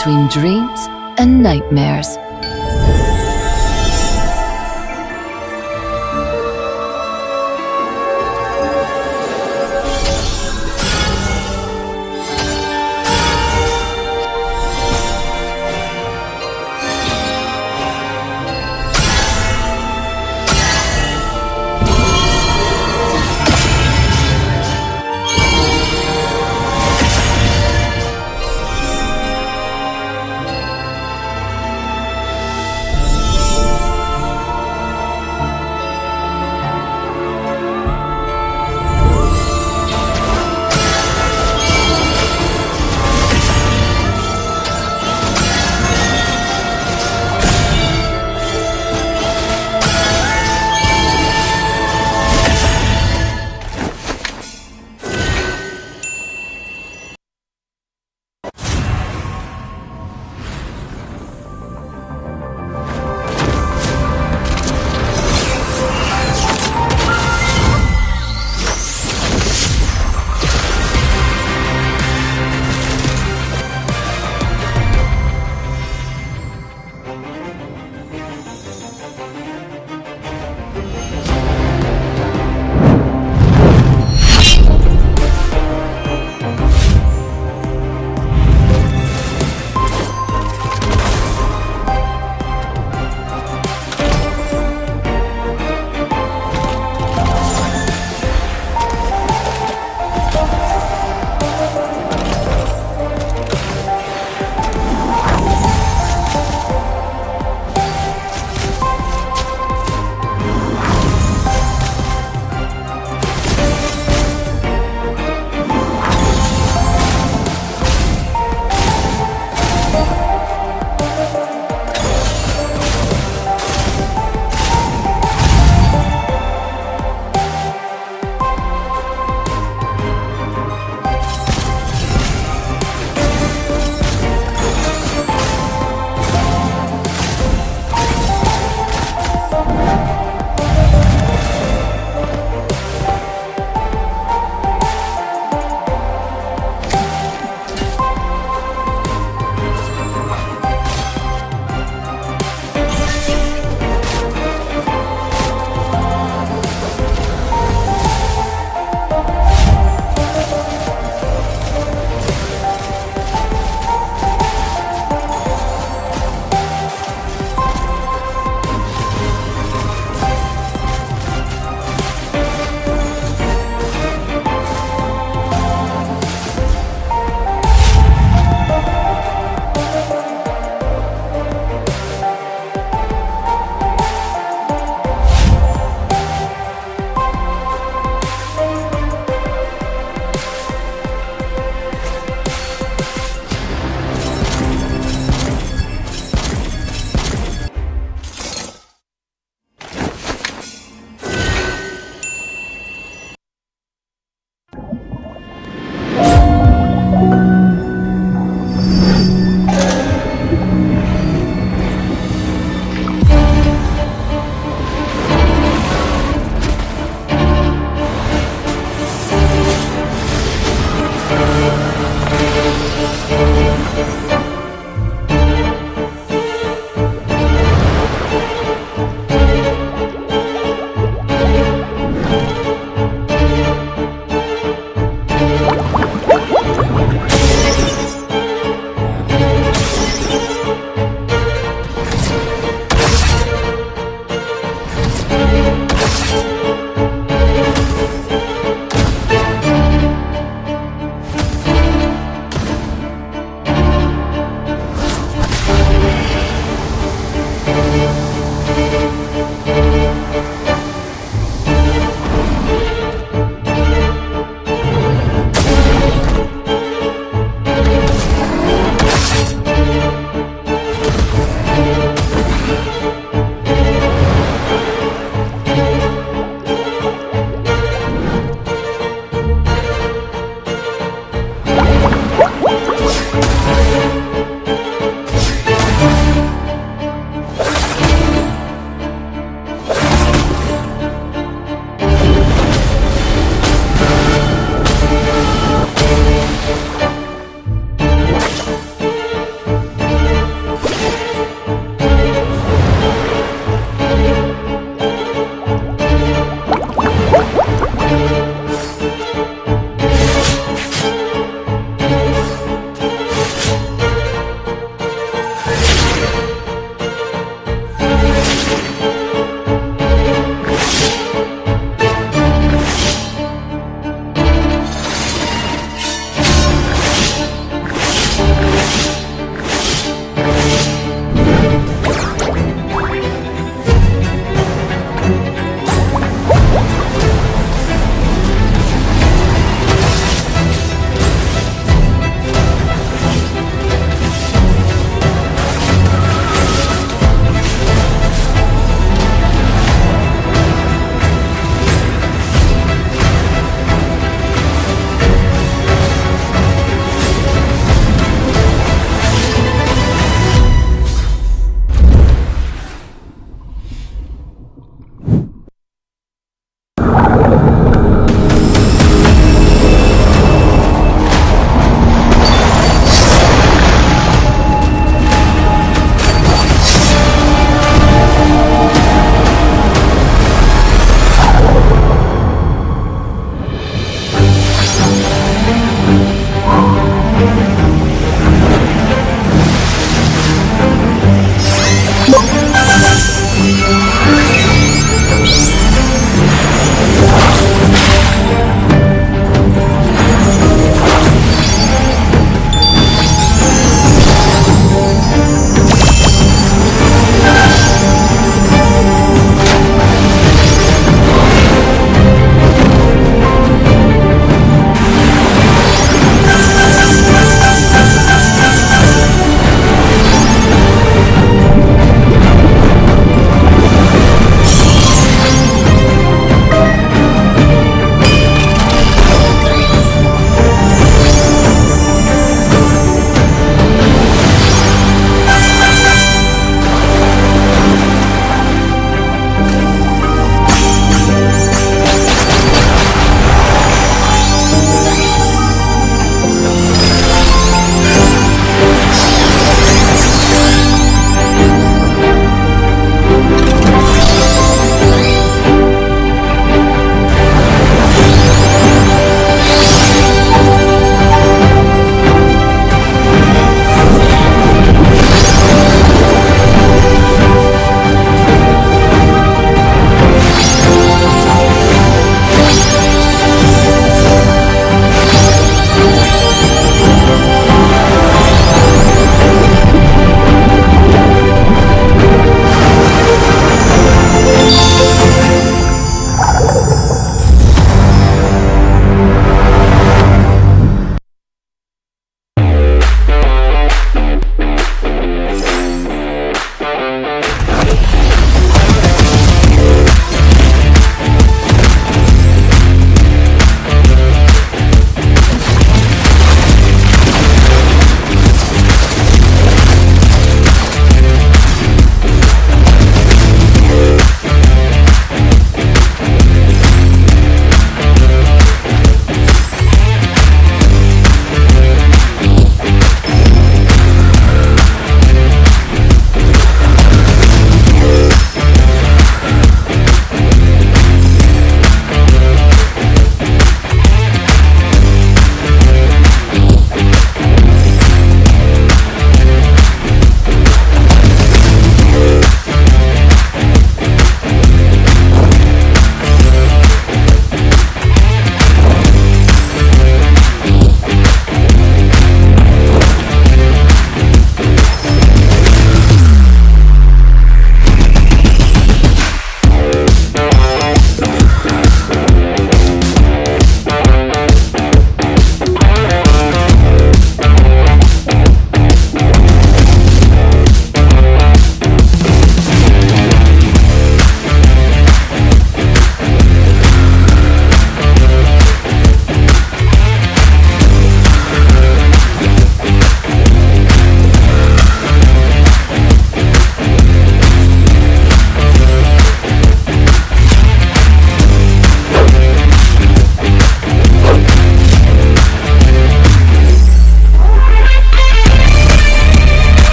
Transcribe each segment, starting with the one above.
between dreams and nightmares.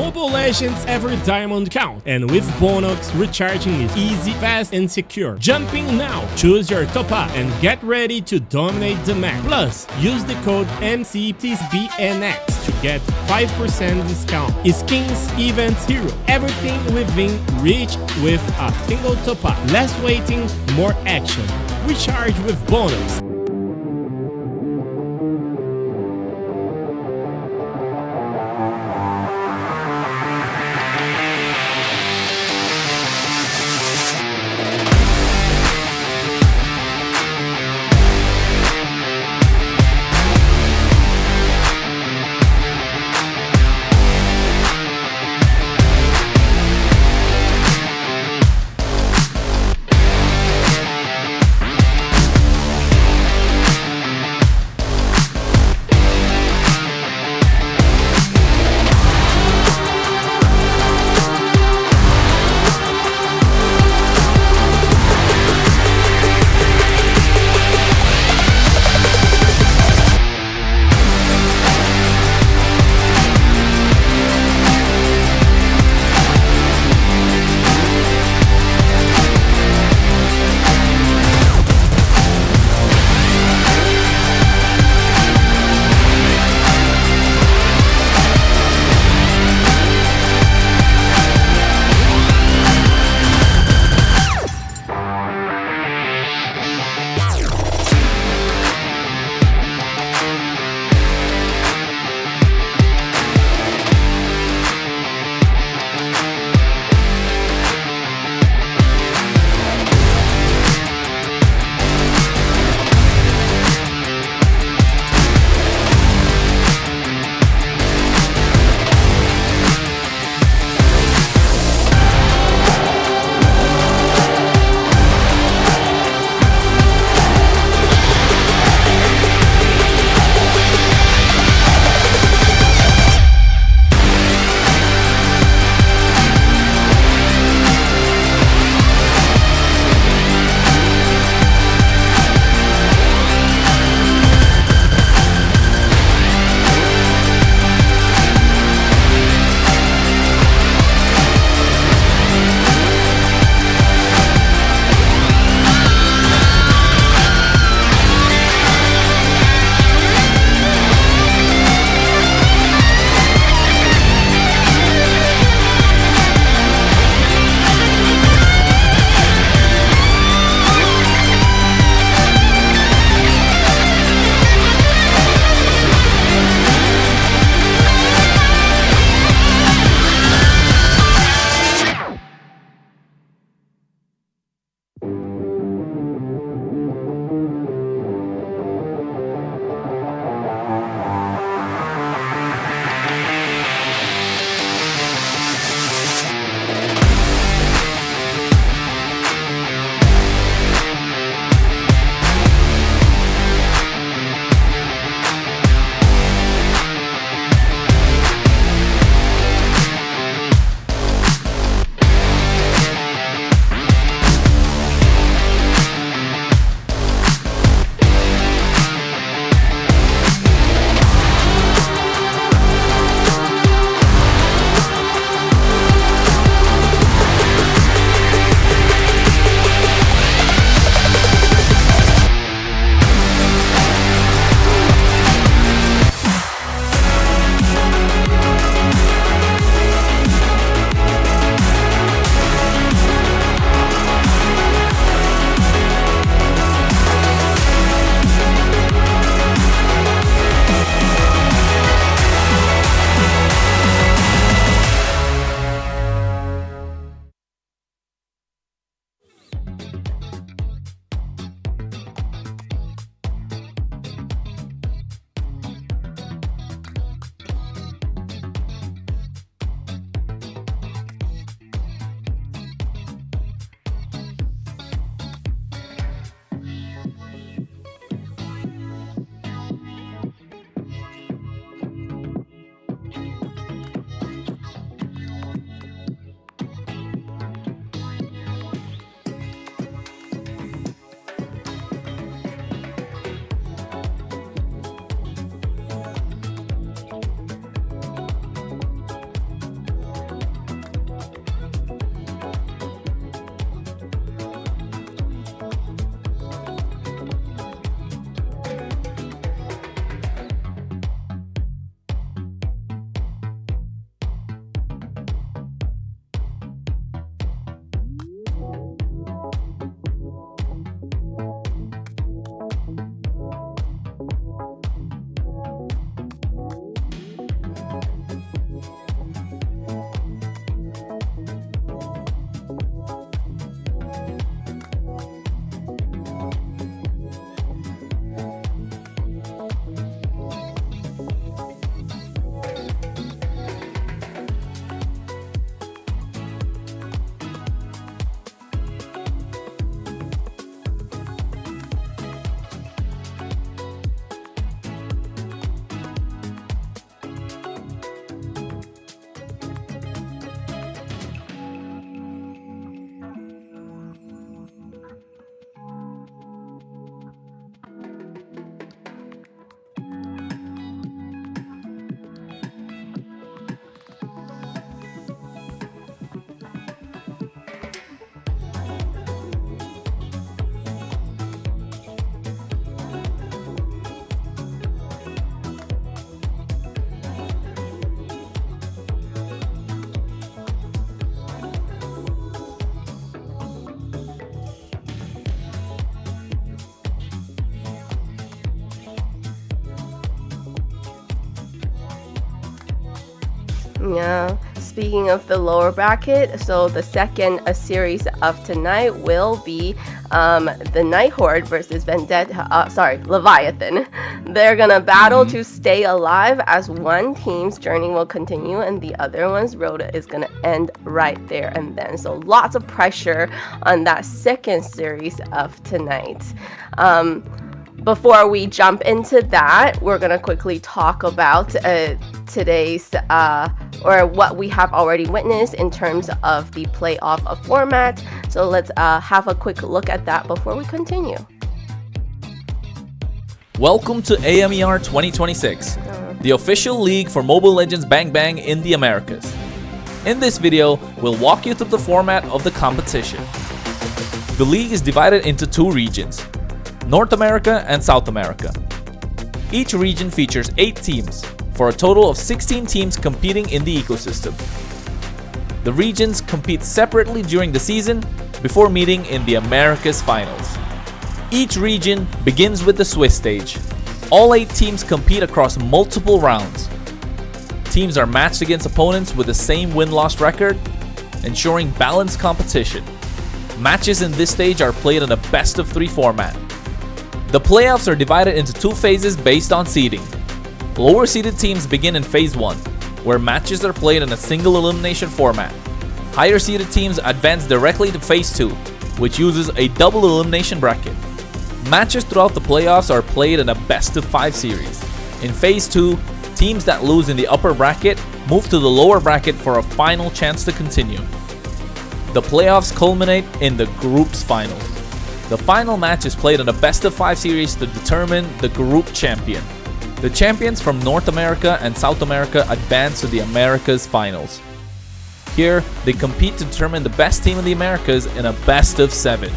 Mobile Legends every diamond count, and with bonus, recharging is easy, fast, and secure. Jumping now, choose your top up and get ready to dominate the map. Plus, use the code MCTBNX to get 5% discount. Skins, events, hero, everything within reach with a single top up. Less waiting, more action. Recharge with bonus. Yeah, speaking of the lower bracket, so the second series of tonight will be the Night Horde versus Leviathan. They're gonna battle to stay alive as one team's journey will continue and the other one's road is gonna end right there and then. So lots of pressure on that second series of tonight. Before we jump into that, we're going to quickly talk about today's or what we have already witnessed in terms of the playoff format. So let's have a quick look at that before we continue. Welcome to AMER 2026, the official league for Mobile Legends Bang Bang in the Americas. In this video, we'll walk you through the format of the competition. The league is divided into two regions, North America and South America. Each region features 8 teams, for a total of 16 teams competing in the ecosystem. The regions compete separately during the season before meeting in the Americas Finals. Each region begins with the Swiss stage. All 8 teams compete across multiple rounds. Teams are matched against opponents with the same win-loss record, ensuring balanced competition. Matches in this stage are played in a best-of-3 format. The playoffs are divided into 2 phases based on seeding. Lower seeded teams begin in phase 1, where matches are played in a single elimination format. Higher seeded teams advance directly to phase 2, which uses a double elimination bracket. Matches throughout the playoffs are played in a best-of-5 series. In phase 2, teams that lose in the upper bracket move to the lower bracket for a final chance to continue. The playoffs culminate in the group's final. The final match is played in a best-of-5 series to determine the group champion. The champions from North America and South America advance to the Americas Finals. Here, they compete to determine the best team in the Americas in a best-of-7.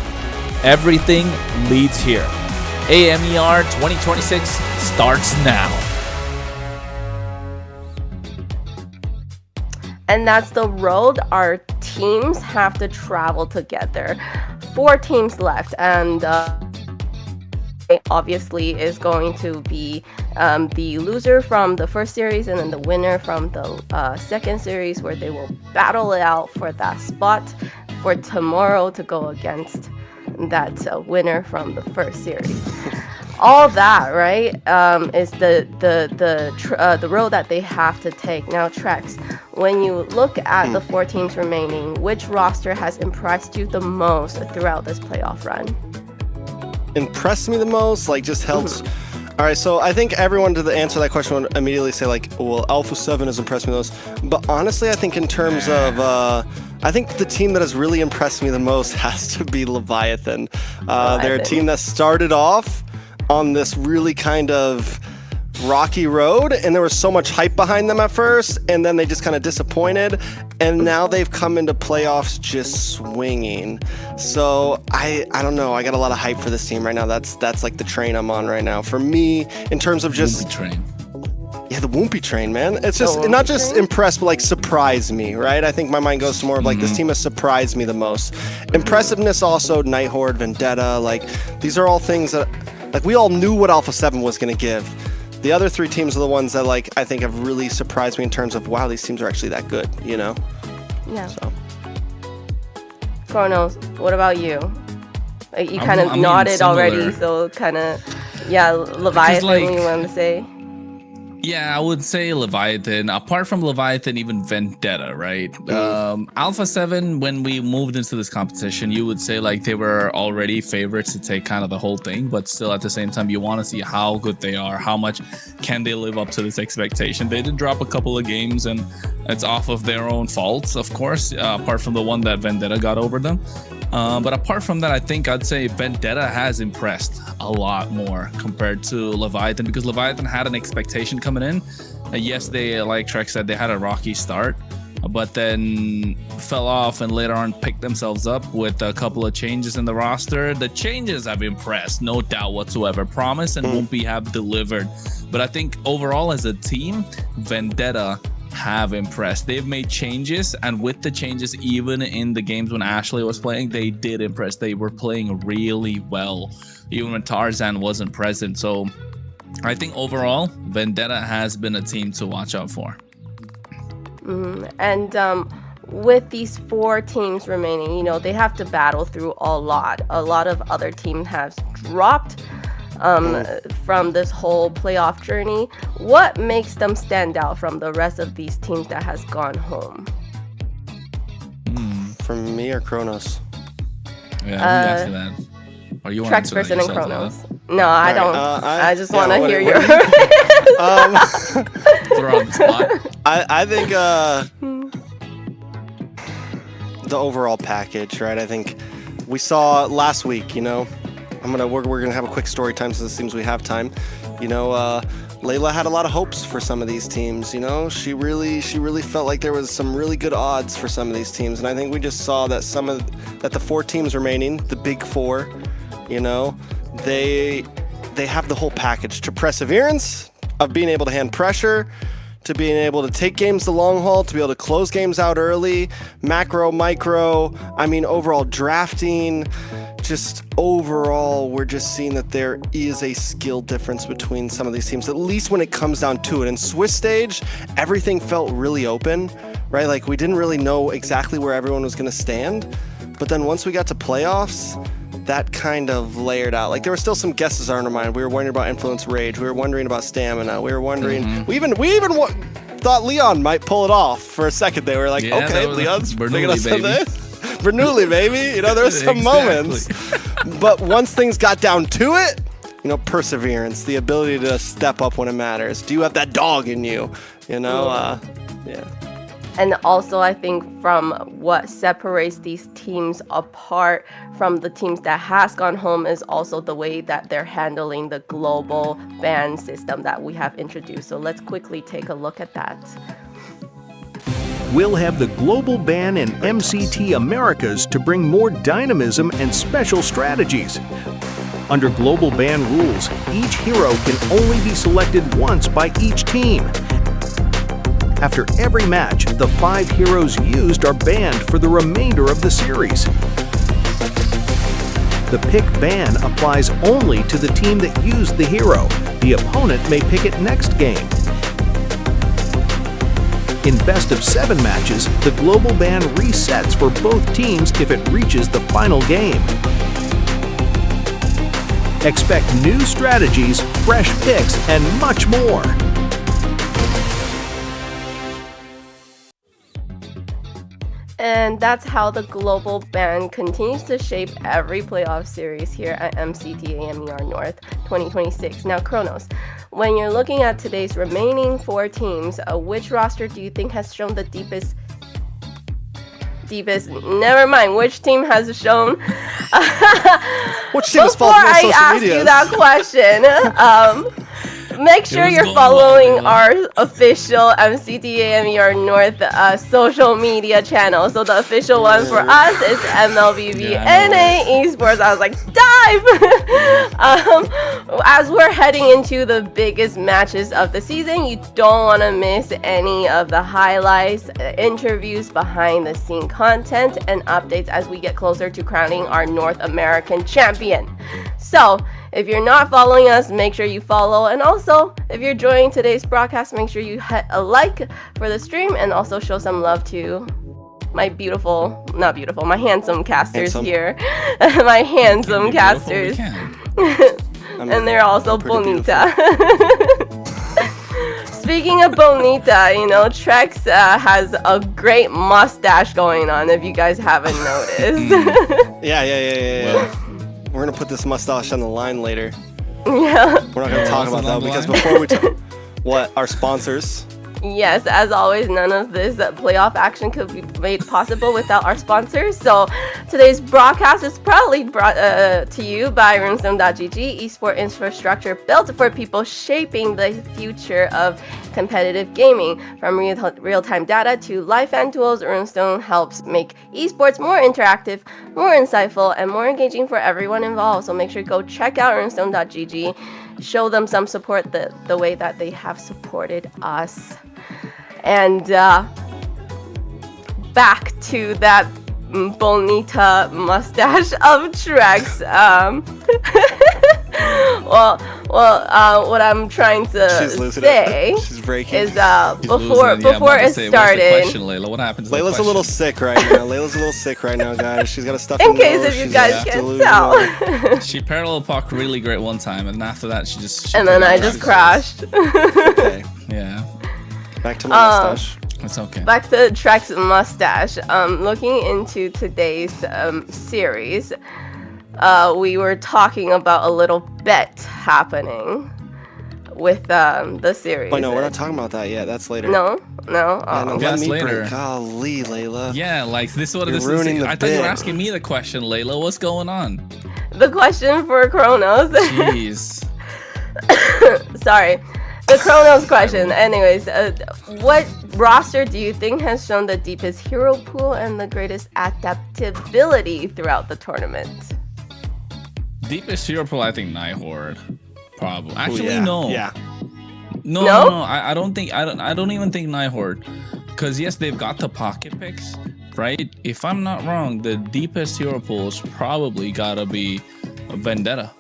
Everything leads here. AMER 2026 starts now. And that's the road our teams have to travel together. 4 teams left, and obviously is going to be the loser from the first series and then the winner from the second series, where they will battle it out for that spot for tomorrow to go against that winner from the first series. All that, right, is the road that they have to take. Now, Trex, when you look at the 4 teams remaining, which roster has impressed you the most throughout this playoff run? Impressed me the most, like just helps. All right, so I think everyone to answer that question would immediately say like, well, Alpha7 has impressed me the most. But honestly, I think in terms of, I think the team that has really impressed me the most has to be Leviathan. They're a team that started off on this really kind of rocky road, and there was so much hype behind them at first, and then they just kind of disappointed, and now they've come into playoffs just swinging. So I don't know, I got a lot of hype for this team right now. That's like the train I'm on right now. For me, in terms of just yeah, the Woompy train, man. It's just not just impressed, but like surprise me, right? I think my mind goes to more of like this team has surprised me the most. Impressiveness also, Night Horde, Vendetta, like these are all things that like we all knew what Alpha7 was going to give. The other 3 teams are the ones that like I think have really surprised me in terms of wow, these teams are actually that good, you know? Yeah. So. Chronos, what about you? Like, you kind of nodded already, so kind of, yeah, Leviathan, like, you want to say? Yeah, I would say Leviathan. Apart from Leviathan, even Vendetta, right? Alpha7, when we moved into this competition, you would say like they were already favorites to take kind of the whole thing, but still at the same time, you want to see how good they are, how much can they live up to this expectation. They did drop a couple of games, and it's off of their own faults, of course, apart from the one that Vendetta got over them. But apart from that, I think I'd say Vendetta has impressed a lot more compared to Leviathan, because Leviathan had an expectation coming in. Yes, they, like Trek said, they had a rocky start, but then fell off and later on picked themselves up with a couple of changes in the roster. The changes have impressed, no doubt whatsoever. Promise and Woompy have delivered. But I think overall as a team, Vendetta have impressed. They've made changes, and with the changes, even in the games when Ashley was playing, they did impress. They were playing really well, even when Tarzan wasn't present. So I think overall, Vendetta has been a team to watch out for. And with these 4 teams remaining, you know, they have to battle through a lot. A lot of other teams have dropped from this whole playoff journey. What makes them stand out from the rest of these teams that has gone home? From me or Kronos? Yeah, who asked you that? Or you want Trex to person and yourself, Kronos. No, I don't. I just want to hear your. Throw on the spot. I think the overall package, right? I think we saw last week, you know, we're gonna have a quick story time since it seems we have time. You know, Layla had a lot of hopes for some of these teams. You know, she really felt like there was some really good odds for some of these teams, and I think we just saw that the 4 teams remaining, the big 4, you know, they have the whole package to perseverance of being able to hand pressure, to being able to take games the long haul, to be able to close games out early, macro, micro, I mean, overall drafting. Just overall, we're just seeing that there is a skill difference between some of these teams, at least when it comes down to it. In Swiss stage, everything felt really open, right? Like, we didn't really know exactly where everyone was going to stand. But then once we got to playoffs, that kind of layered out. Like, there were still some guesses on our mind. We were wondering about influence rage. We were wondering about stamina. We were wondering. We even thought Leon might pull it off for a second. They were like, okay, Leon's bringing us to this. Bernoulli, baby. You know, there were some moments. But once things got down to it, you know, perseverance, the ability to step up when it matters. Do you have that dog in you? You know, yeah. And also, I think from what separates these teams apart from the teams that has gone home is also the way that they're handling the global ban system that we have introduced. So let's quickly take a look at that. We'll have the global ban in MCT Americas to bring more dynamism and special strategies. Under global ban rules, each hero can only be selected once by each team. After every match, the 5 heroes used are banned for the remainder of the series. The pick ban applies only to the team that used the hero. The opponent may pick it next game. In best of 7 matches, the global ban resets for both teams if it reaches the final game. Expect new strategies, fresh picks, and much more. And that's how the global ban continues to shape every playoff series here at MCT AMER North 2026. Now, Kronos, when you're looking at today's remaining 4 teams, which roster do you think has shown the deepest? Never mind. Which team has shown? Which team is Before I ask you that question, make sure you're following our official MCT AMER North social media channel. So the official one for us is MLBB Esports. I was like, dive! As we're heading into the biggest matches of the season, you don't want to miss any of the highlights, interviews, behind the scene content, and updates as we get closer to crowning our North American champion. So if you're not following us, make sure you follow. And also, if you're enjoying today's broadcast, make sure you hit a like for the stream and also show some love to my my handsome casters here. My handsome casters. And they're also bonita. Speaking of bonita, you know, Trex has a great mustache going on, if you guys haven't noticed. Yeah. Well, we're gonna put this mustache on the line later. Yeah. We're not gonna talk about that because before we talk, what our sponsors? Yes, as always, none of this playoff action could be made possible without our sponsors. So today's broadcast is proudly brought to you by Runestone.gg, esport infrastructure built for people shaping the future of competitive gaming. From real-time data to live fan tools, Runestone helps make esports more interactive, more insightful, and more engaging for everyone involved. So make sure to go check out Runestone.gg. Show them some support the way that they have supported us. And back to that bonita mustache of Trex. What I'm trying to say She's breaking. is before it started. Question, Layla. What happened to Layla's a little sick right now. Layla's a little sick right now, guys. She's got a stuffy In case nose. if you She's guys can't tell. She parallel parked really great one time, and after that, she and then I just crashed. Okay, Yeah, back to my mustache. it's okay. Back to Trek's mustache. Looking into today's series, we were talking about a little bet happening with the series. Wait, no, we're not talking about that yet. That's later. No. Yeah, no, let That's me later. break. Golly, Layla. Yeah, like this. What You're this ruining is? the I thought you were bit. asking me the question, Layla. What's going on? The question for Kronos. Jeez. Sorry. The Kronos question. Anyways, what roster do you think has shown the deepest hero pool and the greatest adaptability throughout the tournament? Deepest hero pool, I think Night Horde. Probably. Ooh, Actually, yeah. no. Yeah. No. I don't think. I don't even think Night Horde. Because yes, they've got the pocket picks, right? If I'm not wrong, the deepest hero pools probably gotta be Vendetta.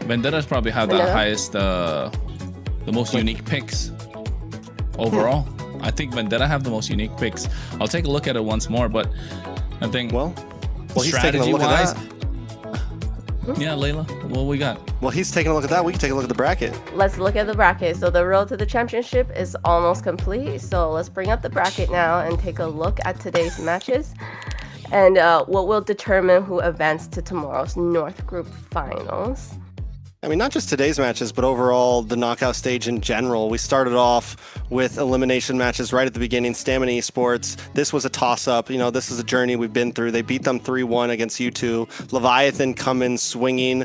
Vendetta's probably have the highest, the most unique picks overall. I think Vendetta have the most unique picks. I'll take a look at it once more, but I think Well, he's taking a look at that. yeah, Layla, what we got? Well, he's taking a look at that. We can take a look at the bracket. Let's look at the bracket. So the road to the championship is almost complete. So let's bring up the bracket now and take a look at today's matches and what will determine who advanced to tomorrow's North Group Finals. I mean, not just today's matches, but overall the knockout stage in general. We started off with elimination matches right at the beginning. Stamina Esports. This was a toss-up. You know, this is a journey we've been through. They beat them 3-1 against U2. Leviathan come in swinging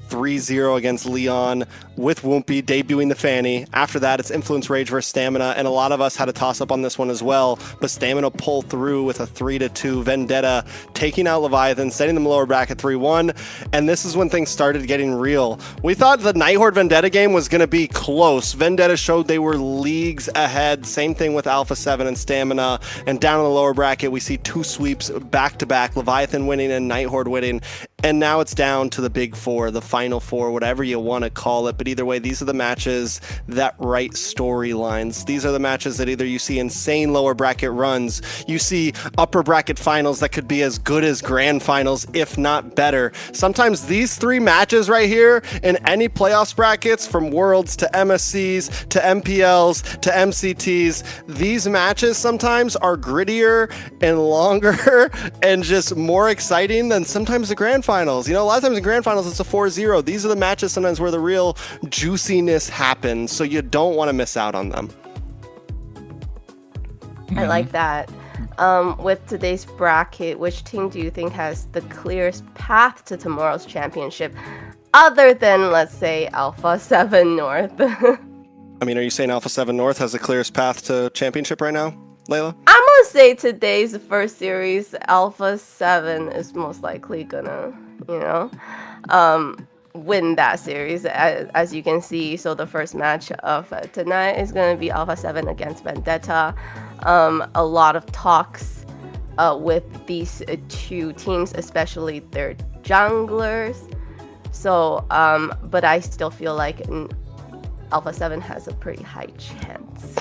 3-0 against Leon with Woompy debuting the Fanny. After that, it's Influence Rage versus Stamina, and a lot of us had a toss-up on this one as well, but Stamina pulled through with a 3-2 Vendetta, taking out Leviathan, setting them lower bracket 3-1, and this is when things started getting real. We thought the Night Horde Vendetta game was going to be close. Vendetta showed they were leagues ahead. Same thing with Alpha7 and Stamina, and down in the lower bracket, we see two sweeps back-to-back, Leviathan winning and Night Horde winning, and now it's down to the big four, the final four, whatever you want to call it. But either way, these are the matches that write storylines. These are the matches that either you see insane lower bracket runs, you see upper bracket finals that could be as good as grand finals, if not better. Sometimes these three matches right here in any playoffs brackets, from Worlds to MSCs to MPLs to MCTs, these matches sometimes are grittier and longer and just more exciting than sometimes the grand finals. You know, a lot of times in grand finals it's a 4-0. These are the matches sometimes where the real juiciness happens, so you don't want to miss out on them. I like that. With today's bracket, which team do you think has the clearest path to tomorrow's championship, other than, let's say, Alpha7 North? I mean, are you saying Alpha7 North has the clearest path to championship right now, Layla? I'm gonna say today's first series, Alpha7 is most likely gonna, win that series, as you can see. So the first match of tonight is gonna be Alpha7 against Vendetta. A lot of talks with these two teams, especially their junglers. So, but I still feel like Alpha7 has a pretty high chance.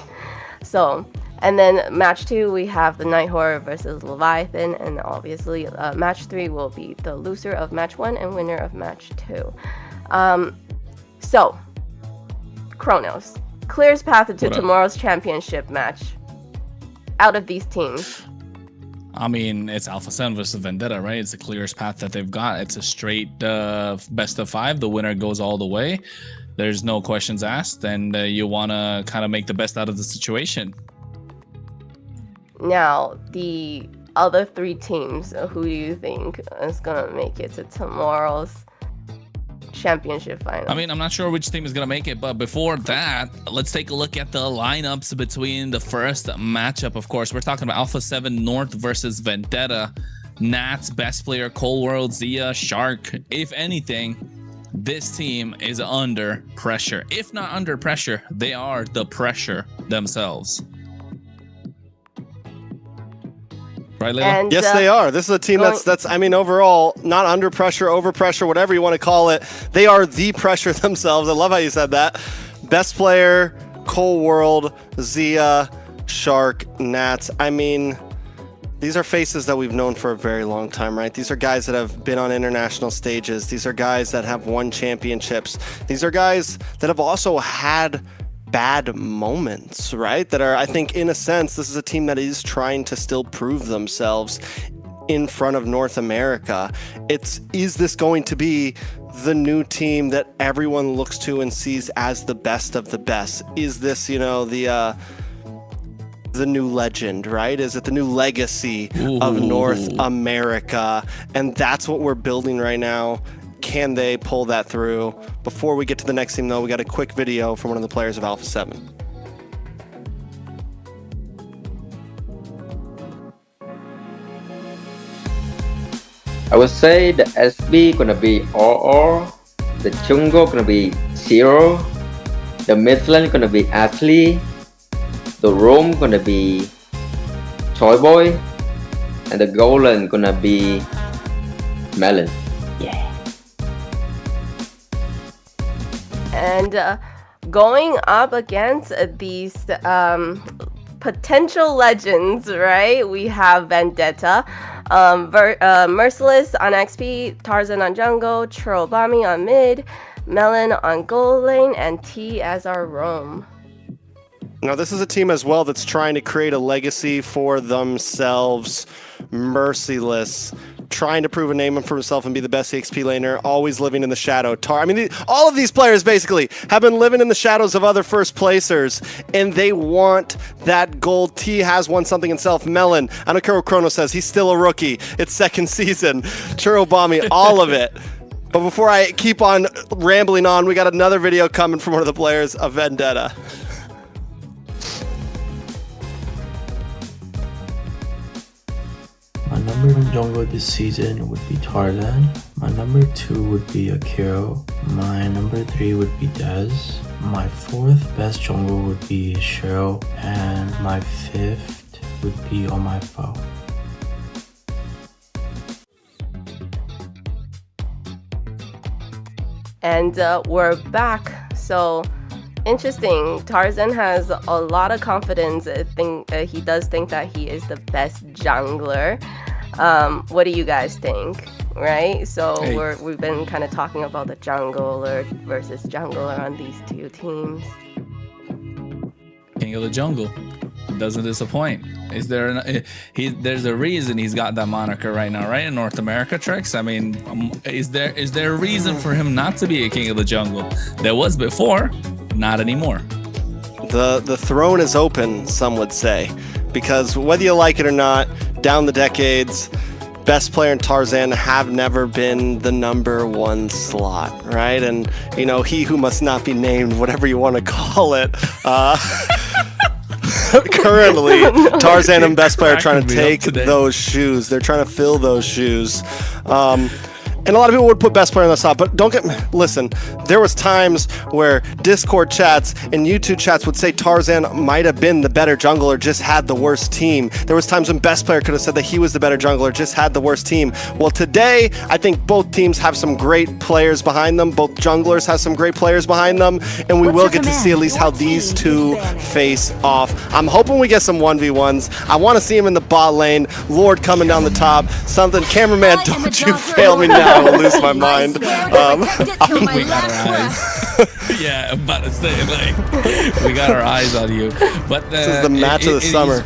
So, and then match 2, we have the Night Horde versus Leviathan, and obviously match 3 will be the loser of match 1 and winner of match 2. So, Kronos, clearest path to tomorrow's championship match out of these teams. I mean, it's Alpha7 versus Vendetta, right? It's the clearest path that they've got. It's a straight best of 5. The winner goes all the way. There's no questions asked, and you want to kind of make the best out of the situation. Now, the other 3 teams, who do you think is going to make it to tomorrow's championship final? I mean, I'm not sure which team is going to make it, but before that, let's take a look at the lineups between the first matchup. Of course, we're talking about Alpha7 North versus Vendetta. Nats, best player, Cold World, Zia, Shark. If anything, this team is under pressure. If not under pressure, they are the pressure themselves. Right, Layla? And Yes, they are. This is a team that's I mean, overall, not under pressure, over pressure, whatever you want to call it. They are the pressure themselves. I love how you said that. Best player, Cole World, Zia, Shark, Nats. I mean, these are faces that we've known for a very long time, right? These are guys that have been on international stages. These are guys that have won championships. These are guys that have also had bad moments, right? That are, I think, in a sense, this is a team that is trying to still prove themselves in front of North America. Is this going to be the new team that everyone looks to and sees as the best of the best? Is this, you know, the new legend, right? Is it the new legacy of North America? And that's what we're building right now. Can they pull that through? Before we get to the next team, though, we got a quick video from one of the players of Alpha7. I would say the SB gonna be RR, the jungle gonna be 0, the mid lane gonna be Ashley, the roam gonna be Toy Boy, and the gold lane gonna be Melon. Yeah. And going up against these potential legends, right? We have Vendetta, Merciless on XP, Tarzan on jungle, Churobami on mid, Melon on gold lane, and T as our roam. Now, this is a team as well that's trying to create a legacy for themselves. Merciless, trying to prove a name for himself and be the best EXP laner, always living in the shadow. I mean, all of these players basically have been living in the shadows of other first placers, and they want that gold. T has won something himself. Melon, Anakuro Chrono says he's still a rookie. It's second season. Churobami, all of it. But before I keep on rambling on, we got another video coming from one of the players of Vendetta. My number 1 jungle this season would be Tarzan. My number 2 would be Akiro. My number 3 would be Dez. My 4th best jungle would be Cheryl. And my 5th would be On My Foe. And we're back. So interesting. Tarzan has a lot of confidence. He does think that he is the best jungler. What do you guys think? Right? So we've been kind of talking about the jungler versus jungler on these two teams. King of the jungle doesn't disappoint. Is there there's a reason he's got that moniker right now, right? In North America, Trex. I mean, is there a reason for him not to be a king of the jungle? There was before, not anymore. The throne is open, some would say, because whether you like it or not, down the decades, best player in Tarzan have never been the number 1 slot, right? And, you know, he who must not be named, whatever you want to call it, currently, Tarzan and best player are trying to take those shoes. They're trying to fill those shoes. And a lot of people would put best player on the top, but listen, there was times where Discord chats and YouTube chats would say Tarzan might have been the better jungler, just had the worst team. There was times when best player could have said that he was the better jungler, just had the worst team. Well, today, I think both teams have some great players behind them. Both junglers have some great players behind them, and we will get to see at least how these two face off. I'm hoping we get some 1v1s. I want to see him in the bot lane. Lord coming down the top. Something, cameraman, don't you fail me now. I will lose my mind. We got our eyes. Yeah, I'm about to say, like, we got our eyes on you. But this is the match of the summer.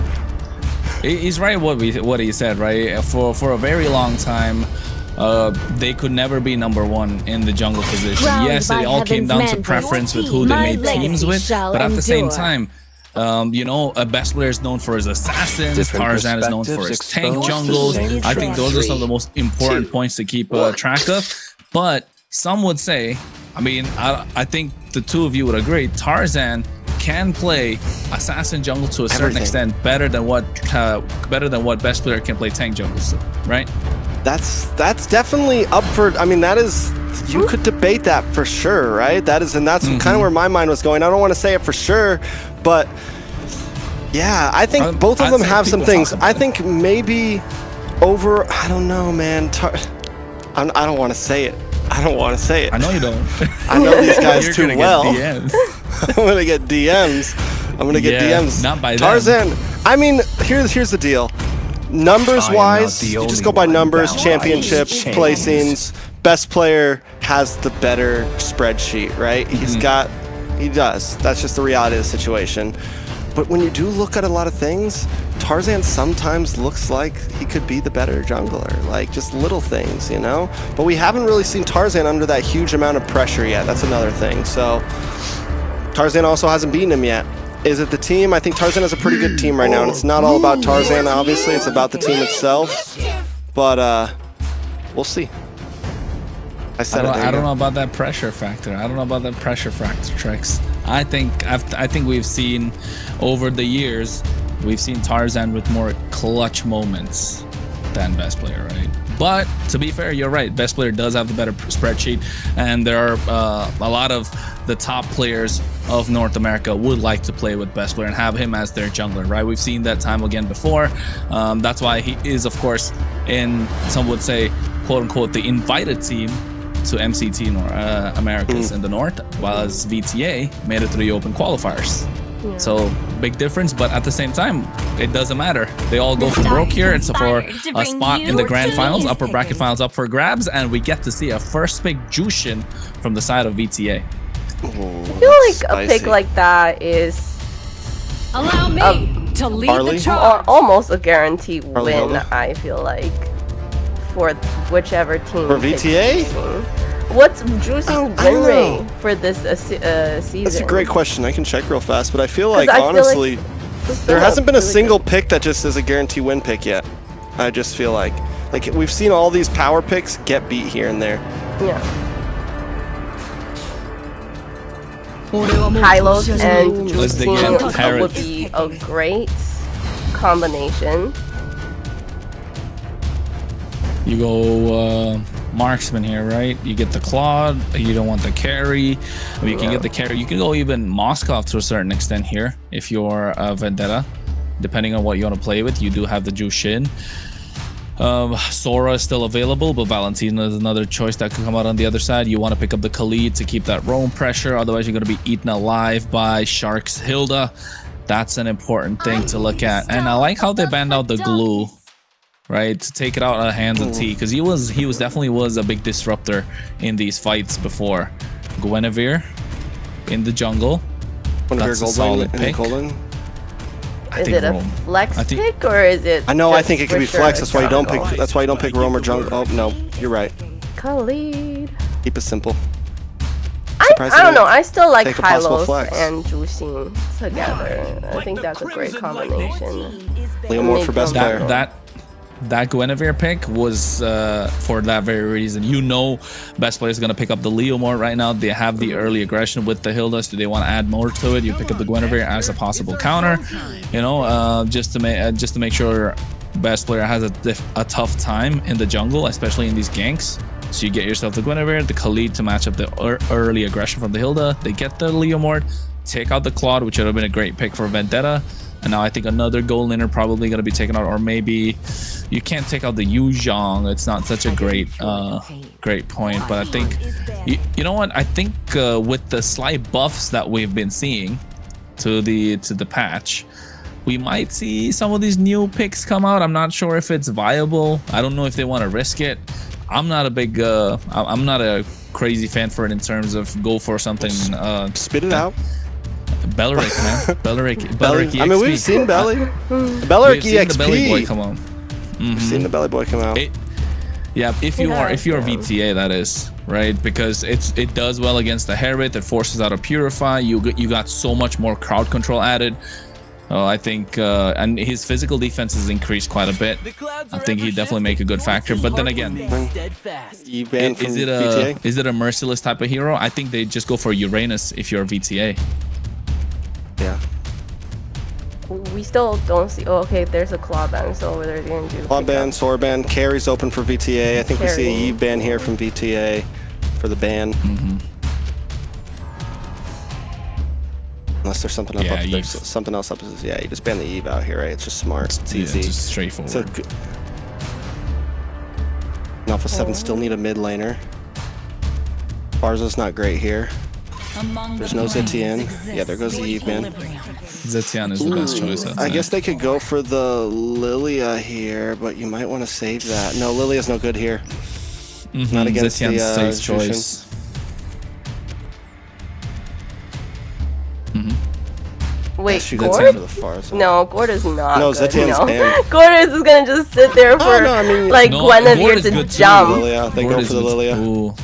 He's right what he said, right? For a very long time, they could never be number 1 in the jungle position. Yes, it all came down to preference with who they made teams with, but at the same time, you know, a best player is known for his assassins. Tarzan is known for his tank jungles. I think those are some of the most important points to keep track of. But some would say, I mean, I think the two of you would agree, Tarzan can play assassin jungle to a certain extent better than what best player can play tank jungles to, right? That's definitely up for. I mean, that is. You could debate that for sure, right? That is, and that's kind of where my mind was going. I don't want to say it for sure, but Yeah, I think both of them have some things. I think maybe over. I don't know, man. I don't want to say it. I don't want to say it. I know you don't. I know these guys too well. DMs. I'm gonna get DMs. I'm gonna get DMs. Not by Tarzan. I mean, here's the deal. Numbers wise, you just go by numbers, championships, placings. Best player has the better spreadsheet, right? He does. That's just the reality of the situation. But when you do look at a lot of things, Tarzan sometimes looks like he could be the better jungler, like just little things, you know? But we haven't really seen Tarzan under that huge amount of pressure yet. That's another thing. So Tarzan also hasn't beaten him yet. Is it the team? I think Tarzan has a pretty good team right now, and it's not all about Tarzan, obviously. It's about the team itself. But we'll see. I don't know about that pressure factor. I don't know about that pressure factor, Trex. I think we've seen over the years, we've seen Tarzan with more clutch moments than best player, right? But to be fair, you're right. Best player does have the better spreadsheet, and there are a lot of the top players of North America would like to play with best player and have him as their jungler, right? We've seen that time again before. That's why he is, of course, in some would say, quote unquote, the invited team to MCT Americas in the North, while as VTA made it through the open qualifiers. Yeah. So big difference, but at the same time, it doesn't matter. They all go for broke here. It's for a spot in the grand finals, upper bracket finals up for grabs, and we get to see a first pick Jushin from the side of VTA. I feel like a pick like that is to lead the charge. Almost a guaranteed win, I feel like, for whichever team. For VTA? What's Jushin's win rate for this season? That's a great question. I can check real fast, but I feel like, honestly, there hasn't been a single pick that just is a guarantee win pick yet. I just feel like we've seen all these power picks get beat here and there. Yeah. Hylos and Jushin would be a great combination. You go marksman here, right? You get the Claude. You don't want the carry. You can get the carry. You can go even Moskov to a certain extent here if you're Vendetta, depending on what you want to play with. You do have the Jushin. Sora is still available, but Valentina is another choice that could come out on the other side. You want to pick up the Khalid to keep that roam pressure. Otherwise, you're going to be eaten alive by Shark's Hilda. That's an important thing to look at. And I like how they banned out the glue, right, to take it out of the hands of T, because he definitely was a big disruptor in these fights before. Guinevere in the jungle. That's a solid pick. Is it a flex pick or is it? I think it could be flex. That's why you don't pick. That's why you don't pick roam or jungle. Oh no, you're right. Khalid. Keep it simple. I don't know. I still like Hylos and Jushin together. I think that's a great combination. Leomord for best player. That Guinevere pick was for that very reason. You know, best player is going to pick up the Leomord right now. They have the early aggression with the Hilda. Do they want to add more to it? You pick up the Guinevere as a possible counter, you know, just to make sure best player has a tough time in the jungle, especially in these ganks. So you get yourself the Guinevere, the Khalid to match up the early aggression from the Hilda. They get the Leomord, take out the Claude, which would have been a great pick for Vendetta. And now I think another gold laner probably going to be taken out, or maybe you can't take out the Yu Zhang. It's not such a great point, but I think you know what? I think with the slight buffs that we've been seeing to the patch, we might see some of these new picks come out. I'm not sure if it's viable. I don't know if they want to risk it. I'm not a big I'm not a crazy fan for it in terms of go for something. Spit it out. Belleric, man. Belleric EXP. I mean, we've seen Belleric EXP. The Belly Boy come on. We've seen the Belly Boy come out. If you're VTA, that is right, because it does well against the Hermit. It forces out a Purify. You got so much more crowd control added. I think and his physical defense has increased quite a bit. I think he'd definitely make a good factor. But then again, is it a merciless type of hero? I think they just go for Uranus if you're VTA. Yeah. We still don't see. Oh, okay, there's a claw ban, so they're going to do claw ban, sword ban, carries open for VTA. I think we see a Eve ban here from VTA for the ban. Unless there's something up, Yeah, there's something else up. Yeah, you just ban the Eve out here, right? It's just smart. It's easy. It's just straightforward. So, Alpha7 still need a mid laner. Barzo's not great here. There's no Zetian. Yeah, there goes the Eve, man. Zetian is the best choice. I guess they could go for the Lilia here, but you might want to save that. No, Lilia's no good here. Not against Zetian's the safe choice. Wait, She Gord? gets for the far side. No, Gord is not No, good. Zetian's banned. Gord is gonna just sit there for no, I mean- like No, Guinevere Gord is to good too. jump. Lilia, they go for the Lilia. Ooh.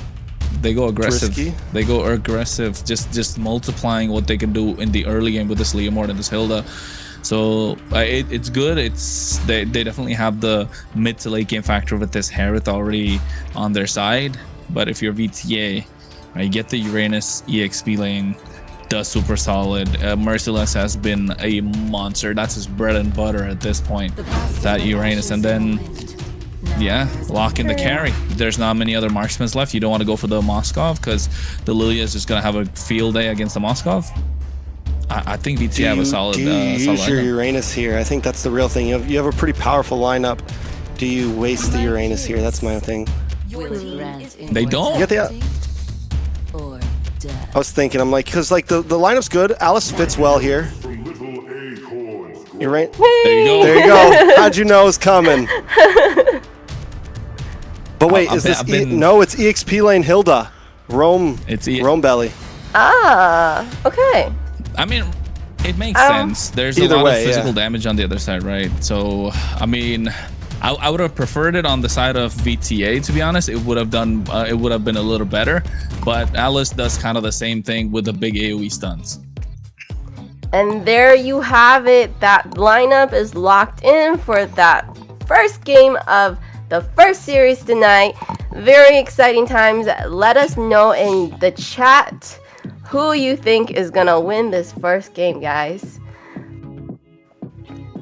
They go aggressive. Risky. They go aggressive, just multiplying what they can do in the early game with this Leomord and this Hilda. So it's good. They definitely have the mid to late game factor with this Harith already on their side. But if you're VTA, you get the Uranus EXP lane, does super solid. Merciless has been a monster. That's his bread and butter at this point. That Uranus, and then yeah, lock in the carry. There's not many other marksmen left. You don't want to go for the Moskov because the Lilia is just gonna have a field day against the Moskov. I think VTA have a solid. Do you solid use your lineup. Uranus here? I think that's the real thing. You have a pretty powerful lineup. Do you waste the Uranus here? That's my thing. They don't. You get the. I was thinking, I'm like, because like the lineup's good. Alice fits well here. Uranus. There you go. There you go. How'd you know it was coming? But wait, is this no? It's EXP lane Hilda, Rome. It's Rome belly. Ah, okay. I mean, it makes sense. There's a lot of physical damage on the other side, right? So, I mean, I would have preferred it on the side of VTA, to be honest. It would have done. It would have been a little better. But Alice does kind of the same thing with the big AOE stuns. And there you have it. That lineup is locked in for that first game of the first series tonight. Very exciting times. Let us know in the chat who you think is gonna win this first game, guys.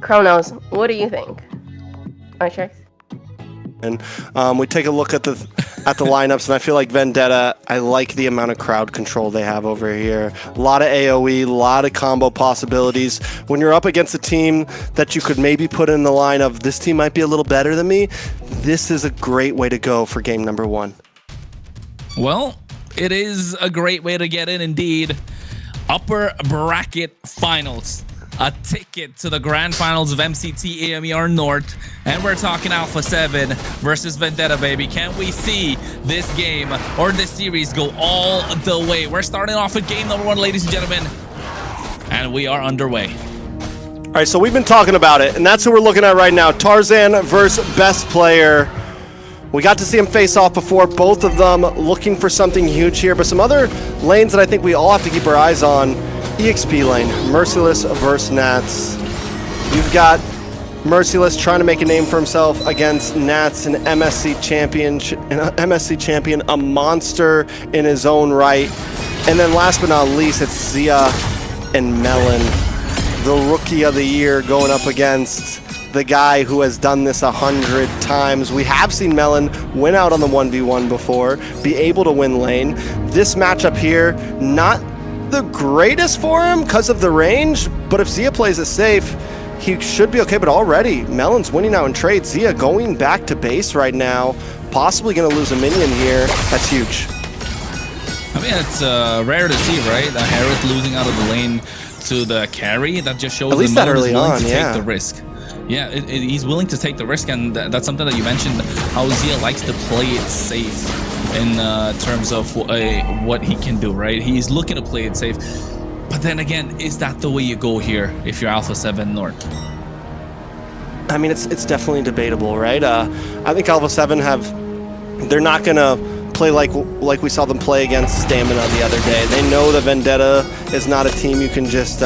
Kronos, what do you think? Archrex? And we take a look at the lineups, and I feel like Vendetta, I like the amount of crowd control they have over here. A lot of AoE, a lot of combo possibilities. When you're up against a team that you could maybe put in the line of, this team might be a little better than me, this is a great way to go for game number 1. Well, it is a great way to get in indeed. Upper bracket finals. A ticket to the grand finals of MCT AMER North. And we're talking Alpha7 versus Vendetta, baby. Can we see this game or this series go all the way? We're starting off with game number 1, ladies and gentlemen. And we are underway. All right, so we've been talking about it, and that's who we're looking at right now. Tarzan versus Best Player. We got to see him face off before, both of them looking for something huge here, but some other lanes that I think we all have to keep our eyes on. EXP lane, Merciless versus Nats. You've got Merciless trying to make a name for himself against Nats, an MSC champion, a monster in his own right. And then last but not least, it's Zia and Melon, the rookie of the year, going up against the guy who has done this 100 times. We have seen Melon win out on the 1v1 before, be able to win lane. This matchup here, not the greatest for him because of the range, but if Zia plays it safe, he should be okay. But already, Melon's winning out in trade. Zia going back to base right now, possibly going to lose a minion here. That's huge. I mean, it's rare to see, right? A Harith losing out of the lane to the carry. That just shows at least that early on, take the risk. Yeah, he's willing to take the risk, and that's something that you mentioned, how Zia likes to play it safe in terms of what he can do, right? He's looking to play it safe. But then again, is that the way you go here if you're Alpha7 North? I mean, it's definitely debatable, right? I think Alpha7 they're not going to play like we saw them play against Stamina the other day. They know that Vendetta is not a team you can just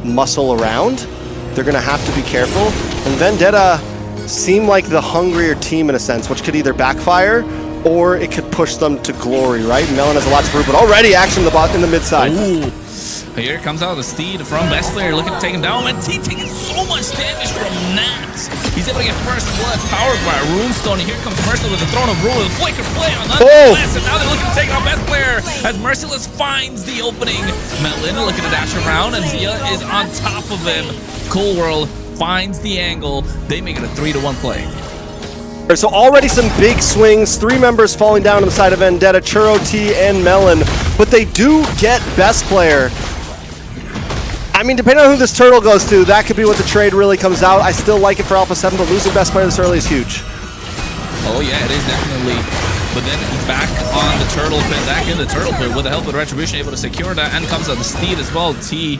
muscle around. They're going to have to be careful. And Vendetta seem like the hungrier team in a sense, which could either backfire or it could push them to glory, right? Melon has a lot to prove, but already action in the mid side. Ooh. Here comes out the Steed from best player, looking to take him down. MCT taking so much damage from Nats. He's able to get first blood, powered by Runestone. And here comes Merciless with the Throne of Rule with a flicker play on that. And now they're looking to take out best player as Merciless finds the opening. Melon looking to dash around, and Zia is on top of him. Cool World finds the angle. They make it a 3-1 play. So already some big swings, 3 members falling down on the side of Vendetta, Churro, T, and Melon, but they do get best player. I mean, depending on who this turtle goes to, that could be what the trade really comes out. I still like it for Alpha7, but losing best player this early is huge. Oh yeah, it is definitely. But then back on the turtle pit, back in the turtle pit with the help of Retribution, able to secure that, and comes out the Steed as well. T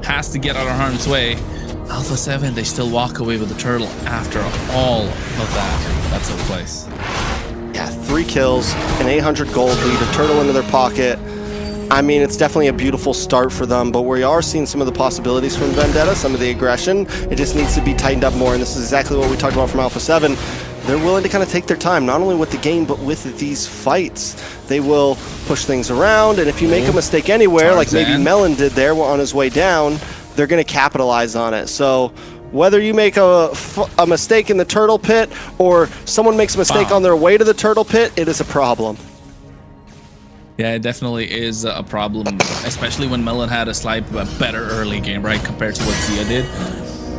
has to get out of harm's way. Alpha7, they still walk away with the turtle after all of that took place. Yeah, 3 kills, an 800 gold lead, a turtle into their pocket. I mean, it's definitely a beautiful start for them, but we are seeing some of the possibilities from Vendetta, some of the aggression. It just needs to be tightened up more, and this is exactly what we talked about from Alpha7. They're willing to kind of take their time, not only with the game, but with these fights. They will push things around, and if you make a mistake anywhere, like maybe Melon did there on his way down, they're going to capitalize on it. So whether you make a mistake in the turtle pit or someone makes a mistake on their way to the turtle pit, it is a problem. Yeah, it definitely is a problem, especially when Melon had a slight better early game, right, compared to what Zia did.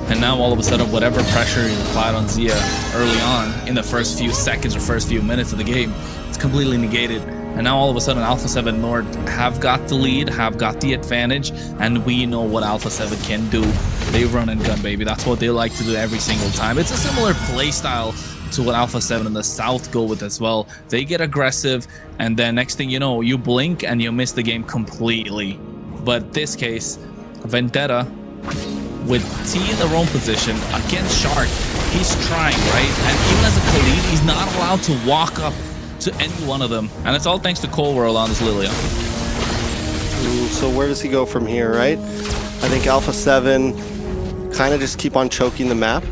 And now all of a sudden, whatever pressure is applied on Zia early on in the first few seconds or first few minutes of the game, it's completely negated. And now all of a sudden, Alpha7 North have got the lead, have got the advantage, and we know what Alpha7 can do. They run and gun, baby. That's what they like to do every single time. It's a similar play style to what Alpha7 in the South go with as well. They get aggressive, and then next thing you know, you blink and you miss the game completely. But this case, Vendetta with T in the wrong position against Shark, he's trying, right? And even as a Khalid, he's not allowed to walk up to any one of them, and it's all thanks to Cold World on this Lilian. So where does he go from here, right? I think Alpha7 kind of just keep on choking the map.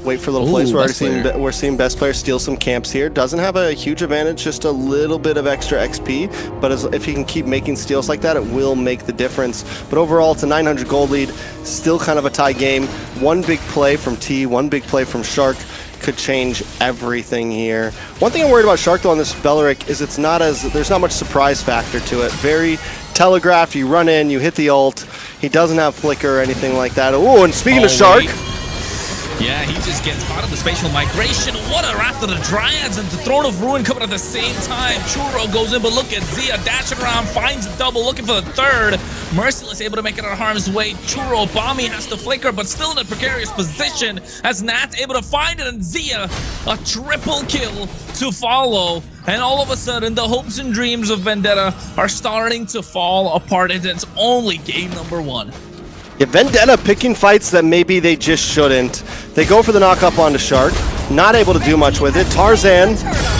Wait for a little place. We're seeing best player steal some camps here. Doesn't have a huge advantage, just a little bit of extra XP. But if he can keep making steals like that, it will make the difference. But overall, it's a 900 gold lead. Still kind of a tie game. One big play from T, one big play from Shark could change everything here. One thing I'm worried about Shark though on this Belleric is there's not much surprise factor to it. Very telegraphed. You run in, you hit the ult. He doesn't have flicker or anything like that. Oh, and speaking of Shark. Yeah, he just gets part of the spatial migration. What a wrath of the Dryads and the Throne of Ruin coming at the same time. Churro goes in, but look at Zia dashing around, finds a double, looking for the third. Merciless able to make it out of harm's way. Churro, Bomby has to flicker, but still in a precarious position as Nat's able to find it, and Zia, a triple kill to follow. And all of a sudden, the hopes and dreams of Vendetta are starting to fall apart, and it's only game number 1. Yeah, Vendetta picking fights that maybe they just shouldn't. They go for the knock-up onto Shark, not able to do much with it. Tarzan,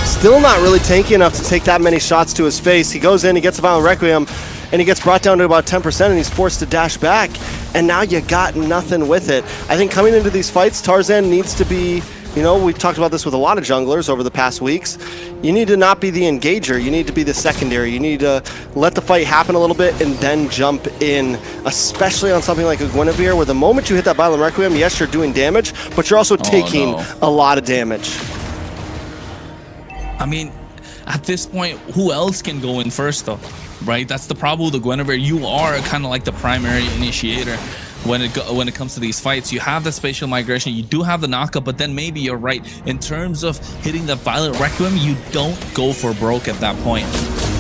still not really tanky enough to take that many shots to his face. He goes in, he gets a Violent Requiem, and he gets brought down to about 10%, and he's forced to dash back. And now you got nothing with it. I think coming into these fights, Tarzan needs to be, you know, we've talked about this with a lot of junglers over the past weeks. You need to not be the engager. You need to be the secondary. You need to let the fight happen a little bit and then jump in, especially on something like a Guinevere, where the moment you hit that Violent Requiem, yes, you're doing damage, but you're also taking a lot of damage. I mean, at this point, who else can go in first, though? Right? That's the problem with the Guinevere. You are kind of like the primary initiator. When it comes to these fights, you have the spatial migration, you do have the knockup, but then maybe you're right. In terms of hitting the Violent Requiem, you don't go for broke at that point.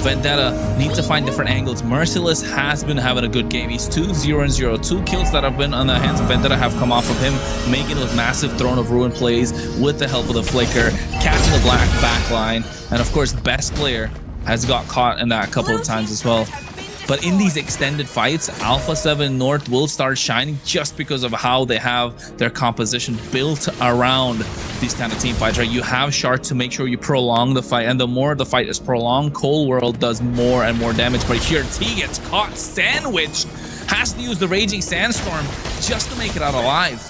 Vendetta needs to find different angles. Merciless has been having a good game. He's 2-0-0. 2 kills that have been on the hands of Vendetta have come off of him, making those massive Throne of Ruin plays with the help of the flicker, catching the black backline, and of course, best player has got caught in that a couple of times as well. But in these extended fights, Alpha7 North will start shining just because of how they have their composition built around these kind of team fights, right? You have Shark to make sure you prolong the fight, and the more the fight is prolonged, Cold World does more and more damage. But here, T gets caught sandwiched, has to use the Raging Sandstorm just to make it out alive.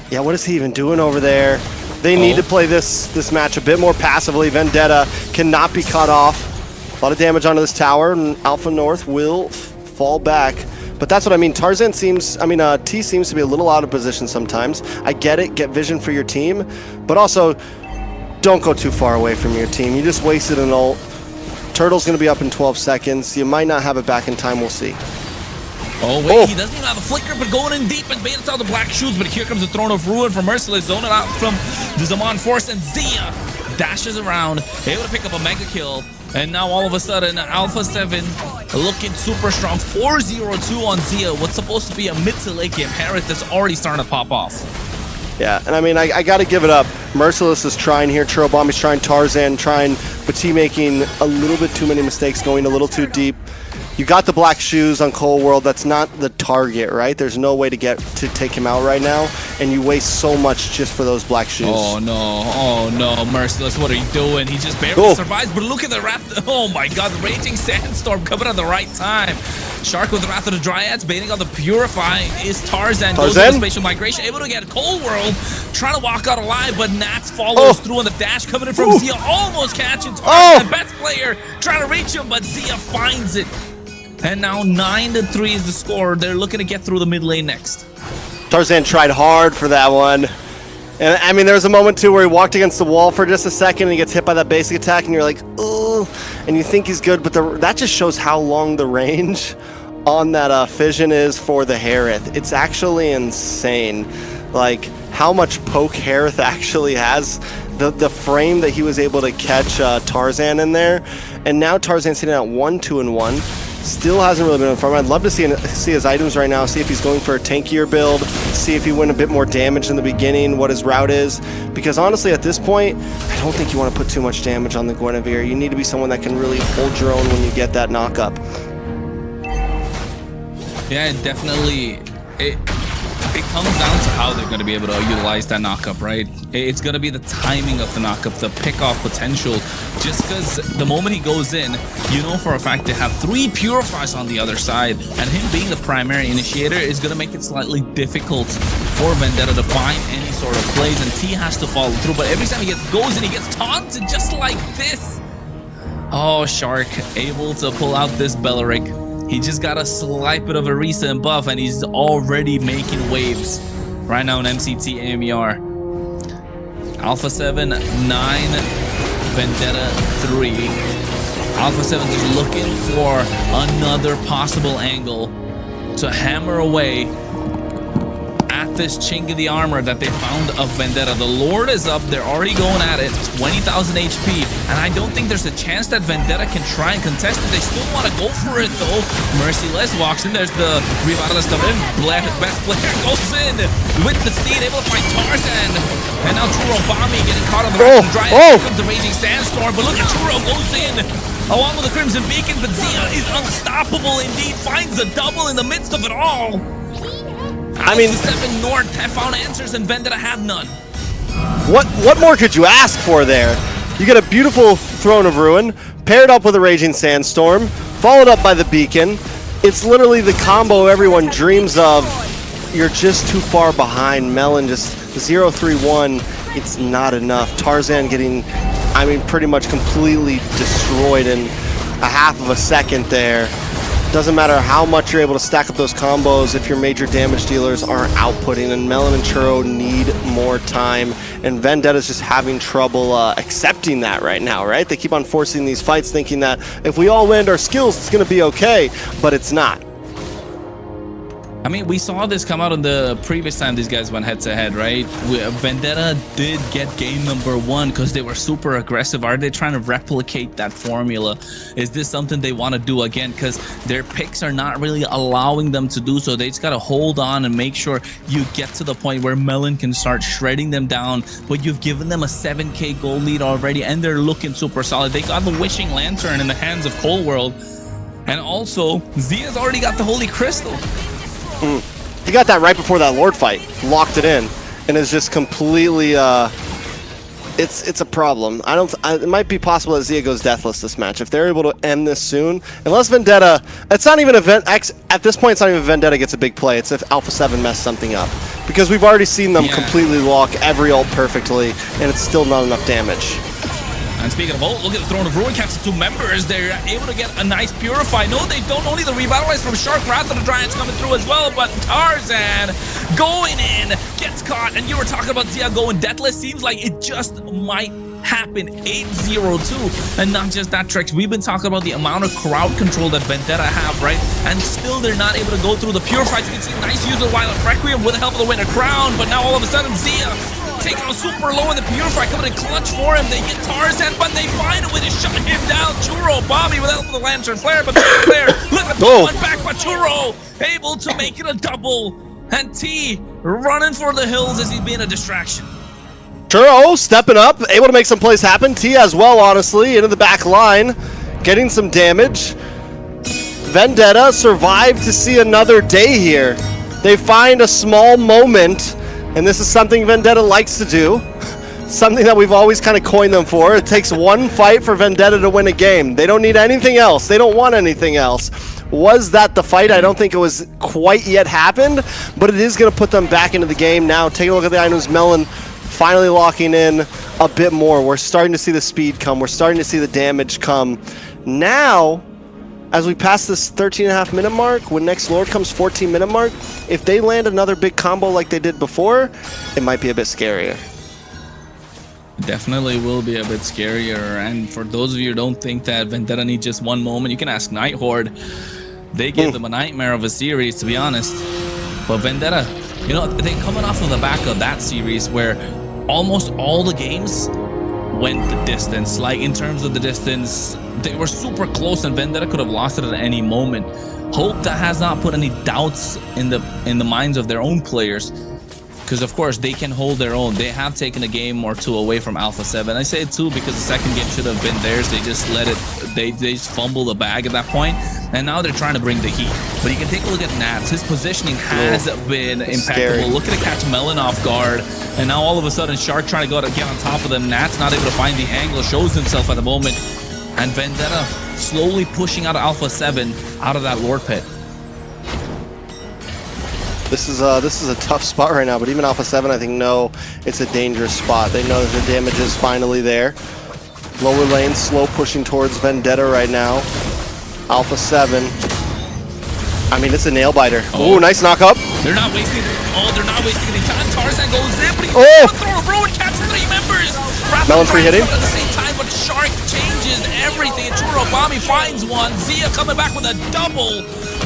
Yeah, what is he even doing over there? They need to play this match a bit more passively. Vendetta cannot be cut off. A lot of damage onto this tower, and Alpha North will fall back. But that's what I mean. Tarzan seems, T seems to be a little out of position sometimes. I get it, get vision for your team, but also don't go too far away from your team. You just wasted an ult. Turtle's going to be up in 12 seconds. You might not have it back in time. We'll see. Oh, wait, he doesn't even have a flicker, but going in deep and baiting out the black shoes. But here comes the Throne of Ruin from Merciless, zoning out from the Zaman Force, and Zia dashes around, able to pick up a mega kill. And now all of a sudden, Alpha7 looking super strong. 4-0-2 on Zia. What's supposed to be a mid to late game Harith that's already starting to pop off. Yeah, and I mean, I got to give it up. Merciless is trying here. Churro Bomb is trying. Tarzan trying, but T making a little bit too many mistakes, going a little too deep. You got the black shoes on Cold World. That's not the target, right? There's no way to take him out right now, and you waste so much just for those black shoes. Oh no, Merciless, what are you doing? He just barely survives, but look at the Wrath. Oh my god, the Raging Sandstorm coming at the right time. Shark with the Wrath of the Dryads, baiting out the Purify is Tarzan. Goes into Spatial Migration, able to get Cold World, trying to walk out alive, but Nats follows through on the dash, coming in from Zia, almost catching Tarzan. Best player, trying to reach him, but Zia finds it. And now 9-3 is the score. They're looking to get through the mid lane next. Tarzan tried hard for that one. And I mean, there was a moment too where he walked against the wall for just a second and he gets hit by that basic attack and you're like, oh, and you think he's good, but that just shows how long the range on that fission is for the Harith. It's actually insane. Like, how much poke Harith actually has. The frame that he was able to catch Tarzan in there. And now Tarzan's sitting at 1-2-1. Still hasn't really been on farm. I'd love to see his items right now, see if he's going for a tankier build, see if he went a bit more damage in the beginning, what his route is. Because honestly, at this point, I don't think you want to put too much damage on the Guinevere. You need to be someone that can really hold your own when you get that knock-up. Yeah, definitely. It comes down to how they're going to be able to utilize that knockup, right? It's going to be the timing of the knockup, the pick-off potential. Just because the moment he goes in, you know for a fact they have 3 Purifies on the other side, and him being the primary initiator is going to make it slightly difficult for Vendetta to find any sort of plays, and T has to follow through. But every time he goes in, he gets taunted just like this. Oh, Shark able to pull out this Belleric. He just got a slight bit of a recent buff, and he's already making waves right now in MCT AMER. Alpha7 9, Vendetta 3. Alpha7 just looking for another possible angle to hammer away at this chink of the armor that they found of Vendetta. The Lord is up. They're already going at it. 20,000 HP. And I don't think there's a chance that Vendetta can try and contest it. They still want to go for it, though. Merciless walks in. There's the Revitalist coming in. Best player goes in with the steed, able to fight Tarzan. And now Churro Bombi getting caught on the Raging Dryad. Here comes the Raging Sandstorm. But look at Churro goes in along with the Crimson Beacon. But Zia is unstoppable indeed. Finds a double in the midst of it all. I mean, Alpha7 North have found answers and Vendetta have none. What more could you ask for there? You get a beautiful Throne of Ruin, paired up with a Raging Sandstorm, followed up by the Beacon. It's literally the combo everyone dreams of. You're just too far behind. Melon just 0-3-1. It's not enough. Tarzan getting, I mean, pretty much completely destroyed in a half of a second there. Doesn't matter how much you're able to stack up those combos if your major damage dealers aren't outputting, and Melon and Churro need more time, and Vendetta's just having trouble accepting that right now, right? They keep on forcing these fights thinking that if we all land our skills, it's going to be okay, but it's not. I mean, we saw this come out on the previous time these guys went head-to-head, right? Vendetta did get game number 1 because they were super aggressive. Are they trying to replicate that formula? Is this something they want to do again? Because their picks are not really allowing them to do so. They just got to hold on and make sure you get to the point where Melon can start shredding them down. But you've given them a 7k gold lead already, and they're looking super solid. They got the Wishing Lantern in the hands of Cold World. And also, Zia's already got the Holy Crystal. He got that right before that Lord fight, locked it in, and is just completely, it's a problem. It might be possible that Zia goes deathless this match. If they're able to end this soon, unless Vendetta, it's not even at this point, it's not even Vendetta gets a big play, it's if Alpha7 messed something up. Because we've already seen them completely lock every ult perfectly, and it's still not enough damage. And speaking of ult, look at the Throne of Ruin catches 2 members. They're able to get a nice Purify. No, they don't. Only the Revitalize from Shark. Wrath of the Giants coming through as well. But Tarzan going in, gets caught. And you were talking about Zia going deathless. Seems like it just might happen. 8-0-2. And not just that, Trex. We've been talking about the amount of crowd control that Vendetta have, right? And still they're not able to go through the Purifies. You can see nice use of Violent Requiem with the help of the Winter Crown. But now all of a sudden, Zia taking on super low in the Purify, coming in clutch for him. They get Tarzan, but they find a way to shut him down. Churro, Bobby with the help of the Lantern Flare, but there, look at the one back by Churro, able to make it a double. And T running for the hills as he's being a distraction. Churro stepping up, able to make some plays happen. T as well, honestly, into the back line, getting some damage. Vendetta survived to see another day here. They find a small moment, and this is something Vendetta likes to do. Something that we've always kind of coined them for. It takes one fight for Vendetta to win a game. They don't need anything else. They don't want anything else. Was that the fight? I don't think it was quite yet happened, but it is going to put them back into the game now. Take a look at the items. Melon finally locking in a bit more. We're starting to see the speed come. We're starting to see the damage come. Now, as we pass this 13.5 minute mark, when next Lord comes 14-minute mark, if they land another big combo like they did before, it might be a bit scarier. Definitely will be a bit scarier. And for those of you who don't think that Vendetta needs just one moment, you can ask Night Horde. They gave them a nightmare of a series, to be honest. But Vendetta, you know, they're coming off of the back of that series where almost all the games went the distance. Like, in terms of the distance, they were super close and Vendetta could have lost it at any moment. Hope that has not put any doubts in the minds of their own players, because of course they can hold their own. They have taken a game or two away from Alpha7. I say it too because the second game should have been theirs. They just let it, they just fumble the bag at that point, and now they're trying to bring the heat. But you can take a look at Nats. His positioning has been impeccable. Scary. Look at it catch Melon off guard, and now all of a sudden Shark trying to go to get on top of them. Nats not able to find the angle, shows himself at the moment, and Vendetta slowly pushing out of Alpha7 out of that Lord pit. This is a tough spot right now, but even Alpha7, I think, know it's a dangerous spot. They know that the damage is finally there. Lower lane, slow pushing towards Vendetta right now. Alpha7. I mean, it's a nail biter. Ooh, nice knock up. They're not wasting. Oh, they're not wasting any time. Tarzan goes in, but he's throw a bro and catches 3 members. Melon free hitting. At the same time, but Shark changes everything. And Churro Bobby finds one. Zia coming back with a double.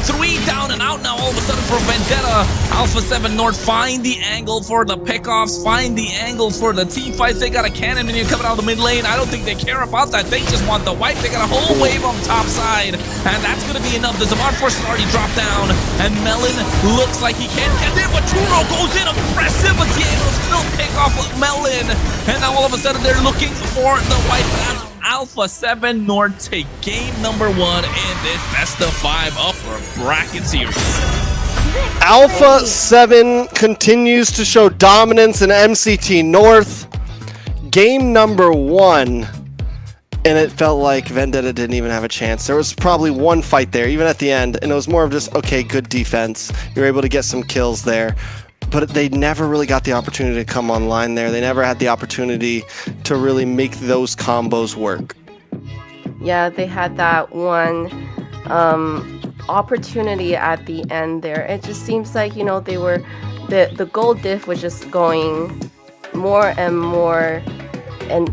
3 down and out now all of a sudden for Vendetta. Alpha7 North find the angle for the pickoffs, find the angle for the team fights. They got a cannon minion coming out of the mid lane. I don't think they care about that. They just want the wipe. They got a whole wave on top side, and that's going to be enough. The Zamar Force has already dropped down, and Melon looks like he can't get in, but Churro goes in aggressive, but he's able to still pick off Melon, and now all of a sudden they're looking for the wipe. Alpha7 North take game number 1 in this best of 5 upper bracket series. Alpha7 continues to show dominance in MCT North. Game number 1, and it felt like Vendetta didn't even have a chance. There was probably one fight there, even at the end, and it was more of just, okay, good defense. You're able to get some kills there. But they never really got the opportunity to come online there. They never had the opportunity to really make those combos work. Yeah, they had that one opportunity at the end there. It just seems like, you know, they were, the gold diff was just going more and more,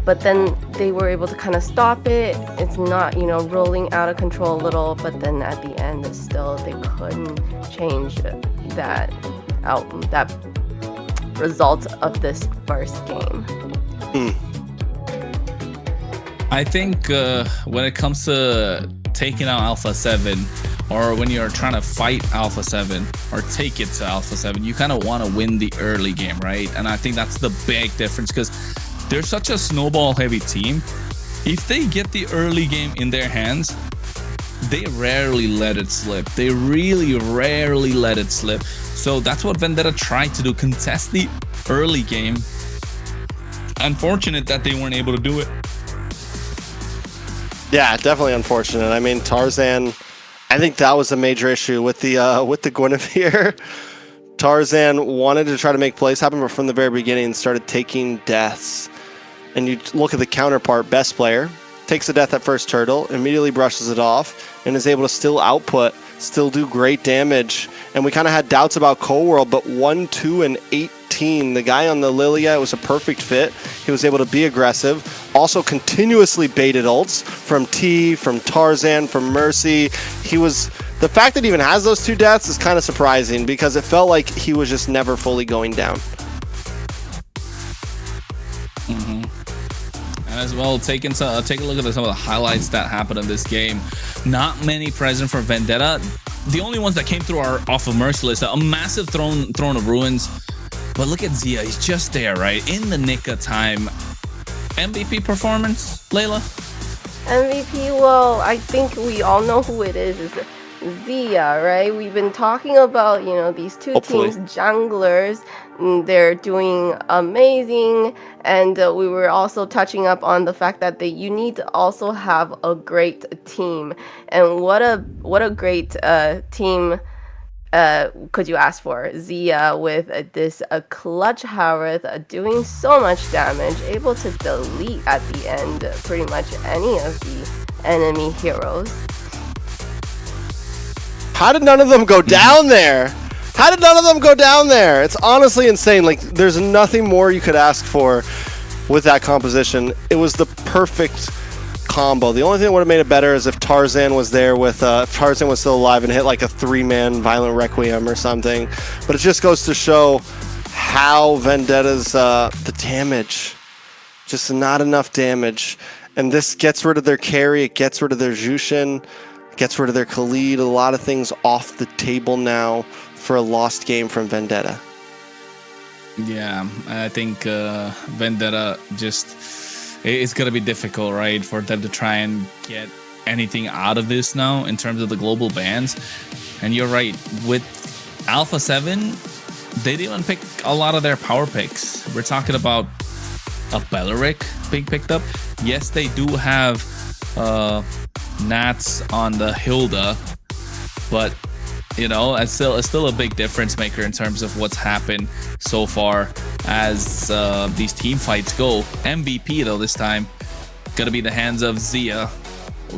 but then they were able to kind of stop it. It's not, you know, rolling out of control a little, but then at the end, it's still, they couldn't change that result of this first game. I think when it comes to taking out Alpha7, or when you're trying to fight Alpha7 or take it to Alpha7, you kind of want to win the early game, right? And I think that's the big difference, because they're such a snowball heavy team. If they get the early game in their hands, they rarely let it slip. They really rarely let it slip. So that's what Vendetta tried to do, contest the early game. Unfortunate that they weren't able to do it. Yeah, definitely unfortunate. I mean, Tarzan, I think that was a major issue with the Guinevere. Tarzan wanted to try to make plays happen, but from the very beginning started taking deaths. and you look at the counterpart, best player, takes a death at first turtle, immediately brushes it off, and is able to still output, still do great damage. And we kind of had doubts about Cold World, but 1, 2, and 18. The guy on the Lilia was a perfect fit. He was able to be aggressive, also continuously baited ults from T, from Tarzan, from Mercy. The fact that he even has those 2 deaths is kind of surprising because it felt like he was just never fully going down. And as well, take a look at some of the highlights that happened in this game. Not many present for Vendetta. The only ones that came through are off of Merciless. A massive throne of ruins. But look at Zia. He's just there, right? In the nick of time. MVP performance, Layla? MVP, well, I think we all know who it is. It's Zia, right? We've been talking about, you know, these two teams, junglers. They're doing amazing, and we were also touching up on the fact that you need to also have a great team. And what a great team could you ask for? Zia with this clutch Harith doing so much damage, able to delete at the end pretty much any of the enemy heroes. How did none of them go down there? How did none of them go down there? It's honestly insane. Like, there's nothing more you could ask for with that composition. It was the perfect combo. The only thing that would have made it better is if Tarzan was there with, if Tarzan was still alive and hit like a 3-man Violent Requiem or something. But it just goes to show how Vendetta's, the damage, just not enough damage. And this gets rid of their carry, it gets rid of their Jushin, gets rid of their Khalid. A lot of things off the table now for a lost game from Vendetta. Yeah, I think Vendetta it's going to be difficult, right, for them to try and get anything out of this now in terms of the global bans. And you're right, with Alpha7, they didn't even pick a lot of their power picks. We're talking about a Beleric being picked up. Yes, they do have Nats on the Hilda, but you know, it's still a big difference maker in terms of what's happened so far as these team fights go. MVP though this time gonna be the hands of Zia.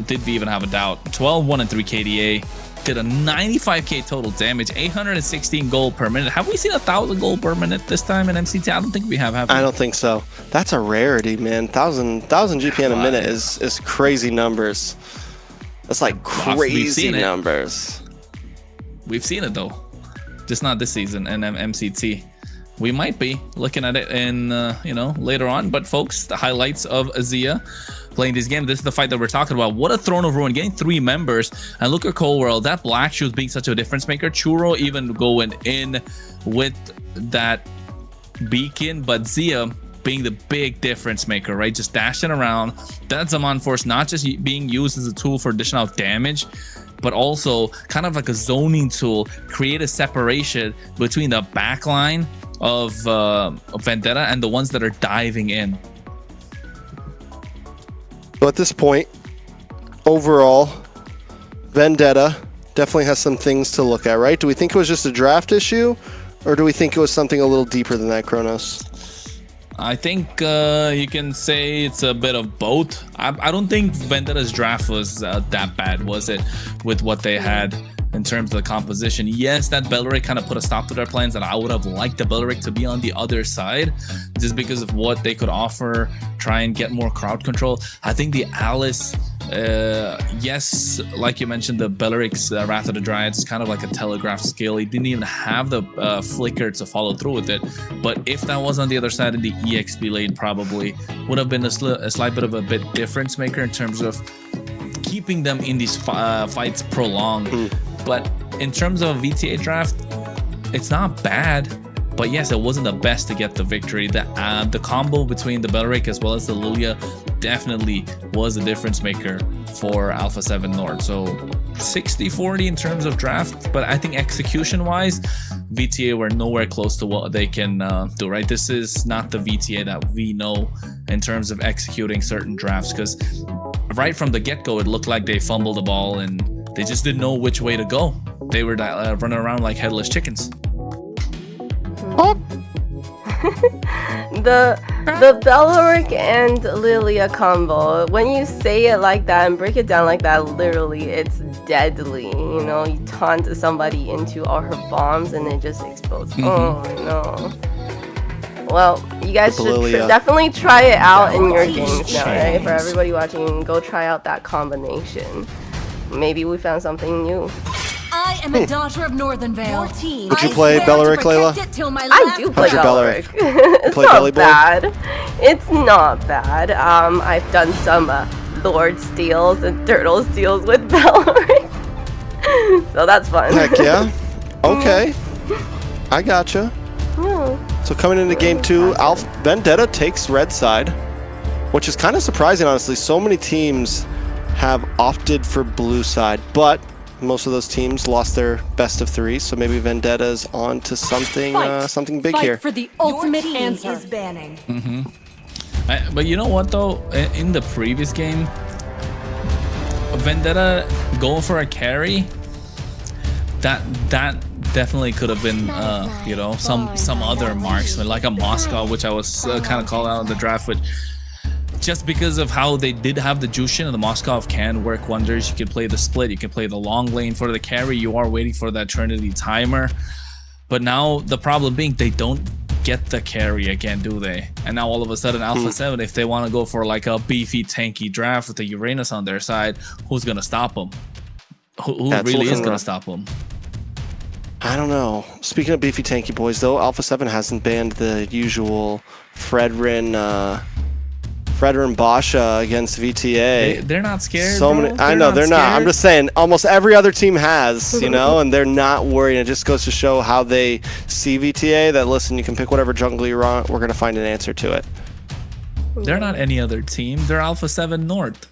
Did we even have a doubt? 12, 1, and 3 KDA. Did a 95k total damage, 816 gold per minute. Have we seen 1,000 gold per minute this time in MCT? I don't think we have we? I don't think so. That's a rarity, man. 1,000 GP in a minute is crazy numbers. That's like crazy numbers. We've seen it though, just not this season in MCT. We might be looking at it in later on. But folks, the highlights of Zia playing this game. This is the fight that we're talking about. What a Throne of Ruin, getting 3 members. And look at Cold World, that Black Shoes being such a difference maker. Churro even going in with that beacon, but Zia being the big difference maker, right? Just dashing around. That Zaman Force not just being used as a tool for additional damage, but also kind of like a zoning tool, create a separation between the backline of Vendetta and the ones that are diving in. So at this point, overall, Vendetta definitely has some things to look at, right? Do we think it was just a draft issue, or do we think it was something a little deeper than that, Kronos? I think you can say it's a bit of both. I don't think Vendetta's draft was that bad, was it? With what they had in terms of the composition. Yes, that Beleric kind of put a stop to their plans, and I would have liked the Beleric to be on the other side just because of what they could offer, try and get more crowd control. I think the Alice, yes, like you mentioned, the Beleric's Wrath of the Dryads is kind of like a telegraph skill. He didn't even have the flicker to follow through with it. But if that was on the other side of the EXP lane, probably would have been a slight bit of a bit difference maker in terms of keeping them in these fights prolonged. But in terms of VTA draft, it's not bad. But yes, it wasn't the best to get the victory. The combo between the Beleric as well as the Lilia definitely was a difference maker for Alpha7 North. So 60-40 in terms of draft, but I think execution-wise, VTA were nowhere close to what they can do, right? This is not the VTA that we know in terms of executing certain drafts, because right from the get-go, it looked like they fumbled the ball and they just didn't know which way to go. They were running around like headless chickens. the Beleric and Lilia combo, when you say it like that and break it down like that, literally it's deadly. You know, you taunt somebody into all her bombs and it just explodes. Oh no. Well, you guys should definitely try it out in your games now, right? For everybody watching, go try out that combination. Maybe we found something new. I am a daughter of Northern Vale. Would you play Beleric, Layla? I do play Beleric. It's not bad. It's not bad. I've done some Lord steals and Turtle steals with Beleric. So that's fun. Heck yeah. Okay. I gotcha. So coming into game 2, Vendetta takes red side, which is kind of surprising, honestly. So many teams have opted for blue side, but most of those teams lost their best of 3, so maybe Vendetta's on to something something big here. For the ultimate answer is banning. But you know what though? In the previous game, Vendetta going for a carry, that definitely could have been you know, some other marksman like a Moscow, which I was kind of called out in the draft, but just because of how they did have the Jushin, and the Moskov can work wonders. You can play the split, you can play the long lane for the carry. You are waiting for that Trinity timer, but now the problem being they don't get the carry again, do they? And now all of a sudden Alpha7, if they want to go for like a beefy tanky draft with the Uranus on their side, who's gonna stop them? Who really is gonna stop them? I don't know. Speaking of beefy tanky boys though, Alpha7 hasn't banned the usual Fredrin Basha against VTA. They're not scared. I know they're not. I'm just saying, almost every other team has, you know, and they're not worried. It just goes to show how they see VTA. That listen, you can pick whatever jungle you want. We're gonna find an answer to it. They're not any other team. They're Alpha7 North.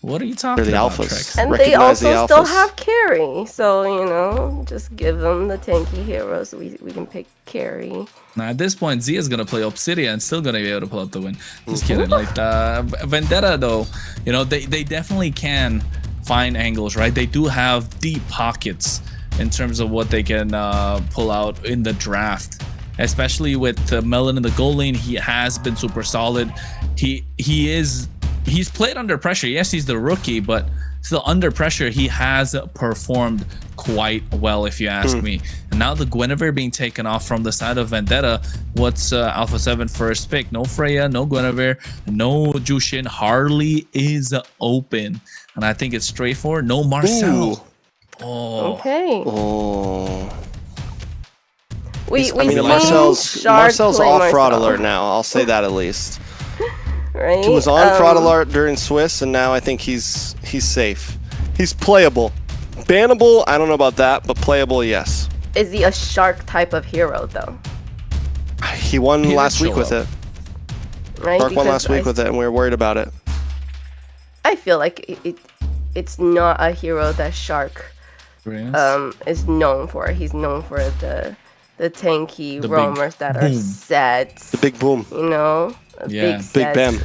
What are you talking They're the about, Alphas. Trex? And they also still have carry, so you know, just give them the tanky heroes. We can pick carry. Now at this point, Zia's gonna play Obsidian and still gonna be able to pull up the win. Just kidding. Like Vendetta though, you know, they definitely can find angles, right? They do have deep pockets in terms of what they can pull out in the draft. Especially with Melon in the goal lane, he has been super solid. He's played under pressure. Yes, he's the rookie, but still under pressure, he has performed quite well, if you ask me. And now the Guinevere being taken off from the side of Vendetta. What's Alpha7 first pick? No Freya, no Guinevere, no Jushin. Harley is open. And I think it's straightforward. No Marcel. Ooh. Oh. Okay. Oh. We Marcel's off fraud alert now. I'll say that at least. Right? He was on fraud alert during Swiss, and now I think he's safe. He's playable. Bannable, I don't know about that, but playable, yes. Is he a shark type of hero though? He won last week with it. Right? Shark won last week with it, and we were worried about it. I feel like it's not a hero that Shark is known for. He's known for the tanky roamers that are set. The big boom. You know? Yeah. Big bam.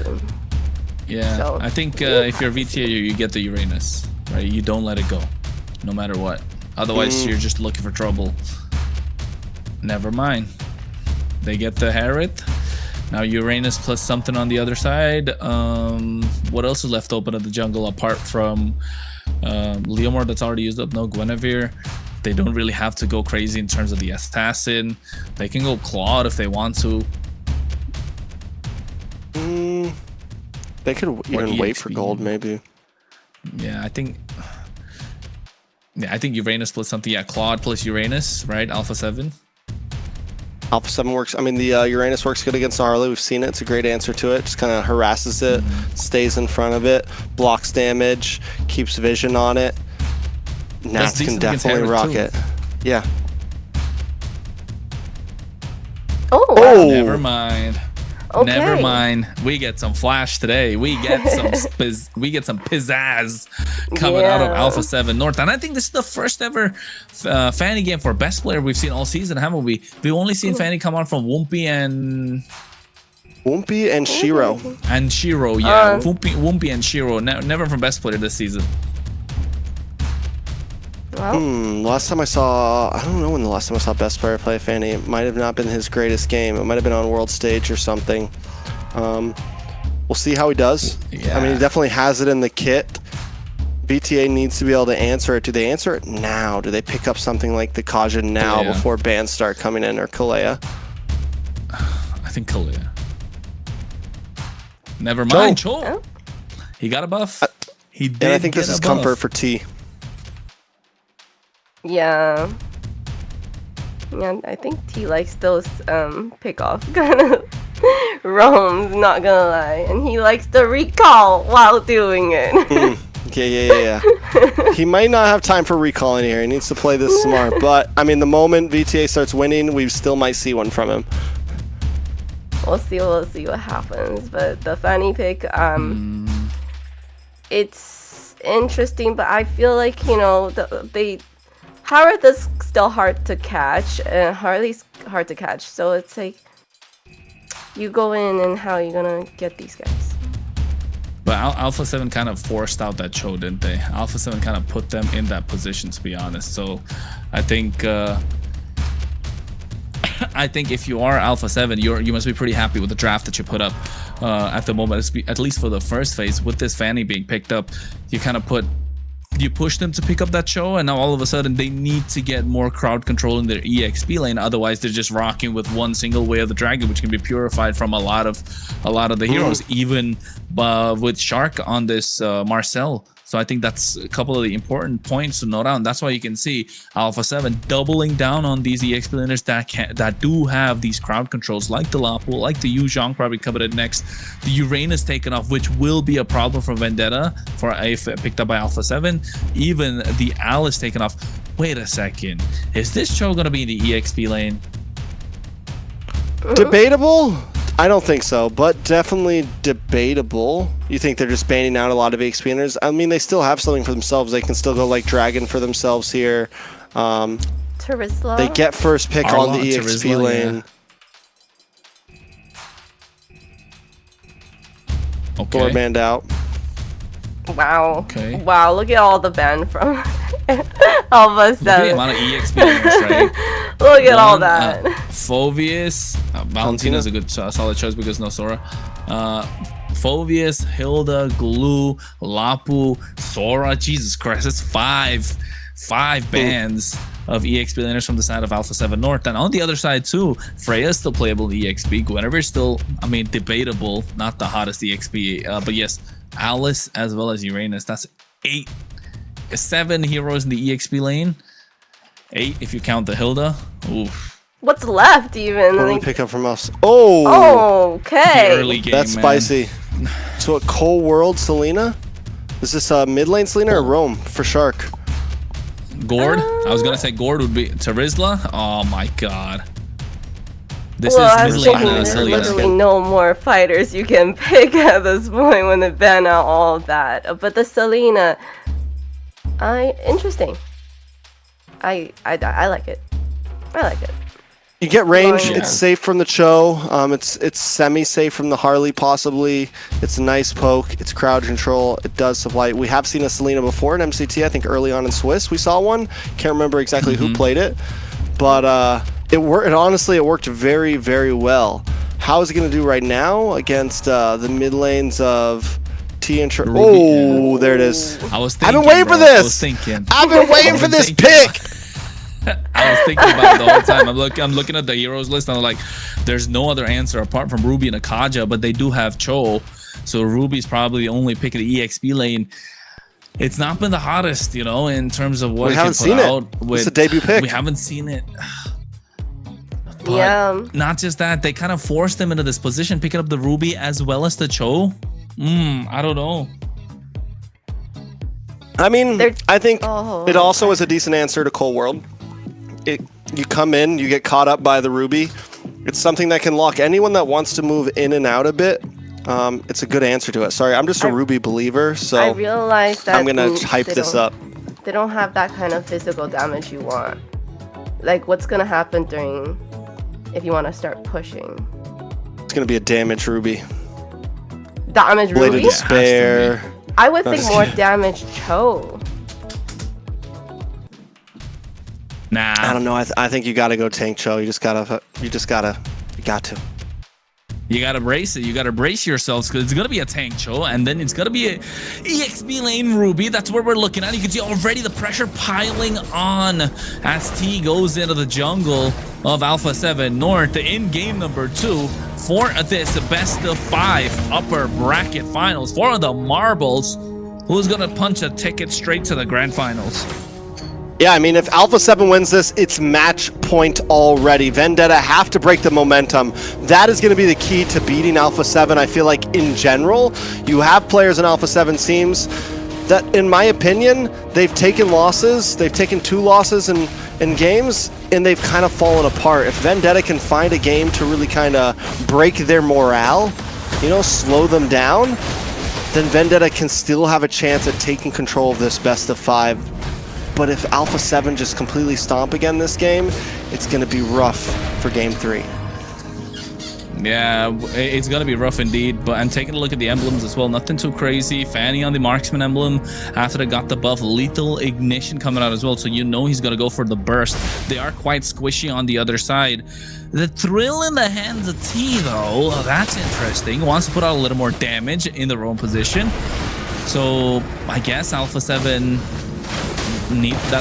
Yeah. So, I think if you're VTA, you get the Uranus, right? You don't let it go, no matter what. Otherwise, you're just looking for trouble. Never mind. They get the Harriet. Now Uranus plus something on the other side. What else is left open at the jungle apart from Leomord that's already used up? No Guinevere. They don't really have to go crazy in terms of the assassin. They can go Claude if they want to. They could even wait for gold, maybe. Yeah, I think Uranus plus something. Yeah, Claude plus Uranus, right? Alpha7. Alpha7 works. I mean, the Uranus works good against Harley. We've seen it. It's a great answer to it. Just kind of harasses it, stays in front of it, blocks damage, keeps vision on it. Nats can definitely rock it. Yeah. Oh, wow. Never mind. Okay. Never mind. We get some flash today. We get some pizzazz coming out of Alpha7 North. And I think this is the first ever Fanny game for best player we've seen all season, haven't we? We've only seen Fanny come on from Wumpy and Shiro. And Shiro, yeah. Wumpy and Shiro. Never from best player this season. Well, Last time I saw, I don't know when the last time I saw Best Player play Fanny. It might have not been his greatest game. It might have been on World Stage or something. We'll see how he does. Yeah. I mean, he definitely has it in the kit. VTA needs to be able to answer it. Do they answer it now? Do they pick up something like the Kaja now before bans start coming in, or Kalea? I think Kalea. Never mind, Cho. He got a buff. He did. And I think get this is a buff. comfort for T. yeah. Yeah, I think T likes those pick off kind of roams, not gonna lie. And he likes to recall while doing it. Yeah. He might not have time for recalling here. He needs to play this smart. But, I mean, the moment VTA starts winning, we still might see one from him. We'll see what happens. But the Fanny pick, it's interesting, but I feel like, you know, Howard is still hard to catch, and Harley's hard to catch. So it's like, you go in, and how are you gonna get these guys? But Alpha7 kind of forced out that Cho, didn't they? Alpha7 kind of put them in that position, to be honest. So I think if you are Alpha7, you must be pretty happy with the draft that you put up at the moment, at least for the first phase. With this Fanny being picked up, you push them to pick up that Cho, and now all of a sudden they need to get more crowd control in their EXP lane. Otherwise, they're just rocking with one single way of the dragon, which can be purified from a lot of the heroes, even with Shark on this Marcel. So I think that's a couple of the important points to note down. That's why you can see Alpha7 doubling down on these EXP laners that do have these crowd controls, like the Lapu, like the Yu Zhang, probably covered next. The Uranus taken off, which will be a problem for Vendetta, for if picked up by Alpha7. Even the Alice taken off. Wait a second. Is this Cho going to be in the EXP lane? Debatable? I don't think so, but definitely debatable. You think they're just banning out a lot of EXP winners? I mean, they still have something for themselves. They can still go like Dragon for themselves here. Terizla? They get first pick Arlong, on the EXP Terizla, lane. Yeah. Okay. Or banned out. Wow. Okay. Wow, look at all the ban from Alpha7. Look at the amount of EXP winners, right? Look at all that. Phoveus, Valentina's a good solid choice because no Sora. Phoveus, Hilda, Glue, Lapu, Sora. Jesus Christ, that's five bands of EXP laners from the side of Alpha7 North. And on the other side too, Freya's still playable EXP. Guinevere's still, I mean, debatable, not the hottest EXP. But yes, Alice as well as Uranus. That's 7 heroes in the EXP lane. 8 if you count the Hilda. Oof. What's left even? What do we pick up from us? Oh! Okay. The early game, That's man. spicy. So a Cold World Selena? Is this mid lane Selena or Rome for Shark? Gord? I was gonna say Gord would be Terizla. Oh my god. This I is was mid thinking lane there's Selena. literally no more fighters you can pick at this point when they ban out all of that. But the Selena, interesting. I like it. I like it. You get range. Yeah. It's safe from the Cho. It's semi-safe from the Harley, possibly. It's a nice poke. It's crowd control. It does supply. We have seen a Selena before in MCT. I think early on in Swiss we saw one. Can't remember exactly who played it, but it worked. Honestly, it worked very, very well. How is it going to do right now against the mid lanes of T and Ruby? Oh, there it is. I was thinking, I've been waiting for this. I was thinking. I've been waiting for this pick. I was thinking about it the whole time. I'm looking at the heroes list and I'm like, there's no other answer apart from Ruby and Akaja, but they do have Cho. So Ruby's probably the only pick of the EXP lane. It's not been the hottest, you know, in terms of what We it haven't can put seen out. it. It's a debut pick. We haven't seen it. But Yeah. not just that, they kind of forced them into this position, picking up the Ruby as well as the Cho. I don't know. I mean, I think Oh. it also is a decent answer to Cold World. You come in, you get caught up by the Ruby. It's something that can lock anyone that wants to move in and out a bit. It's a good answer to it. Sorry, I'm just a Ruby believer, so I realized that I'm gonna hype this up. They don't have that kind of physical damage you want. Like, what's gonna happen if you want to start pushing? It's gonna be a damage Ruby. Damage Blade of Ruby? Despair. I would No, think just more kidding. damage Cho. Nah. I don't know. I think you got to go tank Cho. You got to. You gotta brace it. You gotta brace yourselves because it's gonna be a tank Cho, and then it's gonna be a EXP lane Ruby. That's what we're looking at. You can see already the pressure piling on as T goes into the jungle of Alpha7 North in game number 2 for this best of 5 upper bracket finals for the marbles. Who's gonna punch a ticket straight to the grand finals? Yeah, I mean, if Alpha7 wins this, it's match point already. Vendetta have to break the momentum. That is going to be the key to beating Alpha7. I feel like in general, you have players in Alpha7 teams that, in my opinion, they've taken losses. They've taken 2 losses in games, and they've kind of fallen apart. If Vendetta can find a game to really kind of break their morale, you know, slow them down, then Vendetta can still have a chance at taking control of this best of 5. But if Alpha7 just completely stomp again this game, it's going to be rough for game 3. Yeah, it's going to be rough indeed. But I'm taking a look at the emblems as well. Nothing too crazy. Fanny on the marksman emblem after they got the buff. Lethal ignition coming out as well. So you know he's going to go for the burst. They are quite squishy on the other side. The thrill in the hands of T, though, that's interesting. Wants to put out a little more damage in the roam position. So I guess Alpha7...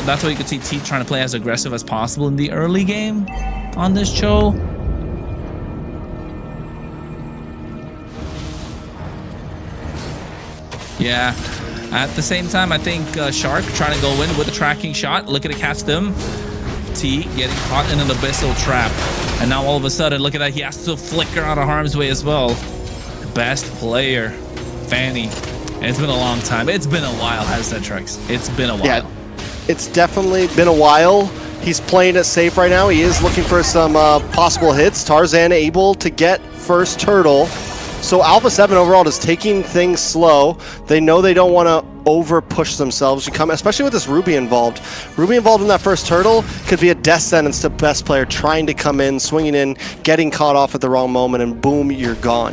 that's why you could see T trying to play as aggressive as possible in the early game on this Cho. Yeah, at the same time, I think Shark trying to go in with a tracking shot, looking to catch them. T getting caught in an abyssal trap, and now all of a sudden, look at that, he has to flicker out of harm's way as well. Best player, Fanny. It's been a long time. It's been a while, has said Trex. It's been a while. Yeah. It's definitely been a while. He's playing it safe right now. He is looking for some possible hits. Tarzan able to get first turtle. So Alpha7 overall is taking things slow. They know they don't want to over push themselves. You come, especially with this Ruby involved. Ruby involved in that first turtle could be a death sentence to best player trying to come in, swinging in, getting caught off at the wrong moment, and boom, you're gone.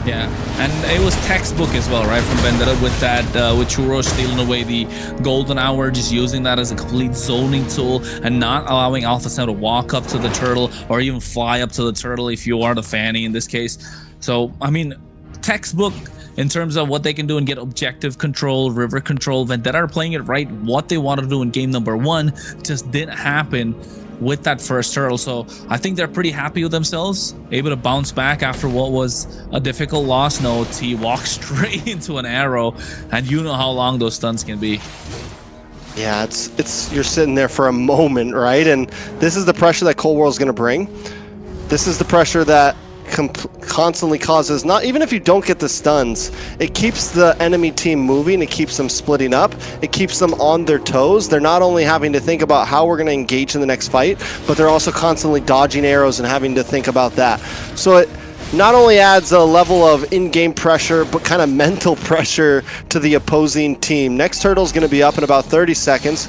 Yeah, and it was textbook as well, right, from Vendetta with that, with Churro stealing away the golden hour, just using that as a complete zoning tool and not allowing Alpha7 to walk up to the turtle or even fly up to the turtle if you are the Fanny in this case. So, I mean, textbook in terms of what they can do and get objective control, river control. Vendetta are playing it right. What they wanted to do in game number 1 just didn't happen with that first turtle. So I think they're pretty happy with themselves, able to bounce back after what was a difficult loss. No, T walks straight into an arrow, and you know how long those stuns can be. Yeah, it's you're sitting there for a moment, right? And this is the pressure that Cold War is going to bring. This is the pressure that constantly causes, not even if you don't get the stuns, it keeps the enemy team moving, it keeps them splitting up, it keeps them on their toes. They're not only having to think about how we're going to engage in the next fight, but they're also constantly dodging arrows and having to think about that. So it not only adds a level of in-game pressure, but kind of mental pressure to the opposing team. Next turtle is going to be up in about 30 seconds.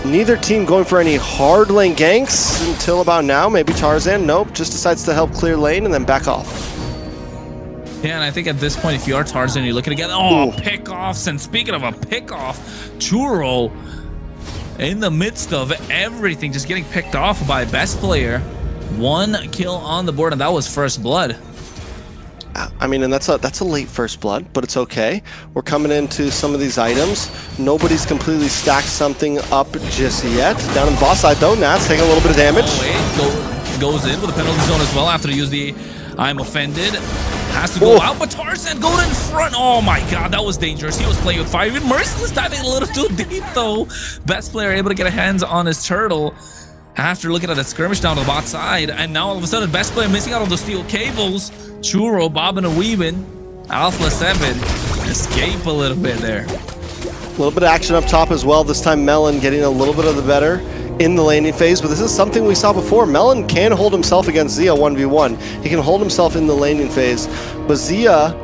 Neither team going for any hard lane ganks until about now. Maybe Tarzan, nope, just decides to help clear lane and then back off. Yeah, and I think at this point, if you are Tarzan, you're looking to get, pick-offs. And speaking of a pick-off, Churro in the midst of everything, just getting picked off by best player. 1 kill on the board, and that was first blood. I mean, and that's a late first blood, but it's okay. We're coming into some of these items. Nobody's completely stacked something up just yet. Down on the boss side, though, Nat's taking a little bit of damage. Goes in with a penalty zone as well after he used the I'm offended. Has to go out, but Tarzan going in front. Oh my god, that was dangerous. He was playing with fire. Even Merciless diving a little too deep, though. Best player able to get a hands on his turtle after looking at that skirmish down to the bot side, and now all of a sudden best player missing out on the steel cables. Churro bobbing and weaving. Alpha7 escape a little bit there. A little bit of action up top as well. This time Melon getting a little bit of the better in the laning phase, but this is something we saw before. Melon can hold himself against Zia 1v1. He can hold himself in the laning phase, but Zia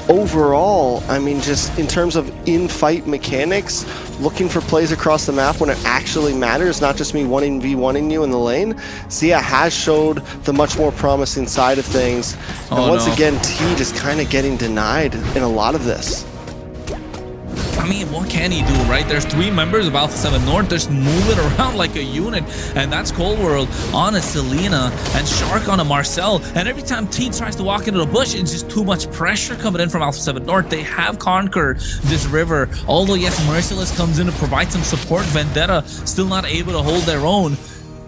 overall, I mean, just in terms of in-fight mechanics, looking for plays across the map when it actually matters, not just me 1v1ing you in the lane, Zia has showed the much more promising side of things. And once again, T just kind of getting denied in a lot of this. I mean, what can he do, right? There's 3 members of Alpha7 North. Just move it around like a unit. And that's Cold World on a Selena and Shark on a Marcel. And every time T tries to walk into the bush, it's just too much pressure coming in from Alpha7 North. They have conquered this river. Although, yes, Merciless comes in to provide some support. Vendetta still not able to hold their own.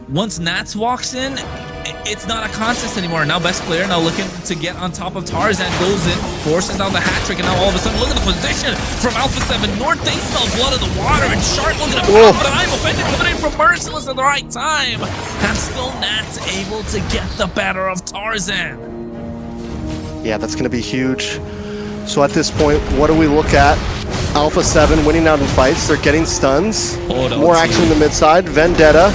Once Nats walks in, it's not a contest anymore. Now best player now looking to get on top of Tarzan, goes in, forces out the hat trick, and now all of a sudden look at the position from Alpha7 North. They smell blood in the water, and Shark looking to pop, but I'm offended coming in from Merciless at the right time. And still Nats able to get the better of Tarzan. Yeah, that's going to be huge. So at this point, what do we look at? Alpha7 winning out in fights. They're getting stuns. More action in the mid side. Vendetta.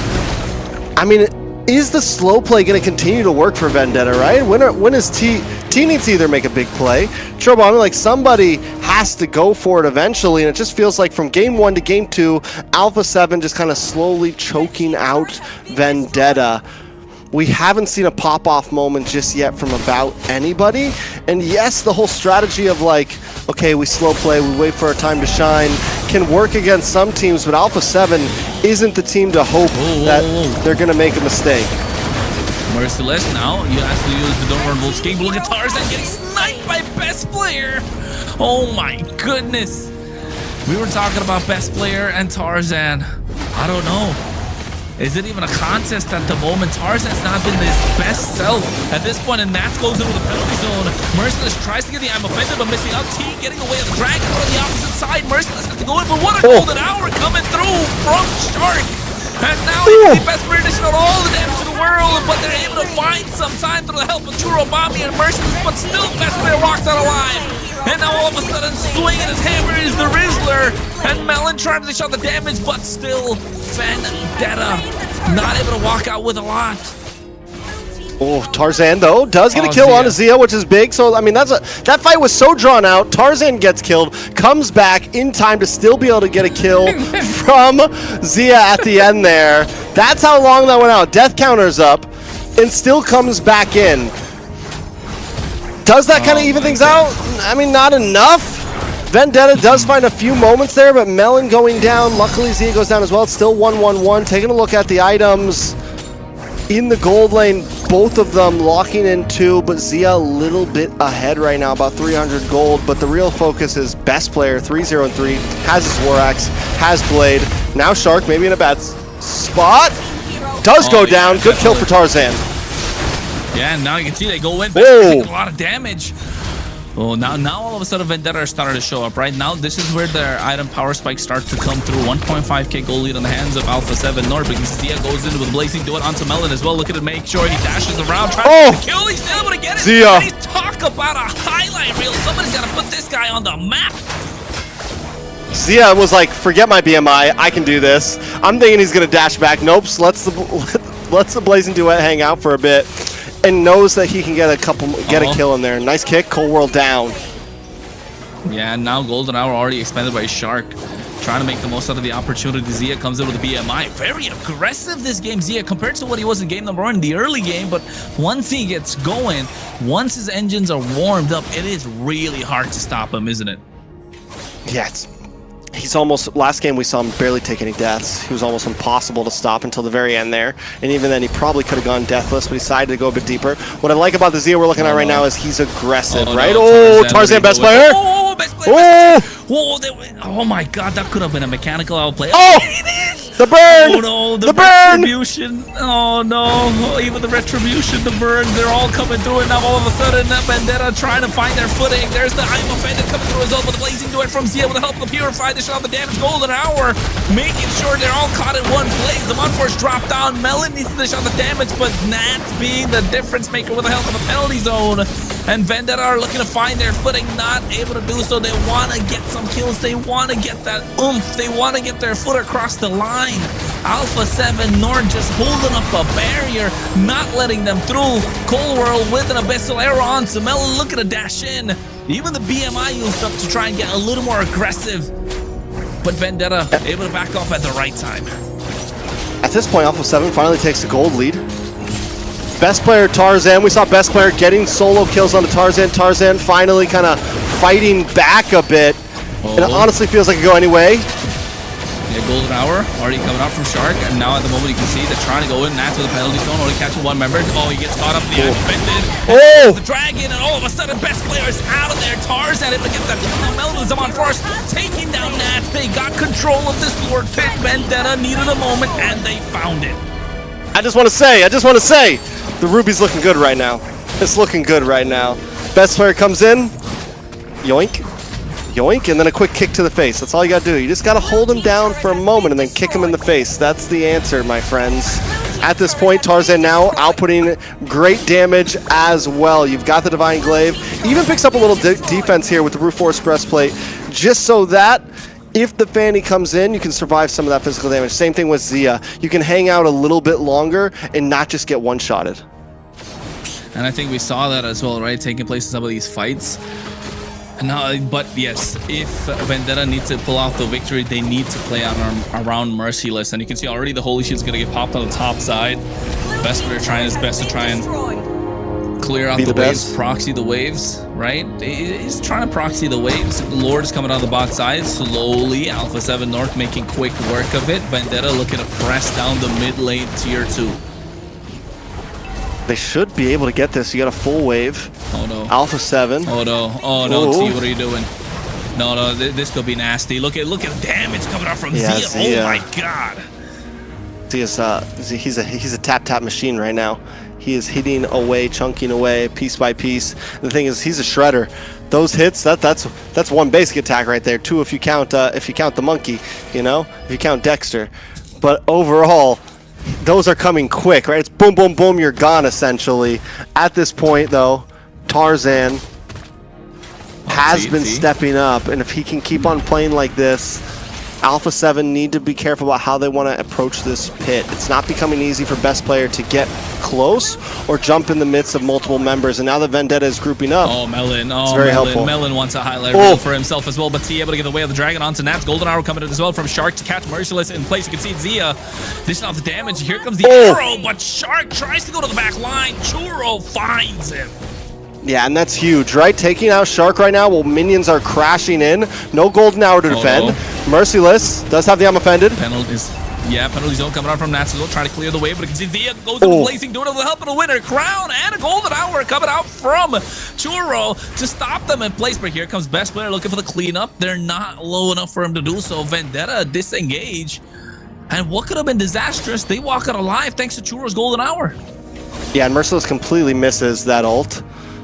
I mean, is the slow play going to continue to work for Vendetta, right? When is T needs to either make a big play, Trouble, I mean, like somebody has to go for it eventually, and it just feels like from game 1 to game 2, Alpha7 just kind of slowly choking out Vendetta. We haven't seen a pop-off moment just yet from about anybody. And yes, the whole strategy of like, okay, we slow play, we wait for our time to shine, can work against some teams, but Alpha7 isn't the team to hope that they're going to make a mistake. Merciless now, he has to use the Don't escape. Look at Tarzan getting sniped by best player. Oh my goodness. We were talking about best player and Tarzan. I don't know. Is it even a contest at the moment? Tarzan's not been his best self at this point, and Nats goes into the penalty zone. Merciless tries to get the I'm offended, but missing out. T getting away of the Dragon on the opposite side. Merciless has to go in, but what a golden hour coming through from Shark. And now he's the best player edition on all the damage in the world, but they're able to find some time through the help of Churro, Bobby, and Merciless, but still best player walks out alive. And now all of a sudden, swinging his hammer is the Rizzler. And Melon trying to shot the damage, but still Vendetta not able to walk out with a lot. Oh, Tarzan though does get a kill on Zia, which is big. So I mean, that fight was so drawn out. Tarzan gets killed, comes back in time to still be able to get a kill from Zia at the end there. That's how long that went out. Death counter's up, and still comes back in. Does that kind of even things out? I mean, not enough. Vendetta does find a few moments there, but Melon going down. Luckily, Zia goes down as well. It's still 1-1-1. Taking a look at the items in the gold lane, both of them locking in 2, but Zia a little bit ahead right now, about 300 gold. But the real focus is best player, 3-0-3, has his War Axe, has Blade. Now Shark, maybe in a bad spot. Does go down. Good kill for Tarzan. Yeah, and now you can see they go in, taking a lot of damage. Oh, now all of a sudden Vendetta are starting to show up, right? Now this is where their item power spikes start to come through. 1.5k gold lead on the hands of Alpha7 North, because Zia goes into with Blazing, do it onto Melon as well. Look at it, make sure he dashes around, trying to kill. He's still able to get it. Zia. And he's talk about a highlight reel. Somebody's got to put this guy on the map. Zia was like, forget my BMI, I can do this. I'm thinking he's gonna dash back. Nope, lets the Blazing Duet hang out for a bit, and knows that he can get a kill in there. Nice kick, Cold World down. Yeah, and now golden hour already expended by Shark, trying to make the most out of the opportunity. Zia comes in with a BMI. Very aggressive this game, Zia, compared to what he was in game number 1 in the early game. But once he gets going, once his engines are warmed up, it is really hard to stop him, isn't it? Yeah, he's almost, last game we saw him barely take any deaths. He was almost impossible to stop until the very end there. And even then he probably could have gone deathless, but he decided to go a bit deeper. What I like about the Zia we're looking at right now is he's aggressive, right? Tarzan best player. Best player. Oh my god, that could have been a mechanical outplay. Oh, it is! The burn! Oh no, the burn! Retribution. Oh no, even the retribution, the burn, they're all coming through, and now all of a sudden Vendetta trying to find their footing. There's the I'm offended coming through as well, with the Blazing Duet from Zia with the help of the Purify. They shot the damage. Golden hour, making sure they're all caught in one place. The Monforce drop down. Melon needs to dish out the damage, but Nats being the difference maker with the help of the penalty zone. And Vendetta are looking to find their footing, not able to do so. They want to get some kills. They want to get that oomph. They want to get their foot across the line. Alpha7 North just holding up a barrier, not letting them through. Cold World with an Abyssal Arrow on to Melon, looking to dash in. Even the BMI used up to try and get a little more aggressive. But Vendetta able to back off at the right time. At this point, Alpha7 finally takes the gold lead. Best player Tarzan. We saw best player getting solo kills onto Tarzan. Tarzan finally kind of fighting back a bit. And it honestly feels like it could go any way. Yeah, golden hour already coming out from Shark, and now at the moment you can see they're trying to go in. That's with the penalty zone, only catching one member. Oh, he gets caught up in the offended. Oh! The dragon, and all of a sudden, best player is out of there. Tarzan able to get that Melvins on first, taking down Nats. They got control of this Lord Pit. Vendetta needed a moment, and they found it. I just want to say, the Ruby's looking good right now. It's looking good right now. Best player comes in, yoink. Yoink, and then a quick kick to the face. That's all you gotta do. You just gotta hold him down for a moment and then kick him in the face. That's the answer, my friends. At this point, Tarzan now outputting great damage as well. You've got the Divine Glaive. Even picks up a little defense here with the Brute Force Breastplate, just so that if the Fanny comes in, you can survive some of that physical damage. Same thing with Zia. You can hang out a little bit longer and not just get one-shotted. And I think we saw that as well, right? Taking place in some of these fights. No, but yes, if Vendetta needs to pull off the victory, they need to play around Merciless. And you can see already the Holy Shield's going to get popped on the top side. Best player trying his best to try and clear out the waves, proxy the waves, right? He's trying to proxy the waves. Lord is coming on the bot side slowly. Alpha7 North making quick work of it. Vendetta looking to press down the mid lane tier 2. They should be able to get this. You got a full wave. Oh no. Alpha7. Oh no. Oh no. T, what are you doing? No, this could be nasty. Look at the damage coming out from Zia. Oh my god. He's a tap machine right now. He is hitting away, chunking away, piece by piece. The thing is, he's a shredder. Those hits, that's one basic attack right there. 2 if you count the monkey, you know, if you count Dexter. But overall, those are coming quick, right? It's boom, boom, boom, you're gone, essentially. At this point, though, Tarzan has been stepping up, and if he can keep on playing like this, Alpha7 need to be careful about how they want to approach this pit. It's not becoming easy for best player to get close or jump in the midst of multiple members, and now that Vendetta is grouping up, oh Melon, it's very helpful. Melon wants a highlight reel for himself as well, but T able to get away of the dragon onto Nats. Golden Hour coming in as well from Shark to catch Merciless in place. You can see Zia dishing out the damage. Here comes the arrow, but Shark tries to go to the back line. Churro finds him. Yeah, and that's huge, right? Taking out Shark right now while minions are crashing in. No Golden Hour to defend. Merciless does have the unoffended. Penalties. Yeah, penalty zone coming out from Nats as well, trying to clear the way, but you can see Zia goes into blazing, doing it with the help of the winner. Crown and a Golden Hour coming out from Churro to stop them in place. But here comes best player looking for the cleanup. They're not low enough for him to do so. Vendetta disengage. And what could have been disastrous, they walk out alive thanks to Churro's Golden Hour. Yeah, and Merciless completely misses that ult.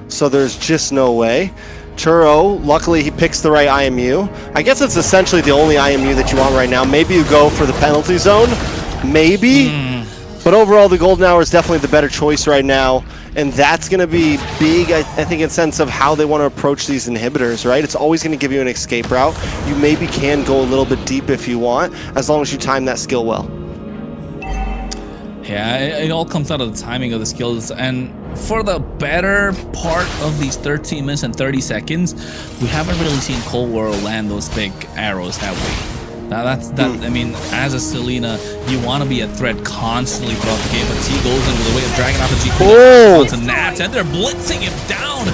So there's just no way. Churro, luckily he picks the right IMU. I guess it's essentially the only IMU that you want right now. Maybe you go for the penalty zone, maybe. But overall, the Golden Hour is definitely the better choice right now. And that's going to be big, I think, in sense of how they want to approach these inhibitors, right? It's always going to give you an escape route. You maybe can go a little bit deep if you want, as long as you time that skill well. Yeah, it all comes out of the timing of the skills, and for the better part of these 13 minutes and 30 seconds, we haven't really seen Cold War land those big arrows that way. Now I mean, as a Selena, you want to be a threat constantly throughout the game, but T goes in with a way of dragging off the G onto Nats, and they're blitzing him down.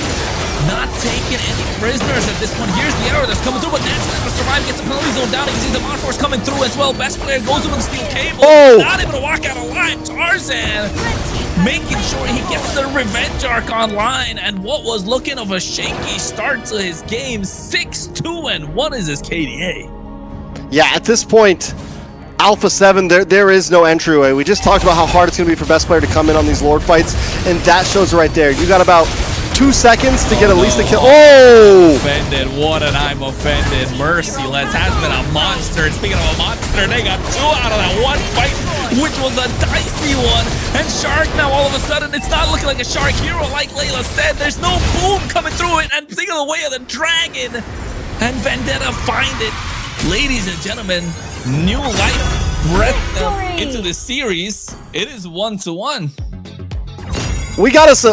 Not taking any prisoners at this point. Here's the arrow that's coming through, but Nats not able to survive, gets the penalty zone down. You can see the Mod Force coming through as well. Best player goes with the steel cable. Not able to walk out alive. Tarzan making sure he gets the revenge arc online, and what was looking of a shaky start to his game, 6-2-1 is his KDA. Yeah, at this point, Alpha7, there is no entryway. We just talked about how hard it's going to be for best player to come in on these Lord fights, and that shows right there. You got about 2 seconds to get at least a kill. Offended, what an I'm offended. Merciless has been a monster. And speaking of a monster, they got 2 out of that one fight, which was a dicey one. And Shark now, all of a sudden, it's not looking like a Shark hero, like Layla said. There's no boom coming through it, and thinking of the way of the dragon. And Vendetta find it. Ladies and gentlemen, new life breath into the series. It is 1-1. We got us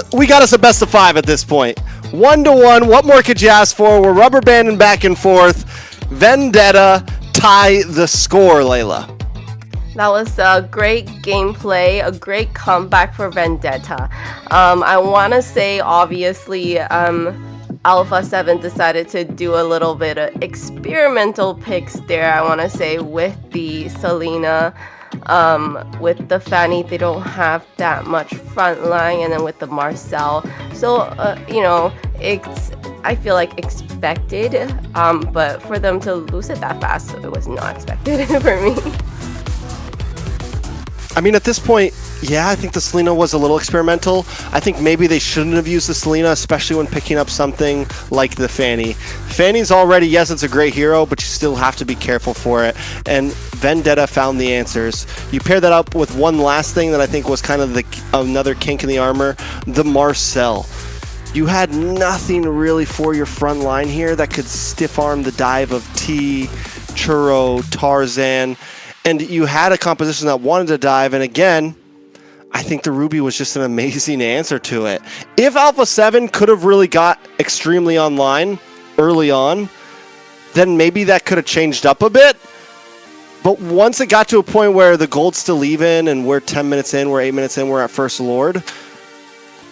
a best of 5 at this point. 1-1. What more could you ask for? We're rubber banding back and forth. Vendetta tie the score, Layla. That was a great gameplay, a great comeback for Vendetta. I want to say, obviously, Alpha7 decided to do a little bit of experimental picks there, I want to say, with the Selena. With the Fanny, they don't have that much front line, and then with the Marcel, so you know, it's, I feel like, expected, but for them to lose it that fast, it was not expected for me. I mean, at this point, yeah, I think the Selena was a little experimental. I think maybe they shouldn't have used the Selena, especially when picking up something like the Fanny. Fanny's already, yes, it's a great hero, but you still have to be careful for it. And Vendetta found the answers. You pair that up with one last thing that I think was kind of another kink in the armor, the Marcel. You had nothing really for your front line here that could stiff arm the dive of T, Churro, Tarzan, and you had a composition that wanted to dive, and again, I think the Ruby was just an amazing answer to it. If Alpha7 could have really got extremely online early on, then maybe that could have changed up a bit. But once it got to a point where the gold's still even and we're 10 minutes in, we're 8 minutes in, we're at First Lord,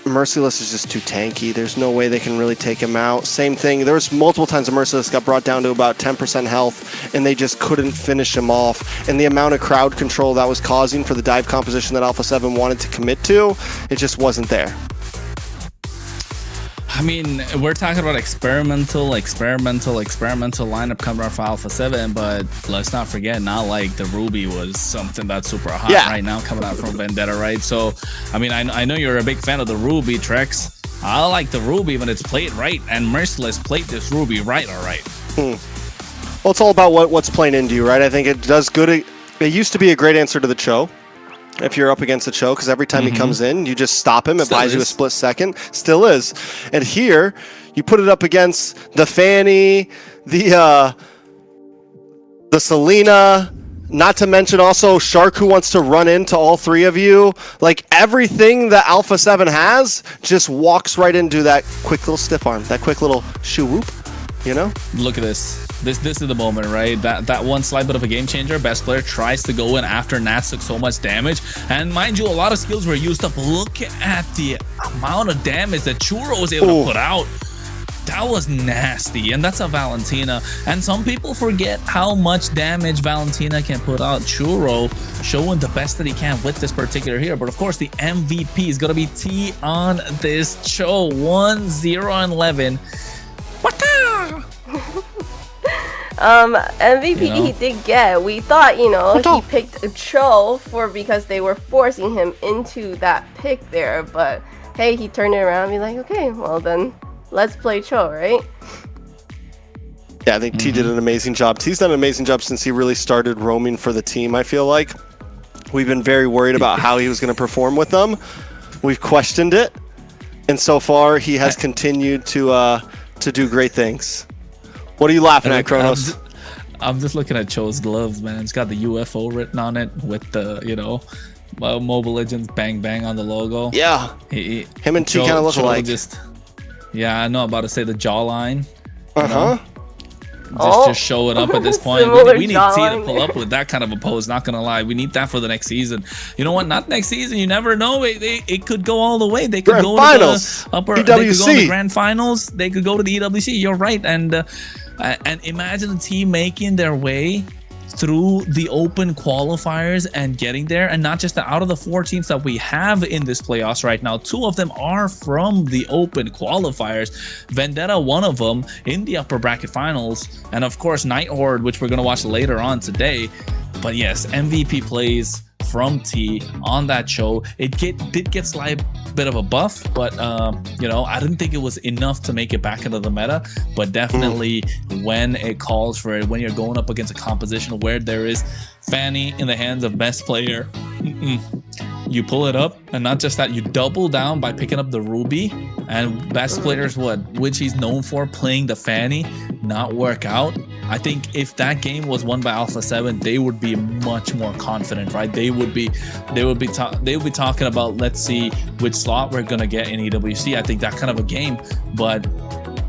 Merciless is just too tanky. There's no way they can really take him out. Same thing, there was multiple times the Merciless got brought down to about 10% health and they just couldn't finish him off. And the amount of crowd control that was causing for the dive composition that Alpha7 wanted to commit to, it just wasn't there. I mean, we're talking about experimental lineup coming out for Alpha7, but let's not forget, not like the Ruby was something that's super hot right now coming out from Vendetta, right? So, I mean, I know you're a big fan of the Ruby, Trex. I like the Ruby when it's played right, and Merciless played this Ruby right, all right. Well, it's all about what's playing into you, right? I think it does good. It used to be a great answer to the Cho. If you're up against the Cho, because every time he comes in, you just stop him. It buys you a split second. Still is. And here, you put it up against the Fanny, the Selena, not to mention also Shark, who wants to run into all three of you. Like, everything that Alpha7 has just walks right into that quick little stiff arm, that quick little shoo whoop, you know? Look at this. This is the moment, right? That one slight bit of a game changer. Best player tries to go in after Nats took so much damage. And mind you, a lot of skills were used up. Look at the amount of damage that Churro was able to put out. That was nasty. And that's a Valentina. And some people forget how much damage Valentina can put out. Churro showing the best that he can with this particular hero. But of course, the MVP is going to be T on this show. 1-0-11. What? MVP, you know, he did get. We thought, you know, he picked a Cho because they were forcing him into that pick there, but hey, he turned it around and be like, okay, well then let's play Cho, right? Yeah, I think T did an amazing job. T's done an amazing job since he really started roaming for the team, I feel like. We've been very worried about how he was going to perform with them. We've questioned it, and so far he has continued to do great things. What are you laughing at, Kronos? I'm just looking at Cho's gloves, man. It's got the UFO written on it with the, you know, Mobile Legends bang bang on the logo. Yeah. Him and T kind of look alike. Yeah, I know. I'm about to say the jawline. Uh-huh. Just show it up at this point. We need T to pull up with that kind of a pose, not gonna lie. We need that for the next season. You know what? Not next season. You never know. It could go all the way. They could go to the upper EWC. They could go to the grand finals. They could go to the EWC. You're right. And imagine the team making their way through the open qualifiers and getting there. And not just that, out of the 4 teams that we have in this playoffs right now, 2 of them are from the open qualifiers. Vendetta, one of them, in the upper bracket finals, and of course Night Horde, which we're going to watch later on today. But yes, MVP plays from T on that show. It did get slight bit of a buff, but you know, I didn't think it was enough to make it back into the meta. But definitely when it calls for it, when you're going up against a composition where there is Fanny in the hands of best player, you pull it up. And not just that, you double down by picking up the Ruby, and best players, which he's known for, playing the Fanny, not work out. I think if that game was won by Alpha7, they would be much more confident, right? They would be talking about, let's see which slot we're gonna get in EWC. I think that kind of a game. But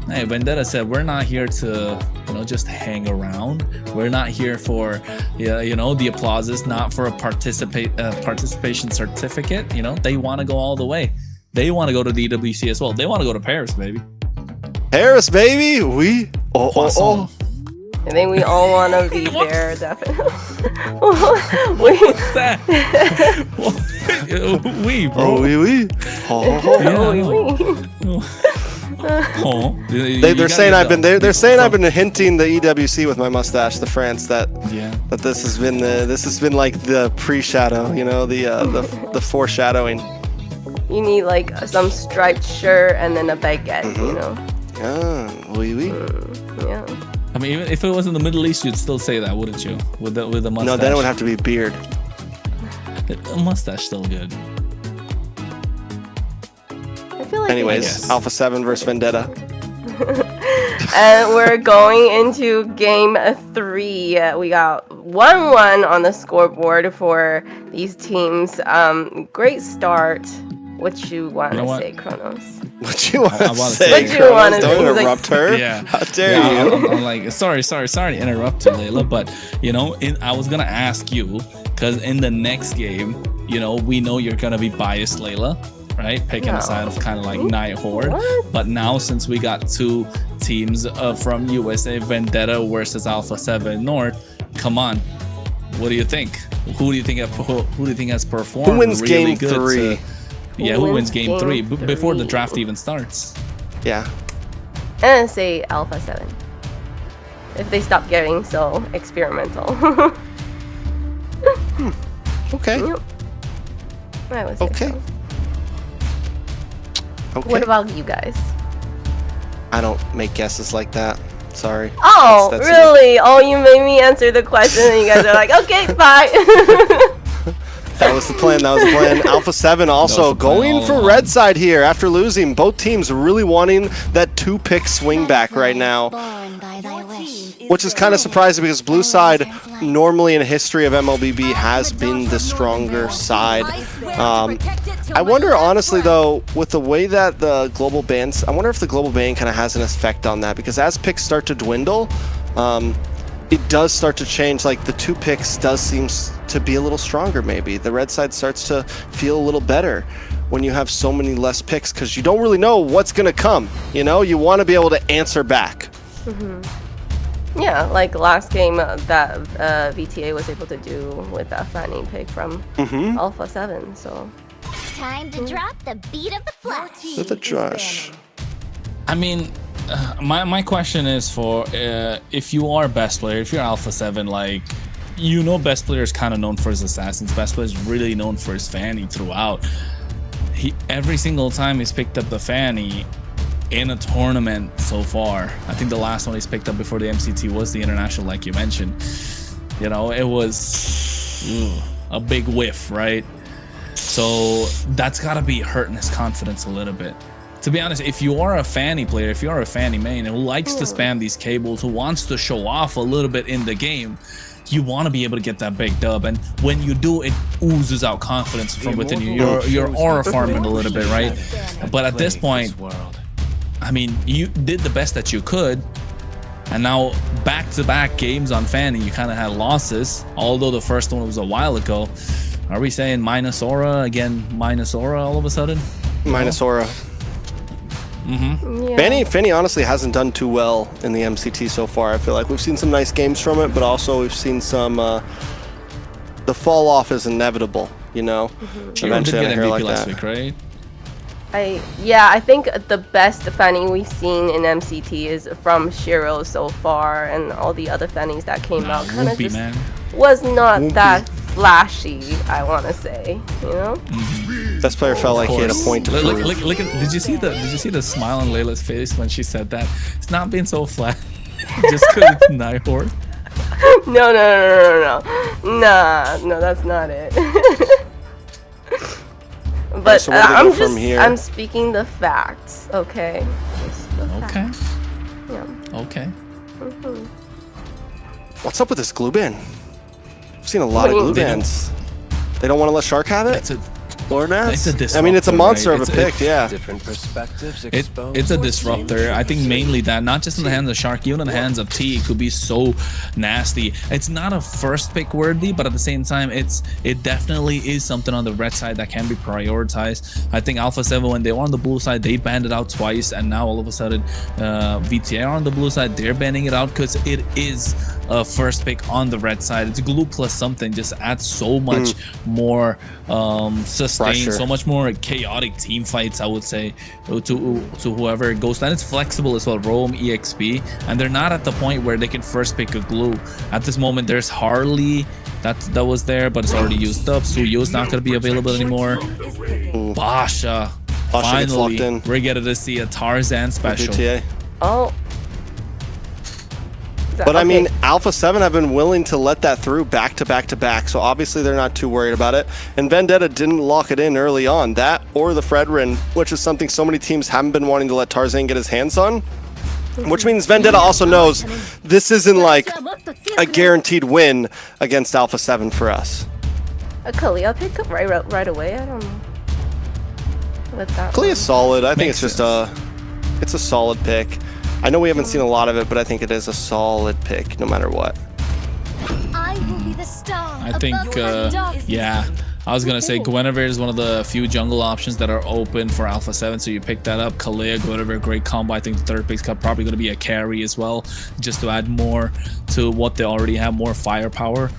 hey, Vendetta said, we're not here to, you know, just hang around. We're not here for, you know, the applauses, not for a participation certificate. You know, they want to go all the way. They want to go to the EWC as well. They want to go to Paris, baby. Harris, baby. We. Oh. I think we all want to be there, definitely. What's that? We, bro. Oh, we. They're saying I've been they're saying I've been hinting the EWC with my mustache, the France, that this has been like the pre-shadow, you know, the foreshadowing. You need like some striped shirt and then a baguette, you know. Yeah. I mean, even if it was in the Middle East, you'd still say that, wouldn't you? With the mustache. No, then it would have to be beard. A mustache still good. I feel like anyways, Alpha7 versus Vendetta. And we're going into game 3. We got 1-1 on the scoreboard for these teams. Great start. What you want to say, Kronos? What you want to say, What you want to Don't say? interrupt her. Yeah. How dare you? I'm like, sorry to interrupt you, Layla, but you know, I was gonna ask you because in the next game, you know, we know you're gonna be biased, Layla, right? Picking a side of kind of like Night Horde. But now since we got 2 teams from USA, Vendetta versus Alpha7 North, come on, what do you think? Who do you think has performed? Who wins really game 3? Who wins game 3 before the draft even starts? Yeah. And say Alpha7. If they stop getting so experimental. Okay. Yep. I would say Okay. so. Okay. What about you guys? I don't make guesses like that. Sorry. Oh, That's really? Oh, you made me answer the question and you guys are like, okay, bye. That was the plan. Alpha7 also going for red side here after losing. Both teams really wanting that 2-pick swing back right now, which is kind of surprising because blue side normally in history of MLBB has been the stronger side. I wonder honestly though, with the way that the global bans, I wonder if the global ban kind of has an effect on that, because as picks start to dwindle, it does start to change. Like the 2 picks does seem to be a little stronger. Maybe the red side starts to feel a little better when you have so many less picks, because you don't really know what's gonna come. You know, you want to be able to answer back. Yeah, like last game that VTA was able to do with that Fanny pick from Alpha7. So time to drop the beat of the flash. With the Josh. I mean, my question is for if you are best player, if you're Alpha7, like, you know, best player is kind of known for his assassins. Best player is really known for his Fanny throughout. Every single time he's picked up the Fanny in a tournament so far, I think the last one he's picked up before the MCT was the international, like you mentioned. You know, it was a big whiff, right? So that's gotta be hurting his confidence a little bit. To be honest, if you are a Fanny player, if you are a Fanny main who likes to spam these cables, who wants to show off a little bit in the game, you want to be able to get that big dub, and when you do, it oozes out confidence from within you. You're aura farming a little bit, right? But at this point, I mean, you did the best that you could, and now back-to-back games on Fanny, you kind of had losses, although the first one was a while ago. Are we saying minus aura again? Minus aura all of a sudden? Minus aura. yeah. Fanny honestly hasn't done too well in the MCT so far. I feel like we've seen some nice games from it, but also we've seen some the fall off is inevitable, you know. Chiro did get MVP last week, right? I think the best Fanny we've seen in MCT is from Shiro so far, and all the other Fannies that came out kind of just was not that flashy, I want to say, you know. Best player felt like he had a point to prove. Look at, did you see the smile on Layla's face when she said that? It's not being so flat just because it's Night Horde. No, that's not it. But so I'm speaking the facts, okay? Okay. Yeah. Okay. What's up with this glue ban? I've seen a lot of glue bans. They don't want to let Shark have it? Or Nats. It's a I mean, it's a disruptor, monster right? of a pick, yeah. Different perspectives It's a disruptor. I think mainly that, not just in the hands of Shark, even in the hands of T, it could be so nasty. It's not a first pick worthy, but at the same time, it definitely is something on the red side that can be prioritized. I think Alpha7, when they were on the blue side, they banned it out twice, and now all of a sudden, VTA on the blue side, they're banning it out because it is a first pick on the red side. It's glue plus something, just adds so much more sustain, Pressure. so much more chaotic team fights, I would say, to whoever it goes. And it's flexible as well, Roam, EXP, and they're not at the point where they can first pick a glue. At this moment, there's Harley that was there, but it's already used up. Suyo's not going to be available anymore. Basha Basha gets finally, locked in. we're getting to see a Tarzan special. VTA. Oh. But I mean, Okay. Alpha7 have been willing to let that through back to back to back, so obviously they're not too worried about it. And Vendetta didn't lock it in early on. That or the Fredrin, which is something so many teams haven't been wanting to let Tarzan get his hands on. Which means Vendetta also knows this isn't like a guaranteed win against Alpha7 for us. A Kalia pick up right away. I don't know. What that Klee is solid. I think Makes it's just it's a solid pick. I know we haven't seen a lot of it, but I think it is a solid pick no matter what. I will be the star. I think, yeah. I was gonna say Guinevere is one of the few jungle options that are open for Alpha7, so you pick that up. Kalea, Guinevere, great combo. I think the third pick's probably gonna be a carry as well, just to add more to what they already have, more firepower.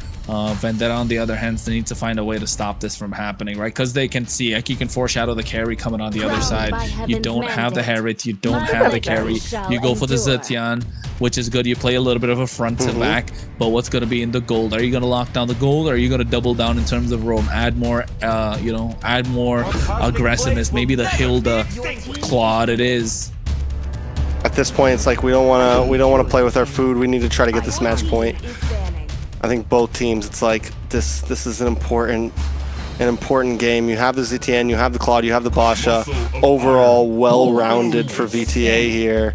Vendetta, on the other hand, they need to find a way to stop this from happening, right? Because they can see, like, you can foreshadow the carry coming on the other side. You don't have the Harriet, you don't have the carry. You go for the Zetian, which is good. You play a little bit of a front to back, but what's going to be in the gold? Are you going to lock down the gold, or are you going to double down in terms of roam? Add more, add more aggressiveness. Maybe the Hilda Claude it is. At this point, it's like we don't want to play with our food. We need to try to get this match point. I think both teams, it's like this is an important game. You have the ZTN, you have the Claude, you have the Basha. Overall, well-rounded for VTA here.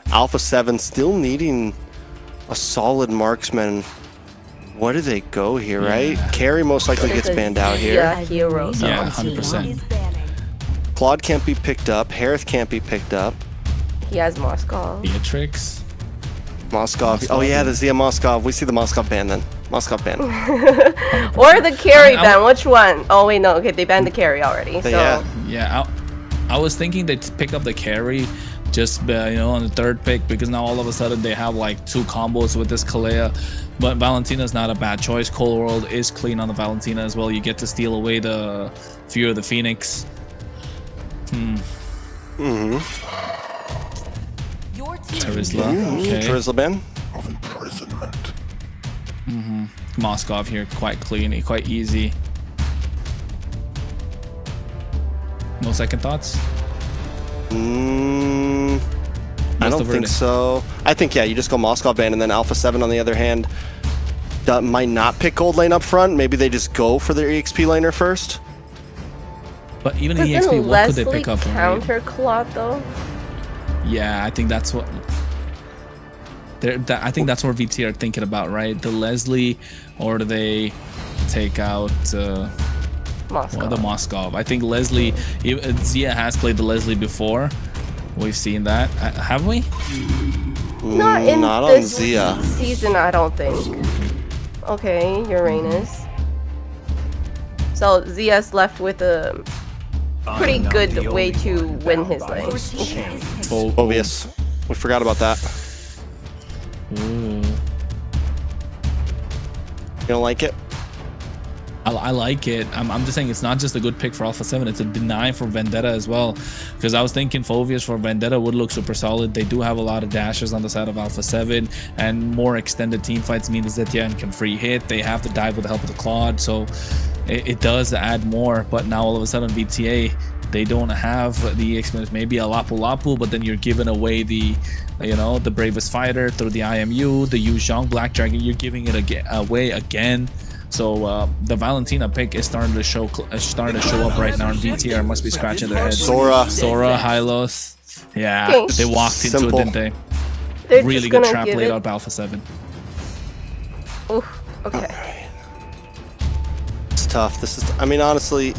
Alpha7 still needing a solid marksman. What do they go here, right? Carry most likely gets banned out here. Yeah, hero. Yeah, 100%. Claude can't be picked up. Harith can't be picked up. He has Moskov. Beatrix. Moskov. Oh yeah, the Zia Moskov. We see the Moskov ban then. Moskov ban. Or the carry ban. Which one? Oh wait, no. Okay, they banned the carry already. So Yeah, I was thinking they'd pick up the carry just on the third pick, because now all of a sudden they have like two combos with this Kalea. But Valentina's not a bad choice. Cold World is clean on the Valentina as well. You get to steal away the Fear of the Phoenix. Terizla. Okay. Terizla ban. Moskov here, quite clean, quite easy. No second thoughts? I don't think so. I think, yeah, you just go Moskov ban, and then Alpha7 on the other hand might not pick gold lane up front. Maybe they just go for their EXP laner first. But even in Doesn't EXP, what could they Leslie pick up? counter Claude though? Yeah, I think that's what. I think that's what VT are thinking about, right? The Leslie, or do they take out the Moskov? I think Leslie. Zia has played the Leslie before. We've seen that, have we? Not in Not on this Zia. season, I don't think. Okay, Uranus. So Zia's left with a pretty good way to win his lane. Okay. Obvious. We forgot about that. You don't like it? I like it. I'm just saying it's not just a good pick for Alpha7, it's a deny for Vendetta as well. Because I was thinking Phoveus for Vendetta would look super solid. They do have a lot of dashes on the side of Alpha7, and more extended team fights means that Zetyan can free hit. They have to dive with the help of the Claude, so it does add more. But now all of a sudden VTA, they don't have the experience. Maybe a Lapu Lapu, but then you're giving away the the bravest fighter through the IMU, the Yu Zhang Black Dragon. You're giving it away again. So the Valentina pick is starting to show up right now. And VTR must be scratching their heads. Sora, Hylos. Yeah, they walked into it, didn't they? They're really good trap laid out by Alpha7. Oof. Okay. It's tough. This is. I mean, honestly,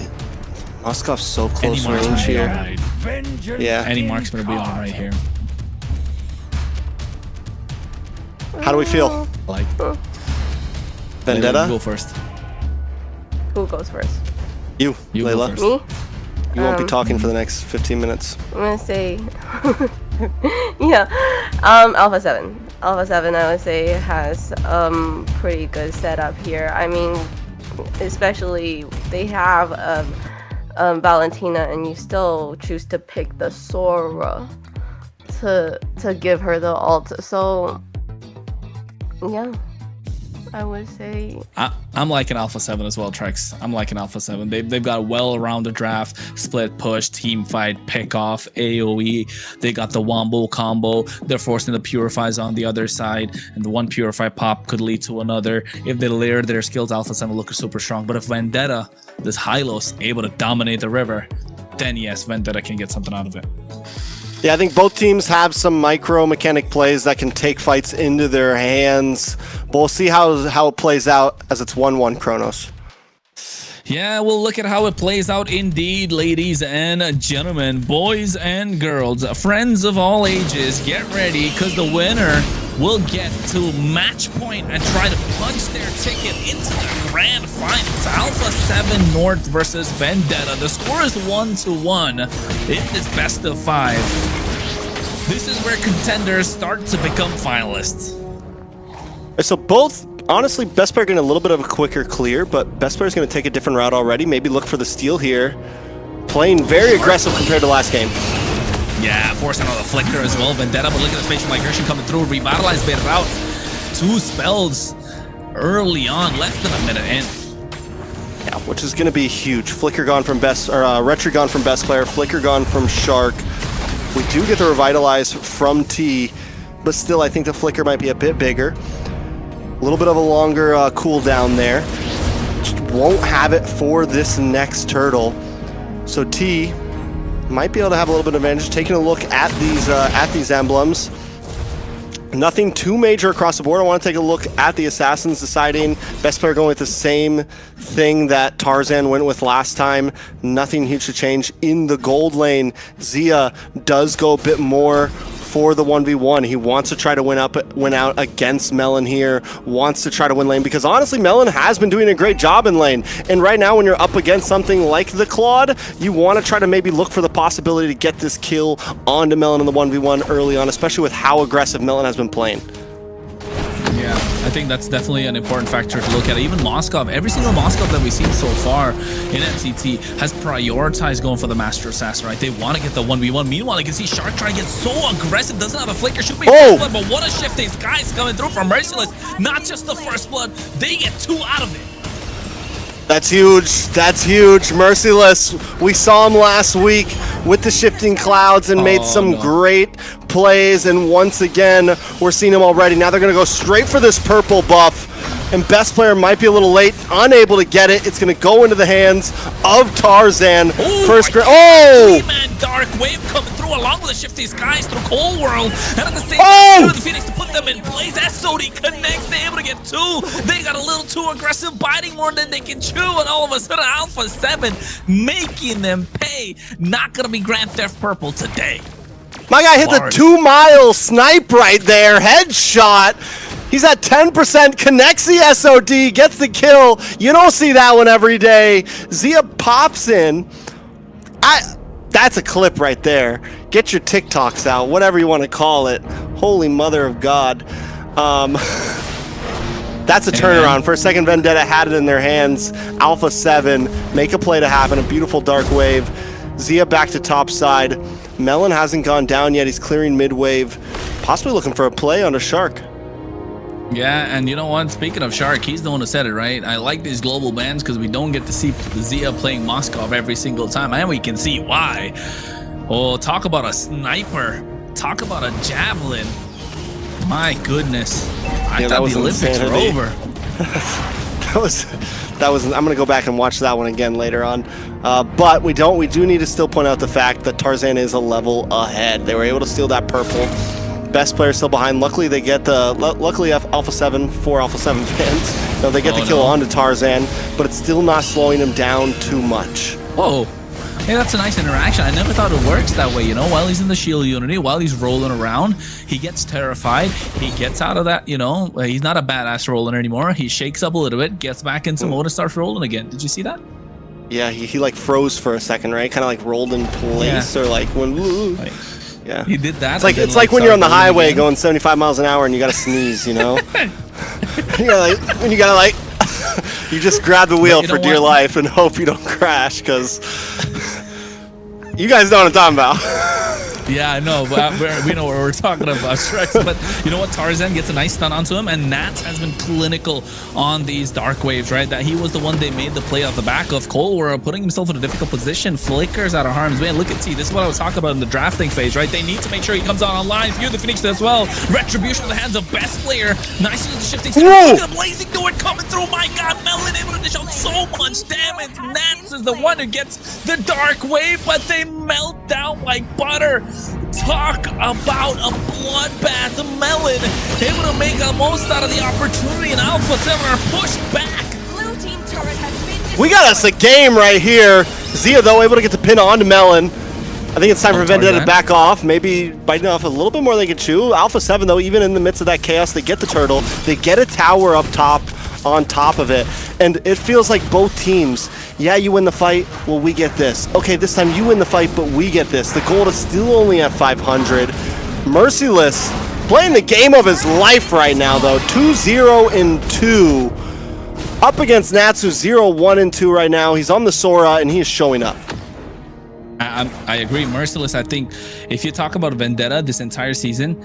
Moskov's so Any close marksman range will be here. alright. Yeah. Any marksman will be alright here. How do we feel? Like Vendetta? Layla, go first. Who goes first? You, You go Layla. first. Me? You won't be talking for the next 15 minutes. I'm gonna say, yeah, Alpha 7. Alpha 7, I would say, has pretty good setup here. I mean, especially they have Valentina, and you still choose to pick the Sora to give her the ult. So, yeah. I would say I'm liking Alpha 7 as well, Trex. I'm liking Alpha 7. They've got a well-rounded draft, split push, team fight, pick off, AoE. They got the Wombo combo. They're forcing the Purifies on the other side, and the one Purify pop could lead to another. If they layer their skills, Alpha 7 look super strong. But if Vendetta, this Hylos, able to dominate the river, then yes, Vendetta can get something out of it. Yeah, I think both teams have some micro mechanic plays that can take fights into their hands. But we'll see how it plays out as it's 1-1 Kronos. Yeah, we'll look at how it plays out indeed, ladies and gentlemen, boys and girls, friends of all ages. Get ready, because the winner will get to match point and try to punch their ticket into the grand final. It's Alpha7 North versus Vendetta. The score is 1-1 in this best of 5. This is where contenders start to become finalists. So both, honestly, best player getting a little bit of a quicker clear, but best player is going to take a different route already. Maybe look for the steal here. Playing very aggressive compared to last game. Yeah, forcing on the flicker as well. Vendetta, but look at the spatial migration coming through. Revitalize bit out. 2 spells early on, less than a minute in. Yeah, which is going to be huge. Flicker gone from best, or Retry gone from best player. Flicker gone from Shark. We do get the Revitalize from T, but still, I think the Flicker might be a bit bigger. A little bit of a longer cooldown there. Just won't have it for this next turtle. So T might be able to have a little bit of advantage. Taking a look at these emblems. Nothing too major across the board. I want to take a look at the assassins, deciding best player going with the same thing that Tarzan went with last time. Nothing huge to change. In the gold lane, Zia does go a bit more for the 1v1. He wants to try to win out against Melon here, wants to try to win lane, because honestly, Melon has been doing a great job in lane. And right now, when you're up against something like the Claude, you want to try to maybe look for the possibility to get this kill onto Melon in the 1v1 early on, especially with how aggressive Melon has been playing. Yeah, I think that's definitely an important factor to look at. Even Moskov, every single Moskov that we've seen so far in MCT has prioritized going for the Master Assassin, right? They want to get the 1v1. Meanwhile, you can see Shark trying to get so aggressive, doesn't have a flicker, should be first blood, but what a shift these guys coming through from Merciless. Not just the first blood, they get 2 out of it. That's huge. That's huge. Merciless. We saw him last week with the shifting clouds and made some great plays. And once again, we're seeing him already. Now they're going to go straight for this purple buff. And best player might be a little late, unable to get it. It's going to go into the hands of Tarzan. First grade. Oh! 3-man dark wave coming through along with the shifty skies through Cold World. And at the same time, the Phoenix to put them in place. SOD connects. They're able to get 2. They got a little too aggressive, biting more than they can chew. And all of a sudden, Alpha7 making them pay. Not going to be Grand Theft Purple today. My guy hit the 2-mile snipe right there. Headshot. He's at 10%, connects the SOD, gets the kill. You don't see that one every day. Zia pops in. That's a clip right there. Get your TikToks out, whatever you want to call it. Holy mother of God. That's a turnaround. For a second, Vendetta had it in their hands. Alpha7 make a play to happen. A beautiful dark wave. Zia back to top side. Melon hasn't gone down yet. He's clearing mid wave. Possibly looking for a play on a Shark. Yeah, and you know what? Speaking of Shark, he's the one who said it, right? I like these global bans because we don't get to see Zia playing Moskov every single time, and we can see why. Oh, talk about a sniper. Talk about a javelin. My goodness. I thought the Olympics were over. That was. I'm gonna go back and watch that one again later on. But we do need to still point out the fact that Tarzan is a level ahead. They were able to steal that purple. Best player still behind. Luckily, they get the. Luckily, Alpha7 for Alpha7 fans. No, they get the kill onto Tarzan, but it's still not slowing him down too much. Whoa! Hey, that's a nice interaction. I never thought it works that way, you know, while he's in the shield unity, while he's rolling around, he gets terrified, he gets out of that, you know, he's not a badass rolling anymore, he shakes up a little bit, gets back into mode and starts rolling again. Did you see that? Yeah, he like froze for a second, right? Kind of like rolled in place, or like when... Yeah, he did that. It's like when you're on the highway going 75 miles an hour and you gotta sneeze, you know? you gotta like you just grab the wheel for dear life and hope you don't crash, because you guys know what I'm talking about. Yeah, I know, but we know what we're talking about, Shrex. But you know what? Tarzan gets a nice stun onto him, and Nats has been clinical on these dark waves, right? That he was the one they made the play off the back of. Cole were putting himself in a difficult position. Flickers out of harm's way. Look at T. This is what I was talking about in the drafting phase, right? They need to make sure he comes out online. Fear the Phoenix as well. Retribution in the hands of best player. Nice into the shifting. Look at the blazing door coming through. My God, Melon able to dish out so much damage. Nats is the one who gets the dark wave, but they melt down like butter. Talk about a bloodbath. Melon able to make the most out of the opportunity, and Alpha7 are pushed back. Blue team turret has been destroyed. We got us a game right here. Zia, though, able to get the pin onto Melon. I think it's time for Vendetta to back off, maybe biting off a little bit more than they could chew. Alpha7, though, even in the midst of that chaos, they get the turtle. They get a tower up top, on top of it. And it feels like both teams, yeah, you win the fight, well, we get this. Okay, this time you win the fight, but we get this. The gold is still only at 500. Merciless playing the game of his life right now, though. 2-0-2. Up against Natsu, 0-1-2 right now. He's on the Sora, and he is showing up. I agree. Merciless, I think if you talk about Vendetta this entire season,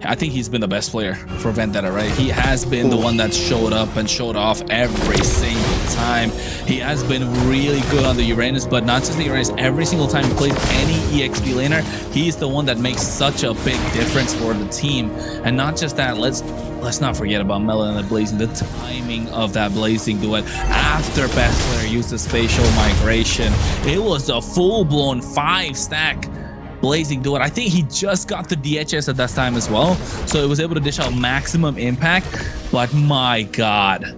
I think he's been the best player for Vendetta, right? He has been the one that showed up and showed off every single time. He has been really good on the Uranus, but not just the Uranus. Every single time he plays any EXP laner, he's the one that makes such a big difference for the team. And not just that, let's not forget about Melon and the Blazing. The timing of that Blazing duet after best player used the spatial migration. It was a full-blown 5-stack Blazing duet. I think he just got the DHS at that time as well, so it was able to dish out maximum impact. But my God,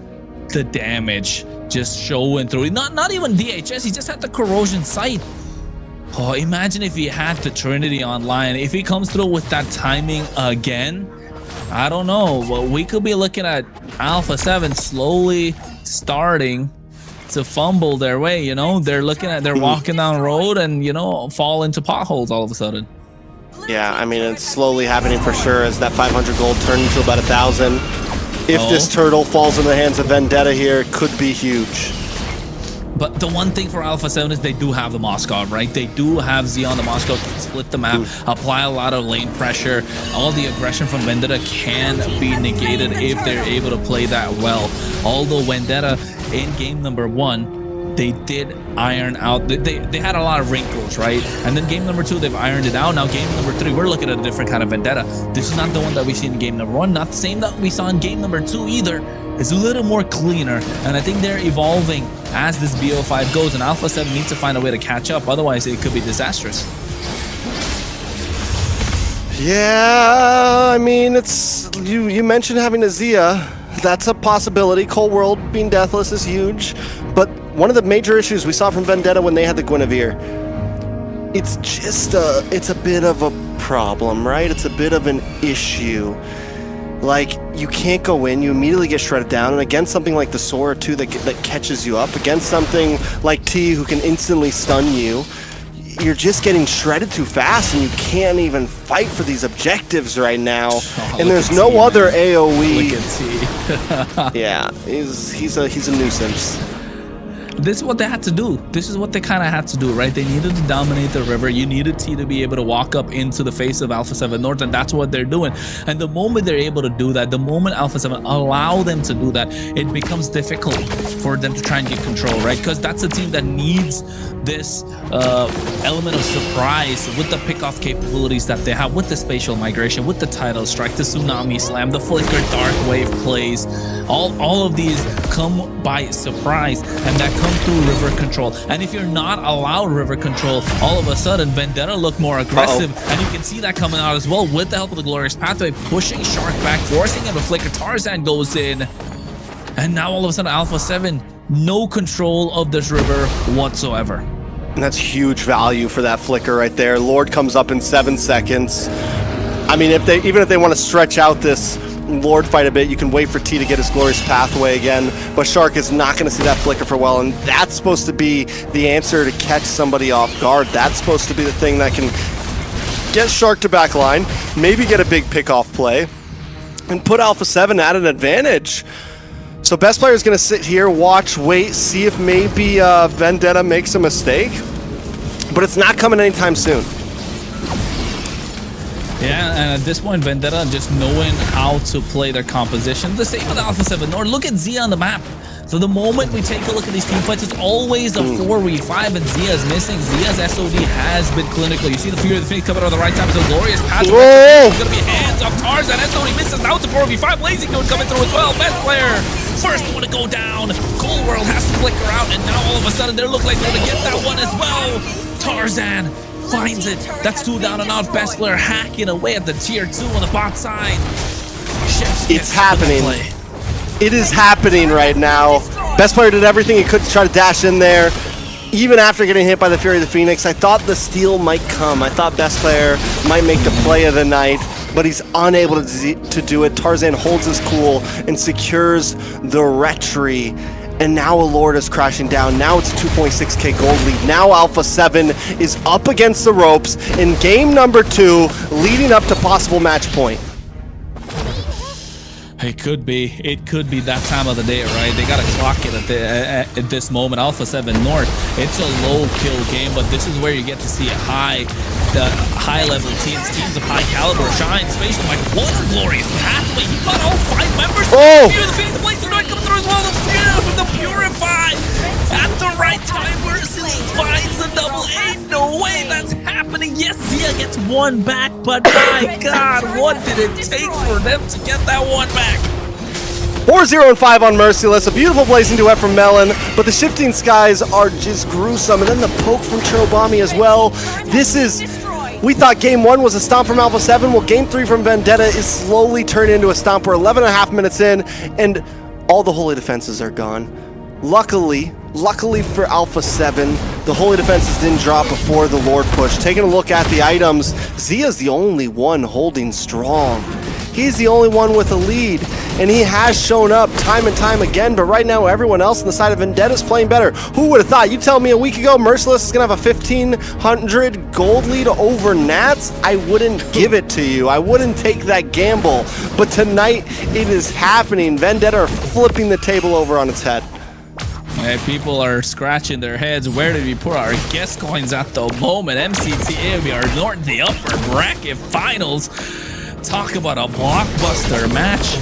the damage just showing through. Not even DHS, he just had the corrosion sight. Oh, imagine if he had the Trinity online. If he comes through with that timing again, I don't know. Well, we could be looking at Alpha7 slowly starting to fumble their way, you know. They're walking down the road and, you know, fall into potholes all of a sudden. Yeah, I mean, it's slowly happening for sure as that 500 gold turned into about 1,000. If this turtle falls in the hands of Vendetta here, it could be huge. But the one thing for Alpha7 is they do have the Moskov, right? They do have Z on the Moskov to split the map, apply a lot of lane pressure. All the aggression from Vendetta can be negated if they're able to play that well. Although Vendetta in game number 1, they did iron out. They had a lot of wrinkles, right? And then game number 2, they've ironed it out. Now game number 3, we're looking at a different kind of Vendetta. This is not the one that we see in game number 1, not the same that we saw in game number 2 either. It's a little more cleaner, and I think they're evolving as this BO5 goes, and Alpha7 needs to find a way to catch up, otherwise it could be disastrous. Yeah, I mean, it's you mentioned having a Zia. That's a possibility. Cold World being deathless is huge, but one of the major issues we saw from Vendetta when they had the Guinevere, it's just it's a bit of a problem, right? It's a bit of an issue. Like, you can't go in, you immediately get shredded down, and against something like the Sora too that catches you up, against something like T who can instantly stun you, you're just getting shredded too fast, and you can't even fight for these objectives right now. And there's no other AoE. Look at T. Yeah, he's a nuisance. This is what they had to do. This is what they kind of had to do, right? They needed to dominate the river. You needed T to be able to walk up into the face of Alpha7 North, and that's what they're doing. And the moment they're able to do that, the moment Alpha7 allow them to do that, it becomes difficult for them to try and get control, right? Because that's a team that needs this element of surprise with the pick-off capabilities that they have, with the spatial migration, with the tidal strike, the tsunami slam, the flicker dark wave plays. All of these come by surprise, and that comes through river control. And if you're not allowed river control, all of a sudden Vendetta look more aggressive, and you can see that coming out as well with the help of the Glorious Pathway, pushing Shark back, forcing him to flicker. Tarzan goes in, and now all of a sudden Alpha7 no control of this river whatsoever. And that's huge value for that flicker right there. Lord comes up in 7 seconds. I mean, even if they want to stretch out this Lord fight a bit, you can wait for T to get his glorious pathway again, but Shark is not going to see that flicker for well, and that's supposed to be the answer to catch somebody off guard. That's supposed to be the thing that can get Shark to backline, maybe get a big pickoff play, and put Alpha7 at an advantage. So best player is going to sit here, watch, wait, see if maybe Vendetta makes a mistake, but it's not coming anytime soon. Yeah, and at this point, Vendetta just knowing how to play their composition. The same with Alpha7 North. Look at Zia on the map. So the moment we take a look at these team fights, it's always a 4v5, and Zia is missing. Zia's SOD has been clinical. You see the Fury of the Phoenix coming out at the right time. So glorious pass. It's going to be hands up Tarzan. SOD misses. Now it's a 4v5. Lazy Node coming through as well. Best player. First one to go down. Cold World has to flicker out, and now all of a sudden they look like they're going to get that one as well. Tarzan finds it. That's 2 down and out. Best player hacking away at the tier 2 on the bot side. It's happening. It is happening right now. Best player did everything he could to try to dash in there. Even after getting hit by the Fury of the Phoenix, I thought the steal might come. I thought best player might make the play of the night, but he's unable to do it. Tarzan holds his cool and secures the retry. And now a Lord is crashing down. Now it's a 2.6k gold lead. Now Alpha7 is up against the ropes in game number 2, leading up to possible match point. It could be that time of the day, right? They got to clock it at this moment. Alpha7 North, it's a low kill game, but this is where you get to see high-level teams of high caliber shine. Spatial Mike, what a glorious pathway. He got all 5 members. Oh! The Phoenix Blaze are not coming through as well. The Fear from the Purify at the right time. Merciless finds a double. Ain't no way that's happening. Yes, Zia gets 1 back, but my God, what did it take for them to get that 1 back? 4-0-5 on Merciless, a beautiful blazing duet from Melon, but the shifting skies are just gruesome, and then the poke from Chobami as well. We thought game 1 was a stomp from Alpha7, well game 3 from Vendetta is slowly turning into a stomp. We're 11.5 minutes in, and all the holy defenses are gone. Luckily for Alpha7, the holy defenses didn't drop before the Lord push. Taking a look at the items, Zia's the only one holding strong. He's the only one with a lead, and he has shown up time and time again, but right now everyone else on the side of Vendetta is playing better. Who would have thought? You tell me a week ago Merciless is going to have a 1,500 gold lead over Nats? I wouldn't give it to you. I wouldn't take that gamble, but tonight it is happening. Vendetta are flipping the table over on its head. People are scratching their heads. Where did we put our guest coins at the moment? MCT AMER North, the upper bracket finals. Talk about a blockbuster match.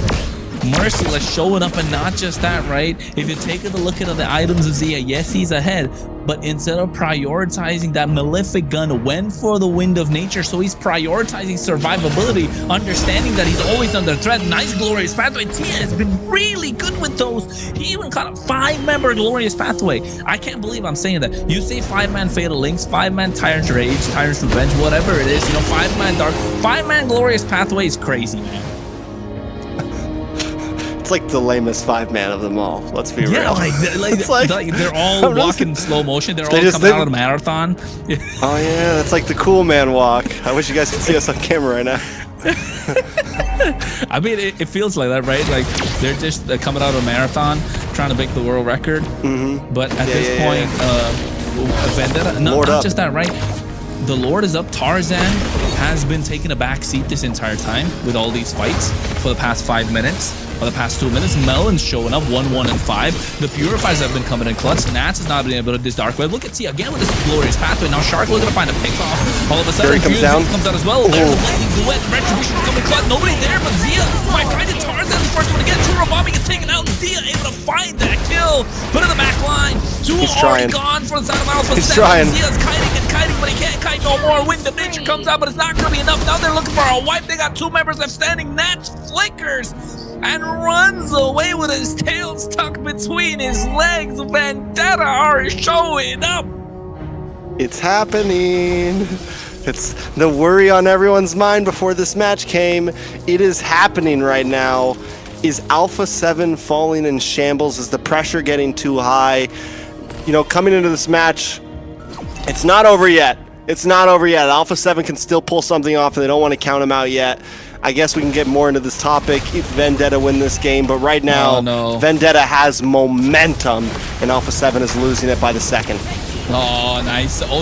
Merciless showing up, and not just that, right? If you take a look at the items of Zia, yes, he's ahead, but instead of prioritizing that malefic gun, went for the Wind of Nature, so he's prioritizing survivability, understanding that he's always under threat. Nice glorious pathway. Tia has been really good with those. He even caught a 5-member glorious pathway. I can't believe I'm saying that. You say 5-man Fatal Links, 5-man Tyrant's Rage, Tyrant's Revenge, whatever it is, 5-man Dark, 5-man glorious pathway is crazy, man. It's like the lamest 5-man of them all. Let's be real. It's like they're all walking in slow motion. They're all coming out of the marathon. Oh yeah, that's like the cool man walk. I wish you guys could see us on camera right now. I mean, it feels like that, right? Like they're just coming out of a marathon, trying to break the world record. But at this point, Vendetta, not just that, right? The Lord is up. Tarzan has been taking a back seat this entire time with all these fights for the past 5 minutes. For the past 2 minutes, Melon's showing up 1-1 and 5. The Purifiers have been coming in clutch. Nats has not been able to this dark web. Look at Tia again with this glorious pathway. Now Shark looking to find a pick off. All of a sudden, comes out as well. There's a lightning duet. Retribution coming clutch. Nobody there, but Zia might find it. Tarzan the first one to get. Bombing gets taken out. Zia able to find that kill. Put in the back line. 2 already gone for the side of Alpha 7. Zia's kiting, but he can't kite no more. Wind of Nature comes out, but it's not going to be enough. Now they're looking for a wipe. They got 2 members left standing. Nats flickers and runs away with his tail stuck between his legs. Vendetta are showing up. It's happening. It's the worry on everyone's mind before this match came. It is happening right now. Is Alpha7 falling in shambles? Is the pressure getting too high? Coming into this match, It's not over yet. It's not over yet. Alpha7 can still pull something off, and they don't want to count him out yet. I guess we can get more into this topic if Vendetta win this game, but right now, Vendetta has momentum, and Alpha7 is losing it by the second. Oh, nice. Oh,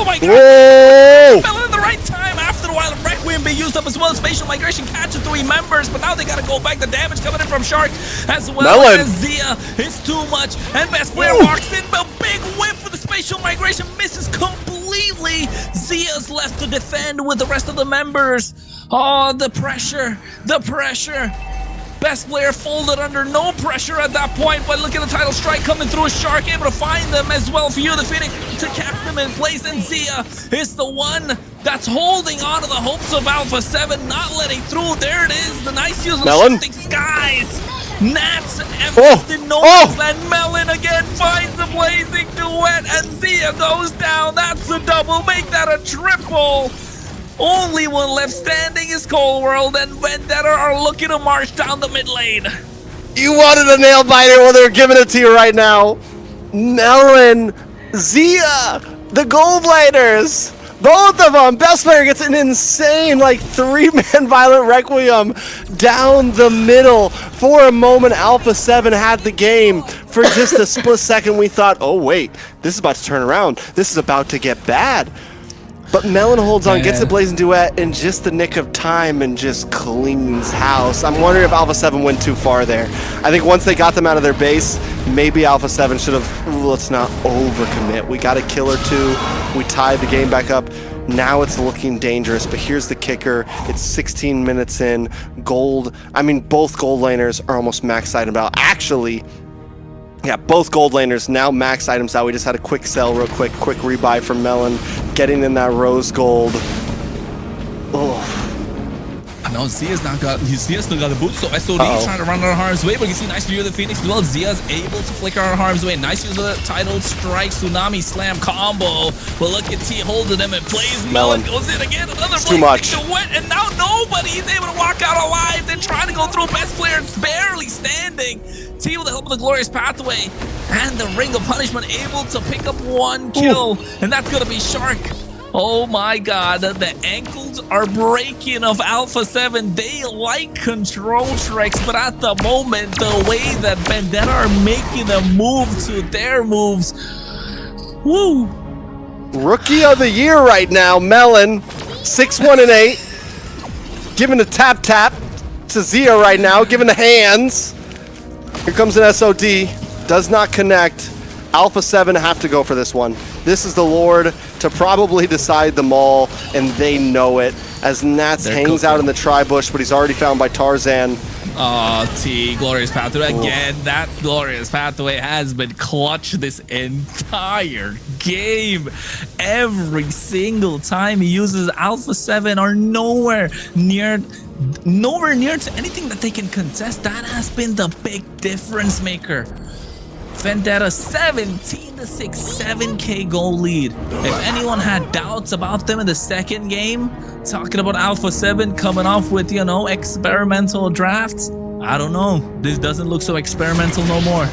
my God. Whoa! Fell in the right time. After a while, Requiem be used up as well. Spatial migration catches 3 members, but now they got to go back. The damage coming in from Shark as well as Zia. It's too much, and best player walks in, but big whip for the spatial migration misses completely. Zia's left to defend with the rest of the members. Oh, the pressure, the pressure. Best player folded under no pressure at that point, but look at the title strike coming through. Shark able to find them as well for you, the Phoenix, to catch them in place, and Zia is the one that's holding on to the hopes of Alpha7, not letting through. There it is, the nice use of shifting skies. Nats and no and Melon again finds a blazing duet, and Zia goes down. That's a double, make that a triple. Only one left standing is Cold World, and Vendetta are looking to march down the mid lane. You wanted a nail biter, well, they're giving it to you right now. Melon, Zia, the Gold Lighters, both of them. Best player gets an insane, like, 3-man Violent Requiem down the middle. For a moment, Alpha7 had the game. For just a split second, we thought, oh, wait, this is about to turn around. This is about to get bad. But Melon holds on, gets a blazing duet in just the nick of time, and just cleans house. I'm wondering if Alpha7 went too far there. I think once they got them out of their base, maybe Alpha7 should have, let's not overcommit. We got a kill or two. We tied the game back up. Now it's looking dangerous, but here's the kicker. It's 16 minutes in. Both gold laners are almost max item out. Actually, yeah, both gold laners now max items out. We just had a quick sell real quick rebuy from Melon, getting in that rose gold. Oh. No, Zia's still got the boot, so SOD is trying to run out of harm's way, but you can see nice view of the Phoenix as well. Zia's able to flicker out of harm's way. Nice use of the title strike, tsunami slam combo. But look at T holding them in place. Melon goes in again, another too much. And now nobody's able to walk out alive. They're trying to go through. Best player barely standing. T with the help of the glorious pathway and the ring of punishment able to pick up 1 kill, and that's gonna be Shark. Oh my God, the ankles are breaking of Alpha7. They like control tricks, but at the moment, the way that Vendetta are making a move to their moves, woo. Rookie of the year right now, Melon, 6-1-8. Giving a tap to Zia right now, giving the hands. Here comes an SOD, does not connect. Alpha7 have to go for this one. This is the Lord to probably decide them all, and they know it. As Nats hangs out in the tri-bush, but he's already found by Tarzan. Oh, T, glorious pathway again. That glorious pathway has been clutch this entire game. Every single time he uses Alpha7 are nowhere near to anything that they can contest. That has been the big difference maker. Vendetta 17-6, 7k goal lead. If anyone had doubts about them in the second game, talking about Alpha7 coming off with, you know, experimental drafts, I don't know. This doesn't look so experimental no more.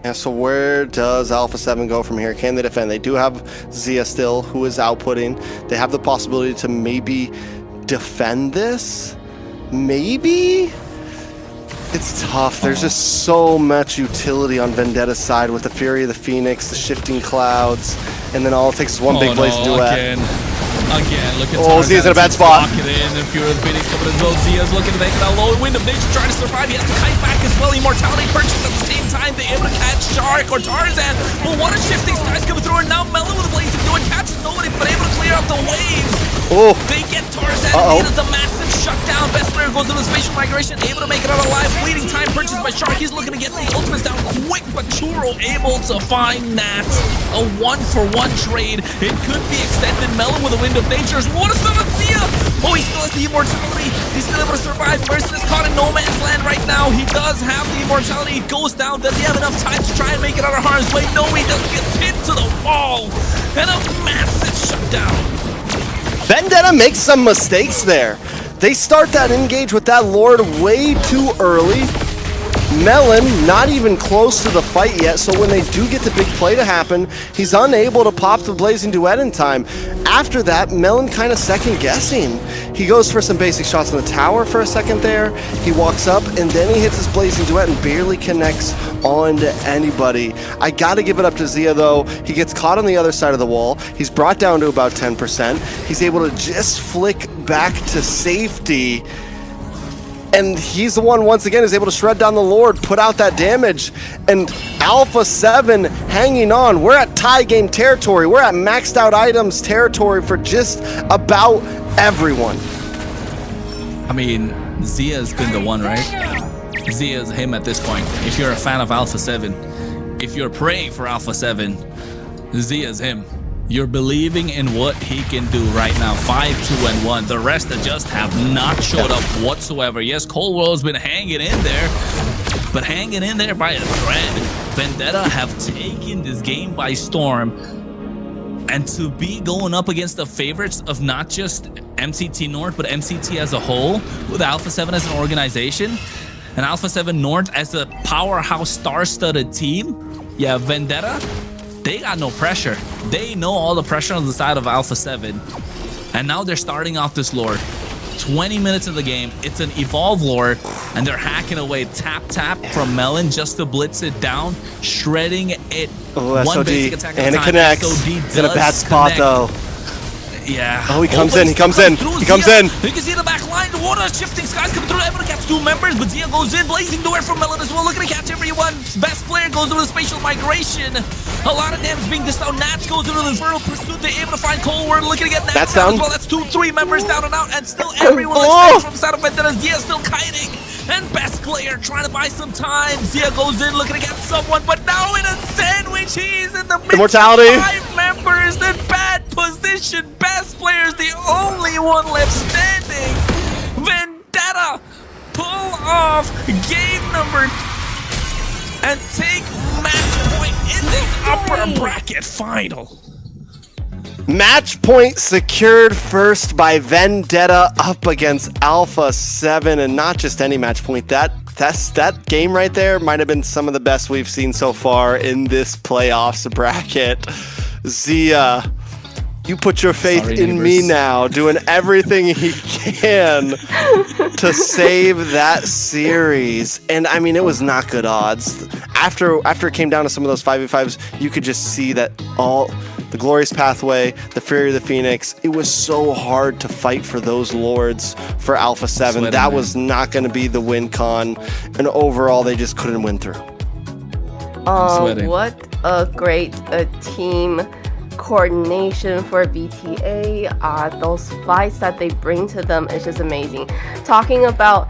Yeah, so where does Alpha7 go from here? Can they defend? They do have Zia still, who is outputting. They have the possibility to maybe defend this? Maybe? It's tough. There's just so much utility on Vendetta's side with the Fury of the Phoenix, the shifting clouds, and then all it takes is one big blaze duet. Again, look at Zia's in a bad spot. Lock it in, and Fury of the Phoenix coming as well. Zia's looking to make it out low. Wind of Nature trying to survive. He has to kite back as well. Immortality purchased at the same time. They're able to catch Shark or Tarzan. But what a shifting skies coming through, and now Melon with a blazing duet catches nobody, but able to clear out the waves. Oh. They get Tarzan, and it is a massive shutdown. Best player goes into the spatial migration, able to make it out alive. Fleeting time purchased by Shark. He's looking to get the ultimates down quick, but Churro able to find Nat. A 1-for-1 trade. It could be extended. Melon with a Wind of Nature. What a summon Zia! Oh, he still has the immortality. He's still able to survive. Merciless caught in no man's land right now. He does have the immortality. He goes down. Does he have enough time to try and make it out of harm's way? No, he doesn't. Get pinned to the wall. And a massive shutdown. Vendetta makes some mistakes there. They start that engage with that Lord way too early. Melon not even close to the fight yet, so when they do get the big play to happen, he's unable to pop the Blazing Duet in time. After that, Melon kind of second guessing. He goes for some basic shots on the tower for a second there. He walks up and then he hits his Blazing Duet and barely connects onto anybody. I gotta give it up to Zia though. He gets caught on the other side of the wall. He's brought down to about 10%. He's able to just flick back to safety. And he's the one, once again, is able to shred down the Lord, put out that damage. And Alpha7 hanging on. We're at tie game territory. We're at maxed out items territory for just about everyone. I mean, Zia's been the one, right? Zia's him at this point. If you're a fan of Alpha7, if you're praying for Alpha7, Zia's him. You're believing in what he can do right now. 5-2-1. The rest that just have not showed up whatsoever. Yes, Cold World's been hanging in there, but hanging in there by a thread. Vendetta have taken this game by storm. And to be going up against the favorites of not just MCT North, but MCT as a whole, with Alpha7 as an organization, and Alpha7 North as a powerhouse star-studded team, yeah, Vendetta, they got no pressure. They know all the pressure on the side of Alpha7. And now they're starting off this lore. 20 minutes of the game. It's an evolve lore. And they're hacking away tap from Melon just to blitz it down. Shredding it. Oh, SOD. One basic attack at and a it time. connects. SOD He's in a bad spot though. Yeah. Oh, he comes in. He comes in. He comes in. You can see the back line. The water shifting. Skies coming through. Able to catch two members, but Zia goes in. Blazing Duet from Melon as well. Looking to catch everyone. Best player goes into the spatial migration. A lot of damage being dished out. Nats goes into the Infernal Pursuit. They're able to find Cold World. Looking to get Nats down as well. That's 2-3 members down and out. And still everyone is from the side of Vendetta. Zia still kiting. And best player trying to buy some time. Zia goes in looking to get someone, but now in a sandwich. He's in the midst Immortality. of 5 members in bad position. Best player's the only one left standing. Vendetta pull off game number and take match point in this upper bracket final. Match point secured first by Vendetta up against Alpha7, and not just any match point. That game right there might have been some of the best we've seen so far in this playoffs bracket. Zia, you put your faith in me now, doing everything he can to save that series. And I mean, it was not good odds. After it came down to some of those 5v5s, you could just see that all the Glorious Pathway, the Fury of the Phoenix, it was so hard to fight for those lords for Alpha7. That was not going to be the win con, and overall they just couldn't win through. What a great team coordination for VTA. Those fights that they bring to them is just amazing. Talking about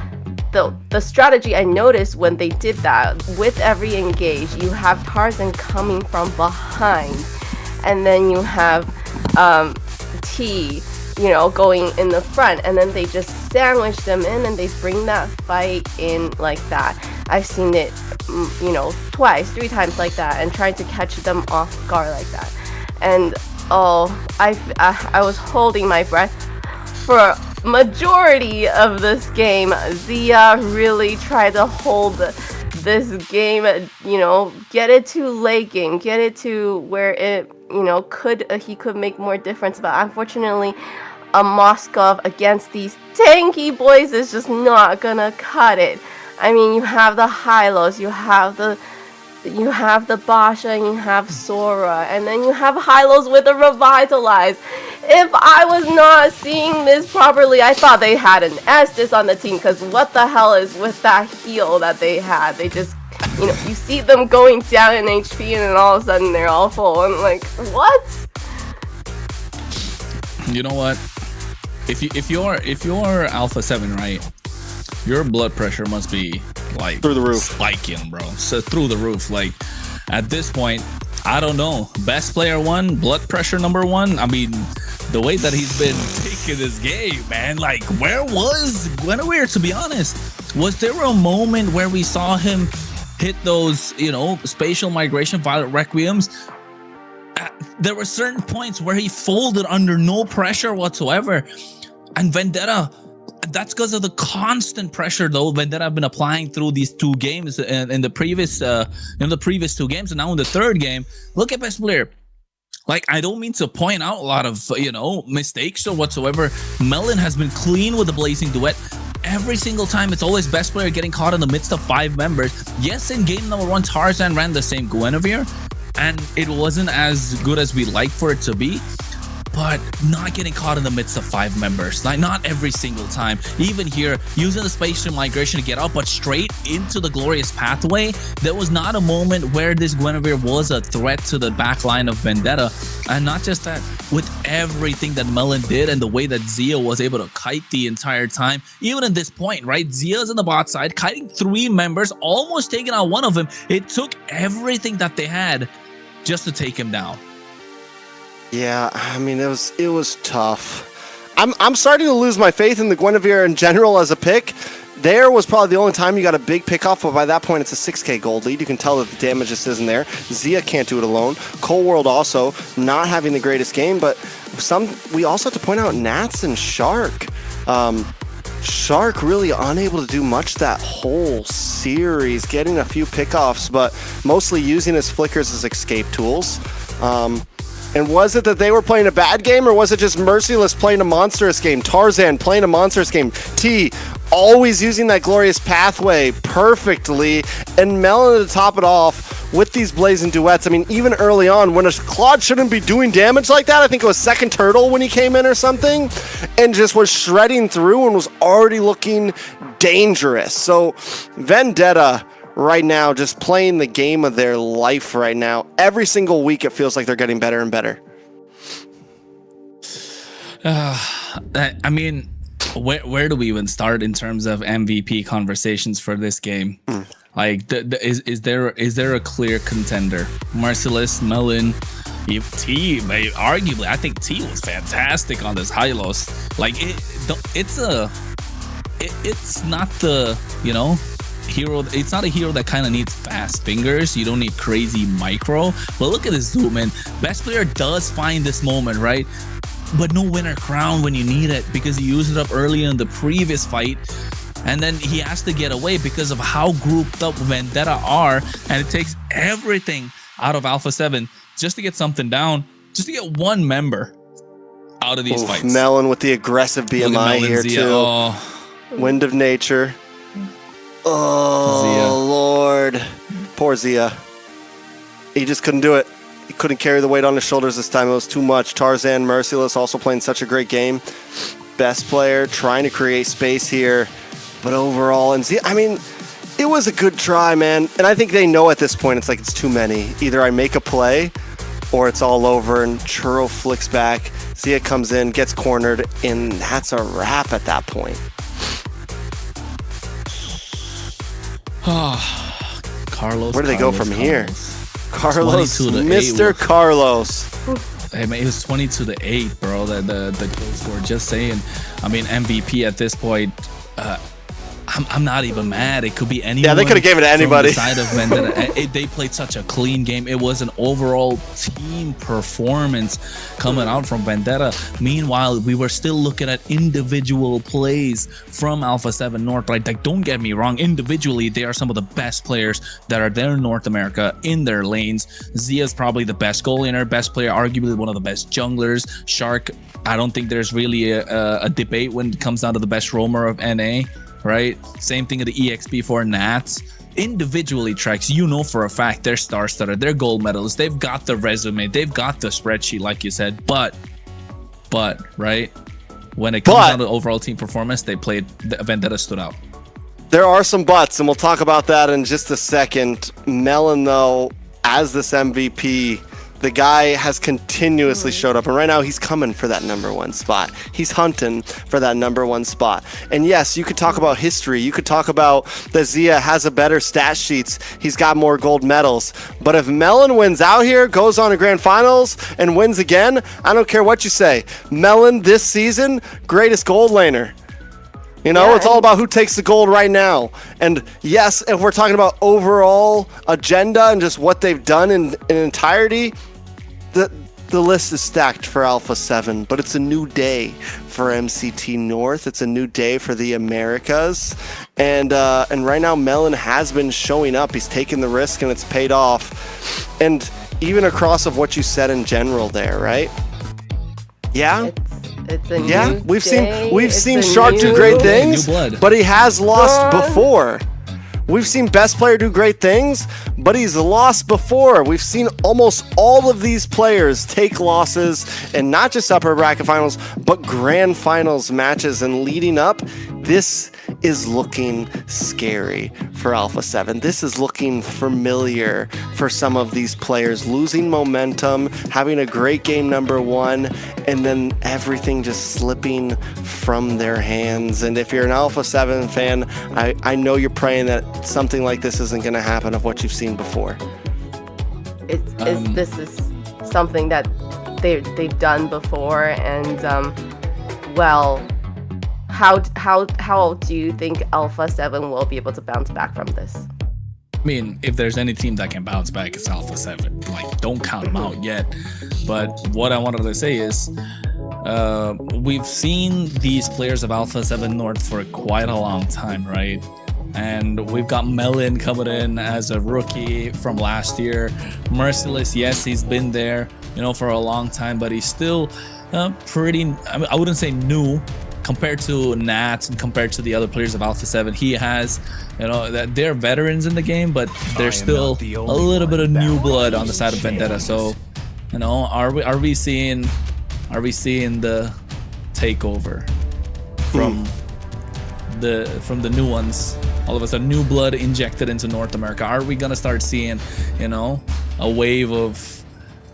the strategy, I noticed when they did that, with every engage, you have Tarzan coming from behind, and then you have T, you know, going in the front, and then they just sandwich them in and they bring that fight in like that. I've seen it, you know, twice, 3 times like that, and trying to catch them off guard like that. And oh, I was holding my breath for majority of this game. Zia really tried to hold this game, you know, get it to late game, get it to where it, you know, he could make more difference. But unfortunately, a Moskov against these tanky boys is just not gonna cut it. I mean, you have the Hylos, you have the Basha, and you have Sora, and then you have Hylos with a Revitalize. If I was not seeing this properly, I thought they had an Estus on the team, because what the hell is with that heal that they had? They just, you know, you see them going down in HP, and then all of a sudden they're all full. I'm like, what? You know what? If you're Alpha7, right? Your blood pressure must be like through the roof, spiking, bro. So through the roof. Like at this point, I don't know. Best player 1, blood pressure number 1. I mean, the way that he's been taking this game, man. Like, where was Guinevere? To be honest, was there a moment where we saw him hit those, you know, spatial migration Violet Requiems? There were certain points where he folded under no pressure whatsoever, and Vendetta, that's because of the constant pressure though that I've been applying through these 2 games in the previous 2 games, and now in the 3rd game. Look at best player. Like, I don't mean to point out a lot of, mistakes or whatsoever. Melon has been clean with the Blazing Duet. Every single time, it's always best player getting caught in the midst of 5 members. Yes, in game number 1, Tarzan ran the same Guinevere, and it wasn't as good as we'd like for it to be. But not getting caught in the midst of 5 members, like not every single time. Even here, using the spatial migration to get out, but straight into the glorious pathway. There was not a moment where this Guinevere was a threat to the back line of Vendetta. And not just that, with everything that Melon did and the way that Zia was able to kite the entire time, even at this point, right? Zia's in the bot side, kiting 3 members, almost taking out one of them. It took everything that they had just to take him down. Yeah, I mean, it was tough. I'm starting to lose my faith in the Guinevere in general as a pick. There was probably the only time you got a big pick off, but by that point it's a 6k gold lead. You can tell that the damage just isn't there. Zia can't do it alone. Cold World also not having the greatest game, but we also have to point out Nats and Shark. Shark really unable to do much that whole series, getting a few pickoffs, but mostly using his flickers as escape tools. And was it that they were playing a bad game, or was it just Merciless playing a monstrous game? Tarzan playing a monstrous game. T always using that glorious pathway perfectly. And Melon to top it off with these Blazing Duets. I mean, even early on, when a Claude shouldn't be doing damage like that, I think it was second Turtle when he came in or something, and just was shredding through and was already looking dangerous. So Vendetta right now just playing the game of their life right now. Every single week it feels like they're getting better and better. I mean, where do we even start in terms of MVP conversations for this game? Like, is there a clear contender? Merciless, Melon, T, arguably, I think T was fantastic on this Hylos. Like, it's not the, hero. It's not a hero that kind of needs fast fingers. You don't need crazy micro. But look at this zoom in. Best player does find this moment, right? But no winner crown when you need it, because he used it up early in the previous fight. And then he has to get away because of how grouped up Vendetta are. And it takes everything out of Alpha7 just to get something down, just to get 1 member out of these fights. Melon with the aggressive BMI here Zia. too. Oh. Wind of Nature. Oh, Zia. Lord. Poor Zia. He just couldn't do it. He couldn't carry the weight on his shoulders this time. It was too much. Tarzan, Merciless also playing such a great game. Best player trying to create space here. But overall, and Zia, I mean, it was a good try, man. And I think they know at this point, it's too many. Either I make a play or it's all over, and Churro flicks back. Zia comes in, gets cornered, and that's a wrap at that point. Carlos. Where do they go from here? Carlos, 22 to 8 Mr. Carlos. Hey man, it was 20 to 8, bro. The kill score. Just saying. I mean, MVP at this point. I'm not even mad. It could be anyone. Yeah, they could have gave it to anybody. From the side of Vendetta. They played such a clean game. It was an overall team performance coming out from Vendetta. Meanwhile, we were still looking at individual plays from Alpha7 North. Right? Like, don't get me wrong. Individually, they are some of the best players that are there in North America in their lanes. Zia's probably the best goal laner, best player, arguably one of the best junglers. Shark, I don't think there's really a debate when it comes down to the best roamer of NA. Right? Same thing at the EXP for Nats. Individually, Trex, you know for a fact they're star-studded, they're gold medalists, they've got the resume, they've got the spreadsheet, like you said. But, right? When it comes down to overall team performance, the Vendetta stood out. There are some buts, and we'll talk about that in just a second. Melon, though, as this MVP, the guy has continuously showed up, and right now he's coming for that #1 spot. He's hunting for that #1 spot. And yes, you could talk about history. You could talk about that Zia has a better stat sheets. He's got more gold medals. But if Melon wins out here, goes on to grand finals, and wins again, I don't care what you say. Melon this season, greatest gold laner. It's all about who takes the gold right now. And yes, if we're talking about overall agenda and just what they've done in entirety, the list is stacked for Alpha7, but it's a new day for MCT North. It's a new day for the Americas, and right now Melon has been showing up. He's taken the risk, and it's paid off. And even across of what you said in general there, right? Yeah. It's a yeah, new we've day. seen Shark do great things, but he has lost before. We've seen Best Player do great things, but he's lost before. We've seen almost all of these players take losses, and not just upper bracket finals, but grand finals matches. And leading up, this is looking scary for Alpha7. This is looking familiar for some of these players, losing momentum, having a great game number one, and then everything just slipping from their hands. And if you're an Alpha7 fan, I know you're praying that something like this isn't going to happen of what you've seen before. This is something that they've done before, and well, how do you think Alpha7 will be able to bounce back from this? I mean, if there's any team that can bounce back, it's Alpha7. Like, don't count them out yet. But what I wanted to say is, we've seen these players of Alpha7 North for quite a long time, right? And we've got Melon coming in as a rookie from last year. Merciless, yes, he's been there, for a long time, but he's still pretty, I wouldn't say new compared to Nats and compared to the other players of Alpha7. He has, that they're veterans in the game, but there's still a little bit of new blood on the side of Vendetta. So, are we seeing the takeover from the new ones? All of us, a new blood injected into North America. Are we gonna start seeing, a wave of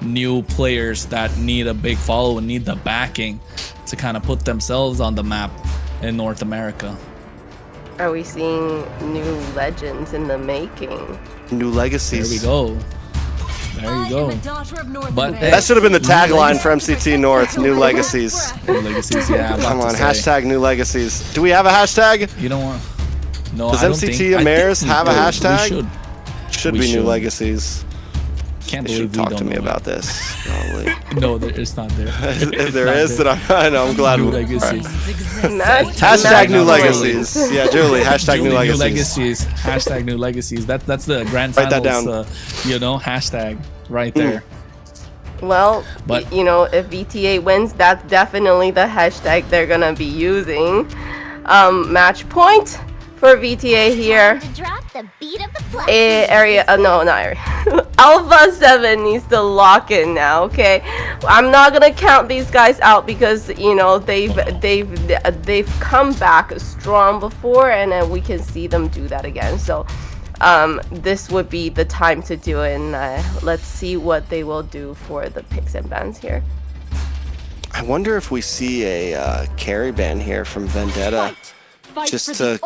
new players that need a big follow and need the backing to kind of put themselves on the map in North America? Are we seeing new legends in the making? New legacies. There we go. There you go. But that should have been the tagline for MCT North. New legacies. New legacies, yeah. Come on, hashtag new legacies. Do we have a hashtag? You don't want. No, does I don't MCT think, AMER have a hashtag? We should be new legacies. Can't they believe should talk to me about this. Probably. No, it's not there. If there is, then I'm glad. New legacies. Hashtag new legacies. Yeah, Julie. Hashtag new legacies. Hashtag new legacies. That's the grand finals. Write that down. Hashtag right there. Well, but if VTA wins, that's definitely the hashtag they're gonna be using. Match point for VTA here. Alpha7 needs to lock in now. Okay, I'm not gonna count these guys out because they've come back strong before, and then we can see them do that again. So this would be the time to do it, and let's see what they will do for the picks and bans here. I wonder if we see a carry ban here from Vendetta. Just to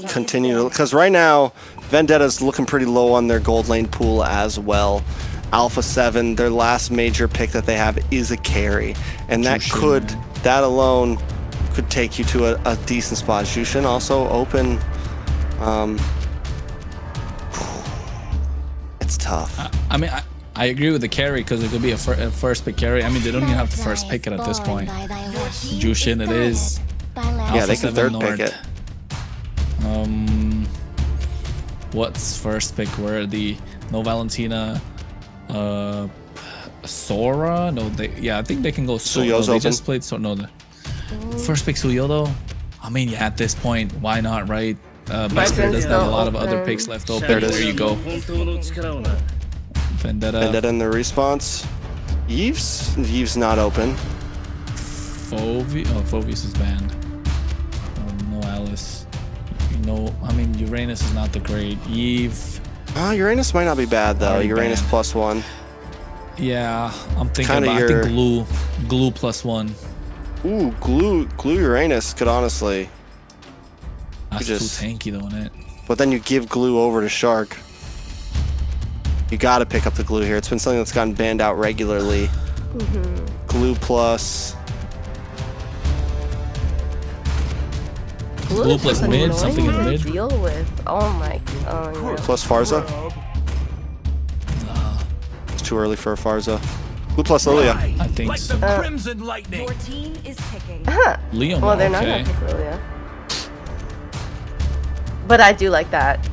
continue, because right now Vendetta's looking pretty low on their gold lane pool as well. Alpha7, their last major pick that they have is a carry, and that alone could take you to a decent spot. Jushin also open. It's tough. I mean, I agree with the carry because it could be a first pick carry. I mean, they don't even have to first pick it at this point. Jushin, it is. Yeah, they can third pick it. What's first pick? Where no Valentina, Sora? No, I think they can go Sora. Suyo's they open. just played the first pick Suyo though. I mean, yeah, at this point, why not, right? Best Player doesn't have a lot of other picks left open. There you go. Vendetta in the response. Yves not open. Phoveus is banned. No Alice. I mean, Uranus is not the great. Eve. Uranus might not be bad though. Uranus banned. +1. Yeah, I'm thinking about. I think glue +1. Ooh, glue Uranus could honestly. That's too tanky though, isn't it? But then you give glue over to Shark. You gotta pick up the glue here. It's been something that's gotten banned out regularly. Glue plus. Glue plus mid, something in the mid. Deal with. Oh my god. Plus Farza. It's too early for a Farza. Who plus Lilia? I think so. Crimson lightning. Your team is picking. Leomord, Well, they're not okay. gonna pick Lilia. But I do like that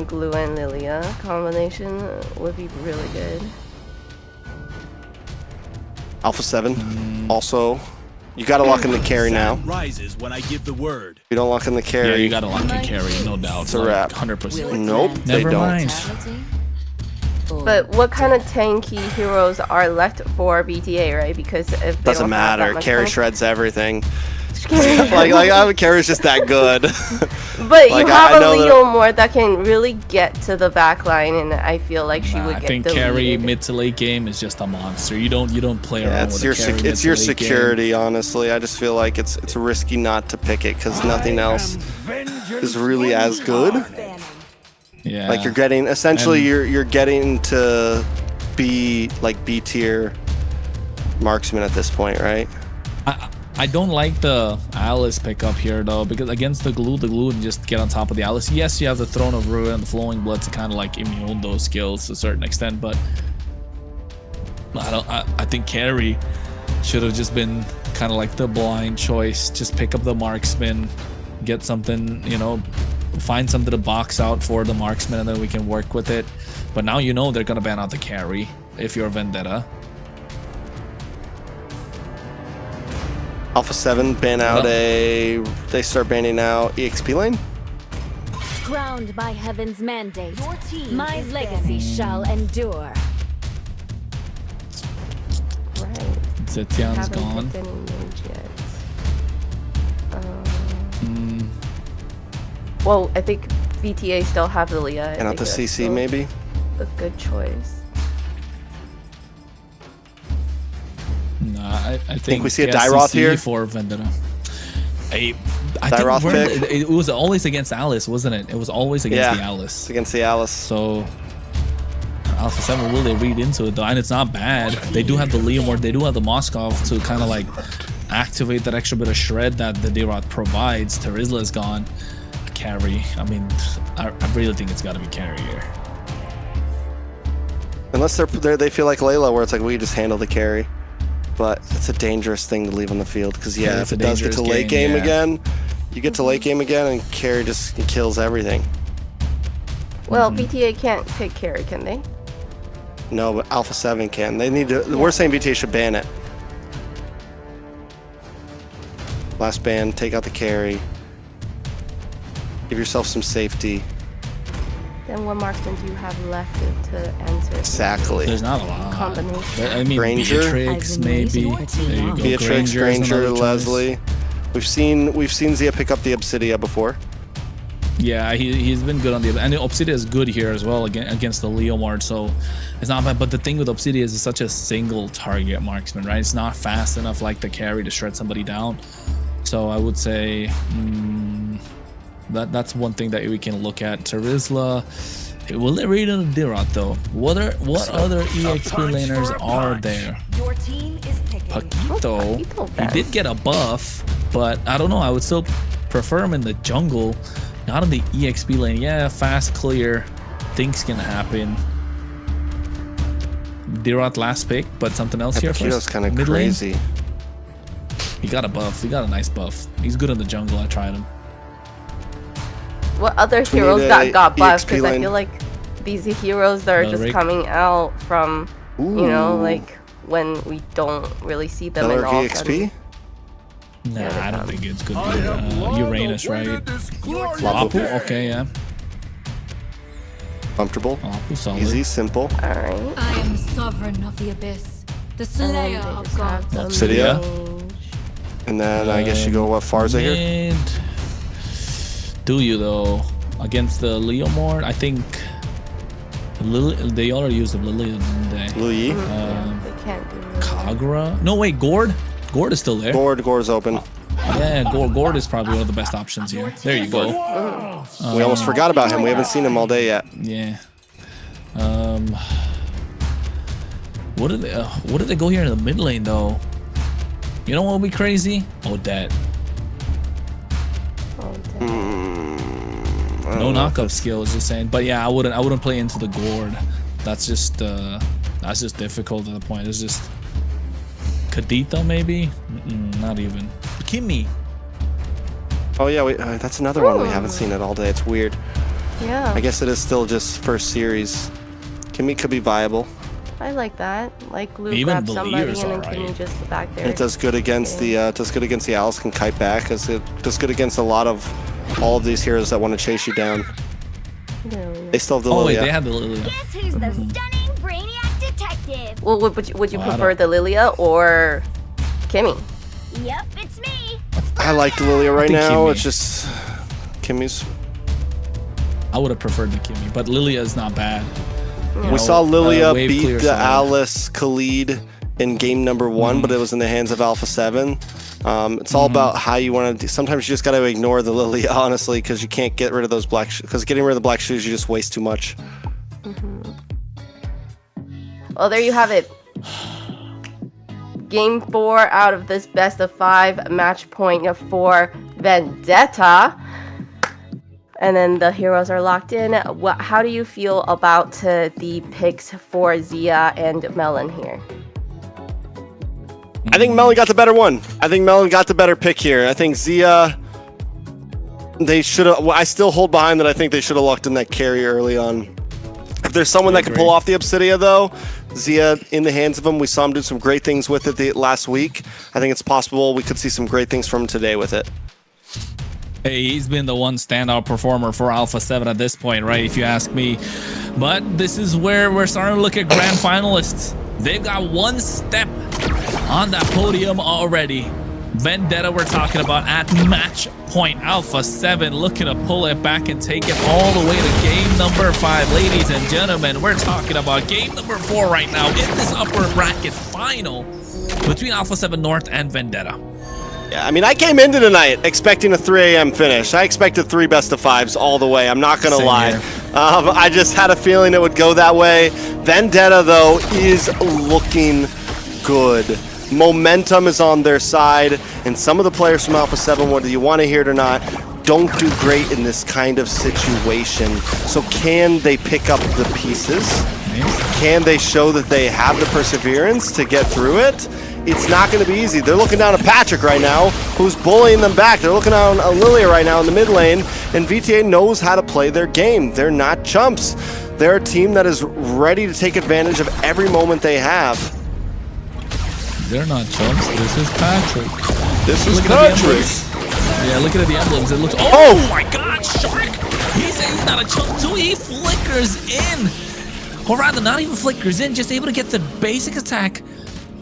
Glue and Lilia combination would be really good. Alpha7 also. You gotta lock in the carry now. Rises when I give the word. If you don't lock in the carry, Yeah, you gotta lock and carry, no doubt. It's a wrap. 100%. Nope, they Never don't. mind. But what kind of tanky heroes are left for BTA, right? Because if they Doesn't don't have that matter. much Carry tank- shreds everything. like I carry's just that good. But Like, you I have a know that- Leomord that can really get to the back line, and I feel like she would I get think deleted. carry mid to late game is just a monster. You don't play around It's with your a carry it's mid your to late game. security, honestly. I just feel like it's risky not to pick it because nothing else is really as good. Yeah. Like you're getting essentially And- you're getting to be like B tier marksman at this point, right? I don't like the Alice pickup here though, because against the glue and just get on top of the Alice. Yes, you have the Throne of Ruin and the Flowing Blood to kind of like immune those skills to a certain extent, but I think carry should have just been kind of like the blind choice. Just pick up the marksman, get something, you know, find something to box out for the marksman, and then we can work with it. But now you know they're gonna ban out the carry if you're Vendetta. Alpha7 ban out they start banning out EXP lane. Crowned by heaven's mandate, Your team my is legacy shall endure. Right. Zetian's Haven't gone. picked any mage yet. Well, I think VTA still have Lilia. I And out think the that's CC still maybe. a good choice. Nah, I think we see a yeah, Dyroth CC here? for Vendetta. I Dyroth think pick? it was always against Alice, wasn't it? It was always against Yeah, the it's Alice. against the Alice. So Alpha7, will they read into it though? And it's not bad. They do have the Leomord, they do have the Moskov to kind of like activate that extra bit of shred that the Dyroth provides. Terizla is gone. Carry. I mean, I really think it's got to be carry here. Unless they feel like Layla, where it's like we just handle the carry. But it's a dangerous thing to leave on the field because Yeah, if it's it a does get to dangerous late game, game yeah. again, you get to late game again and carry just kills everything. Well, VTA can't pick carry, can they? No, but Alpha7 can. They need to. We're saying BTA should ban it. Last ban, take out the carry. Give yourself some safety. Then what marksman do you have left to answer? Exactly. There's not a lot. Combination. I mean, Granger? Beatrix, maybe. There you go. Beatrix, Granger is Granger, another choice. Leslie. We've seen Zia pick up the Obsidia before. Yeah, he's been good on the, and Obsidia is good here as well against the Leomord, so it's not bad. But the thing with Obsidia is it's such a single target marksman, right? It's not fast enough like the carry to shred somebody down. So I would say that's one thing that we can look at. Terizla, will they read on the Dyroth though? What other EXP laners are there? Your team is picking. Paquito, Paquito he best. did get a buff, but I don't know. I would still prefer him in the jungle, not in the EXP lane. Yeah, fast, clear, things can happen. Dyroth last pick, but something else here Paquito's first. kind of Mid lane? crazy. He got a buff. He got a nice buff. He's good in the jungle. I tried him. What other We heroes need that a got buffed? EXP Because I lane. feel like these heroes that are just Rick. coming out from, you know, Ooh. like when we don't really see them Another in all of a sudden- VXP? Nah, I don't think it's good. Uranus, right? Lapu? Okay, yeah. Comfortable. Lapu, solid. Easy, simple. Alright. I am sovereign of the abyss, the And slayer then they of just have gods. the Obsidia. mage. And then I guess you go what Farza here? Mid. Do you though? Against the Leomord, I think they already used the Lily, didn't they? Louis. They can't do it. Kagra? No, wait, Gord? Gord is still there. Gore's open. Yeah, Gord is probably one of the best options here. There you go. We almost forgot about him. We haven't seen him all day yet. Yeah. What did they go here in the mid lane though? You know what would be crazy? Odette. Oh, damn. No knockup skills, just saying. But yeah, I wouldn't play into the Gord. That's just That's just difficult at the point. It's just Kadita, maybe? Not even. Kimmy. Oh yeah, that's another one we haven't seen it all day. It's weird. Yeah. I guess it is still just first series. Kimmy could be viable. I like that. Like Luke Even grabs somebody and then Delier's Kimmy just back there. And it does good against the Alice can kite back, as it does good against a lot of all of these heroes that want to chase you down. They still have the Oh Lilia. wait, they have the Lilia. Guess who's the stunning brainiac detective? Well, would you prefer the Lilia or Kimmy? Yep, it's me. I like the Lilia right think now. Kimmy. It's just Kimmy's. I would have preferred the Kimmy, but Lilia is not bad. We saw Lilia wave beat clear the side. Alice Khalid in game number 1, but it was in the hands of Alpha7. It's all about how you want to. Sometimes you just got to ignore the Lilia, honestly, because you can't get rid of those black. Because getting rid of the black shoes, you just waste too much. Well, there you have it. Game 4 out of this best of 5 match point for Vendetta. And then the heroes are locked in. How do you feel about the picks for Zia and Melon here? I think Melon got the better one. I think Melon got the better pick here. I think Zia, they should have. I still hold behind that. I think they should have locked in that carry early on. If there's someone that can pull off the Obsidia, though, Zia in the hands of him. We saw him do some great things with it last week. I think it's possible we could see some great things from him today with it. Hey, he's been the one standout performer for Alpha7 at this point, right? If you ask me. But this is where we're starting to look at grand finalists. They've got one step on that podium already. Vendetta, we're talking about at match point. Alpha7 looking to pull it back and take it all the way to game number 5. Ladies and gentlemen, we're talking about game number 4 right now in this upper bracket final between Alpha7 North and Vendetta. Yeah, I mean, I came into tonight expecting a 3 a.m. finish. I expected 3 best of 5s all the way. I'm not going to lie. I just had a feeling it would go that way. Vendetta, though, is looking good. Momentum is on their side, and some of the players from Alpha7, whether you want to hear it or not, don't do great in this kind of situation. So can they pick up the pieces? Can they show that they have the perseverance to get through it? It's not going to be easy. They're looking down at Patrick right now, who's bullying them back. They're looking down at Lilia right now in the mid lane, and VTA knows how to play their game. They're not chumps. They're a team that is ready to take advantage of every moment they have. They're not chumps. This is Patrick. This is Look Patrick. Yeah, look at the emblems. It looks. Oh my God, Shark! He's not a chump too. He flickers in, or rather, not even flickers in. Just able to get the basic attack.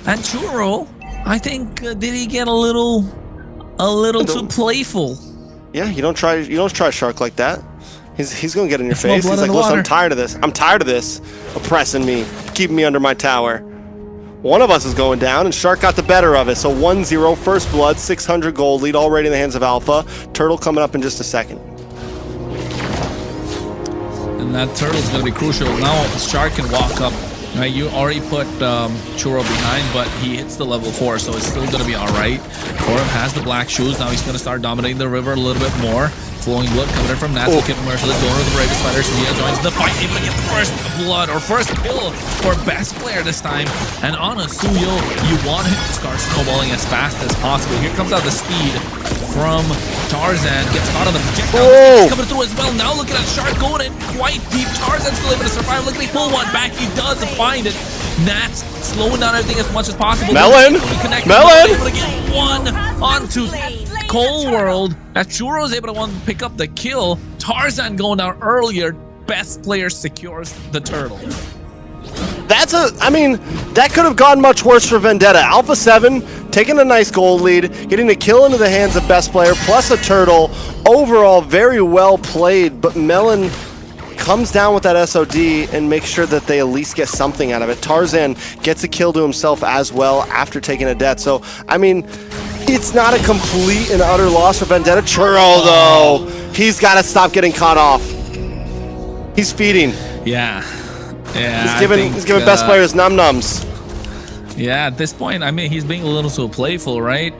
And Churro, I think, did he get a little too playful? Yeah, you don't try Shark like that. He's gonna get in your face. blood He's like, in the listen, water. I'm tired of this. I'm tired of this oppressing me, keeping me under my tower. One of us is going down, and Shark got the better of it. So 1-0, first blood, 600 gold lead already in the hands of Alpha. Turtle coming up in just a second. And that turtle's going to be crucial. Now Shark can walk up. Right, you already put Churro behind, but he hits the level 4, so it's still going to be all right. Forum has the black shoes. Now he's going to start dominating the river a little bit more. Flowing blood coming in from Natsu. Kid Merciless going over the Raven Spider. Zia joins the fight, able to get the first blood or first kill for best player this time. And on Asuyo, you want him to start snowballing as fast as possible. Here comes out the speed from Tarzan. Gets caught on the projectile. Coming through as well. Now looking at Shark going in quite deep. Tarzan's still able to survive. Look at he pull one back. He does find it. Nats slowing down everything as much as possible. Melon! Able to get one onto Cold World. As Churro is able to pick up the kill. Tarzan going down earlier. Best player secures the turtle. I mean, that could have gone much worse for Vendetta. Alpha7 taking a nice gold lead, getting the kill into the hands of best player, plus a turtle. Overall, very well played, but Melon comes down with that SOD and makes sure that they at least get something out of it. Tarzan gets a kill to himself as well after taking a death. So, I mean, it's not a complete and utter loss for Vendetta. Churro, though, he's got to stop getting caught off. He's feeding. Yeah. He's giving best players num-nums. Yeah, at this point, I mean, he's being a little too playful, right?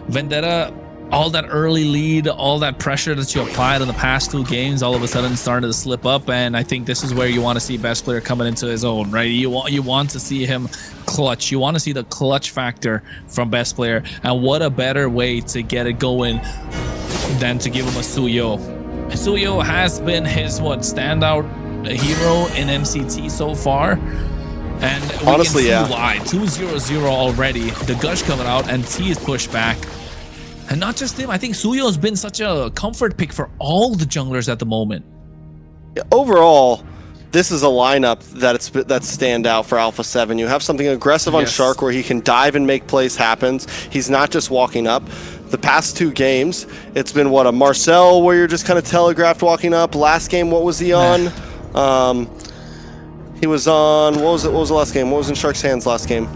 Vendetta all that early lead, all that pressure that you applied in the past 2 games, all of a sudden started to slip up. And I think this is where you want to see best player coming into his own, right? You want to see him clutch. You want to see the clutch factor from best player. And what a better way to get it going than to give him a Suyo. Suyo has been his standout hero in MCT so far. And we honestly, can see why. 2-0-0 already. The Gush coming out and T is pushed back. And not just him, I think Suyo has been such a comfort pick for all the junglers at the moment. Yeah, overall, this is a lineup that stand out for Alpha7. You have something aggressive on Shark where he can dive and make plays happen. He's not just walking up. The past 2 games, it's been a Marcel where you're just kind of telegraphed walking up. Last game, what was he on? He was on, what was the last game? What was in Shark's hands last game?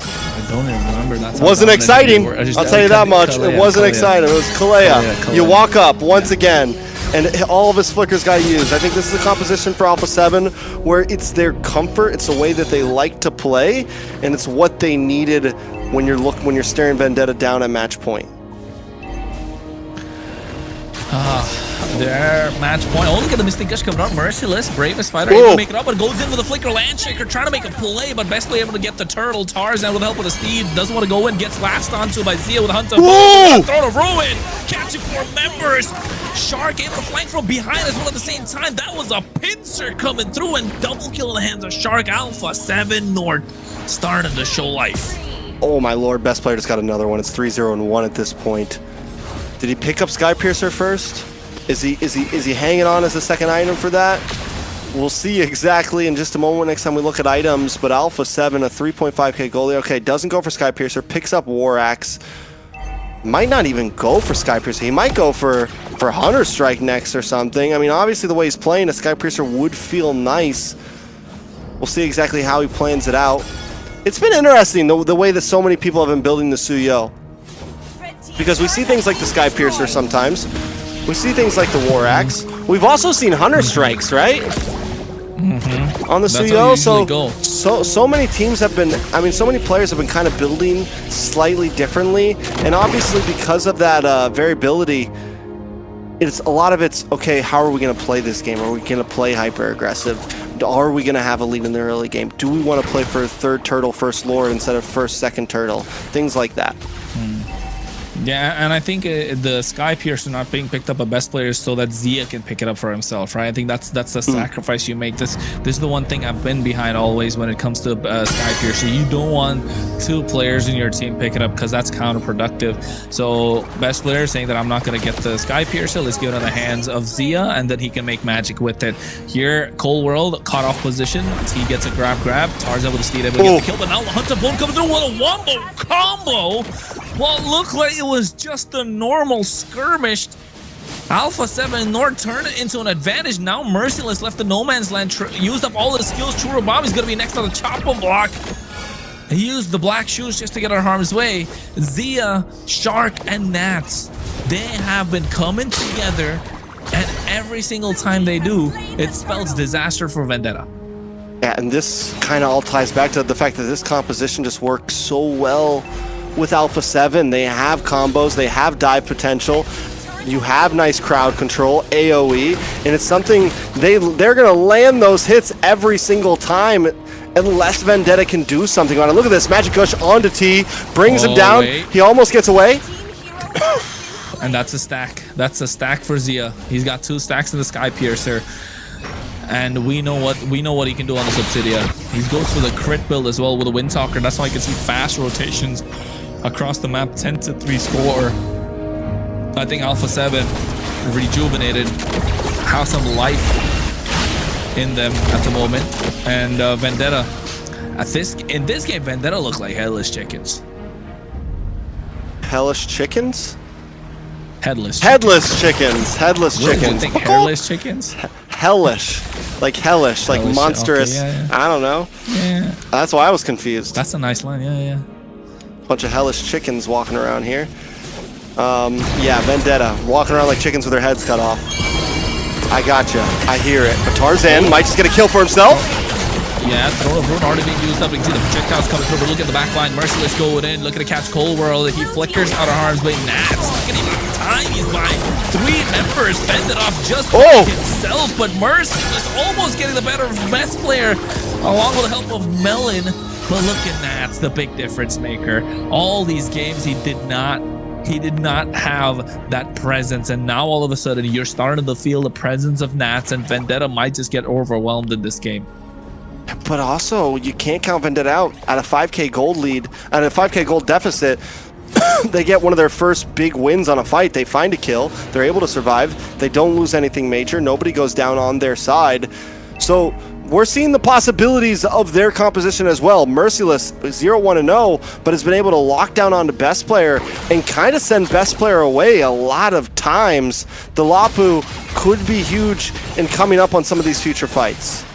I don't even remember. That's wasn't exciting. I'll tell you that much. It wasn't exciting. It was Kalea. You walk up once again, and all of his flickers got used. I think this is a composition for Alpha7 where it's their comfort, it's the way that they like to play, and it's what they needed when you're staring Vendetta down at match point. Their match point. Only get the Mystic Gush coming out. Merciless, bravest fighter, able to make it up, but goes in with a flicker land shaker, trying to make a play, but best player able to get the turtle. Tarzan with the help of the Steed doesn't want to go in, gets latched onto by Zia with a Hunter. Throw to ruin, catching 4 members. Shark able to flank from behind as well at the same time. That was a pincer coming through and double kill in the hands of Shark. Alpha7 North started to show life. Oh my lord, best player just got another one. It's 3-0-1 at this point. Did he pick up Skypiercer first? Is he hanging on as a second item for that? We'll see exactly in just a moment next time we look at items, but Alpha7, a 3.5k goalie. Okay, doesn't go for Skypiercer, picks up War Axe. Might not even go for Skypiercer. He might go for Hunter Strike next or something. I mean, obviously the way he's playing, a Skypiercer would feel nice. We'll see exactly how he plans it out. It's been interesting the way that so many people have been building the Suyo. Because we see things like the Skypiercer sometimes. We see things like the War Axe. We've also seen Hunter Strikes, right? On the Suyo. So many teams have been, I mean, so many players have been kind of building slightly differently. And obviously because of that variability, a lot of it's, okay, how are we going to play this game? Are we going to play hyper aggressive? Are we going to have a lead in the early game? Do we want to play for 3rd turtle, 1st lord instead of 1st, 2nd turtle? Things like that. Yeah, and I think the Skypiercer not being picked up by best players so that Zia can pick it up for himself, right? I think that's the sacrifice you make. This is the one thing I've been behind always when it comes to Skypiercer. You don't want 2 players in your team pick it up because that's counterproductive. So best player saying that I'm not going to get the Skypiercer, let's give it in the hands of Zia, and then he can make magic with it. Here, Cold World, caught off position. He gets a grab. Tarzan with the Steed able to get the kill, but now Hunter Bone coming through with a wombo combo. What looked like it was just a normal skirmish. Alpha7 North turned it into an advantage. Now Merciless left the no man's land, used up all his skills. Churubam is going to be next on the chop-em block. He used the black shoes just to get out of harm's way. Zia, Shark, and Nats, they have been coming together, and every single time they do, it spells disaster for Vendetta. Yeah, and this kind of all ties back to the fact that this composition just works so well with Alpha7. They have combos, they have dive potential, you have nice crowd control, AoE, and it's something they're gonna land those hits every single time unless Vendetta can do something on it. Look at this, Magic Gush onto T, brings him down, he almost gets away. And that's a stack. That's a stack for Zia. He's got 2 stacks in the Skypiercer. And we know what he can do on the Subsidia. He goes for the crit build as well with a Windtalker. That's why you can see fast rotations across the map, 10-3 score. I think Alpha7 rejuvenated, have some life in them at the moment. And Vendetta, in this game, Vendetta looked like Hellish Chickens. Hellish Chickens? Headless chickens. Headless what chickens. Do you think hairless chickens? Hellish. Like hellish, like monstrous. Okay, yeah. I don't know. Yeah. That's why I was confused. That's a nice line, yeah. Bunch of hellish chickens walking around here. Yeah, Vendetta, walking around like chickens with their heads cut off. I gotcha. I hear it. But Tarzan might just get a kill for himself. Yeah, Throne of Ruin already being used up. You can see the projectiles coming through, but look at the back line. Merciless going in, looking to catch Cold World. He flickers out of harm's way. Nats, look at him at the time. He's by 3 members, fended off just by himself, but Merciless almost getting the better of best player, along with the help of Melon. But look at Nats, the big difference maker. All these games he did not have that presence, and now all of a sudden you're starting to feel the presence of Nats, and Vendetta might just get overwhelmed in this game. But also, you can't count Vendetta out. At a 5k gold lead, at a 5k gold deficit, they get one of their first big wins on a fight. They find a kill, they're able to survive, they don't lose anything major, nobody goes down on their side. So we're seeing the possibilities of their composition as well. Merciless 0-1-0, but has been able to lock down onto best player and kind of send best player away a lot of times. The Lapu could be huge in coming up on some of these future fights.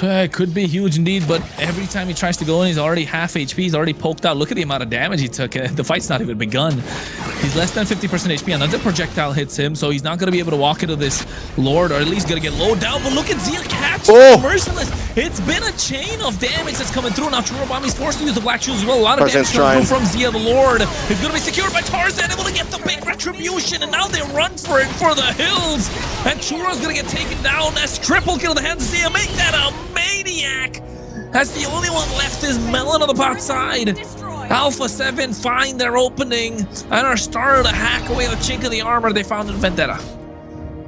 It could be huge indeed, but every time he tries to go in, he's already half HP. He's already poked out. Look at the amount of damage he took. The fight's not even begun. He's less than 50% HP. Another projectile hits him, so he's not going to be able to walk into this Lord, or at least going to get low down. But look at Zia catching Merciless. It's been a chain of damage that's coming through. Now Churubami's forced to use the Black Shoes as well. A lot of damage coming through from Zia the Lord. He's going to be secured by Tarzan, able to get the big retribution, and now they run for it for the hills. And Churro's going to get taken down as triple kill to the hands of Zia. Make that a maniac. That's the only one left is Melon on the bot side. Alpha7 find their opening and are starting to hack away the chink of the armor they found in Vendetta.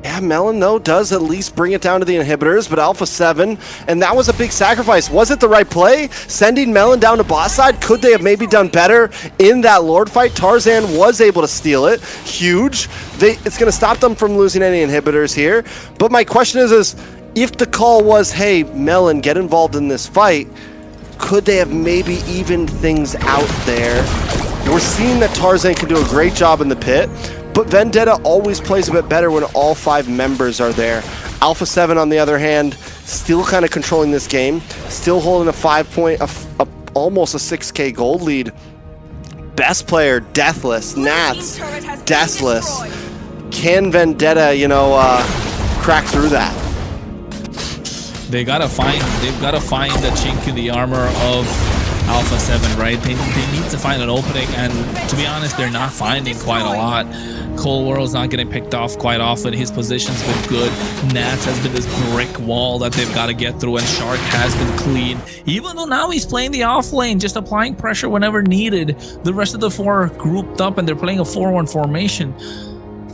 Yeah, Melon, though, does at least bring it down to the inhibitors, but Alpha7, and that was a big sacrifice. Was it the right play? Sending Melon down to boss side? Could they have maybe done better in that Lord fight? Tarzan was able to steal it. Huge. It's going to stop them from losing any inhibitors here. But my question is if the call was, hey, Melon, get involved in this fight, could they have maybe evened things out there? We're seeing that Tarzan can do a great job in the pit, but Vendetta always plays a bit better when all 5 members are there. Alpha7, on the other hand, still kind of controlling this game, still holding a 5-point, almost a 6k gold lead. Best player, Deathless, Nats, Deathless. Can Vendetta, crack through that? They've got to find the chink in the armor of Alpha7, right? They need to find an opening, and to be honest, they're not finding quite a lot. Cold World's not getting picked off quite often. His position's been good. Nats has been this brick wall that they've got to get through, and Shark has been clean. Even though now he's playing the off lane, just applying pressure whenever needed. The rest of the 4 grouped up, and they're playing a 4-1 formation.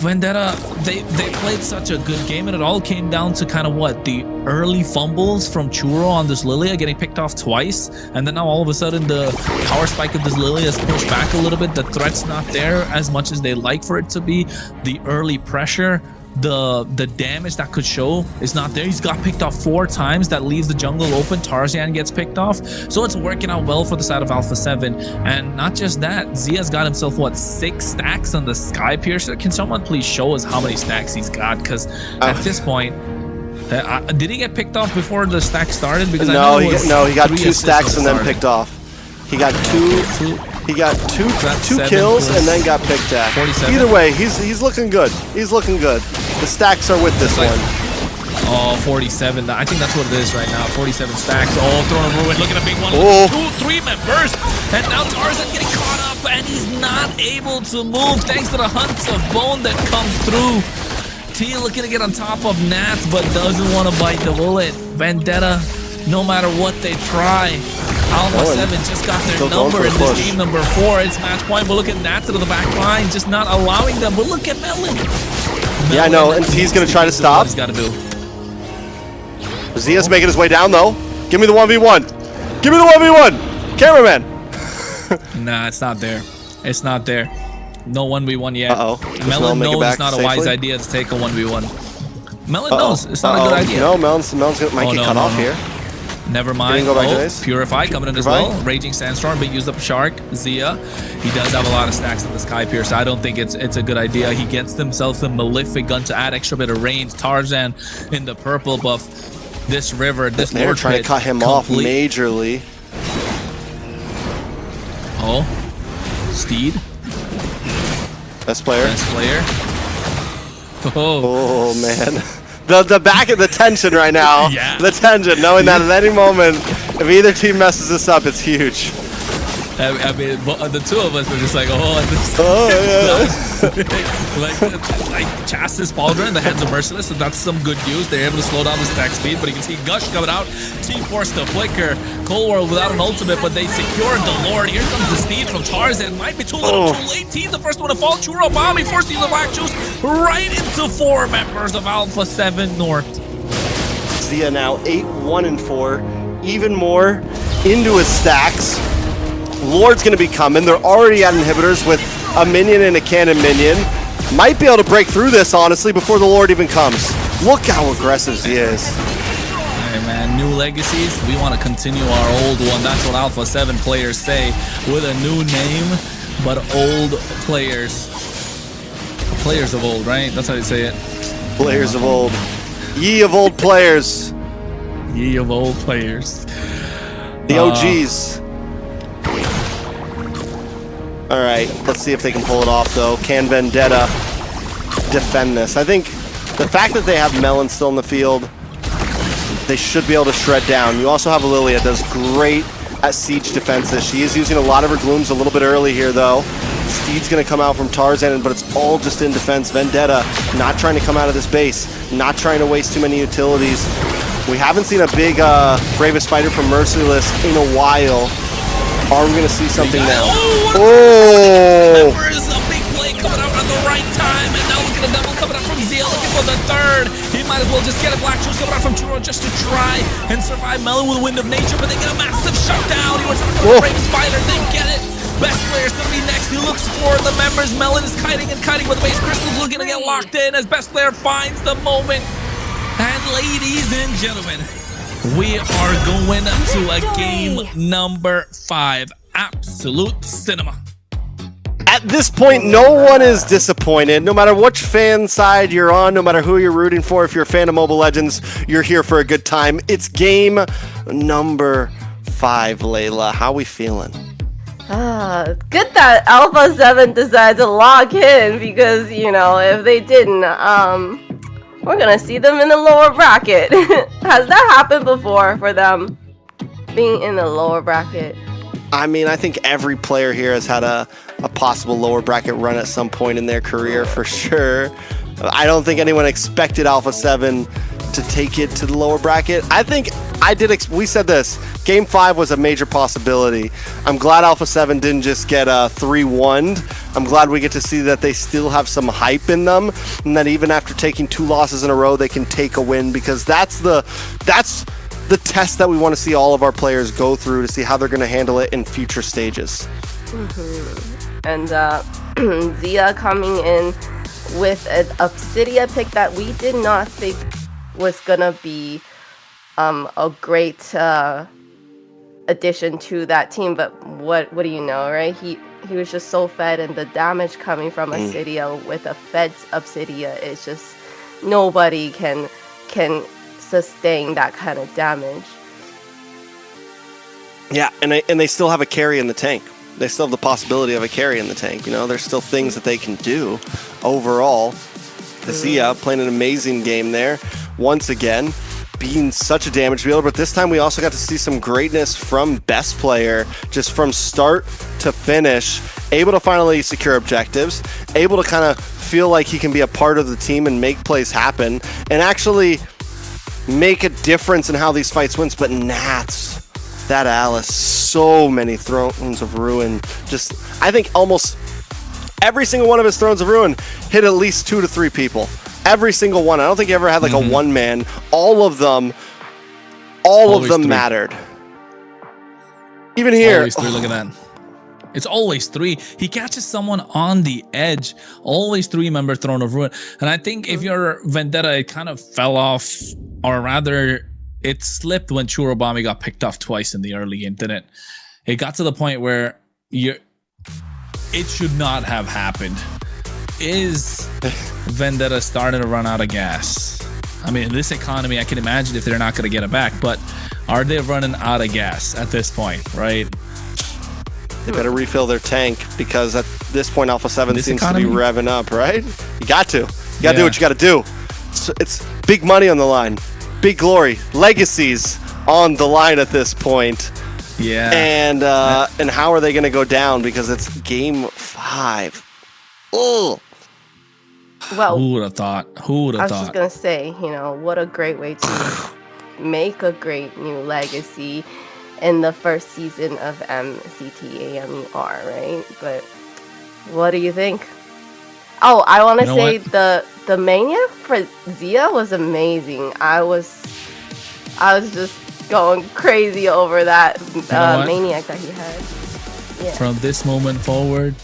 Vendetta, they played such a good game, and it all came down to kind of the early fumbles from Churro on this Lilia, getting picked off twice, and then now all of a sudden the power spike of this Lilia is pushed back a little bit. The threat's not there as much as they like for it to be. The early pressure, the damage that could show is not there. He's got picked off 4 times. That leaves the jungle open. Tarzan gets picked off, so it's working out well for the side of Alpha7. And not just that, Zia's got himself 6 stacks on the Sky Piercer. Can someone please show us how many stacks he's got? Because at this point, did he get picked off before the stack started? Because he got 2 stacks and then picked off. He got two kills and then got picked at. 47. Either way, he's looking good. He's looking good. The stacks are with this one. Oh, 47. I think that's what it is right now. 47 stacks. Oh, Throne of Ruin. Look at a big one. 2-3 members. And now Tarzan getting caught up, and he's not able to move thanks to the hunts of bone that comes through. T looking to get on top of Nats, but doesn't want to bite the bullet. Vendetta, no matter what they try, Alpha7 just got their number in this game number 4. It's match point, but look at Nats into the back line, just not allowing them. But look at Melon. Yeah, I know, and T's going to try to stop. He's got to do. Zia's making his way down, though. Give me the 1v1. Give me the 1v1. Cameraman. Nah, it's not there. It's not there. No 1v1 yet. Melon knows it's not a wise idea to take a 1v1. Melon knows it's not a good idea. No, Melon's might get cut off here. Never mind. Go back to this. Purify coming in as well. Raging Sandstorm, but used up Shark. Zia, he does have a lot of stacks on the Sky Pierce. I don't think it's a good idea. He gets himself a Malefic gun to add extra bit of range. Tarzan in the purple buff. This river, this Lord trying to cut him off majorly. Oh, Steed. Best player. Best player. Oh man. The back of the tension right now. Yeah. The tension, knowing that at any moment, if either team messes this up, it's huge. I mean, the two of us are just like, like Chassis, Pauldron, the heads are merciless, so that's some good news. They're able to slow down the stack speed, but you can see Gush coming out. Team forced to flicker. Cold World without an ultimate, but they secured the Lord. Here comes the speed from Tarzan. Might be too little, too late. Team the first one to fall. Churro Bombi forcing the Black Juice right into 4 members of Alpha7 North. Zia now 8-1-4, even more into his stacks. Lord's going to be coming. They're already at inhibitors with a minion and a cannon minion. Might be able to break through this, honestly, before the Lord even comes. Look how aggressive he is. Hey man, new legacies. We want to continue our old one. That's what Alpha7 players say, with a new name, but old players. Players of old, right? That's how they say it. Players of old. Ye of old players. Ye of old players. The OGs. All right, let's see if they can pull it off, though. Can Vendetta defend this? I think the fact that they have Melon still in the field, they should be able to shred down. You also have Lilia, does great at siege defenses. She is using a lot of her glooms a little bit early here, though. Steed's going to come out from Tarzan, but it's all just in defense. Vendetta not trying to come out of this base, not trying to waste too many utilities. We haven't seen a big Bravest Spider from Merciless in a while. Are we going to see something now? Oh! Is a big play coming out at the right time, and now look at the double coming out from Zia, looking for the third. He might as well just get a Black Juice coming out from Churro just to try and survive Melon with Wind of Nature, but they get a massive shutdown. He wants to go Bravest Spider, they get it. Best player's gonna be next. He looks for the members. Melon is kiting and kiting, but the base crystal's looking to get locked in as best player finds the moment. And ladies and gentlemen, we are going to a game number 5. Absolute cinema. At this point, no one is disappointed. No matter which fan side you're on, no matter who you're rooting for, if you're a fan of Mobile Legends, you're here for a good time. It's game number 5, Layla. How we feeling? Good that Alpha7 decided to log in, because, you know, if they didn't, we're gonna see them in the lower bracket. Has that happened before for them, being in the lower bracket? I mean, I think every player here has had a possible lower bracket run at some point in their career, for sure. I don't think anyone expected Alpha7 to take it to the lower bracket. I think we said this. Game 5 was a major possibility. I'm glad Alpha7 didn't just get 3-1'd. I'm glad we get to see that they still have some hype in them, and that even after taking 2 losses in a row, they can take a win, because that's the test that we want to see all of our players go through to see how they're going to handle it in future stages. And Zia coming in with an Obsidia pick that we did not think was gonna be a great addition to that team, but what do you know, right? He was just so fed, and the damage coming from Obsidia with a fed Obsidia is just, nobody can sustain that kind of damage. Yeah, and they still have a carry in the tank. They still have the possibility of a carry in the tank. You know, there's still things that they can do overall. Zia playing an amazing game there. Once again, being such a damage dealer, but this time we also got to see some greatness from best player, just from start to finish, able to finally secure objectives, able to kind of feel like he can be a part of the team and make plays happen, and actually make a difference in how these fights wins. But Nats, that Alice, so many Thrones of Ruin. Just, I think almost every single one of his Thrones of Ruin hit at least 2 to 3 people. Every single one. I don't think he ever had like a one-man. All of them mattered. Even here. Always 3, look at that. It's always 3. He catches someone on the edge. Always 3-member Throne of Ruin. And I think if you're Vendetta, it kind of fell off, or rather, it slipped when Churobami got picked off twice in the early game, didn't it? It got to the point where it should not have happened. Is Vendetta starting to run out of gas? I mean, in this economy, I can imagine if they're not going to get it back, but are they running out of gas at this point, right? They better refill their tank, because at this point, Alpha7 seems to be revving up, right? You got to. You got to do what you got to do. It's big money on the line, big glory, legacies on the line at this point. Yeah. And how are they going to go down? Because it's game 5. Oh. Well, Who would have thought? Who would I have was just thought? gonna say, what a great way to make a great new legacy in the first season of MCT AMER, right? But what do you think? Oh, I want to say the mania for Zia was amazing. I was just going crazy over that maniac that he had. Yeah. From this moment forward,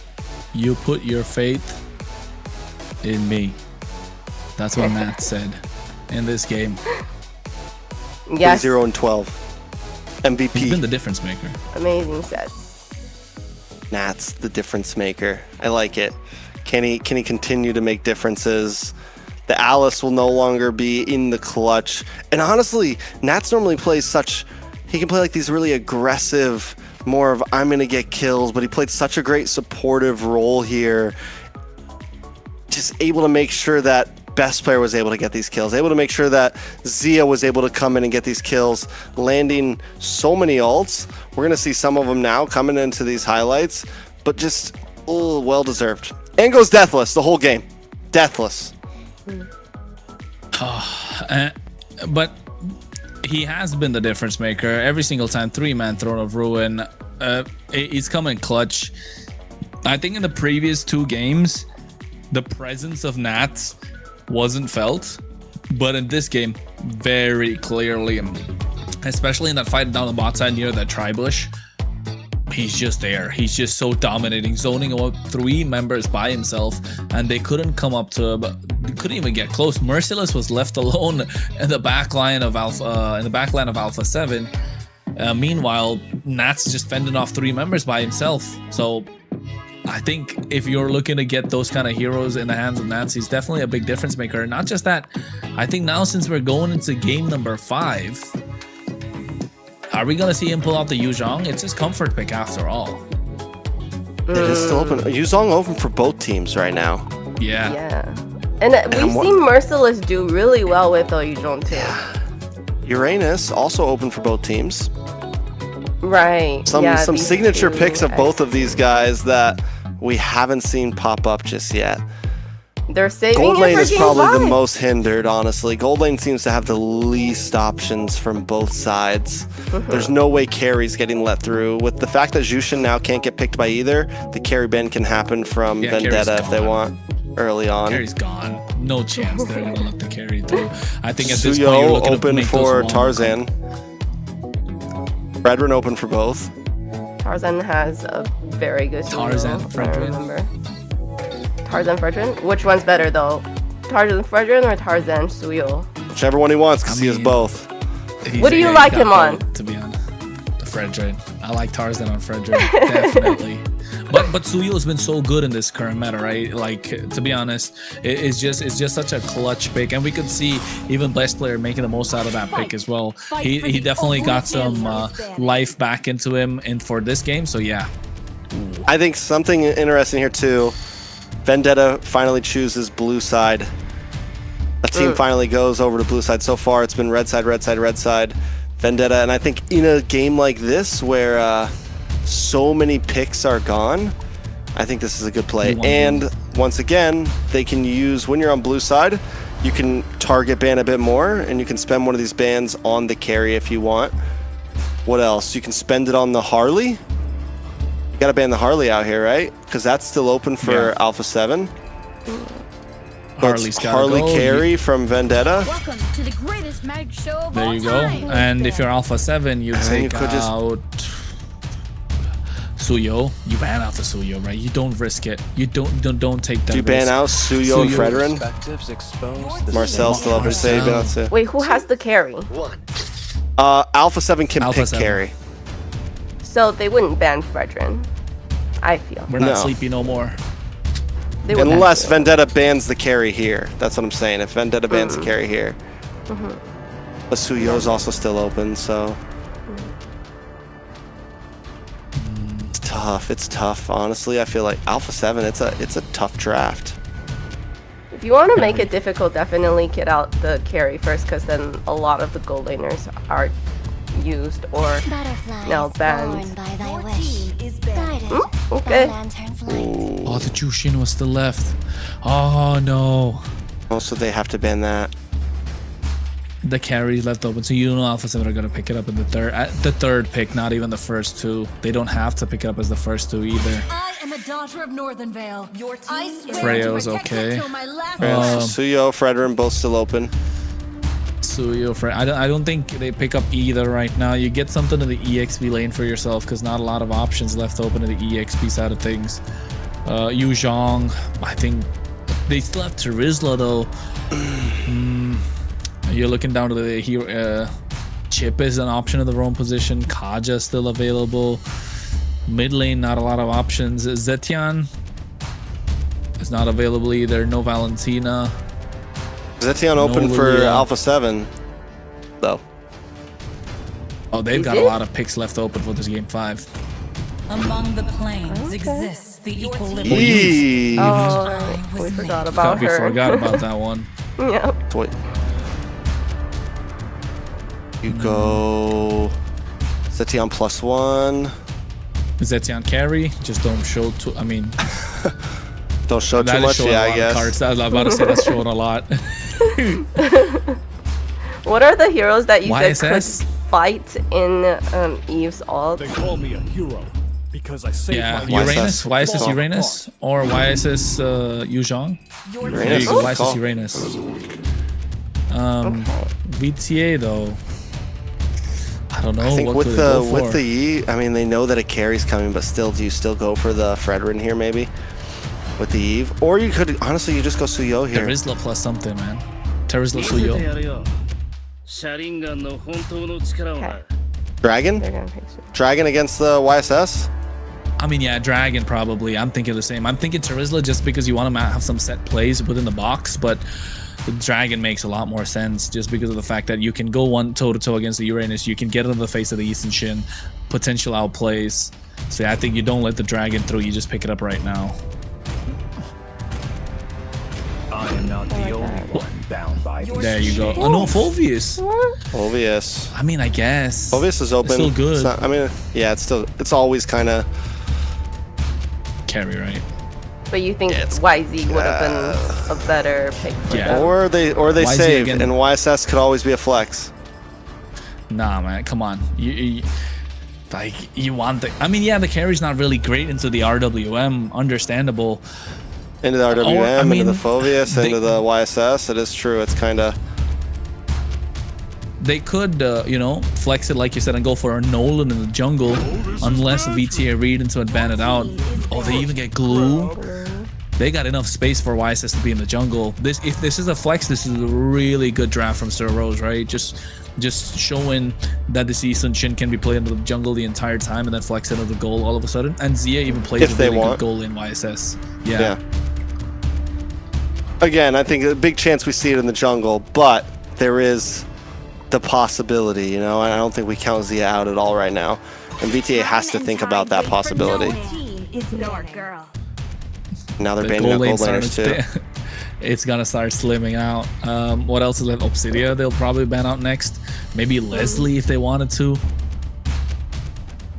you put your faith in me. That's what Matt said in this game. Yes. 0-12. MVP. He's been the difference maker. Amazing set. Nat's the difference maker. I like it. Can he continue to make differences? The Alice will no longer be in the clutch. And honestly, Nats normally plays he can play like these really aggressive, more of I'm going to get kills, but he played such a great supportive role here. Just able to make sure that best player was able to get these kills, able to make sure that Zia was able to come in and get these kills, landing so many ults. We're going to see some of them now coming into these highlights, but just well deserved. And goes deathless the whole game. Deathless. But he has been the difference maker every single time. 3-man Throne of Ruin. He's coming clutch. I think in the previous 2 games, the presence of Nats wasn't felt, but in this game, very clearly, especially in that fight down the bot side near that tri-bush, he's just there. He's just so dominating, zoning out 3 members by himself, and they couldn't come up to him. They couldn't even get close. Merciless was left alone in the back line of Alpha7. Meanwhile, Nats just fending off 3 members by himself. So I think if you're looking to get those kind of heroes in the hands of Nats, he's definitely a big difference maker. And not just that, I think now since we're going into game number 5, are we going to see him pull out the Yuzhong? It's his comfort pick after all. It is still open. Yuzhong open for both teams right now. Yeah. Yeah. And we've seen Merciless do really well with Yuzhong too. Uranus also open for both teams. Right. Some signature picks of both of these guys that we haven't seen pop up just yet. They're saving Gold it lane for is game probably 5. the most hindered, honestly. Gold lane seems to have the least options from both sides. There's no way carry's getting let through. With the fact that Jushin now can't get picked by either, the carry ban can happen from Vendetta if they want early on. Carry's gone. No chance they're going to let the carry through. I think at this point you're Suyo looking to open make for those Tarzan. Fredrin open for both. Tarzan has a very good Tarzan, if I Fredrin. remember. Tarzan Fredrin? Which one's better though? Tarzan Fredrin or Tarzan Suyo? Whichever one he wants, because he has both. What do you like him on? To be honest, Fredrin. I like Tarzan on Fredrin, definitely. But Suyo's been so good in this current meta, right? Like, to be honest, it's just such a clutch pick, and we could see even best player making the most out of that pick as well. He definitely got some life back into him for this game. So yeah, I think something interesting here too. Vendetta finally chooses blue side. A team finally goes over to blue side. So far, it's been red side, red side, red side. Vendetta, and I think in a game like this where so many picks are gone, I think this is a good play. And once again, they can use, when you're on blue side, you can target ban a bit more, and you can spend one of these bans on the carry if you want. What else? You can spend it on the Harley. You gotta ban the Harley out here, right? Because that's still open for Alpha7. Harley's Harley go. carry from Vendetta. Welcome to the greatest magic show of There all you go. time. And if you're Alpha7, you take you could just- out Suyo. You ban out the Suyo, right? You don't risk it. You don't take that. Do you ban risk. out Suyo and Fredrin? Marcel still up and say ban out Suyo. Wait, who has the carry? Alpha7 can pick Alpha7. carry. So they wouldn't ban Fredrin, I feel. We're not No. sleepy no more. They wouldn't Unless have to. Vendetta bans the carry here. That's what I'm saying. If Vendetta bans the carry here. But Suyo's also still open, so. It's tough. It's tough, honestly. I feel like Alpha7, it's a tough draft. If you want to make it difficult, definitely get out the carry first, because then a lot of the gold laners are used or now banned. Okay. Oh, the Jushin was still left. Oh no. Also, they have to ban that. The carry left open, so you know Alpha7 are gonna pick it up in the third pick, not even the first two. They don't have to pick it up as the first two either. I am a daughter of Northern Vale. Your team is Freyo's okay. Suyo, Fredrin, both still open. Suyo, I don't think they pick up either right now. You get something in the EXP lane for yourself, because not a lot of options left open in the EXP side of things. Yu Zhong, I think they still have Terizla though. You're looking down to the hero. Chip is an option in the roam position. Kaja still available. Mid lane, not a lot of options. Zetian is not available either. No Valentina. Zetian open for Alpha7, though. Oh, they've got a lot of picks left open for this game 5. Among the planes exists the equilibrium. Oh, we forgot about her. We forgot about that one. Yeah. Wait. You go Zetian +1. Zetian carry. Just don't show too. I mean, don't show too much. Yeah, I guess. Cards. I was about to say that's showing a lot. What are the heroes that you said could YSS? fight in Eve's ult? They call me a hero because I saved Yeah, Uranus, YSS Uranus, or YSS Yu Zhong. There you go, YSS Uranus. VTA though, I don't know. I think what with could they go the for? E, I mean, they know that a carry's coming, but still, do you still go for the Fredrin here maybe with the Eve, or you could honestly you just go Suyo here. Terizla plus something, man. Terizla Suyo. Okay. Dragon? They're gonna pick Suyo. Dragon against the YSS? I mean, yeah, Dragon probably. I'm thinking the same. I'm thinking Terizla just because you want to have some set plays within the box, but the Dragon makes a lot more sense just because of the fact that you can go one toe-to-toe against the Uranus, you can get into the face of the Eastern Shin, potential outplays. So yeah, I think you don't let the Dragon through, you just pick it up right now. I am not the only one bound by this. There you go. Oh no, Fulvius. Fulvius. I mean, I guess. Fulvius is open. It's still good. It's not, I mean, yeah, it's always kind of carry, right? But you think YZ would have been a better pick for them? Or they YZ save, again. and YSS could always be a flex. Nah, man, come on. You want the. I mean, yeah, the carry's not really great into the RWM. Understandable. Into the RWM, I mean, into the Fulvius, into the YSS. It is true. It's kind of. They could, you know, flex it like you said and go for a Nolan in the jungle, unless VTA read into it, ban it out. Oh, they even get glue. They got enough space for YSS to be in the jungle. If this is a flex, this is a really good draft from Sir Rose, right? Just showing that this Eastern Shin can be played into the jungle the entire time and then flex into the goal all of a sudden. And Zia even plays a really good goal in YSS. Yeah. Again, I think a big chance we see it in the jungle, but there is the possibility, you know, and I don't think we count Zia out at all right now. And VTA has to think about that possibility. Now they're banning out gold laners too. It's gonna start slimming out. What else is left? Obsidia, they'll probably ban out next. Maybe Leslie if they wanted to.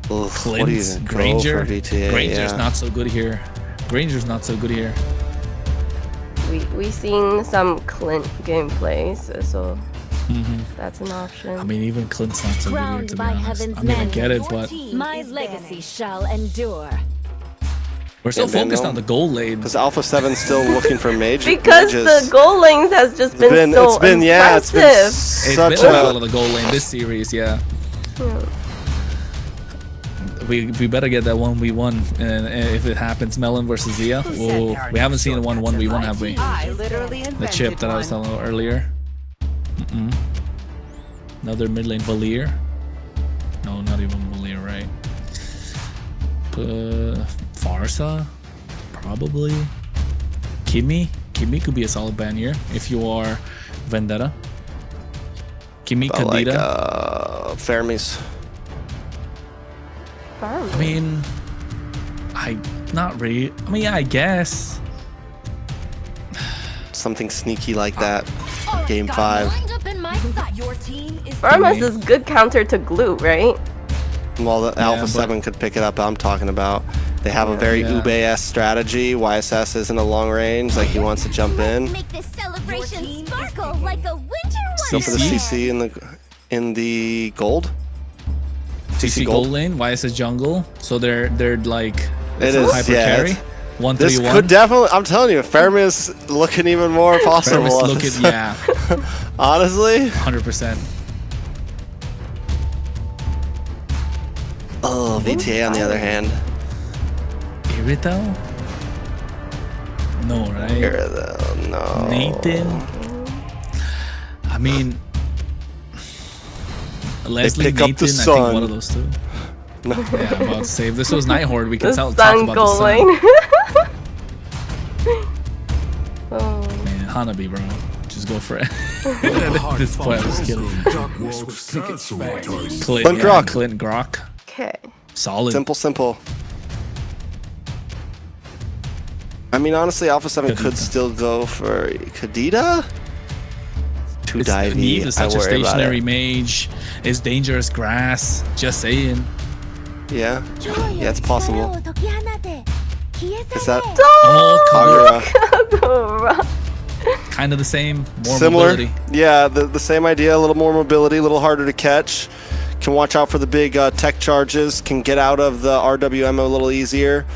Clint, Granger. Granger's not so good here. Granger's not so good here. We seen some Clint gameplays, so that's an option. I mean, even Clint's not so good here, to be honest. I mean, I get it, but My legacy shall endure. we're so focused on the goal lane. Because Alpha7's still looking for mages. Because the goal lanes has just been so impressive. It's been a battle of the goal lane this series, yeah. We better get that 1v1, and if it happens, Melon versus Zia. Whoa, we haven't seen a 1v1, have we? The chip that I was telling about earlier. Another mid lane Valier. No, not even Valier, right? Farsa, probably. Kimi could be a solid ban here if you are Vendetta. Kimi, Kadita. Like, Fermis. I mean, not really. I mean, yeah, I guess. something sneaky like that. Game 5. Your team is Firmus is good counter to glue, right? Well, the Alpha 7 could pick it up. I'm talking about. They have a very Ube-esque strategy. YSS isn't a long range, like he wants to jump in. Make this celebration sparkle like a winter Go for the CC in the gold. CC gold lane, YSS jungle. So they're like it is hyper carry. 1-3-1. This could definitely. I'm telling you, Fermi's looking even more possible. Fermi's looking, yeah. Honestly. 100%. Oh, VTA on the other hand. Irito? No, right? Irito, no. Nathan? I mean, Leslie, pick Nathan, up the I sun. think one of those two. No. Yeah, I'm about to say, if this was Night Horde, we could talk sun about goal the sun. lane. Oh. Man, Hanabi, bro. Just go for it. At this point, I'm just kidding. Clint Grok. Clint Grok. Okay. Solid. Simple. I mean, honestly, Alpha 7 could still go for Kadita. Too divey. Neve is such a worry about stationary it. mage. It's dangerous grass. Just saying. Yeah, it's possible. Is that Oh, Kagura? kind of the same. More Similar. mobility. Yeah, the same idea. A little more mobility, a little harder to catch. Can watch out for the big tech charges. Can get out of the RWM a little easier.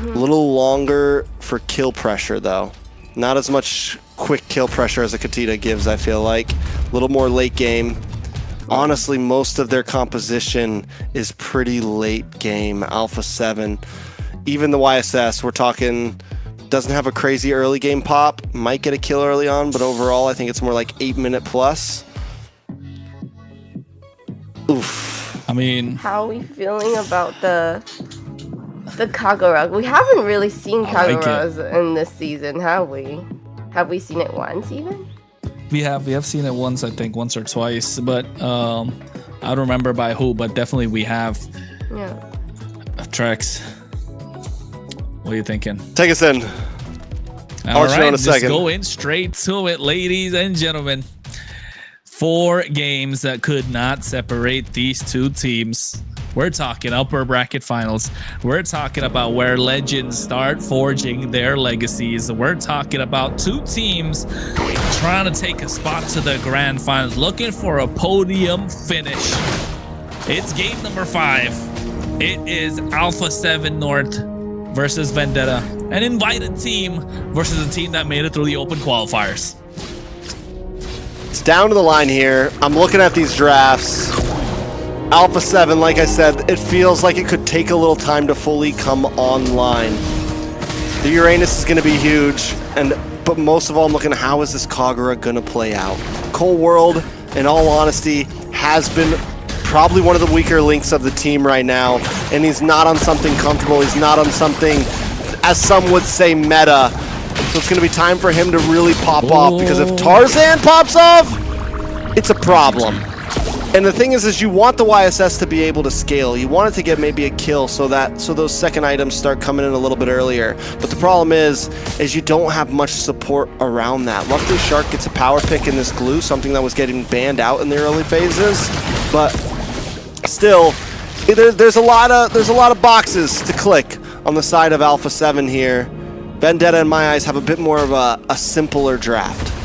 A little longer for kill pressure, though. Not as much quick kill pressure as a Katita gives, I feel like. A little more late game. Honestly, most of their composition is pretty late game. Alpha 7. Even the YSS, we're talking, doesn't have a crazy early game pop. Might get a kill early on, but overall, I think it's more like 8-minute plus. Oof. I mean, how are we feeling about the Kagura? We haven't really seen Kaguras in this season, have we? Have we seen it once even? we have seen it once, I think, once or twice, but I don't remember by who, but definitely we have. Yeah. Trex, what are you thinking? Take us in. All right, in a second. Just going straight to it, ladies and gentlemen. 4 games that could not separate these two teams. We're talking upper bracket finals. We're talking about where legends start forging their legacies. We're talking about 2 teams trying to take a spot to the grand finals, looking for a podium finish. It's game number 5. It is Alpha7 North versus Vendetta, an invited team versus a team that made it through the open qualifiers. It's down to the line here. I'm looking at these drafts. Alpha 7, like I said, it feels like it could take a little time to fully come online. The Uranus is going to be huge, but most of all, I'm looking at how is this Kagura going to play out. Cold World, in all honesty, has been probably one of the weaker links of the team right now, and he's not on something comfortable. He's not on something, as some would say, meta. So it's going to be time for him to really pop off, because if Tarzan pops off, it's a problem. And the thing is you want the YSS to be able to scale. You want it to get maybe a kill so those second items start coming in a little bit earlier. But the problem is you don't have much support around that. Luckily, Shark gets a power pick in this glue, something that was getting banned out in the early phases. But still, there's a lot of boxes to click on the side of Alpha 7 here. Vendetta, in my eyes, have a bit more of a simpler draft.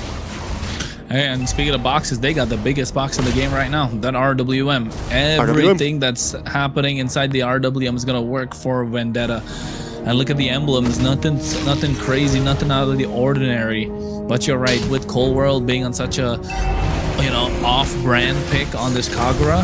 And speaking of boxes, they got the biggest box in the game right now, that RWM. Everything that's happening inside the RWM is going to work for Vendetta. And look at the emblems, nothing crazy, nothing out of the ordinary. But you're right, with Cold World being on such a, off-brand pick on this Kagura,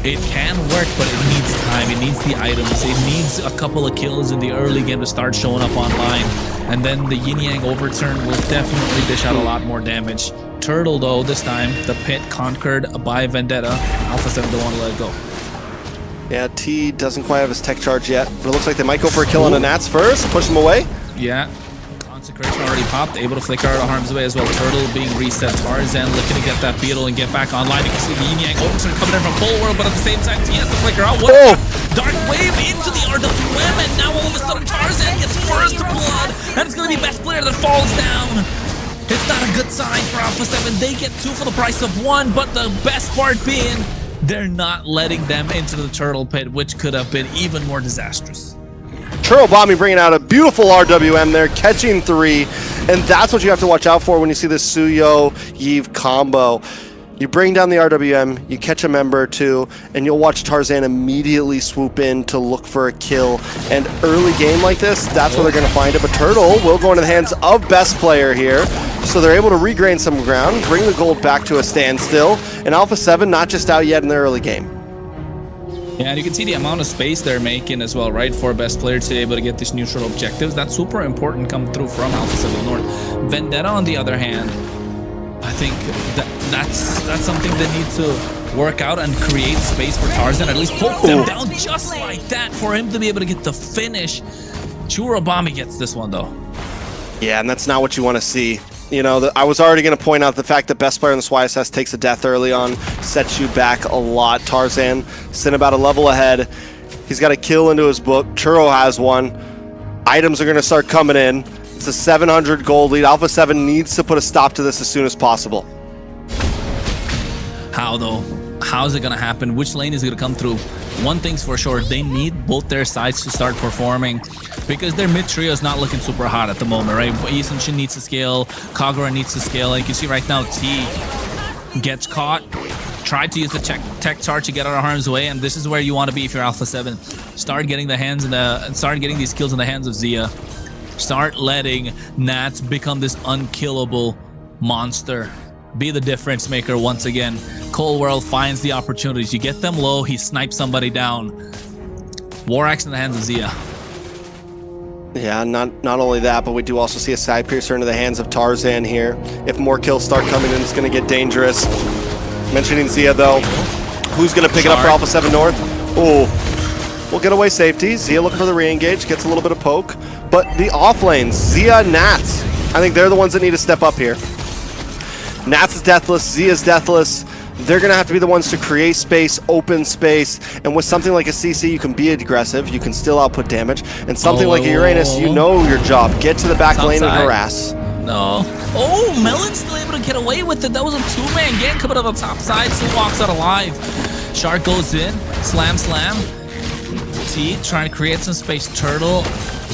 it can work, but it needs time, it needs the items, it needs a couple of kills in the early game to start showing up online. And then the Yin Yang overturn will definitely dish out a lot more damage. Turtle, though, this time, the pit conquered by Vendetta. Alpha 7 don't want to let it go. Yeah, T doesn't quite have his tech charge yet, but it looks like they might go for a kill on the Nats first, push him away. Yeah. Consecration already popped, able to flicker out of harm's way as well. Turtle being reset. Tarzan looking to get that beetle and get back online. You can see the Yin Yang overturn coming in from Cold World, but at the same time, T has to flicker out. What? Dark Wave into the RWM, and now all of a sudden Tarzan gets first blood, and it's going to be best player that falls down. It's not a good sign for Alpha7. They get 2 for the price of 1, but the best part being they're not letting them into the turtle pit, which could have been even more disastrous. Churobami bringing out a beautiful RWM there, catching 3, and that's what you have to watch out for when you see this Suyo Yve combo. You bring down the RWM, you catch a member or 2, and you'll watch Tarzan immediately swoop in to look for a kill. And early game like this, that's where they're going to find it. But Turtle will go into the hands of best player here, so they're able to regain some ground, bring the gold back to a standstill, and Alpha7 not just out yet in the early game. Yeah, and you can see the amount of space they're making as well, right? For best player to be able to get these neutral objectives. That's super important come through from Alpha7 North. Vendetta, on the other hand, I think that's something they need to work out and create space for Tarzan. At least poke them down just like that for him to be able to get the finish. Churobami gets this one, though. Yeah, and that's not what you want to see. You know, I was already going to point out the fact that best player in the YSS takes a death early on, sets you back a lot. Tarzan sitting about a level ahead. He's got a kill into his book. Churro has one. Items are going to start coming in. It's a 700 gold lead. Alpha7 needs to put a stop to this as soon as possible. How, though? How's it going to happen? Which lane is it going to come through? One thing's for sure, they need both their sides to start performing because their mid trio is not looking super hot at the moment, right? Yisun needs to scale, Kagura needs to scale. Like you see right now, T gets caught, tried to use the tech charge to get out of harm's way, and this is where you want to be if you're Alpha7. Start getting these kills in the hands of Zia. Start letting Nats become this unkillable monster. Be the difference maker once again. Cold World finds the opportunities. You get them low, he snipes somebody down. War Axe in the hands of Zia. Yeah, not only that, but we do also see a side piercer into the hands of Tarzan here. If more kills start coming in, it's going to get dangerous. Mentioning Zia, though. Who's going to pick it up for Alpha7 North? Oh, we'll get away safety. Zia looking for the re-engage, gets a little bit of poke. But the off lanes, Zia, Nats, I think they're the ones that need to step up here. Nats is deathless, Zia's deathless. They're going to have to be the ones to create space, open space, and with something like a CC, you can be aggressive, you can still output damage, and something like a Uranus, you know your job. Get to the back lane and harass. No. Oh, Melon's still able to get away with it. That was a 2-man gang coming up on the top side, still walks out alive. Shark goes in, slam. T trying to create some space. Turtle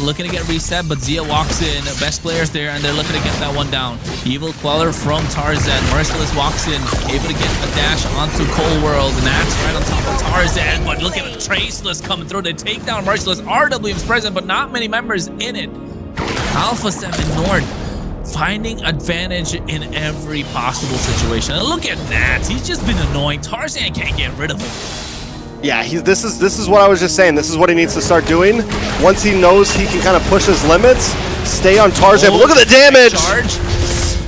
looking to get reset, but Zia walks in. Best players there, and they're looking to get that one down. Evil Queller from Tarzan. Merciless walks in, able to get a dash onto Cold World. Nats right on top of Tarzan, but look at the Traceless coming through. They take down Merciless. RW is present, but not many members in it. Alpha7 North finding advantage in every possible situation. And look at Nats. He's just been annoying. Tarzan can't get rid of him. Yeah, this is what I was just saying. This is what he needs to start doing. Once he knows he can kind of push his limits, stay on Tarzan. But look at the damage!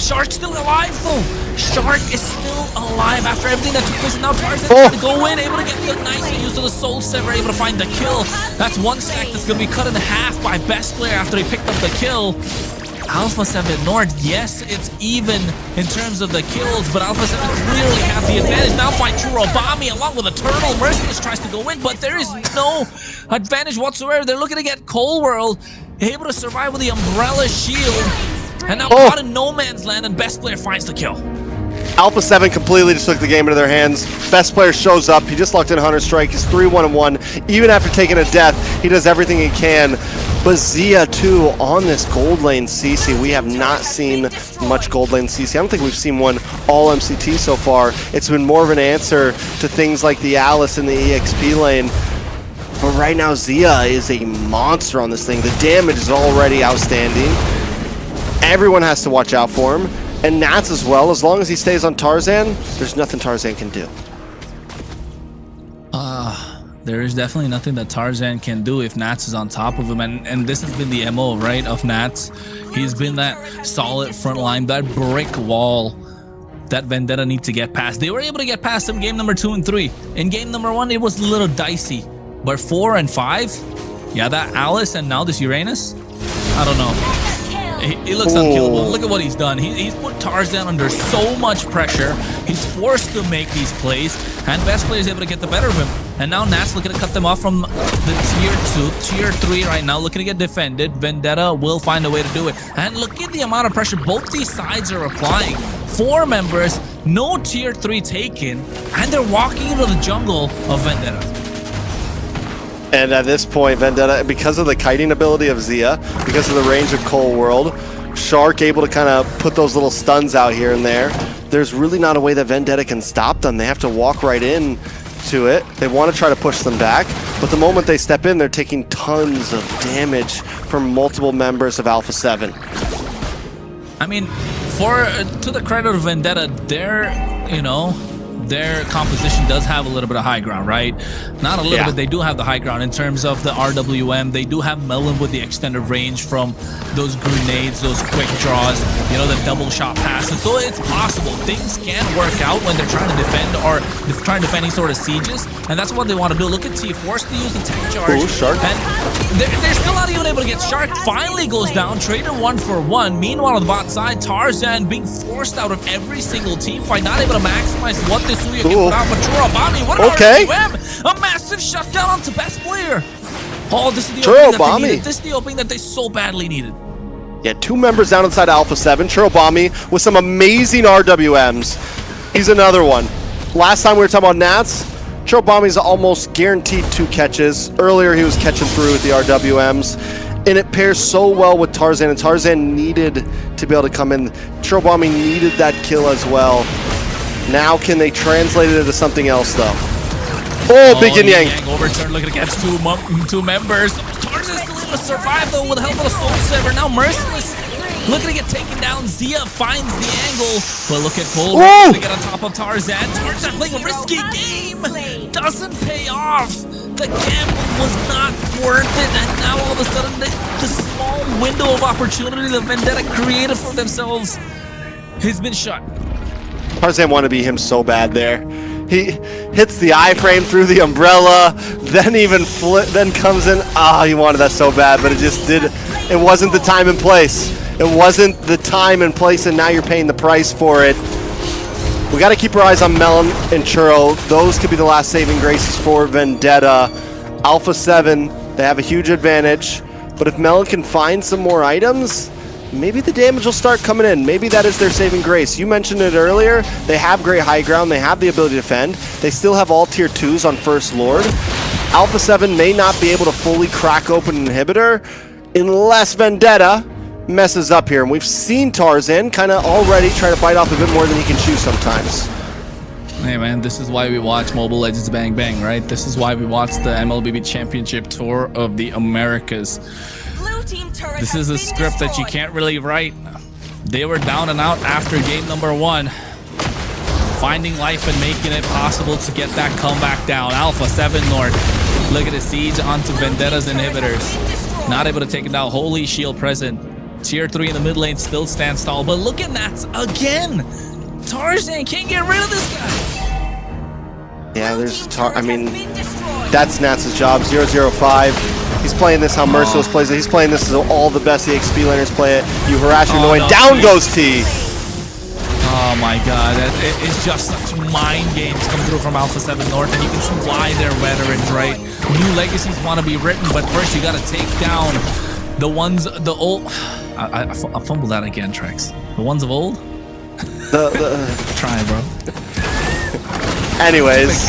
Shark's still alive, though. Shark is still alive after everything that took place. And now Tarzan able to go in, able to get the nice use of the Soul Sever, able to find the kill. That's one stack that's going to be cut in half by best player after he picked up the kill. Alpha7 North, yes, it's even in terms of the kills, but Alpha7 clearly have the advantage. Now find Churobami along with a Turtle. Merciless tries to go in, but there is no advantage whatsoever. They're looking to get Cold World, able to survive with the Umbrella Shield, and now caught in no man's land, and best player finds the kill. Alpha7 completely just took the game into their hands. Best player shows up. He just locked in Hunter Strike. He's 3-1-1. Even after taking a death, he does everything he can. But Zia, too, on this gold lane CC. We have not seen much gold lane CC. I don't think we've seen one all MCT so far. It's been more of an answer to things like the Alice in the EXP lane. But right now, Zia is a monster on this thing. The damage is already outstanding. Everyone has to watch out for him. And Nats as well. As long as he stays on Tarzan, there's nothing Tarzan can do. There is definitely nothing that Tarzan can do if Nats is on top of him. And this has been the MO, right, of Nats. He's been that solid front line, that brick wall that Vendetta need to get past. They were able to get past him game number 2 and 3. In game number 1, it was a little dicey. But 4 and 5, yeah, that Alice and now this Uranus, I don't know. He looks unkillable. Look at what he's done. He's put Tarzan under so much pressure. He's forced to make these plays, and best player is able to get the better of him. And now Nat's looking to cut them off from the tier 2, tier 3 right now, looking to get defended. Vendetta will find a way to do it. And look at the amount of pressure both these sides are applying. 4 members, no tier 3 taken, and they're walking into the jungle of Vendetta. And at this point, Vendetta, because of the kiting ability of Zia, because of the range of Cold World, Shark able to kind of put those little stuns out here and there. There's really not a way that Vendetta can stop them. They have to walk right in to it. They want to try to push them back, but the moment they step in, they're taking tons of damage from multiple members of Alpha7. I mean, to the credit of Vendetta, their composition does have a little bit of high ground, right? Not a little bit, they do have the high ground in terms of the RWM. They do have Melon with the extended range from those grenades, those quick draws, the double shot passes. So it's possible. Things can work out when they're trying to defend or trying to defend any sort of sieges. And that's what they want to do. Look at T, forced to use the tech charge. Ooh, Shark. And they're still not even able to get Shark. Finally goes down, traded 1-for-1. Meanwhile, on the bot side, Tarzan being forced out of every single team fight, not able to maximize what this Suya can put out. But Chorobami, what an RWM! A massive shutdown onto best player. Oh, this is the opening that they needed. This is the opening that they so badly needed. Yeah, 2 members down inside Alpha7. Chorobami with some amazing RWMs. He's another one. Last time we were talking about Nats, Chorobami's almost guaranteed 2 catches. Earlier he was catching through with the RWMs. And it pairs so well with Tarzan, and Tarzan needed to be able to come in. Chorobami needed that kill as well. Now can they translate it into something else though? Oh, big yin yang. Overturn looking against 2 members. Tarzan's still able to survive though with the help of the Soul Saver. Now Merciless looking to get taken down. Zia finds the angle, but look at Bull to get on top of Tarzan. Tarzan playing a risky game. Doesn't pay off. The gamble was not worth it, and now all of a sudden the small window of opportunity that Vendetta created for themselves has been shut. Tarzan wanted to be him so bad there. He hits the iframe through the umbrella, then then comes in. He wanted that so bad, but it wasn't the time and place. It wasn't the time and place, and now you're paying the price for it. We got to keep our eyes on Melon and Churro. Those could be the last saving graces for Vendetta. Alpha7, they have a huge advantage, but if Melon can find some more items, maybe the damage will start coming in. Maybe that is their saving grace. You mentioned it earlier. They have great high ground. They have the ability to defend. They still have all tier 2s on First Lord. Alpha7 may not be able to fully crack open an inhibitor unless Vendetta messes up here. And we've seen Tarzan kind of already try to bite off a bit more than he can chew sometimes. Hey man, this is why we watch Mobile Legends Bang Bang, right? This is why we watch the MLBB Championship Tour of the Americas. This is a script that you can't really write. They were down and out after game number 1. Finding life and making it possible to get that comeback down. Alpha7 North. Look at the siege onto Vendetta's inhibitors. Not able to take it down. Holy shield present. Tier 3 in the mid lane still stands tall. But look at Nats again. Tarzan can't get rid of this guy. Yeah, that's Nats' job. 005. He's playing this how Merciless plays it. He's playing this as all the best EXP laners play it. You harass your annoying. Down goes T. Oh my god, it's just such mind games come through from Alpha7 North, and you can see why they're veterans, right? New legacies want to be written, but first you got to take down the old. I fumbled that again, Trex. The ones of old? Try, bro. Anyways,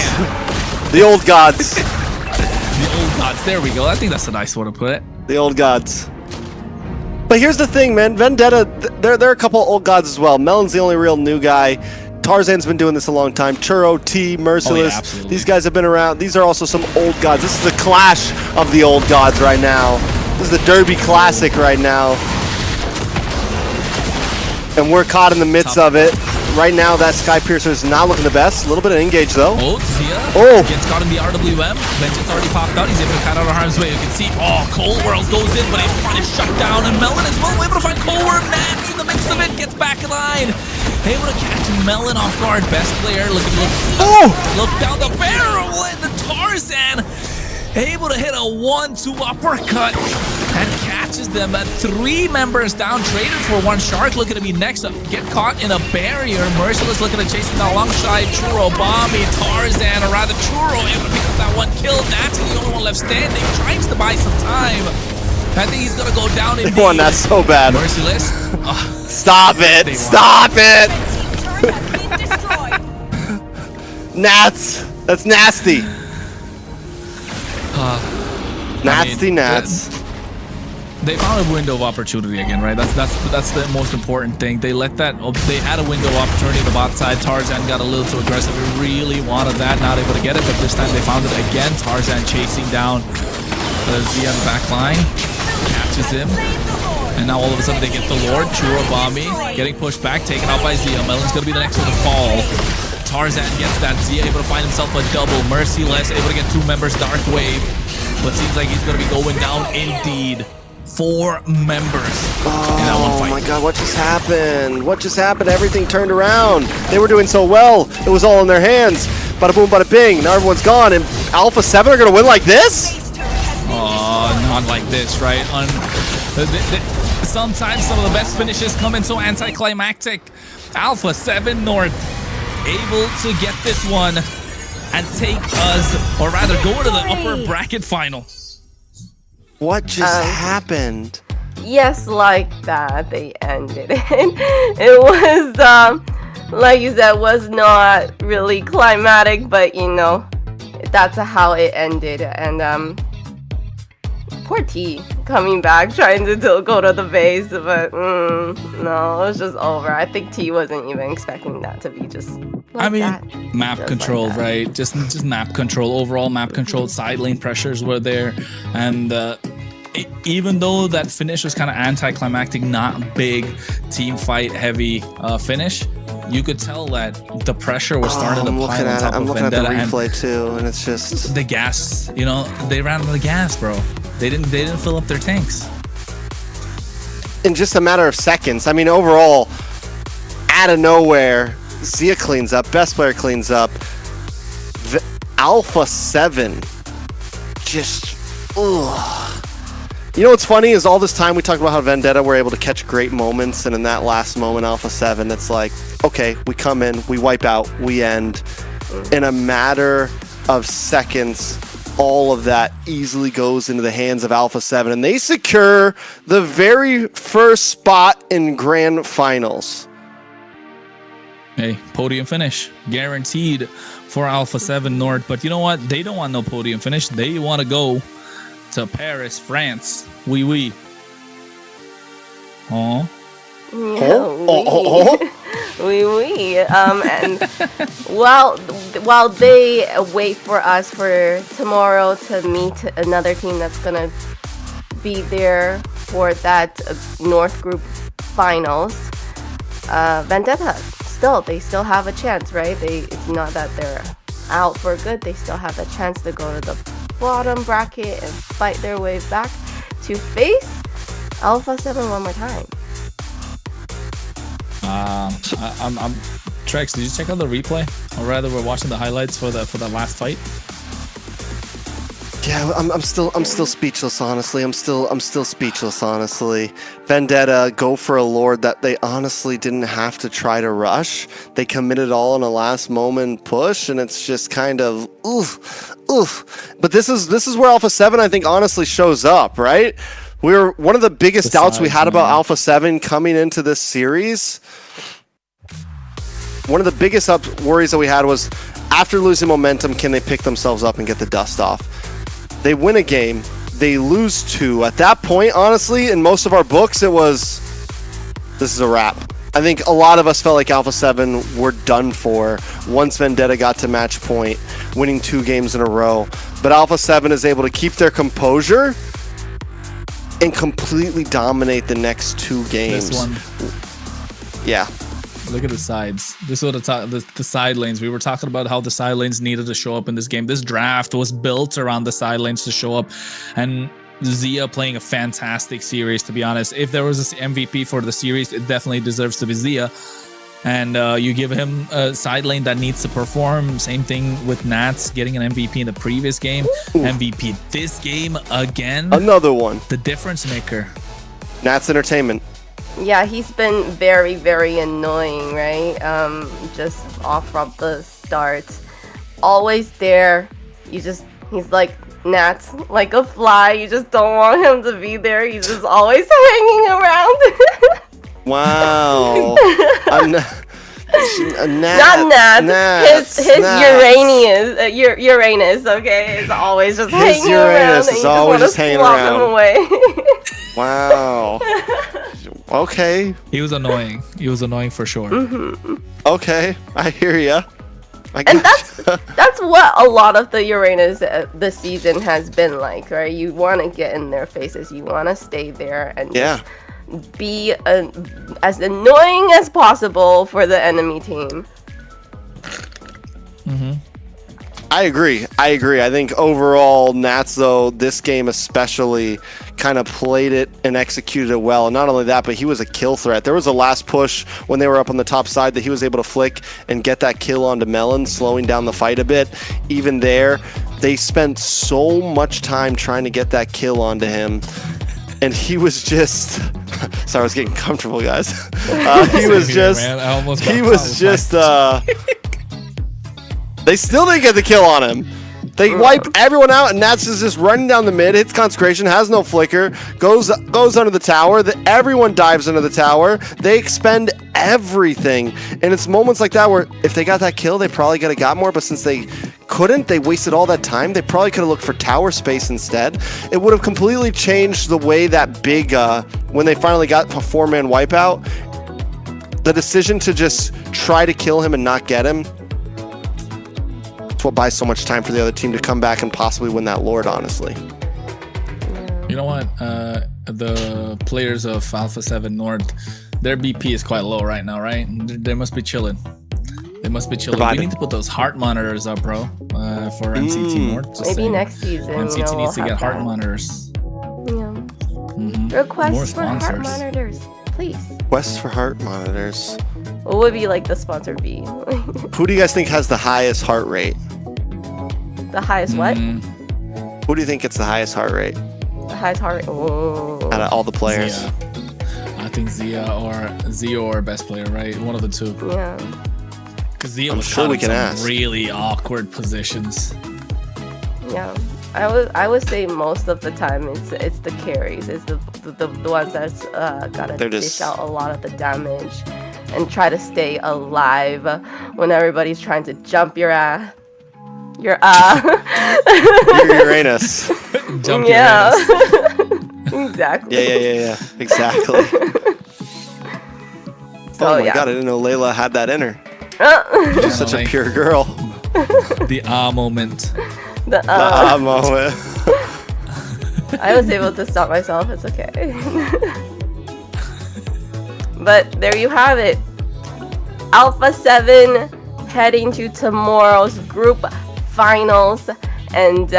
the old gods. The old gods. There we go. I think that's a nice way to put it. The old gods. But here's the thing, man. Vendetta, there are a couple old gods as well. Melon's the only real new guy. Tarzan's been doing this a long time. Churro, T, Merciless. These guys have been around. These are also some old gods. This is the clash of the old gods right now. This is the Derby Classic right now. And we're caught in the midst of it. Right now, that Sky Piercer is not looking the best. A little bit of engage, though. Zia gets caught in the RWM. Vengeance already popped out. He's able to cut out of harm's way. You can see, Cold World goes in, but able to find it shut down. And Melon as well, able to find Cold World. Nats in the midst of it, gets back in line. Able to catch Melon off guard. Best player, look down the barrel, and the Tarzan able to hit a 1-2 uppercut and catch catches them. 3 members down, traded for 1. Shark looking to be next up, get caught in a barrier. Merciless looking to chase him down alongside Churro, Bombi, Tarzan, or rather Churro able to pick up that 1 kill. Nat's the only one left standing, tries to buy some time. I think he's gonna go down in They won that so bad. Merciless. Stop it! Stop it! Nats! That's nasty. Nasty Nats. They found a window of opportunity again, right? That's the most important thing. They let that. They had a window of opportunity on the bot side. Tarzan got a little too aggressive. He really wanted that. Not able to get it, but this time they found it again. Tarzan chasing down Zia on the back line, catches him, and now all of a sudden they get the Lord. Churro Bombi getting pushed back, taken out by Zia. Melon's gonna be the next one to fall. Tarzan gets that. Zia able to find himself a double. Merciless able to get 2 members. Dark Wave, but seems like he's gonna be going down indeed. 4 members in that one fight. Oh my god, what just happened? What just happened? Everything turned around. They were doing so well. It was all in their hands. Bada boom, bada bing. Now everyone's gone, and Alpha7 are gonna win like this? Not like this, right? Sometimes some of the best finishes come in so anticlimactic. Alpha7 North able to get this one and take us, or rather go to the upper bracket final. What just happened? Yes, like that, they ended it. It was, like you said, was not really climatic, but you know, that's how it ended. And poor T coming back, trying to go to the base, but no, it was just over. I think T wasn't even expecting that to be just like that. Map Just control, like that. right? Just map control. Overall map control. Side lane pressures were there, and even though that finish was kind of anticlimactic, not big team fight heavy finish, you could tell that the pressure was starting to pile on top I'm of looking at the Vendetta, and replay too, and it's just the gas. You know, they ran out of the gas, bro. They didn't fill up their tanks. in just a matter of seconds. I mean, overall, out of nowhere, Zia cleans up, best player cleans up. Alpha7 just, ugh. You know what's funny is all this time we talked about how Vendetta were able to catch great moments, and in that last moment, Alpha7, it's like, okay, we come in, we wipe out, we end. In a matter of seconds, all of that easily goes into the hands of Alpha7, and they secure the very first spot in Grand Finals. Hey, podium finish guaranteed for Alpha7 North. But you know what? They don't want no podium finish. They want to go to Paris, France. Oui. Oh. And while they wait for us for tomorrow to meet another team that's gonna be there for that North Group Finals, Vendetta they still have a chance, right? It's not that they're out for good. They still have a chance to go to the bottom bracket and fight their way back to face Alpha7 one more time. Trex, did you check out the replay? Or rather, we're watching the highlights for the last fight. Yeah, I'm still speechless, honestly. I'm still speechless, honestly. Vendetta go for a Lord that they honestly didn't have to try to rush. They committed all in a last moment push, and it's just kind of oof. But this is where Alpha7, I think, honestly shows up, right? We're one of the biggest doubts we had about Alpha7 coming into this series. One of the biggest worries that we had was, after losing momentum, can they pick themselves up and get the dust off? They win a game, they lose 2. At that point, honestly, in most of our books, it was, this is a wrap. I think a lot of us felt like Alpha7 were done for once Vendetta got to match point, winning 2 games in a row. But Alpha7 is able to keep their composure and completely dominate the next 2 games. This one. Yeah. Look at the sides. This is what the side lanes. We were talking about how the side lanes needed to show up in this game. This draft was built around the side lanes to show up, and Zia playing a fantastic series, to be honest. If there was an MVP for the series, it definitely deserves to be Zia. and you give him a side lane that needs to perform. Same thing with Nats getting an MVP in the previous game. MVP this game again. Another one. The difference maker. Nats Entertainment. Yeah, he's been very, very annoying, right? Just off from the start. Always there. He's like Nats, like a fly. You just don't want him to be there. He's just always hanging around. Wow. Not Nats. His Uranus, okay, is always just hanging around. His Uranus is always just hanging around. Him away. Wow. Okay. He was annoying. He was annoying for sure. Okay, I hear ya. And that's what a lot of the Uranus this season has been like, right? You want to get in their faces. You want to stay there and just be as annoying as possible for the enemy team. I agree. I think overall, Nats, though, this game especially kind of played it and executed it well. And not only that, but he was a kill threat. There was a last push when they were up on the top side that he was able to flick and get that kill onto Melon, slowing down the fight a bit. Even there, they spent so much time trying to get that kill onto him. And he was just... Sorry, I was getting comfortable, guys. He was just... They still didn't get the kill on him. They wipe everyone out, and Nats is just running down the mid, hits Consecration, has no flicker, goes under the tower. Everyone dives under the tower. They expend everything. And it's moments like that where if they got that kill, they probably could have got more, but since they couldn't, they wasted all that time. They probably could have looked for tower space instead. It would have completely changed the way that big, when they finally got a 4-man wipeout, the decision to just try to kill him and not get him, what buys so much time for the other team to come back and possibly win that Lord, honestly. You know what? The players of Alpha7 North, their BP is quite low right now, right? They must be chilling. We need to put those heart monitors up, bro, for MCT North. Just maybe saying. Next season. MCT needs to we'll get heart that. monitors. Requests for heart monitors, please. Requests for heart monitors. What would be like the sponsor be? Who do you guys think has the highest heart rate? The highest what? Who do you think gets the highest heart rate? The highest heart rate. Oh. Out of all the players. Zia. I think Zia or best player, right? One of the two. Yeah. Because Zia I'm was sure we can ask. Really awkward positions. Yeah. I would say most of the time it's the carries. It's the ones that's gotta dish out a lot of the damage and try to stay alive when everybody's trying to jump your ass. Your Uranus. Jump yeah. Uranus. Exactly. Yeah. Exactly. So, oh my god, I didn't know Layla had that in her. She's such a pure girl. The moment. The moment. I was able to stop myself. It's okay. But there you have it. Alpha7 heading to tomorrow's group finals, and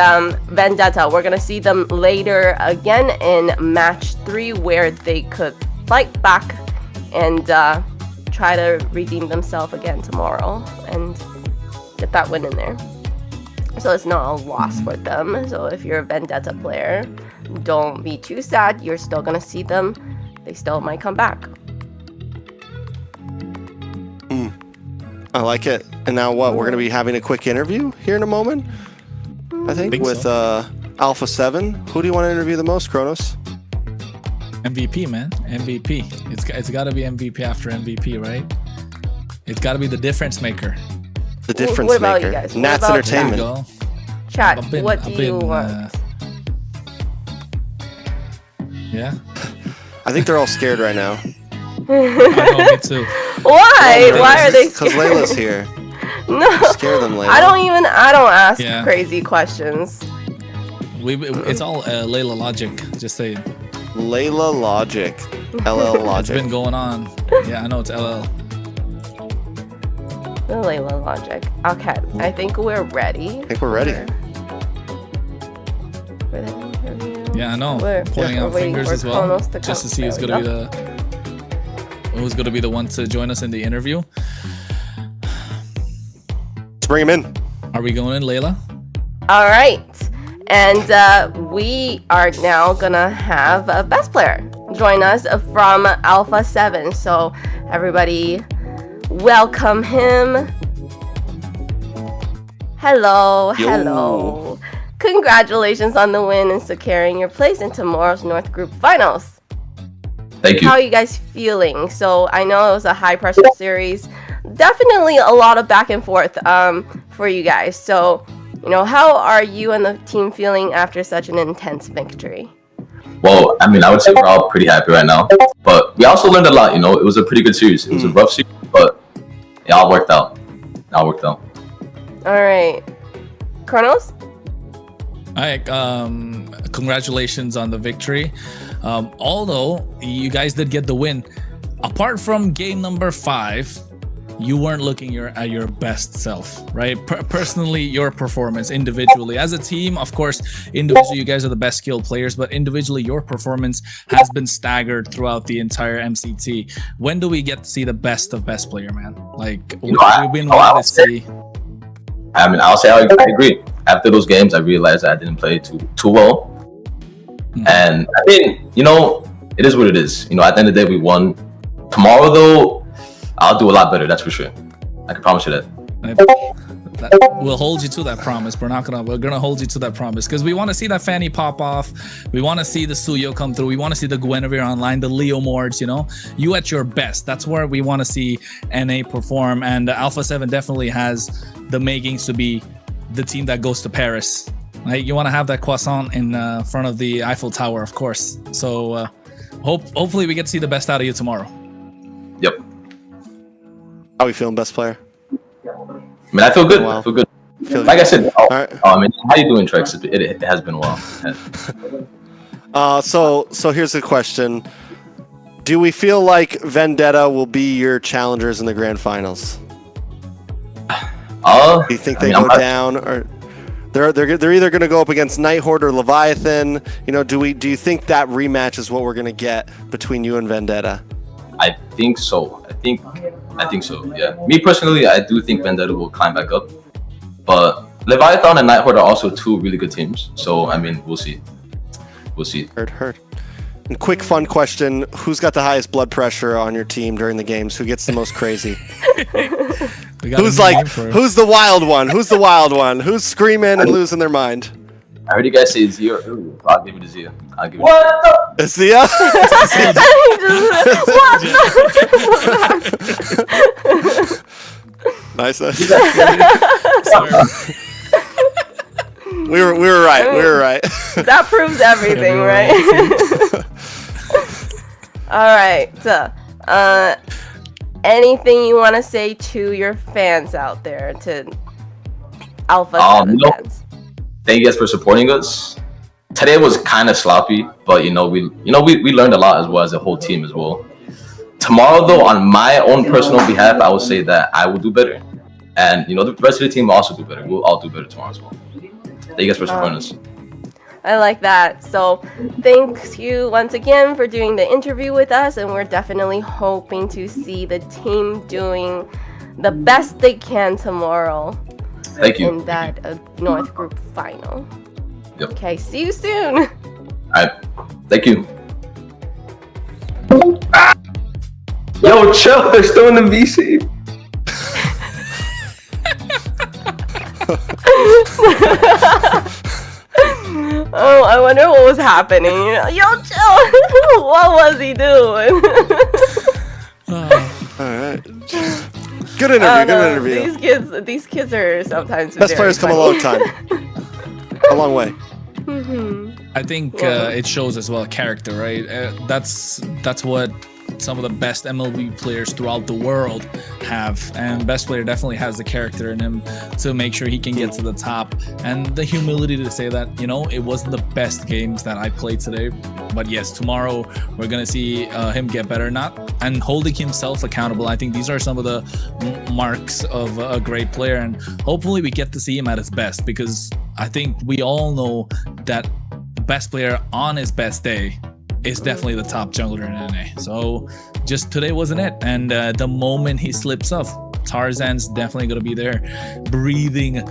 Vendetta, we're gonna see them later again in match 3 where they could fight back and try to redeem themselves again tomorrow and get that win in there. So it's not a loss for them. So if you're a Vendetta player, don't be too sad. You're still gonna see them. They still might come back. I like it. And now what? We're going to be having a quick interview here in a moment, I think with Alpha7. Who do you want to interview the most, Kronos? MVP, man. MVP. It's got to be MVP after MVP, right? It's got to be the difference maker. The difference what about maker. You guys? Nats Entertainment. Chat, what do you want? Yeah? I think they're all scared right now. I know, me too. Why? Why are they scared? Because Layla's here. No. Scare them, Layla. I don't ask crazy questions. It's all Layla logic. Just saying. Layla logic. LL logic. It's been going on. Yeah, I know it's LL. The Layla logic. Okay, I think we're ready. I think we're ready. For the interview. Yeah, I know. Pointing out fingers as well. Just to see who's gonna be the. who's going to be the one to join us in the interview. Let's bring him in. Are we going in, Layla? All right. And we are now going to have a best player join us from Alpha7. So everybody welcome him. Hello. Hello. Congratulations on the win and securing your place in tomorrow's North Group Finals. Thank you. How are you guys feeling? So I know it was a high pressure series. Definitely a lot of back and forth for you guys. So, how are you and the team feeling after such an intense victory? Well, I mean, I would say we're all pretty happy right now. But we also learned a lot, It was a pretty good series. It was a rough series, but it all worked out. All right. Kronos? All right. Congratulations on the victory. Although you guys did get the win, apart from game number 5, you weren't looking at your best self, right? Personally, your performance individually. As a team, of course, individually, you guys are the best skilled players, but individually, your performance has been staggered throughout the entire MCT. When do we get to see the best of best player, man? Like, we've been wanting to see. I mean, I'll say I agree. After those games, I realized I didn't play too well. And I mean, it is what it is. At the end of the day, we won. Tomorrow, though, I'll do a lot better. That's for sure. I can promise you that. We'll hold you to that promise. We're gonna hold you to that promise because we want to see that Fanny pop off. We want to see the Suyo come through. We want to see the Guinevere online, the Leo Mords. You at your best. That's where we want to see NA perform. And Alpha7 definitely has the makings to be the team that goes to Paris. Right? You want to have that croissant in front of the Eiffel Tower, of course. So hopefully we get to see the best out of you tomorrow. Yep. How are we feeling, best player? I mean, I feel good. Wow. I feel good. Feel Like good. I said, right. I mean, how you doing, Trex? It has been a while. So here's the question. Do we feel like Vendetta will be your challengers in the grand finals? Do you think they go down, or they're either going to go up against Night Horde or Leviathan? Do you think that rematch is what we're going to get between you and Vendetta? I think so. I think so. Yeah. Me personally, I do think Vendetta will climb back up, but Leviathan and Night Horde are also 2 really good teams. So I mean, we'll see. Heard. And quick fun question: who's got the highest blood pressure on your team during the games? Who gets the most crazy? Who's the wild one? Who's the wild one? Who's screaming and losing their mind? I heard you guys say Zia. I'll give it to Zia. It's Zia? Nice. We were right. That proves everything, right? All right. Anything you want to say to your fans out there, to Alpha7 fans? Thank you guys for supporting us. Today was kind of sloppy, but we learned a lot as well as a whole team as well. Tomorrow, though, on my own personal behalf, I would say that I will do better, and the rest of the team will also do better. We'll all do better tomorrow as well. Thank you guys for supporting us. I like that. So thanks you once again for doing the interview with us, and we're definitely hoping to see the team doing the best they can tomorrow. Thank you. In that North Group final. Yep. Okay, see you soon. All right. Thank you. Yo, chill. They're still in the VC. Oh, I wonder what was happening. Yo, chill. What was he doing? All right. Good interview. These kids are sometimes best players come a long time. A long way. I think it shows as well character, right? That's what some of the best MLB players throughout the world have, and best player definitely has the character in him to make sure he can get to the top, and the humility to say that it wasn't the best games that I played today, but yes, tomorrow we're gonna see him get better, and holding himself accountable. I think these are some of the marks of a great player, and hopefully we get to see him at his best, because I think we all know that the best player on his best day is definitely the top jungler in NA. So just today wasn't it. And the moment he slips off, Tarzan's definitely gonna be there, breathing,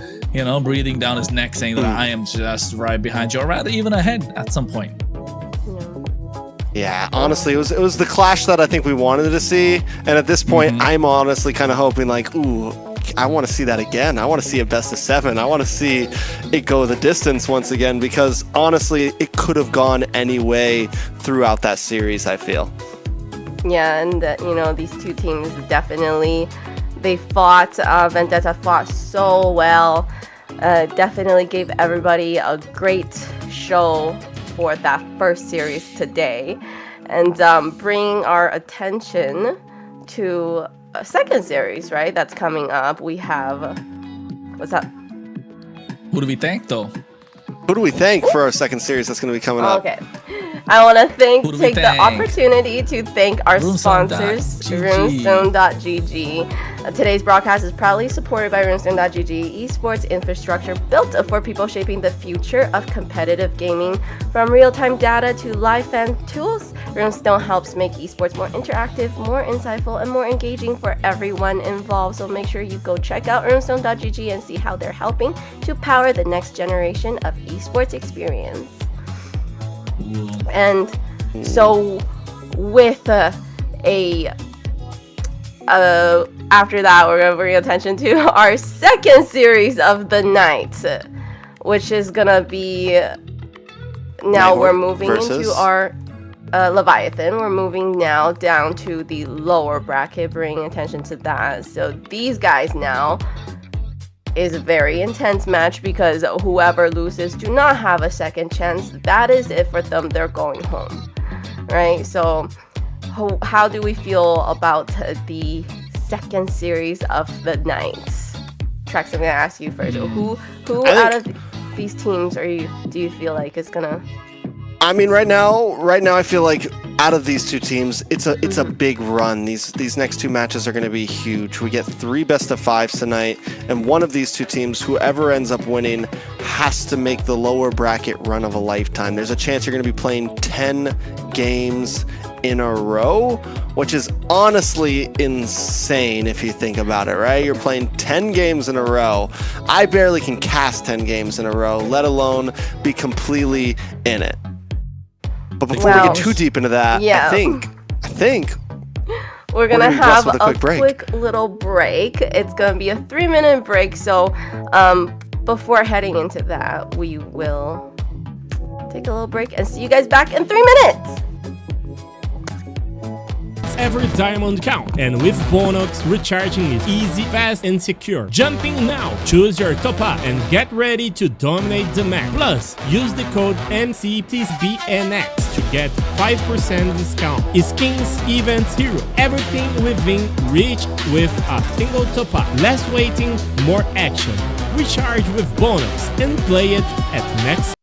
breathing down his neck, saying that I am just right behind you, or rather even ahead at some point. Yeah, honestly, it was the clash that I think we wanted to see, and at this point, I'm honestly kind of hoping like, ooh, I want to see that again. I want to see a best of 7. I want to see it go the distance once again, because honestly, it could have gone any way throughout that series, I feel. Yeah, and these two teams definitely, they fought. Vendetta fought so well. Definitely gave everybody a great show for that first series today, and bring our attention to a second series, right? That's coming up. We have what's up? Who do we thank though? Who do we thank for our second series that's going to be coming up? Okay, I want to take the opportunity to thank our sponsors, Runestone.gg. Today's broadcast is proudly supported by Runestone.gg, esports infrastructure built for people shaping the future of competitive gaming. From real-time data to live fan tools, Runestone helps make esports more interactive, more insightful, and more engaging for everyone involved. So make sure you go check out Runestone.gg and see how they're helping to power the next generation of esports experience. And so with after that, we're going to bring attention to our second series of the night, which is going to be, now we're moving into our Leviathan. We're moving now down to the lower bracket, bringing attention to that. So these guys now is a very intense match, because whoever loses do not have a second chance. That is it for them. They're going home, right? So how do we feel about the second series of the night? Trax, I'm gonna ask you first. Who out of these teams do you feel like is gonna? I mean, right now, I feel like out of these two teams, it's a big run. These next two matches are going to be huge. We get 3 best of 5s tonight, and one of these two teams, whoever ends up winning, has to make the lower bracket run of a lifetime. There's a chance you're going to be playing 10 games in a row, which is honestly insane if you think about it, right? You're playing 10 games in a row. I barely can cast 10 games in a row, let alone be completely in it. But before we get too deep into that, I think we're gonna have a quick little break. It's gonna be a 3-minute break. So before heading into that, we will take a little break and see you guys back in 3 minutes. Every diamond count, and with Bonox, recharging is easy, fast, and secure. Jumping now, choose your top up and get ready to dominate the map. Plus, use the code MCTBNX to get 5% discount. Skins, events, hero, everything within reach with a single top up. Less waiting, more action. Recharge with Bonox and play it at next.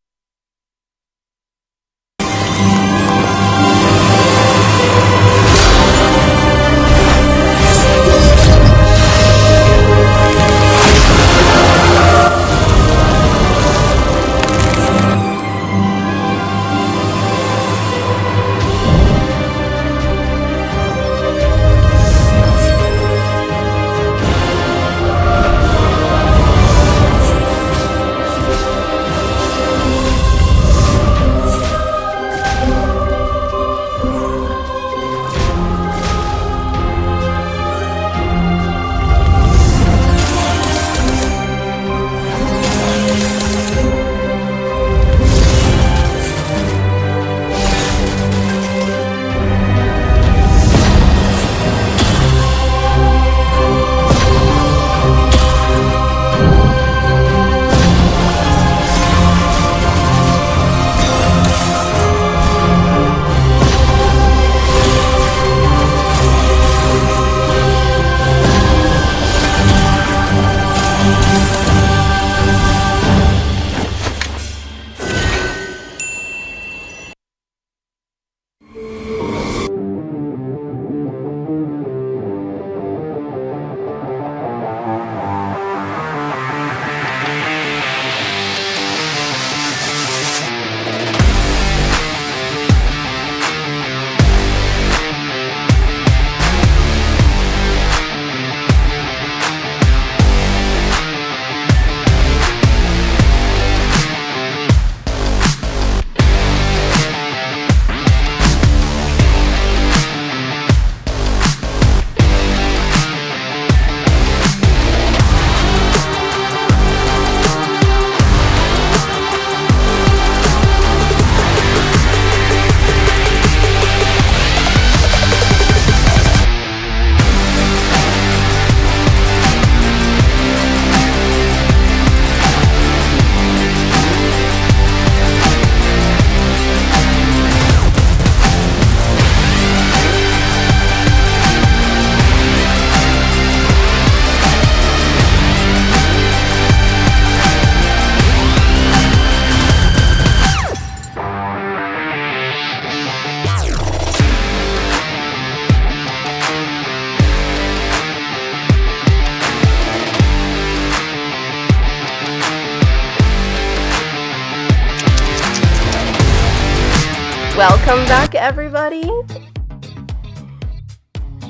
Welcome back, everybody.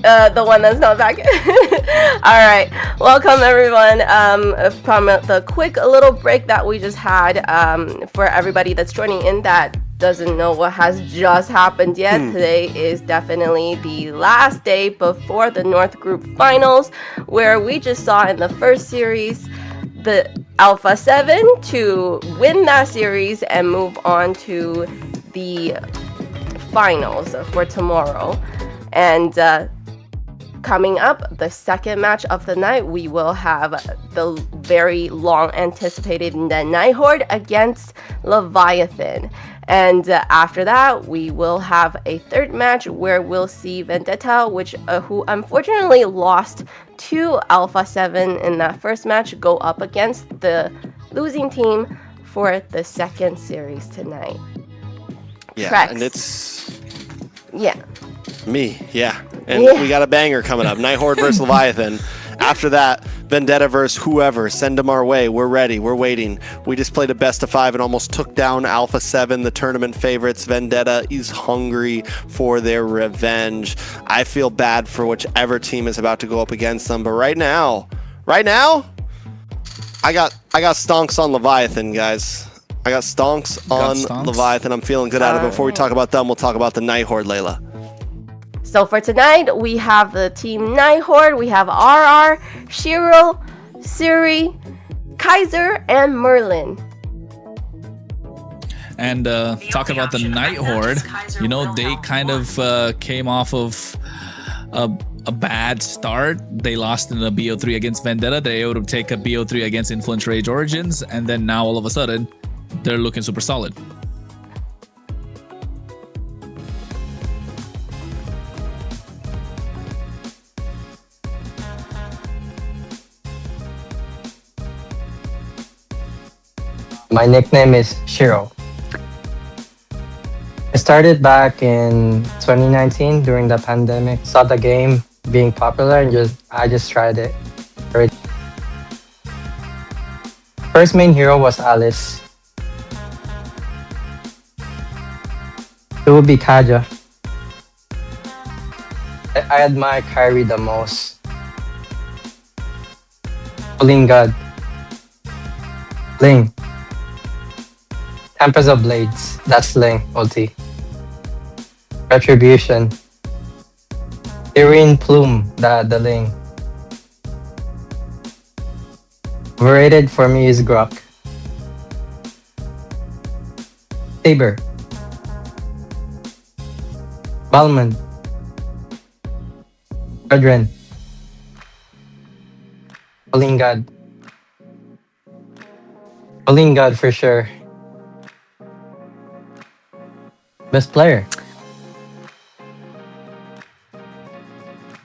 The one that's not back. All right, welcome everyone. From the quick little break that we just had, for everybody that's joining in that doesn't know what has just happened yet, today is definitely the last day before the North Group Finals, where we just saw in the first series the Alpha7 to win that series and move on to the finals for tomorrow. And coming up, the second match of the night, we will have the very long anticipated Night Horde against Leviathan. And after that, we will have a third match where we'll see Vendetta, who unfortunately lost to Alpha7 in that first match, go up against the losing team for the second series tonight. Yeah, Trex. and it's... Yeah. Me, yeah. And we got a banger coming up. Night Horde versus Leviathan. After that, Vendetta versus whoever. Send them our way. We're ready. We're waiting. We just played a best of 5 and almost took down Alpha7, the tournament favorites. Vendetta is hungry for their revenge. I feel bad for whichever team is about to go up against them. But right now, I got stonks on Leviathan, guys. I got stonks on Leviathan. I'm feeling good at it. Before we talk about them, we'll talk about the Night Horde, Layla. So for tonight, we have the team Night Horde, we have RR, Shiro, Siri, Kaiser, and Merlin. And talking about the Night Horde, you know, they kind of came off of a bad start. They lost in a BO3 against Vendetta. They were able to take a BO3 against Influence Rage Origins, and then now all of a sudden, they're looking super solid. My nickname is Shiro. I started back in 2019 during the pandemic. Saw the game being popular and I just tried it. First main hero was Alice. It would be Kaja. I admire Kyrie the most. Lingard. Ling. Tempest of Blades, that's Ling, ulti. Retribution. Irene Plume, the Ling. Overrated for me is Grok. Saber. Balman. Adren. Lingard. Lingard for sure. Best player.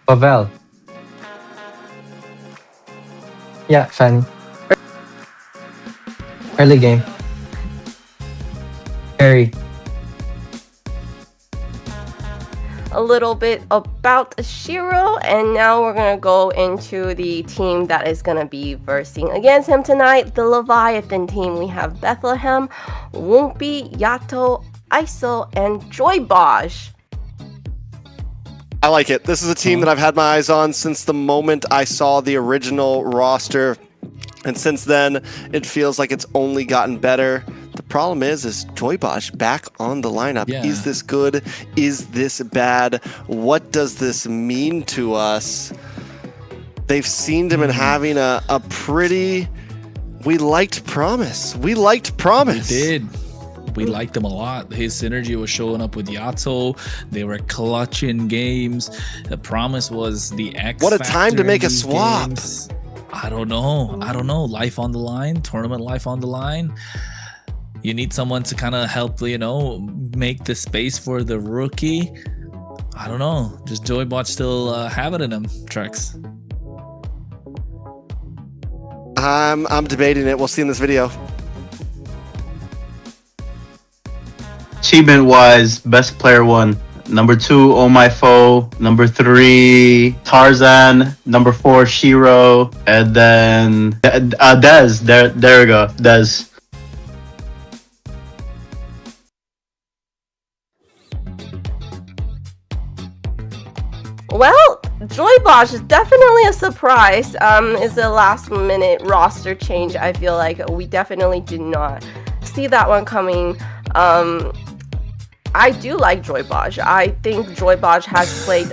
Pavel. Yeah, Fanny. Early game. Harry. A little bit about Shiro, and now we're gonna go into the team that is gonna be versing against him tonight, the Leviathan team. We have Bethlehem, Wumpy, Yato, ISO, and Joybaj. I like it. This is a team that I've had my eyes on since the moment I saw the original roster. And since then, it feels like it's only gotten better. The problem is Joybaj back on the lineup. Yeah. Is this good? Is this bad? What does this mean to us? They've seen him in having a pretty... We liked Promise. We liked Promise. We did. We liked him a lot. His synergy was showing up with Yato. They were clutching games. The Promise was the X. What a time to make a swap. Games. I don't know. Life on the line, tournament life on the line. You need someone to kind of help, make the space for the rookie. I don't know. Just Joybot still have it in him, Trex. I'm debating it. We'll see in this video. Achievement wise, best player 1. Number 2, Oh My Foe. Number 3, Tarzan. Number 4, Shiro. And then Dez. There we go. Dez. Well, Joy Bosch is definitely a surprise. It's a last-minute roster change. I feel like we definitely did not see that one coming. I do like Joy Bosch. I think Joy Bosch has played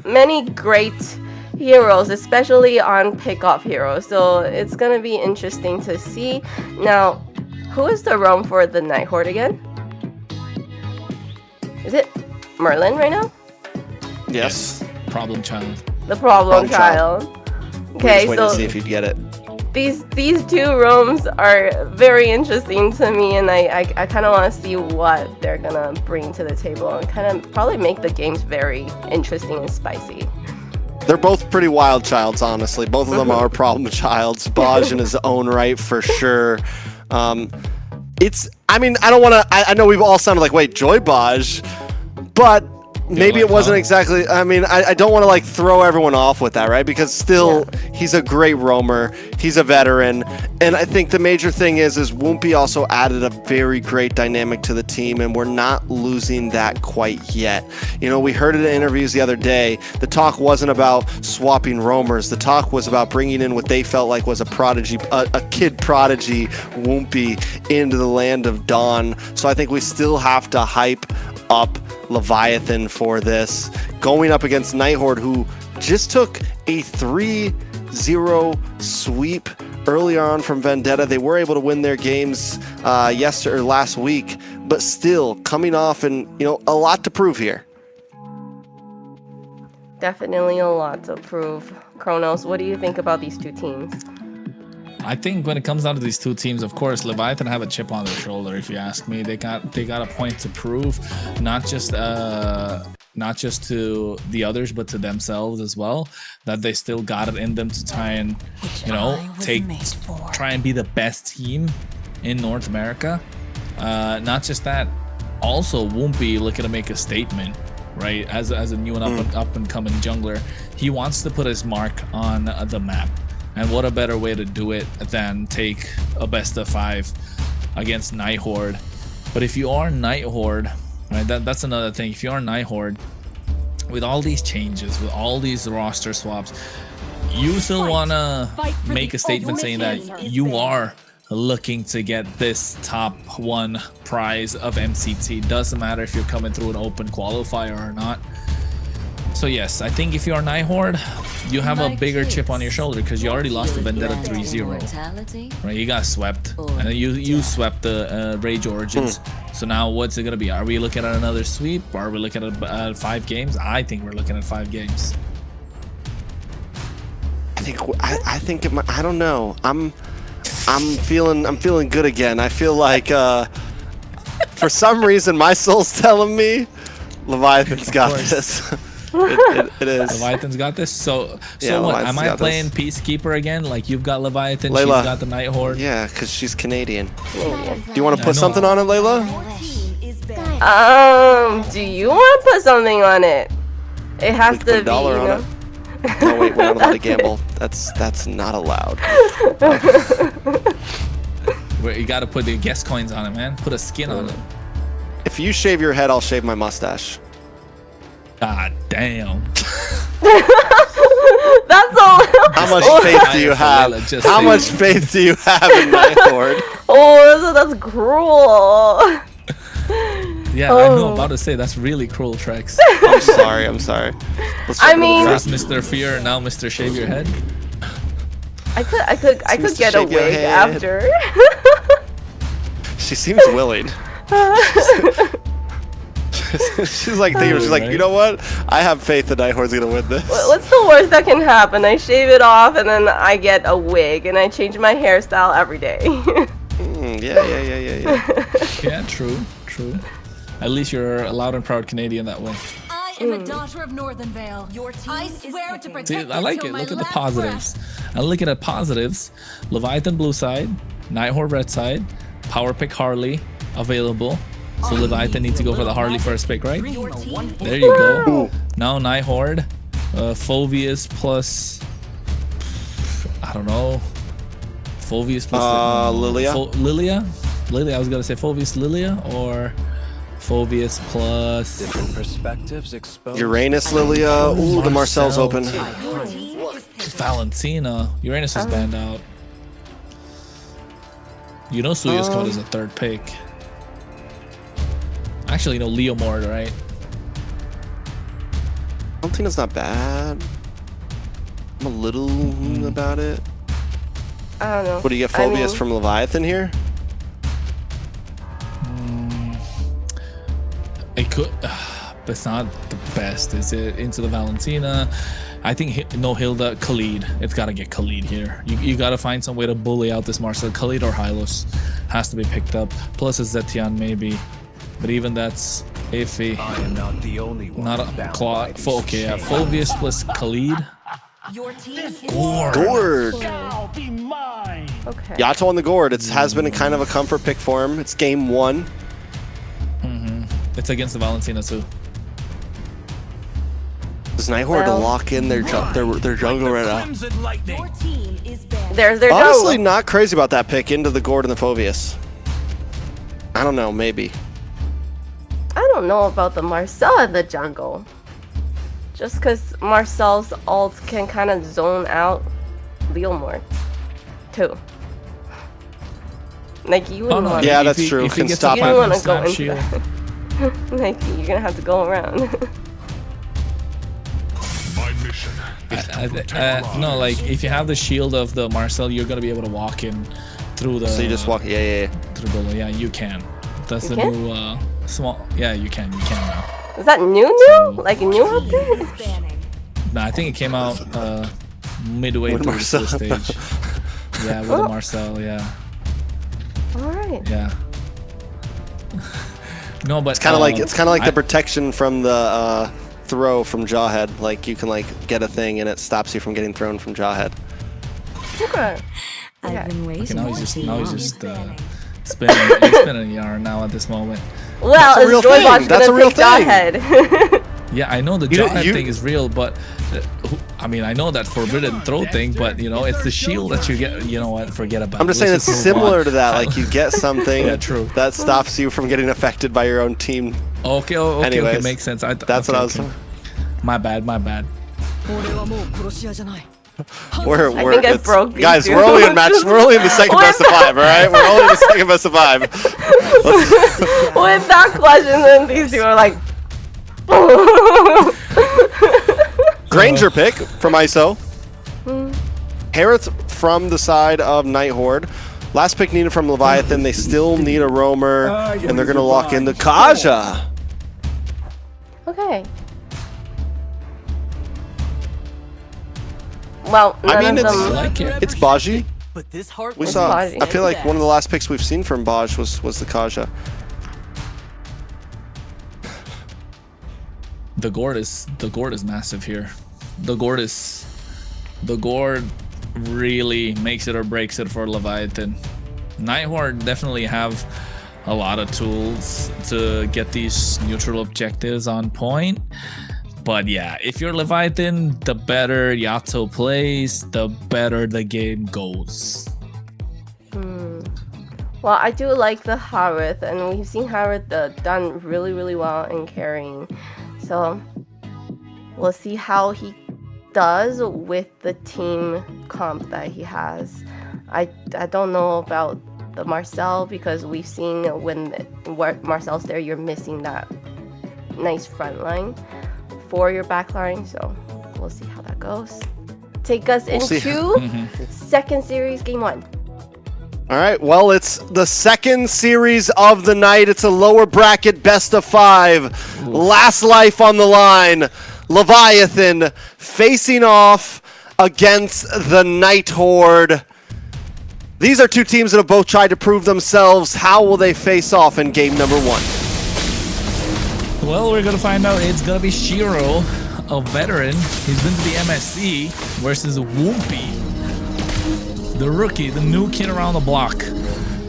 many great heroes, especially on pickoff heroes. So it's gonna be interesting to see. Now, who is the roam for the Night Horde again? Is it Merlin right now? Yes. Problem child. The problem child. Okay, We're just waiting to see if you'd get it. These two roams are very interesting to me, and I kind of want to see what they're gonna bring to the table and kind of probably make the games very interesting and spicy. They're both pretty wild childs, honestly. Both of them are problem childs. Baj in his own right, for sure. I mean, I don't want to. I know we've all sounded like, wait, Joy Baj, but maybe it wasn't exactly. I mean, I don't want to like throw everyone off with that, right? Because still, he's a great roamer. He's a veteran, and I think the major thing is Woompy also added a very great dynamic to the team, and we're not losing that quite yet. You know, we heard it in interviews the other day. The talk wasn't about swapping roamers. The talk was about bringing in what they felt like was a prodigy, a kid prodigy, Woompy, into the land of Dawn. So I think we still have to hype up Leviathan for this, going up against Night Horde, who just took a 3-0 sweep earlier on from Vendetta. They were able to win their games last week, but still coming off and, you know, a lot to prove here. Definitely a lot to prove. Kronos, what do you think about these two teams? I think when it comes down to these two teams, of course, Leviathan have a chip on their shoulder. If you ask me, they got a point to prove, not just to the others, but to themselves as well. That they still got it in them to try and, you know, try and be the best team in North America. Not just that, also Woompy looking to make a statement, right? As a new and up and coming jungler, he wants to put his mark on the map. And what a better way to do it than take a best of 5 against Night Horde. But if you are Night Horde, right, that's another thing. If you are Night Horde, with all these changes, with all these roster swaps, you still want to make a statement saying that you are looking to get this top 1 prize of MCT. Doesn't matter if you're coming through an open qualifier or not. So yes, I think if you're Night Horde, you have a bigger chip on your shoulder because you already lost the Vendetta 3-0. Right, you got swept, and then you swept the Rage Origins. So now what's it gonna be? Are we looking at another sweep? Or are we looking at 5 games? I think we're looking at 5 games. I think I don't know. I'm feeling good again. I feel like for some reason my soul's telling me Leviathan's got this. It is. Leviathan's got this. So yeah, what? Am I playing Peacekeeper again? Like you've got Leviathan, Layla. She's got the Night Horde. Yeah, because she's Canadian. Do you want to put something on it, Layla? Do you want to put something on it? It has to be, you know. Oh wait, we're not allowed to gamble. That's not allowed. You got to put the guest coins on it, man. Put a skin on it. If you shave your head, I'll shave my mustache. God damn. That's all. How much faith do you have? How much faith do you have in Night Horde? Oh, that's cruel. Yeah, I know. About to say that's really cruel, Trex. I'm sorry. I mean, first Mr. Fear, now Mr. Shave Your Head. I could get a wig after. She seems willing. She's like, you know what? I have faith that Night Horde's gonna win this. What's the worst that can happen? I shave it off and then I get a wig and I change my hairstyle every day. Yeah. Yeah, true. At least you're a loud and proud Canadian that way. I am a daughter of Northern Vale. Your team I swear to protect. See, I like it. Look at the positives. I'm looking at positives. Leviathan blue side, Night Horde red side, power pick Harley available. So Leviathan needs to go for the Harley first pick, right? There you go. Now Night Horde, Phoveus plus, I don't know. Phoveus plus Lilia. Lilia. I was gonna say Phoveus Lilia or Phobius plus different perspectives exposed. Uranus, Lilia. Ooh, the Marcel's open. Valentina. Uranus is banned out. You know Suya's code is a third pick. Actually, no, Leo Mord, right? Valentina's not bad. I'm a little about it. I don't know. What do you get, Phobius from Leviathan here? It could, but it's not the best, is it? Into the Valentina. I think no Hilda, Khalid. It's gotta get Khalid here. You gotta find some way to bully out this Marcel. Khalid or Hylos has to be picked up. Plus a Zetian maybe, but even that's iffy. I am not the only one. Not a Claude. Okay, yeah, Phobius plus Khalid. Your team Gord. Okay. Yato on the Gord. It has been a kind of a comfort pick for him. It's game 1. It's against the Valentina too. Does Night Horde to lock in their jungle right now? Your team is banned. There's their Honestly, jungle. not crazy about that pick into the Gord and the Phobius. I don't know, maybe. I don't know about the Marcel in the jungle. Just because Marcel's ult can kind of zone out Leomord too. Like you wouldn't want. Yeah, that's true. Can stop you him. don't want to go into that. Like you're gonna have to go around. No, like if you have the shield of the Marcel, you're gonna be able to walk in through the. So you just walk, yeah. Through the, yeah, you can. That's the can? new small. Yeah, you can now. Is that new? Like new update? No, I think it came out midway With through Marcel. the stage. Yeah, with the Marcel. Yeah. All right. Yeah. No, but It's kind of like the protection from the throw from Jawhead. Like you can like get a thing and it stops you from getting thrown from Jawhead. Okay. I've been waiting. Now he's just spinning a yarn now at this moment. Well, That's a real is Joybot thing. That's gonna a real pick Jawhead? Yeah, I know the Jawhead thing is real, but I mean, I know that forbidden throw thing, but you know, it's the shield that you get. You know what? Forget about. I'm just saying it's similar to that. Like you get something that stops you from getting affected by your own team. Okay, Anyways, okay, makes sense. That's what I was. My bad. We're I think I broke these guys. two. We're only in the second best of 5. All right, we're only in the second best of 5. With that question, then these two are like. Granger pick from ISO. Harrods from the side of Night Horde. Last pick needed from Leviathan. They still need a roamer, and they're gonna lock in the Kaja. Okay. Well, I mean, none it's Baji. But this heart We It's saw. Baji. I feel like one of the last picks we've seen from Baj was the Kaja. The gourd is massive here. The gourd really makes it or breaks it for Leviathan. Night Horde definitely have a lot of tools to get these neutral objectives on point. But yeah, if you're Leviathan, the better Yato plays, the better the game goes. Well, I do like the Harith, and we've seen Harith done really, really well in carrying. So we'll see how he does with the team comp that he has. I don't know about the Marcel, because we've seen when Marcel's there, you're missing that nice front line for your back line. So we'll see how that goes. Take us into second series, game 1. All right, well, it's the second series of the night. It's a lower bracket best of 5. Last life on the line. Leviathan facing off against the Night Horde. These are two teams that have both tried to prove themselves. How will they face off in game number 1? Well, we're gonna find out. It's gonna be Shiro, a veteran. He's been to the MSC versus Whoopi, the rookie, the new kid around the block,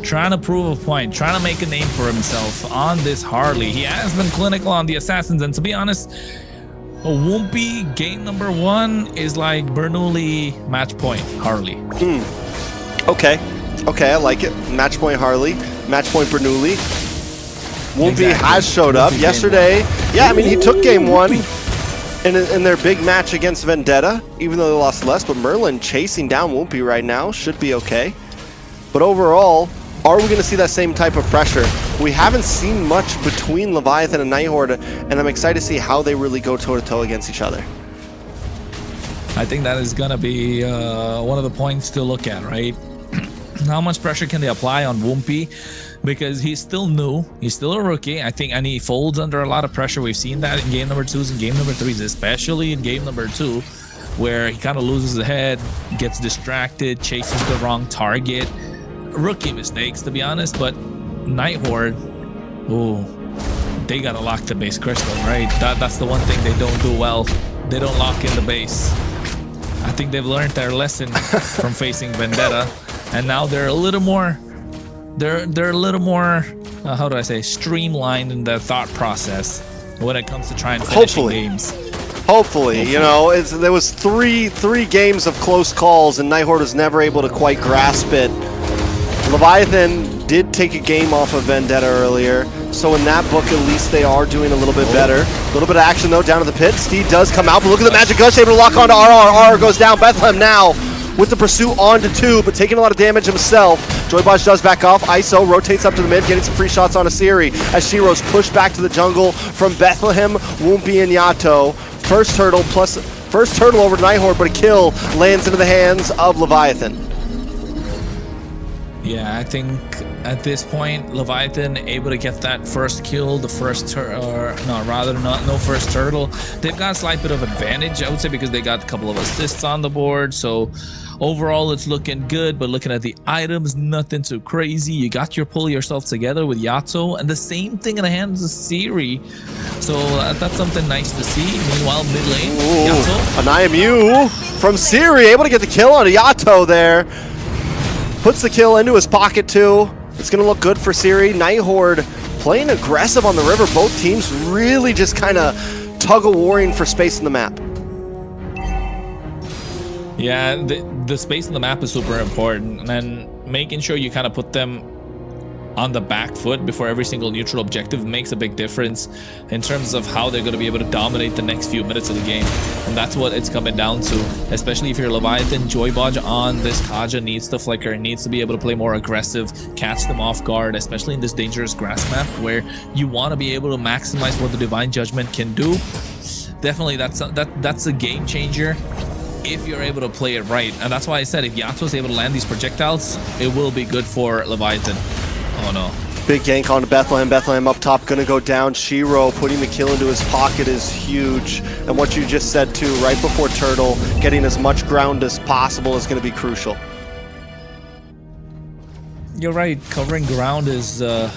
trying to prove a point, trying to make a name for himself on this Harley. He has been clinical on the Assassins, and to be honest, a Whoopi game number 1 is like Bernoulli match point Harley. Okay, I like it. Match point Harley, match point Bernoulli. Woompy has showed up yesterday. Yeah, I mean, he took game 1 in their big match against Vendetta, even though they lost less. But Merlin chasing down Woompy right now should be okay. But overall, are we going to see that same type of pressure? We haven't seen much between Leviathan and Night Horde, and I'm excited to see how they really go toe-to-toe against each other. I think that is going to be one of the points to look at, right? How much pressure can they apply on Woompy? Because he's still new, he's still a rookie, I think, and he folds under a lot of pressure. We've seen that in game number 2s and game number 3s, especially in game number 2, where he kind of loses his head, gets distracted, chases the wrong target. Rookie mistakes, to be honest. But Night Horde, ooh, they gotta lock the base crystal, right? That's the one thing they don't do well. They don't lock in the base. I think they've learned their lesson from facing Vendetta, and now they're a little more, they're a little more, how do I say, streamlined in their thought process when it comes to trying to finish games. Hopefully, you know, there was three games of close calls, and Night Horde was never able to quite grasp it. Leviathan did take a game off of Vendetta earlier, so in that book, at least they are doing a little bit better. A little bit of action, though, down to the pit. Steed does come out, but look at the Magic Gush, able to lock onto RR. RR goes down. Bethlehem now with the pursuit onto 2, but taking a lot of damage himself. Joybaj does back off. ISO rotates up to the mid, getting some free shots on a Siri as Shiro's pushed back to the jungle from Bethlehem, Woompy, and Yato. First turtle over to Night Horde, but a kill lands into the hands of Leviathan. Yeah, I think at this point, Leviathan able to get that first kill, the first no first turtle. They've got a slight bit of advantage, I would say, because they got a couple of assists on the board. So overall, it's looking good, but looking at the items, nothing too crazy. You got your pull yourself together with Yato, and the same thing in the hands of Siri. So that's something nice to see. Meanwhile, mid lane, Yato. An IMU from Siri, able to get the kill on Yato there. Puts the kill into his pocket too. It's going to look good for Siri. Night Horde playing aggressive on the river. Both teams really just kind of tug-of-warring for space in the map. Yeah, the space in the map is super important, and making sure you kind of put them on the back foot before every single neutral objective makes a big difference in terms of how they're going to be able to dominate the next few minutes of the game. And that's what it's coming down to, especially if you're Leviathan. Joybaj on this Kaja needs to flicker, needs to be able to play more aggressive, catch them off guard, especially in this dangerous grass map where you want to be able to maximize what the Divine Judgment can do. Definitely that's a game changer if you're able to play it right. And that's why I said if Yato is able to land these projectiles, it will be good for Leviathan. Oh no. Big gank onto Bethlehem. Bethlehem up top, gonna go down. Shiro putting the kill into his pocket is huge. And what you just said too, right before Turtle, getting as much ground as possible is gonna be crucial. You're right, covering ground is the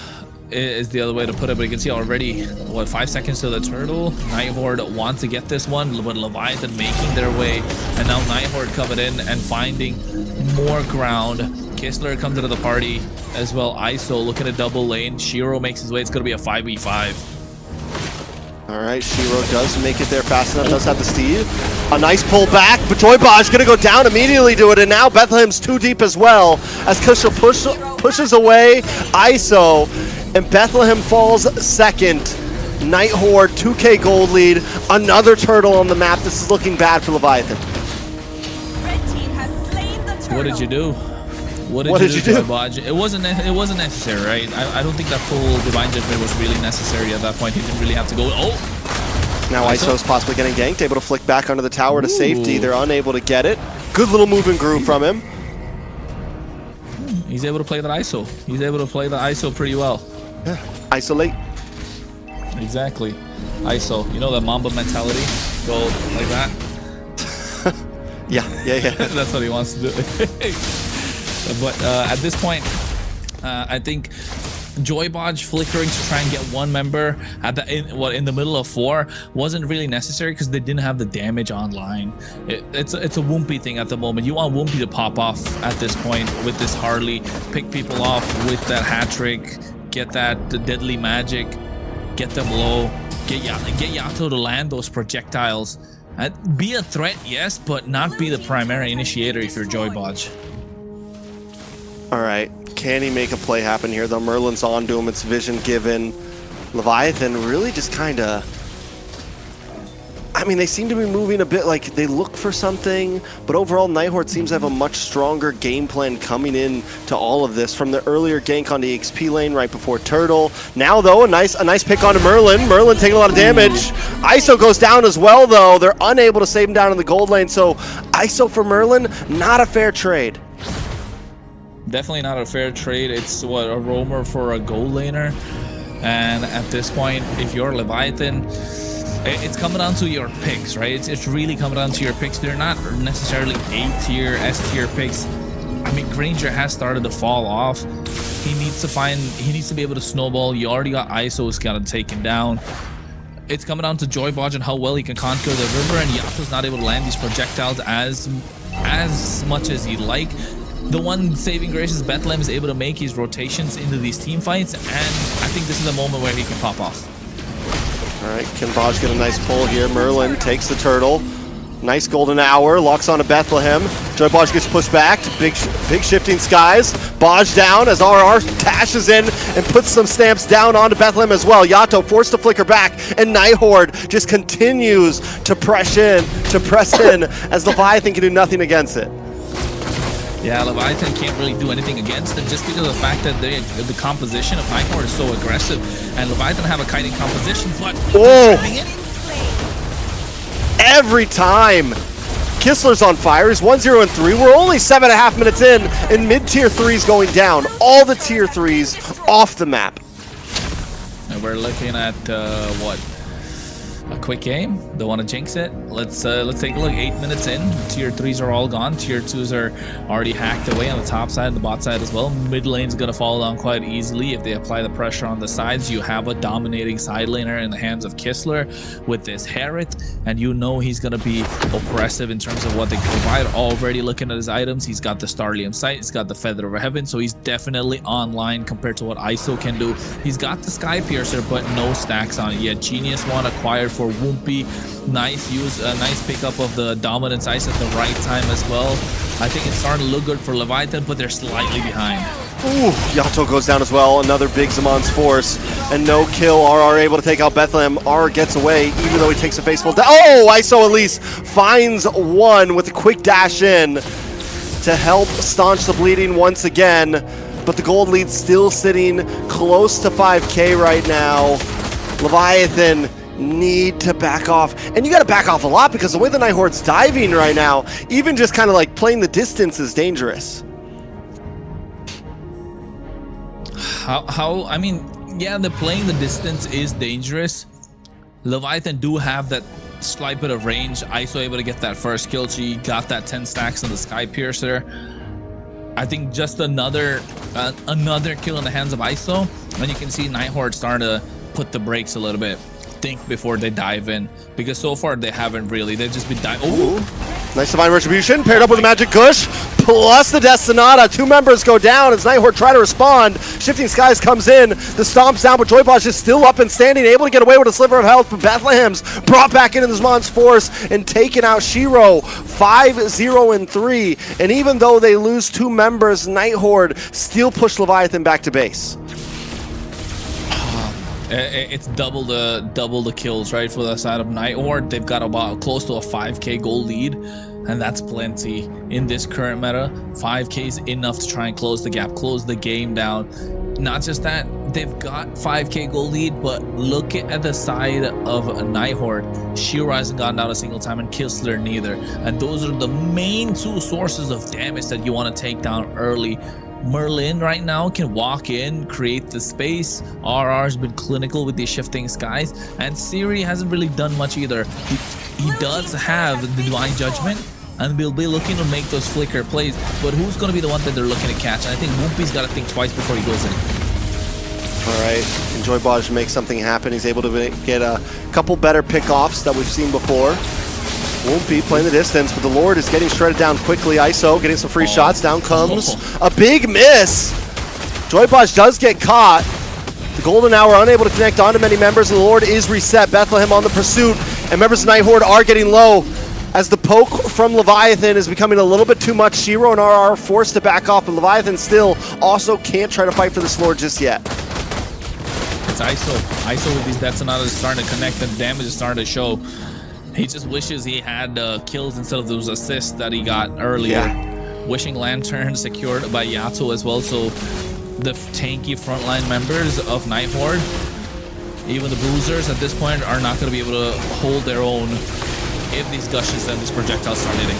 other way to put it, but you can see already, what, 5 seconds to the Turtle. Night Horde want to get this one, but Leviathan making their way, and now Night Horde coming in and finding more ground. Kistler comes into the party as well. ISO looking at double lane. Shiro makes his way. It's going to be a 5v5. All right, Shiro does make it there fast enough. Does have the Steve. A nice pull back, but Joybaj going to go down immediately to it, and now Bethlehem's too deep as well as Kistler pushes away ISO, and Bethlehem falls second. Night Horde, 2k gold lead. Another turtle on the map. This is looking bad for Leviathan. What did you do? What did you do, Joybaj? It wasn't necessary, right? I don't think that full Divine Judgment was really necessary at that point. He didn't really have to go. Oh! Now ISO's possibly getting ganked, able to flick back under the tower to safety. They're unable to get it. Good little move and groove from him. He's able to play that ISO. He's able to play the ISO pretty well. Yeah, isolate. Exactly. ISO. You know the Mamba mentality? Go like that. Yeah. That's what he wants to do. But at this point, I think Joybaj flickering to try and get one member at in the middle of 4 wasn't really necessary because they didn't have the damage online. It's a Woompy thing at the moment. You want Woompy to pop off at this point with this Harley, pick people off with that hat trick, get that deadly magic, get them low, get Yato to land those projectiles. Be a threat, yes, but not be the primary initiator if you're Joybaj. All right, can he make a play happen here though? Merlin's on to him, it's vision given. Leviathan really just kind of... I mean, they seem to be moving a bit like they look for something, but overall Night Horde seems to have a much stronger game plan coming in to all of this from the earlier gank on the XP lane right before Turtle. Now though, a nice pick onto Merlin. Merlin taking a lot of damage. ISO goes down as well though. They're unable to save him down in the gold lane, so ISO for Merlin, not a fair trade. Definitely not a fair trade. It's what, a roamer for a gold laner. And at this point, if you're Leviathan, it's coming down to your picks, right? It's really coming down to your picks. They're not necessarily A-tier, S-tier picks. I mean, Granger has started to fall off. He needs to be able to snowball. You already got ISO who's got him taken down. It's coming down to Joybodge and how well he can conquer the river, and Yato's not able to land these projectiles as much as he'd like. The one saving grace is Bethlehem is able to make his rotations into these team fights, and I think this is a moment where he can pop off. All right, can Baj get a nice pull here? Merlin takes the turtle. Nice golden hour, locks onto Bethlehem. Joy Baj gets pushed back to big shifting skies. Baj down as RR dashes in and puts some stamps down onto Bethlehem as well. Yato forced to flicker back, and Night Horde just continues to press in as Leviathan can do nothing against it. Yeah, Leviathan can't really do anything against them just because of the fact that the composition of Night Horde is so aggressive, and Leviathan have a kiting composition, but every time Kistler's on fire. He's 1-0-3. We're only 7.5 minutes in, and mid-tier 3's going down. All the tier 3's off the map. And we're looking at what? A quick game. Don't want to jinx it. Let's take a look. 8 minutes in. Tier 3s are all gone. Tier 2s are already hacked away on the top side and the bot side as well. Mid lane's going to fall down quite easily if they apply the pressure on the sides. You have a dominating side laner in the hands of Kistler with this Harriet, and you know he's going to be oppressive in terms of what they provide. Already looking at his items, he's got the Starlium Sight, he's got the Feather of Heaven, so he's definitely online compared to what ISO can do. He's got the Sky Piercer, but no stacks on it yet. Genius one acquired for Woompy. Nice use, nice pickup of the Dominance Ice at the right time as well. I think it's starting to look good for Leviathan, but they're slightly behind. Ooh, Yato goes down as well. Another big Zamon's Force. And no kill. RR able to take out Bethlehem. RR gets away, even though he takes a faceful down. Oh, ISO at least finds one with a quick dash in to help staunch the bleeding once again. But the gold lead's still sitting close to 5K right now. Leviathan need to back off, and you got to back off a lot because the way the Night Horde's diving right now, even just kind of like playing the distance is dangerous. I mean, yeah, the playing the distance is dangerous. Leviathan do have that slight bit of range. ISO able to get that first kill. She got that 10 stacks on the Sky Piercer. I think just another kill in the hands of ISO, and you can see Night Horde starting to put the brakes a little bit. Think before they dive in, because so far they haven't really. They've just been diving. Ooh, nice Divine Retribution paired up with a Magic Gush plus the Death Sonata. 2 members go down as Night Horde try to respond. Shifting Skies comes in, the stomps down, but Joybosh is still up and standing, able to get away with a sliver of health, but Bethlehem's brought back into the Zamon's Force and taken out Shiro. 5-0-3, and even though they lose 2 members, Night Horde still push Leviathan back to base. It's double the kills, right, for the side of Night Horde. They've got about close to a 5K gold lead, and that's plenty in this current meta. 5K is enough to try and close the gap, close the game down. Not just that, they've got 5K gold lead, but look at the side of Night Horde. Shiro hasn't gone down a single time, and Kistler neither. And those are the main 2 sources of damage that you want to take down early. Merlin right now can walk in, create the space. RR's been clinical with these shifting skies, and Siri hasn't really done much either. He does have the Divine Judgment, and we'll be looking to make those flicker plays, but who's going to be the one that they're looking to catch? And I think Woompy's got to think twice before he goes in. All right, Enjoy Baj make something happen. He's able to get a couple better pickoffs that we've seen before. Woompy playing the distance, but the Lord is getting shredded down quickly. ISO getting some free shots. Down comes a big miss. Joybaj does get caught. The Golden Hour unable to connect onto many members, and the Lord is reset. Bethlehem on the pursuit, and members of Night Horde are getting low as the poke from Leviathan is becoming a little bit too much. Shiro and RR are forced to back off, but Leviathan still also can't try to fight for this Lord just yet. it's ISO. ISO with these detonatas is starting to connect and damage is starting to show. He just wishes he had kills instead of those assists that he got earlier. Wishing Lantern secured by Yato as well, so the tanky frontline members of Night Horde, even the bruisers at this point, are not going to be able to hold their own if these gushes and these projectiles start hitting.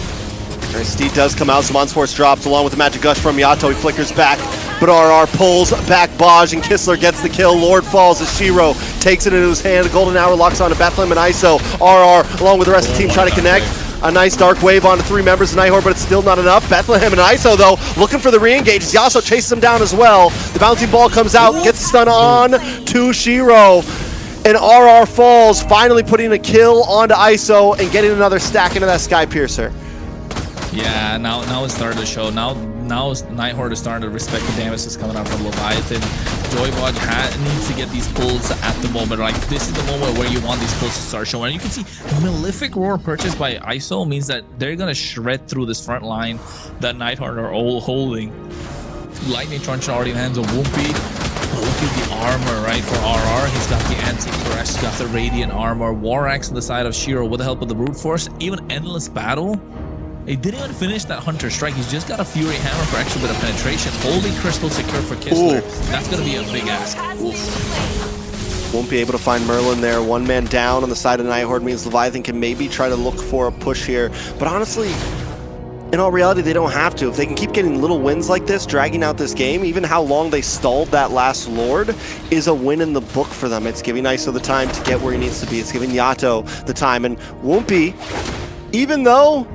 Steed does come out, Zaman Force drops along with the magic gush from Yato. He flickers back, but RR pulls back Baj, and Kistler gets the kill. Lord falls as Shiro takes it into his hand. The golden hour locks onto Bethlehem and ISO. RR along with the rest of the team trying to connect. A nice dark wave onto 3 members of Night Horde, but it's still not enough. Bethlehem and ISO, though, looking for the re-engage. Yasuo chases him down as well. The bouncing ball comes out, gets the stun on to Shiro. And RR falls, finally putting a kill onto ISO and getting another stack into that Sky Piercer. Yeah, now it's starting to show. Now Night Horde is starting to respect the damage that's coming out from Leviathan. Joybot needs to get these pulls at the moment. Like, this is the moment where you want these pulls to start showing. And you can see Malefic Roar purchased by ISO means that they're going to shred through this front line that Night Horde are all holding. Lightning Truncheon already in the hands of Whoopi. Look at the armor, right, for RR. He's got the anti-press, he's got the radiant armor. War Axe on the side of Shiro with the help of the brute force. Even Endless Battle. He didn't even finish that Hunter Strike. He's just got a Fury Hammer for extra bit of penetration. Holy Crystal secure for Kistler. That's going to be a big ask. Won't be able to find Merlin there. 1 man down on the side of Night Horde means Leviathan can maybe try to look for a push here. But honestly, in all reality, they don't have to. If they can keep getting little wins like this, dragging out this game, even how long they stalled that last Lord is a win in the book for them. It's giving ISO the time to get where he needs to be. It's giving Yato the time. And Whoopi, even though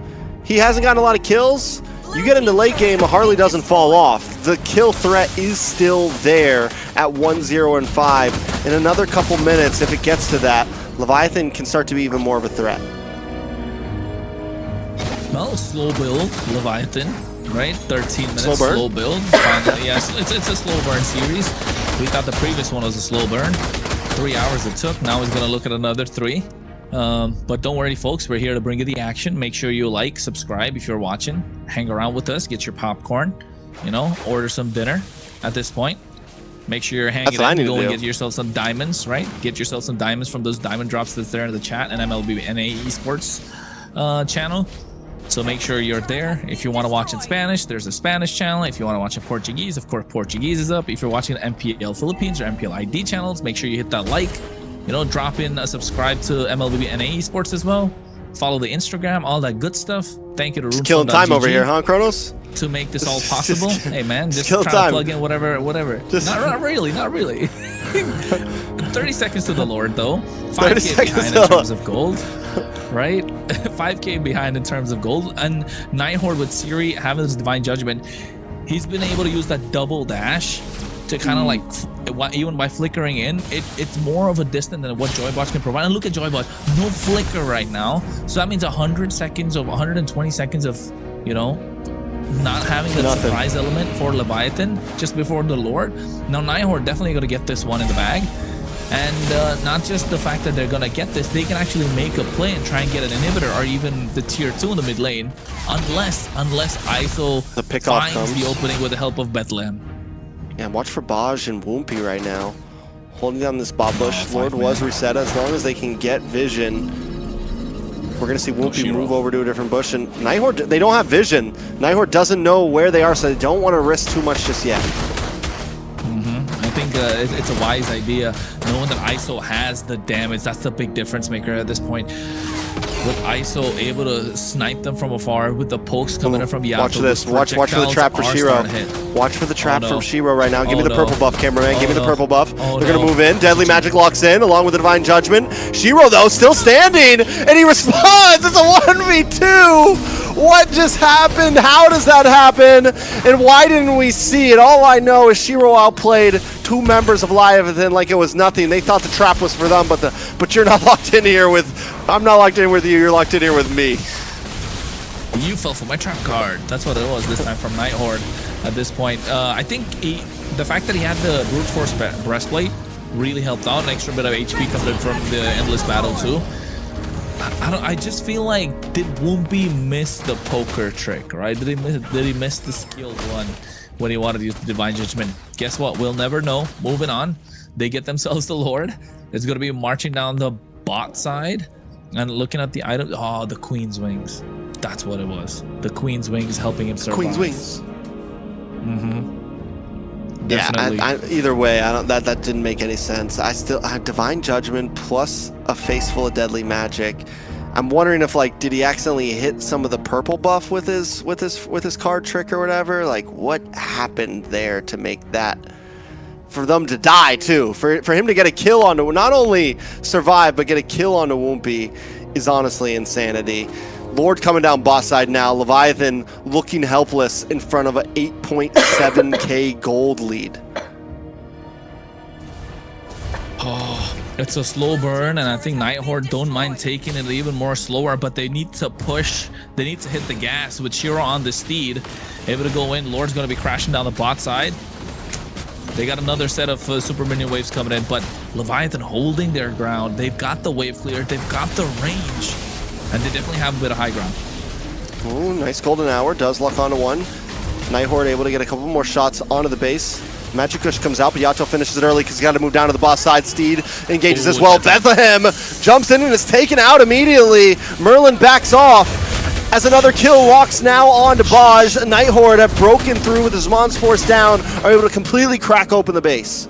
he hasn't gotten a lot of kills, you get into late game, a Harley doesn't fall off. The kill threat is still there at 1-0 and 5. In another couple minutes, if it gets to that, Leviathan can start to be even more of a threat. Well, slow build, Leviathan, right? 13 minutes, slow build. Finally, yes, it's a slow burn series. We thought the previous one was a slow burn. 3 hours it took. Now he's going to look at another 3. But don't worry, folks, we're here to bring you the action. Make sure you like, subscribe if you're watching, hang around with us, get your popcorn, you know, order some dinner at this point. Make sure you're hanging out, go and get yourself some diamonds, right? Get yourself some diamonds from those diamond drops that's there in the chat and MLBB Esports channel. So make sure you're there. If you want to watch in Spanish, there's a Spanish channel. If you want to watch in Portuguese, of course, Portuguese is up. If you're watching MPL Philippines or MPL ID channels, make sure you hit that like. You know, drop in a subscribe to MLBB Esports as well. Follow the Instagram, all that good stuff. Thank you to Roomstone.gg. Killing time over here, huh, Kronos? To make this all possible. Hey, man, just try to plug in whatever. Just not really. 30 seconds to the Lord, though. 5K behind in terms of gold, right? 5K behind in terms of gold. And Night Horde with Siri having this Divine Judgment, he's been able to use that double dash to kind of like, even by flickering in, it's more of a distance than what Joybot can provide. And look at Joybot, no flicker right now. So that means 120 seconds of, you know, not having that surprise element for Leviathan just before the Lord. Now Night Horde definitely going to get this one in the bag. And not just the fact that they're going to get this, they can actually make a play and try and get an inhibitor or even the tier 2 in the mid lane. Unless ISO finds the opening with the help of Bethlehem. Yeah, watch for Baj and Whoopi right now. Holding down this bot bush. Lord was reset. As long as they can get vision, we're going to see Whoopi move over to a different bush. And Night Horde, they don't have vision. Night Horde doesn't know where they are, so they don't want to risk too much just yet. I think it's a wise idea, knowing that ISO has the damage. That's the big difference maker at this point. With ISO able to snipe them from afar with the pokes coming in from Yato. Watch this. Watch for the trap for Shiro. Watch for the trap from Shiro right now. Give me the purple buff, cameraman. Give me the purple buff. They're going to move in. Deadly Magic locks in along with the Divine Judgment. Shiro, though, still standing. And he responds. It's a 1v2. What just happened? How does that happen? And why didn't we see it? All I know is Shiro outplayed 2 members of Leviathan like it was nothing. They thought the trap was for them, but you're not locked in here with... I'm not locked in with you, you're locked in here with me. You fell for my trap card. That's what it was this time from Night Horde at this point. I think the fact that he had the Brute Force breastplate really helped out. An extra bit of HP coming in from the Endless Battle too. I just feel like, did Whoopi miss the poker trick, right? Did he miss the skilled one when he wanted to use the Divine Judgment? Guess what? We'll never know. Moving on. they get themselves the Lord. It's going to be marching down the bot side and looking at the item. Oh, the Queen's Wings. That's what it was. The Queen's Wings helping him survive. Queen's Wings. Definitely. Yeah, either way, that didn't make any sense. I have Divine Judgment plus a face full of deadly magic. I'm wondering if, like, did he accidentally hit some of the purple buff with his card trick or whatever? Like, what happened there to make that, for them to die too, for him to get a kill onto, not only survive but get a kill onto Woompy is honestly insanity. Lord coming down boss side now. Leviathan looking helpless in front of an 8.7k gold lead. Oh, it's a slow burn, and I think Night Horde don't mind taking it even more slower, but they need to push. They need to hit the gas with Shiro on the steed, able to go in. Lord's going to be crashing down the bot side. They got another set of super minion waves coming in, but Leviathan holding their ground. They've got the wave clear. They've got the range, and they definitely have a bit of high ground. Ooh, nice golden hour. Does luck onto one. Night Horde able to get a couple more shots onto the base. Magic Kush comes out, but Yato finishes it early because he's got to move down to the boss side. Steed engages as well. Bethlehem jumps in and is taken out immediately. Merlin backs off as another kill walks now on to Baj. Night Horde have broken through with his Mons Force down, are able to completely crack open the base.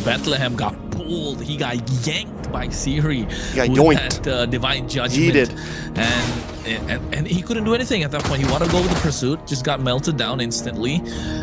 Bethlehem got pulled. He got yanked by Siri. He got yoinked. That Divine Judgment. Yeeted. And he couldn't do anything at that point. He wanted to go with the pursuit, just got melted down instantly.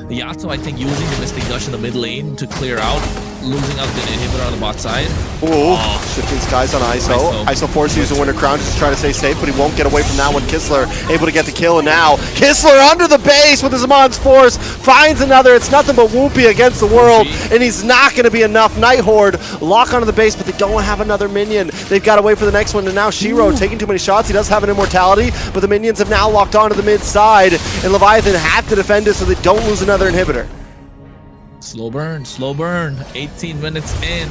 Yato, I think, using the Mystic Gush in the mid lane to clear out, losing out the inhibitor on the bot side. Ooh, shifting skies on ISO. ISO forced to use a Winter Crown just to try to stay safe, but he won't get away from that one. Kistler able to get the kill, and now Kistler under the base with his Amon's Force finds another. It's nothing but Whoopie against the world, and he's not going to be enough. Night Horde lock onto the base, but they don't have another minion. They've got to wait for the next one, and now Shiro taking too many shots. He does have an immortality, but the minions have now locked onto the mid side, and Leviathan have to defend it so they don't lose another inhibitor. Slow burn, 18 minutes in.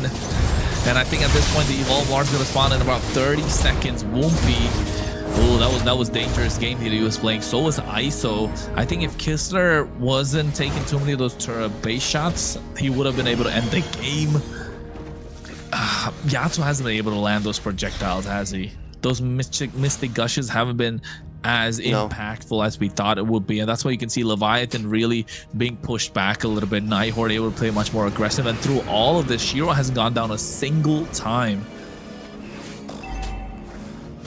And I think at this point the Evolve Lord's gonna spawn in about 30 seconds. Woompy. Oh, that was dangerous game that he was playing. So was ISO. I think if Kistler wasn't taking too many of those base shots, he would have been able to end the game. Yato hasn't been able to land those projectiles, has he? Those mystic gushes haven't been as impactful as we thought it would be, and that's why you can see Leviathan really being pushed back a little bit. Night Horde able to play much more aggressive, and through all of this, Shiro hasn't gone down a single time.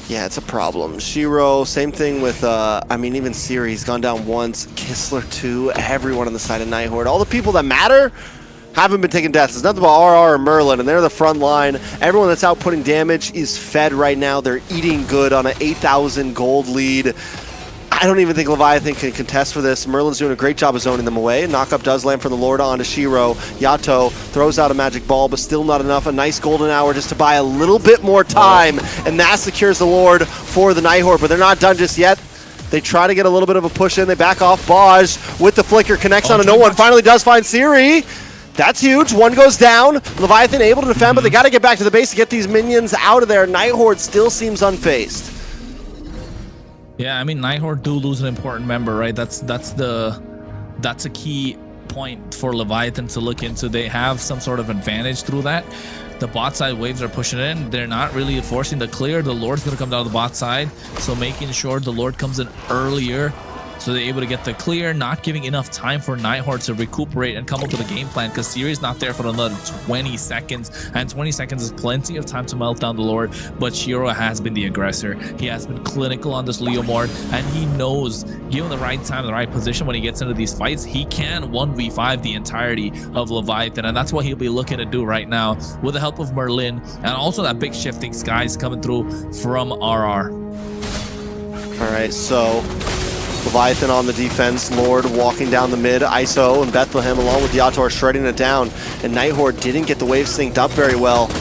Yeah, it's a problem. Shiro, same thing with, I mean, even Siri, he's gone down once. Kistler too, everyone on the side of Night Horde. All the people that matter haven't been taking deaths. It's nothing but RR and Merlin, and they're the front line. Everyone that's out putting damage is fed right now. They're eating good on an 8,000 gold lead. I don't even think Leviathan can contest for this. Merlin's doing a great job of zoning them away. Knockup does land from the Lord onto Shiro. Yato throws out a magic ball, but still not enough. A nice golden hour just to buy a little bit more time, and that secures the Lord for the Night Horde, but they're not done just yet. They try to get a little bit of a push in. They back off. Baj with the flicker connects onto no one. Finally does find Siri. That's huge. One goes down. Leviathan able to defend, but they got to get back to the base to get these minions out of there. Night Horde still seems unfazed. Yeah, I mean, Night Horde do lose an important member, right? That's a key point for Leviathan to look into. They have some sort of advantage through that. The bot side waves are pushing in. They're not really forcing the clear. The Lord's going to come down the bot side, so making sure the Lord comes in earlier, so they're able to get the clear, not giving enough time for Night Horde to recuperate and come up with a game plan, because Siri's not there for another 20 seconds, and 20 seconds is plenty of time to melt down the Lord, but Shiro has been the aggressor. He has been clinical on this Leomord, and he knows, given the right time, the right position, when he gets into these fights, he can 1v5 the entirety of Leviathan, and that's what he'll be looking to do right now with the help of Merlin, and also that big shifting skies coming through from RR. All right, so Leviathan on the defense, Lord walking down the mid, ISO and Bethlehem along with Yato are shredding it down, and Night Horde didn't get the wave synced up very well.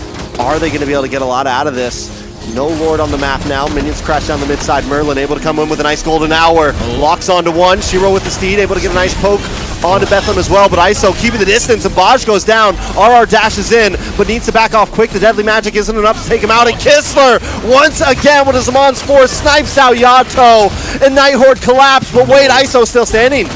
Are they going to be able to get a lot out of this? No Lord on the map now. Minions crash down the mid side. Merlin able to come in with a nice golden hour. Locks onto one. Shiro with the steed, able to get a nice poke onto Bethlehem as well, but ISO keeping the distance, and Baj goes down. RR dashes in, but needs to back off quick. The deadly magic isn't enough to take him out, and Kistler, once again with his Amon's Force, snipes out Yato, and Night Horde collapse, but wait, ISO still standing.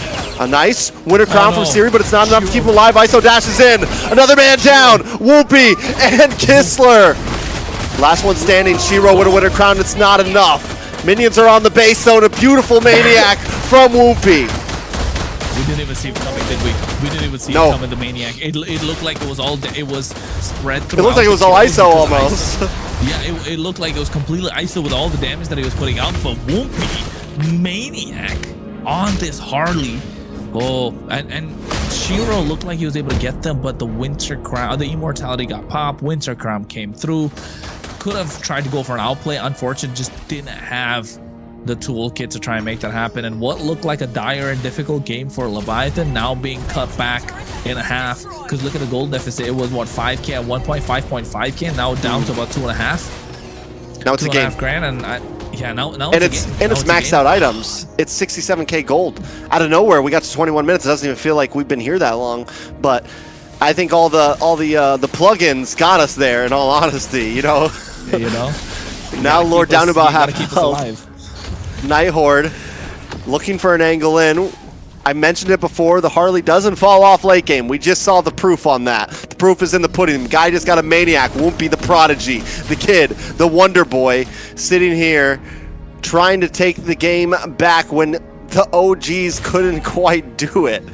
A nice winner crown from Siri, but it's not enough to keep him alive. ISO dashes in. Another man down. Whoopi and Kistler. Last one standing. Shiro with a winner crown. It's not enough. Minions are on the base zone. A beautiful Maniac from Whoopi. We didn't even see it coming, did we? We didn't even see it coming, the Maniac. It looked like it was all, it was spread throughout. It looked like it was all ISO almost. Yeah, it looked like it was completely ISO with all the damage that he was putting out, but Whoopi, Maniac on this Harley. Oh, and Shiro looked like he was able to get them, but the Winter Crown, the Immortality got popped, Winter Crown came through. Could have tried to go for an outplay, unfortunately, just didn't have the toolkit to try and make that happen. And what looked like a dire and difficult game for Leviathan now being cut back in half, because look at the gold deficit. It was what, 5k at 5.5k, now down to about 2.5. Now it's a game. $2.5 grand, and now it's maxed out items. It's 67k gold out of nowhere. We got to 21 minutes. It doesn't even feel like we've been here that long, but I think all the plugins got us there. In all honesty, you know. Now Lord down to about half health. Night Horde looking for an angle in. I mentioned it before, the Harley doesn't fall off late game. We just saw the proof on that. The proof is in the pudding. The guy just got a Maniac. Whoopi the Prodigy, the kid, the Wonder Boy, sitting here trying to take the game back when the OGs couldn't quite do it.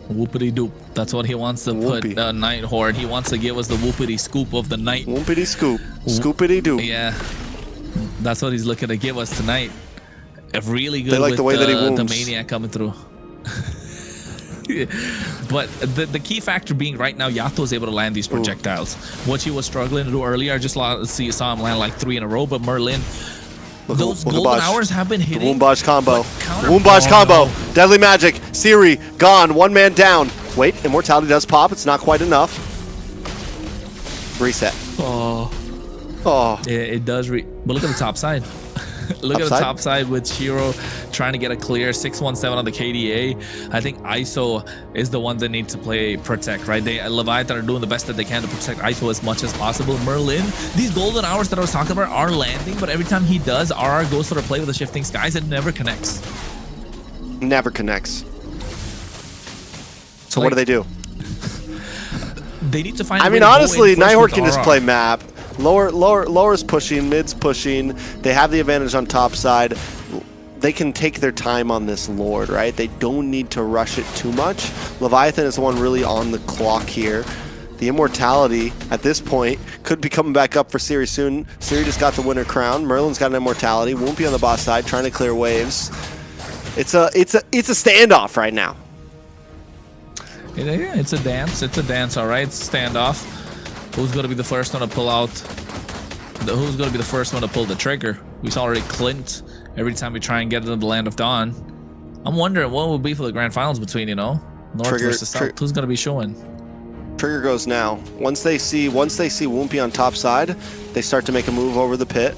Whoopity doop. That's what he wants to put Night Horde. He wants to give us the whoopity scoop of the night. Whoopity scoop. Scoopity doop. Yeah. That's what he's looking to give us tonight. Really good. They like with the way that he wounds. The Maniac coming through. But the key factor being right now, Yato is able to land these projectiles. What he was struggling to do earlier, I just saw him land like 3 in a row, but Merlin, those golden hours have been hitting. The Woombaj combo. Woombaj combo. No. Deadly Magic. Siri, gone. One man down. Wait, Immortality does pop. It's not quite enough. Reset. Oh. It does. But look at the top side. Look at the top side with Shiro trying to get a clear 617 on the KDA. I think ISO is the one that needs to play protect, right? Leviathan are doing the best that they can to protect ISO as much as possible. Merlin, these golden hours that I was talking about are landing, but every time he does, RR goes for the play with the shifting skies and never connects. Never connects. So what do they do? They need to find. I mean, honestly, Night Horde can just play map. Lower's pushing, mid's pushing. They have the advantage on top side. They can take their time on this Lord, right? They don't need to rush it too much. Leviathan is the one really on the clock here. The Immortality, at this point, could be coming back up for Siri soon. Siri just got the winner crown. Merlin's got an Immortality. Whoopi on the boss side, trying to clear waves. It's a standoff right now. Yeah, it's a dance. It's a dance, all right? It's a standoff. Who's going to be the first one to pull out? Who's going to be the first one to pull the trigger? We saw already Clint every time we try and get into the Land of Dawn. I'm wondering what will be for the grand finals between, North versus South. Who's going to be showing? Trigger goes now. Once they see Whoopi on top side, they start to make a move over the pit.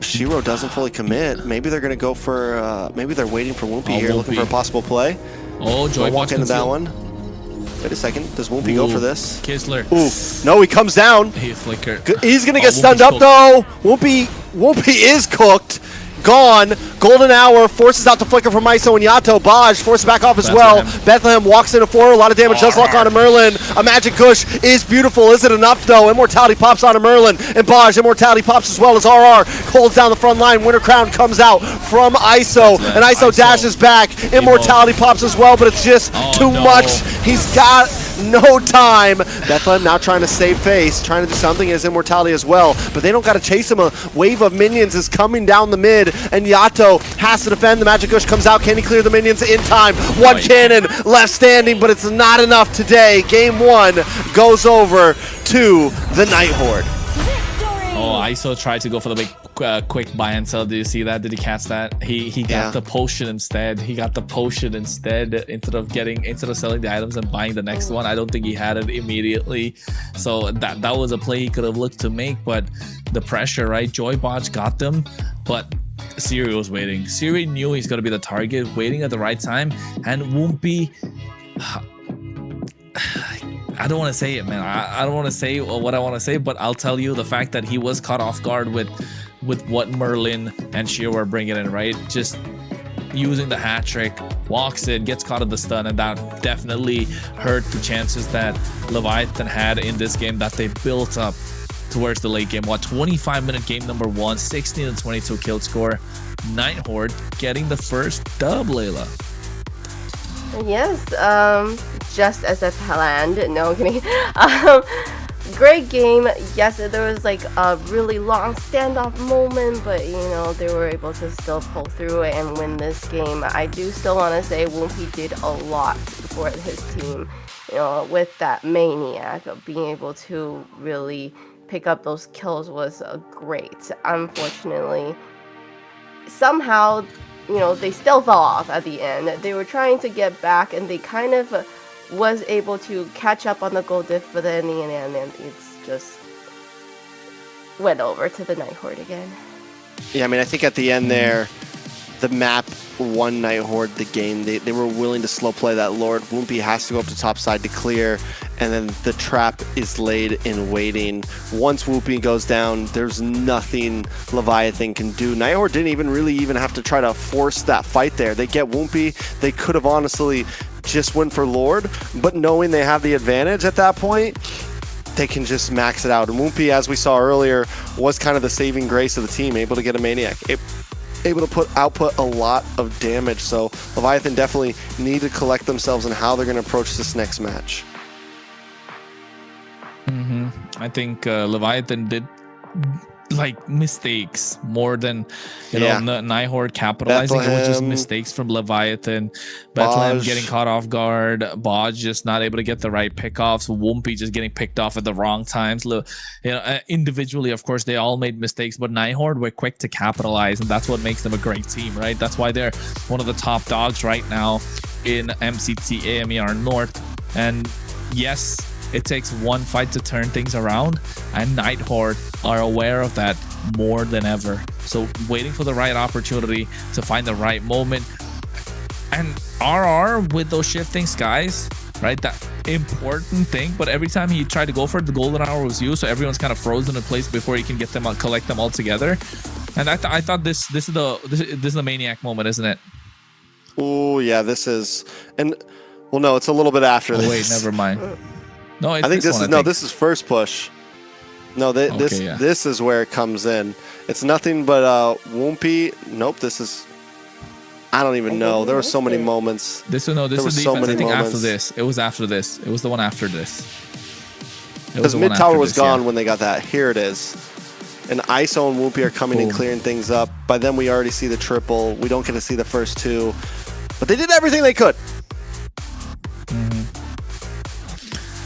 Shiro doesn't fully commit. Maybe they're going to go for, maybe they're waiting for Whoopi here, looking for a possible play. Oh, Joy walk into that one. Wait a second. Does Whoopi go for this? Kistler. Ooh. No, he comes down. He flickered. He's going to get stunned up, though. Whoopi is cooked. Gone. Golden Hour forces out the flicker from ISO and Yato. Baj forces back off as well. Bethlehem walks into 4. A lot of damage does lock onto Merlin. A magic gush is beautiful. Is it enough, though? Immortality pops onto Merlin. And Baj, Immortality pops as well as RR. Holds down the front line. Winter Crown comes out from ISO. And ISO dashes back. Immortality pops as well, but it's just too much. He's got no time. Bethlehem now trying to save face. Trying to do something as Immortality as well. But they don't got to chase him. A wave of minions is coming down the mid. And Yato has to defend. The Magic Gush comes out. Can he clear the minions in time? One cannon left standing, but it's not enough today. Game 1 goes over to the Night Horde. Oh, ISO tried to go for the big quick buy and sell. Did you see that? Did he catch that? He got the potion instead. He got the potion instead instead of selling the items and buying the next one. I don't think he had it immediately. So that was a play he could have looked to make, but the pressure, right? Joy Botch got them, but Siri was waiting. Siri knew he's going to be the target, waiting at the right time, and Whoopi, I don't want to say it, man. I don't want to say what I want to say, but I'll tell you the fact that he was caught off guard with what Merlin and Shiro were bringing in, right? Just using the hat trick, walks in, gets caught at the stun, and that definitely hurt the chances that Leviathan had in this game that they built up towards the late game. 25-minute game number 1, 16-22 kill score. Night Horde getting the first dub, Layla. Yes, just as I planned. No, I'm kidding. Great game. Yes, there was like a really long standoff moment, but you know, they were able to still pull through it and win this game. I do still want to say Woompy did a lot for his team, you know, with that maniac of being able to really pick up those kills was great. Unfortunately, somehow, you know, they still fell off at the end. They were trying to get back and they kind of was able to catch up on the gold diff, but then in the end, it's just went over to the Night Horde again. Yeah, I mean, I think at the end there, the map won Night Horde the game. They were willing to slow play that Lord. Woompy has to go up to top side to clear, and then the trap is laid in waiting. Once Woompy goes down, there's nothing Leviathan can do. Night Horde didn't even have to try to force that fight there. They get Woompy. They could have honestly just went for Lord, but knowing they have the advantage at that point, they can just max it out. And Woompy, as we saw earlier, was kind of the saving grace of the team, able to get a Maniac, able to output a lot of damage. So Leviathan definitely need to collect themselves and how they're going to approach this next match. I think Leviathan did like mistakes more than Night Horde capitalizing. It was just mistakes from Leviathan. Bethlehem getting caught off guard, Bodge just not able to get the right pickoffs, Woompy just getting picked off at the wrong times. Individually, of course, they all made mistakes, but Night Horde were quick to capitalize, and that's what makes them a great team, right? That's why they're one of the top dogs right now in MCT AMER North. And yes, it takes one fight to turn things around, and Night Horde are aware of that more than ever. So waiting for the right opportunity to find the right moment. And RR with those shifting skies, right? That important thing. But every time he tried to go for it, the golden hour was used, so everyone's kind of frozen in place before he can get them, collect them all together. And I thought this is the Maniac moment, isn't it? Oh yeah, this is. And well, no, it's a little bit after this. Wait, never mind. No, it's I think this is first push. No, this is where it comes in. It's nothing but Woompy. Nope, this is. I don't even know. There were so many moments. This is defense. I think after this. It was after this. It was the one after this. Because mid tower was gone when they got that. Here it is. And ISO and Woompy are coming and clearing things up. By then we already see the triple. We don't get to see the first two, but they did everything they could.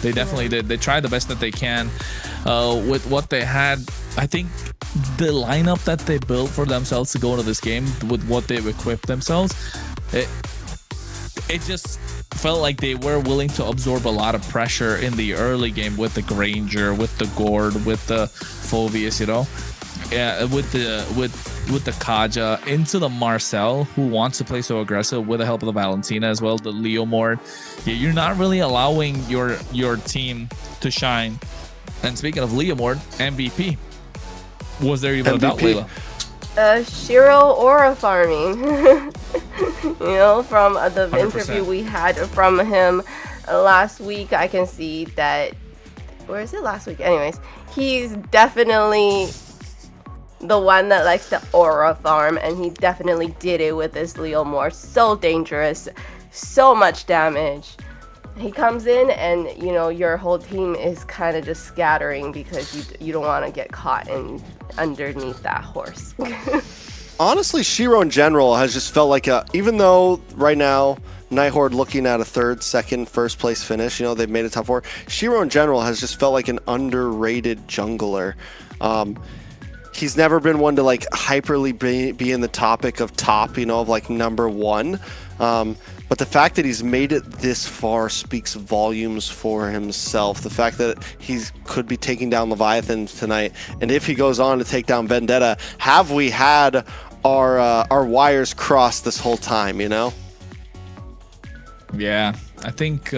They definitely did. They tried the best that they can with what they had. I think the lineup that they built for themselves to go into this game with what they've equipped themselves, it just felt like they were willing to absorb a lot of pressure in the early game with the Granger, with the Gord, with the Phobius, you know, with the Kaja, into the Marcel, who wants to play so aggressive, with the help of the Valentina as well, the Leomord. Yeah, you're not really allowing your team to shine. And speaking of Leomord, MVP. Was there even a doubt, Layla? Shiro aura farming. You know, from the 100%. Interview we had from him last week, I can see that. Where is it? Last week. Anyways, he's definitely the one that likes to aura farm, and he definitely did it with this Leomord. So dangerous, so much damage. He comes in and, you know, your whole team is kind of just scattering because you don't want to get caught underneath that horse. Honestly, Shiro in general has just felt like even though right now Night Horde looking at a third, second, first place finish, you know, they've made a top 4. Shiro in general has just felt like an underrated jungler. He's never been one to like hyperly be in the topic of top, you know, of like #1. But the fact that he's made it this far speaks volumes for himself. The fact that he could be taking down Leviathan tonight, and if he goes on to take down Vendetta, have we had our wires crossed this whole time, you know? Yeah, I think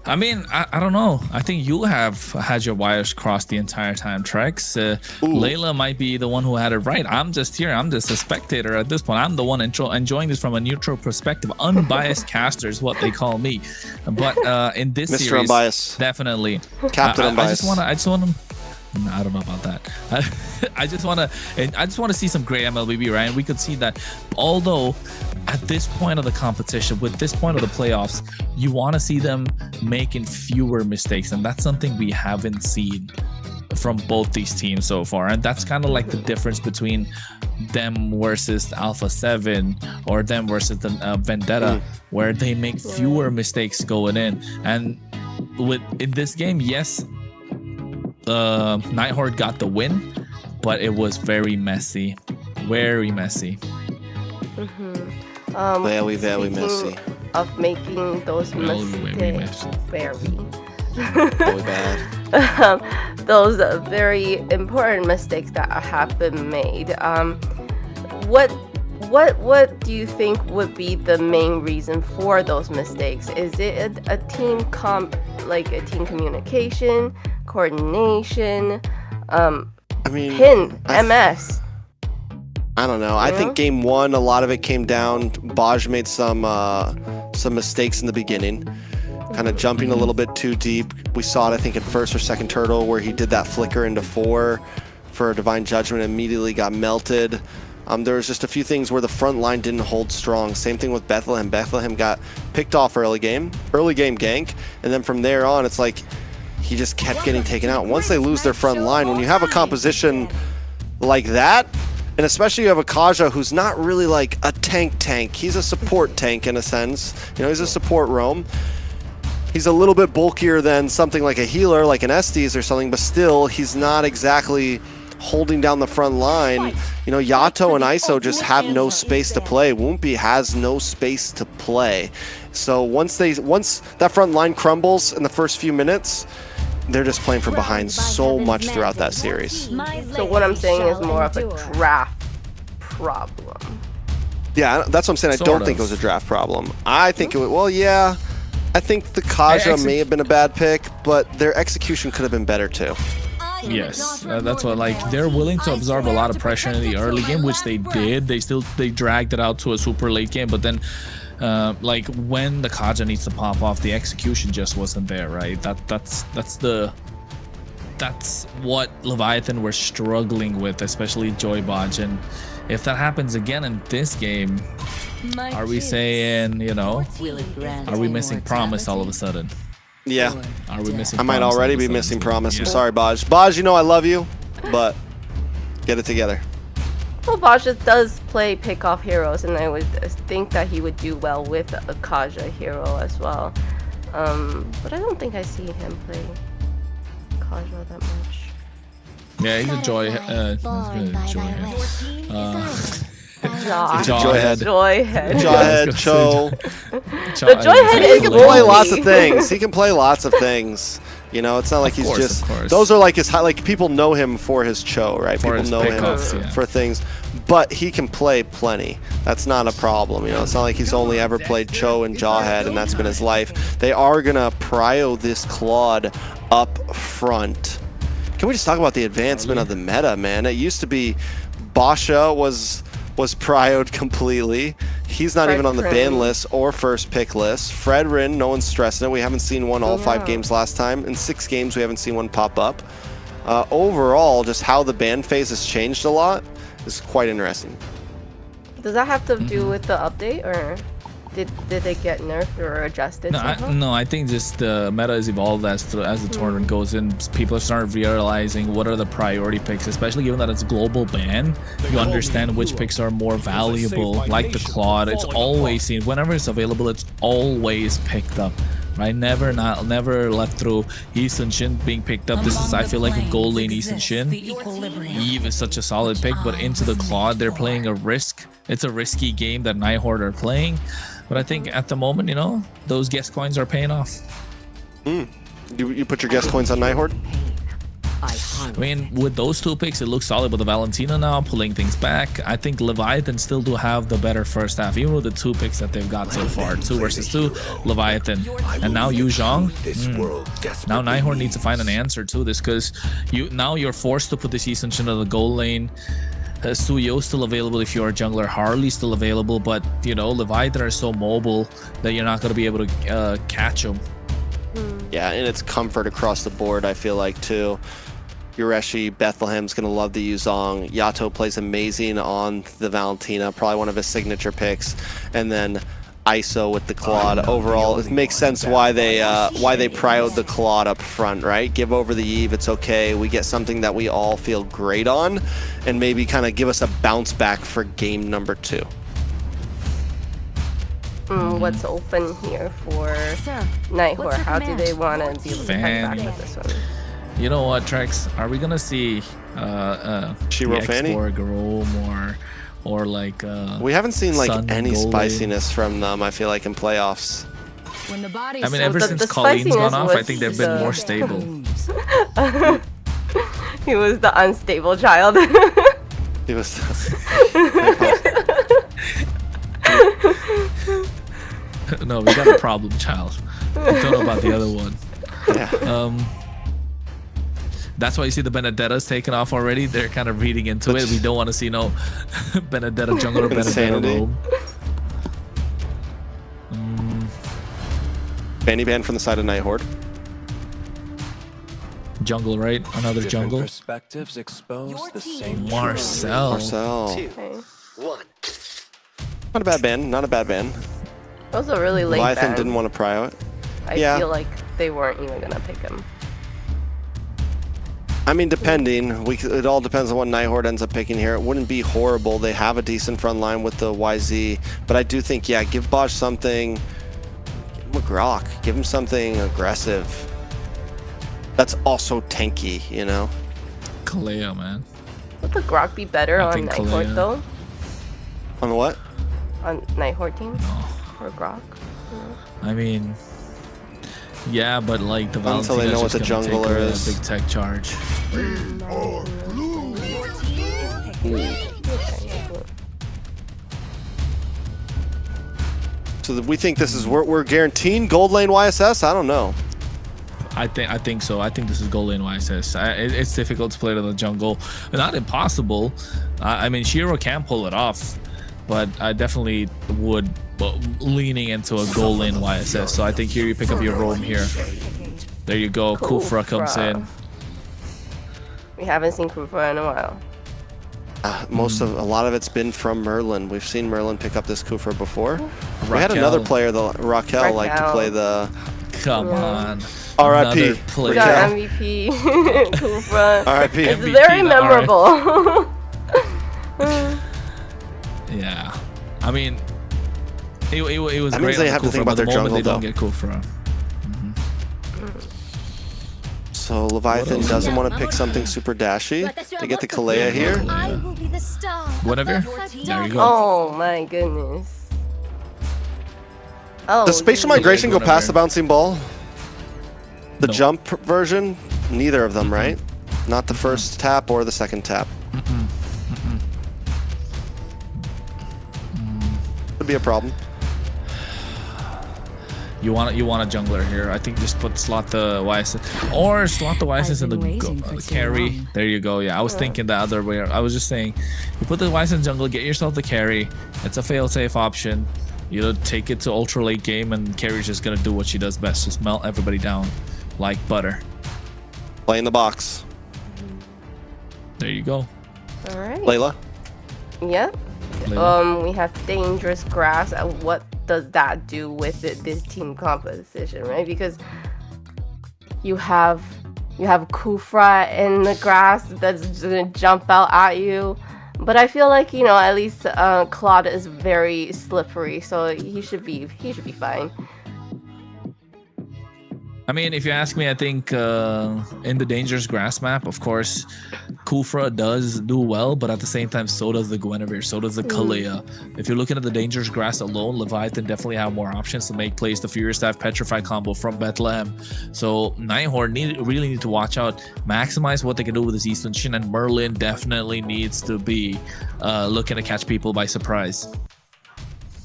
I mean, I don't know. I think you have had your wires crossed the entire time, Trex. Layla might be the one who had it right. I'm just here. I'm just a spectator at this point. I'm the one enjoying this from a neutral perspective. Unbiased caster is what they call me. But in this Mr. series, Unbiased. definitely. Captain Unbiased. I just want to. I don't know about that. I just want to see some great MLBB, right? And we could see that, although at this point of the competition, with this point of the playoffs, you want to see them making fewer mistakes, and that's something we haven't seen from both these teams so far. And that's kind of like the difference between them versus Alpha7 or them versus the Vendetta, where they make fewer mistakes going in. And in this game, yes, Night Horde got the win, but it was very messy. Very messy. Very messy. Of making those mistakes. Very bad. Those very important mistakes that have been made. What do you think would be the main reason for those mistakes? Is it a team like a team communication, coordination, MS? I don't know. I think game one, a lot of it came down. Baj made some mistakes in the beginning, kind of jumping a little bit too deep. We saw it, I think, in first or second turtle where he did that flicker into 4 for Divine Judgment, immediately got melted. There was just a few things where the front line didn't hold strong. Same thing with Bethlehem. Bethlehem got picked off early game gank, and then from there on, it's like he just kept getting taken out. Once they lose their front line, when you have a composition like that, and especially you have a Kaja who's not really like a tank. He's a support tank in a sense. You know, he's a support roam. He's a little bit bulkier than something like a healer, like an Estes or something, but still, he's not exactly holding down the front line. You know, Yato and ISO just have no space to play. Woompy has no space to play. So once that front line crumbles in the first few minutes, they're just playing from behind so much throughout that series. So what I'm saying is more of a draft problem. Yeah, that's what I'm saying. I don't think it was a draft problem. I think it was, well, yeah. I think the Kaja may have been a bad pick, but their execution could have been better too. Yes, that's what, like, they're willing to absorb a lot of pressure in the early game, which they did. They dragged it out to a super late game, but then like when the Kaja needs to pop off, the execution just wasn't there, right? That's what Leviathan were struggling with, especially Joybodge. And if that happens again in this game, are we saying, you know, are we missing Promise all of a sudden? Yeah. Are we missing I might already be missing Promise. I'm sorry, Baj. Baj, you know I love you, but get it together. Well, Baj does play pick-off heroes, and I would think that he would do well with a Kaja hero as well. But I don't think I see him play Kaja that much. Yeah, he's a Joyhead. Jawhead, Cho. The Joyhead is He can play lots of things. He can play lots of things. You know, it's not like he's just. Those are like his like people know him for his Cho, right? People know him for things, but he can play plenty. That's not a problem. You know, it's not like he's only ever played Cho and Jawhead, and that's been his life. They are gonna prio this Claude up front. Can we just talk about the advancement of the meta, man? It used to be Basha was prioed completely. He's not even on the ban list or first pick list. Fredrin, no one's stressing it. We haven't seen one all 5 games last time. In 6 games, we haven't seen one pop up. Overall, just how the ban phase has changed a lot is quite interesting. Does that have to do with the update, or did they get nerfed or adjusted? No, I think just the meta has evolved as the tournament goes in. People start realizing what are the priority picks, especially given that it's a global ban. You understand which picks are more valuable, like the Claude. It's always seen. Whenever it's available, it's always picked up. Right? Never left through. Eason Shin being picked up. This is, I feel like, a gold lane Eason Shin. Eve is such a solid pick, but into the Claude, they're playing a risk. It's a risky game that Night Horde are playing. But I think at the moment, you know, those guest coins are paying off. You put your guest coins on Night Horde? I mean, with those two picks, it looks solid with the Valentina now pulling things back. I think Leviathan still do have the better first half, even with the two picks that they've got so far. 2 versus 2, Leviathan. And now Yu Zhang. Now Night Horde needs to find an answer to this, because you're forced to put this Yi Sun-shin in the goal lane. Suyo still available if you're a jungler. Harley still available, but you know, Leviathan are so mobile that you're not going to be able to catch them. Yeah, and it's comfort across the board, I feel like, too. Yureshi, Bethlehem's going to love the Yuzong. Yato plays amazing on the Valentina, probably one of his signature picks. And then ISO with the Claude. Overall, it makes sense why they prioed the Claude up front, right? Give over the Eve, it's okay. We get something that we all feel great on, and maybe kind of give us a bounce back for game number 2. What's open here for Night Horde? How do they want to be able to fight back with this one? You know what, Trex? Are we gonna see Shiro Fanny or Garome or like we haven't seen like Sun any Golden. spiciness from them, I feel like, in playoffs. When the body I mean, ever since Colleen's gone off, I think they've been more stable. He was the unstable child. He was. No, we got a problem child. I don't know about the other one. Yeah. That's why you see the Venetta's taken off already. They're kind of reading into it. We don't want to see no Vendetta jungle or Vendetta roam. Fanny ban from the side of Night Horde. Jungle, right? Another Different jungle. perspectives expose the same Marcel. Marcel. Not a bad ban. Not a bad ban. Also really late Leviathan ban. didn't want to prio it. I feel like they weren't even gonna pick him. I mean, depending. It all depends on what Night Horde ends up picking here. It wouldn't be horrible. They have a decent front line with the YZ. But I do think, yeah, give Bosch something. Give him a Grok. Give him something aggressive. That's also tanky, you know? Kaleo, man. Would the Grok be better on Night Horde, though? On what? On Night Horde team? Or Grok? I mean, yeah, but like the Until they know what the jungler is. Big tech charge. So we think this is we're guaranteeing gold lane YSS? I don't know. I think so. I think this is gold lane YSS. It's difficult to play to the jungle. Not impossible. I mean, Shiro can pull it off, but I definitely would leaning into a gold lane YSS. So I think here you pick up your roam here. There you go. Kufra comes in. We haven't seen Kufra in a while. A lot of it's been from Merlin. We've seen Merlin pick up this Kufra before. Raquel. We had another player, Raquel, like to play the. Come on. R.I.P. We got MVP Kufra. R.I.P. It's very memorable. Yeah, I mean, it was that great. Means they have to think about their jungle, they though. don't get Kufra. So Leviathan doesn't want to pick something super dashy to get the Kalea here. Whatever. There you go. Oh my goodness. Oh. Does spatial migration go past the bouncing ball? The jump version? Neither of them, right? Not the first tap or the second tap. Could be a problem. You want a jungler here. I think just slot the YSS or slot the YSS in the carry. There you go. Yeah, I was thinking the other way. I was just saying, you put the YSS in jungle, get yourself the carry. It's a fail-safe option. You take it to ultra late game, and carry's just gonna do what she does best: just melt everybody down like butter. Play in the box. There you go. All right. Layla. Yep. Layla. We have dangerous grass. What does that do with this team composition, right? Because you have Kufra in the grass that's just gonna jump out at you. But I feel like, you know, at least Claude is very slippery, so he should be fine. I mean, if you ask me, I think in the dangerous grass map, of course, Kufra does do well, but at the same time, so does the Guinevere, so does the Kalea. If you're looking at the dangerous grass alone, Leviathan definitely have more options to make plays. The Furious Staff Petrify combo from Bethlehem. So Night Horde really need to watch out, maximize what they can do with this Eastern Shin, and Merlin definitely needs to be looking to catch people by surprise.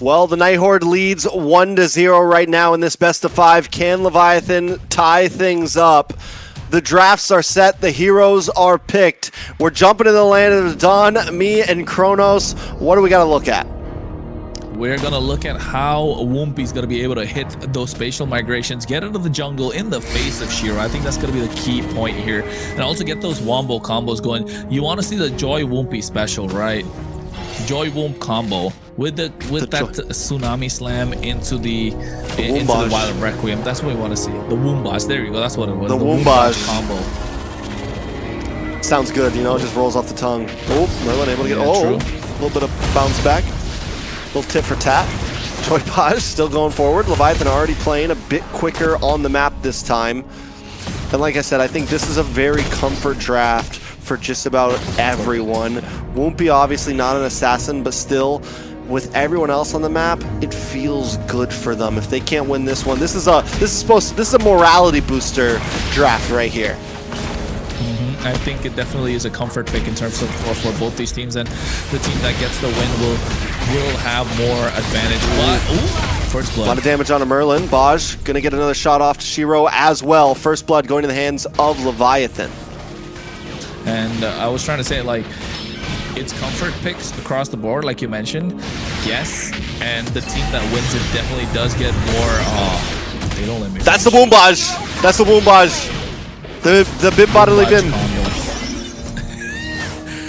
Well, the Night Horde leads 1-0 right now in this best of 5. Can Leviathan tie things up? The drafts are set. The heroes are picked. We're jumping into the land of the dawn. Me and Kronos. What do we got to look at? We're going to look at how Woompy's going to be able to hit those spatial migrations, get into the jungle in the face of Shiro. I think that's going to be the key point here. And also get those wombo combos going. You want to see the Joy Woompy special, right? Joy Womp combo with that tsunami slam into the Wild Requiem. That's what we want to see. The Wombash. There you go. That's what it was. The Wombash combo. Sounds good. You know, it just rolls off the tongue. Oh, Merlin able to get. A little bit of bounce back. Little tip for tat. Joy Paj still going forward. Leviathan already playing a bit quicker on the map this time. And like I said, I think this is a very comfort draft for just about everyone. Woompy obviously not an assassin, but still, with everyone else on the map, it feels good for them. If they can't win this one, this is a morality booster draft right here. I think it definitely is a comfort pick in terms of for both these teams, and the team that gets the win will have more advantage. But first blood. A lot of damage on a Merlin. Baj gonna get another shot off to Shiro as well. First blood going to the hands of Leviathan. And I was trying to say, like, it's comfort picks across the board, like you mentioned. Yes, and the team that wins it definitely does get more. They don't let me. That's the Woombaj. That's the Woombaj. The bim bodily bim.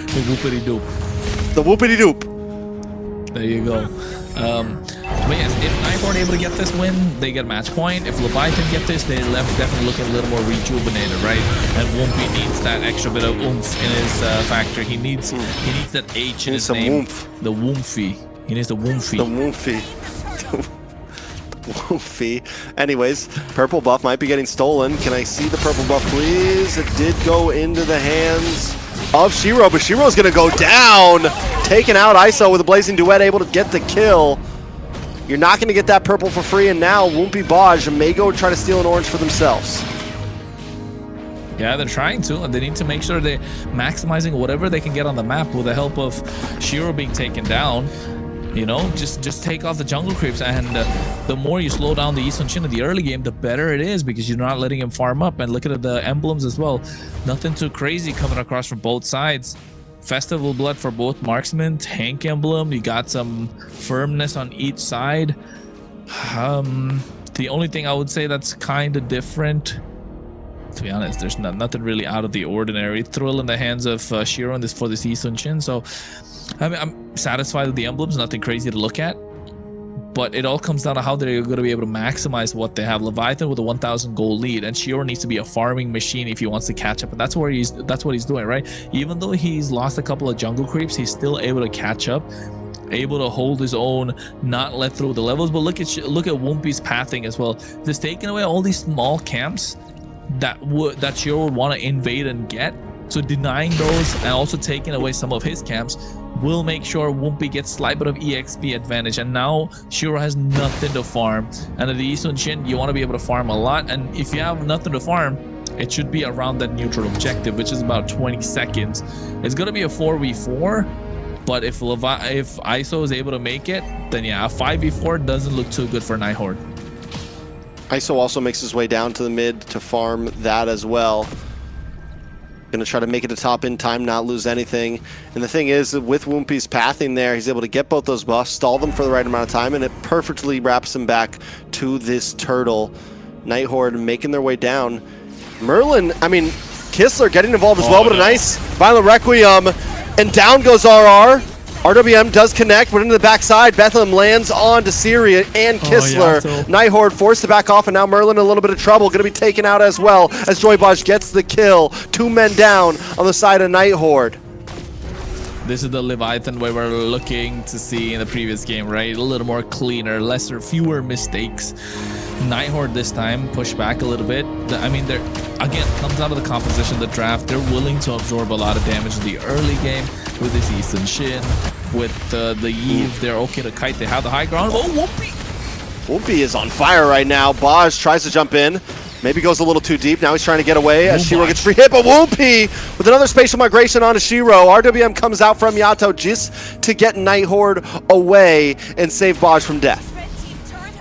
The whoopity doop. The whoopity doop. There you go. But yes, if Night Horde able to get this win, they get match point. If Leviathan get this, they left definitely looking a little more rejuvenated, right? And Woompy needs that extra bit of oomph in his factor. He needs that H in his name. Woomph. The Woomphy. He needs the Woomphy. The Woomphy. Woofy. Anyways, purple buff might be getting stolen. Can I see the purple buff, please? It did go into the hands of Shiro, but Shiro's gonna go down. Taken out ISO with a Blazing Duet, able to get the kill. You're not gonna get that purple for free, and now Woompy Baj may go try to steal an orange for themselves. Yeah, they're trying to, and they need to make sure they're maximizing whatever they can get on the map with the help of Shiro being taken down. You know, just take off the jungle creeps, and the more you slow down the Eastern Shin in the early game, the better it is, because you're not letting him farm up. And look at the emblems as well. Nothing too crazy coming across from both sides. Festival Blood for both marksmen, tank emblem. You got some firmness on each side. The only thing I would say that's kind of different, to be honest, there's nothing really out of the ordinary. Thrill in the hands of Shiro in for this Eastern Shin. So I mean, I'm satisfied with the emblems, nothing crazy to look at, but it all comes down to how they're going to be able to maximize what they have. Leviathan with a 1,000 gold lead, and Shiro needs to be a farming machine if he wants to catch up, and that's what he's doing, right? Even though he's lost a couple of jungle creeps, he's still able to catch up, able to hold his own, not let through the levels. But look at Woompy's pathing as well. Just taking away all these small camps that Shiro would want to invade and get. So denying those and also taking away some of his camps will make sure Woompy gets slight bit of EXP advantage. And now Shiro has nothing to farm. And at the Eastern Shin, you want to be able to farm a lot. And if you have nothing to farm, it should be around that neutral objective, which is about 20 seconds. It's going to be a 4v4. But if ISO is able to make it, then yeah, a 5v4 doesn't look too good for Night Horde. ISO also makes his way down to the mid to farm that as well. Gonna try to make it a top in time, not lose anything. And the thing is, with Woompy's pathing there, he's able to get both those buffs, stall them for the right amount of time, and it perfectly wraps him back to this turtle. Night Horde making their way down. Merlin, I mean, Kistler getting involved as well, but a nice Violent Requiem. And down goes RR. RWM does connect, but into the backside, Bethlehem lands on to Syria and Kistler. Night Horde forced to back off, and now Merlin in a little bit of trouble. Going to be taken out as well as Joybaj gets the kill. 2 men down on the side of Night Horde. This is the Leviathan we were looking to see in the previous game, right? A little more cleaner, fewer mistakes. Night Horde this time push back a little bit. I mean, they're again comes out of the composition of the draft. They're willing to absorb a lot of damage in the early game with this Eastern Shin, with the Eve. They're okay to kite. They have the high ground. Oh, Whoopi! Whoopi is on fire right now. Baj tries to jump in. Maybe goes a little too deep. Now he's trying to get away as Shiro gets free hit, but Whoopi with another spatial migration onto Shiro. RWM comes out from Yato just to get Night Horde away and save Baj from death.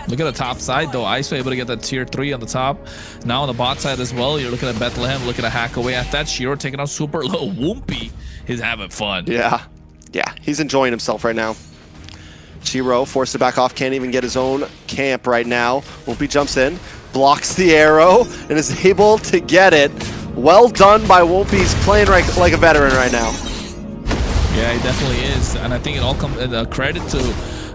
Look at the top side though. ISO able to get that tier 3 on the top. Now on the bot side as well. You're looking at Bethlehem, looking at hack away at that. Shiro taking out super low. Whoopi is having fun. Yeah, he's enjoying himself right now. Shiro forced to back off, can't even get his own camp right now. Whoopi jumps in, blocks the arrow, and is able to get it. Well done by Whoopi. He's playing like a veteran right now. Yeah, he definitely is. And I think it all comes credit to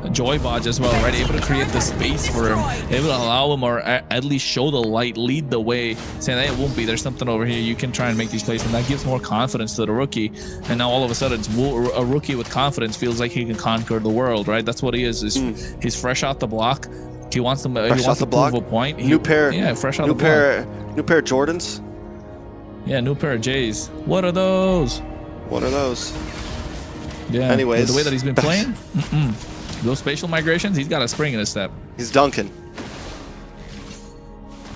Joybaj as well, right? Able to create the space for him, able to allow him or at least show the light, lead the way, saying, hey, it won't be, there's something over here, you can try and make these plays, and that gives more confidence to the rookie. And now all of a sudden, it's a rookie with confidence feels like he can conquer the world, right? That's what he is. He's fresh out the block. He wants to prove a point. New pair. Yeah, fresh out the block. New pair of Jordans. Yeah, new pair of J's. What are those? What are those? Yeah. Anyways, the way that he's been playing. Those spatial migrations, he's got a spring in his step. He's dunking.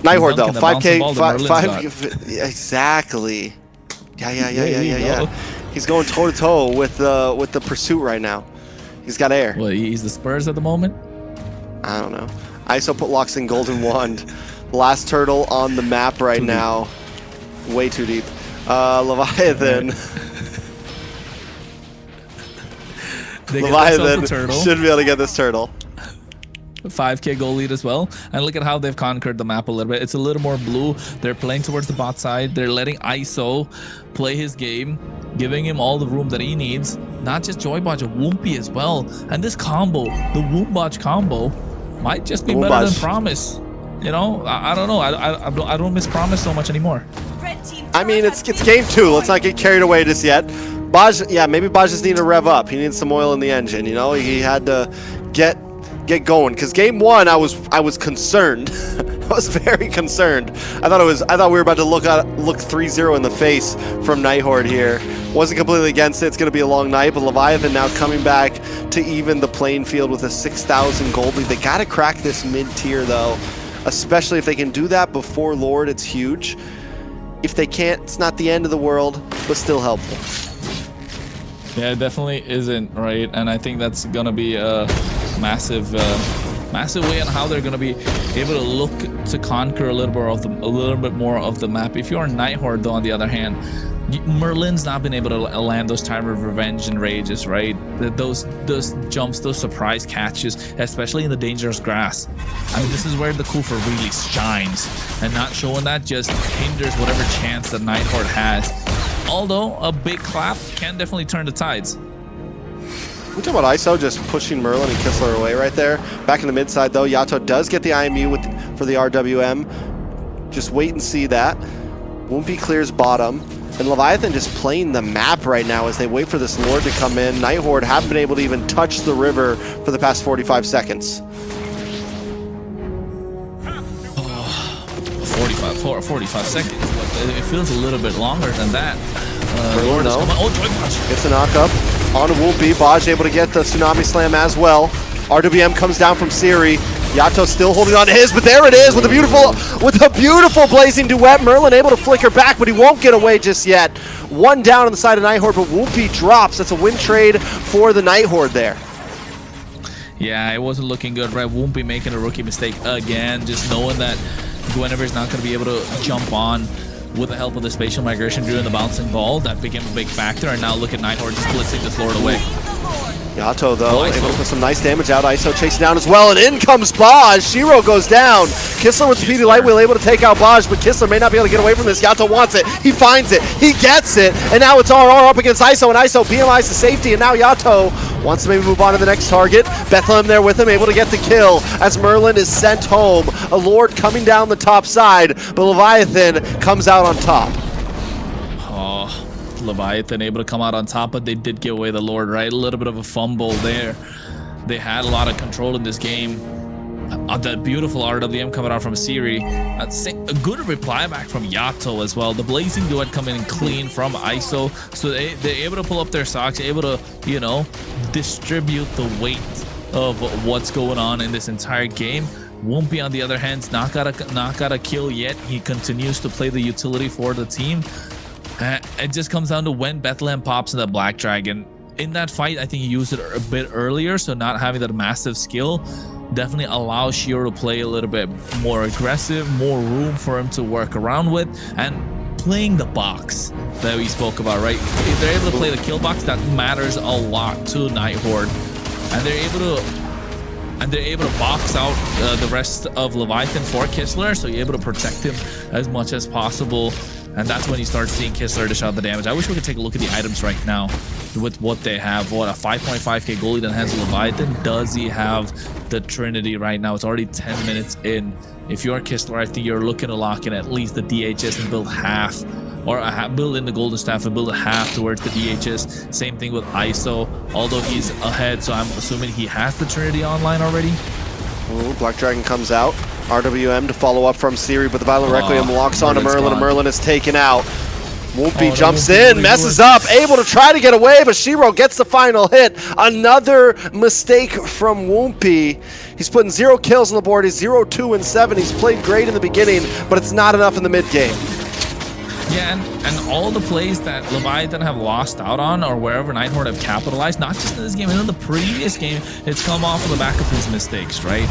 Night Horde though, 5K, 5 exactly. Yeah. He's going toe to toe with the pursuit right now. He's got air. Well, he's the Spurs at the moment. I don't know. ISO put locks in Golden Wand. Last turtle on the map right now. Way too deep. Leviathan. Leviathan should be able to get this turtle. 5K goal lead as well, and look at how they've conquered the map a little bit. It's a little more blue. They're playing towards the bot side. They're letting ISO play his game, giving him all the room that he needs. Not just Joybaj, Whoopi as well. And this combo, the Woombaj combo, might just be better than Promise. You know, I don't know. I don't miss Promise so much anymore. I mean, it's game 2. Let's not get carried away just yet. Baj, yeah, maybe Baj just needed to rev up. He needs some oil in the engine. You know, he had to get going. Because game 1, I was concerned. I was very concerned. I thought we were about to look 3-0 in the face from Night Horde here. Wasn't completely against it. It's going to be a long night, but Leviathan now coming back to even the playing field with a 6,000 gold lead. They got to crack this mid-tier though, especially if they can do that before Lord. It's huge. If they can't, it's not the end of the world, but still helpful. Yeah, it definitely isn't, right? And I think that's gonna be a massive way on how they're gonna be able to look to conquer a little bit more of the map. If you're Night Horde, though, on the other hand, Merlin's not been able to land those time of revenge and rages, right? Those jumps, those surprise catches, especially in the dangerous grass. I mean, this is where the Kufa really shines, and not showing that just hinders whatever chance that Night Horde has. Although a big clap can definitely turn the tides. We're talking about ISO just pushing Merlin and Kissler away right there. Back in the mid side though, Yato does get the IMU for the RWM. Just wait and see that. Whoopi clears bottom. And Leviathan just playing the map right now as they wait for this Lord to come in. Night Horde haven't been able to even touch the river for the past 45 seconds. 45 seconds, but it feels a little bit longer than that. Lord is coming. Oh, Joybaj gets a knockup on Whoopi. Baj able to get the Tsunami Slam as well. RWM comes down from Siri. Yato still holding on to his, but there it is with a beautiful blazing duet. Merlin able to flicker back, but he won't get away just yet. One down on the side of Night Horde, but Whoopi drops. That's a win trade for the Night Horde there. Yeah, it wasn't looking good, right? Whoopi making a rookie mistake again, just knowing that Guinevere's not going to be able to jump on with the help of the spatial migration during the bouncing ball. That became a big factor, and now look at Night Horde just blitzing this Lord away. Yato, though, able to put some nice damage out. ISO chasing down as well, and in comes Baj. Shiro goes down. Kissler with the PD Light Wheel able to take out Baj, but Kissler may not be able to get away from this. Yato wants it. He finds it. He gets it. And now it's RR up against ISO, and ISO BMI's to safety, and now Yato wants to maybe move on to the next target. Bethlehem there with him, able to get the kill as Merlin is sent home. A Lord coming down the top side, but Leviathan comes out on top. Oh, Leviathan able to come out on top, but they did give away the Lord, right? A little bit of a fumble there. They had a lot of control in this game. That beautiful RWM coming out from Siri. A good reply back from Yato as well. The Blazing Duet coming in clean from ISO. So they're able to pull up their stocks, able to, you know, distribute the weight of what's going on in this entire game. Wumpy, on the other hand, not got a kill yet. He continues to play the utility for the team. It just comes down to when Bethlehem pops in the Black Dragon. In that fight, I think he used it a bit earlier, so not having that massive skill definitely allows Shiro to play a little bit more aggressive, more room for him to work around with, and playing the box that we spoke about, right? If they're able to play the kill box, that matters a lot to Night Horde, and they're able to box out the rest of Leviathan for Kistler, so you're able to protect him as much as possible. And that's when you start seeing Kistler dish out the damage. I wish we could take a look at the items right now with what they have. What, a 5.5k goalie that has Leviathan? Does he have the Trinity right now? It's already 10 minutes in. If you're Kistler, I think you're looking to lock in at least the DHS and build half, or build in the Golden Staff and build a half towards the DHS. Same thing with ISO, although he's ahead, so I'm assuming he has the Trinity online already. Ooh, Black Dragon comes out. RWM to follow up from Siri, but the Violent Requiem locks onto Merlin, and Merlin is taken out. Wumpy jumps in, messes up, able to try to get away, but Shiro gets the final hit. Another mistake from Wumpy. He's putting 0 kills on the board. He's 0-2-7. He's played great in the beginning, but it's not enough in the mid game. Yeah, and all the plays that Leviathan have lost out on, or wherever Night Horde have capitalized, not just in this game, and in the previous game, it's come off of the back of his mistakes, right?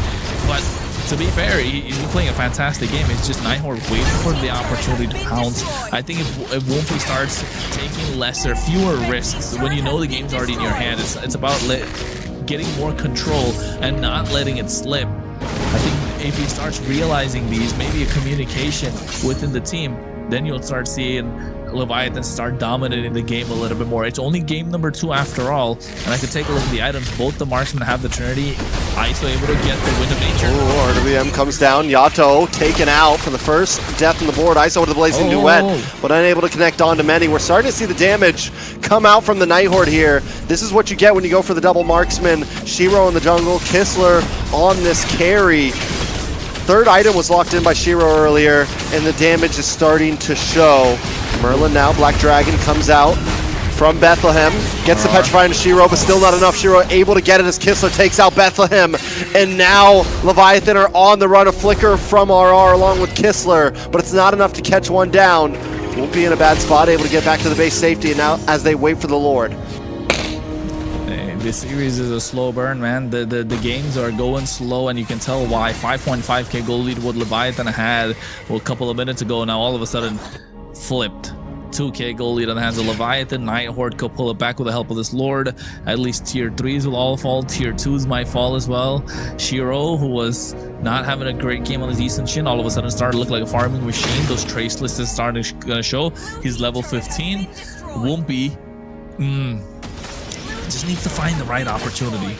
But to be fair, he's been playing a fantastic game. It's just Night Horde waiting for the opportunity to pounce. I think if Wumpy starts taking fewer risks, when you know the game's already in your hand, it's about getting more control and not letting it slip. I think if he starts realizing these, maybe a communication within the team, then you'll start seeing Leviathan start dominating the game a little bit more. It's only game number 2 after all, and I could take a look at the items. Both the marksmen have the Trinity. ISO able to get the Wind of Nature. Ooh, RWM comes down. Yato taken out for the first death on the board. ISO with the Blazing Duet, but unable to connect on to many. We're starting to see the damage come out from the Night Horde here. This is what you get when you go for the double marksman. Shiro in the jungle, Kistler on this carry. Third item was locked in by Shiro earlier, and the damage is starting to show. Merlin now, Black Dragon comes out from Bethlehem, gets the Petrify into Shiro, but still not enough. Shiro able to get it as Kistler takes out Bethlehem, and now Leviathan are on the run. A flicker from RR along with Kistler, but it's not enough to catch one down. Won't be in a bad spot, able to get back to the base safety, and now as they wait for the Lord. This series is a slow burn, man. The games are going slow, and you can tell why. 5.5k goal lead what Leviathan had a couple of minutes ago, now all of a sudden flipped. 2k goal lead on the hands of Leviathan. Night Horde could pull it back with the help of this Lord. At least tier 3s will all fall. Tier 2s might fall as well. Shiro, who was not having a great game on his Eastern Shin, all of a sudden started to look like a farming machine. Those trace lists is starting to show. He's level 15. Wumpy, just needs to find the right opportunity.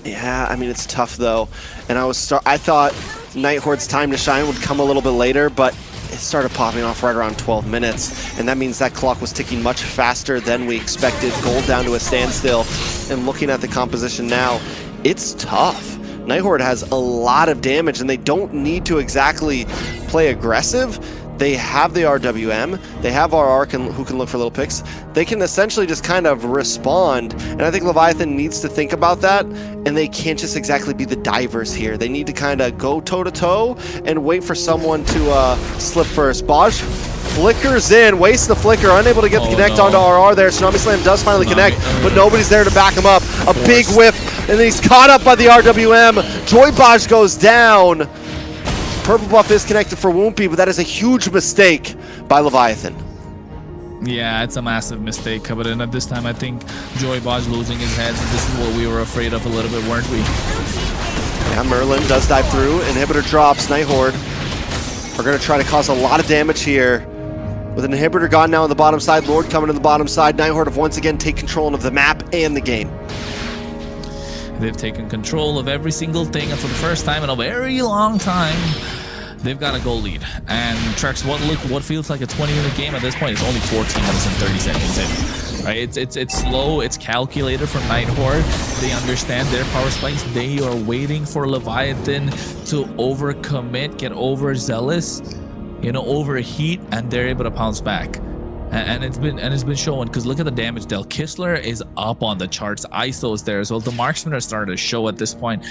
Yeah, I mean, it's tough though. And I thought Night Horde's time to shine would come a little bit later, but it started popping off right around 12 minutes. And that means that clock was ticking much faster than we expected. Gold down to a standstill. And looking at the composition now, it's tough. Night Horde has a lot of damage, and they don't need to exactly play aggressive. They have the RWM, they have RR who can look for little picks. They can essentially just kind of respond, and I think Leviathan needs to think about that, and they can't just exactly be the divers here. They need to kind of go toe-to-toe and wait for someone to slip first. Baj flickers in, wastes the flicker, unable to get the connect onto RR there. Tsunami Slam does finally connect, but nobody's there to back him up. A big whiff, and then he's caught up by the RWM. Joy Baj goes down. Purple buff is connected for Wumpy, but that is a huge mistake by Leviathan. Yeah, it's a massive mistake, but at this time I think Joy Baj losing his head. This is what we were afraid of a little bit, weren't we? Yeah, Merlin does dive through. Inhibitor drops. Night Horde are going to try to cause a lot of damage here. With an inhibitor gone now on the bottom side, Lord coming to the bottom side, Night Horde have once again taken control of the map and the game. They've taken control of every single thing, and for the first time in a very long time, they've got a goal lead. And Trex, what feels like a 20-minute game at this point is only 14 minutes and 30 seconds in. Right? It's slow, it's calculated from Night Horde. They understand their power spikes. They are waiting for Leviathan to overcommit, get overzealous, overheat, and they're able to pounce back. And it's been shown, because look at the damage dealt. Kistler is up on the charts. ISO is there as well. The marksmen are starting to show at this point.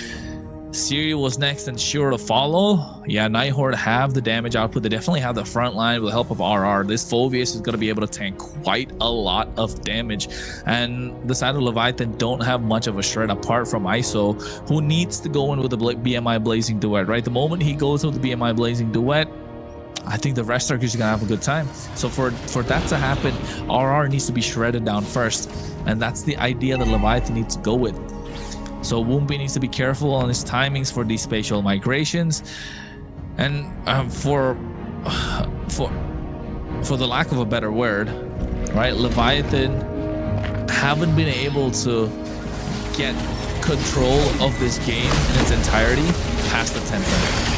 Siri was next and sure to follow. Yeah, Night Horde have the damage output. They definitely have the front line with the help of RR. This Phoveus is going to be able to tank quite a lot of damage. And the side of Leviathan don't have much of a shred apart from ISO, who needs to go in with the BMI Blazing Duet, right? The moment he goes with the BMI Blazing Duet, I think the rest are just gonna have a good time. So for that to happen, RR needs to be shredded down first, and that's the idea that Leviathan needs to go with. So Woompy needs to be careful on his timings for these spatial migrations, and for the lack of a better word, right? Leviathan haven't been able to get control of this game in its entirety past the 10th minute.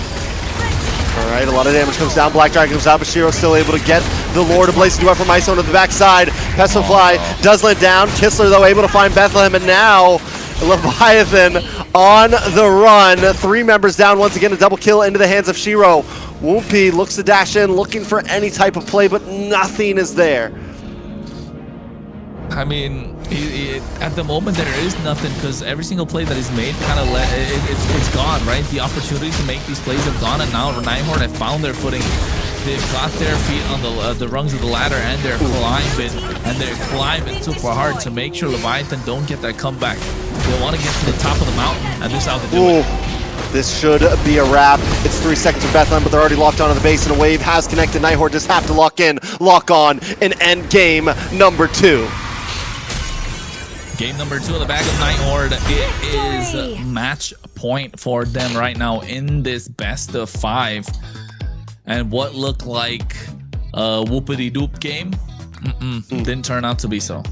All right, a lot of damage comes down. Black Dragon comes out, but Shiro still able to get the Lord of Blazing Duet from ISO to the backside. Pestilfly does let down. Kistler, though, able to find Bethlehem, and now Leviathan on the run. 3 members down once again, a double kill into the hands of Shiro. Woompy looks to dash in, looking for any type of play, but nothing is there. I mean, at the moment there is nothing, because every single play that is made kind of it's gone, right? The opportunities to make these plays have gone, and now Night Horde have found their footing. They've got their feet on the rungs of the ladder, and they're climbing super hard to make sure Leviathan don't get that comeback. They want to get to the top of the mountain, and this is how they do it. This should be a wrap. It's 3 seconds for Bethlehem, but they're already locked onto the base, and a wave has connected. Night Horde just have to lock on, and end game number 2. Game number 2 in the bag of Night Horde. It is match point for them right now in this best of 5. And what looked like a whoopity-doop game didn't turn out to be so.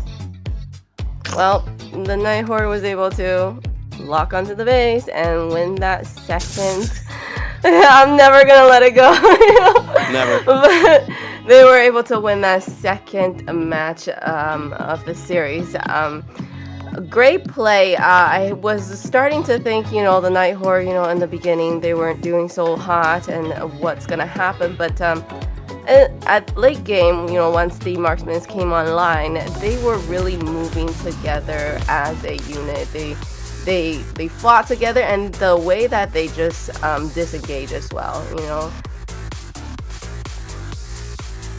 Well, the Night Horde was able to lock onto the base and win that second. I'm never gonna let it go. Never. But they were able to win that second match of the series. Great play. I was starting to think, the Night Horde, in the beginning they weren't doing so hot and what's gonna happen, but at late game, once the marksmen came online, they were really moving together as a unit. They fought together, and the way that they just disengage as well,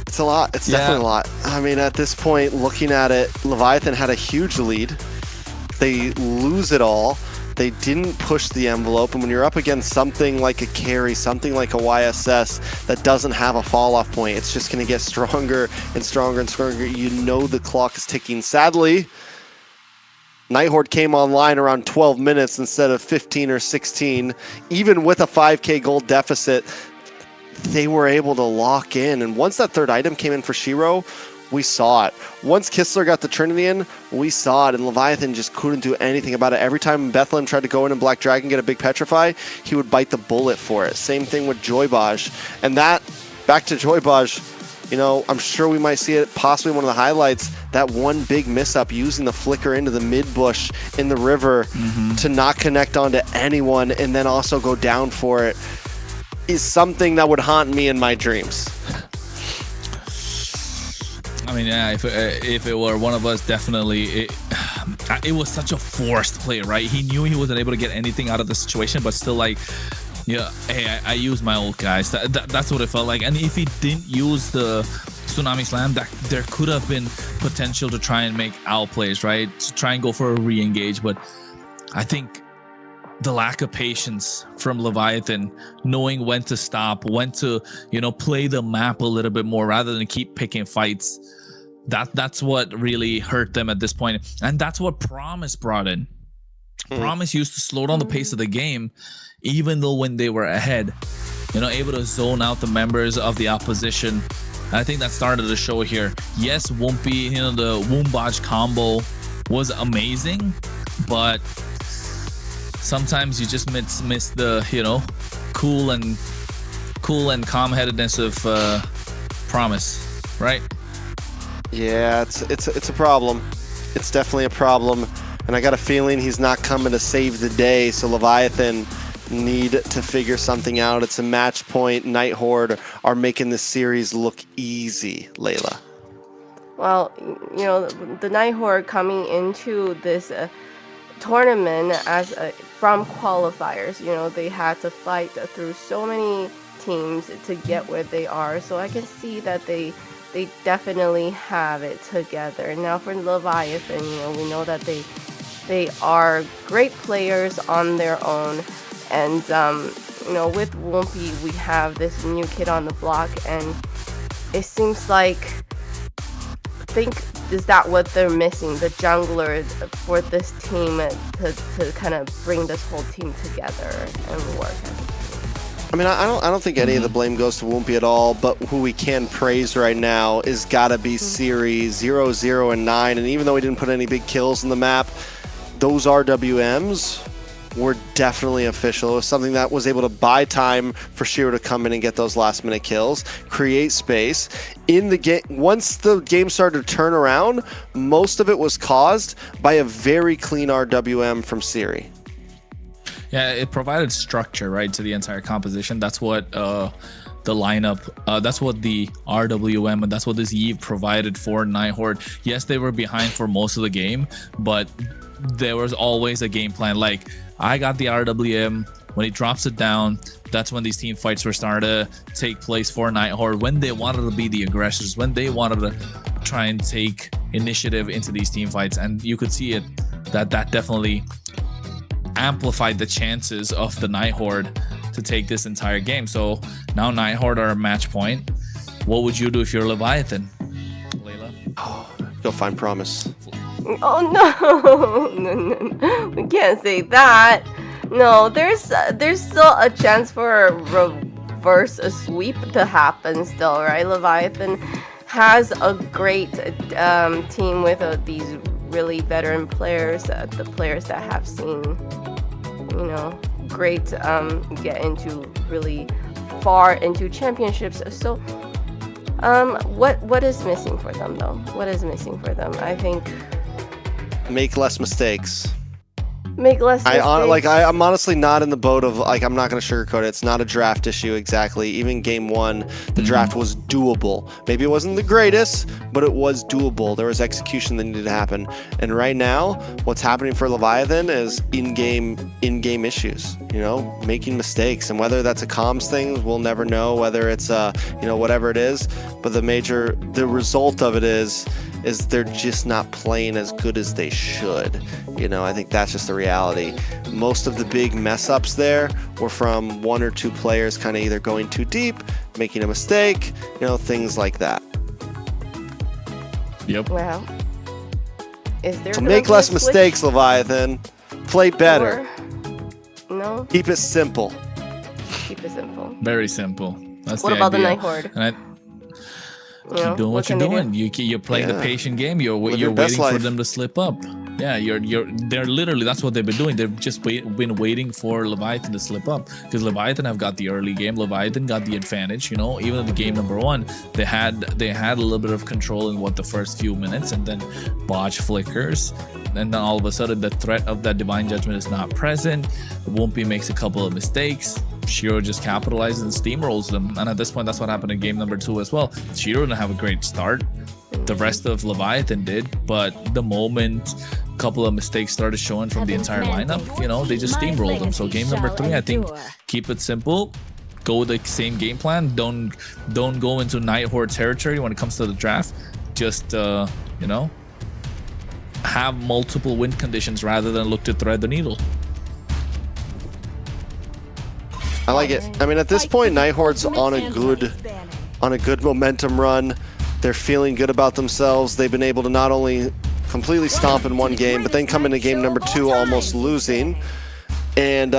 It's a lot. It's definitely a lot. I mean, at this point, looking at it, Leviathan had a huge lead. They lose it all. They didn't push the envelope, and when you're up against something like a carry, something like a YSS that doesn't have a fall-off point, it's just going to get stronger and stronger and stronger. The clock is ticking. Sadly, Night Horde came online around 12 minutes instead of 15 or 16. Even with a 5k gold deficit, they were able to lock in, and once that third item came in for Shiro, we saw it. Once Kistler got the Trinity in, we saw it, and Leviathan just couldn't do anything about it. Every time Bethlehem tried to go in and Black Dragon get a big Petrify, he would bite the bullet for it. Same thing with Joybaj. And that, back to Joybaj, I'm sure we might see it, possibly one of the highlights, that one big miss-up using the flicker into the mid-bush in the river to not connect onto anyone and then also go down for it, is something that would haunt me in my dreams. I mean, yeah, if it were one of us, definitely. It was such a forced play, right? He knew he wasn't able to get anything out of the situation, but still, hey, I used my ult, guys. That's what it felt like. And if he didn't use the Tsunami Slam, there could have been potential to try and make owl plays, right? To try and go for a re-engage, but I think the lack of patience from Leviathan, knowing when to stop, when to, play the map a little bit more rather than keep picking fights. That's what really hurt them at this point. And that's what Promise brought in. Promise used to slow down the pace of the game, even though when they were ahead, able to zone out the members of the opposition. I think that started the show here. Yes, Woompy, the Woombaj combo was amazing, but sometimes you just miss the, cool and calm-headedness of Promise, right? Yeah, it's a problem. It's definitely a problem, and I got a feeling he's not coming to save the day. So Leviathan need to figure something out. It's a match point. Night Horde are making this series look easy, Layla. Well, you know, the Night Horde coming into this tournament as from qualifiers, you know, they had to fight through so many teams to get where they are. So I can see that they definitely have it together. Now for Leviathan, you know, we know that they are great players on their own, and you know, with Wumpy we have this new kid on the block, and it seems like, is that what they're missing, the jungler for this team to kind of bring this whole team together and work? I mean, I don't think any of the blame goes to Wumpy at all, but who we can praise right now is gotta be Siri, 0, 0, and 9, and even though he didn't put any big kills in the map, those RWMs were definitely official. It was something that was able to buy time for Shiro to come in and get those last minute kills, create space. In the game, once the game started to turn around, most of it was caused by a very clean RWM from Siri. Yeah, it provided structure, right, to the entire composition. That's what the lineup, that's what the RWM, and that's what this Eve provided for Night Horde. Yes, they were behind for most of the game, but there was always a game plan. Like, I got the RWM. When he drops it down, that's when these team fights were starting to take place for Night Horde, when they wanted to be the aggressors, when they wanted to try and take initiative into these team fights. And you could see it, that definitely amplified the chances of the Night Horde to take this entire game. So now Night Horde are a match point. What would you do if you're Leviathan, Layla? Go find Promise. Oh no, we can't say that. No, there's still a chance for a reverse sweep to happen still, right? Leviathan has a great team with these really veteran players, the players that have seen, you know, great get into really far into championships. So what is missing for them though? What is missing for them? I think make less mistakes. Make less mistakes. I'm honestly not in the boat of, like, I'm not going to sugarcoat it. It's not a draft issue exactly. Even game one, the draft was doable. Maybe it wasn't the greatest, but it was doable. There was execution that needed to happen. And right now, what's happening for Leviathan is in-game issues, you know, making mistakes. And whether that's a comms thing, we'll never know. Whether it's, you know, whatever it is. But the result of it is they're just not playing as good as they should. You know, I think that's just the reality. Most of the big mess ups there were from one or two players kind of either going too deep, making a mistake, you know, things like that. Yep. Well, is there? So make less mistakes, Leviathan. Play better. No. Keep it simple. Keep it simple. Very simple. That's what the about idea. the Night Horde? And keep doing what you're doing. You're playing the patient game. You're waiting for them to slip up. Yeah, they're literally, that's what they've been doing. They've just been waiting for Leviathan to slip up, because Leviathan have got the early game. Leviathan got the advantage. You know, even in the game number one, they had a little bit of control in the first few minutes, and then Botch flickers, and then all of a sudden the threat of that divine judgment is not present. Wumpy makes a couple of mistakes. Shiro just capitalizes and steamrolls them, and at this point, that's what happened in game number two as well. Shiro didn't have a great start. The rest of Leviathan did, but the moment a couple of mistakes started showing from the entire lineup, you know, they just steamrolled them. So game number three, I think, keep it simple, go with the same game plan. Don't go into Night Horde territory when it comes to the draft. Just you know, have multiple win conditions rather than look to thread the needle. I like it. I mean, at this point, Night Horde's on a good momentum run. They're feeling good about themselves. They've been able to not only completely stomp in one game, but then come into game number two almost losing and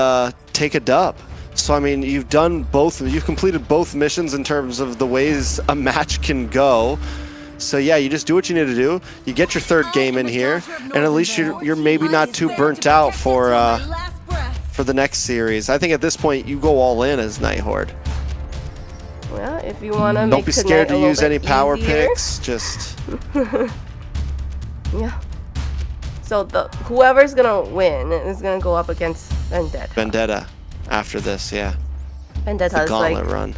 take a dub. So, I mean, you've completed both missions in terms of the ways a match can go. So yeah, you just do what you need to do. You get your third game in here, and at least you're maybe not too burnt out for the next series. I think at this point, you go all in as Night Horde. Well, if you want to make Don't be scared to tonight a use little any bit power easier. picks. Just Yeah. So whoever's gonna win is gonna go up against Vendetta. Vendetta after this, yeah. Vendetta is Gauntlet like run.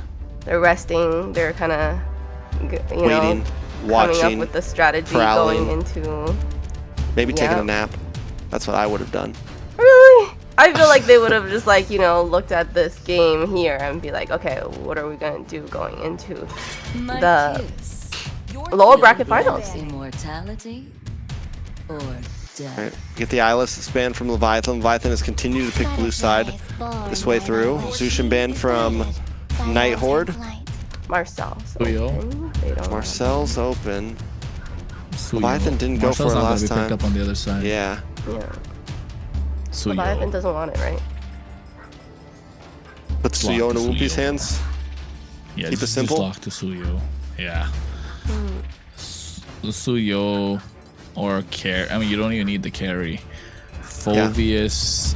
they're resting. They're kind of, you Waiting, know, watching, coming up with the strategy prowling. going into. Maybe taking Yeah. a nap. That's what I would have done. Really? I feel like they would have just like, you know, looked at this game here and be like, okay, what are we gonna do going into the lower bracket finals? Immortality or death. Right. Get the eyeless ban from Leviathan. Leviathan has continued to pick blue side this way through. Zushin ban from Night Horde. Marcel's Suyo. open. They don't Marcel's open. Suyo. Leviathan didn't go Marcel's for it not gonna last be time. picked up on the other side. Yeah. Yeah. Suyo. Leviathan doesn't want it, right? Put Just lock Suyo in to Whoopi's Suyo. hands. Yeah, Keep it just simple. lock to Suyo. Yeah. Suyo or carry. I mean, you don't even need the carry. Phoveus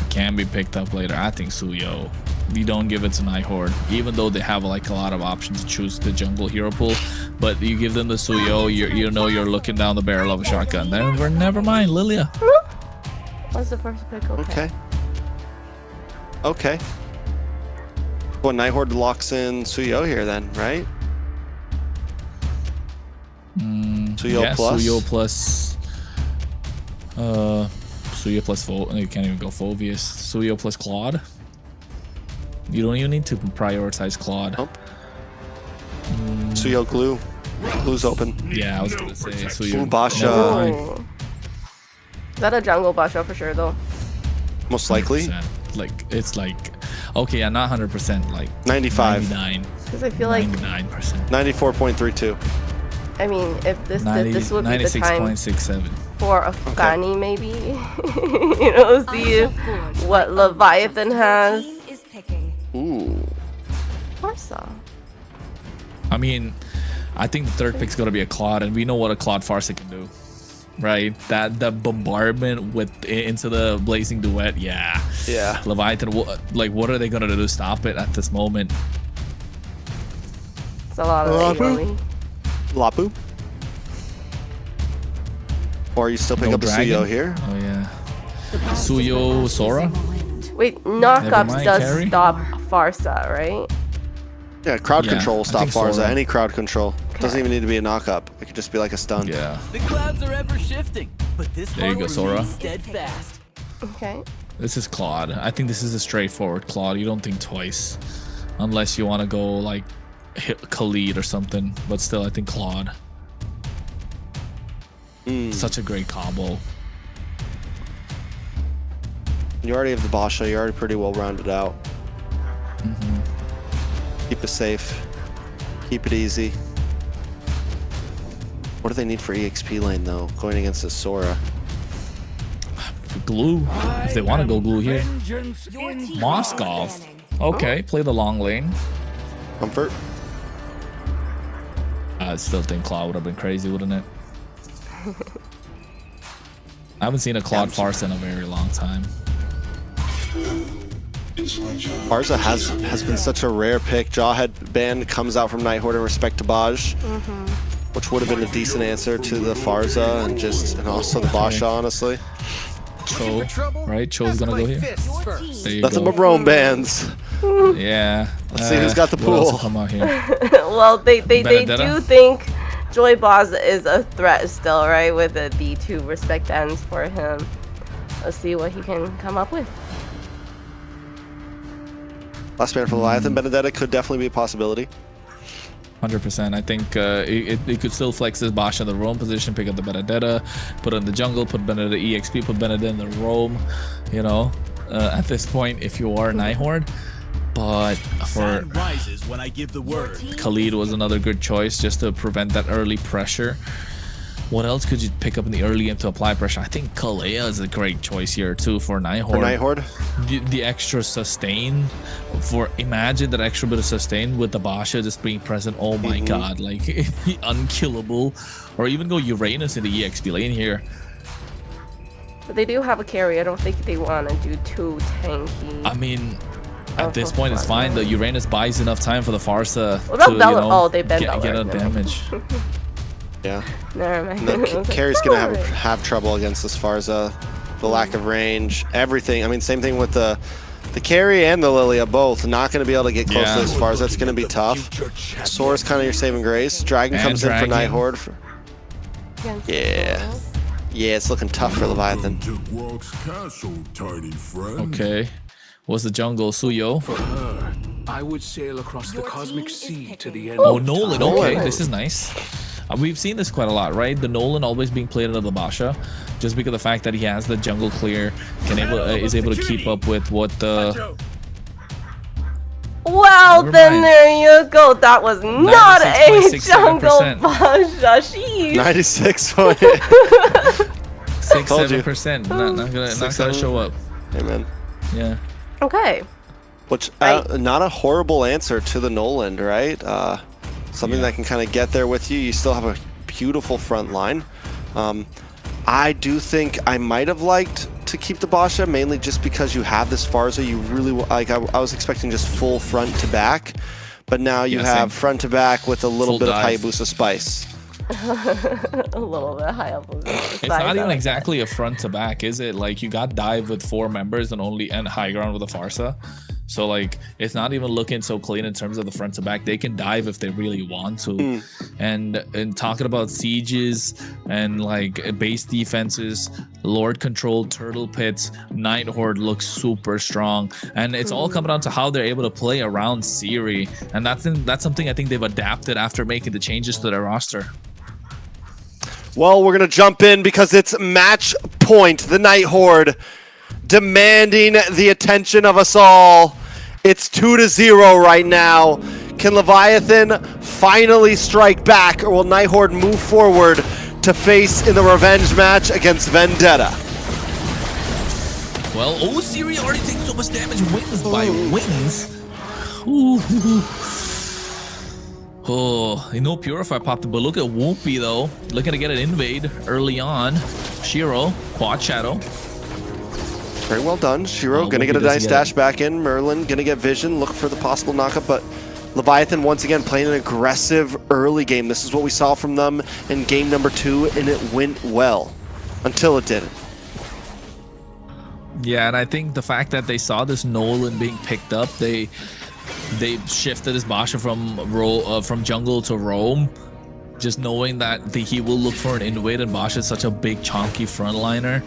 can be picked up later. I think Suyo. You don't give it to Night Horde, even though they have like a lot of options to choose the jungle hero pool. But you give them the Suyo, you know you're looking down the barrel of a shotgun. Never mind, Lilia. What's the first pick? Okay. Okay. Well, Night Horde locks in Suyo here then, right? Suyo Yeah, plus. Suyo plus. Suyo plus you can't even go Phoveus. Suyo plus Claude. You don't even need to prioritize Claude. Nope. Suyo glue. Glue's open. Yeah, I was gonna say Suyo. Ooh, Basha. Never mind. Ooh. Is that a jungle Basha for sure though? Most likely. 100%. Like it's like, okay, yeah, not 100%, like 95. 99. Because I feel like 99%. 94.32. I mean, if this would be the time 96.67. for Afghani, maybe you know, see what Leviathan has. Ooh. Farsa. I mean, I think the third pick's gonna be a Claude, and we know what a Claude Farsa can do, right? That bombardment into the blazing duet, yeah. Yeah. Leviathan, what are they gonna do to stop it at this moment? It's a lot of AoE. Lapu. Or you still pick up the Dragon? Suyo here? Oh yeah. Suyo Sora? Wait, Never knockups mind, does carry. stop Farsa, right? Yeah, crowd Yeah, control will I stop think Farza. Sora. Any crowd control. Doesn't even need to be a knock-up. It could just be like a stun. Yeah. The clouds are ever shifting, but this There you heart go, Sora. remains steadfast. Okay. This is Claude. I think this is a straightforward Claude. You don't think twice. Unless you want to go like hit Khalid or something. But still, I think Claude. Such a great combo. You already have the Basha. You're already pretty well rounded out. Keep it safe. Keep it easy. What do they need for EXP lane though? Going against a Sora. Glue. If they want to go glue here. Moskov. Okay, play the long lane. Comfort. I still think Claude would have been crazy, wouldn't it? I haven't seen a Claude Farsa in a very long time. Farza has been such a rare pick. Jawhead band comes out from Night Horde in respect to Baj, which would have been a decent answer to the Farza and also the Basha, honestly. Cho, right? Cho's gonna go here. There you Nothing go. but Rome bands. Yeah. Let's see who's got the what else will pool. come out here? Well, they Vendetta? do think Joy Boz is a threat still, right? With the two respect ends for him. Let's see what he can come up with. Last man for Leviathan. Vendetta could definitely be a possibility. 100%. I think it could still flex his Basha in the roam position, pick up the Vendetta, put it in the jungle, put Vendetta EXP, put Vendetta in the roam. You know, at this point, if you are Night Horde, but for rises when I give the word. Khalid was another good choice just to prevent that early pressure. What else could you pick up in the early game to apply pressure? I think Kalea is a great choice here too for Night Horde. For Night Horde? The extra sustain, imagine that extra bit of sustain with the Basha just being present. Oh my god, like unkillable. Or even go Uranus in the EXP lane here. But they do have a carry. I don't think they want to do too tanky. I mean, At this point, it's fine. The Uranus buys enough time for the Farsa What about to, Bella? Oh, they bend get Bella. out damage. Yeah. Never mind. And then Carrie's gonna have trouble against this Farsa. The lack of range, everything. I mean, same thing with the Carrie and the Lilia, both not going to be able to get close to this Farsa. That's going to be tough. Sora's kind of your saving grace. Dragon comes in for Night Horde. Yeah. Yeah, it's looking tough for Leviathan. Okay. What's the jungle? Suyo? For her, I would sail across the cosmic sea to the end. Oh, Nolan. Okay, this is nice. We've seen this quite a lot, right? The Nolan always being played out of the Basha, just because of the fact that he has the jungle clear, is able to keep up with what the... Well, then there you go. That was not a jungle Basha. Sheesh. 96. 6-7%. Not gonna show up. Amen. Yeah. Okay. Which not a horrible answer to the Nolan, right? Something that can kind of get there with you. You still have a beautiful front line. I do think I might have liked to keep the Basha, mainly just because you have this Farsa. You really like. I was expecting just full front to back, but now you have front to back with a little bit of Hayabusa spice. A little bit Hayabusa. It's not even exactly a front to back, is it? Like, you got dive with 4 members and high ground with a Farsa. So like, it's not even looking so clean in terms of the front to back. They can dive if they really want to. And talking about sieges and like base defenses, Lord control, turtle pits, Night Horde looks super strong. And it's all coming down to how they're able to play around Siri. And that's something I think they've adapted after making the changes to their roster. Well, we're gonna jump in because it's match point. The Night Horde demanding the attention of us all. It's 2-0 right now. Can Leviathan finally strike back, or will Night Horde move forward to face in the revenge match against Vendetta? Well, Siri already taking so much damage wings by wings. Oh, no Purify popped it, but look at Whoopi though. Looking to get an invade early on. Shiro, quad shadow. Very well done. Shiro gonna get a nice dash back in. Merlin gonna get vision, look for the possible knockup, but Leviathan once again playing an aggressive early game. This is what we saw from them in game number 2, and it went well until it didn't. Yeah, and I think the fact that they saw this Nolan being picked up, they shifted his Basha from jungle to roam, just knowing that he will look for an invade, and Basha is such a big chonky frontliner.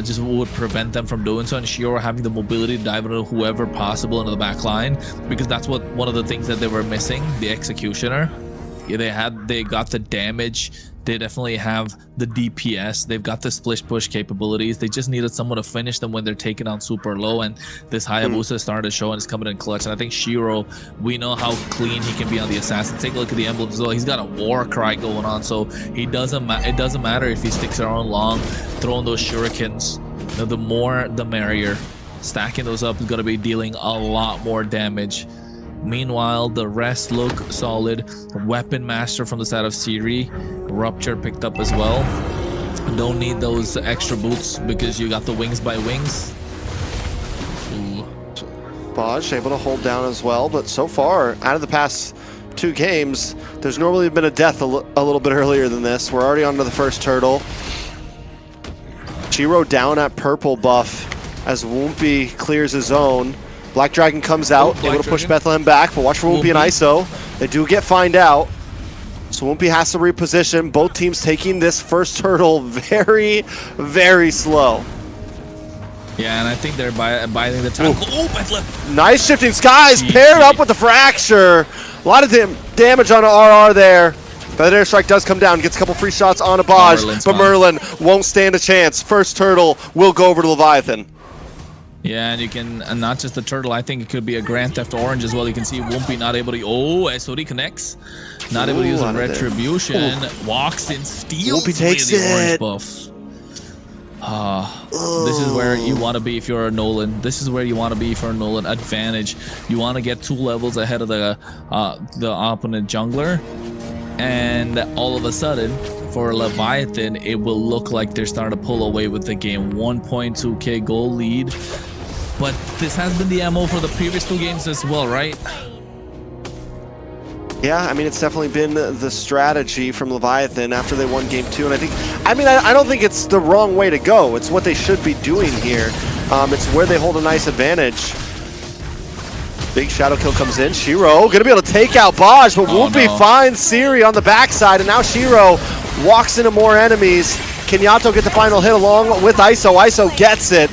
Just would prevent them from doing so, and Shiro having the mobility to dive into whoever possible into the back line, because that's one of the things that they were missing, the executioner. Yeah, they got the damage, they definitely have the DPS, they've got the splish push capabilities. They just needed someone to finish them when they're taken out super low, and this Hayabusa started to show and it's coming in clutch. And I think Shiro, we know how clean he can be on the assassin. Take a look at the emblem as well. He's got a war cry going on, so it doesn't matter if he sticks around long, throwing those shurikens. The more the merrier. Stacking those up is going to be dealing a lot more damage. Meanwhile, the rest look solid. Weapon Master from the side of Siri. Rupture picked up as well. Don't need those extra boots because you got the wings by wings. Baj able to hold down as well, but so far, out of the past 2 games, there's normally been a death a little bit earlier than this. We're already on to the first turtle. Shiro down at purple buff as Whoopi clears his own. Black Dragon comes out, able to push Bethlehem back, but watch for Whoopi and ISO. They do get find out. So Whoopi has to reposition. Both teams taking this first turtle very, very slow. Yeah, and I think they're biding the time. Oh, Bethlehem! Nice shifting skies, paired up with the fracture. A lot of damage on RR there. But the air strike does come down, gets a couple free shots on a Baj, but Merlin won't stand a chance. First turtle will go over to Leviathan. Yeah, and you can, and not just the turtle, I think it could be a Grand Theft Orange as well. You can see Whoopi not able to, SOD connects. Not able to use a Retribution. Walks in, steals Whoopi takes the it. orange buff. This is where you want to be if you're a Nolan. This is where you want to be for a Nolan advantage. You want to get 2 levels ahead of the opponent jungler. And all of a sudden, for Leviathan, it will look like they're starting to pull away with the game. 1.2k goal lead. But this has been the MO for the previous 2 games as well, right? Yeah, I mean, it's definitely been the strategy from Leviathan after they won game 2, and I don't think it's the wrong way to go. It's what they should be doing here. It's where they hold a nice advantage. Big shadow kill comes in. Shiro gonna be able to take out Baj, but Whoopi finds Siri on the backside, and now Shiro walks into more enemies. Can Yato get the final hit along with ISO? ISO gets it.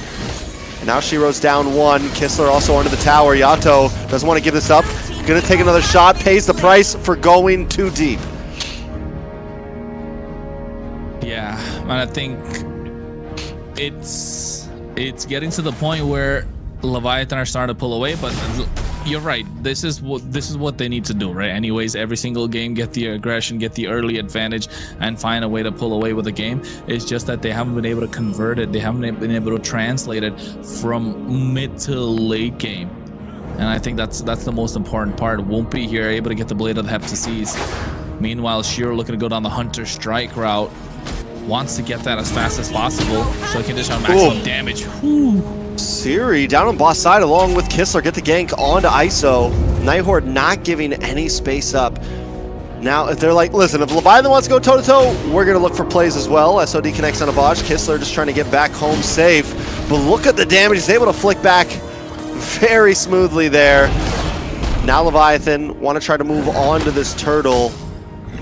And now Shiro's down 1. Kistler also under the tower. Yato doesn't want to give this up. Gonna take another shot, pays the price for going too deep. Yeah, and I think it's getting to the point where Leviathan are starting to pull away, but you're right. This is what they need to do, right? Anyways, every single game, get the aggression, get the early advantage, and find a way to pull away with the game. It's just that they haven't been able to convert it. They haven't been able to translate it from mid to late game. And I think that's the most important part. Wumpy here able to get the Blade of the Heptases. Meanwhile, Shiro looking to go down the Hunter Strike route. Wants to get that as fast as possible so he can dish out maximum damage. Whew. Siri down on boss side along with Kistler. Get the gank onto ISO. Night Horde not giving any space up. Now, if they're like, listen, if Leviathan wants to go toe-to-toe, we're going to look for plays as well. SOD connects on a Baj. Kistler just trying to get back home safe. But look at the damage. He's able to flick back very smoothly there. Now Leviathan want to try to move on to this turtle.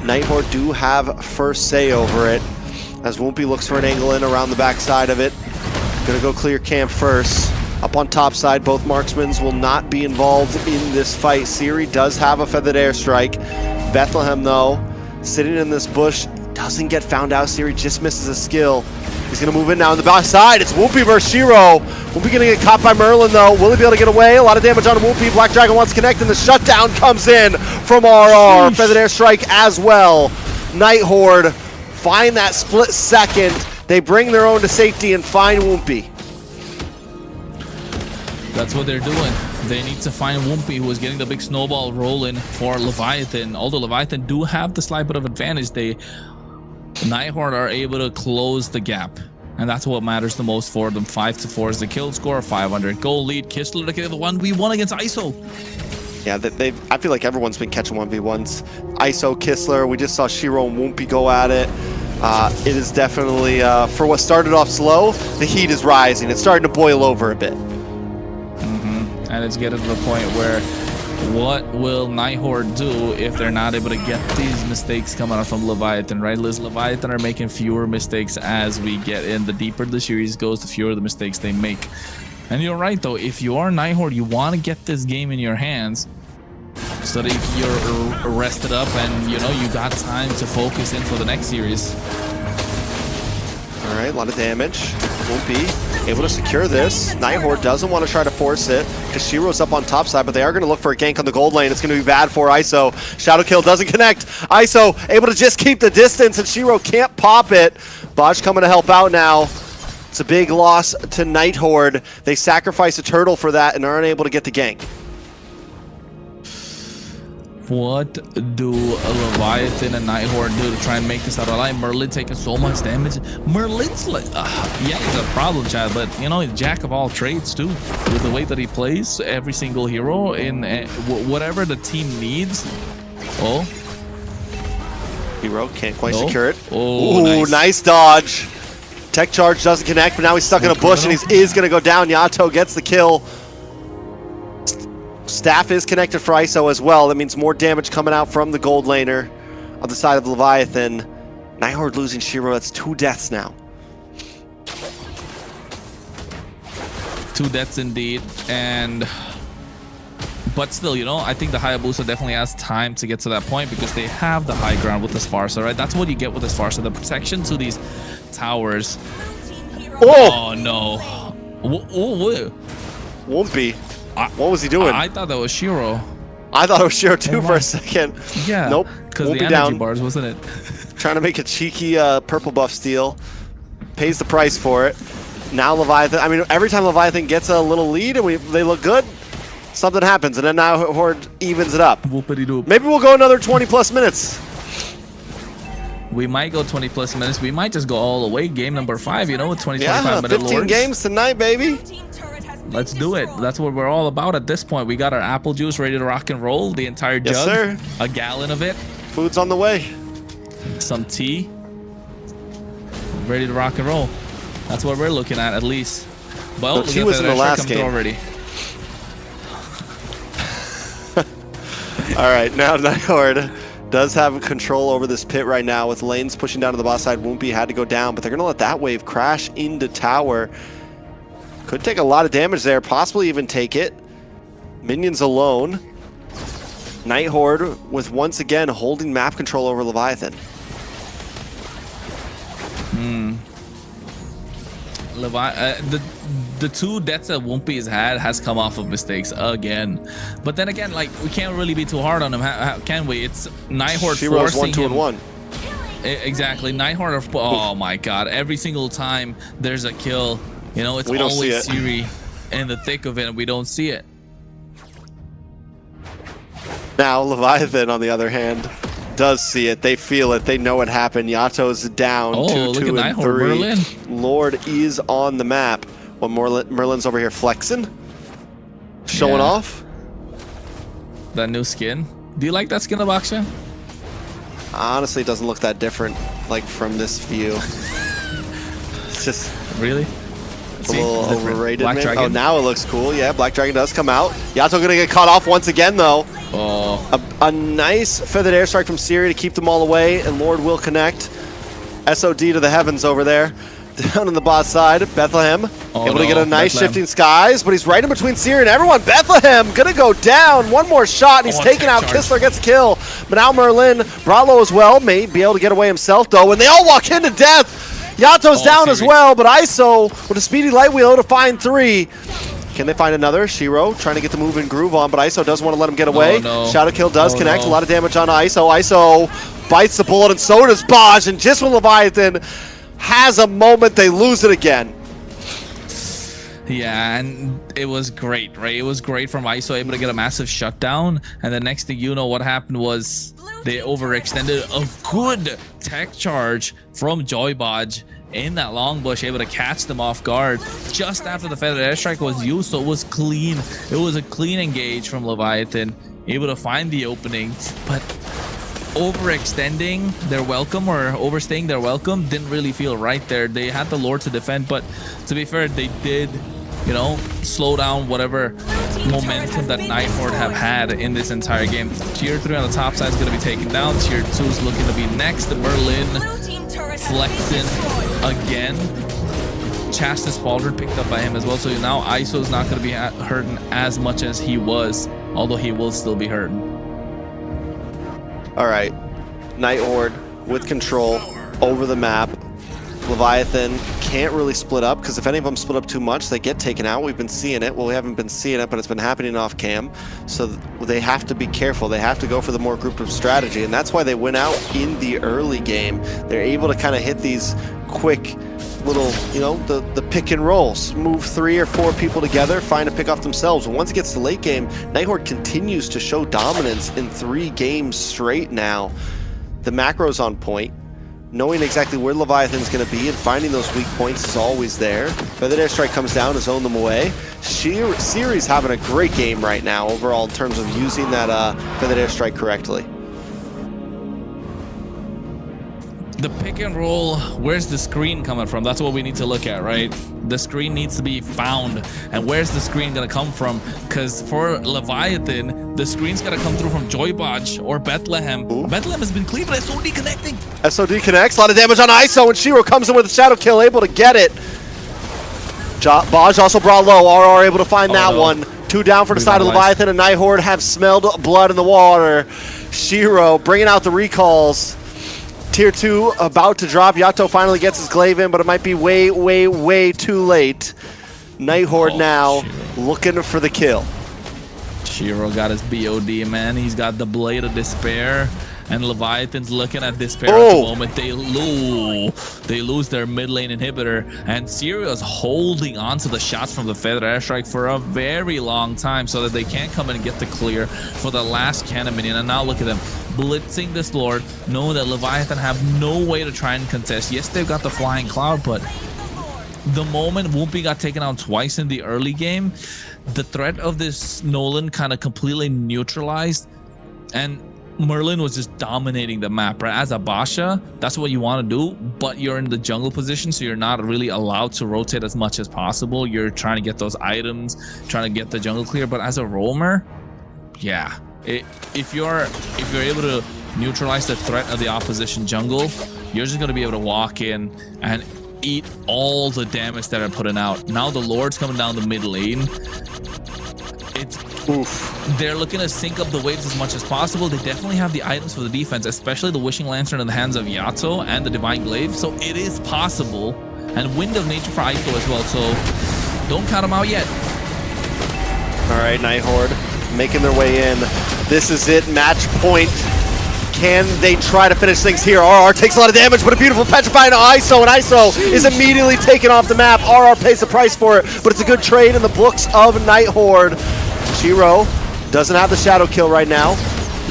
Night Horde do have first say over it, as Wumpy looks for an angle in around the backside of it. Gonna go clear camp first. Up on top side, both marksmans will not be involved in this fight. Siri does have a feathered airstrike. Bethlehem, though, sitting in this bush, doesn't get found out. Siri just misses a skill. He's gonna move in now on the back side. It's Wumpy versus Shiro. Wumpy gonna get caught by Merlin, though. Will he be able to get away? A lot of damage on Wumpy. Black Dragon wants to connect, and the shutdown comes in from RR. Feathered airstrike as well. Night Horde find that split second. They bring their own to safety and find Wumpy. That's what they're doing. They need to find Wumpy, who is getting the big snowball rolling for Leviathan. Although Leviathan do have the slight bit of advantage, Night Horde are able to close the gap. And that's what matters the most for them. 5-4 is the kill score, 500 goal lead. Kistler to get the 1v1 against ISO. Yeah, I feel like everyone's been catching 1v1s. ISO, Kistler, we just saw Shiro and Wumpy go at it. It is definitely, for what started off slow, the heat is rising. It's starting to boil over a bit. And it's getting to the point where what will Night Horde do if they're not able to get these mistakes coming out from Leviathan, right? Leviathan are making fewer mistakes as we get in. The deeper the series goes, the fewer the mistakes they make. And you're right, though. If you are Night Horde, you want to get this game in your hands so that you're rested up and, you know, you got time to focus in for the next series. All right, a lot of damage. Won't be able to secure this. Night Horde doesn't want to try to force it because Shiro's up on top side, but they are going to look for a gank on the gold lane. It's going to be bad for ISO. Shadow kill doesn't connect. ISO able to just keep the distance, and Shiro can't pop it. Baj coming to help out now. It's a big loss to Night Horde. They sacrifice a turtle for that and aren't able to get the gank. What do a Leviathan and Night Horde do to try and make this out alive? Merlin taking so much damage. Merlin's like, yeah, he's a problem child, but you know, he's jack of all trades too. With the way that he plays every single hero in whatever the team needs. Oh, Hero can't quite secure it. Oh, ooh, nice dodge. Tech charge doesn't connect, but now he's stuck in a bush and he is going to go down. Yato gets the kill. Staff is connected for ISO as well. That means more damage coming out from the gold laner on the side of Leviathan. Night Horde losing Shiro. That's 2 deaths now. 2 deaths indeed. But still, you know, I think the Hayabusa definitely has time to get to that point because they have the high ground with the Sparsa, right? That's what you get with the Sparsa, the protection to these towers. Oh no. Won't be. What was he doing? I thought that was Shiro. I thought it was Shiro too for a second. Yeah. Nope. Because the Won't be energy down. bars, wasn't it? Trying to make a cheeky purple buff steal. Pays the price for it. Now Leviathan, I mean, every time Leviathan gets a little lead and they look good, something happens, and then now Horde evens it up. Maybe we'll go another 20 plus minutes. We might go 20 plus minutes. We might just go all the way. Game number 5, you know, with 20, yeah, 25 minute 15 lords. games tonight, baby. Let's do it. That's what we're all about at this point. We got our apple juice ready to rock and roll. The entire jug. Yes, sir. A gallon of it. Food's on the way. Some tea. Ready to rock and roll. That's what we're looking at least. Well, tea was in the last game already. All right, now Night Horde does have control over this pit right now with lanes pushing down to the boss side. Woompy had to go down, but they're going to let that wave crash into tower. Could take a lot of damage there, possibly even take it. Minions alone. Night Horde with once again holding map control over Leviathan. The two deaths that Woompy has come off of mistakes again, but then again, like, we can't really be too hard on him, can we? It's Night Horde forcing 1, 2, him. and 1. Exactly, Night Horde. Oh my God! Every single time there's a kill, you know, it's always Siri in the thick of it, and we don't see it. Now Leviathan, on the other hand, does see it. They feel it. They know what happened. Yato's down. 2, 2, and 3. Merlin. Lord is on the map. One more. Merlin's over here flexing, showing off. That new skin. Do you like that skin of Aksha? Honestly, it doesn't look that different, like, from this view. It's just really a little overrated. Black Dragon. Oh, now it looks cool. Yeah, Black Dragon does come out. Yato gonna get caught off once again, though. Oh. A nice feathered airstrike from Siri to keep them all away, and Lord will connect. SOD to the heavens over there. Down on the bot side, Bethlehem able to get a nice shifting skies, but he's right in between Siri and everyone. Bethlehem gonna go down. One more shot, and he's taken out. Kistler gets a kill, but now Merlin, Bralo as well, may be able to get away himself though, and they all walk into death. Yato's down as well, but ISO with a speedy light wheel to find 3. Can they find another? Shiro trying to get the move and groove on, but ISO doesn't want to let him get away. Shadow Kill does connect. A lot of damage on ISO. ISO bites the bullet, and so does Baj, and just when Leviathan has a moment, they lose it again. Yeah, and it was great, right? It was great from ISO, able to get a massive shutdown, and the next thing you know, what happened was they overextended a good tech charge from Joybaj in that long bush, able to catch them off guard just after the feathered airstrike was used, so it was clean. It was a clean engage from Leviathan, able to find the opening, but overextending their welcome or overstaying their welcome didn't really feel right there. They had the Lord to defend, but to be fair, they did, you know, slow down whatever momentum that Night Horde have had in this entire game. Tier 3 on the top side is going to be taken down. Tier 2 is looking to be next. The Merlin flexing again. Chastis Baldred picked up by him as well, so now ISO is not going to be hurting as much as he was, although he will still be hurting. All right, Night Horde with control over the map. Leviathan can't really split up, because if any of them split up too much, they get taken out. We've been seeing it. Well, we haven't been seeing it, but it's been happening off cam. So they have to be careful. They have to go for the more grouped up strategy, and that's why they went out in the early game. They're able to kind of hit these quick little, you know, the pick and rolls. Move 3 or 4 people together, find a pick off themselves. And once it gets to late game, Night Horde continues to show dominance in 3 games straight now. The macro's on point. Knowing exactly where Leviathan's going to be and finding those weak points is always there. Feathered airstrike comes down to zone them away. Siri's having a great game right now overall in terms of using that feathered airstrike correctly. The pick and roll, where's the screen coming from? That's what we need to look at, right? The screen needs to be found. And where's the screen gonna come from? Because for Leviathan, the screen's gonna come through from Joybaj or Bethlehem. Ooh. Bethlehem has been clean, but SOD connecting. SOD connects, a lot of damage on ISO, and Shiro comes in with a shadow kill, able to get it. Baj also brought low, RR able to find that one. 2 down for the side of Leviathan, and Night Horde have smelled blood in the water. Shiro bringing out the recalls. Tier 2 about to drop. Yato finally gets his glaive in, but it might be way, way, way too late. Night Horde now looking for the kill. Shiro got his BOD, man. He's got the Blade of Despair. And Leviathan's looking at Despair at the moment. They lose their mid lane inhibitor. And Sirius holding on to the shots from the feathered airstrike for a very long time so that they can't come in and get the clear for the last cannon minion. And now look at them blitzing this Lord, knowing that Leviathan have no way to try and contest. Yes, they've got the flying cloud, but the moment Whoopi got taken out twice in the early game, the threat of this Nolan kind of completely neutralized, and Merlin was just dominating the map, right? As a Basha, that's what you want to do, but you're in the jungle position, so you're not really allowed to rotate as much as possible. You're trying to get those items, trying to get the jungle clear, but as a roamer, yeah, if you're able to neutralize the threat of the opposition jungle, you're just going to be able to walk in and eat all the damage that are putting out. Now the Lord's coming down the mid lane. They're looking to sync up the waves as much as possible. They definitely have the items for the defense, especially the Wishing Lantern in the hands of Yato and the Divine Glaive, so it is possible. And Wind of Nature for Aito as well, so don't count them out yet. All right, Night Horde making their way in. This is it, match point. Can they try to finish things here? RR takes a lot of damage, but a beautiful petrifying ISO, and ISO is immediately taken off the map. RR pays the price for it, but it's a good trade in the books of Night Horde. Shiro doesn't have the shadow kill right now.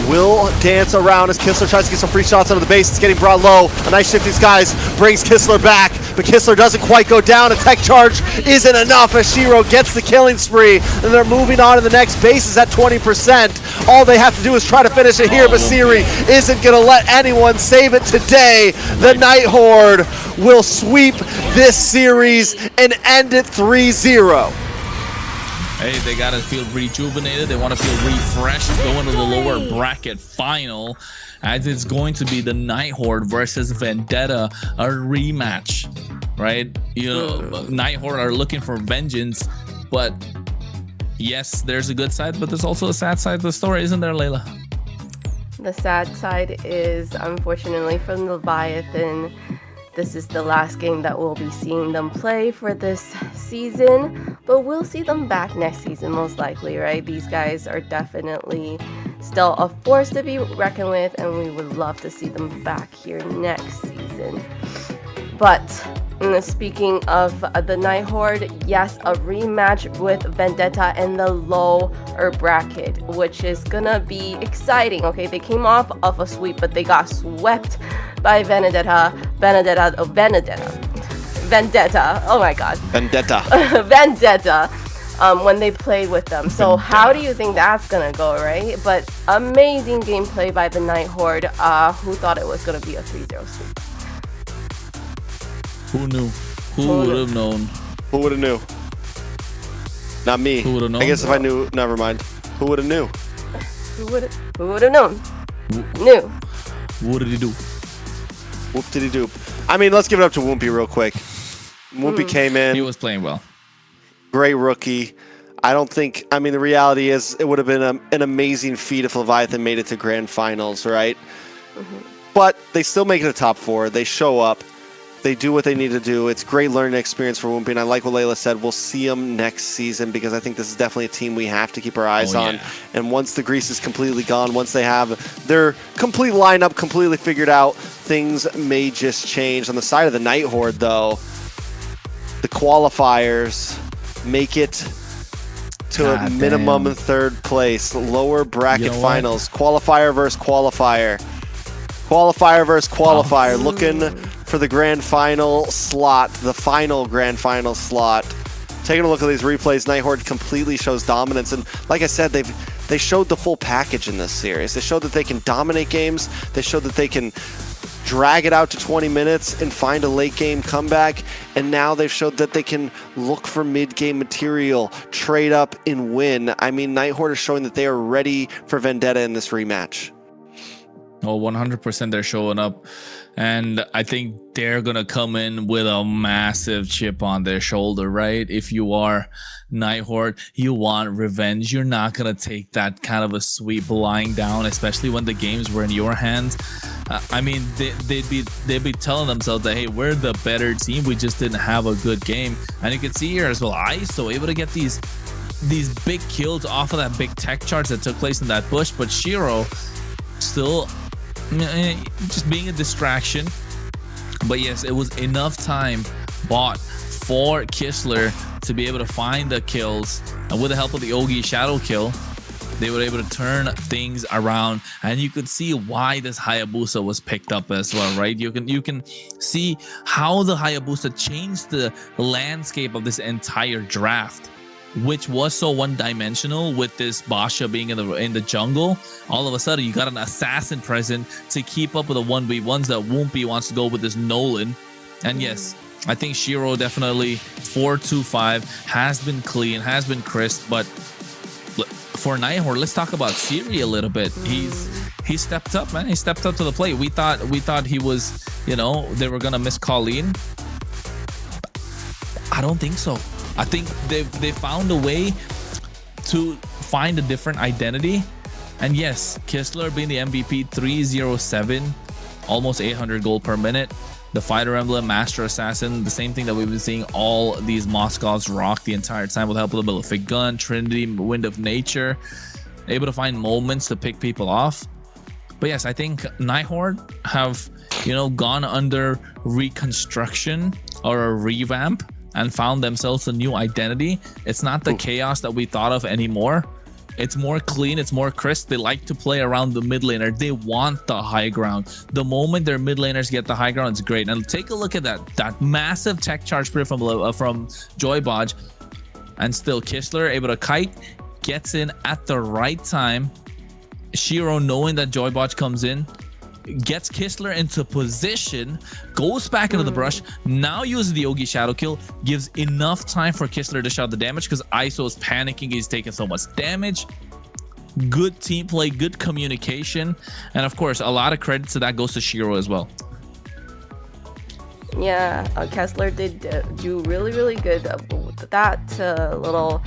Will dance around as Kistler tries to get some free shots out of the base. It's getting brought low. A nice shift these guys brings Kistler back, but Kistler doesn't quite go down. A tech charge isn't enough as Shiro gets the killing spree, and they're moving on to the next base is at 20%. All they have to do is try to finish it here, but Siri isn't going to let anyone save it today. The Night Horde will sweep this series and end it 3-0. Hey, they gotta feel rejuvenated. They want to feel refreshed going to the lower bracket final, as it's going to be the Night Horde versus Vendetta, a rematch, right? You know, Night Horde are looking for vengeance, but yes, there's a good side, but there's also a sad side of the story, isn't there, Layla? The sad side is, unfortunately, from Leviathan, this is the last game that we'll be seeing them play for this season, but we'll see them back next season most likely, right? These guys are definitely still a force to be reckoned with, and we would love to see them back here next season. But speaking of the Night Horde, yes, a rematch with Vendetta in the lower bracket, which is gonna be exciting. Okay, they came off of a sweep, but they got swept by Vendetta. Oh my god. Vendetta. When they played with them. So how do you think that's gonna go, right? But amazing gameplay by the Night Horde. Who thought it was gonna be a 3-0 sweep? Who knew? Who would have known? Who would have knew? Not me. Who would have known? I guess if I knew, never mind. Who would have knew? Who would have known? Knew. What did he do? Whoop did he do? I mean, let's give it up to Whoopi real quick. Whoopi came in. He was playing well. Great rookie. I don't think, I mean, the reality is it would have been an amazing feat if Leviathan made it to grand finals, right? But they still make it a top 4. They show up. They do what they need to do. It's great learning experience for Whoopi, and I like what Layla said. We'll see them next season because I think this is definitely a team we have to keep our eyes on. And once the grease is completely gone, once they have their complete lineup completely figured out, things may just change. On the side of the Night Horde, though, the qualifiers make it to a minimum 3rd place. Lower bracket finals. Qualifier versus qualifier. Qualifier versus qualifier. Looking for the grand final slot, the final grand final slot. Taking a look at these replays, Night Horde completely shows dominance, and like I said, they showed the full package in this series. They showed that they can dominate games. They showed that they can drag it out to 20 minutes and find a late game comeback, and now they've showed that they can look for mid-game material, trade up and win. I mean, Night Horde is showing that they are ready for Vendetta in this rematch. Oh, 100% they're showing up, and I think they're gonna come in with a massive chip on their shoulder, right? If you are Night Horde, you want revenge. You're not gonna take that kind of a sweep lying down, especially when the games were in your hands. I mean, they'd be telling themselves that, hey, we're the better team, we just didn't have a good game. And you can see here as well, ISO able to get these big kills off of that big tech charge that took place in that bush, but Shiro still just being a distraction. But yes, it was enough time bought for Kistler to be able to find the kills, and with the help of the Ogi shadow kill, They were able to turn things around, and you could see why this Hayabusa was picked up as well, right? You can see how the Hayabusa changed the landscape of this entire draft, which was so one-dimensional with this Basha being in the jungle. All of a sudden, you got an assassin present to keep up with the 1v1s that Woompy wants to go with this Nolan. And yes, I think Shiro definitely 4-2-5 has been clean, has been crisp, but for Night Horde, let's talk about Siri a little bit. He stepped up, man. He stepped up to the plate. We thought he was, you know, they were gonna miss Colleen. I don't think so. I think they found a way to find a different identity. And yes, Kistler being the MVP, 307, almost 800 gold per minute. The Fighter Emblem, Master Assassin, the same thing that we've been seeing all these Moscovs rock the entire time with the help of the Malefic Gun, Trinity, Wind of Nature, able to find moments to pick people off. But yes, I think Night Horde have, you know, gone under reconstruction or a revamp and found themselves a new identity. It's not the chaos that we thought of anymore. It's more clean, it's more crisp. They like to play around the mid laner. They want the high ground. The moment their mid laners get the high ground, it's great. And take a look at that massive tech charge from Joybodge. And still Kistler able to kite, gets in at the right time. Shiro, knowing that Joybodge comes in, gets Kistler into position, goes back into the brush, now uses the Yogi Shadow Kill, gives enough time for Kistler to shout the damage because ISO is panicking, he's taking so much damage. Good team play, good communication, and of course, a lot of credit to that goes to Shiro as well. Yeah, Kessler did do really good. That little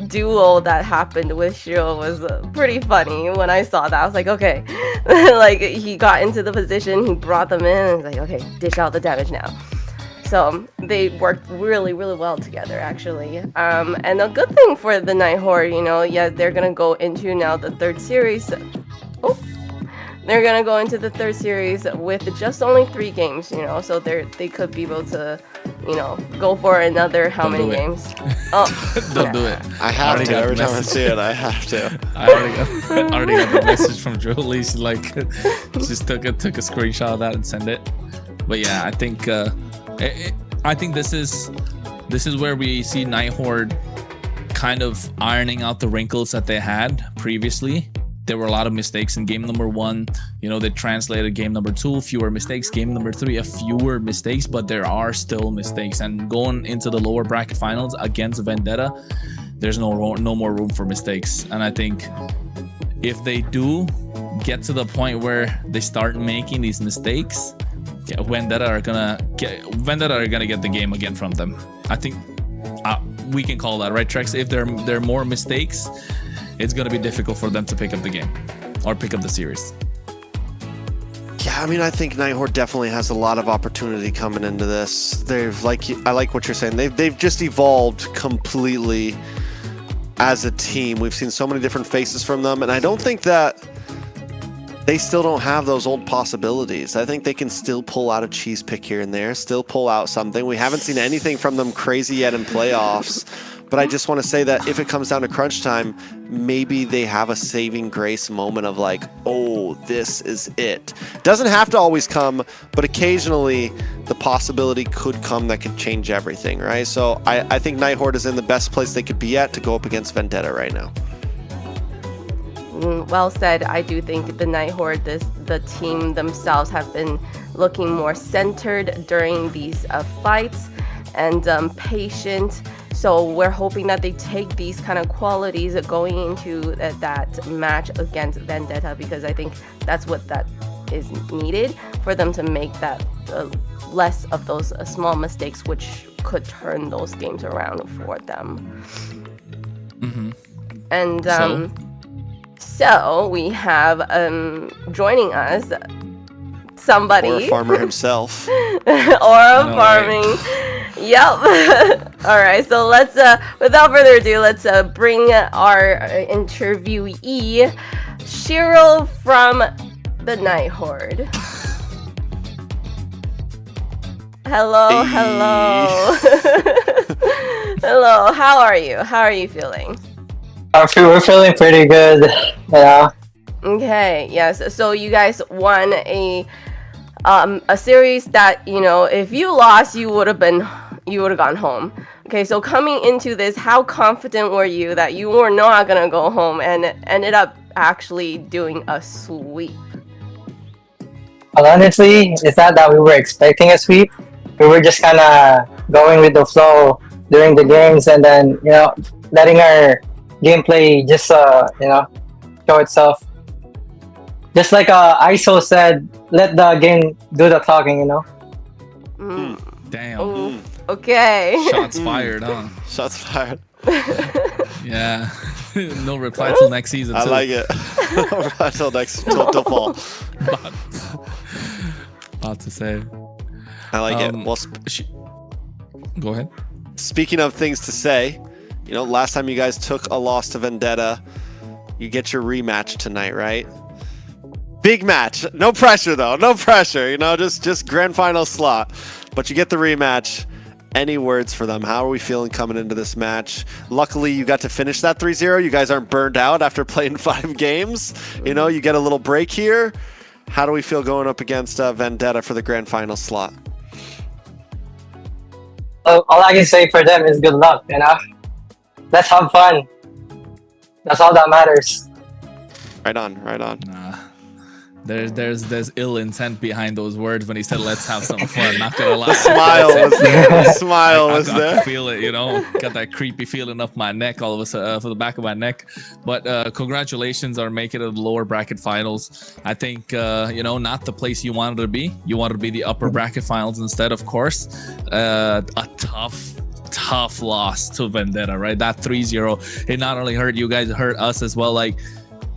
duo that happened with Shiro was pretty funny. When I saw that, I was like, okay. Like, he got into the position, he brought them in, and like, okay, dish out the damage now. So they worked really well together, actually. And a good thing for the Night Horde, you know, yeah, they're gonna go into now the third series. They're gonna go into the third series with just only 3 games, you know, so they could be able to, you know, go for another many games? Don't do it. I have to. Every time I see it, I have to. I already got the message from Julie. She like just took a screenshot of that and sent it. But yeah, I think this is where we see Night Horde kind of ironing out the wrinkles that they had previously. There were a lot of mistakes in game number 1. You know, they translated game number 2, fewer mistakes. Game number 3, fewer mistakes, but there are still mistakes. And going into the lower bracket finals against Vendetta, there's no more room for mistakes. And I think if they do get to the point where they start making these mistakes, Vendetta are gonna get the game again from them. I think we can call that, right, Trex? If there are more mistakes, it's going to be difficult for them to pick up the game or pick up the series. Yeah, I mean, I think Night Horde definitely has a lot of opportunity coming into this. I like what you're saying. They've just evolved completely as a team. We've seen so many different faces from them, and I don't think that they still don't have those old possibilities. I think they can still pull out a cheese pick here and there, still pull out something. We haven't seen anything from them crazy yet in playoffs. But I just want to say that if it comes down to crunch time, maybe they have a saving grace moment of like, oh, this is it. Doesn't have to always come, but occasionally the possibility could come that could change everything, right? So I think Night Horde is in the best place they could be at to go up against Vendetta right now. Well said. I do think the Night Horde, the team themselves, have been looking more centered during these fights and patient. So we're hoping that they take these kind of qualities going into that match against Vendetta, because I think that's what that is needed for them to make that less of those small mistakes, which could turn those games around for them. And so we have joining us somebody, or a farmer himself, or a farming. Yep. All right. So let's, without further ado, let's bring our interviewee, Shiro from the Night Horde. Hello. Hello. Hello. How are you? How are you feeling? We're feeling pretty good. Yeah. Okay, yes. So you guys won a series that, you know, if you lost, you would have gone home. Okay, so coming into this, how confident were you that you were not gonna go home and ended up actually doing a sweep? Well, honestly, it's not that we were expecting a sweep. We were just kind of going with the flow during the games, and then, you know, letting our gameplay just you know, show itself. Just like ISO said, let the game do the talking, you know. Damn. Oh, okay. Shots fired, huh? Shots fired. Yeah. No reply till next season. I too. like it. No reply till till fall. About to say. I like it. Well, go ahead. Speaking of things to say, you know, last time you guys took a loss to Vendetta, you get your rematch tonight, right? Big match. No pressure though. No pressure. You know, just grand final slot. But you get the rematch. Any words for them? How are we feeling coming into this match? Luckily, you got to finish that 3-0. You guys aren't burned out after playing 5 games. You know, you get a little break here. How do we feel going up against Vendetta for the grand final slot? All I can say for them is good luck, you know? Let's have fun. That's all that matters. Right on, right on. Nah. There's ill intent behind those words when he said let's have some fun. Not gonna lie. The smile was there. The smile was I there. feel it, you know. Got that creepy feeling up my neck all of a sudden, for the back of my neck. But congratulations on making it to the lower bracket finals. I think you know, not the place you wanted to be. You wanted to be the upper bracket finals instead, of course. A tough loss to Vendetta, right? That 3-0, it not only hurt you guys, it hurt us as well. Like,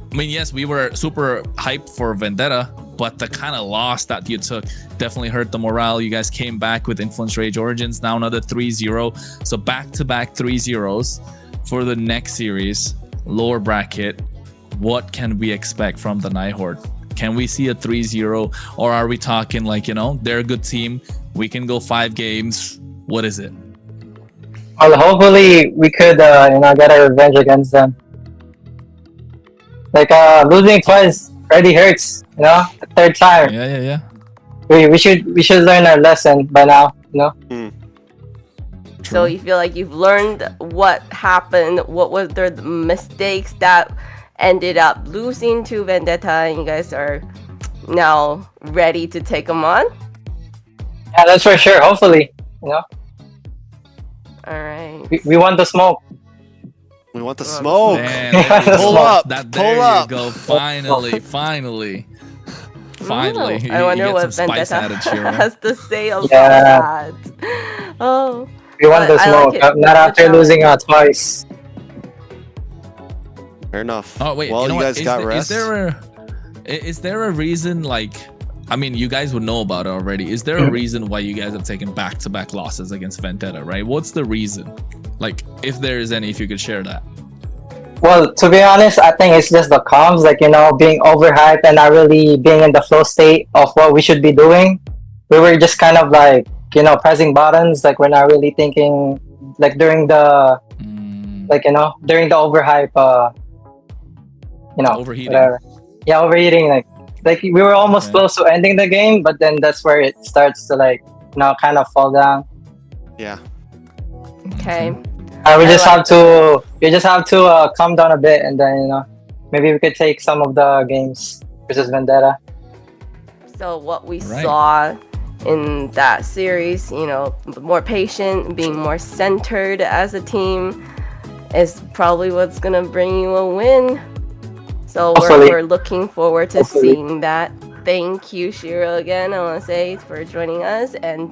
I mean, yes, we were super hyped for Vendetta, but the kind of loss that you took definitely hurt the morale. You guys came back with Influence Rage Origins, now another 3-0. So back-to-back 3-0s for the next series, lower bracket. What can we expect from the Night Horde? Can we see a 3-0, or are we talking like, you know, they're a good team, we can go 5 games? What is it? Well, hopefully we could, you know, get our revenge against them. Like, losing twice already hurts, you know? The third time. Yeah. We should learn our lesson by now, you know? So you feel like you've learned what happened, what were the mistakes that ended up losing to Vendetta, and you guys are now ready to take them on? Yeah, that's for sure, hopefully, you know? Alright. We want the smoke. We want the smoke. Man, Pull up. There you go. Finally. I wonder what Vendetta has to say about Yeah. that. Oh. We want the I smoke, like it. not after losing twice. Fair enough. Oh wait, well, you know guys got rest. Is there a reason, like, I mean, you guys would know about it already. Is there a reason why you guys have taken back-to-back losses against Vendetta, right? What's the reason? Like, if there is any, if you could share that. Well, to be honest, I think it's just the comms, like, you know, being overhyped and not really being in the flow state of what we should be doing. We were just kind of like, you know, pressing buttons, like we're not really thinking, like during the, like, you know, during the overhype, you know, overheating. Whatever. Yeah, overheating, like we were almost close to ending the game, but then that's where it starts to, like, you know, kind of fall down. Yeah. Okay. We just have to calm down a bit, and then, you know, maybe we could take some of the games versus Vendetta. So what we saw in that series, you know, more patient, being more centered as a team, is probably what's gonna bring you a win. So we're looking forward to seeing that. Thank you, Shiro, again, I want to say, for joining us and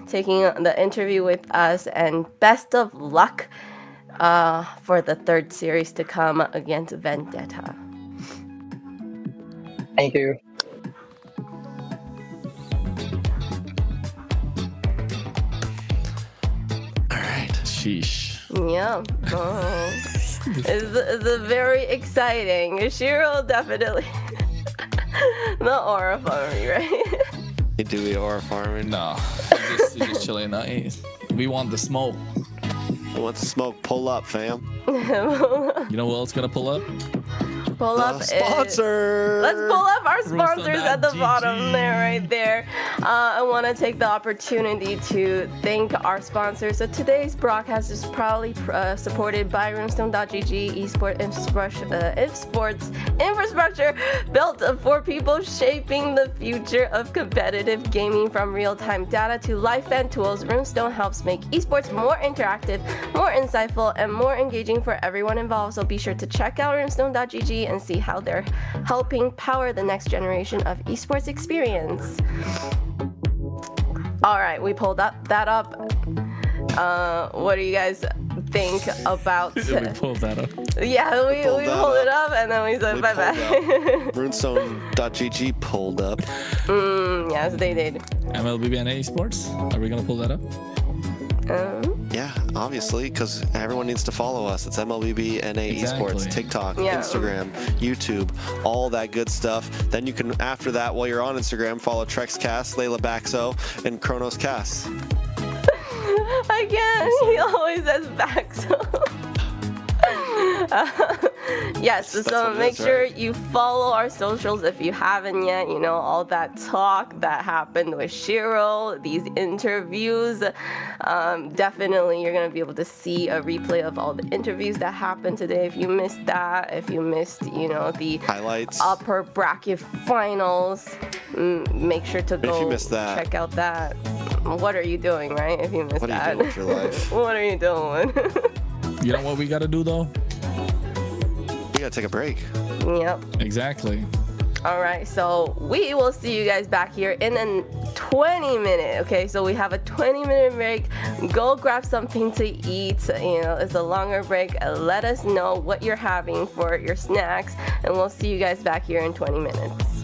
taking the interview with us. And best of luck for the third series to come against Vendetta. Thank you. All right. Sheesh. Yeah. It's a very exciting. Shiro definitely. The aura farming, right? You do the aura farming? No, you're just chilling. We want the smoke. Who wants to smoke? Pull up, fam. You know who else gonna pull up? Pull up sponsors. Let's pull up our sponsors at the bottom there, right there. I want to take the opportunity to thank our sponsors. So today's broadcast is proudly supported by Runestone.gg Esports infrastructure built for people shaping the future of competitive gaming. From real-time data to live fan tools, Runestone helps make esports more interactive, more insightful, and more engaging for everyone involved. So be sure to check out Runestone.gg and see how they're helping power the next generation of esports experience. All right, we pulled that up. What do you guys think about? We pulled that up. Yeah, we pulled it up and then we said bye bye. Runestone.gg pulled up. Yes, they did. MLBB Esports. Are we gonna pull that up? Yeah, obviously, because everyone needs to follow us. It's MLBB Esports, TikTok, Instagram, YouTube, all that good stuff. Then you can, after that, while you're on Instagram, follow TrexCast, Layla Baxo, and Kronos Cast. Again, he always says Baxo. Yes, so make sure you follow our socials if you haven't yet. You know, all that talk that happened with Shiro, these interviews. Definitely you're going to be able to see a replay of all the interviews that happened today. If you missed that, if you missed, you know, the highlights, upper bracket finals, make sure to go if you missed that, check out that. What are you doing, right? If you missed that. What are you doing with your life? What are you doing? You know what we gotta do though? We gotta take a break. Yep. Exactly. All right, so we will see you guys back here in a 20-minute. Okay, so we have a 20-minute break. Go grab something to eat. You know, it's a longer break. Let us know what you're having for your snacks, and we'll see you guys back here in 20 minutes.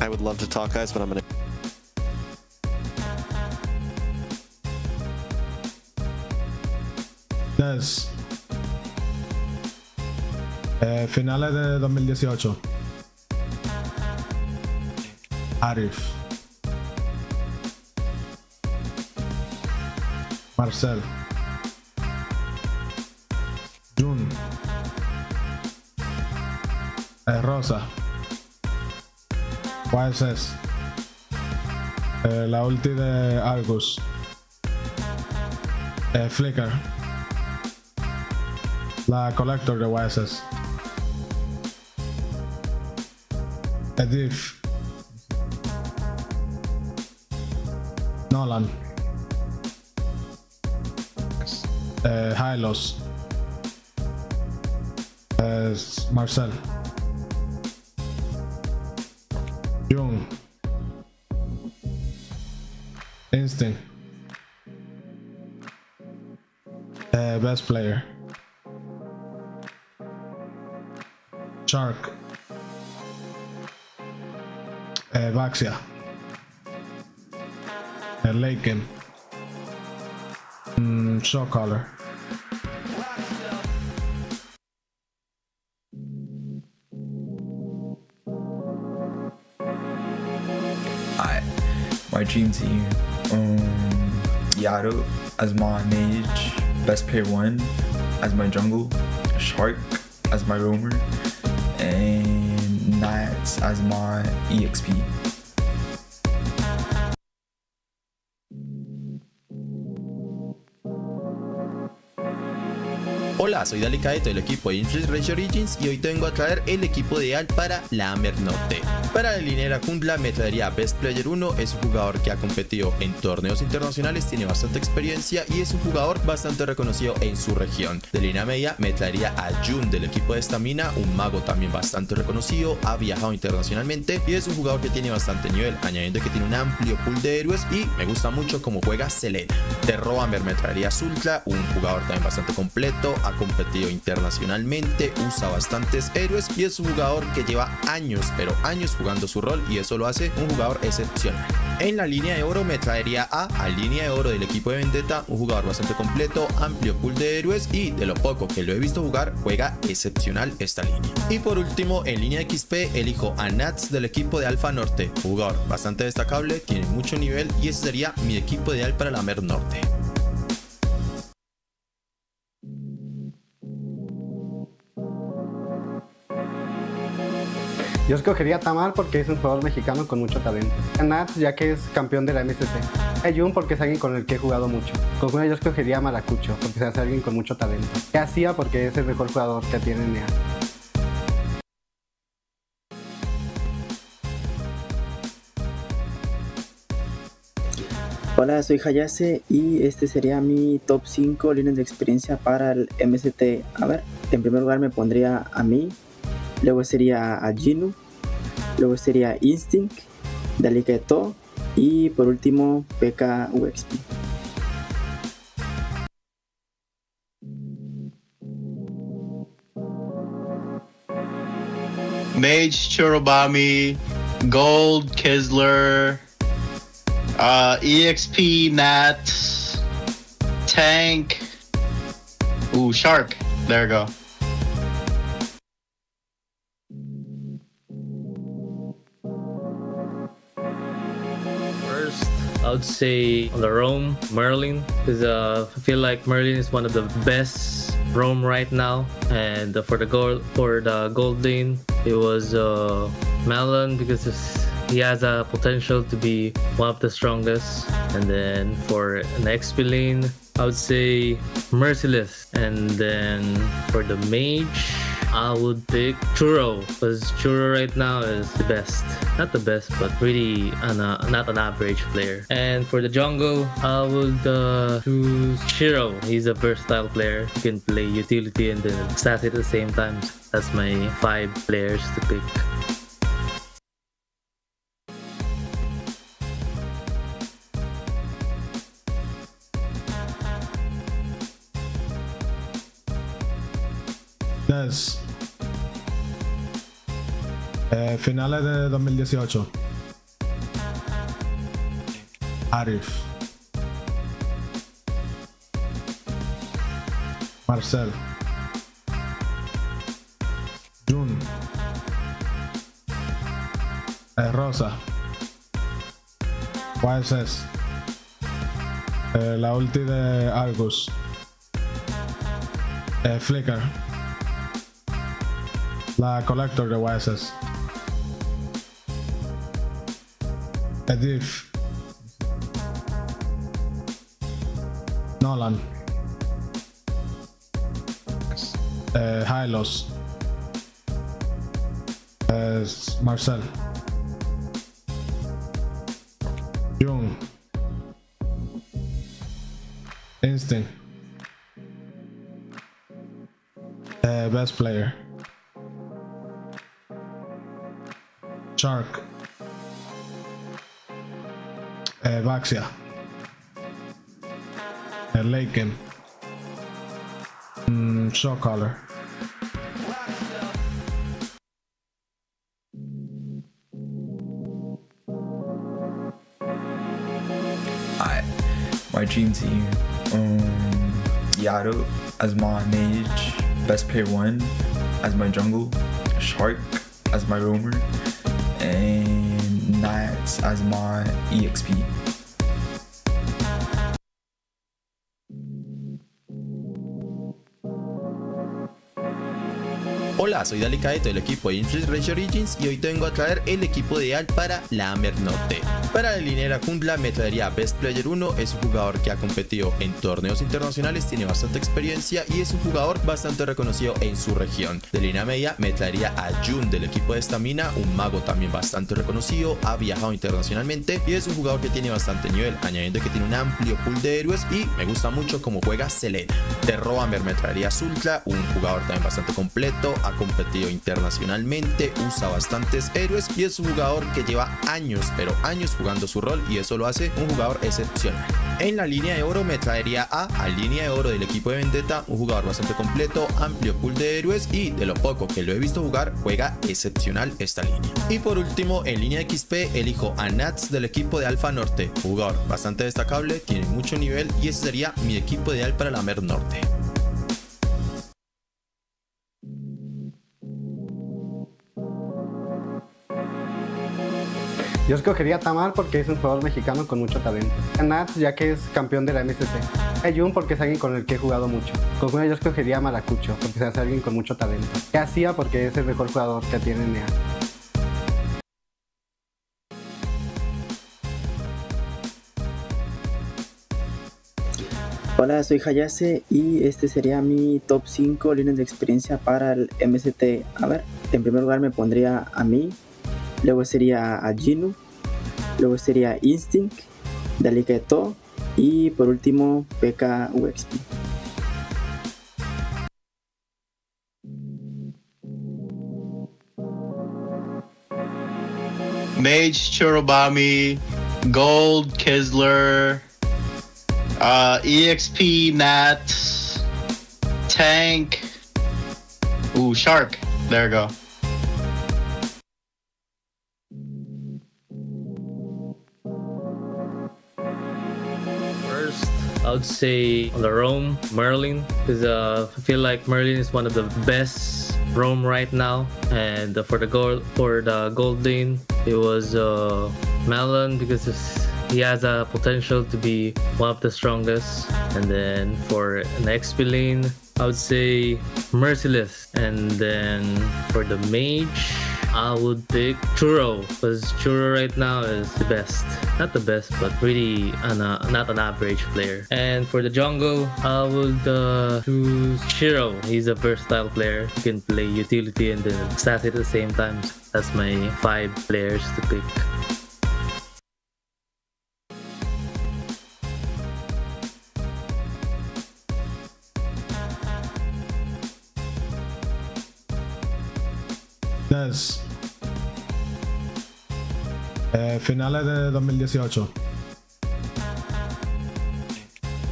I would love to talk, guys, but I'm gonna. Yes. Finales de 2018. Arif. Marcel. Jun. Rosa. YSS. La ulti de Argus. Flicker. La Collector de YSS. Edith. Nolan. Hylos. Marcel. Jung. Instinct. Best player. Shark. Vaxia. Laken. Show color. My dream team, Yato as my mage, best player 1 as my jungle, Shark as my roamer, and Nats as my EXP. Hola, soy Dalicaeto del equipo de Influence Rage Origins y hoy te vengo a traer el equipo ideal para la AMER Norte. Para la linera jungla me traería Best Player 1, es un jugador que ha competido en torneos internacionales, tiene bastante experiencia y es un jugador bastante reconocido en su región. De línea media me traería a Jun del equipo de Estamina, un mago también bastante reconocido, ha viajado internacionalmente y es un jugador que tiene bastante nivel, añadiendo que tiene un amplio pool de héroes y me gusta mucho cómo juega Selena. De Roamer me traería a Zultra, un jugador también bastante completo, ha competido internacionalmente, usa bastantes héroes y es un jugador que lleva años, pero años jugando su rol y eso lo hace un jugador excepcional. En la línea de oro me traería a línea de oro del equipo de Vendetta, un jugador bastante completo, amplio pool de héroes y de lo poco que lo he visto jugar, juega excepcional esta línea. Y por último, en línea XP elijo a Nats del equipo de Alpha Norte, un jugador bastante destacable, tiene mucho nivel y ese sería mi equipo ideal para la MER Norte. Yo escogería a Tamal porque es un jugador mexicano con mucho talento. A Nats ya que es campeón de la MCC. A Jun porque es alguien con el que he jugado mucho. Con Jun yo escogería a Maracucho porque se hace alguien con mucho talento. Y a Sia porque es el mejor jugador que tiene NEA. Hola, soy Hayase y este sería mi top 5 líneas de experiencia para el MCT AMER. En primer lugar me pondría a mí, luego sería a Jinu, luego sería Instinct, Dalicato y por último PK UXP. Mage Churubami, Gold Kisler, EXP Nat, Tank, Shark. There we go. First, I would say on the roam, Merlin, because I feel like Merlin is one of the best roam right now. And for the gold lane, it was Melon because he has a potential to be one of the strongest. And then for an XP lane, I would say Merciless. And then for the mage, I would pick Churro because Churro right now is the best. Not the best, but really not an average player. And for the jungle, I would choose Shiro. He's a versatile player. He can play utility and then assassin at the same time. That's my 5 players to pick. Des. Finales de 2018. Arif. Marcel. Jun. Rosa. YSS. La ulti de Argus. Flicker. La Collector de YSS. Edith. Nolan. Hylos. Marcel. Jung. Instinct. Best player. Shark. Vaxia. Laken. Show color. My dream team, Yato as my mage, best player 1 as my jungle, Shark as my roamer, and Nats as my EXP. Hola, soy Dalicato del equipo de Influence Origins y hoy tengo a traer el equipo ideal para la AMER Norte. Para la linera jungla me traería Best Player 1, es un jugador que ha competido en torneos internacionales, tiene bastante experiencia y es un jugador bastante reconocido en su región. De línea media me traería a Jun del equipo de Estamina, un mago también bastante reconocido, ha viajado internacionalmente y es un jugador que tiene bastante nivel, añadiendo que tiene un amplio pool de héroes y me gusta mucho cómo juega Selena. De Roamer me traería a Zultra, un jugador también bastante completo, ha competido competido internacionalmente, usa bastantes héroes y es un jugador que lleva años, pero años jugando su rol y eso lo hace un jugador excepcional. En la línea de oro me traería a línea de oro del equipo de Vendetta, un jugador bastante completo, amplio pool de héroes y de lo poco que lo he visto jugar, juega excepcional esta línea. Y por último, en línea XP elijo a Nats del equipo de Alpha Norte, un jugador bastante destacable, tiene mucho nivel y ese sería mi equipo ideal para la AMER Norte. Yo escogería a Tamar porque es un jugador mexicano con mucho talento. A Nats ya que es campeón de la MCC. A Jun porque es alguien con el que he jugado mucho. Con Juno yo escogería a Maracucho porque se hace alguien con mucho talento. Y a Sia porque es el mejor jugador que tiene NEA. Hola, soy Hayase y este sería mi top 5 líneas de experiencia para el MCT AMER. En primer lugar me pondría a mí, luego sería a Jinu, luego sería Instinct, Delicato y por último PK UXP. Mage, Churubami, Gold, Kisler, EXP, Nat, Tank, Shark. There we go. First, I would say on the roam, Merlin, because I feel like Merlin is one of the best roam right now. And for the gold lane, it was Melon because he has a potential to be one of the strongest. And then for an XP lane, I would say Merciless. And then for the mage, I would pick Churro because Churro right now is the best. Not the best, but really not an average player. And for the jungle, I would choose Shiro. He's a versatile player. He can play utility and then assassin at the same time. That's my 5 players to pick. Des. Finales de 2018.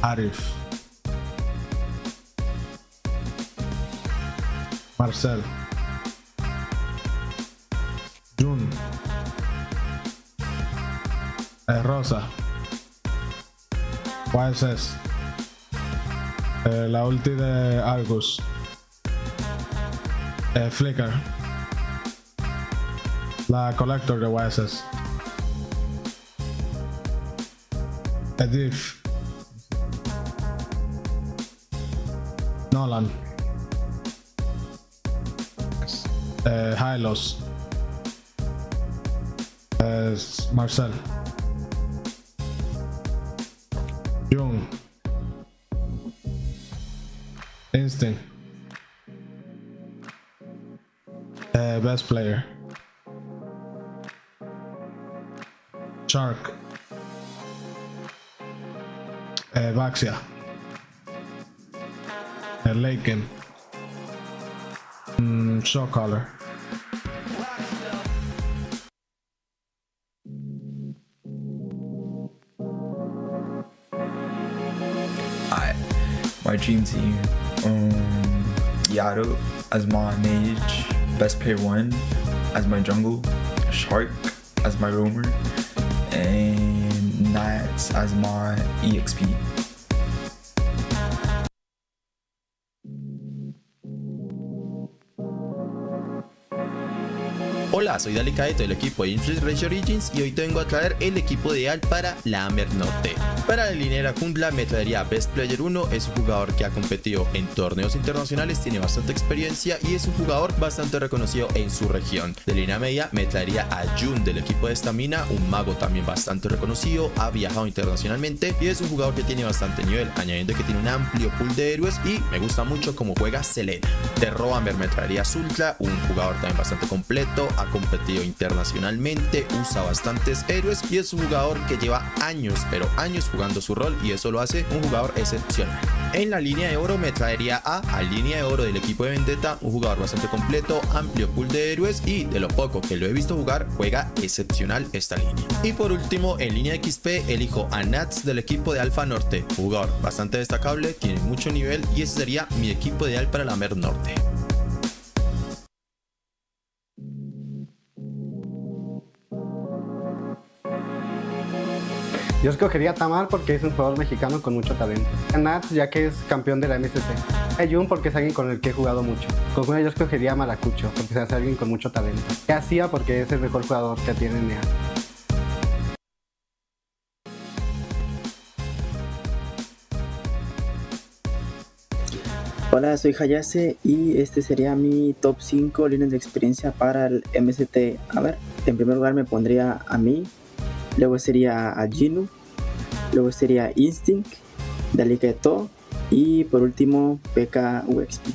Arif. Marcel. Jun. Rosa. YSS. La ulti de Argus. Flicker. La Collector de YSS. Edith. Nolan. Hylos. Marcel. Jung. Instinct. Best player. Shark. Vaxia. Laken. Show color. My dream team, Yaru as my mage, best player 1 as my jungle, Shark as my roamer, and Nats as my EXP. Hola, soy Delicato del equipo de Influence Origins y hoy te vengo a traer el equipo ideal para la AMER Norte. Para la linera jungla me traería a Best Player 1, es un jugador que ha competido en torneos internacionales, tiene bastante experiencia y es un jugador bastante reconocido en su región. De línea media me traería a Jun del equipo de Estamina, un mago también bastante reconocido, ha viajado internacionalmente y es un jugador que tiene bastante nivel, añadiendo que tiene un amplio pool de héroes y me gusta mucho cómo juega Selena. De Roamer me traería a Zultra, un jugador también bastante completo, ha competido internacionalmente, usa bastantes héroes y es un jugador que lleva años, pero años jugando su rol y eso lo hace un jugador excepcional. En la línea de oro me traería a línea de oro del equipo de Vendetta, un jugador bastante completo, amplio pool de héroes y de lo poco que lo he visto jugar, juega excepcional esta línea. Y por último, en línea de XP elijo a Nats del equipo de Alpha Norte, jugador bastante destacable, tiene mucho nivel y ese sería mi equipo ideal para la MCT Norte. Yo escogería a Tamar porque es un jugador mexicano con mucho talento. A Nats ya que es campeón de la MCC. A Jun porque es alguien con el que he jugado mucho. Con Juno yo escogería a Maracucho porque se hace alguien con mucho talento. Y a Sia porque es el mejor jugador que tiene NEA. Hola, soy Hayase y este sería mi top 5 líneas de experiencia para el MCT AMER. En primer lugar me pondría a mí, luego sería a Jinu, luego sería Instinct, Leviatan y por último PK UXP.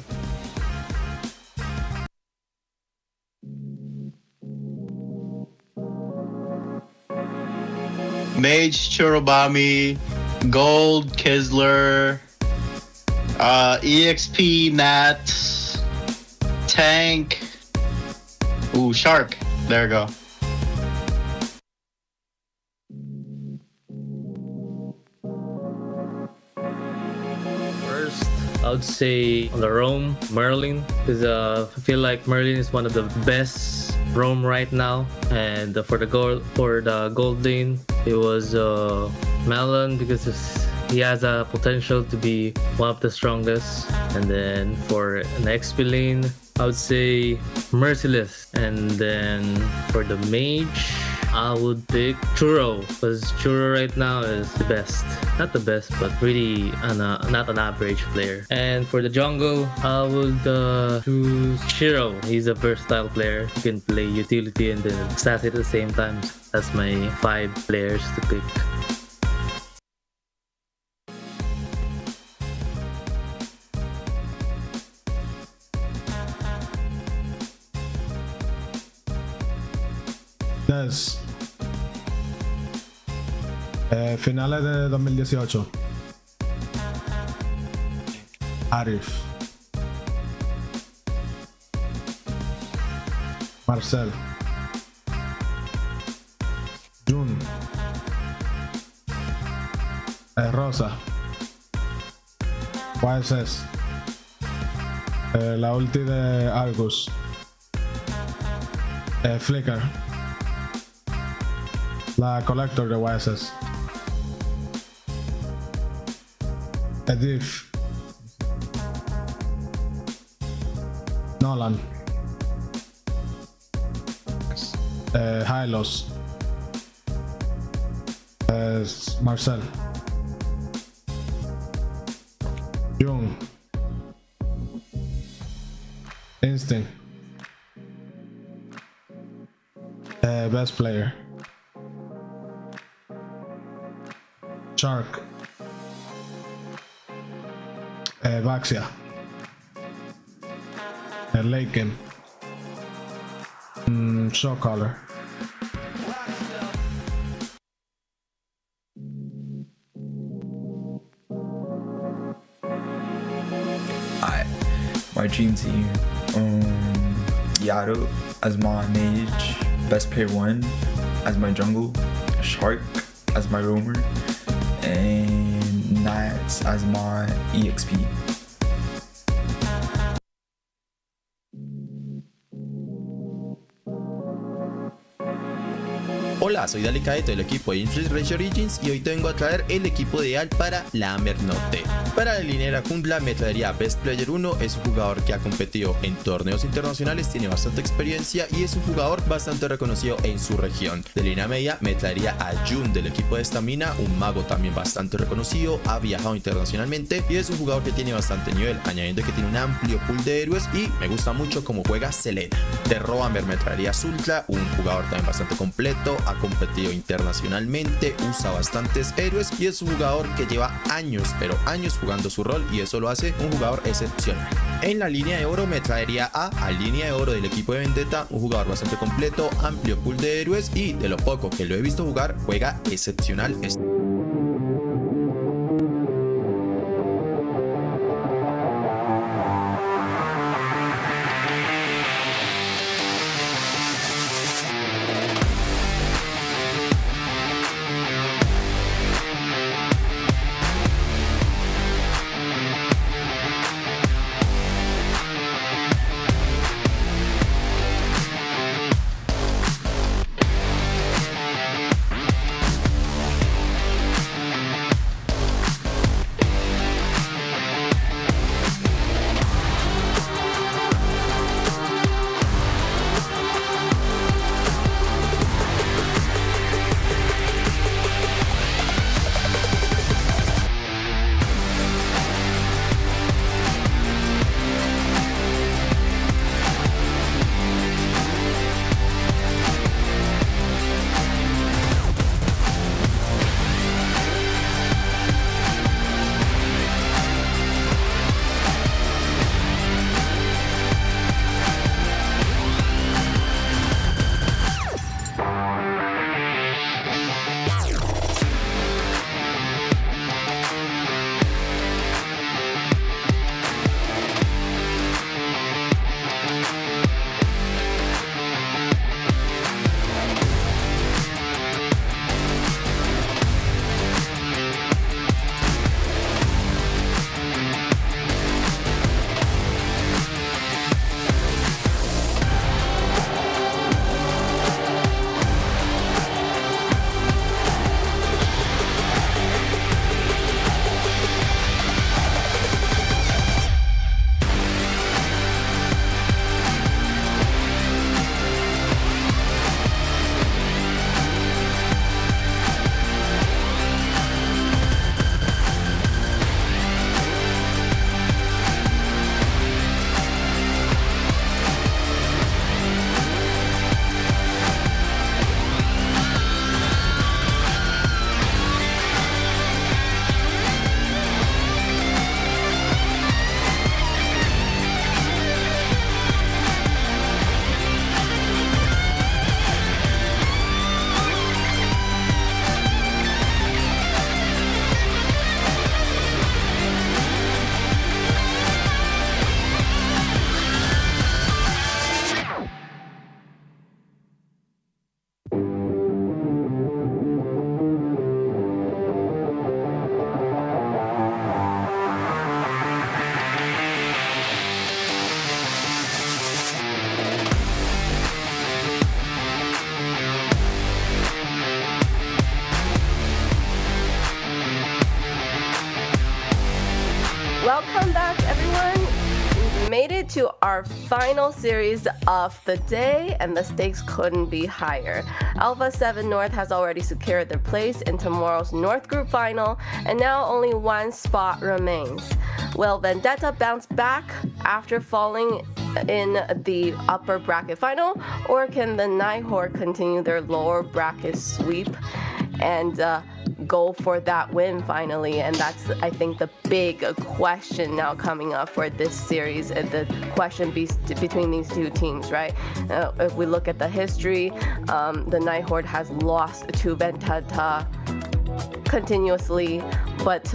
Mage Churubami, Gold Kisler, EXP Nat, Tank, ooh, Shark, there we go. First, I would say on the roam, Merlin, because I feel like Merlin is one of the best roam right now. And for the gold lane, it was Melon because he has a potential to be one of the strongest. And then for an XP lane, I would say Merciless. And then for the mage, I would pick Churro because Churro right now is the best. Not the best, but really not an average player. And for the jungle, I would choose Shiro. He's a versatile player. He can play utility and then stats at the same time. That's my 5 players to pick. Des. Finales de 2018. Arif. Marcel. Jun. Rosa. YSS. La ulti de Argus. Flicker. La Collector de YSS. Edith. Nolan. Hylos. Marcel. Jung. Instinct. Best player. Shark. Vaxia. Laken. Shock collar. My dream team, Yaru as my mage, best player 1 as my jungle, Shark as my roamer, and Nats as my EXP. Hola, soy Dalicaeto del equipo de MLBB Origins y hoy te vengo a traer el equipo ideal para la MCT Norte. Para la línea jungla me traería a Best Player 1, es un jugador que ha competido en torneos internacionales, tiene bastante experiencia y es un jugador bastante reconocido en su región. De línea media me traería a Jun del equipo de Estamina, un mago también bastante reconocido, ha viajado internacionalmente y es un jugador que tiene bastante nivel, añadiendo que tiene un amplio pool de héroes y me gusta mucho cómo juega Selena. De Roamer me traería a Zultra, un jugador también bastante completo, ha competido internacionalmente, usa bastantes héroes y es un jugador que lleva años, pero años jugando su rol y eso lo hace un jugador excepcional. En la línea de oro me traería a línea de oro del equipo de Vendetta, un jugador bastante completo, amplio pool de héroes y de lo poco que lo he visto jugar, juega excepcional. Welcome back, everyone. We made it to our final series of the day, and the stakes couldn't be higher. Alpha7 North has already secured their place in tomorrow's North Group Final, and now only one spot remains. Will Vendetta bounce back after falling in the upper bracket final, or can the Night Horde continue their lower bracket sweep and go for that win finally? And that's, I think, the big question now coming up for this series, the question between these two teams, right? If we look at the history, the Night Horde has lost to Vendetta continuously, but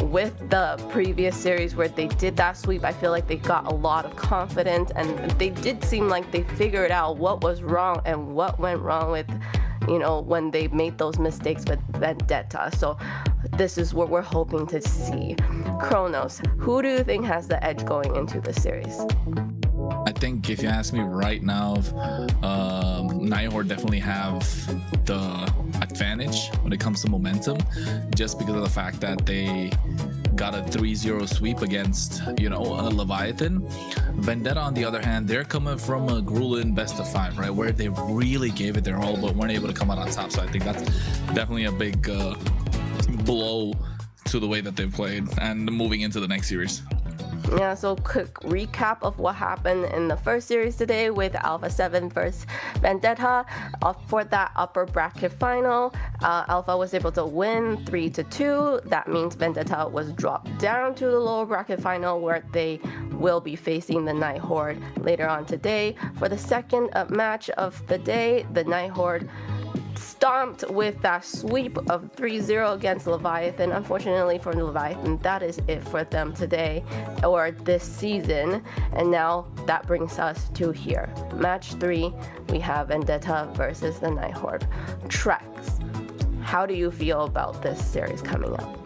with the previous series where they did that sweep, I feel like they got a lot of confidence, and they did seem like they figured out what was wrong and what went wrong with, you know, when they made those mistakes with Vendetta. So this is what we're hoping to see. Kronos, who do you think has the edge going into the series? I think if you ask me right now, Night Horde definitely have the advantage when it comes to momentum, just because of the fact that they got a 3-0 sweep against, you know, Leviatan. Vendetta, on the other hand, they're coming from a grueling best of 5, right, where they really gave it their all but weren't able to come out on top. So I think that's definitely a big blow to the way that they played and moving into the next series. Yeah, so quick recap of what happened in the first series today with Alpha7 versus Vendetta. For that upper bracket final, Alpha was able to win 3-2. That means Vendetta was dropped down to the lower bracket final where they will be facing the Night Horde later on today. For the second match of the day, the Night Horde stomped with that sweep of 3-0 against Leviathan. Unfortunately for Leviathan, that is it for them today or this season. And now that brings us to here. Match 3, we have Vendetta versus the Night Horde. Trex, how do you feel about this series coming up?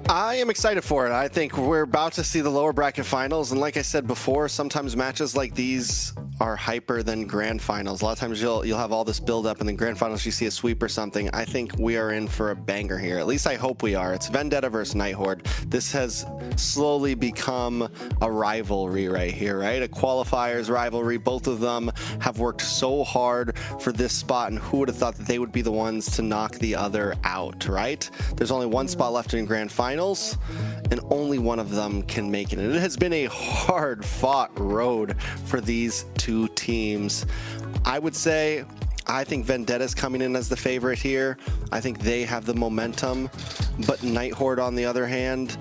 I am excited for it. I think we're about to see the lower bracket finals, and like I said before, sometimes matches like these are hyper than grand finals. A lot of times you'll have all this build up and then grand finals you see a sweep or something. I think we are in for a banger here. At least I hope we are. It's Vendetta versus Night Horde. This has slowly become a rivalry right here, right? A qualifiers rivalry. Both of them have worked so hard for this spot, and who would have thought that they would be the ones to knock the other out, right? There's only one spot left in grand finals, and only one of them can make it. And it has been a hard fought road for these two teams. I would say I think Vendetta's coming in as the favorite here. I think they have the momentum, but Night Horde on the other hand,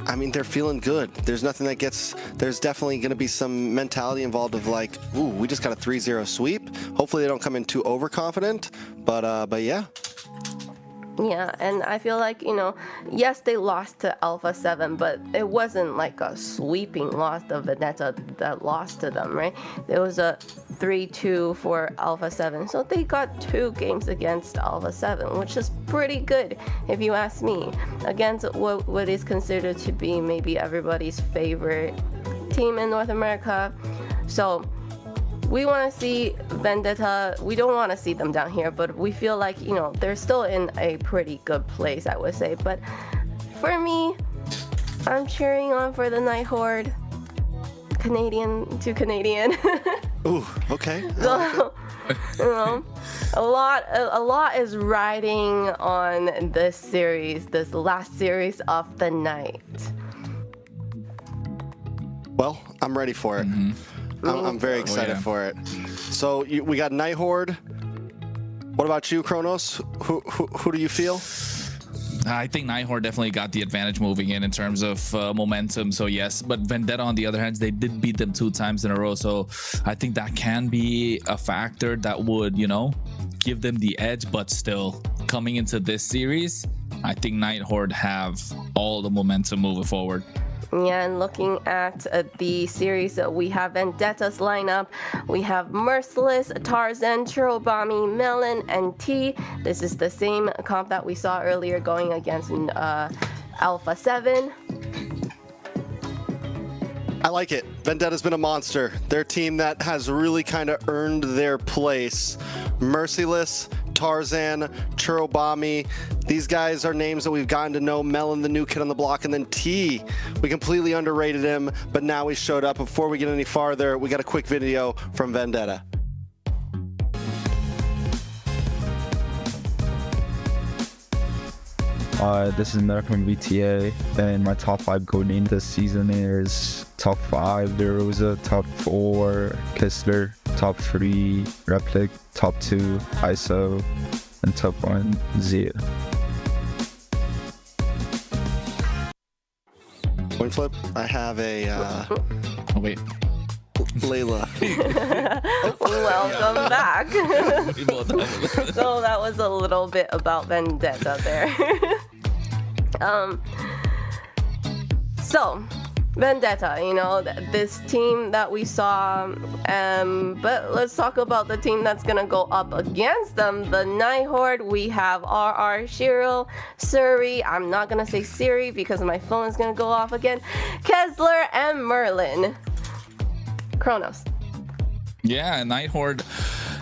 I mean, they're feeling good. There's nothing that gets, there's definitely going to be some mentality involved of like, ooh, we just got a 3-0 sweep. Hopefully they don't come in too overconfident, but yeah. Yeah, and I feel like, you know, yes, they lost to Alpha7, but it wasn't like a sweeping loss of Vendetta that lost to them, right? There was a 3-2 for Alpha7, so they got 2 games against Alpha7, which is pretty good, if you ask me, against what is considered to be maybe everybody's favorite team in North America. So we want to see Vendetta. We don't want to see them down here, but we feel like, you know, they're still in a pretty good place, I would say. But for me, I'm cheering on for the Night Horde. Canadian to Canadian. Ooh, okay. So, you know, a lot is riding on this series, this last series of the night. Well, I'm ready for it. I'm very excited for it. So we got Night Horde. What about you, Kronos? Who do you feel? I think Night Horde definitely got the advantage moving in terms of momentum. So yes, but Vendetta on the other hand, they did beat them 2 times in a row. So I think that can be a factor that would, you know, give them the edge. But still, coming into this series, I think Night Horde have all the momentum moving forward. Yeah, and looking at the series, we have Vendetta's lineup. We have Merciless, Tarzan, Chirobami, Melon, and T. This is the same comp that we saw earlier going against Alpha7. I like it. Vendetta's been a monster. They're a team that has really kind of earned their place. Merciless, Tarzan, Chirobami. These guys are names that we've gotten to know. Melon, the new kid on the block, and then T. We completely underrated him, but now he showed up. Before we get any farther, we got a quick video from Vendetta. This is American VTA, and my top 5 gold name this season is top 5 DeRosa, top 4 Kistler, top 3 Replic, top 2 ISO, and top 1 Zia. Point flip. I have a. Oh wait. Layla. Welcome back. So that was a little bit about Vendetta there. So Vendetta, you know, this team that we saw, but let's talk about the team that's gonna go up against them, the Night Horde. We have RR, Shiro, Suri, I'm not gonna say Siri because my phone is gonna go off again, Kessler, and Merlin. Kronos. Yeah, Night Horde,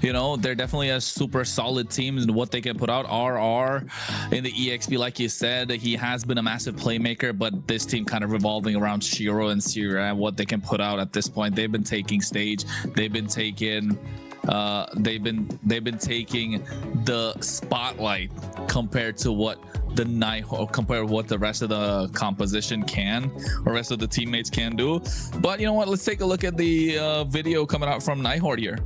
you know, they're definitely a super solid team in what they can put out. RR in the EXP, like you said, he has been a massive playmaker, but this team kind of revolving around Shiro and Sierra and what they can put out at this point. They've been taking stage, they've been taking they've been taking the spotlight compared to what the Night Horde, compare what the rest of the composition can, or rest of the teammates can do. But you know what? Let's take a look at the video coming out from Night Horde here.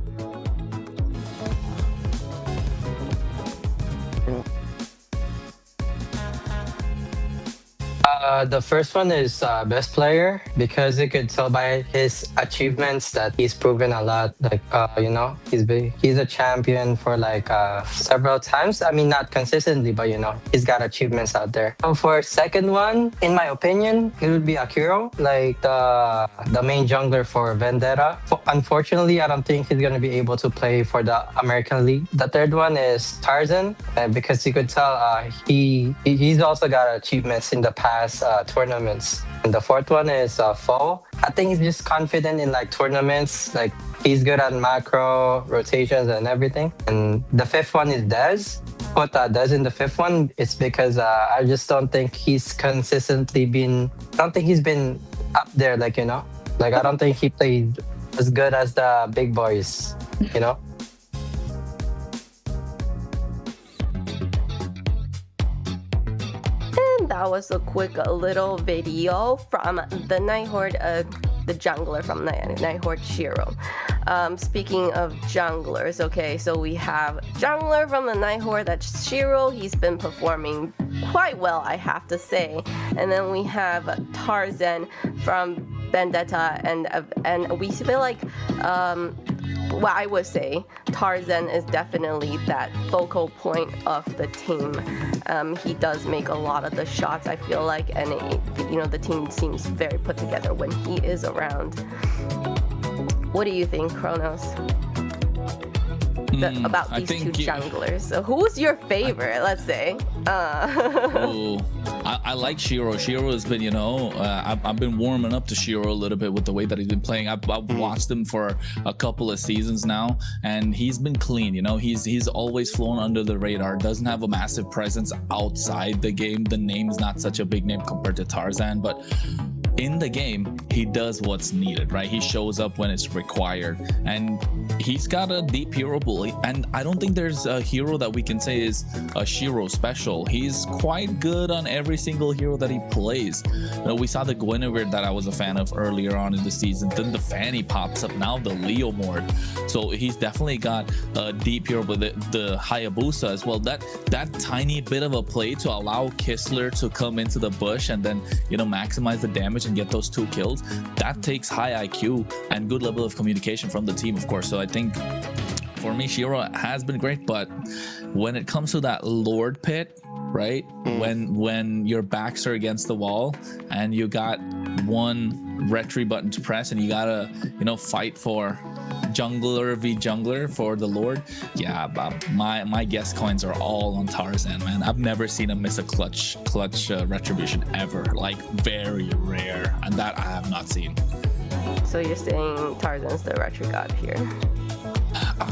The first one is best player, because you could tell by his achievements that he's proven a lot. Like you know, he's a champion for like several times. I mean, not consistently, but you know, he's got achievements out there. So for second one, in my opinion, it would be Akiro, like the main jungler for Vendetta. Unfortunately, I don't think he's gonna be able to play for the American League. The third one is Tarzan, because you could tell he's also got achievements in the past tournaments. And the fourth one is Fall. I think he's just confident in like tournaments, like he's good at macro rotations and everything. And the fifth one is Dez. Put Dez in the fifth one, it's because I just don't think he's consistently been, I don't think he's been up there, like, you know, like I don't think he played as good as the big boys, you know. That was a quick little video from the Night Horde, the jungler from Night Horde, Shiro. Speaking of junglers, okay, so we have jungler from the Night Horde, that's Shiro. He's been performing quite well, I have to say. And then we have Tarzan from Vendetta, and we feel like well, I would say Tarzan is definitely that focal point of the team. He does make a lot of the shots, I feel like, and you know, the team seems very put together when he is around. What do you think, Kronos? About these two junglers? So who's your favorite? Let's say. I like Shiro. Shiro has been, you know, I've been warming up to Shiro a little bit with the way that he's been playing. I've watched him for a couple of seasons now, and he's been clean. You know, he's always flown under the radar. Doesn't have a massive presence outside the game. The name's not such a big name compared to Tarzan, but in the game, he does what's needed, right? He shows up when it's required, and he's got a deep hero pool. And I don't think there's a hero that we can say is a Shiro special. He's quite good on every single hero that he plays. You know, we saw the Guinevere that I was a fan of earlier on in the season. Then the Fanny pops up, now the Leo Mord. So he's definitely got a deep hero, but the Hayabusa as well. That tiny bit of a play to allow Kistler to come into the bush and then, you know, maximize the damage and get those 2 kills, that takes high IQ and good level of communication from the team, of course. So I think for me, Shiro has been great, but when it comes to that Lord pit, right, when your backs are against the wall and you got one retry button to press and you gotta, you know, fight for jungler v jungler for the Lord, yeah, my guess coins are all on Tarzan, man. I've never seen him miss a clutch retribution ever, like very rare, and that I have not seen. So you're saying Tarzan's the retro god here?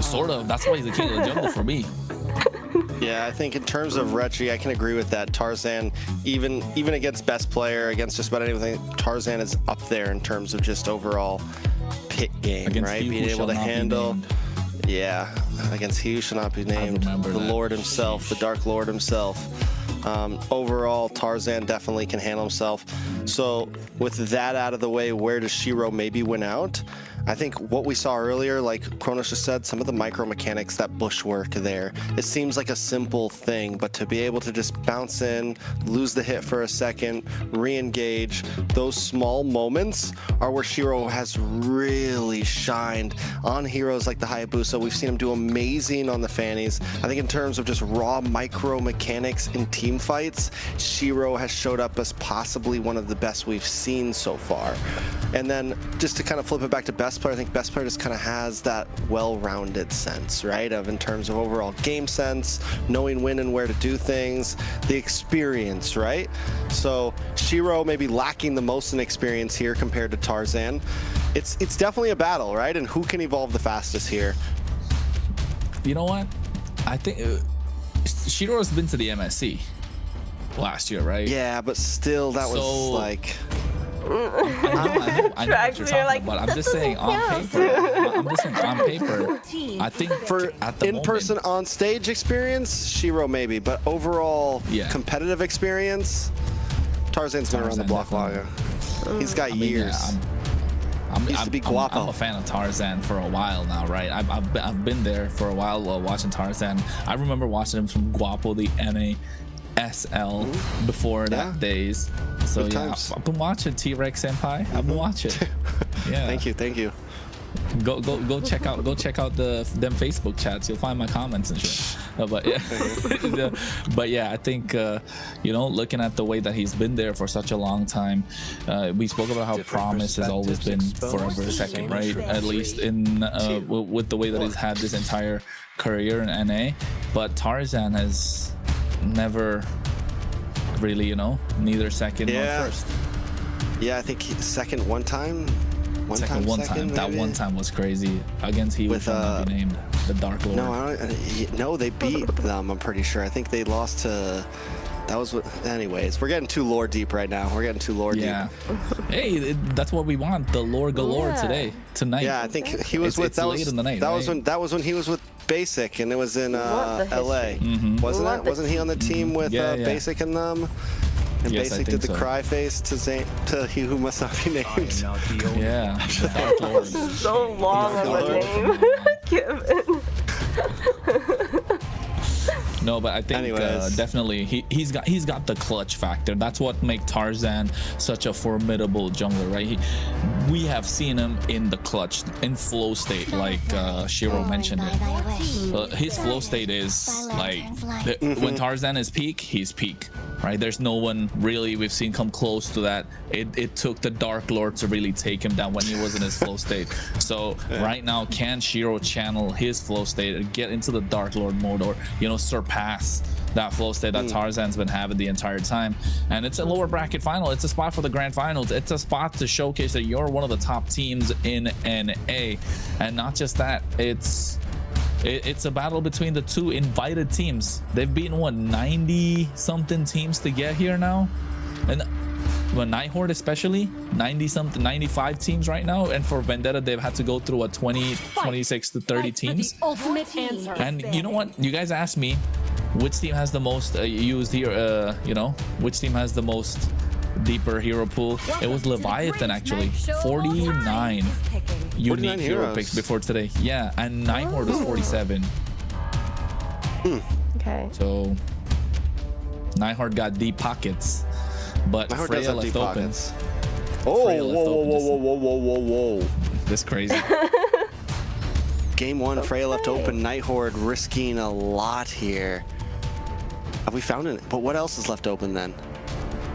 Sort of. That's why he's the king of the jungle for me. Yeah, I think in terms of retry, I can agree with that. Tarzan, even against best player, against just about anything, Tarzan is up there in terms of just overall pit game, against right? Being able to handle, yeah, against he who shall not be named, the Lord himself, the Dark Lord himself. Overall, Tarzan definitely can handle himself. So with that out of the way, where does Shiro maybe win out? I think what we saw earlier, like Kronos just said, some of the micro mechanics, that bush work there, it seems like a simple thing, but to be able to just bounce in, lose the hit for a second, re-engage, those small moments are where Shiro has really shined on heroes like the Hayabusa. We've seen him do amazing on the Fannies. I think in terms of just raw micro mechanics in team fights, Shiro has showed up as possibly one of the best we've seen so far. And then just to kind of flip it back to best player, I think best player just kind of has that well-rounded sense, right, of in terms of overall game sense, knowing when and where to do things, the experience, right? So Shiro may be lacking the most in experience here compared to Tarzan. It's definitely a battle, right? And who can evolve the fastest here? You know what? I think Shiro's been to the MSC last year, right? Yeah, but still, that was like... I know what you're talking about. I'm just saying on paper. I'm just saying on paper. I think for at the in-person moment, on-stage experience, Shiro maybe, but overall competitive experience, Tarzan's been around the block longer. He's got years. I'm a fan of Tarzan for a while now, right? I've been there for a while watching Tarzan. I remember watching him from Guapo, the NASL before that days. So yeah, I've been watching T-Rex Senpai. I've been watching. Yeah. Thank you. Go check out them Facebook chats. You'll find my comments and shit. But yeah, I think looking at the way that he's been there for such a long time, we spoke about how Promise has always been forever second, right? At least in with the way that he's had this entire career in NA. But Tarzan has never really, neither second nor first. Yeah, I think second one time. One time. That one time was crazy. Against he was not be named the Dark Lord. No, they beat them. I'm pretty sure. I think they lost to. That was what. Anyways, we're getting too lore deep right now. Yeah. Hey, that's what we want. The lore galore tonight. Yeah, I think he was with. That was late in the night. That was when he was with Basic, and it was in LA. Wasn't it? Wasn't he on the team with Basic and them? And Basic did the cry face to he who must not be named. Yeah. This is so long of a name, Kevin. No, but I think definitely he's got the clutch factor. That's what makes Tarzan such a formidable jungler, right? We have seen him in the clutch, in flow state, like Shiro mentioned it. His flow state is like when Tarzan is peak, he's peak, right? There's no one really we've seen come close to that. It took the Dark Lord to really take him down when he was in his flow state. So right now, can Shiro channel his flow state and get into the Dark Lord mode, or surpass that flow state that Tarzan's been having the entire time? And it's a lower bracket final. It's a spot for the grand finals. It's a spot to showcase that you're one of the top teams in NA. And not just that, it's a battle between the two invited teams. They've beaten 90 something teams to get here now, and Night Horde especially 90 something 95 teams right now, and for Vendetta they've had to go through a 26 to 30 teams. And you know what, you guys asked me which team has the most used here, which team has the most deeper hero pool. It was Leviatan, actually. 49 unique hero picks before today. Yeah, and Night Horde was 47. Okay. So Night Horde got deep pockets, but Freya left open. Whoa. This crazy. Game one, Freya left open. Night Horde risking a lot here. Have we found it? But what else is left open then?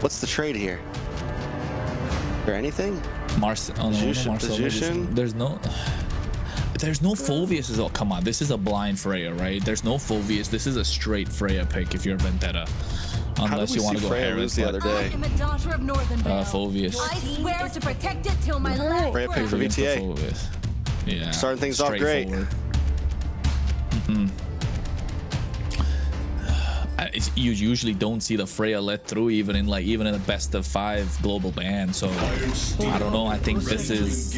What's the trade here? Is there anything? Magician? There's no Fulvius. Oh, come on. This is a blind Freya, right? There's no Fulvius. This is a straight Freya pick if you're Vendetta. Unless you want to go Harris the other day. Fulvius. I swear to protect it till my last Freya pick for VTA. Yeah. Starting things off great. You usually don't see the Freya let through even in a best of 5 global ban. So I don't know. I think this is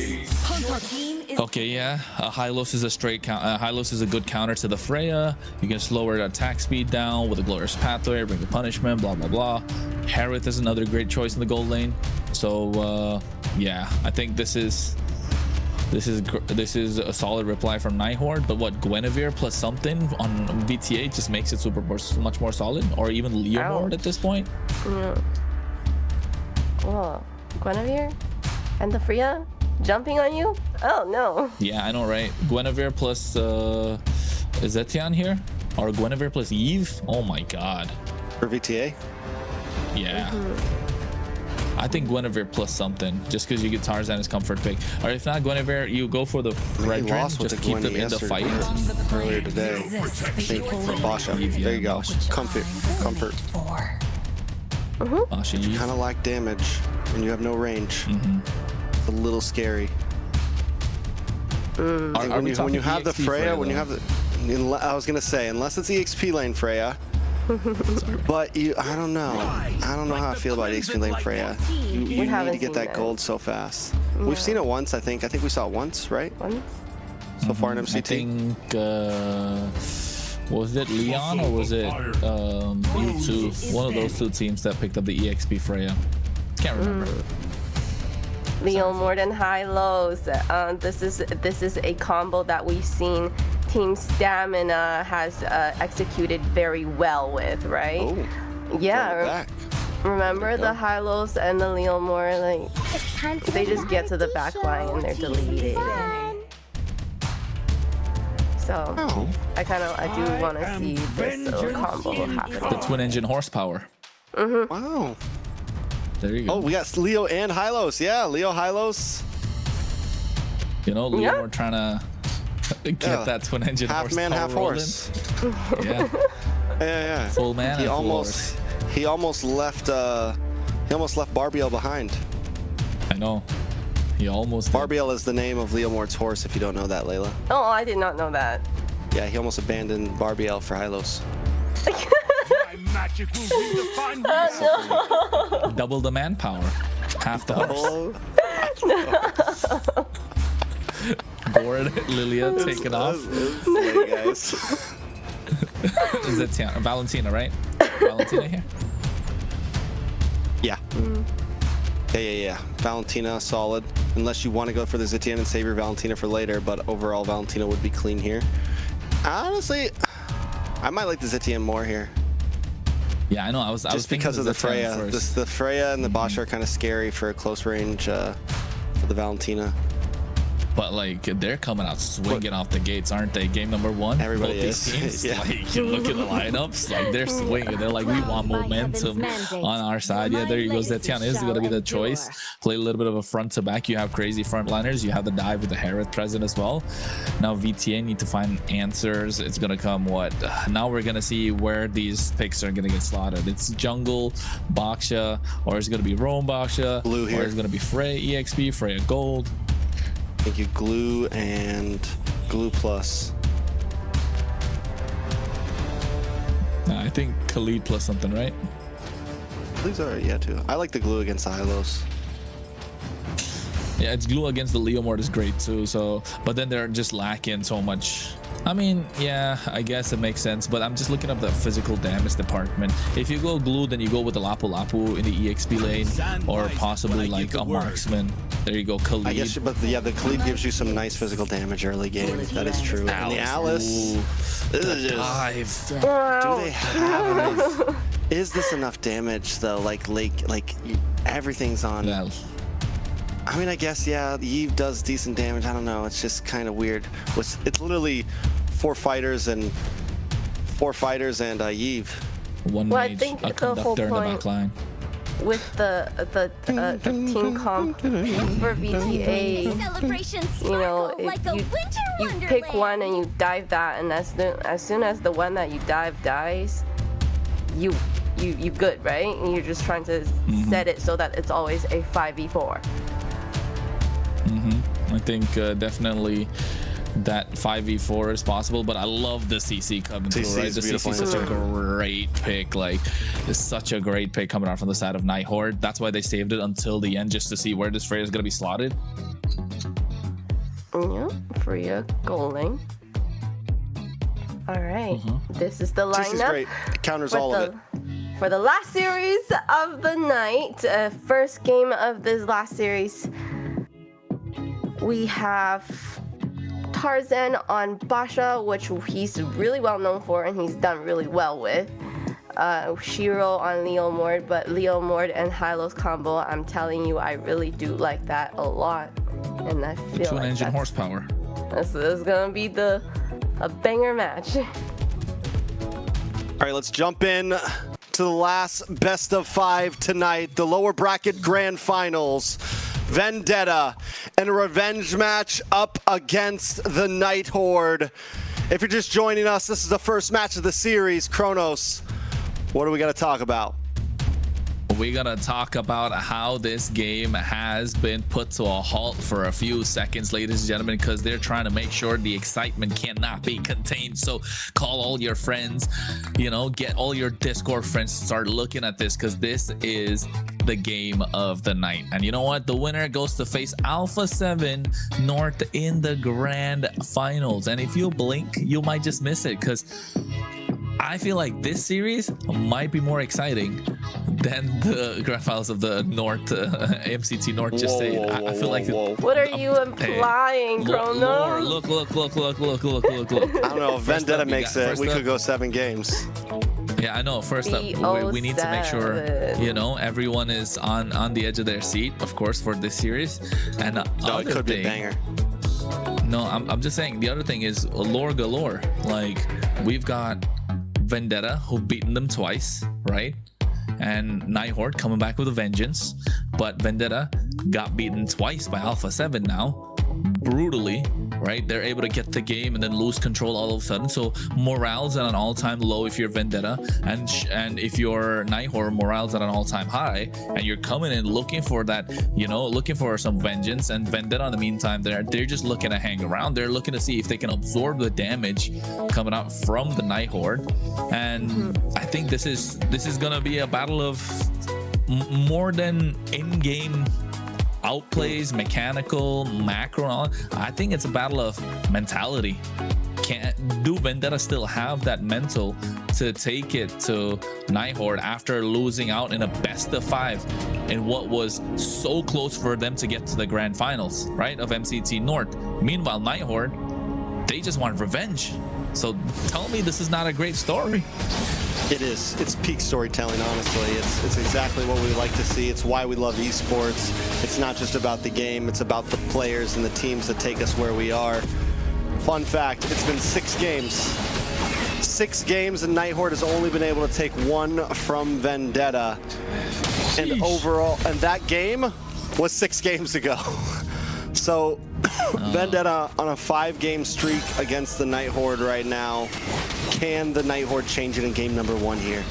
okay. Yeah, Hylos is a straight Hylos is a good counter to the Freya. You can slow her attack speed down with a glorious pathway, bring the punishment, blah blah blah. Harith is another great choice in the gold lane. So yeah, I think this is a solid reply from Night Horde. But what, Guinevere plus something on VTA just makes it much more solid, or even Leomord at this point? Whoa, Guinevere and the Freya jumping on you? Oh no. Yeah, I know, right? Guinevere plus is Etienne here, or Guinevere plus Eve? Oh my god. For VTA? Yeah. I think Guinevere plus something, just because you get Tarzan as comfort pick. Or if not Guinevere, you go for the Red Drain, just keep them in the fight. Earlier today. Basha. There you go. Comfort. Basha, you kind of lack damage, and you have no range. It's a little scary. When you have the Freya, I was gonna say, unless it's EXP lane Freya, But I don't know. I don't know how I feel about EXP Lane Freya. You need to get that gold so fast. We've seen it once, I think. I think we saw it once, right? Once? So far in MCT. I think, was it Leon or was it U2? One of those two teams that picked up the EXP Freya. Can't remember. Leo more than high lows. This is a combo that we've seen Team Stamina has executed very well with, right? Oh, yeah. Remember the high lows and the Leo more, like they just get to the back line and they're deleted. So I do want to see this little combo happen. The twin engine horsepower. Wow. There you go. Oh, we got Leo and Hylos. Yeah, Leo Hylos. You know, Leo, we're trying to get that twin engine half horsepower man, half rolling. horse. Yeah. Yeah. Full man. He and almost left. He almost left Barbiel behind. I know. He almost. Barbiel is the name of Leo Mort's horse. If you don't know that, Layla. Oh, I did not know that. Yeah, he almost abandoned Barbiel for Hylos. Double the manpower. Half the horse. Gord, Lilia taking off. Zetian, Valentina, right? Valentina here? Yeah. Yeah. Valentina, solid. Unless you want to go for the Zetian and save your Valentina for later, but overall Valentina would be clean here. Honestly, I might like the Zetian more here. Yeah, I know. I was just because of the Freya. The Freya and the Bosch are kind of scary for a close range for the Valentina. But like they're coming out swinging off the gates, aren't they? Game number one. Everybody Both is. These teams, like you look at the lineups, like they're swinging. They're like, we want momentum on our side. Yeah, there you go. Zetian is going to be the choice. Play a little bit of a front to back. You have crazy frontliners. You have the dive with the Herod present as well. Now VTA need to find answers. It's going to come what? Now we're going to see where these picks are going to get slotted. It's jungle, Baksha, or it's going to be Roam Baksha, Blue here. or it's going to be Freya EXP, Freya Gold. Thank you, Glue and Glue Plus. I think Khalid plus something, right? Glue's alright, yeah, too. I like the Glue against the Hylos. Yeah, it's Glue against the Leomord is great too. So, but then they're just lacking so much. I mean, yeah, I guess it makes sense, but I'm just looking up the physical damage department. If you go Glue, then you go with the Lapu Lapu in the EXP lane, or possibly like a marksman. There you go, Khalid. I guess, but yeah, the Khalid gives you some nice physical damage early game. That is true. And the Alice, this is just, do they have enough? Is this enough damage though? Like everything's on. Yeah. I mean, I guess, yeah, Yves does decent damage. I don't know. It's just kind of weird. It's literally four fighters and Yves. One mage, a conductor in the back line. With the team comp for VTA, you know, you pick one and you dive that, and as soon as the one that you dive dies, you good, right? And you're just trying to set it so that it's always a 5v4. I think definitely that 5v4 is possible, but I love the CC coming through, right? The CC is such a great pick. Like, it's such a great pick coming out from the side of Night Horde. That's why they saved it until the end, just to see where this Freya is going to be slotted. Yeah, Freya Golding. All right, this is the lineup. CC's great. It counters all of it. For the last series of the night, first game of this last series, we have Tarzan on Basha, which he's really well known for and he's done really well with. Shiro on Leomord, but Leomord and Hylos combo, I'm telling you, I really do like that a lot. And I feel Twin engine horsepower. This is gonna be a banger match. All right, let's jump in to the last best of 5 tonight, the lower bracket grand finals. Vendetta and a revenge match up against the Night Horde. If you're just joining us, this is the first match of the series. Kronos, what do we got to talk about? we're gonna talk about how this game has been put to a halt for a few seconds, ladies and gentlemen, because they're trying to make sure the excitement cannot be contained. So call all your friends, you know, get all your Discord friends to start looking at this, because this is the game of the night. And you know what? The winner goes to face Alpha7 North in the grand finals. And if you blink, you might just miss it, because I feel like this series might be more exciting than the grand finals of the North, MCT North. Just say, I feel like. What are you implying, Chrono? Look. I don't know. If Vendetta makes it, we could go 7 games. Yeah, I know. First up, we need to make sure, you know, everyone is on the edge of their seat, of course, for this series. And no, it could be a banger. No, I'm just saying. The other thing is lore galore. Like, we've got Vendetta, who've beaten them twice, right? And Night Horde coming back with a vengeance. But Vendetta got beaten twice by Alpha7 now, brutally, right? They're able to get the game and then lose control all of a sudden. So morale's at an all-time low if you're Vendetta, and if you're Night Horde, morale's at an all-time high, and you're coming in looking for that, you know, looking for some vengeance. And Vendetta, in the meantime, they're just looking to hang around. They're looking to see if they can absorb the damage coming out from the Night Horde. And I think this is gonna be a battle of more than in-game outplays, mechanical, macro. I think it's a battle of mentality. Do Vendetta still have that mental to take it to Night Horde after losing out in a best of 5 in what was so close for them to get to the grand finals, right, of MCT North? Meanwhile, Night Horde, they just want revenge. So tell me this is not a great story. It is. It's peak storytelling, honestly. It's exactly what we like to see. It's why we love esports. It's not just about the game. It's about the players and the teams that take us where we are. Fun fact, it's been 6 games. 6 games, and Night Horde has only been able to take 1 from Vendetta. And overall, and that game was 6 games ago. So Vendetta on a 5-game streak against the Night Horde right now. Can the Night Horde change it in game number 1 here?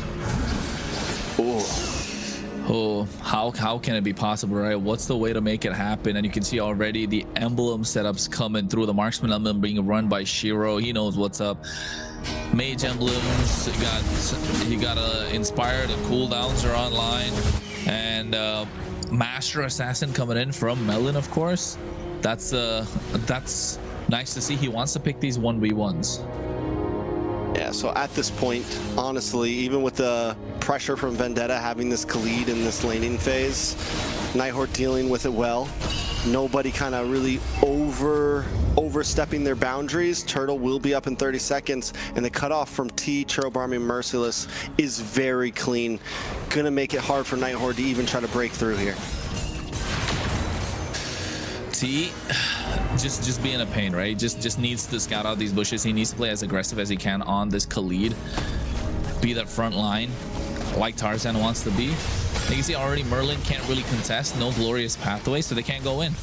Oh, how can it be possible, right? What's the way to make it happen? And you can see already the emblem setups coming through. The marksman emblem being run by Shiro. He knows what's up. Mage emblems, you got inspire. The cooldowns are online, and Master Assassin coming in from Melon, of course. That's nice to see. He wants to pick these 1v1s. Yeah, so at this point, honestly, even with the pressure from Vendetta having this lead in this laning phase, Night Horde dealing with it well. Nobody kind of really overstepping their boundaries. Turtle will be up in 30 seconds, and the cutoff from T, Churrobarmy, Merciless is very clean. Gonna make it hard for Night Horde to even try to break through here. T just being a pain, right? Just needs to scout out these bushes. He needs to play as aggressive as he can on this Khalid, be that front line like Tarzan wants to be. You can see already Merlin can't really contest, no glorious pathway, so they can't go in.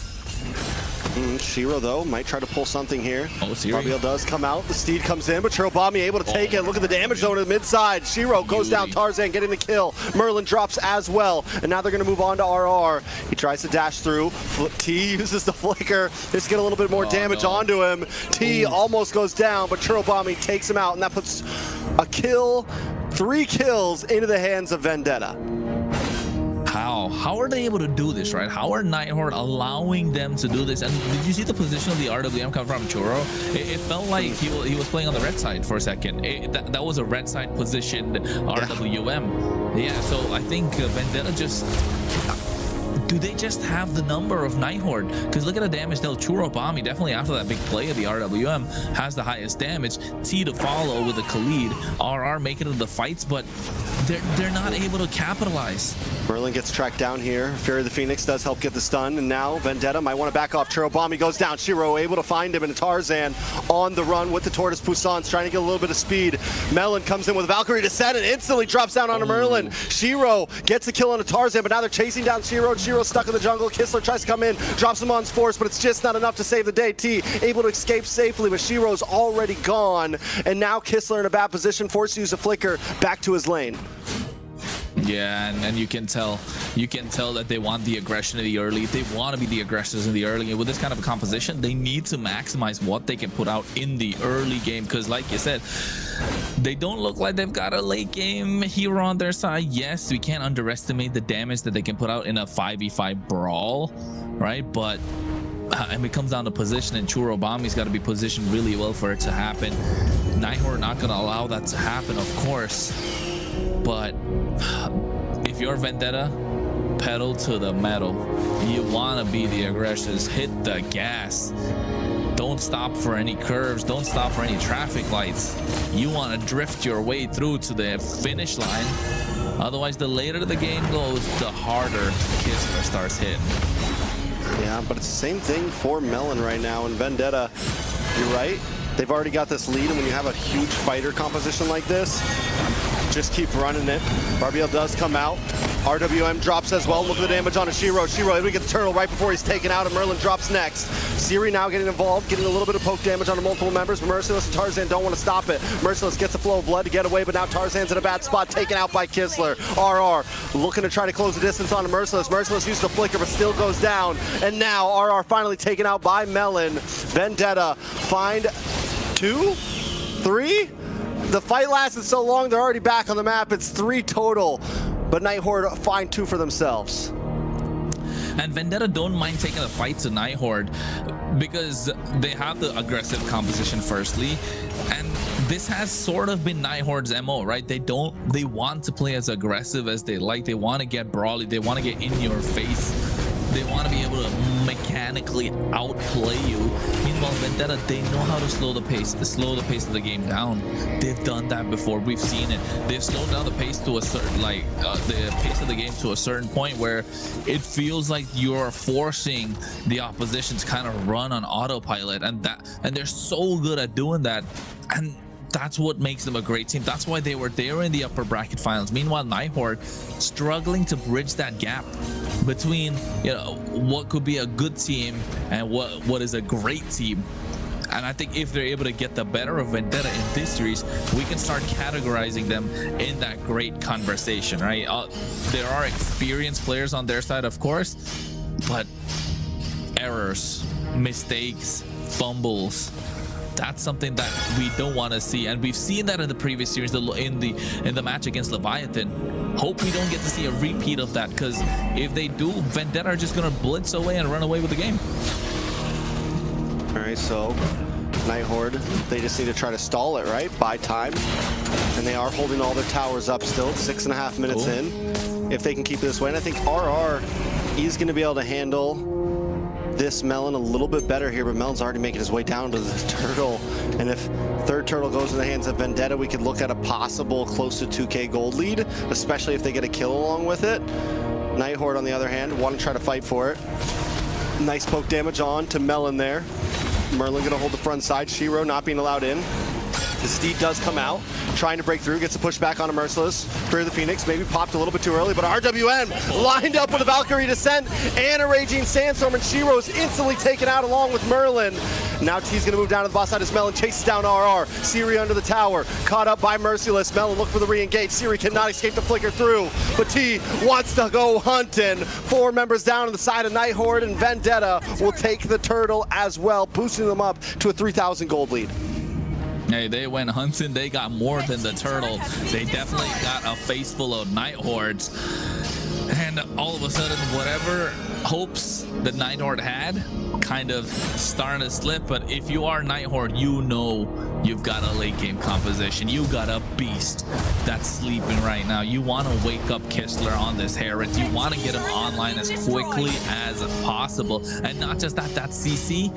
Shiro, though, might try to pull something here. Oh, Siri. Barbiel does come out. The Steed comes in, but Churrobarmy able to take it. Look at the damage zone to the mid side. Shiro goes down. Tarzan getting the kill. Merlin drops as well. And now they're going to move on to RR. He tries to dash through. T uses the flicker. Just get a little bit more damage onto him. T almost goes down, but Churrobarmy takes him out. And that puts a kill, 3 kills into the hands of Vendetta. How are they able to do this, right? How are Night Horde allowing them to do this? And did you see the position of the RWM come from Churro? It felt like he was playing on the red side for a second. That was a red side positioned RWM. Yeah, so I think Vendetta just... Do they just have the number of Night Horde? Because look at the damage dealt. Churrobarmy, definitely after that big play of the RWM, has the highest damage. T to follow with the Khalid. RR making it to the fights, but they're not able to capitalize. Merlin gets tracked down here. Fury of the Phoenix does help get the stun, and now Vendetta might want to back off. Churrobarmy goes down. Shiro able to find him, and Tarzan on the run with the Tortoise Poussants, trying to get a little bit of speed. Melon comes in with Valkyrie Descent and instantly drops down onto Merlin. Shiro gets a kill on a Tarzan, but now they're chasing down Shiro. Shiro's stuck in the jungle. Kistler tries to come in, drops him on Force, but it's just not enough to save the day. T able to escape safely, but Shiro's already gone, and now Kistler in a bad position, forced to use a flicker back to his lane. Yeah, and you can tell that they want the aggression in the early. They want to be the aggressors in the early, and with this kind of a composition, they need to maximize what they can put out in the early game, because like you said, they don't look like they've got a late game hero on their side. Yes, we can't underestimate the damage that they can put out in a 5v5 brawl, right? But and it comes down to position, and Churobami's got to be positioned really well for it to happen. Night Horde not going to allow that to happen, of course. But if you're Vendetta, pedal to the metal. You want to be the aggressors. Hit the gas. Don't stop for any curves. Don't stop for any traffic lights. You want to drift your way through to the finish line. Otherwise, the later the game goes, the harder Kistler starts hitting. Yeah, but it's the same thing for Melon right now. And Vendetta, you're right. They've already got this lead, and when you have a huge fighter composition like this, just keep running it. Barbiel does come out. RWM drops as well. Look at the damage on a Shiro. Shiro able to get the turtle right before he's taken out, and Merlin drops next. Siri now getting involved, getting a little bit of poke damage onto multiple members, but Merciless and Tarzan don't want to stop it. Merciless gets the flow of blood to get away, but now Tarzan's in a bad spot, taken out by Kistler. RR looking to try to close the distance onto Merciless. Merciless used the flicker, but still goes down. And now RR finally taken out by Melon. Vendetta find 2, 3. The fight lasted so long, they're already back on the map. It's 3 total, but Night Horde find 2 for themselves. And Vendetta don't mind taking a fight to Night Horde because they have the aggressive composition firstly, and this has sort of been Night Horde's MO, right? They want to play as aggressive as they like. They want to get brawly. They want to get in your face. They want to be able to mechanically outplay you. Meanwhile, Vendetta, they know how to slow the pace of the game down. They've done that before. We've seen it. They've slowed down the pace to a certain, the pace of the game to a certain point where it feels like you're forcing the opposition to kind of run on autopilot, and they're so good at doing that. And that's what makes them a great team. That's why they were there in the upper bracket finals. Meanwhile, Night Horde struggling to bridge that gap between, you know, what could be a good team and what is a great team. And I think if they're able to get the better of Vendetta in this series, we can start categorizing them in that great conversation, right? There are experienced players on their side, of course, but errors, mistakes, fumbles, that's something that we don't want to see, and we've seen that in the previous series, in the match against Leviatan. Hope we don't get to see a repeat of that, because if they do, Vendetta are just gonna blitz away and run away with the game. All right, so Night Horde, they just need to try to stall it, right? Buy time, and they are holding all their towers up still. 6.5 minutes in. If they can keep it this way, and I think RR is going to be able to handle this Melon a little bit better here, but Melon's already making his way down to the turtle, and if third turtle goes in the hands of Vendetta, we could look at a possible close to 2k gold lead, especially if they get a kill along with it. Night Horde, on the other hand, want to try to fight for it. Nice poke damage on to Melon there. Merlin gonna hold the front side. Shiro not being allowed in. The Steed does come out, trying to break through, gets a push back on a Merciless. Fear the Phoenix, maybe popped a little bit too early, but RWM lined up with a Valkyrie Descent and a Raging Sandstorm, and Shiro's instantly taken out along with Merlin. Now T's gonna move down to the boss side as Melon chases down RR. Siri under the tower, caught up by Merciless. Melon look for the re-engage. Siri cannot escape the flicker through, but T wants to go hunting. 4 members down on the side of Night Horde, and Vendetta will take the turtle as well, boosting them up to a 3,000 gold lead. Hey, they went hunting. They got more than the turtle. They definitely got a face full of Night Hordes. And all of a sudden, whatever hopes that Night Horde had kind of starting to slip. But if you are Night Horde, you know you've got a late game composition. You got a beast that's sleeping right now. You want to wake up Kistler on this Herald. You want to get him online as quickly as possible. And not just that CC.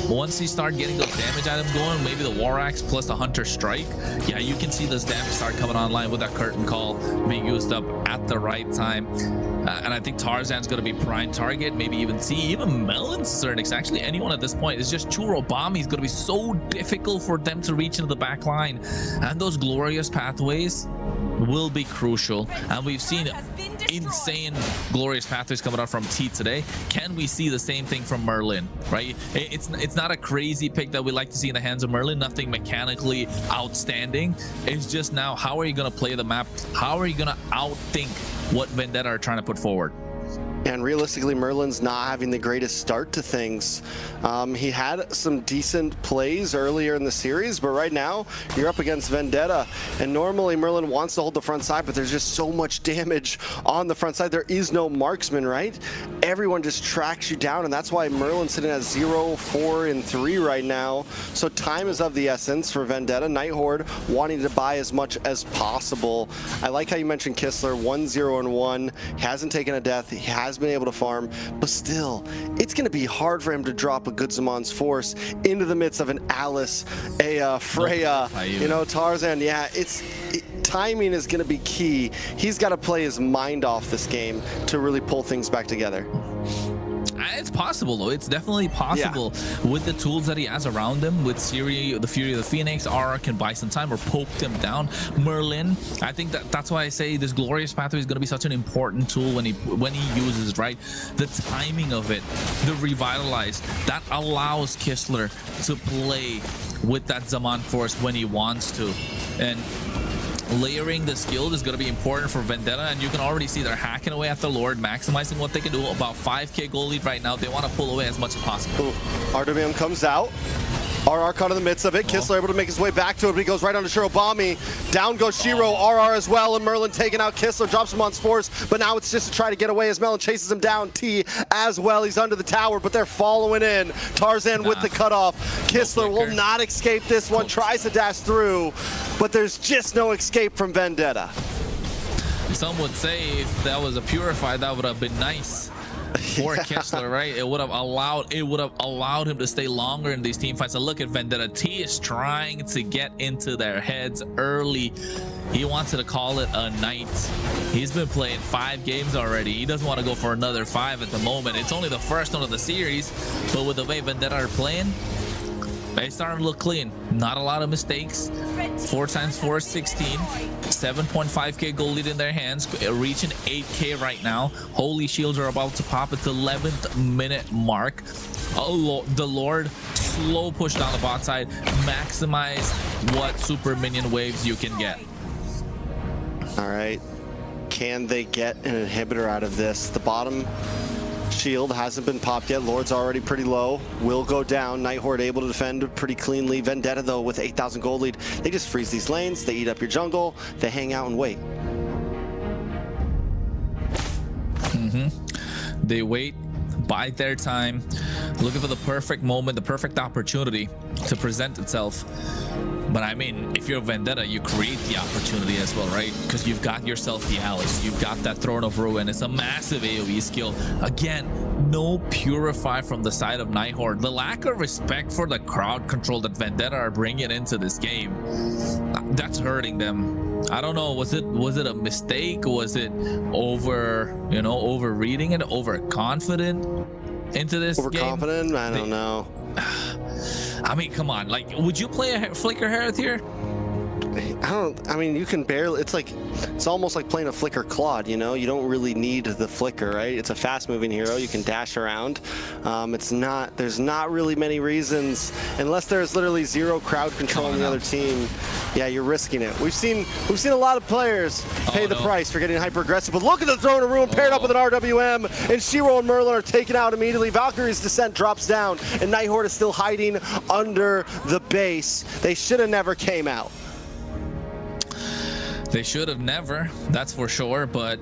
Once you start getting those damage items going, maybe the War Axe plus the Hunter Strike, yeah, you can see those damage start coming online with that Curtain Call being used up at the right time. And I think Tarzan's going to be prime target, maybe even T, even Melon's certain. Actually, anyone at this point. It's just Churobami is going to be so difficult for them to reach into the back line. And those glorious pathways, will be crucial, and we've seen insane glorious pathways coming out from T today. Can we see the same thing from Merlin? Right, it's not a crazy pick that we like to see in the hands of Merlin. Nothing mechanically outstanding. It's just now, how are you going to play the map? How are you going to outthink what Vendetta are trying to put forward? And realistically, Merlin's not having the greatest start to things. He had some decent plays earlier in the series, but right now you're up against Vendetta. And normally Merlin wants to hold the front side, but there's just so much damage on the front side. There is no marksman, right? Everyone just tracks you down, and that's why Merlin's sitting at 0, 4, and 3 right now. So time is of the essence for Vendetta. Night Horde wanting to buy as much as possible. I like how you mentioned Kistler, 1-0-1. He hasn't taken a death. He has been able to farm, but still, it's going to be hard for him to drop a good Zamon's Force into the midst of an Alice, a Freya, you know, Tarzan. Yeah, timing is going to be key. He's got to play his mind off this game to really pull things back together. It's possible, though. It's definitely possible with the tools that he has around him. With Siri, the Fury of the Phoenix, Aura can buy some time or poke them down. Merlin, I think that's why I say this glorious pathway is going to be such an important tool when he uses it, right? The timing of it, the revitalize, that allows Kistler to play with that Zaman Force when he wants to. And layering the skill is going to be important for Vendetta, and you can already see they're hacking away at the Lord, maximizing what they can do. About 5k goal lead right now. They want to pull away as much as possible. RWM comes out. RR caught in the midst of it. Kistler able to make his way back to it, but he goes right onto Shirobami. Down goes Shiro, RR as well, and Merlin taking out Kistler, drops him on Force, but now it's just to try to get away as Melon chases him down. T as well, he's under the tower, but they're following in. Tarzan with the cutoff. Kistler will not escape this one, tries to dash through, but there's just no escape from Vendetta. Some would say if that was a Purify, that would have been nice for Kistler, right? It would have allowed him to stay longer in these team fights. So look at Vendetta. T is trying to get into their heads early. He wanted to call it a night. He's been playing 5 games already. He doesn't want to go for another 5 at the moment. It's only the first one of the series, but with the way Vendetta are playing, they starting to look clean. Not a lot of mistakes. 4 times 4 is 16. 7.5k gold lead in their hands, reaching 8k right now. Holy shields are about to pop at the 11th minute mark. Oh, the Lord slow push down the bot side. Maximize what super minion waves you can get. All right, can they get an inhibitor out of this? The bottom shield hasn't been popped yet. Lord's already pretty low. Will go down. Night Horde able to defend pretty cleanly. Vendetta, though, with 8,000 gold lead. They just freeze these lanes. They eat up your jungle. They hang out and wait. They wait, bide their time, looking for the perfect moment, the perfect opportunity to present itself. But I mean, if you're Vendetta, you create the opportunity as well, right? Because you've got yourself the Alice, you've got that Throne of Ruin. It's a massive AoE skill. Again, no Purify from the side of Night Horde. The lack of respect for the crowd control that Vendetta are bringing into this game, that's hurting them. I don't know, was it a mistake? Was it overreading it, overconfident into this game? Overconfident? I don't know. I mean, come on, like, would you play a Flicker Herald here? I mean, you can barely, it's almost like playing a Flicker Claude, you know? You don't really need the Flicker, right? It's a fast-moving hero. You can dash around. There's not really many reasons, unless there's literally zero crowd control on the other team. Yeah, you're risking it. We've seen a lot of players pay the price for getting hyper-aggressive, but look at the Throne of Ruin paired up with an RWM, and Shiro and Merlin are taken out immediately. Valkyrie's Descent drops down, and Night Horde is still hiding under the base. They should have never came out. They should have never, that's for sure. But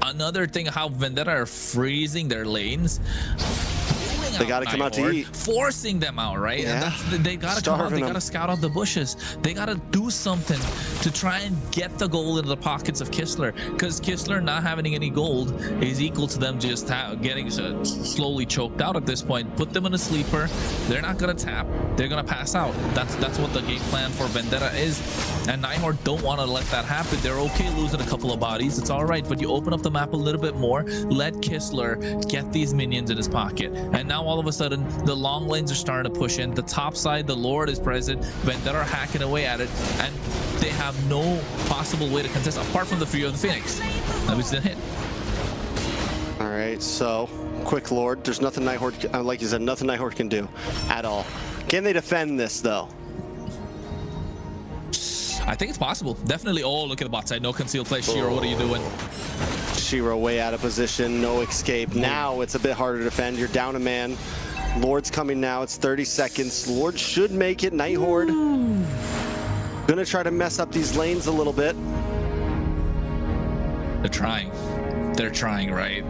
another thing, how Vendetta are freezing their lanes. They gotta come out to eat. Forcing them out, right? Yeah. And they gotta come out, they gotta scout out the bushes. They gotta do something to try and get the gold into the pockets of Kistler. Because Kistler not having any gold is equal to them just getting slowly choked out at this point. Put them in a sleeper. They're not gonna tap. They're gonna pass out. That's what the game plan for Vendetta is. And Night Horde don't want to let that happen. They're okay losing a couple of bodies. It's all right, but you open up the map a little bit more. Let Kistler get these minions in his pocket. And now all of a sudden, the long lanes are starting to push in. The top side, the Lord is present. Vendetta are hacking away at it. And they have no possible way to contest apart from the Fury of the Phoenix. That was the hit. All right, so quick Lord. There's nothing Night Horde, like you said, nothing Night Horde can do at all. Can they defend this though? I think it's possible. Definitely. Oh, look at the bot side. No concealed play. Shiro, what are you doing? Shiro way out of position. No escape. Now it's a bit harder to defend. You're down a man. Lord's coming now. It's 30 seconds. Lord should make it. Night Horde gonna try to mess up these lanes a little bit. They're trying. They're trying, right?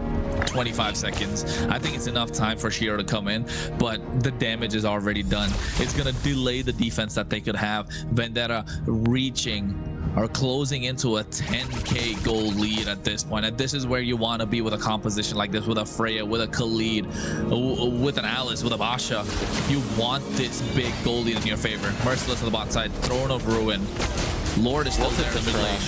25 seconds. I think it's enough time for Shiro to come in, but the damage is already done. It's gonna delay the defense that they could have. Vendetta reaching or closing into a 10k gold lead at this point, and this is where you want to be with a composition like this, with a Freya, with a Khalid, with an Alice, with a Basha. You want this big gold lead in your favor. Merciless on the bot side, Throne of Ruin. Lord is still there in the mid lane.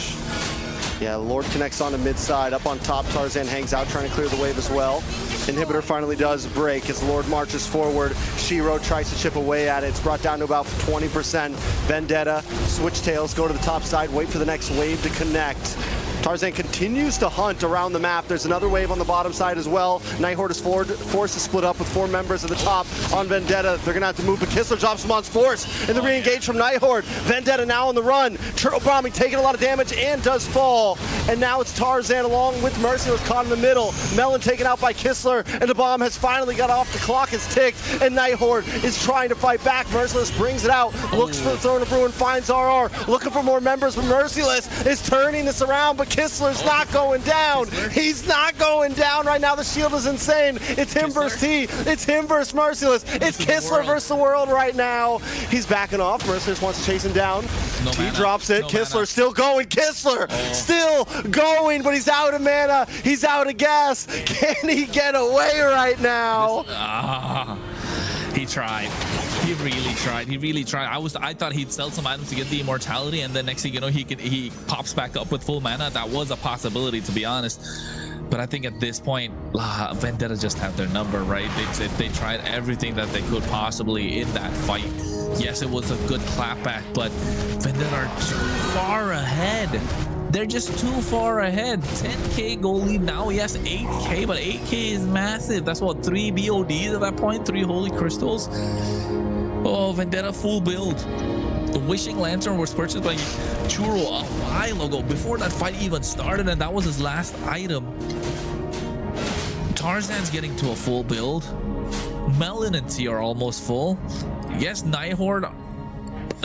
Yeah, Lord connects on to mid side. Up on top, Tarzan hangs out, trying to clear the wave as well. Inhibitor finally does break as Lord marches forward. Shiro tries to chip away at it. It's brought down to about 20%. Vendetta, switch tails, go to the top side, wait for the next wave to connect. Tarzan continues to hunt around the map. There's another wave on the bottom side as well. Night Horde is forced to split up with 4 members at the top on Vendetta. They're gonna have to move, but Kistler drops him on Force in the re-engage from Night Horde. Vendetta now on the run. Turtle bombing, taking a lot of damage and does fall. And now it's Tarzan along with Merciless caught in the middle. Melon taken out by Kistler, and the bomb has finally got off. The clock is ticked, and Night Horde is trying to fight back. Merciless brings it out, looks for the Throne of Ruin, finds RR, looking for more members, but Merciless is turning this around, but Kistler's not going down. He's not going down right now. The shield is insane. It's him versus T. It's him versus Merciless. It's Kistler versus the world right now. He's backing off. Merciless wants to chase him down. T drops it. Kistler still going. Kistler still going, but he's out of mana. He's out of gas. Can he get away right now? He tried. He really tried. He really tried. I thought he'd sell some items to get the immortality, and then next thing you know, he pops back up with full mana. That was a possibility, to be honest. But I think at this point, Vendetta just had their number, right? They tried everything that they could possibly in that fight. Yes, it was a good clapback, but Vendetta are too far ahead. They're just too far ahead. 10k goal lead now. Yes, 8k, but 8k is massive. That's what, 3 BODs at that point, 3 holy crystals. Oh, Vendetta full build. The Wishing Lantern was purchased by Churro a while ago, before that fight even started, and that was his last item. Tarzan's getting to a full build. Melon and T are almost full. Yes, Night Horde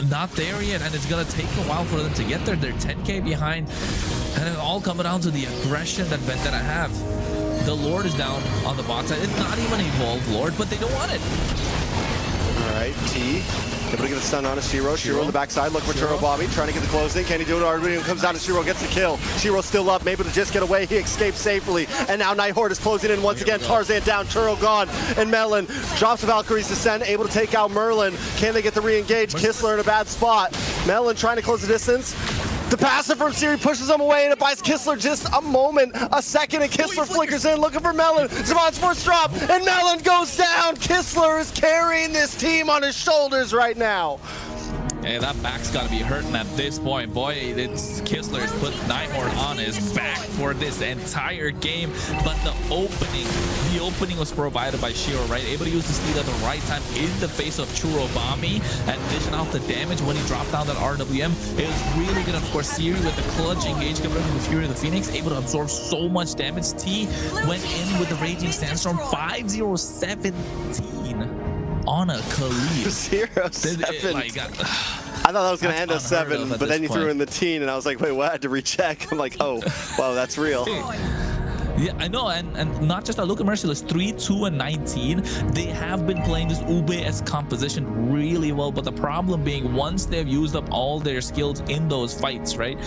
not there yet, and it's gonna take a while for them to get there. They're 10k behind, and it all coming down to the aggression that Vendetta have. The Lord is down on the bot side. It's not even evolved Lord, but they don't want it. All right, T able to get a stun on a Shiro. Shiro on the backside, looking for Turbo Bobby, trying to get the closing. Can he do it? Arduino comes down to Shiro, gets the kill. Shiro's still up, able to just get away. He escapes safely, and now Night Horde is closing in once again. Tarzan down, Turo gone, and Melon drops the Valkyrie's Descent, able to take out Merlin. Can they get the re-engage? Kistler in a bad spot. Melon trying to close the distance. The passive from Siri pushes him away, and it buys Kistler just a moment, a second, and Kistler flickers in, looking for Melon. Zavon's first drop, and Melon goes down. Kistler is carrying this team on his shoulders right now. Hey, that back's got to be hurting at this point. Boy, Kistler's put Night Horde on his back for this entire game. But the opening was provided by Shiro, right? Able to use the steal at the right time in the face of Churobami and dishing out the damage when he dropped down that RWM. It was really good. Of course, Siri with the clutch engage coming from the Fury of the Phoenix, able to absorb so much damage. T went in with the Raging Sandstorm, 5-0-17. On a Khalid. 0-7. I thought that was going to end at 7, but then you threw in the teen, and I was like, wait, what? I had to recheck. I'm like, oh, wow, that's real. Yeah, I know, and not just that. Look at Merciless, 3-2-19. They have been playing this Ube-esque composition really well, but the problem being, once they've used up all their skills in those fights, right?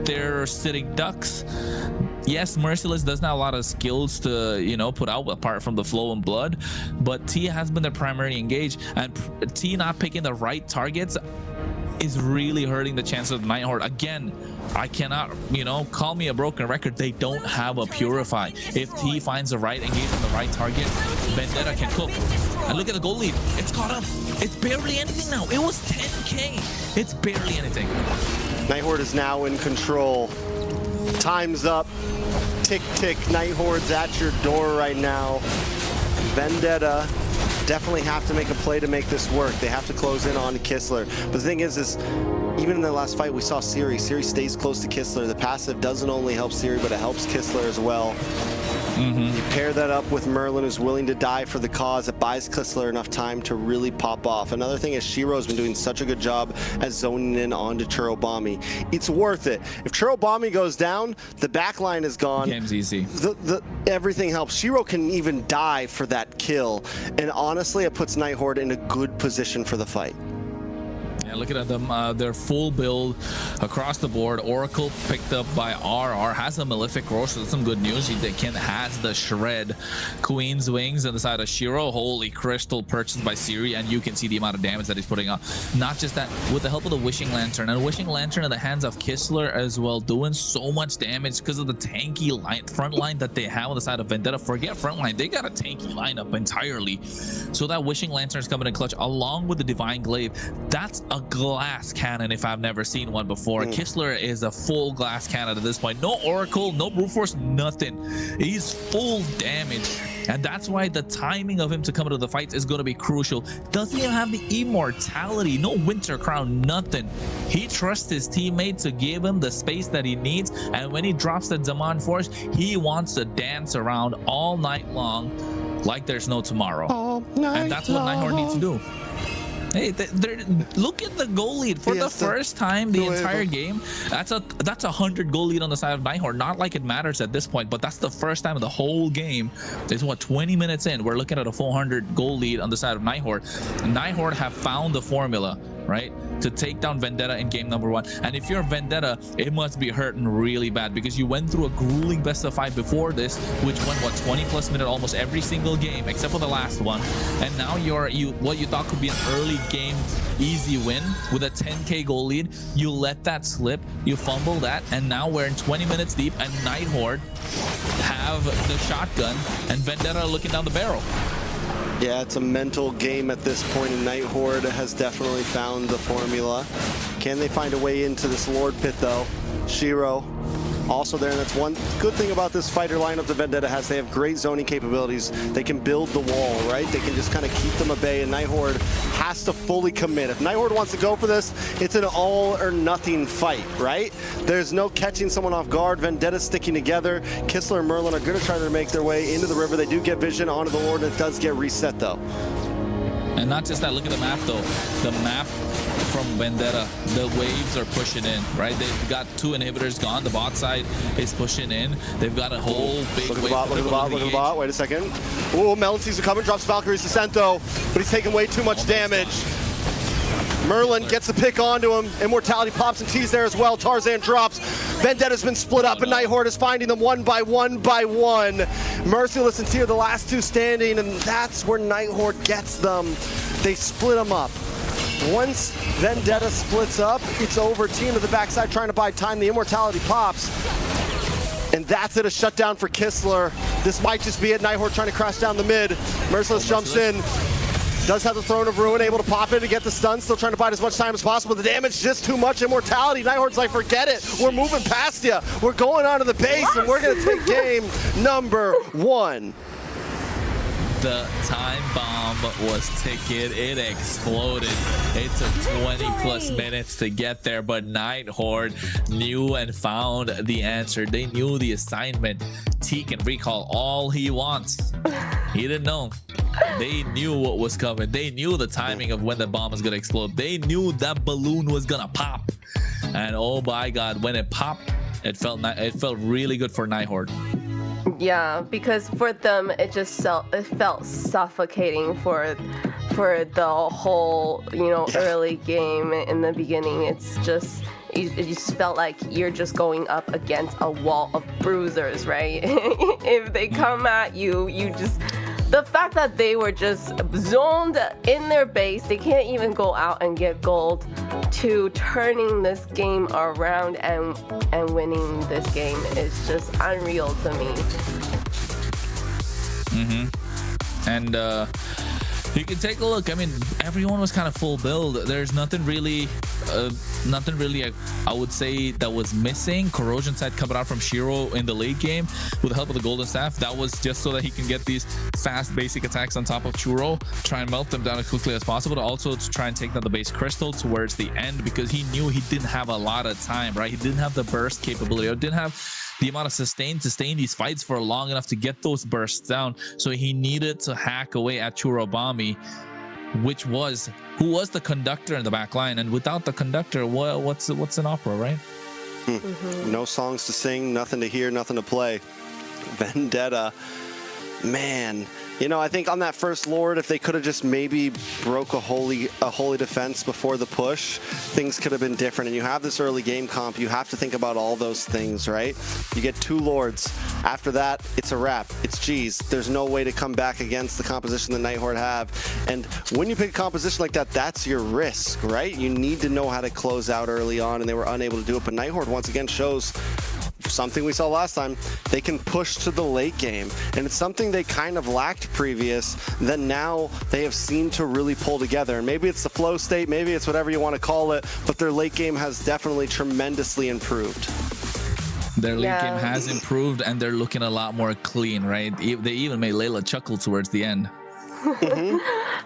They're sitting ducks. Yes, Merciless doesn't have a lot of skills to, you know, put out apart from the flow and blood, but T has been the primary engage, and T not picking the right targets is really hurting the chance of the Night Horde. Again, I cannot, you know, call me a broken record. They don't have a Purify. If T finds the right engage on the right target, Vendetta can cook. And look at the goal lead. It's caught up. It's barely anything now. It was 10K. It's barely anything. Night Horde is now in control. Time's up. Tick, tick. Night Horde's at your door right now. Vendetta definitely have to make a play to make this work. They have to close in on Kistler. But the thing is even in the last fight, we saw Siri. Siri stays close to Kistler. The passive doesn't only help Siri, but it helps Kistler as well. You pair that up with Merlin, who's willing to die for the cause. It buys Kistler enough time to really pop off. Another thing is Shiro's been doing such a good job at zoning in onto Churobami. It's worth it. If Churobami goes down, the back line is gone. Game's easy. Everything helps. Shiro can even die for that kill. And honestly, it puts Night Horde in a good position for the fight. Yeah, looking at them, their full build across the board. Oracle picked up by RR, has a Malefic Roar, so that's some good news. Ken has the Shred. Queen's Wings on the side of Shiro. Holy Crystal purchased by Siri, and you can see the amount of damage that he's putting on. Not just that, with the help of the Wishing Lantern, and Wishing Lantern in the hands of Kistler as well, doing so much damage because of the tanky front line that they have on the side of Vendetta. Forget front line, they got a tanky lineup entirely. So that Wishing Lantern is coming in clutch along with the Divine Glaive. That's a glass cannon if I've never seen one before. Kistler is a full glass cannon at this point. No Oracle, no brute force, nothing. He's full damage, and that's why the timing of him to come into the fights is going to be crucial. Doesn't even have the immortality, no Winter Crown, nothing. He trusts his teammate to give him the space that he needs, and when he drops the Demand Force, he wants to dance around all night long like there's no tomorrow. And that's what Night Horde needs to do. Hey, look at the goal lead for the first time the entire game. That's a 100 goal lead on the side of Night Horde. Not like it matters at this point, but that's the first time of the whole game. It's what, 20 minutes in, we're looking at a 400 goal lead on the side of Night Horde. Night Horde have found the formula, right, to take down Vendetta in game number 1. And if you're Vendetta, it must be hurting really bad because you went through a grueling best of 5 before this, which went what, 20 plus minute almost every single game except for the last one. And now what you thought could be an early game easy win with a 10k goal lead, you let that slip, you fumble that, and now we're in 20 minutes deep and Night Horde have the shotgun and Vendetta are looking down the barrel. Yeah, it's a mental game at this point, and Night Horde has definitely found the formula. Can they find a way into this Lord Pit, though? Shiro also there, and that's one good thing about this fighter lineup that Vendetta has. They have great zoning capabilities. They can build the wall, right? They can just kind of keep them at bay, and Night Horde has to fully commit. If Night Horde wants to go for this, it's an all-or-nothing fight, right? There's no catching someone off guard. Vendetta's sticking together. Kistler and Merlin are going to try to make their way into the river. They do get vision onto the Lord, and it does get reset, though. And not just that, look at the map, though. The map from Vendetta, the waves are pushing in, right? They've got 2 inhibitors gone. The bot side is pushing in. They've got a whole big wave. Look at the bot. Wait a second. Oh, Melon sees it coming, drops Valkyrie's Descento, but he's taking way too much damage. Merlin gets the pick onto him. Immortality pops and T's there as well. Tarzan drops. Vendetta's been split up, and Night Horde is finding them one by one. Merciless and T are the last 2 standing, and that's where Night Horde gets them. They split them up. Once Vendetta splits up, it's over. Team at the backside trying to buy time. The Immortality pops. And that's it, a shutdown for Kistler. This might just be it. Night Horde trying to crash down the mid. Merciless jumps in. Does have the Throne of Ruin, able to pop in to get the stun. Still trying to buy as much time as possible. The damage just too much. Immortality. Night Horde's like, forget it. We're moving past you. We're going onto the base, and we're going to take game number 1. The time bomb was ticking. It exploded. It took 20 plus minutes to get there, but Night Horde knew and found the answer. They knew the assignment. T can recall all he wants. He didn't know. They knew what was coming. They knew the timing of when the bomb was gonna explode. They knew that balloon was gonna pop. And oh my God, when it popped, it felt really good for Night Horde. Yeah, because for them it felt suffocating for the whole early game in the beginning. It's just it just felt like you're just going up against a wall of bruisers, right? If they come at you, you just... The fact that they were just zoned in their base, they can't even go out and get gold, to turning this game around and winning this game is just unreal to me. And you can take a look. I mean, everyone was kind of full build. There's nothing really, I would say, that was missing. Corrosion side coming out from Shiro in the late game with the help of the golden staff. That was just so that he can get these fast basic attacks on top of Churro, try and melt them down as quickly as possible, also to try and take down the base crystal towards the end, because he knew he didn't have a lot of time, right? He didn't have the burst capability, or didn't have the amount of sustain to stay in these fights for long enough to get those bursts down. So he needed to hack away at Churobami, who was the conductor in the back line. And without the conductor, what's an opera, right? No songs to sing, nothing to hear, nothing to play. Vendetta, man. You know, I think on that first Lord, if they could have just maybe broke a holy defense before the push, things could have been different. And you have this early game comp, you have to think about all those things, right? You get 2 Lords. After that, it's a wrap. It's G's. There's no way to come back against the composition the Night Horde have. And when you pick a composition like that, that's your risk, right? You need to know how to close out early on, and they were unable to do it. But Night Horde once again shows something we saw last time. They can push to the late game, and it's something they kind of lacked previous that now they have seemed to really pull together. And maybe it's the flow state, maybe it's whatever you want to call it, but their late game has definitely tremendously improved. Their late game has improved, and they're looking a lot more clean, right? They even made Layla chuckle towards the end.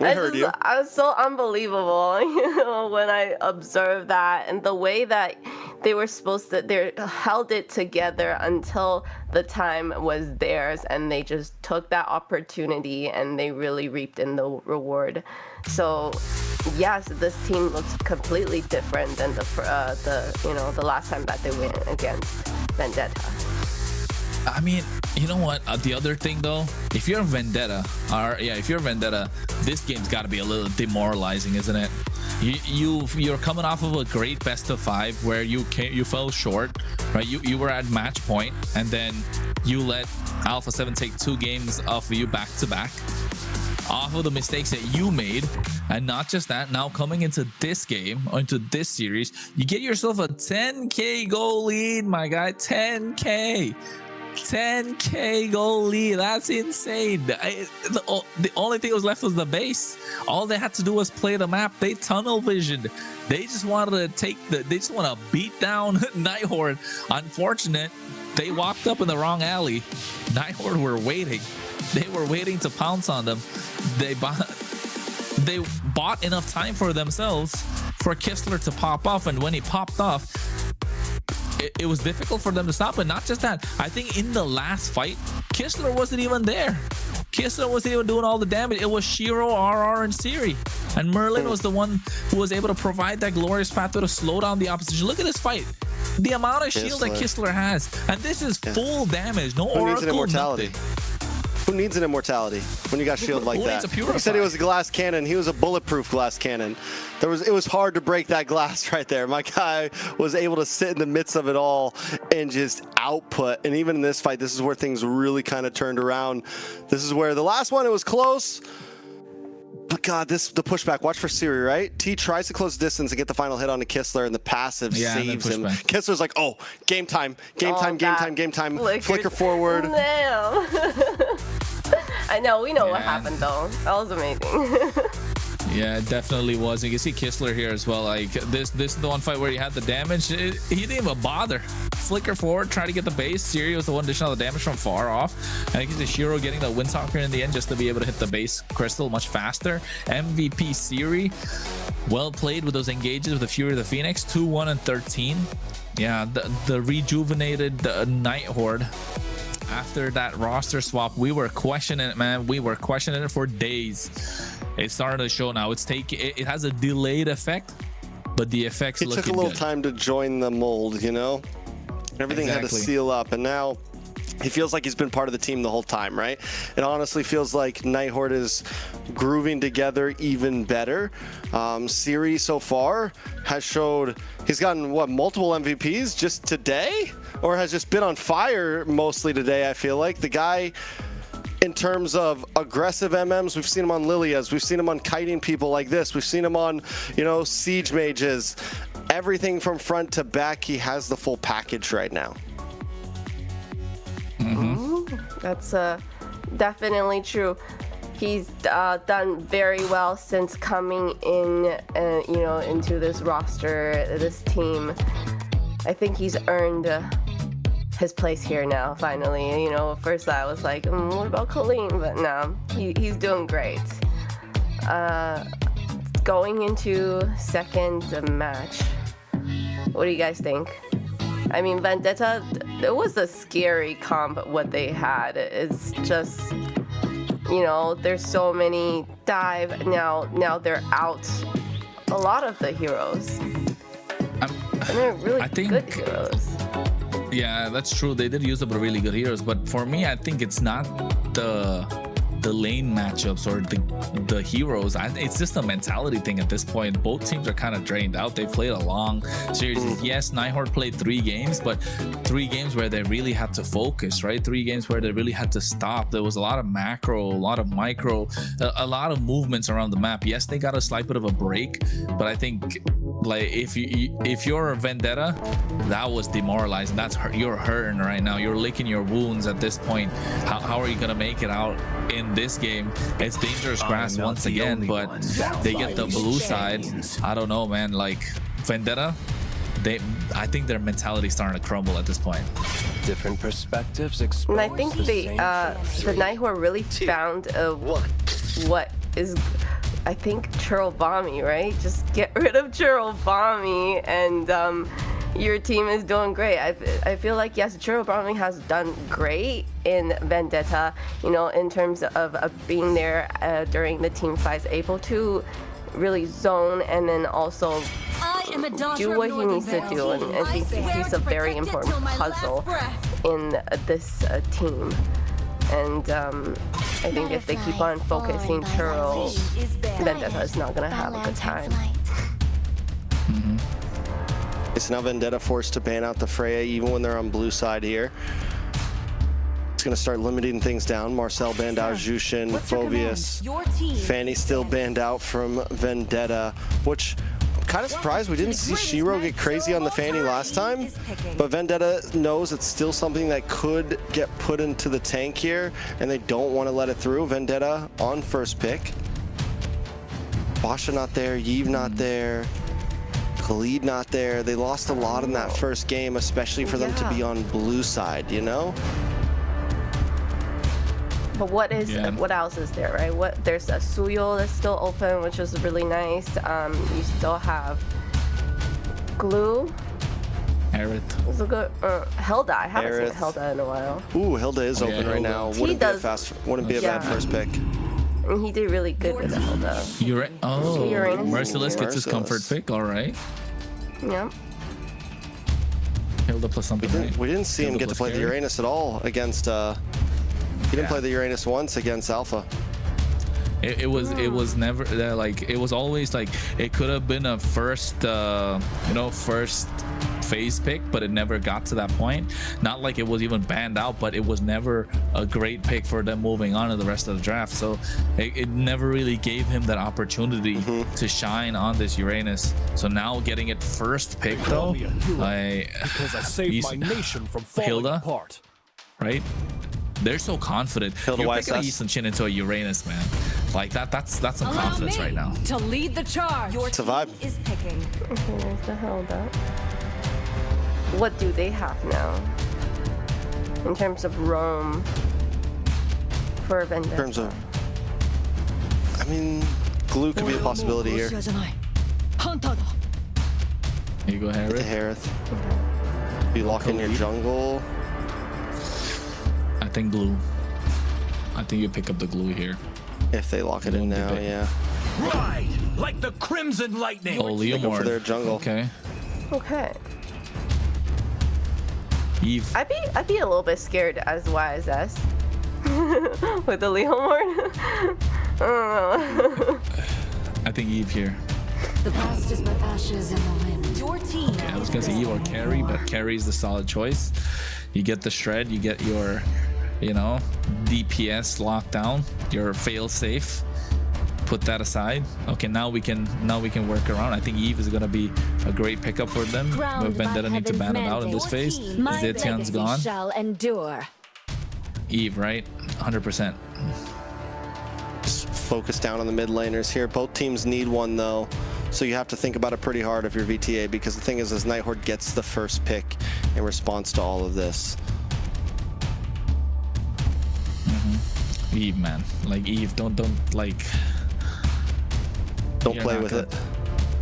I was so unbelievable, you know, when I observed that, and the way that they were supposed to, they held it together until the time was theirs, and they just took that opportunity and they really reaped in the reward. So yes, this team looks completely different than the last time that they went against Vendetta. I mean, you know what? The other thing though, if you're Vendetta, this game's got to be a little demoralizing, isn't it? You're coming off of a great best of 5 where you fell short, right? You were at match point, and then you let Alpha7 take 2 games off of you back to back, off of the mistakes that you made. And not just that, now coming into this game, or into this series, you get yourself a 10k goal lead, my guy. 10k goal lead. That's insane. The only thing that was left was the base. All they had to do was play the map. They tunnel visioned. They just wanted to they just want to beat down Night Horde. Unfortunate, they walked up in the wrong alley. Night Horde were waiting. They were waiting to pounce on them. They bought enough time for themselves for Kistler to pop off, and when he popped off, it was difficult for them to stop. But not just that, I think in the last fight, Kistler wasn't even there. Kistler wasn't even doing all the damage. It was Shiro, RR, and Siri. And Merlin was the one who was able to provide that glorious path to slow down the opposition. Look at this fight. The amount of shield that Kistler has. And this is full damage. No Oracle, needs an immortality? Nothing. Who needs an immortality when you got shield like that? He said he was a glass cannon. He was a bulletproof glass cannon. It was hard to break that glass right there. My guy was able to sit in the midst of it all and just output. And even in this fight, this is where things really kind of turned around. This is where the last one, it was close. But God, the pushback. Watch for Siri, right? T tries to close distance and get the final hit on the Kistler, and the passive saves him. Kistler's like, oh, game time. Flicker forward. Damn. I know, we know what happened though. That was amazing. Yeah, it definitely was. You can see Kistler here as well. Like this is the one fight where he had the damage. He didn't even bother. Flicker forward, try to get the base. Siri was the one dishing out the damage from far off. And you can see Shiro getting the Windtalker in the end just to be able to hit the base crystal much faster. MVP Siri, well played with those engages with the Fury of the Phoenix. 2-1 and 13. Yeah, the rejuvenated Night Horde. After that roster swap, we were questioning it, man. We were questioning it for days. It's starting to show now. It has a delayed effect, but the effects looking good. It took a little time to join the mold, you know? Everything had to seal up, and now he feels like he's been part of the team the whole time, right? It honestly feels like Night Horde is grooving together even better. Siri so far has showed he's gotten what, multiple MVPs just today, or has just been on fire mostly today. I feel like the guy, in terms of aggressive MMs, we've seen him on Lilias, we've seen him on kiting people like this, we've seen him on, you know, siege mages, everything from front to back. He has the full package right now. That's definitely true. He's done very well since coming in, you know, into this roster, this team. I think he's earned his place here now, finally. You know, first I was like, what about Colleen? But no, he's doing great. Going into second match, what do you guys think? I mean, Vendetta, it was a scary comp what they had. It's just, you know, there's so many dive. Now they're out a lot of the heroes. And they're really good heroes. Yeah, that's true. They did use up really good heroes, but for me, I think it's not the lane matchups or the heroes. It's just a mentality thing at this point. Both teams are kind of drained out. They played a long series. Yes, Night Horde played 3 games, but 3 games where they really had to focus, right? 3 games where they really had to stop. There was a lot of macro, a lot of micro, a lot of movements around the map. Yes, they got a slight bit of a break, but I think like if you're a Vendetta, that was demoralizing. You're hurting right now. You're licking your wounds at this point. How are you gonna make it out in this game? It's dangerous grass once again, but they get the blue side. I don't know, man. Like Vendetta, I think their mentality is starting to crumble at this point. Different perspectives. And I think the Night Horde really found what is, I think, Churl Bomby, right? Just get rid of Churl Bomby and your team is doing great. I feel like, yes, Churl Bomby has done great in Vendetta, you know, in terms of being there during the team fights, able to really zone and then also do what he needs to do. And I think he's a very important puzzle in this team. And I think if they keep on focusing Churl, Vendetta is not going to have a good time. It's now Vendetta forced to ban out the Freya even when they're on blue side here. It's going to start limiting things down. Marcel banned out, Jushin, Phobius. Fanny still banned out from Vendetta, which I'm kind of surprised we didn't see Shiro get crazy on the Fanny last time. But Vendetta knows it's still something that could get put into the tank here, and they don't want to let it through. Vendetta on first pick. Basha not there, Yves not there. Khalid not there. They lost a lot in that first game, especially for them to be on blue side, you know? But what else is there, right? There's a Suyo that's still open, which is really nice. You still have Glue. Aerith. Good, Hilda. I haven't seen Hilda in a while. Ooh, Hilda is open right now. Wouldn't be a bad first pick. And he did really good with Hilda. Merciless gets his comfort pick. All right. Yep. Hilda plus something. We didn't see him get to play the Uranus at all against. He didn't play the Uranus once against Alpha. It was never like, it was always like it could have been a first first phase pick, but it never got to that point. Not like it was even banned out, but it was never a great pick for them moving on to the rest of the draft. So it never really gave him that opportunity to shine on this Uranus. So now getting it first pick though, because I saved my nation from falling apart. Right? They're so confident. You're picking a Easton Chin into a Uranus, man. Like that's some confidence right now. To lead the charge. It's a vibe. Is picking. Okay, there's the Hilda. What do they have now in terms of roam for Vendetta? In terms of, I mean, Glue could be a possibility here. Here you go, Harith. You lock in your jungle. I think Glue. I think you pick up the Glue here. If they lock it in now, yeah. Ride like the Crimson Lightning. Oh, Leomord for their jungle. Okay. Okay. Eve. I'd be a little bit scared as YSS with the Leomord. I don't know. I think Eve here. The past is but ashes in the wind. Your team. I was gonna say Eve or Carry, but Carry is the solid choice. You get the shred, you get your, you know, DPS locked down, your fail safe. Put that aside. Okay, now we can work around. I think Eve is gonna be a great pickup for them. But Vendetta need to ban it out in this phase. Zetian's gone. Shall endure. Eve, right? 100%. Just focus down on the mid laners here. Both teams need one though, so you have to think about it pretty hard if you're VTA, because the thing is, as Night Horde gets the first pick in response to all of this. Eve, man, like Eve, don't like. Don't play with it.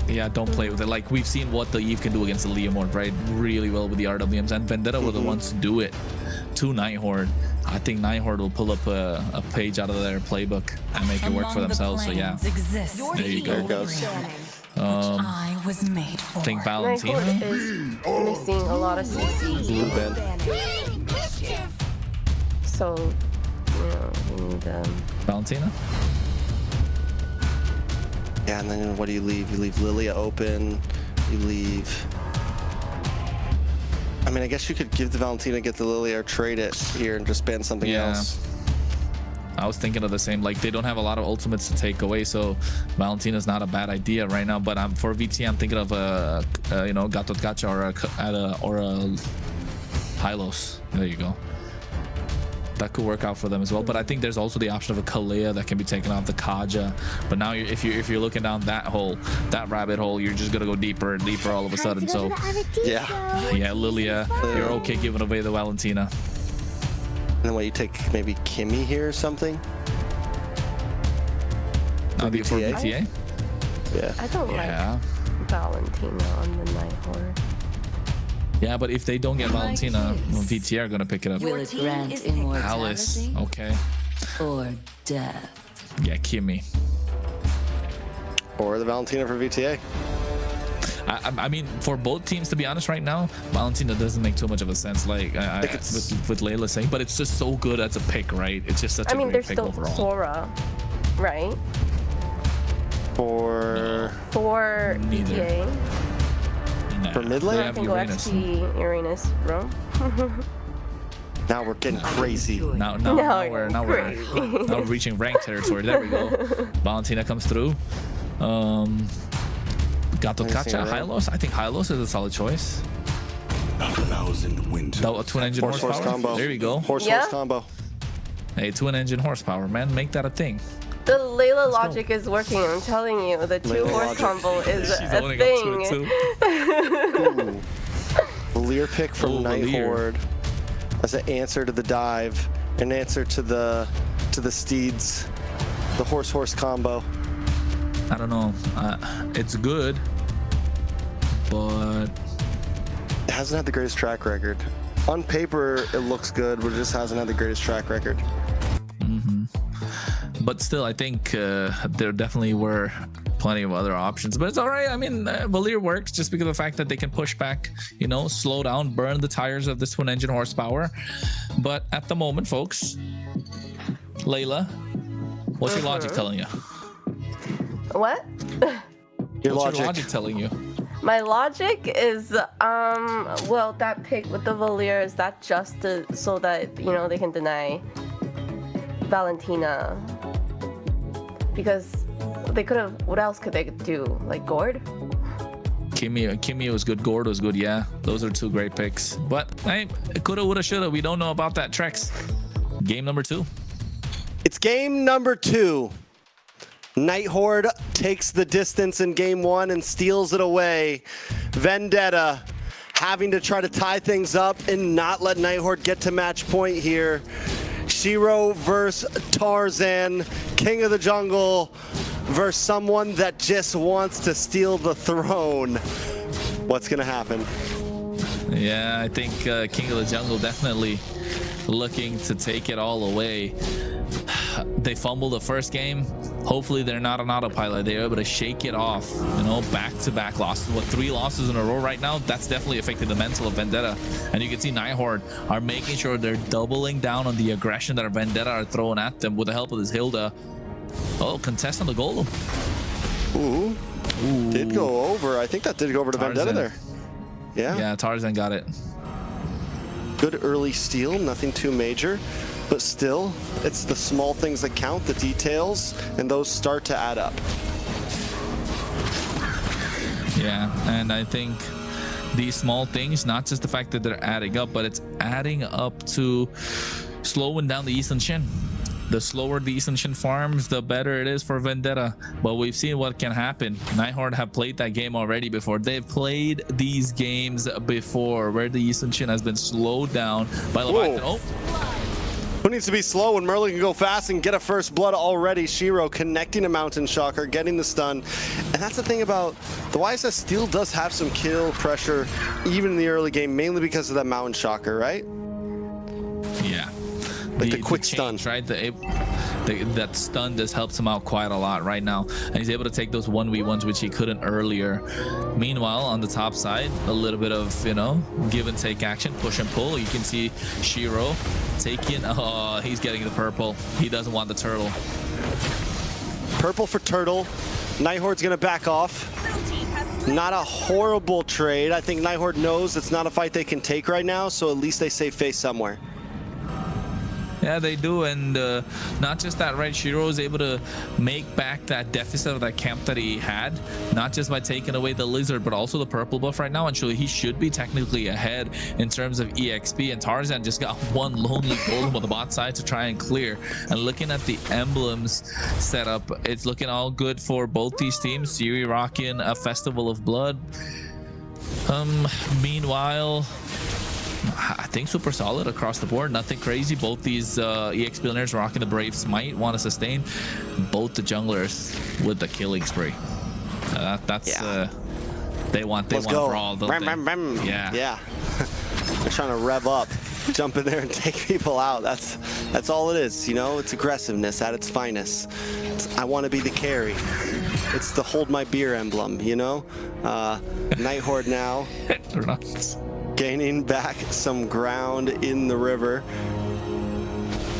Yeah, don't play with it. Like, we've seen what the Eve can do against the Leomord, right? Really well with the RWMs, and Vendetta were the ones to do it to Night Horde. I think Night Horde will pull up a page out of their playbook and make it work for themselves. So yeah, there you go. There it goes. I was made for. I think Night Valentina. Horde is missing a lot of CC. Blue band. So, you know, we need Valentina. Yeah, and then what do you leave? You leave Lilia open. You leave. I mean, I guess you could give the Valentina, get the Lilia, or trade it here and just ban something else. I was thinking of the same. Like, they don't have a lot of ultimates to take away, so Valentina's not a bad idea right now. But for VT, I'm thinking of you know, Gatot Gacha or a Hylos. There you go. That could work out for them as well. But I think there's also the option of a Kalea that can be taken off the Kaja. But now if you're looking down that hole, that rabbit hole, you're just gonna go deeper and deeper all of a sudden. So yeah, Lilia, you're okay giving away the Valentina. And then what, you take maybe Kimmy here or something? For VTA? Yeah. I don't like Valentina on the Night Horde. Yeah, but if they don't get Valentina, VTA are gonna pick it up. Will it grant immortality? Alice, okay. Or death? Yeah, Kimmy. Or the Valentina for VTA. I mean, for both teams, to be honest, right now, Valentina doesn't make too much of a sense. Like with Layla saying, but it's just so good as a pick, right? It's just such a great pick overall. There's still Sora, right? For VTA. Nah, for mid lane? I can go XP Uranus, bro. Now we're getting crazy. Now we're reaching rank territory. There we go. Valentina comes through. Gatot Kacha, Hylos. I think Hylos is a solid choice. 1,000 winters. A twin engine horsepower. Combo. There we go. Horse combo. Hey, twin engine horsepower, man. Make that a thing. The Layla logic is working. I'm telling you, the two-horse combo is a thing. Lear pick from Night Horde as an answer to the dive, an answer to the steeds, the horse combo. I don't know. It's good, but it hasn't had the greatest track record. On paper, it looks good, but it just hasn't had the greatest track record. But still, I think there definitely were plenty of other options. But it's all right. I mean, Valir works just because of the fact that they can push back, you know, slow down, burn the tires of this twin engine horsepower. But at the moment, folks, Layla, what's your logic telling you? What? What's your logic telling you? My logic is, well, that pick with the Valir, is that just so that, you know, they can deny Valentina? Because they could have, what else could they do? Like Gord? Kimmy was good, Gord was good, yeah. Those are two great picks. But hey, coulda, woulda, shoulda. We don't know about that, Trex. Game number 2. It's game number 2. Night Horde takes the distance in game 1 and steals it away. Vendetta having to try to tie things up and not let Night Horde get to match point here. Shiro versus Tarzan, King of the Jungle versus someone that just wants to steal the throne. What's gonna happen? Yeah, I think King of the Jungle definitely looking to take it all away. They fumbled the first game. Hopefully they're not on autopilot. They're able to shake it off. You know, back-to-back losses. What, 3 losses in a row right now? That's definitely affecting the mental of Vendetta. And you can see Night Horde are making sure they're doubling down on the aggression that Vendetta are throwing at them with the help of this Hilda. Oh, contest on the golem. Ooh. Did go over. I think that did go over to Vendetta there. Yeah, Tarzan got it. Good early steal, nothing too major, but still, it's the small things that count, the details, and those start to add up. Yeah, and I think these small things, not just the fact that they're adding up, but it's adding up to slowing down the Eastern Shin. The slower the Eastern Shin farms, the better it is for Vendetta. But we've seen what can happen. Night Horde have played that game already before. They've played these games before where the Eastern Shin has been slowed down by Leviatan. Oh. Who needs to be slow when Merlin can go fast and get a first blood already? Shiro connecting a Mountain Shocker, getting the stun. And that's the thing about the YSS still does have some kill pressure even in the early game, mainly because of that Mountain Shocker, right? Yeah. Like the quick change, right? That stun just helps him out quite a lot right now, and he's able to take those 1v1s which he couldn't earlier. Meanwhile, on the top side, a little bit of, you know, give and take action, push and pull. You can see Shiro taking, oh, he's getting the purple. He doesn't want the turtle. Purple for turtle. Night Horde's gonna back off. Not a horrible trade. I think Night Horde knows it's not a fight they can take right now, so at least they save face somewhere. Yeah, they do, and not just that, right? Shiro is able to make back that deficit of that camp that he had, not just by taking away the lizard, but also the purple buff right now. And so he should be technically ahead in terms of EXP, and Tarzan just got one lonely golem on the bot side to try and clear. And looking at the emblems setup, it's looking all good for both these teams. Siri rocking a Festival of Blood. Meanwhile, I think super solid across the board, nothing crazy. Both these EXP players rocking the Brave Smite, want to sustain. Both the junglers with the killing spree. They want brawl, don't they? Yeah. They're trying to rev up, jump in there and take people out. That's all it is, you know. It's aggressiveness at its finest. I want to be the carry. It's the hold my beer emblem, you know. Night Horde now. Gaining back some ground in the river.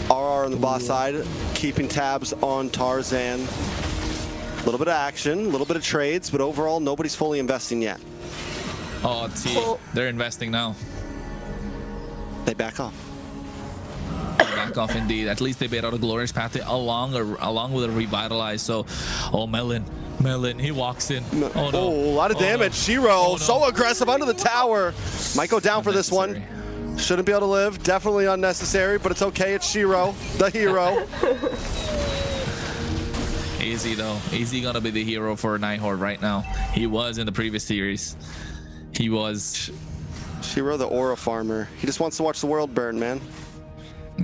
RR on the boss side, keeping tabs on Tarzan. A little bit of action, a little bit of trades, but overall, nobody's fully investing yet. Oh, they're investing now. They back off. Back off indeed. At least they bait out a glorious path along with a revitalize. So, oh, Melon, he walks in. Oh, no. A lot of damage. Shiro, so aggressive under the tower. Might go down for this one. Shouldn't be able to live. Definitely unnecessary, but it's okay. It's Shiro, the hero. Easy though. Easy gonna be the hero for Night Horde right now. He was in the previous series. He was. Shiro, the aura farmer. He just wants to watch the world burn, man.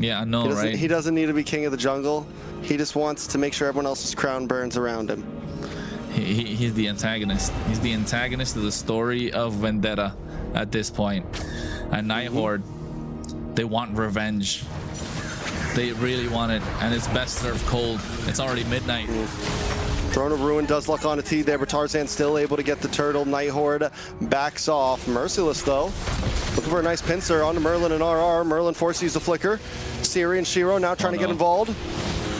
Yeah, I know, right? He doesn't need to be king of the jungle. He just wants to make sure everyone else's crown burns around him. He's the antagonist. He's the antagonist of the story of Vendetta at this point. And Night Horde, they want revenge. They really want it, and it's best served cold. It's already midnight. Throne of Ruin does luck on a T there, but Tarzan still able to get the turtle. Night Horde backs off. Merciless though. Looking for a nice pincer onto Merlin and RR. Merlin forced to use the flicker. Siri and Shiro now trying to get involved.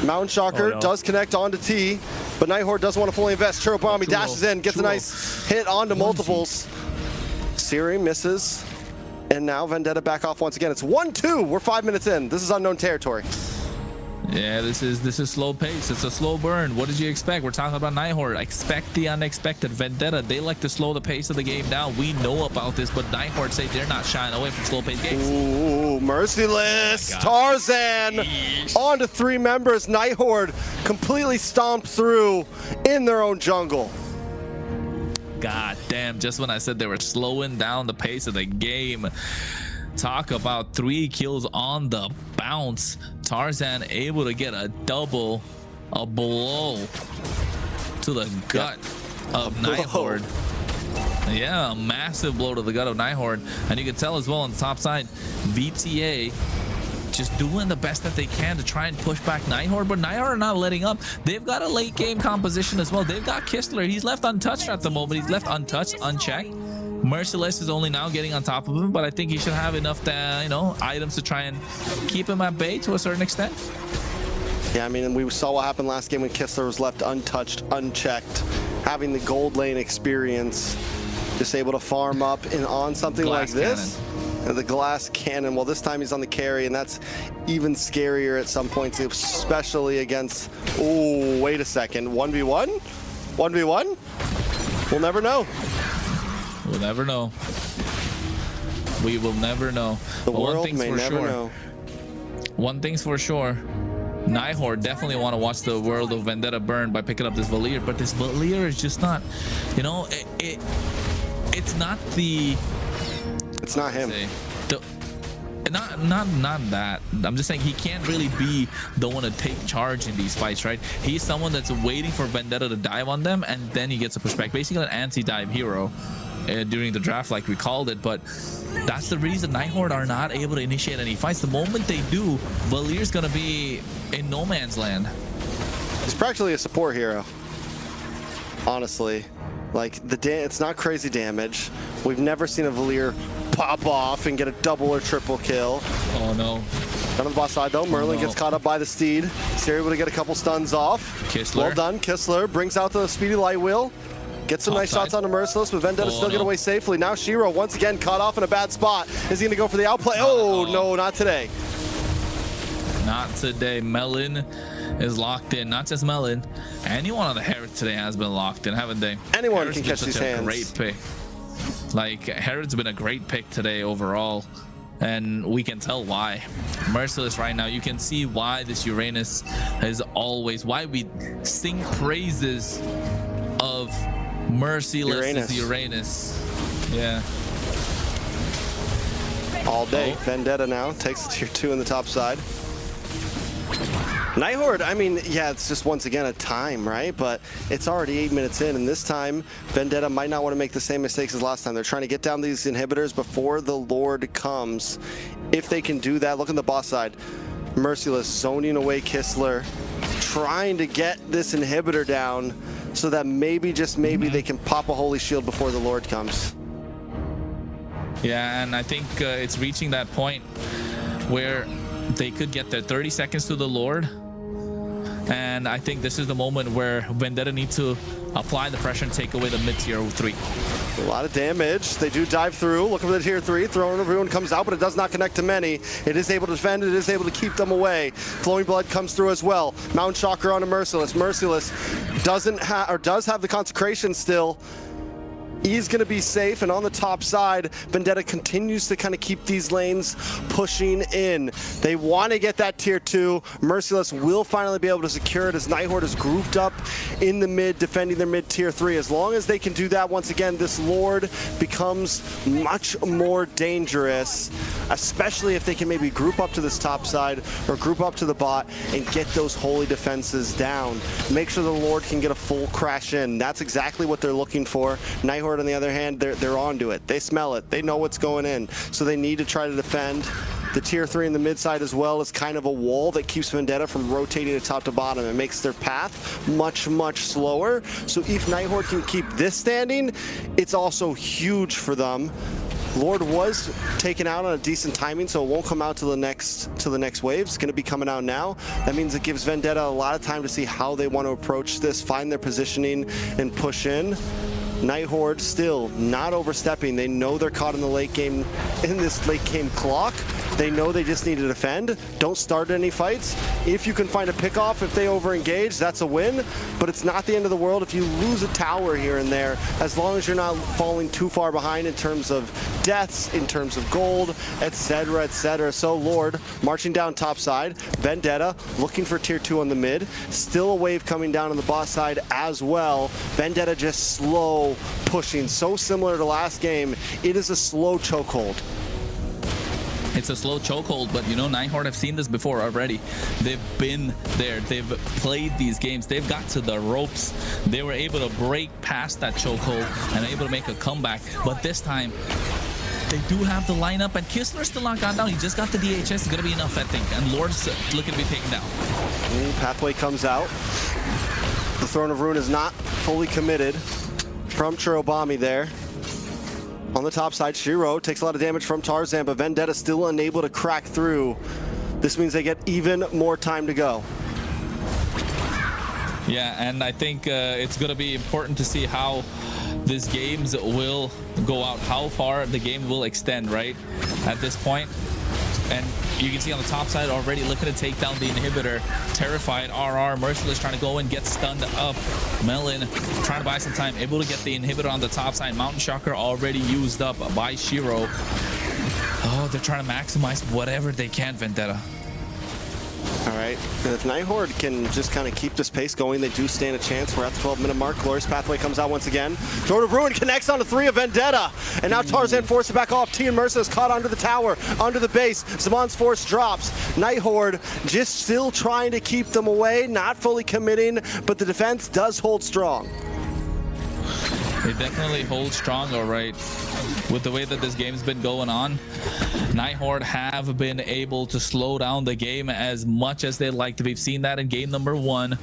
Mountain Shocker does connect onto T, but Night Horde doesn't want to fully invest. Chirobami dashes in, gets a nice hit onto multiples. Siri misses, and now Vendetta back off once again. It's 1-2. We're 5 minutes in. This is unknown territory. Yeah, this is slow pace. It's a slow burn. What did you expect? We're talking about Night Horde. Expect the unexpected. Vendetta, they like to slow the pace of the game down. We know about this, but Night Horde say they're not shying away from slow pace games. Ooh, merciless. Tarzan on to 3 members. Night Horde completely stomped through in their own jungle. God damn, just when I said they were slowing down the pace of the game. Talk about 3 kills on the bounce. Tarzan able to get a blow to the gut of Night Horde. Yeah, a massive blow to the gut of Night Horde. And you can tell as well on the top side, VTA just doing the best that they can to try and push back Night Horde, but Night Horde are not letting up. They've got a late game composition as well. They've got Kistler. He's left untouched at the moment. He's left untouched, unchecked. Merciless is only now getting on top of him, but I think he should have enough, you know, items to try and keep him at bay to a certain extent. Yeah, I mean, we saw what happened last game when Kistler was left untouched, unchecked, having the gold lane experience, just able to farm up and on something like this. The glass cannon. Well, this time he's on the carry, and that's even scarier at some points, especially against... Oh, wait a second. 1v1? 1v1? We'll never know. We'll never know. We will never know. The world may never know. One thing's for sure. Night Horde definitely want to watch the world of Vendetta burn by picking up this Valier, but this Valier is just not, you know, it's not the... It's not him. Not that. I'm just saying he can't really be the one to take charge in these fights, right? He's someone that's waiting for Vendetta to dive on them, and then he gets a pushback. Basically an anti-dive hero during the draft, like we called it. But that's the reason Night Horde are not able to initiate any fights. The moment they do, Valier's gonna be in no man's land. He's practically a support hero, honestly. Like, it's not crazy damage. We've never seen a Valier pop off and get a double or triple kill. Oh no. Down on the boss side though, Merlin gets caught up by the steed. He's able to get a couple stuns off. Kistler. Well done, Kistler brings out the speedy light wheel. Gets some nice shots on the Merciless, but Vendetta still get away safely. Now Shiro once again caught off in a bad spot. Is he gonna go for the outplay? Oh no, not today. Not today. Melon is locked in. Not just Melon. Anyone on the Herod today has been locked in, haven't they? Anyone Herod's can catch these hands. Great pick. Like, Herod's been a great pick today overall, and we can tell why. Merciless right now, you can see why this Uranus is always, why we sing praises of Merciless Uranus. Yeah. All day. Vendetta now takes the tier 2 in the top side. Night Horde, I mean, yeah, it's just once again a time, right? But it's already 8 minutes in, and this time Vendetta might not want to make the same mistakes as last time. They're trying to get down these inhibitors before the Lord comes. If they can do that, look on the boss side. Merciless zoning away Kistler, trying to get this inhibitor down so that maybe, just maybe, they can pop a Holy Shield before the Lord comes. Yeah, and I think it's reaching that point where they could get their 30 seconds to the Lord. And I think this is the moment where Vendetta needs to apply the pressure and take away the mid-tier 3. A lot of damage. They do dive through, looking for the tier 3. Throwing everyone comes out, but it does not connect to many. It is able to defend. It is able to keep them away. Flowing Blood comes through as well. Mountain Shocker on a Merciless. Merciless does have the Consecration still. He's going to be safe, and on the top side, Vendetta continues to kind of keep these lanes pushing in. They want to get that tier 2. Merciless will finally be able to secure it as Night Horde is grouped up in the mid, defending their mid tier 3. As long as they can do that, once again, this Lord becomes much more dangerous, especially if they can maybe group up to this top side or group up to the bot and get those holy defenses down. Make sure the Lord can get a full crash in. That's exactly what they're looking for. Night Horde, on the other hand, they're onto it. They smell it. They know what's going in. So they need to try to defend. The tier 3 in the mid side as well is kind of a wall that keeps Vendetta from rotating to top to bottom. It makes their path much, much slower. So if Night Horde can keep this standing, it's also huge for them. Lord was taken out on a decent timing, so it won't come out to the next wave. It's going to be coming out now. That means it gives Vendetta a lot of time to see how they want to approach this, find their positioning, and push in. Night Horde still not overstepping. They know they're caught in the late game, in this late game clock. They know they just need to defend. Don't start any fights. If you can find a pick off, if they over-engage, that's a win. But it's not the end of the world if you lose a tower here and there, as long as you're not falling too far behind in terms of deaths, in terms of gold, etc., etc. So Lord marching down top side. Vendetta looking for tier 2 on the mid. Still a wave coming down on the boss side as well. Vendetta just slow pushing, so similar to last game. It is a slow chokehold. It's a slow chokehold, but you know, Night Horde have seen this before already. They've been there. They've played these games. They've got to the ropes. They were able to break past that chokehold and able to make a comeback. But this time, They do have the lineup, and Kistler's still not gone down. He just got the DHS. It's going to be enough, I think. And Lord's looking to be taken down. Pathway comes out. The Throne of Ruin is not fully committed from Churobami there. On the top side, Shiro takes a lot of damage from Tarzan, but Vendetta still unable to crack through. This means they get even more time to go. Yeah, and I think it's going to be important to see how these games will go out, how far the game will extend, right, at this point. And you can see on the top side already looking to take down the inhibitor. Terrified RR, Merciless trying to go and get stunned up. Melon trying to buy some time, able to get the inhibitor on the top side. Mountain Shocker already used up by Shiro. Oh, they're trying to maximize whatever they can, Vendetta. All right, and if Night Horde can just kind of keep this pace going, they do stand a chance. We're at the 12-minute mark. Glorious Pathway comes out once again. Throne of Ruin connects onto 3 of Vendetta. And now Tarzan forced it back off. T and Mercer is caught under the tower, under the base. Zamon's force drops. Night Horde just still trying to keep them away, not fully committing, but the defense does hold strong. They definitely hold strong, all right. With the way that this game's been going on, Night Horde have been able to slow down the game as much as they like to. We've seen that in game number 1.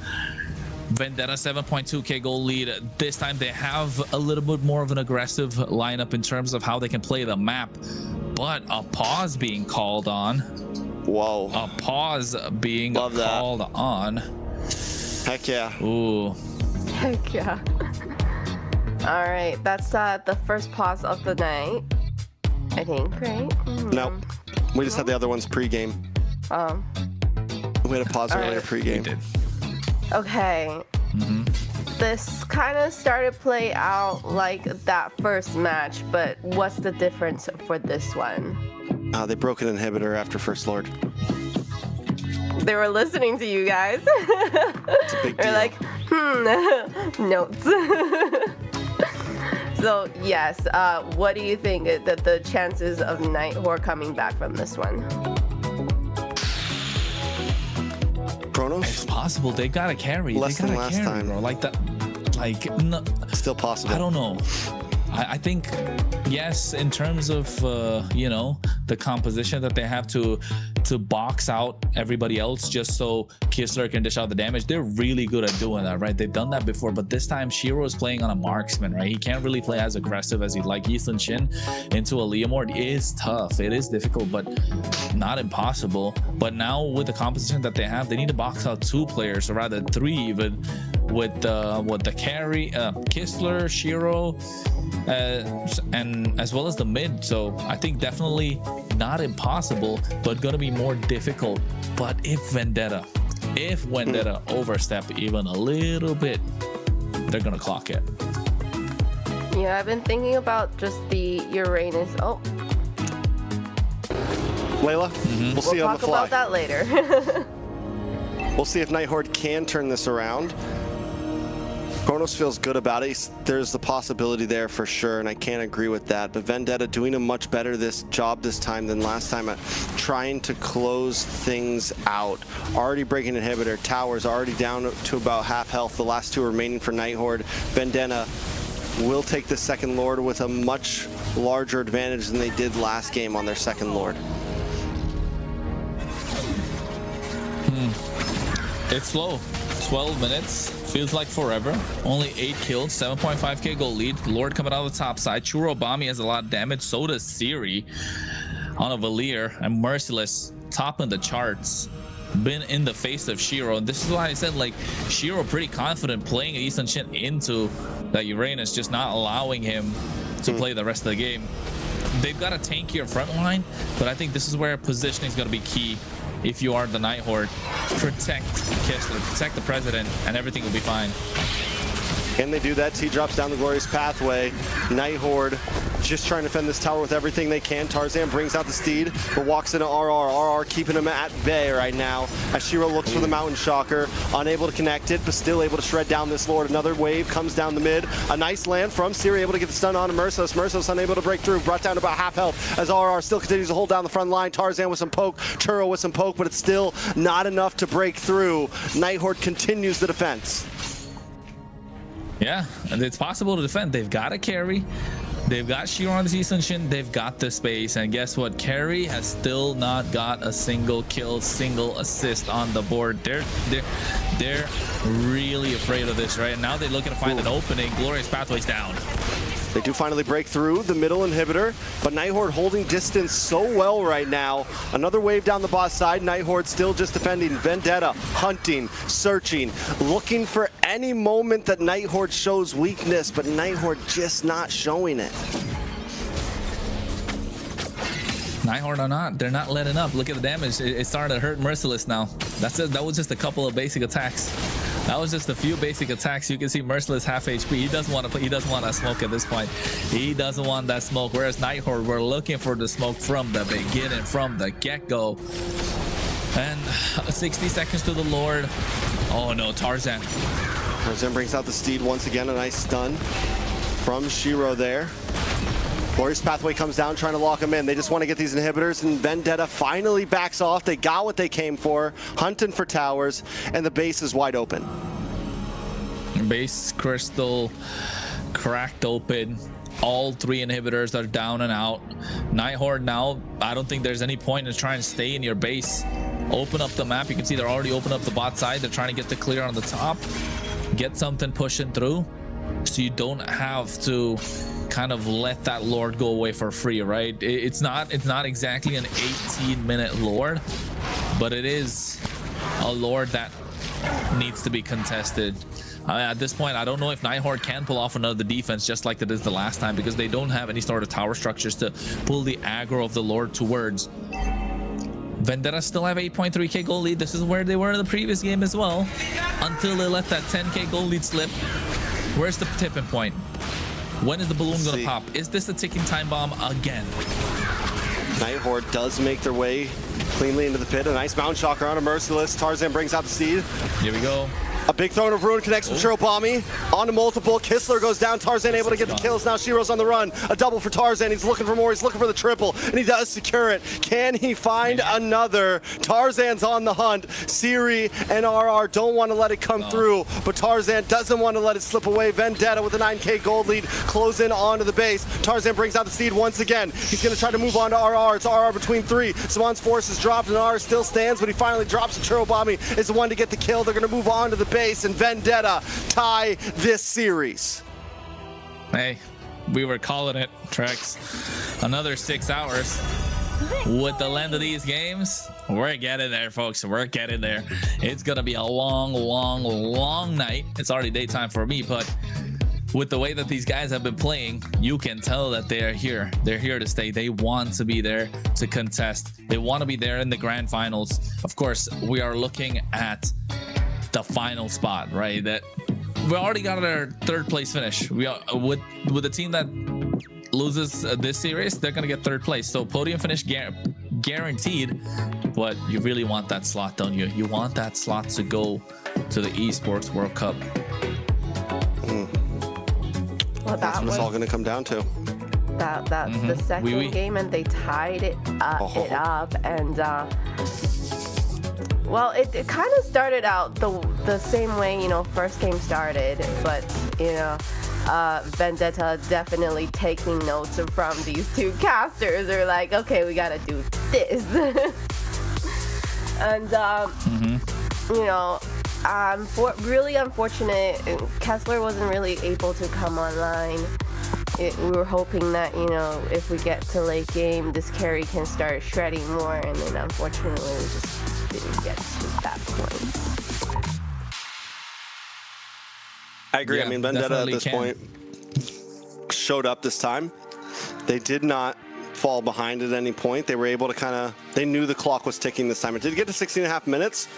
Vendetta 7.2k goal lead. This time they have a little bit more of an aggressive lineup in terms of how they can play the map. But a pause being called on. Whoa. A pause being called on. Heck yeah. Ooh. Heck yeah. All right, that's the first pause of the night, I think, right? Nope. We just had the other ones pre-game. We had a pause earlier pre-game. Okay. This kind of started play out like that first match, but what's the difference for this one? They broke an inhibitor after First Lord. They were listening to you guys. It's a big deal. They're like, notes. So yes, what do you think that the chances of Night Horde coming back from this one? Chronos? It's possible. They gotta carry. Less they gotta than last carry, time. Bro. Like that. Like no, still possible. I don't know. I think yes, in terms of you know, the composition that they have to box out everybody else just so Kistler can dish out the damage, they're really good at doing that, right? They've done that before, but this time Shiro is playing on a marksman, right? He can't really play as aggressive as he'd like. Ethan Shin into a Leomord is tough. It is difficult, but not impossible. But now with the composition that they have, they need to box out 2 players, or rather 3 even, with the carry, Kistler, Shiro, and as well as the mid. So I think definitely not impossible, but gonna be more difficult. But if Vendetta overstep even a little bit, they're gonna clock it. Yeah, I've been thinking about just the Uranus. Oh, Layla, we'll see you on the fly. We'll talk about that later. We'll see if Night Horde can turn this around. Kronos feels good about it. There's the possibility there for sure, and I can't agree with that. But Vendetta doing a much better job this time than last time at trying to close things out. Already breaking inhibitor. Towers already down to about half health. The last 2 remaining for Night Horde. Vendetta will take the second Lord with a much larger advantage than they did last game on their second Lord. It's slow. 12 minutes. Feels like forever. Only 8 kills, 7.5k goal lead. Lord coming out of the top side. Churobami has a lot of damage. So does Siri on a Valier. And Merciless topping the charts. Been in the face of Shiro. And this is why I said, like, Shiro pretty confident playing Eastern Shin into that Uranus, just not allowing him to play the rest of the game. They've got a tankier front line, but I think this is where positioning is going to be key. If you are the Night Horde, protect Kistler, protect the President, and everything will be fine. Can they do that? T drops down the Glorious Pathway. Night Horde just trying to defend this tower with everything they can. Tarzan brings out the Steed, but walks into RR. RR keeping him at bay right now as Shiro looks for the Mountain Shocker. Unable to connect it, but still able to shred down this Lord. Another wave comes down the mid. A nice land from Siri, able to get the stun on Merciless. Merciless unable to break through. Brought down to about half health as RR still continues to hold down the front line. Tarzan with some poke, Churro with some poke, but it's still not enough to break through. Night Horde continues the defense. Yeah, and it's possible to defend. They've got to carry. They've got Shiro on the Season Shin. They've got the space. And guess what? Carry has still not got a single kill, single assist on the board. They're really afraid of this, right? Now they're looking to find an opening. Glorious Pathways down. They do finally break through the middle inhibitor, but Night Horde holding distance so well right now. Another wave down the bot side. Night Horde still just defending. Vendetta hunting, searching, looking for any moment that Night Horde shows weakness, but Night Horde just not showing it. Night Horde are not. They're not letting up. Look at the damage. It's starting to hurt Merciless now. That's it. That was just a couple of basic attacks. That was just a few basic attacks. You can see Merciless half HP. He doesn't want to. He doesn't want that smoke at this point. He doesn't want that smoke. Whereas Night Horde, we're looking for the smoke from the beginning, from the get-go. And 60 seconds to the Lord. Oh no, Tarzan. Tarzan brings out the steed once again. A nice stun from Shiro there. Glorious Pathway comes down trying to lock him in. They just want to get these inhibitors, and Vendetta finally backs off. They got what they came for, hunting for towers, and the base is wide open. Base crystal cracked open. All three inhibitors are down and out. Night Horde now, I don't think there's any point in trying to stay in your base. Open up the map. You can see they're already opened up the bot side. They're trying to get the clear on the top. Get something pushing through so you don't have to kind of let that Lord go away for free, right? It's not exactly an 18-minute Lord, but it is a Lord that needs to be contested. At this point, I don't know if Night Horde can pull off another defense just like they did the last time, because they don't have any sort of tower structures to pull the aggro of the Lord towards. Vendetta still have 8.3k gold lead. This is where they were in the previous game as well, until they let that 10k gold lead slip. Where's the tipping point? When is the balloon going to pop? Is this a ticking time bomb again? Night Horde does make their way cleanly into the pit. A nice Mountain Shocker on a Merciless. Tarzan brings out the steed. Here we go. A big Throne of Ruin connects with Shirobami. On to multiple. Kistler goes down. Tarzan able to get the kills. Now Shiro's on the run. A double for Tarzan. He's looking for more. He's looking for the triple. And he does secure it. Can he find another? Tarzan's on the hunt. Siri and RR don't want to let it come through. But Tarzan doesn't want to let it slip away. Vendetta with a 9k gold lead. Close in onto the base. Tarzan brings out the steed once again. He's going to try to move on to RR. It's RR between three. Samon's force is dropped and RR still stands. But he finally drops the Shirobami. Is the one to get the kill. They're going to move on to the base, and Vendetta tie this series. Hey, we were calling it, Trex. Another 6 hours. With the length of these games, we're getting there, folks. We're getting there. It's gonna be a long, long, long night. It's already daytime for me, but with the way that these guys have been playing, you can tell that they are here. They're here to stay. They want to be there to contest. They want to be there in the grand finals. Of course, we are looking at the final spot, right? That we already got our 3rd place finish. We are with the team that loses this series, they're gonna get 3rd place. So podium finish guaranteed. But you really want that slot, don't you? You want that slot to go to the Esports World Cup. Well, that's what it's all gonna come down to. That's the second game, and they tied it up, and well, it kind of started out the same way, you know, first game started, but you know, Vendetta definitely taking notes from these two casters. They're like, okay, we gotta do this. And you know, really unfortunate, Kessler wasn't really able to come online. We were hoping that, you know, if we get to late game, this carry can start shredding more, and then unfortunately we just didn't get to that point. I agree. Yeah, I mean, Vendetta at this point showed up this time. They did not fall behind at any point. They were able to they knew the clock was ticking this time. It did get to 16.5 minutes.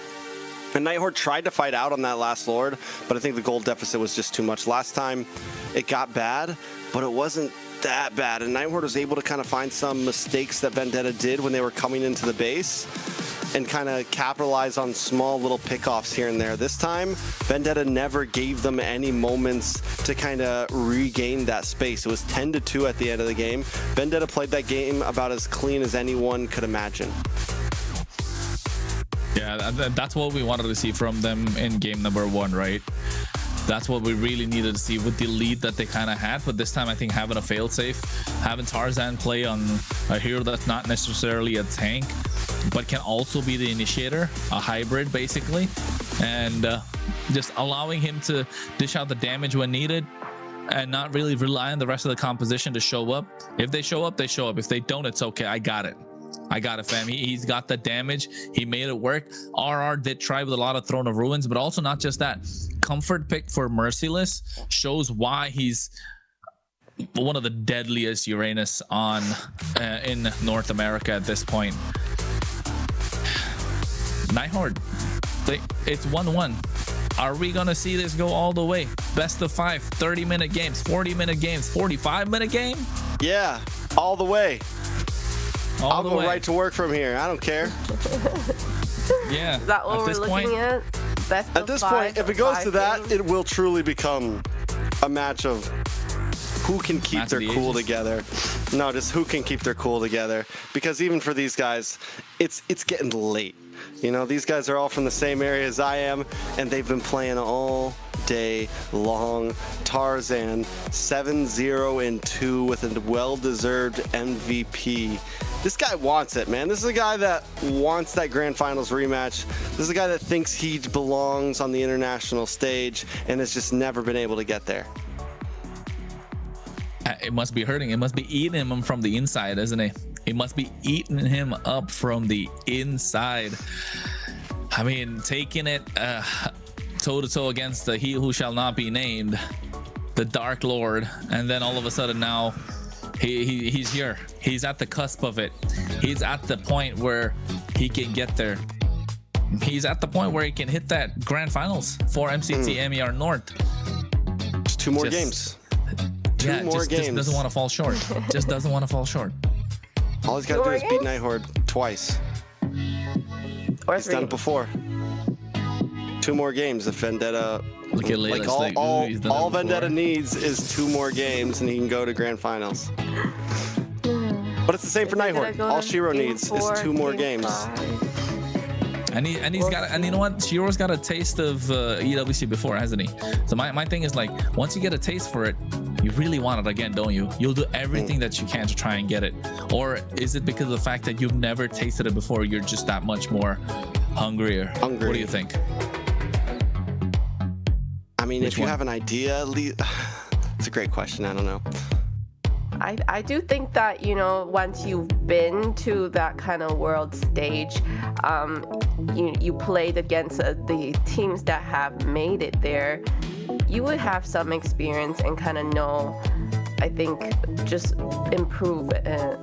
And Night Horde tried to fight out on that last Lord, but I think the gold deficit was just too much. Last time it got bad, but it wasn't that bad. And Night Horde was able to kind of find some mistakes that Vendetta did when they were coming into the base and kind of capitalize on small little pickoffs here and there. This time, Vendetta never gave them any moments to kind of regain that space. It was 10-2 at the end of the game. Vendetta played that game about as clean as anyone could imagine. Yeah, that's what we wanted to see from them in game number 1, right? That's what we really needed to see with the lead that they kind of had. But this time, I think having a failsafe, having Tarzan play on a hero that's not necessarily a tank, but can also be the initiator, a hybrid basically, and just allowing him to dish out the damage when needed and not really rely on the rest of the composition to show up. If they show up, they show up. If they don't, it's okay. I got it, fam. He's got the damage. He made it work. RR did try with a lot of Throne of Ruins, but also not just that. Comfort pick for Merciless shows why he's one of the deadliest Uranus on in North America at this point. Night Horde, it's 1-1. Are we gonna see this go all the way? Best of 5, 30-minute games, 40-minute games, 45-minute game? Yeah, all the way. I'll go way. right to work from here. I don't care. Yeah. Is that what we're looking at? Best At this point, if it goes to that, it will truly become a match of who can keep their cool together. No, just who can keep their cool together. Because even for these guys, it's getting late. You know, these guys are all from the same area as I am, and they've been playing all day long. Tarzan 7-0-2 with a well-deserved MVP. This guy wants it, man. This is a guy that wants that grand finals rematch. This is a guy that thinks he belongs on the international stage and has just never been able to get there. It must be hurting. It must be eating him from the inside, isn't it? It must be eating him up from the inside. I mean, taking it toe-to-toe against the he who shall not be named, the Dark Lord, and then all of a sudden now he's here. He's at the cusp of it. He's at the point where he can get there. He's at the point where he can hit that grand finals for MCT AMER North. Just 2 more games. Two more games. Just doesn't want to fall short. Just doesn't want to fall short. All he's got to do is beat Night Horde twice. He's done it before. 2 more games. If Vendetta, look at like all Vendetta needs is 2 more games, and he can go to grand finals. But it's the same for Night Horde. All Shiro needs is 2 more games. And he's got, and you know what? Shiro's got a taste of EWC before, hasn't he? So my thing is, like, once you get a taste for it, you really want it again, don't you? You'll do everything that you can to try and get it. Or is it because of the fact that you've never tasted it before, you're just that much more hungrier? What do you think? I mean, if you have an idea, it's a great question. I don't know. I do think that, you know, once you've been to that kind of world stage, you played against the teams that have made it there, you would have some experience and kind of know, I think, just improve in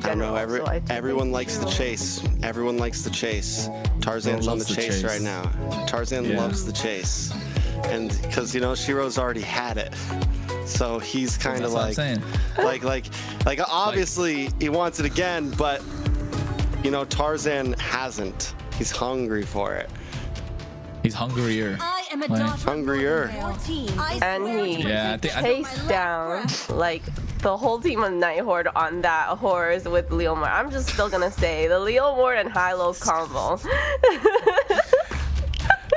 general. I don't know. Everyone likes the chase. Everyone likes the chase. Tarzan's on the chase right now. Tarzan loves the chase. And because, you know, Shiro's already had it. So he's kind of like obviously he wants it again, but you know, Tarzan hasn't. He's hungry for it. He's hungrier. I am a daughter hungrier. And he chased down like the whole team of Night Horde on that horse with Leomord. I'm just still gonna say the Leomord and Hylos combo.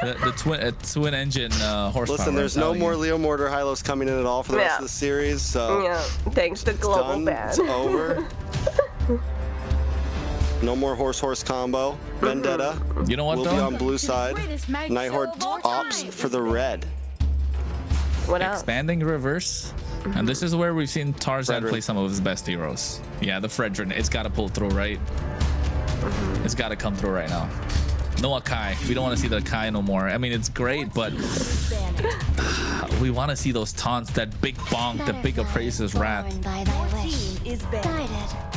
the twin engine horsepower. Listen, there's no more Leomord or Hylos coming in at all for the rest of the series. So yeah, thanks to global ban. It's over. No more horse combo. Vendetta. You know what? Will be on blue side. Night Horde opts for the red. What else? Expanding reverse. And this is where we've seen Tarzan play some of his best heroes. Yeah, the Fredrin. It's got to pull through, right? It's got to come through right now. No Akai. We don't want to see the Akai no more. I mean, it's great, but we want to see those taunts, that big bonk, the big appraiser's wrath.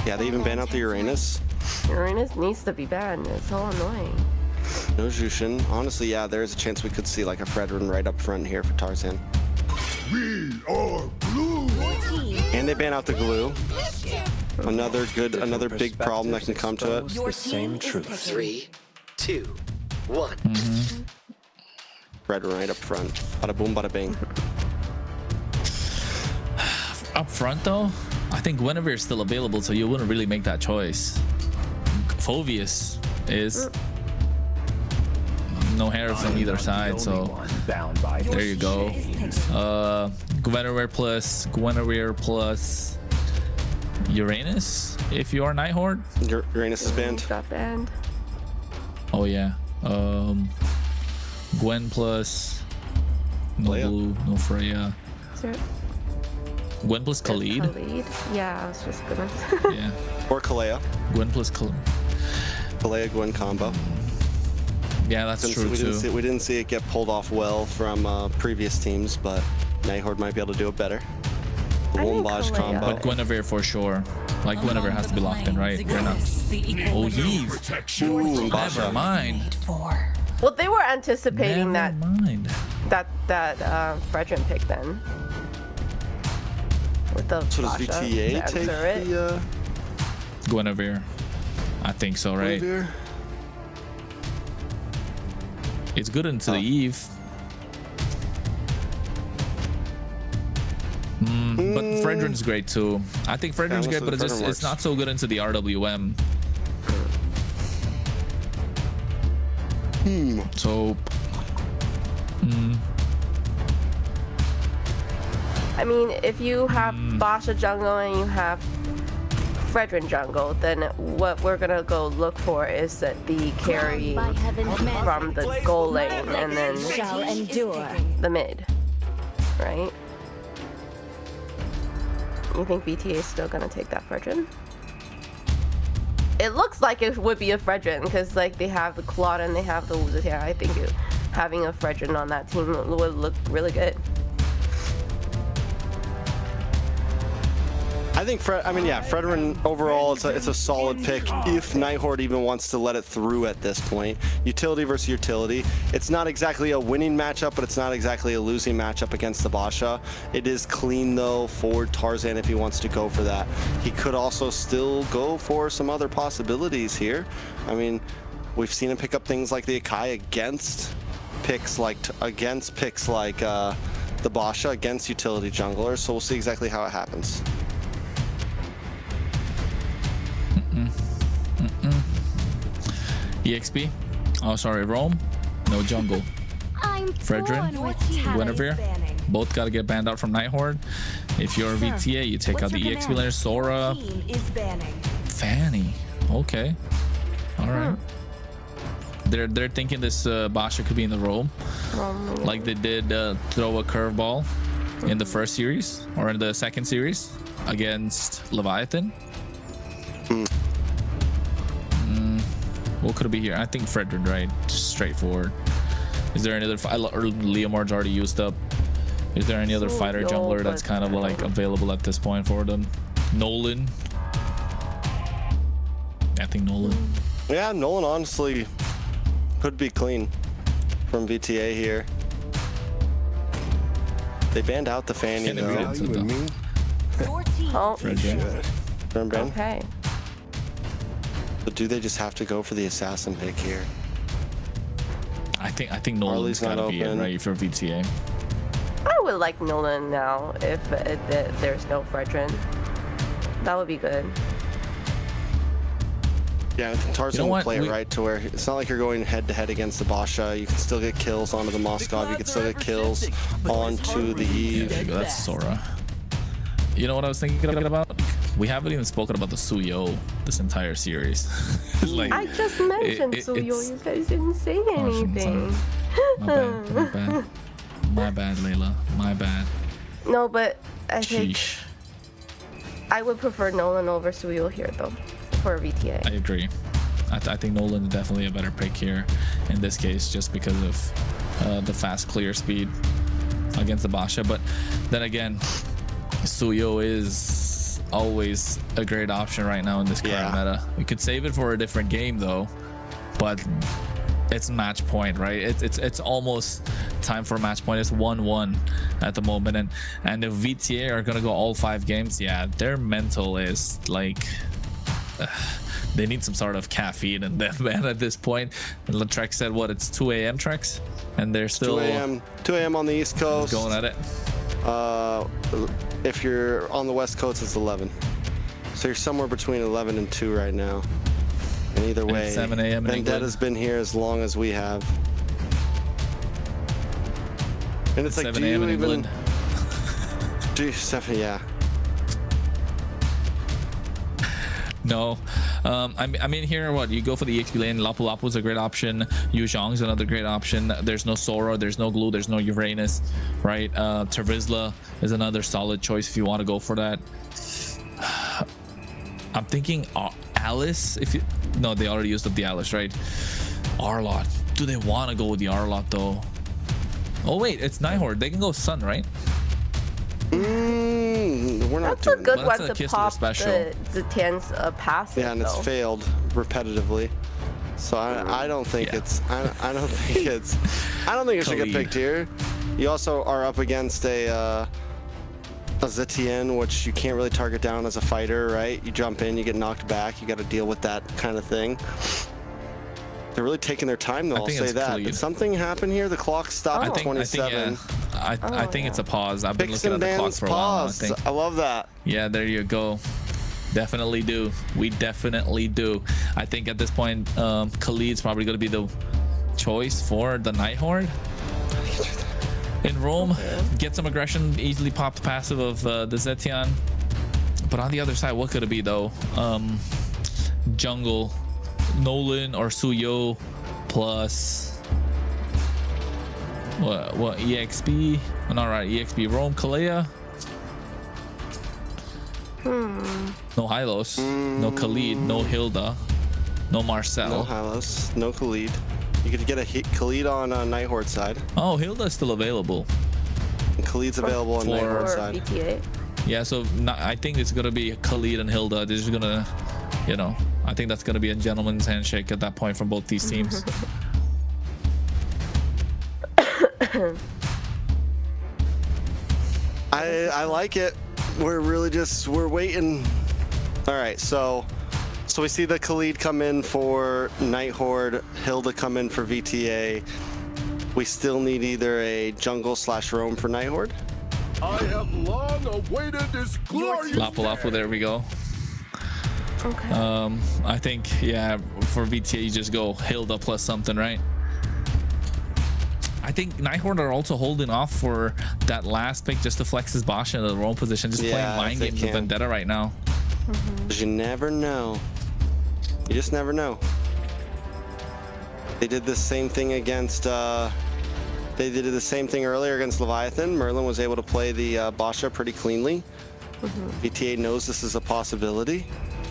Yeah, they even ban out the Uranus. Uranus needs to be banned. It's so annoying. No Jushin. Honestly, yeah, there's a chance we could see like a Fredrin right up front here for Tarzan. We are blue. And they ban out the glue. Another big problem that can come to it. The same truth. 3, 2, 1. Fredrin right up front. Bada boom, bada bing. Up front though, I think Guinevere is still available, so you wouldn't really make that choice. Phoveus is. no hair from either side, so there you go. Guinevere plus Uranus if you are Night Horde. Uranus is banned. Got banned. Oh yeah. Gwen plus no Leia. Blue, no Freya. Gwen plus Khalid. Khalid? Yeah, I was just gonna. Yeah. Or Kalea. Gwen plus Khalid. Kalea Gwen combo. Yeah, that's true too. We didn't see it get pulled off well from previous teams, but Night Horde might be able to do it better. The Wombage combo. But Guinevere for sure. Like Guinevere has to be locked in, right? They're not. Oh, Eve. Never mind. Well, they were anticipating Never mind. that Fredrin pick then. With the So does Basha, VTA the take Exurit. the Guinevere. I think so, right? Guinevere? It's good into the Eve. But Fredrin's great too. I think Fredrin's great, but it's not so good into the RWM. So I mean, if you have Basha jungle and you have Fredrin jungle, then what we're gonna go look for is that the carry from the goal lane and then Shall endure. the mid, right? You think VTA is still gonna take that Fredrin? It looks like it would be a Fredrin because like they have the Claude and they have the Leviatan. I think having a Fredrin on that team would look really good. I think Fredrin overall it's a solid pick if Night Horde even wants to let it through at this point. Utility versus utility. It's not exactly a winning matchup, but it's not exactly a losing matchup against the Basha. It is clean though for Tarzan if he wants to go for that. He could also still go for some other possibilities here. I mean, we've seen him pick up things like the Akai against picks like the Basha against utility junglers. So we'll see exactly how it happens. EXP. Oh, sorry, Rome. No jungle. Fredrin, Guinevere. Both gotta get banned out from Night Horde. If you're VTA, you take out the EXP laner. Sora. Fanny. Okay. All right. They're thinking this Basha could be in the Rome, like they did throw a curveball in the first series or in the second series against Leviatan. What could it be here? I think Fredrin, right? Just straightforward. Is there any other Leomord's already used up? Is there any other fighter jungler that's kind of like available at this point for them? Nolan. I think Nolan. Yeah, Nolan honestly could be clean from VTA here. They banned out the Fanny though. Oh, Fredrin. okay. But do they just have to go for the assassin pick here? I think Nolan's gotta be it, right, for VTA. I would like Nolan now if there's no Fredrin. That would be good. Yeah, Tarzan will play it right to where it's not like you're going head to head against the Basha. You can still get kills onto the Moskov. You can still get kills onto the Eve. There you go, that's Sora. You know what I was thinking about? We haven't even spoken about the Suyo this entire series. Like, I just mentioned Suyo. You guys didn't say anything. My bad, Layla. My bad. No, but I think I would prefer Nolan over Suyo here, though, for VTA. I agree. I think Nolan is definitely a better pick here in this case, just because of the fast clear speed against the Basha. But then again, Suyo is always a great option right now in this current meta. We could save it for a different game though, but it's match point, right? It's almost time for a match point. It's 1-1 at the moment, and if VTA are gonna go all 5 games, yeah, their mental is like they need some sort of caffeine in them, man, at this point. And Trex said what, it's 2 a.m. Trex, and they're still 2 a.m. on the East Coast going at it. If you're on the West Coast, it's 11. So you're somewhere between 11 and 2 right now. And either way, 7 a.m. Vendetta's been here as long as we have. And it's like, 7 do a.m. you in even... England. Do you, 7, yeah. No, I mean here, what you go for the EXP lane. Lapu Lapu is a great option. Yu Zhong's another great option. There's no Sora, there's no Glue, there's no Uranus, right? Terizla is another solid choice if you want to go for that. I'm thinking Alice. If you no, they already used up the Alice, right? Arlott. Do they want to go with the Arlott though? Oh wait, it's Night Horde. They can go Sun, right? We're not That's a doing good that. one That's a to Kistler pop special. the Zitan's passive. Yeah, and it's though. failed repetitively. So I don't think it's I don't think it's it should get picked here. You also are up against a Zetian, which you can't really target down as a fighter, right? You jump in, you get knocked back, you got to deal with that kind of thing. They're really taking their time though, I'll say that. Did something happen here? The clock stopped at 27. I think it's a pause. I've been Picks looking at and the clock bans for a while now, I pause. think. I love that. Yeah, there you go. Definitely do. We definitely do. I think at this point, Khalid's probably going to be the choice for the Night Horde. In Rome, get some aggression, easily pop the passive of the Zetian. But on the other side, what could it be though? Jungle, Nolan or Suyo plus what EXP? Oh, not right, EXP Rome, Kalea. No Hylos, no Khalid, no Hilda, no Marcel. No Hylos, no Khalid. You could get a Khalid on Night Horde side. Oh, Hilda's still available. And Khalid's available on Night Horde side. BTA. Yeah, so I think it's gonna be Khalid and Hilda. They're just gonna, you know, I think that's gonna be a gentleman's handshake at that point from both these teams. I like it. We're waiting. All right, so we see the Khalid come in for Night Horde, Hilda come in for VTA. We still need either a jungle / roam for Night Horde. I have long awaited this glorious Lapu Lapu, there we go. Okay. I think, yeah, for VTA you just go Hilda plus something, right? I think Night Horde are also holding off for that last pick just to flex his Basha in the roam position, just playing mind games with Vendetta right now. You never know. You just never know. They did the same thing against they did the same thing earlier against Leviathan. Merlin was able to play the Basha pretty cleanly. VTA knows this is a possibility.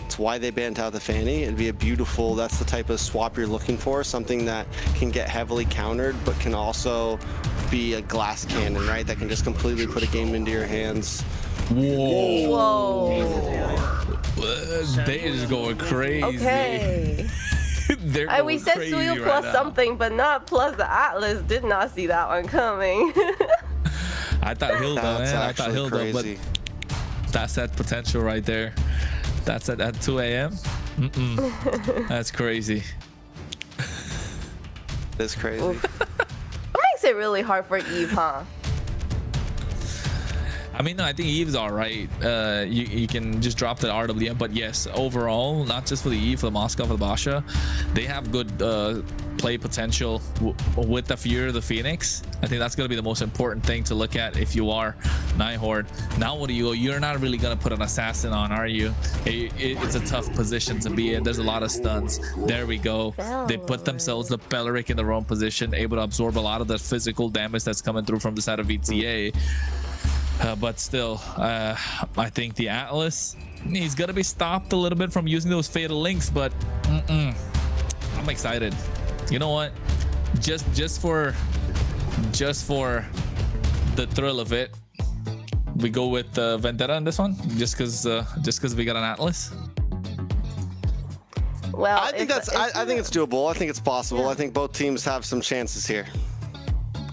It's why they banned out the Fanny. It'd be a beautiful, that's the type of swap you're looking for, something that can get heavily countered but can also be a glass cannon, right? That can just completely put a game into your hands. Whoa. They are just going crazy. Okay. They're going We said crazy Suyo right plus now. something, but not plus the Atlas. Did not see that one coming. I thought Hilda, That's man. I thought actually Hilda, crazy. but that's that potential right there. That's at 2 a.m. That's crazy. It's crazy. It makes it really hard for Eve, huh? I mean, no, I think Eve's all right. You can just drop the RWM, but yes, overall, not just for the Eve, for the Moscow, for the Basha, they have good play potential with the Fury of the Phoenix. I think that's going to be the most important thing to look at if you are Night Horde. Now, what do you go? You're not really going to put an assassin on, are you? It's a tough position to be in. There's a lot of stuns. There we go. They put themselves, the Beleric, in the wrong position, able to absorb a lot of the physical damage that's coming through from the side of VTA. But still, I think the Atlas, he's gonna be stopped a little bit from using those fatal links, but I'm excited. You know what? Just for the thrill of it, we go with Vendetta on this one, just because we got an Atlas. Well, I think I think it's doable. I think it's possible. I think both teams have some chances here.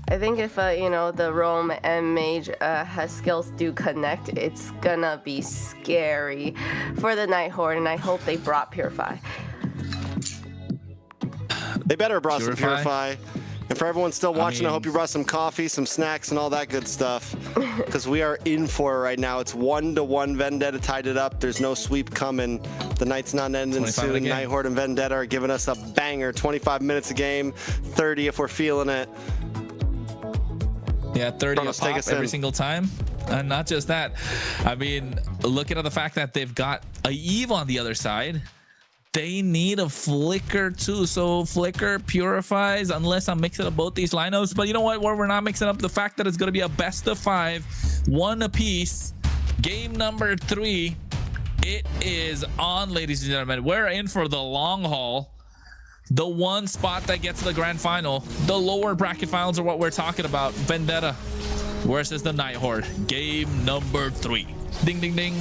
I think if you know, the Rome and Mage has skills do connect, it's gonna be scary for the Night Horde, and I hope they brought Purify. They better have brought some Purify. And for everyone still watching, I hope you brought some coffee, some snacks, and all that good stuff. Because we are in for it right now. It's 1-1. Vendetta tied it up. There's no sweep coming. The night's not ending soon. Night Horde and Vendetta are giving us a banger. 25 minutes a game, 30 if we're feeling it. Yeah, 30 Kronos, a pop take us every in. single time. And not just that. I mean, looking at the fact that they've got a Eve on the other side, they need a Flicker too. So Flicker purifies, unless I'm mixing up both these lineups. But you know what? Where we're not mixing up the fact that it's going to be a best of 5, 1 apiece. Game number 3. It is on, ladies and gentlemen. We're in for the long haul. The one spot that gets to the grand final. The lower bracket finals are what we're talking about. Vendetta versus the Night Horde. Game number 3. Ding, ding, ding.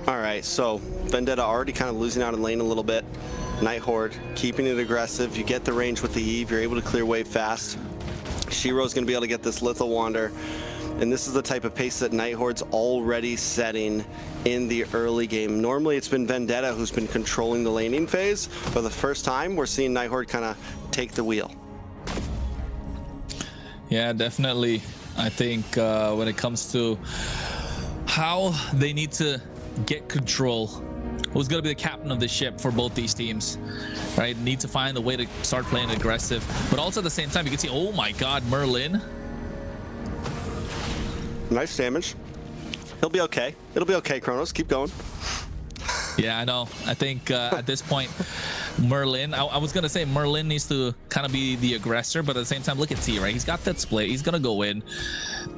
All right, so Vendetta already kind of losing out in lane a little bit. Night Horde keeping it aggressive. You get the range with the Eve. You're able to clear wave fast. Shiro's going to be able to get this Lethal Wander. And this is the type of pace that Night Horde's already setting in the early game. Normally it's been Vendetta who's been controlling the laning phase. For the first time, we're seeing Night Horde kind of take the wheel. Yeah, definitely. I think when it comes to how they need to get control, who's going to be the captain of the ship for both these teams, right? Need to find a way to start playing aggressive. But also at the same time, you can see, oh my God, Merlin. Nice damage. He'll be okay. It'll be okay, Kronos. Keep going. Yeah, I know. I think at this point, Merlin, I was going to say Merlin needs to kind of be the aggressor, but at the same time, look at T, right? He's got that split. He's going to go in.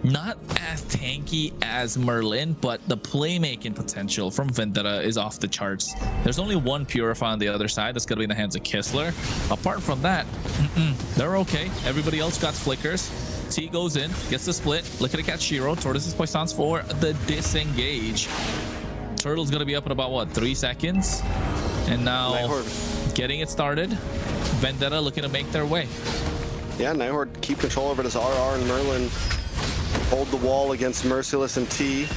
Not as tanky as Merlin, but the playmaking potential from Vendetta is off the charts. There's only one Purify on the other side. That's going to be in the hands of Kistler. Apart from that, they're okay. Everybody else got flickers. T goes in, gets the split. Look at it, catch Shiro. Tortoise is Poissons for the disengage. Turtle's gonna be up in about what, 3 seconds? And now getting it started. Vendetta looking to make their way. Yeah, Night Horde keep control over this RR, and Merlin hold the wall against Merciless and T.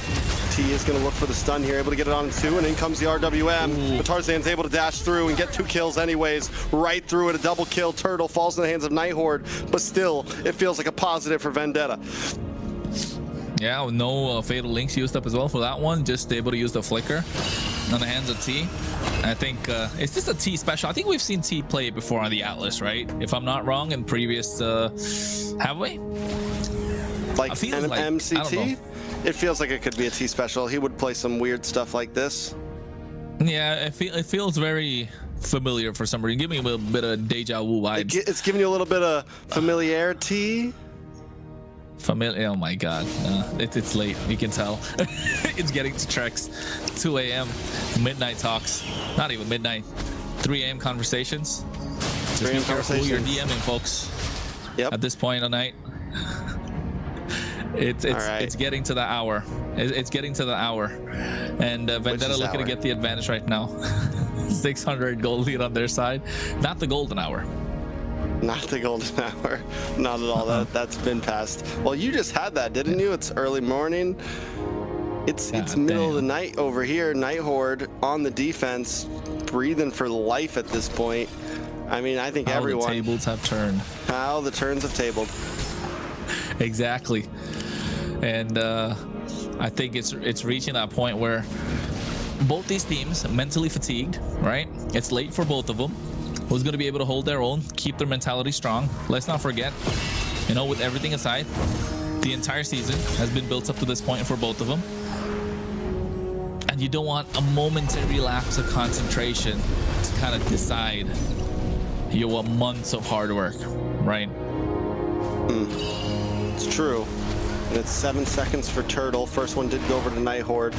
T is going to look for the stun here, able to get it on 2, and in comes the RWM. But Tarzan's able to dash through and get 2 kills anyways, right through it. A double kill. Turtle falls in the hands of Night Horde, but still, it feels like a positive for Vendetta. Yeah, no fatal links used up as well for that one. Just able to use the flicker on the hands of T. I think it's just a T special. I think we've seen T play it before on the Atlas, right? If I'm not wrong, in previous, have we? Like MCT? It feels like it could be a T special. He would play some weird stuff like this. Yeah, it feels very familiar for some reason. Give me a little bit of deja vu vibes. It's giving you a little bit of familiarity. Oh my God, it's late. You can tell. It's getting to Trex. 2 a.m. midnight talks. Not even midnight. 3 a.m. conversations. Just be careful who you're DMing, folks. Yep. At this point of the night. It's getting to the hour. It's getting to the hour, and Vendetta looking to get the advantage right now. 600 gold lead on their side. Not the golden hour. Not the golden hour. Not at all. That's been passed. Well, you just had that, didn't you? It's early morning. It's middle of the night over here. Night Horde on the defense, breathing for life at this point. I mean, I think everyone. How the tables have turned. How the turns have tabled. Exactly. And I think it's reaching that point where both these teams mentally fatigued, right? It's late for both of them. Who's going to be able to hold their own, keep their mentality strong? Let's not forget, you know, with everything aside, the entire season has been built up to this point for both of them. And you don't want a momentary lapse of concentration to kind of decide your months of hard work, right? It's true. And it's 7 seconds for Turtle. First one did go over to Night Horde.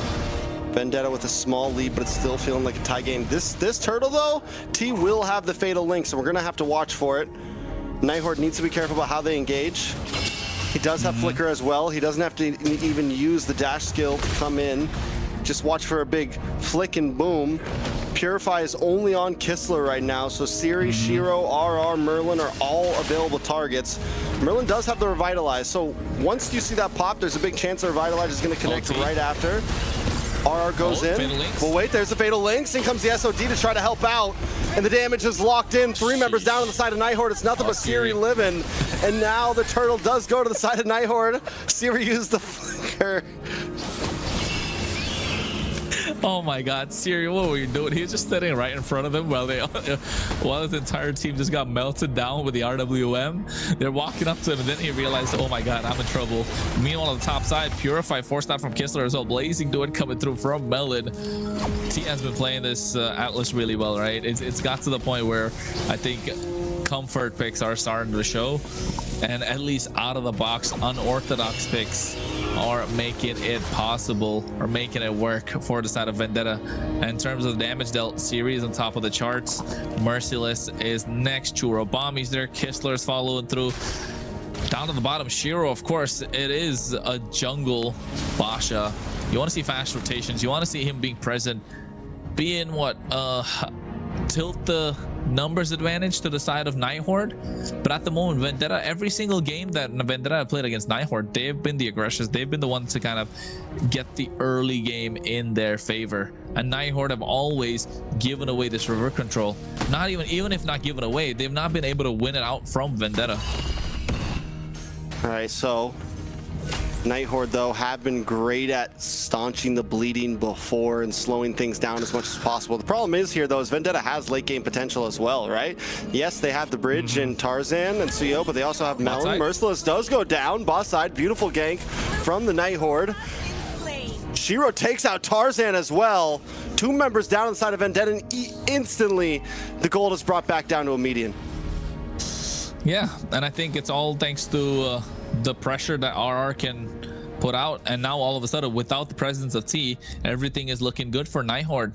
Vendetta with a small lead, but it's still feeling like a tie game. This Turtle, though, T will have the fatal link, so we're going to have to watch for it. Night Horde needs to be careful about how they engage. He does have Flicker as well. He doesn't have to even use the dash skill to come in. Just watch for a big flick and boom. Purify is only on Kistler right now, so Siri, Shiro, RR, Merlin are all available targets. Merlin does have the Revitalize, so once you see that pop, there's a big chance the Revitalize is going to connect right after. RR goes in. Well, wait, there's the Fatal Links. In comes the SOD to try to help out. And the damage is locked in. 3 members down on the side of Night Horde. It's nothing but Siri living. And now the Turtle does go to the side of Night Horde. Siri used the flicker. Oh my God, Siri, what were you doing? He was just sitting right in front of them while while his entire team just got melted down with the RWM. They're walking up to him, and then he realized, oh my God, I'm in trouble. Meanwhile, on the top side, Purify forced out from Kistler as well. Blazing Duet coming through from Melon. T has been playing this Atlas really well, right? It's got to the point where I think comfort picks are starting to show, and at least out of the box unorthodox picks are making it possible, or making it work for the side of Vendetta. And in terms of the damage dealt, series on top of the charts. Merciless is next. Churro Bombs there. Kistler's following through. Down to the bottom, Shiro, of course, it is a jungle Basha. You want to see fast rotations. You want to see him being present, being what tilt the numbers advantage to the side of Night Horde. But at the moment, Vendetta, every single game that Vendetta have played against Night Horde, they've been the aggressors. They've been the ones to kind of get the early game in their favor. And Night Horde have always given away this river control. Not even if not given away, they've not been able to win it out from Vendetta. All right, so Night Horde, though, have been great at staunching the bleeding before and slowing things down as much as possible. The problem is here, though, is Vendetta has late game potential as well, right? Yes, they have the bridge and Tarzan and Suyo, but they also have Melon. Merciless does go down. Boss side, beautiful gank from the Night Horde. Shiro takes out Tarzan as well. 2 members down on the side of Vendetta, and instantly the gold is brought back down to a median. Yeah, and I think it's all thanks to the pressure that RR can put out, and now all of a sudden, without the presence of T, everything is looking good for Night Horde.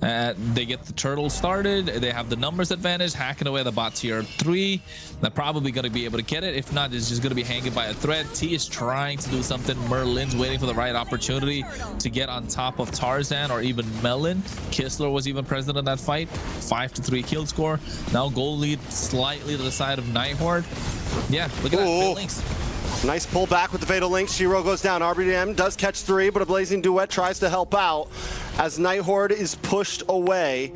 They get the turtle started. They have the numbers advantage, hacking away the bot tier 3. They're probably going to be able to get it. If not, it's just going to be hanging by a thread. T is trying to do something. Merlin's waiting for the right opportunity to get on top of Tarzan or even Melon. Kistler was even present in that fight. 5-3 kill score. Now goal lead slightly to the side of Night Horde. Yeah, look at that. Fatal Links. Nice pull back with the Fatal Link. Shiro goes down. RBDM does catch 3, but a Blazing Duet tries to help out as Night Horde is pushed away.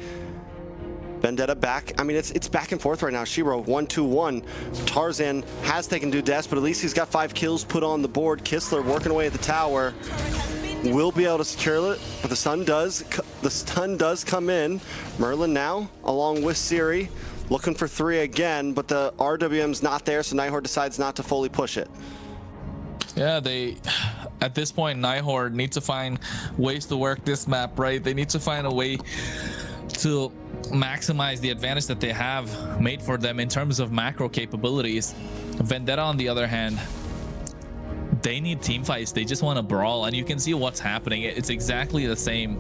Vendetta back. I mean, it's back and forth right now. Shiro 1-2-1. Tarzan has taken Dudes, but at least he's got 5 kills put on the board. Kistler working away at the tower. Will be able to secure it, but the stun does come in. Merlin now, along with Siri, looking for 3 again, but the RWM's not there, so Night Horde decides not to fully push it. Yeah, at this point, Night Horde need to find ways to work this map, right? They need to find a way to maximize the advantage that they have made for them in terms of macro capabilities. Vendetta, on the other hand, they need team fights. They just want to brawl, and you can see what's happening. It's exactly the same.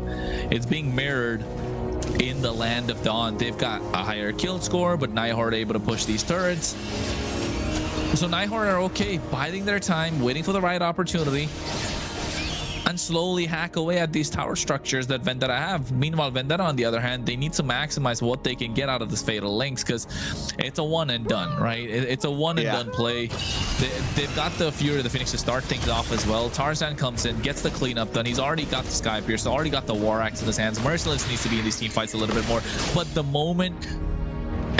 It's being mirrored in the Land of Dawn. They've got a higher kill score, but Night Horde are able to push these turrets. So Night Horde are okay, biding their time, waiting for the right opportunity, and slowly hack away at these tower structures that Vendetta have. Meanwhile, Vendetta, on the other hand, they need to maximize what they can get out of this Fatal Links, because it's a one and done, right? It's a one and done play. They've got the Fury of the Phoenix to start things off as well. Tarzan comes in, gets the cleanup done. He's already got the Sky Pierce, already got the War Axe in his hands. Merciless needs to be in these team fights a little bit more. But the moment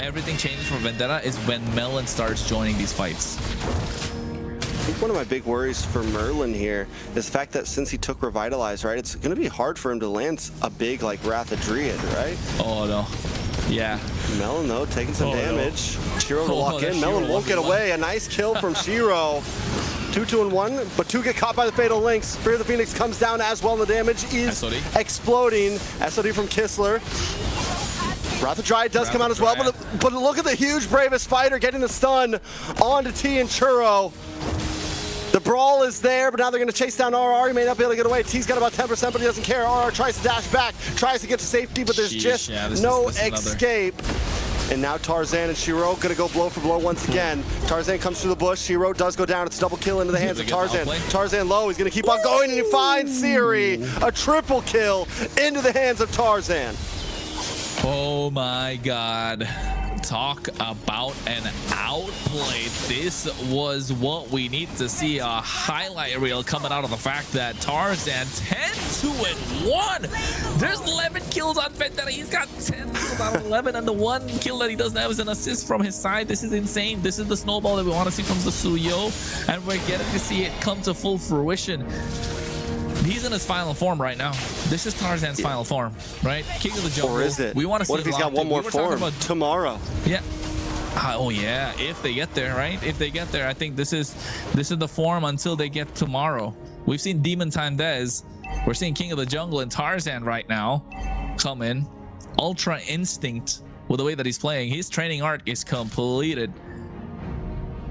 everything changes for Vendetta is when Melon starts joining these fights. I think one of my big worries for Merlin here is the fact that since he took Revitalize, right, it's going to be hard for him to land a big, like, Wrath of Druid, right? Oh, no. Yeah. Melon, though, taking some damage. Shiro to lock in. Melon won't get away. A nice kill from Shiro. 2-2-1, but 2 get caught by the Fatal Links. Fear of the Phoenix comes down as well, and the damage is exploding. SOD from Kistler. Wrath of Dryad does come out as well, but look at the huge Bravest Fighter getting the stun onto T and Churro. The brawl is there, but now they're going to chase down RR. He may not be able to get away. T's got about 10%, but he doesn't care. RR tries to dash back, tries to get to safety, but there's just no escape. And now Tarzan and Shiro going to go blow for blow once again. Tarzan comes through the bush. Shiro does go down. It's a double kill into the hands of Tarzan. Tarzan low. He's going to keep on going, and he finds Siri. A triple kill into the hands of Tarzan. Oh my God. Talk about an outplay. This was what we need to see. A highlight reel coming out of the fact that Tarzan 10-2-1. There's 11 kills on Vendetta. He's got 10 kills out of 11, and the one kill that he doesn't have is an assist from his side. This is insane. This is the snowball that we want to see from the Suyo, and we're getting to see it come to full fruition. He's in his final form right now. This is Tarzan's final form, right? King of the jungle. Or is it? We want to see. What if he's got one more form tomorrow? Yeah. Oh yeah, if they get there, right? If they get there, I think this is the form until they get tomorrow. We've seen Demon Time Dez. We're seeing King of the Jungle and Tarzan right now come in. Ultra Instinct with the way that he's playing. His training arc is completed.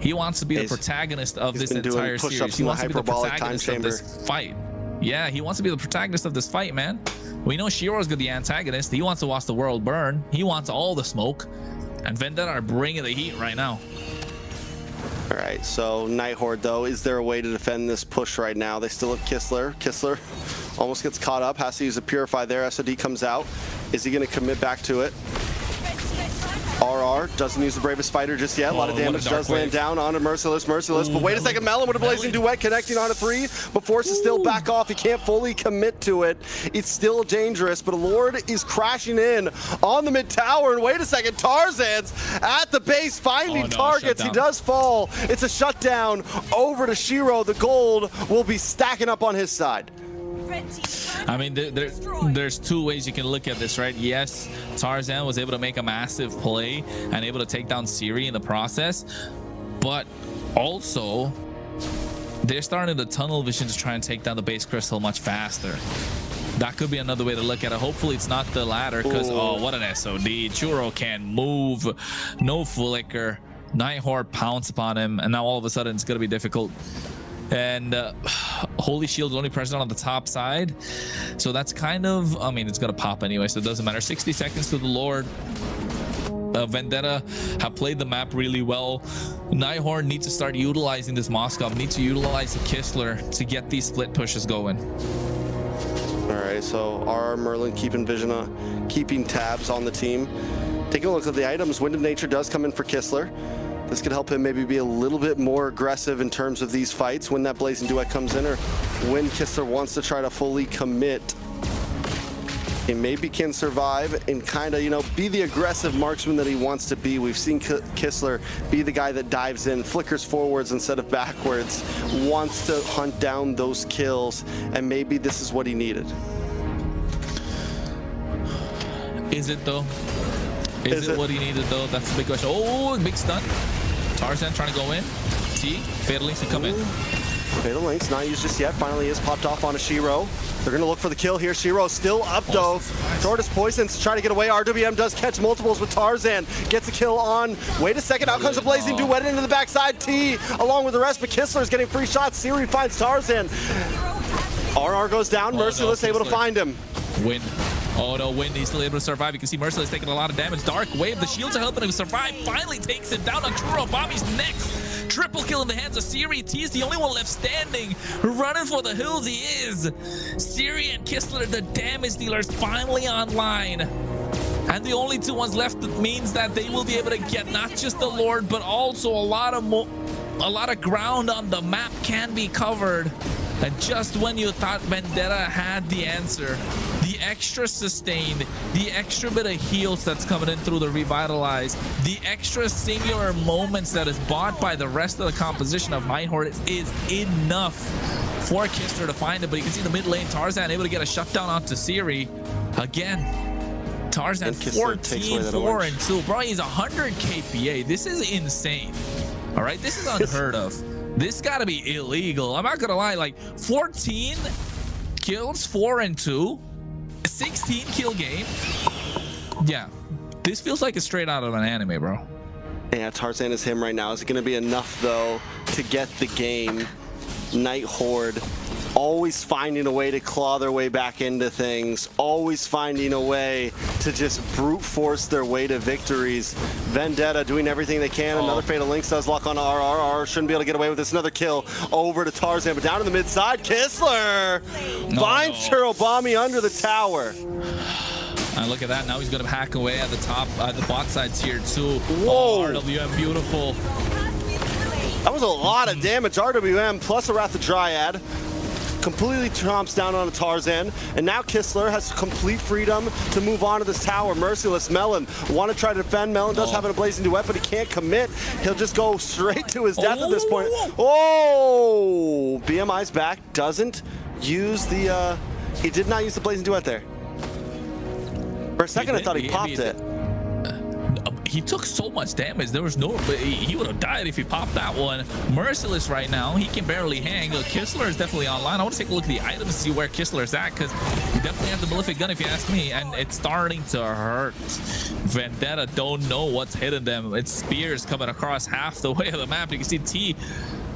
He wants to be the protagonist of this entire series. He wants to be the protagonist of this fight. Yeah, he wants to be the protagonist of this fight, man. We know Shiro's gonna be the antagonist. He wants to watch the world burn. He wants all the smoke. And Vendetta are bringing the heat right now. All right, so Night Horde, though, is there a way to defend this push right now? They still have Kistler. Kistler almost gets caught up, has to use a Purify there. SOD comes out. Is he going to commit back to it? RR doesn't use the Bravest Fighter just yet. A lot of damage does land down onto Merciless. But wait a second, Melon with a Blazing Duet connecting on a 3, but forced to still back off. He can't fully commit to it. It's still dangerous, but a Lord is crashing in on the mid tower. And wait a second, Tarzan's at the base finding targets. He does fall. It's a shutdown over to Shiro. The gold will be stacking up on his side. I mean, there's two ways you can look at this, right? Yes, Tarzan was able to make a massive play and able to take down Siri in the process, but also they're starting to tunnel vision to try and take down the base crystal much faster. That could be another way to look at it. Hopefully it's not the latter, because oh, what an SOD. Churro can move, no flicker. Night Horde pounce upon him, and now all of a sudden it's going to be difficult. And Holy Shield's only present on the top side, so that's kind of, I mean, it's gonna pop anyway, so it doesn't matter. 60 seconds to the Lord. Vendetta have played the map really well. Night Horde needs to start utilizing this Moskov, needs to utilize the Kistler to get these split pushes going. All right, so RR Merlin keeping keeping tabs on the team. Taking a look at the items, Wind of Nature does come in for Kistler. This could help him maybe be a little bit more aggressive in terms of these fights when that Blazing Duet comes in, or when Kistler wants to try to fully commit. He maybe can survive and kind of, you know, be the aggressive marksman that he wants to be. We've seen Kistler be the guy that dives in, flickers forwards instead of backwards, wants to hunt down those kills, and maybe this is what he needed. Is it though? Is it what he needed though? That's the big question. Oh, big stun. Tarzan trying to go in. T, Fatal Links to come in. Fatal Links not used just yet. Finally is popped off on a Shiro. They're going to look for the kill here. Shiro still up though. Tortoise Poisons to try to get away. RWM does catch multiples with Tarzan. Gets a kill on. Wait a second. Out comes a Blazing Duet into the backside. T along with the rest, but Kistler's getting free shots. Siri finds Tarzan. RR goes down. Merciless able to find him. Win. Oh no, Wind, he's still able to survive. You can see Merciless taking a lot of damage. Dark Wave, the shields are helping him survive. Finally takes him down on Churro. Bobby's next. Triple kill in the hands of Siri. T is the only one left standing. Running for the hills he is. Siri and Kistler, the damage dealers, finally online. And the only two ones left means that they will be able to get not just the Lord, but also a lot of ground on the map can be covered. And just when you thought Vendetta had the answer, the extra sustained, the extra bit of heals that's coming in through the Revitalize, the extra singular moments that is bought by the rest of the composition of Night Horde is enough for Kistler to find it. But you can see the mid lane, Tarzan able to get a shutdown onto Siri. Again, Tarzan 14-4-2. Bro, he's 100 KPA. This is insane. All right, this is unheard of. This gotta be illegal. I'm not gonna lie, like 14 kills, 4-2, 16 kill game. Yeah, this feels like it's straight out of an anime, bro. Yeah, Tarzan is him right now. Is it gonna be enough though to get the game? Night Horde always finding a way to claw their way back into things, always finding a way to just brute force their way to victories. Vendetta doing everything they can. Another Fatal Links does lock on RR. Shouldn't be able to get away with this. Another kill over to Tarzan, but down in the mid side, Kistler finds Churobami under the tower. And look at that. Now he's going to hack away at the top, the bot side tier 2. Whoa. Oh, RWM, beautiful. That was a lot of damage. RWM plus a Wrath of Dryad completely chomps down on a Tarzan, and now Kistler has complete freedom to move on to this tower. Merciless Melon want to try to defend. Melon does have a Blazing Duet, but he can't commit. He'll just go straight to his death at this point. Oh, BMI's back, doesn't use the, he did not use the Blazing Duet there. For a second, I thought he popped it. He took so much damage. There was no, but he would have died if he popped that one. Merciless right now. He can barely hang. Kistler is definitely online. I want to take a look at the items to see where Kistler is at, because he definitely has the Malefic gun, if you ask me, and it's starting to hurt. Vendetta don't know what's hitting them. It's spears coming across half the way of the map. You can see T.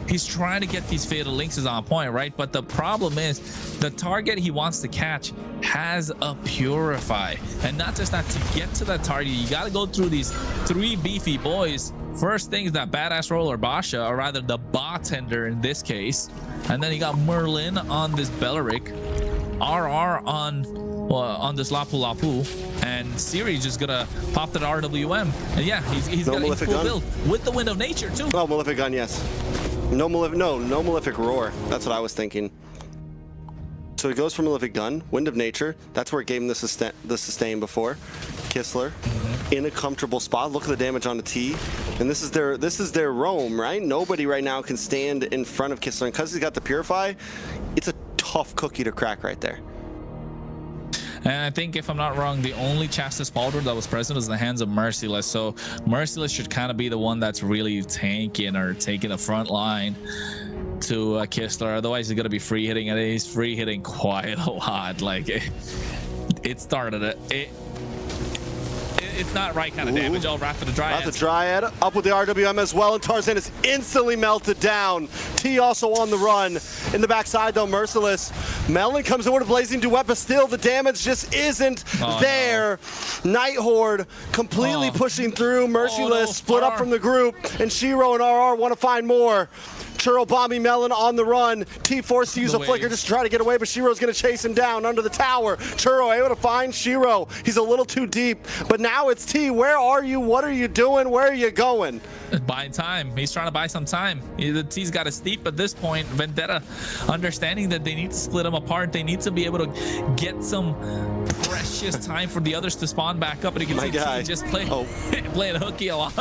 He's trying to get these fatal links on point, right? But the problem is the target he wants to catch has a purify, and not just that. To get to that target, you got to go through these 3 beefy boys. First thing is that badass roller Basha, or rather the bartender in this case, and then you got Merlin on this Belleric, RR on this Lapu Lapu, and Siri just gonna pop that RWM, and yeah, he's no got a full gun build with the Wind of Nature too. Oh, Malefic gun, yes. No Malefic Roar. That's what I was thinking. So he goes for Malefic gun, Wind of Nature. That's where it gave him the sustain before. Kistler in a comfortable spot. Look at the damage on the T. And this is their roam, right? Nobody right now can stand in front of Kistler, and because he's got the Purify, it's a tough cookie to crack right there. And I think, if I'm not wrong, the only Chastis Pauldron that was present was in the hands of Merciless. So Merciless should kind of be the one that's really tanking or taking the front line to Kistler. Otherwise, he's going to be free hitting, and he's free hitting quite a lot. Like, it started it's not right kind of damage. All Wrath of the Dryad. Wrath of the Dryad up with the RWM as well, and Tarzan is instantly melted down. T also on the run. In the backside though, Merciless. Melon comes in with a Blazing Duet, but still the damage just isn't there. No. Night Horde completely pushing through. Merciless split up from the group, and Shiro and RR want to find more. Churro bombing Melon on the run. T forced to use a flicker just to try to get away, but Shiro's going to chase him down under the tower. Churro able to find Shiro. He's a little too deep, but now it's T. Where are you? What are you doing? Where are you going? Buying time. He's trying to buy some time. The T's got a steep at this point. Vendetta understanding that they need to split them apart. They need to be able to get some precious time for the others to spawn back up. And you can see T just playing hooky a lot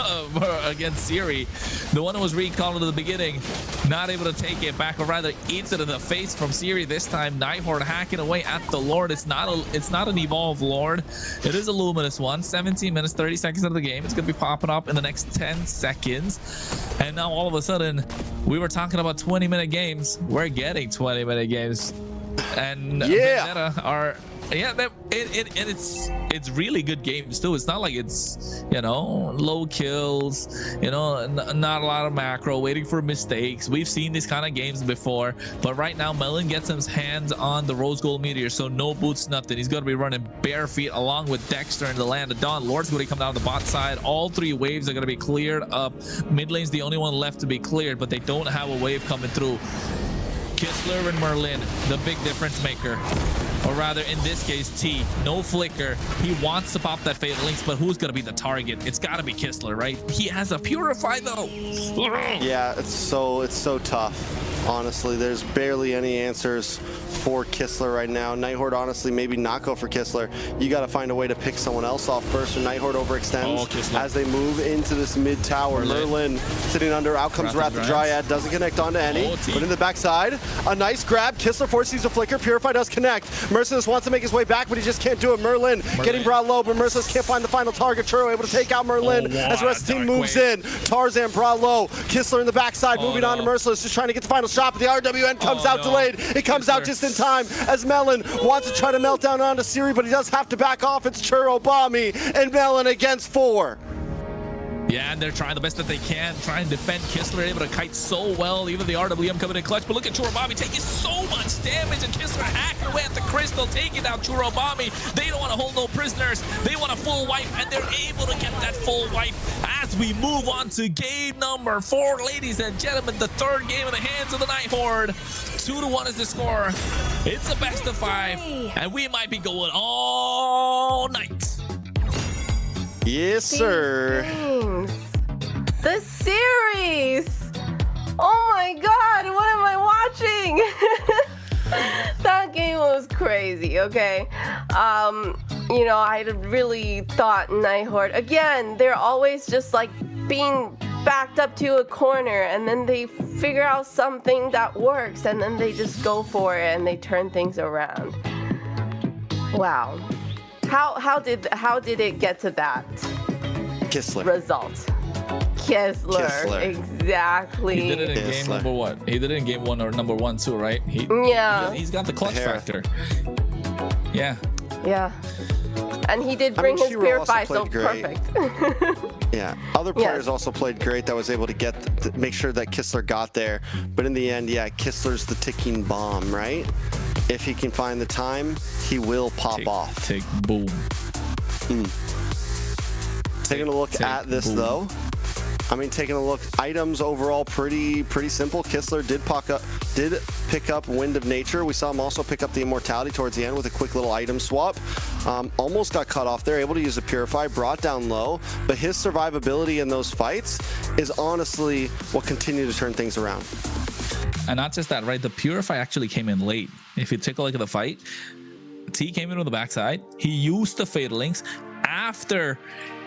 against Siri. The one who was recalled at the beginning, not able to take it back, or rather eats it in the face from Siri this time. Night Horde hacking away at the Lord. It's not an evolved Lord. It is a luminous one. 17 minutes, 30 seconds of the game. It's going to be popping up in the next 10 seconds. And now all of a sudden, we were talking about 20-minute games. We're getting 20-minute games. And Vendetta are... Yeah, it's really good games too. It's not like it's, you know, low kills, you know, not a lot of macro, waiting for mistakes. We've seen these kind of games before, but right now Melon gets his hands on the Rose Gold Meteor, so no boots, nothing. He's going to be running bare feet along with Dexter in the land of Dawn. Lord's going to come down the bot side. All 3 waves are going to be cleared up. Mid lane's the only one left to be cleared, but they don't have a wave coming through. Kistler and Merlin, the big difference maker. Or rather, in this case, T. No flicker. He wants to pop that Fatal Links, but who's going to be the target? It's got to be Kistler, right? He has a Purify, though. Yeah, it's so tough. Honestly, there's barely any answers for Kistler right now. Night Horde, honestly, maybe not go for Kistler. You got to find a way to pick someone else off first, and Night Horde overextends as they move into this mid tower. Merlin sitting under. Out comes Wrath the Dryad. Doesn't connect onto any. But in the backside, a nice grab. Kistler forces use a flicker. Purify does connect. Merciless wants to make his way back, but he just can't do it. Merlin getting brought low, but Merciless can't find the final target. Churro able to take out Merlin as the rest of the team moves in. Tarzan brought low. Kistler in the backside, moving on to Merciless, just trying to get the final shot, but the RWN comes out delayed. It comes out just in time as Melon wants to try to melt down onto Siri, but he does have to back off. It's Churro, Bommy, and Melon against 4. Yeah, and they're trying the best that they can, trying to defend. Kistler able to kite so well, even the RWM coming in clutch. But look at Churobami taking so much damage, and Kistler hacking away at the crystal, taking down Churobami. They don't want to hold no prisoners. They want a full wipe, and they're able to get that full wipe as we move on to game number 4. Ladies and gentlemen, the 3rd game in the hands of the Night Horde. 2-1 is the score. It's a best of 5, and we might be going all night. Yes, sir. The series. Oh my God, what am I watching? That game was crazy, okay? You know, I really thought Night Horde, again, they're always just like being backed up to a corner, and then they figure out something that works, and then they just go for it and they turn things around. Wow. How did it get to that Kistler result? Kistler. Exactly. He did it in game number what? He did it in game 1 or number 1 too, right? Yeah. He's got the clutch factor. Yeah. Yeah. And he did bring his Purify, so great. perfect. Yeah, other players also played great. That was able to make sure that Kistler got there. But in the end, yeah, Kistler's the ticking bomb, right? If he can find the time, he will pop off. Boom. Taking a look at this though. I mean, taking a look, items overall pretty simple. Kistler did pick up Wind of Nature. We saw him also pick up the Immortality towards the end with a quick little item swap. Almost got cut off there, able to use the Purify, brought down low, but his survivability in those fights is honestly what continued to turn things around. And not just that, right? The Purify actually came in late. If you take a look at the fight, T came in with the backside. He used the Fatal Links after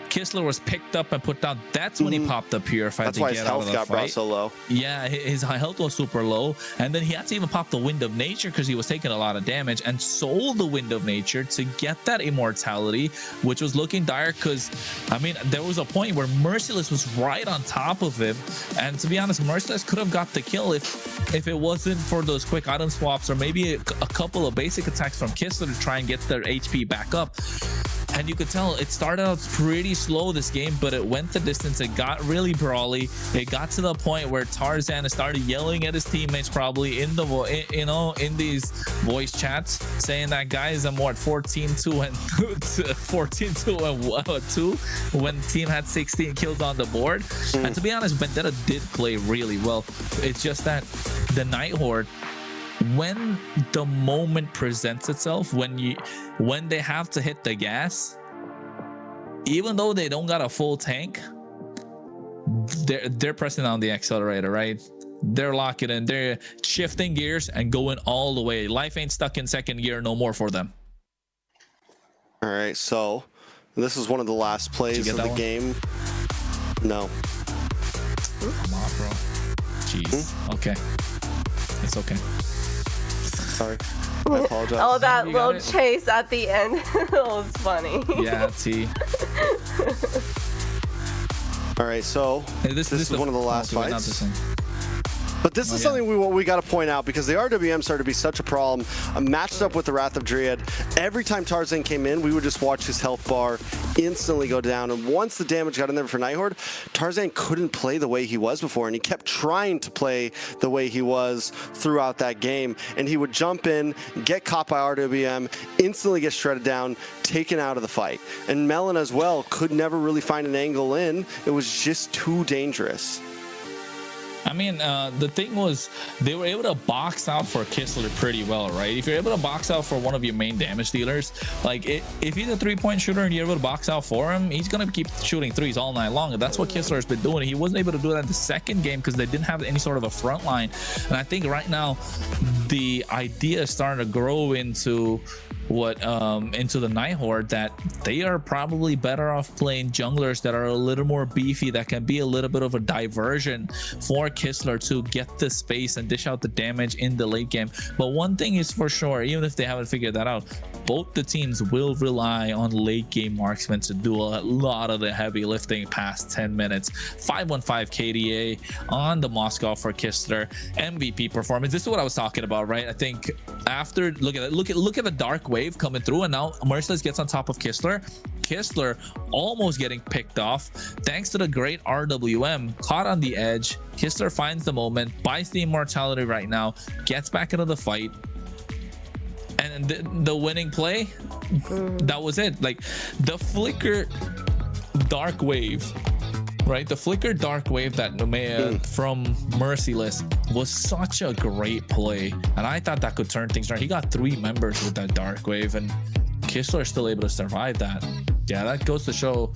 Kistler was picked up and put down. That's when he popped the Purify. That's to why get his out health of the got fight. brought so low. Yeah, his health was super low, and then he had to even pop the Wind of Nature because he was taking a lot of damage, and sold the Wind of Nature to get that Immortality, which was looking dire because, I mean, there was a point where Merciless was right on top of him, and to be honest, Merciless could have got the kill if it wasn't for those quick item swaps or maybe a couple of basic attacks from Kistler to try and get their HP back up. And you could tell it started out pretty slow this game, but it went the distance. It got really brawly. It got to the point where Tarzan started yelling at his teammates, probably in the in these voice chats, saying that guys, I'm more at 14-2 and 14-2 and 2 when team had 16 kills on the board. And to be honest, Vendetta did play really well. It's just that the Night Horde, when the moment presents itself, when they have to hit the gas, even though they don't got a full tank, they're pressing on the accelerator, right? They're locking in, they're shifting gears and going all the way. Life ain't stuck in second gear no more for them. All right, so this is one of the last plays of the game. No. Come on, bro. Jeez. Okay. It's okay. Sorry. I apologize. Oh, that little chase at the end. It was funny. Yeah, T. All right, so this is one of the last not fights. this one. But this is something we got to point out, because the RWM started to be such a problem. Matched up with the Wrath of Dryad, every time Tarzan came in, we would just watch his health bar instantly go down. And once the damage got in there for Night Horde, Tarzan couldn't play the way he was before, and he kept trying to play the way he was throughout that game. And he would jump in, get caught by RWM, instantly get shredded down, taken out of the fight. And Melon as well could never really find an angle in. It was just too dangerous. I mean, the thing was, they were able to box out for Kistler pretty well, right? If you're able to box out for one of your main damage dealers, like if he's a three-point shooter and you're able to box out for him, he's gonna keep shooting threes all night long. And that's what Kistler's been doing. He wasn't able to do that in the second game because they didn't have any sort of a front line. And I think right now the idea is starting to grow into into the Night Horde, that they are probably better off playing junglers that are a little more beefy, that can be a little bit of a diversion for Kistler to get the space and dish out the damage in the late game. But one thing is for sure, even if they haven't figured that out, both the teams will rely on late game marksmen to do a lot of the heavy lifting past 10 minutes. 515 KDA on the Moscow for Kistler. MVP performance. This is what I was talking about, right? I think after look at the dark wave coming through, and now Merciless gets on top of Kistler. Kistler almost getting picked off thanks to the great RWM, caught on the edge. Kistler finds the moment, buys the immortality right now, gets back into the fight, and the winning play, that was it. Like the flicker dark wave, right? The flicker dark wave that from Merciless was such a great play, and I thought that could turn things around. He got 3 members with that dark wave, and Kistler is still able to survive that. Yeah, that goes to show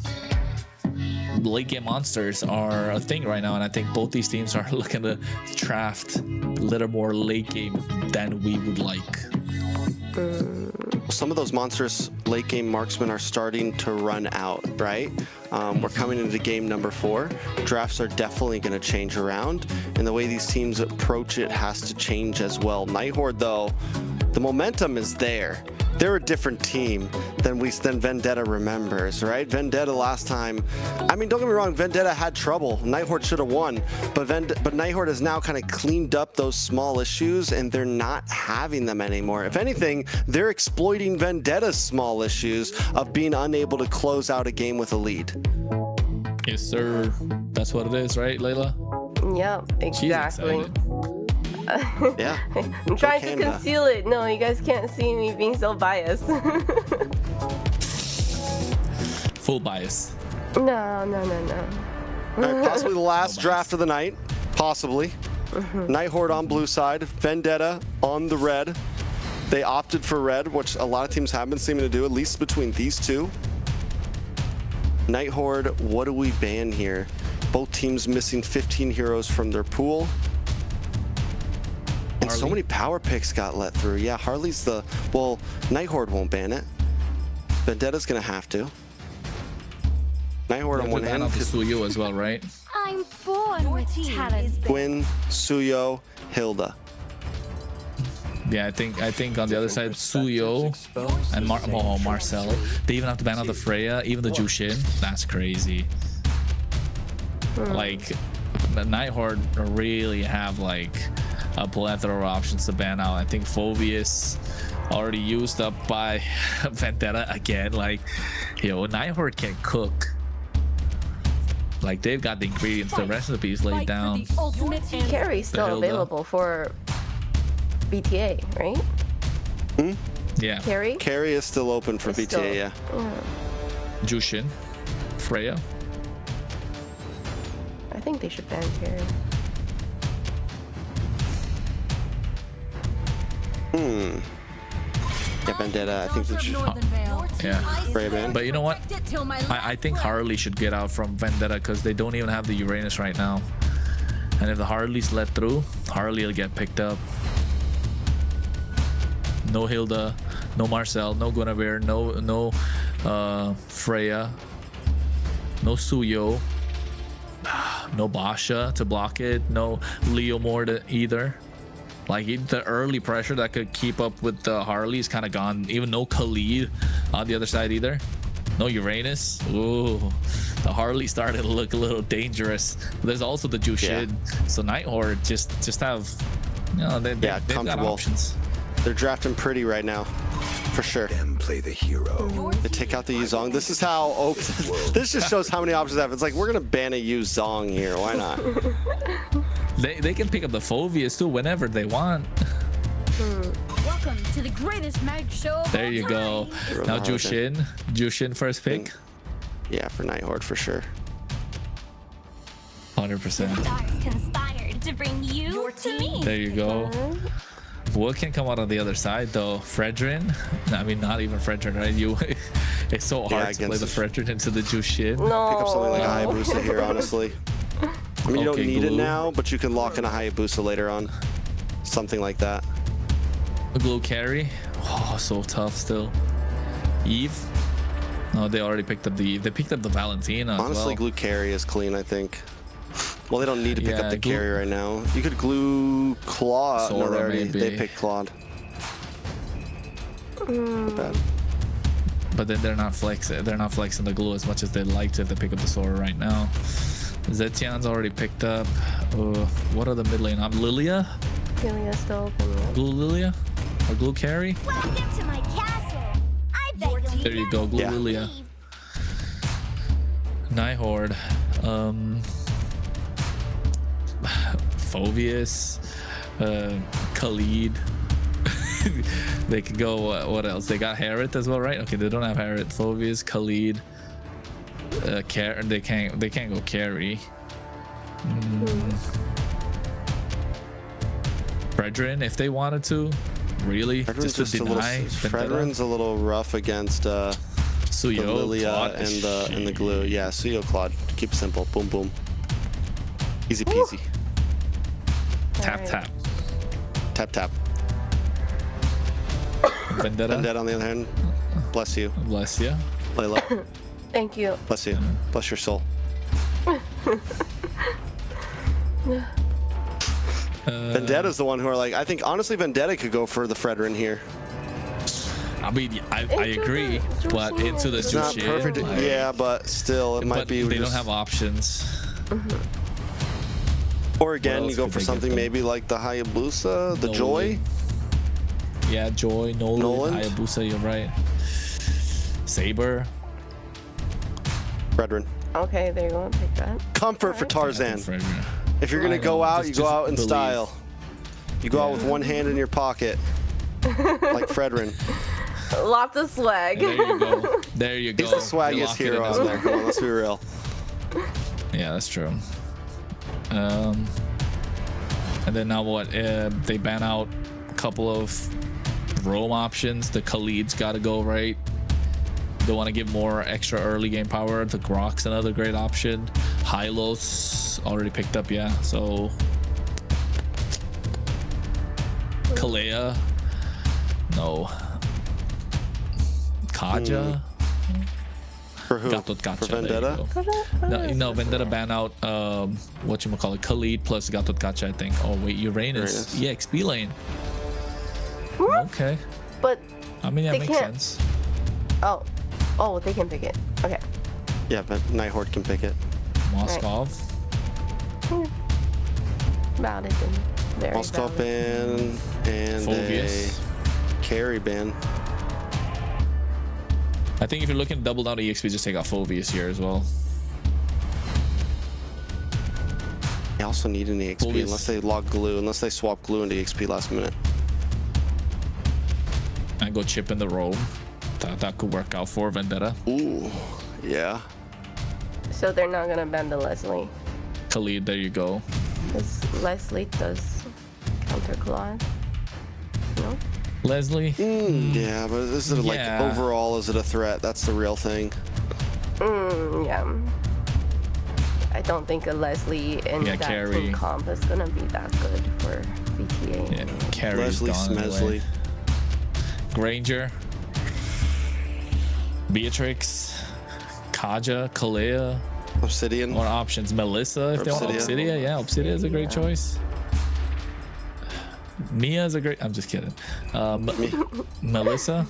late game monsters are a thing right now, and I think both these teams are looking to draft a little more late game than we would like. some of those monstrous late game marksmen are starting to run out, right? We're coming into game number 4. Drafts are definitely going to change around, and the way these teams approach it has to change as well. Night Horde, though, the momentum is there. They're a different team than Vendetta remembers, right? Vendetta last time, I mean, don't get me wrong, Vendetta had trouble. Night Horde should have won, but Night Horde has now kind of cleaned up those small issues, and they're not having them anymore. If anything, they're exploiting Vendetta's small issues of being unable to close out a game with a lead. Yes, sir. That's what it is, right, Layla? Yep, exactly. Yeah. I'm trying to conceal it. No, you guys can't see me being so biased. Full bias. No. All right, possibly the last draft of the night. Possibly. Night Horde on blue side. Vendetta on the red. They opted for red, which a lot of teams have been seeming to do, at least between these two. Night Horde, what do we ban here? Both teams missing 15 heroes from their pool. And so many power picks got let through. Yeah, Harley's the... Well, Night Horde won't ban it. Vendetta's going to have to. Night Horde on one hand. Suyo as well, right? I'm born with talent. Gwyn, Suyo, Hilda. Yeah, I think on the other side, Suyo and Marcel. They even have to ban out the Freya, even the Jushin. That's crazy. Like, the Night Horde really have like a plethora of options to ban out. I think Phobius already used up by Vendetta again. Like, yo, Night Horde can cook. Like, they've got the ingredients, the recipes laid down. Carry's still available for BTA, right? Yeah. Carry is still open for BTA, still, yeah. Jushin, Freya. I think they should ban Carry. Yeah, Vendetta, I think that should... Yeah. Freya ban. But you know what? I think Harley should get out from Vendetta because they don't even have the Uranus right now. And if the Harley's let through, Harley will get picked up. No Hilda, no Marcel, no Guinevere, no Freya, no Suyo, no Basha to block it, no Leo Moore either. Like, the early pressure that could keep up with the Harley is kind of gone. Even no Khalid on the other side either. No Uranus. Ooh, the Harley started to look a little dangerous. There's also the Jushin. Yeah. So Night Horde just have, you know, they've got options. They're drafting pretty right now, for sure. Them play the hero. They take out the Yuzong. This is how this just shows how many options they have. It's like, we're gonna ban a Yuzong here. Why not? They can pick up the Phobias too whenever they want. Welcome to the greatest mag show. There you go. Now Jushin first pick. Yeah, for Night Horde for sure. 100%. Stars conspired to bring you to me. There you go. What can come out on the other side though? Fredrin? I mean, not even Fredrin, right? It's so hard to play the Fredrin into the Jushin. No. Pick up something like a Hayabusa here, honestly. I mean, you don't need it now, but you can lock in a Hayabusa later on. Something like that. A Glue carry. Oh, so tough still. Eve. No, they already picked up the Eve. They picked up the Valentina as Honestly, well. Glue carry is clean, I think. Well, they don't need to pick up the carry right now. You could glue Claude. Sora, no, they picked Claude. Bad. But then they're not flexing the glue as much as they'd like to if they pick up the Sora right now. Zetian's already picked up. What are the mid lane? Lilia? Lilia's still open. Glue Lilia? Or Glue Carry? Welcome to my castle. I bet there you go, Glue Lilia. Night Horde. Phobius. Khalid. They could go, what else? They got Harriet as well, right? Okay, they don't have Harriet. Phobius, Khalid. They can't go carry. Fredrin, if they wanted to, really, Fredrin's just to deny. Fredrin's a little rough against Suyo, the Lilia Claude, and the glue. Yeah, Suyo, Claude. Keep it simple. Boom, boom. Easy peasy. Tap, tap. Tap, tap. Vendetta. Vendetta on the other hand. Bless you. Bless you. Layla. Thank you. Bless you. Bless your soul. Vendetta's the one who are like, I think honestly Vendetta could go for the Fredrin here. I mean, I agree, but into the It's not Jushin, perfect. like, Yeah, but still, it might be. They don't just- have options. Or again, else you go could for they something get maybe like the Hayabusa, the Nolan. Joy. Yeah, Joy, Nolan, Nolan. Hayabusa, you're right. Saber. Fredrin. Okay, they're going to pick that. Comfort for Tarzan. Fredrin. If you're gonna I go know, out, just- you go just out in believe. style. You go out with one hand in your pocket, like Fredrin. Lots of swag. There you go. There you go. He's the You're swaggiest locking hero it out in there. Come on, let's be real. Yeah, that's true. And then now what? They ban out a couple of roam options. The Khalid's got to go, right? They want to give more extra early game power. The Grok's another great option. Hylos already picked up, yeah. So Kalea, no. Kaja. For who? Gatot For Vendetta? No, Vendetta ban out whatchamacallit, Khalid plus Gatot Kacha, I think. Oh wait, Uranus. EXP lane. Okay. But I mean, that they makes can't. sense. Oh, they can pick it. Okay. Yeah, but Night Horde can pick it. Moskov. Valid and very Moskov valid. ban and Phobius. a carry ban. I think if you're looking to double down EXP, just take out Phobius here as well. They also need an EXP Phobius. unless they log glue, unless they swap glue into EXP last minute. And go chip in the roam. That could work out for Vendetta. Ooh, yeah. So they're not gonna ban the Leslie. Khalid, there you go. Because Leslie does counter claw. No? Leslie? Yeah, but is it like Yeah. overall, is it a threat? That's the real thing. Yeah. I don't think a Leslie in Yeah, that carry. team comp is gonna be that good for VTA. Yeah, Carrie's Leslie gone Smesly. anyway. Granger. Beatrix. Kaja. Kalea. Obsidian. More options. Melissa, if they want Obsidia. Obsidia. Yeah, Obsidia is a great choice. Mia is a great... I'm just kidding. Melissa?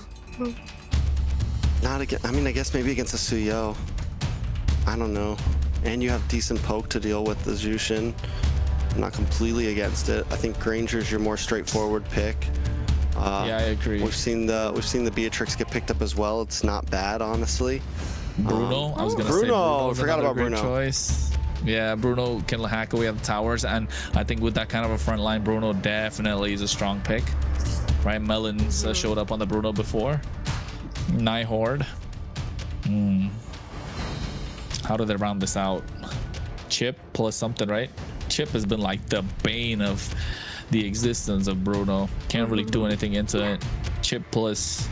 Not again. I mean, I guess maybe against a Suyo. I don't know. And you have decent poke to deal with the Jushin. I'm not completely against it. I think Granger's your more straightforward pick. Yeah, I agree. We've seen the Beatrix get picked up as well. It's not bad, honestly. Bruno? I was going to say Bruno. Bruno's Forgot another about great Bruno. choice. Yeah, Bruno can hack away at the towers, and I think with that kind of a front line, Bruno definitely is a strong pick. Right, Melons showed up on the Bruno before. Night Horde. How do they round this out? Chip plus something, right? Chip has been like the bane of the existence of Bruno. Can't really do anything into it. Chip plus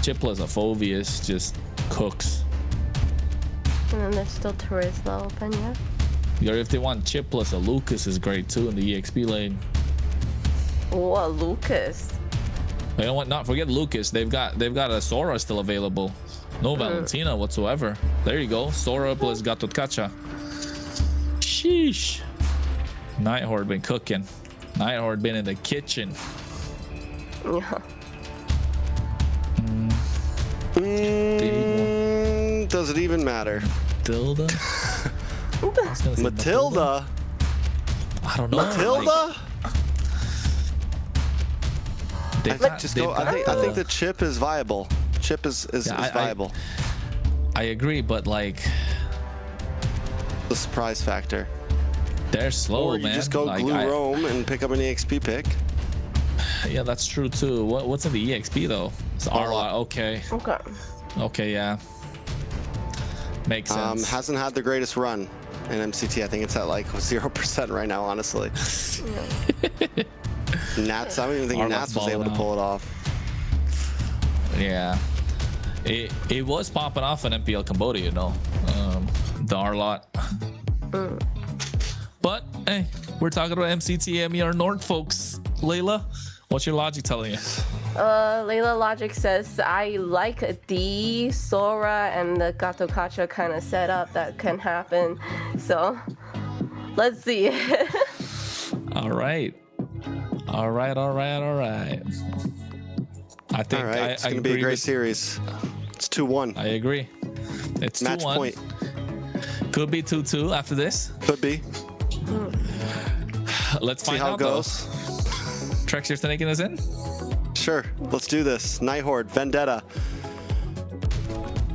a Phobius just cooks. And then there's still Turismo open, yeah? Or if they want Chip plus a Lucas is great too in the EXP lane. Oh, Lucas. They don't want, not forget Lucas. They've got a Sora still available. No Valentina whatsoever. There you go. Sora plus Gatot Kacha. Sheesh. Night Horde been cooking. Night Horde been in the kitchen. Yeah. Does it even matter? Matilda? Matilda? I don't know. Matilda? Like, I think the chip is viable. Chip is viable. I agree, but like the surprise factor. They're slow, or you man. just go Like, glue roam and pick up an EXP pick. Yeah, that's true too. What's in the EXP though? It's Arla. Okay. Okay, yeah. Makes sense. Hasn't had the greatest run in MCT. I think it's at like 0% right now, honestly. Nats, I don't even think Arla's Nats was able to pull it off. Yeah. It was popping off in MPL Cambodia, you know. The Arlot. But hey, we're talking about MCT AMER North, folks. Layla, What's your logic telling you? Layla Logic says, I like the Sora and the Gato Kacha kind of setup that can happen. So, let's see. All right. I think it's going to be a great series. It's 2-1. I agree. It's match 2-1. point. Could be 2-2 after this. Could be. Let's see find how out it goes. Trex, you're taking us in? Sure. Let's do this. Night Horde, Vendetta.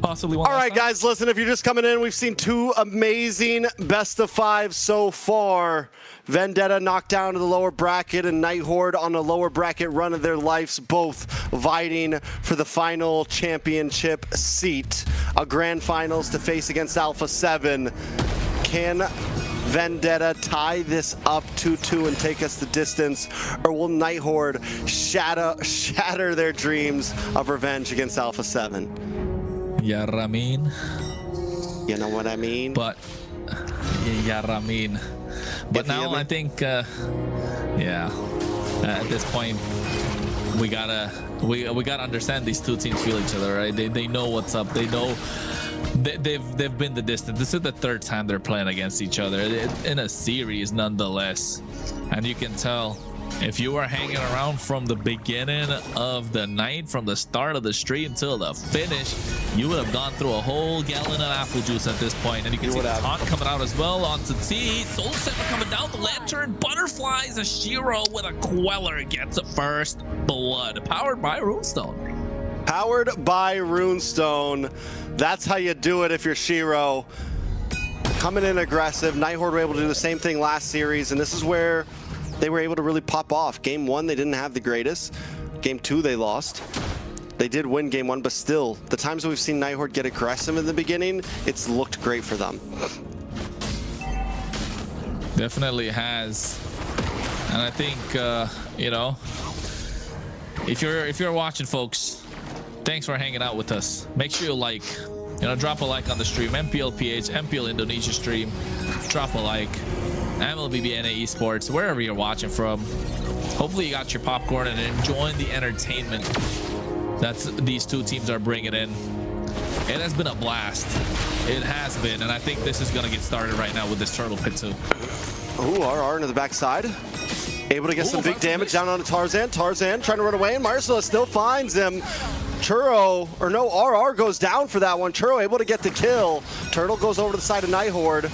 Possibly one. All right, guys, listen, if you're just coming in, we've seen 2 amazing best of 5 so far. Vendetta knocked down to the lower bracket and Night Horde on a lower bracket run of their lives, both vying for the final championship seat. A grand finals to face against Alpha7. Can Vendetta tie this up 2-2 and take us the distance, or will Night Horde shatter their dreams of revenge against Alpha7? Yeah, Ramin. You know what I mean? But yeah, Ramin. But now I think, at this point, we gotta understand these two teams feel each other, right? They know what's up. They know they've been the distance. This is the 3rd time they're playing against each other in a series, nonetheless. And you can tell if you were hanging around from the beginning of the night, from the start of the street until the finish, you would have gone through a whole gallon of apple juice at this point. And you can see the taunt coming out as well onto T. Soul 7 coming down the lantern. Butterflies, a Shiro with a Queller gets the first blood. Powered by Runestone. Powered by Runestone. That's how you do it if you're Shiro. Coming in aggressive. Night Horde were able to do the same thing last series, and this is where they were able to really pop off. Game 1, they didn't have the greatest. Game 2, they lost. They did win Game 1, but still, the times that we've seen Night Horde get aggressive in the beginning, it's looked great for them. Definitely has. And I think, you know, if you're watching, folks, thanks for hanging out with us. Make sure you drop a like on the stream. MPLPH, MPL Indonesia stream. Drop a like. MLBB Esports, wherever you're watching from. Hopefully you got your popcorn and enjoying the entertainment that these two teams are bringing in. It has been a blast. It has been, and I think this is going to get started right now with this Turtle Pit too. Ooh, RR into the backside. Able to get some big damage down onto Tarzan. Tarzan trying to run away, and Marcela still finds him. RR goes down for that one. Churro able to get the kill. Turtle goes over to the side of Night Horde.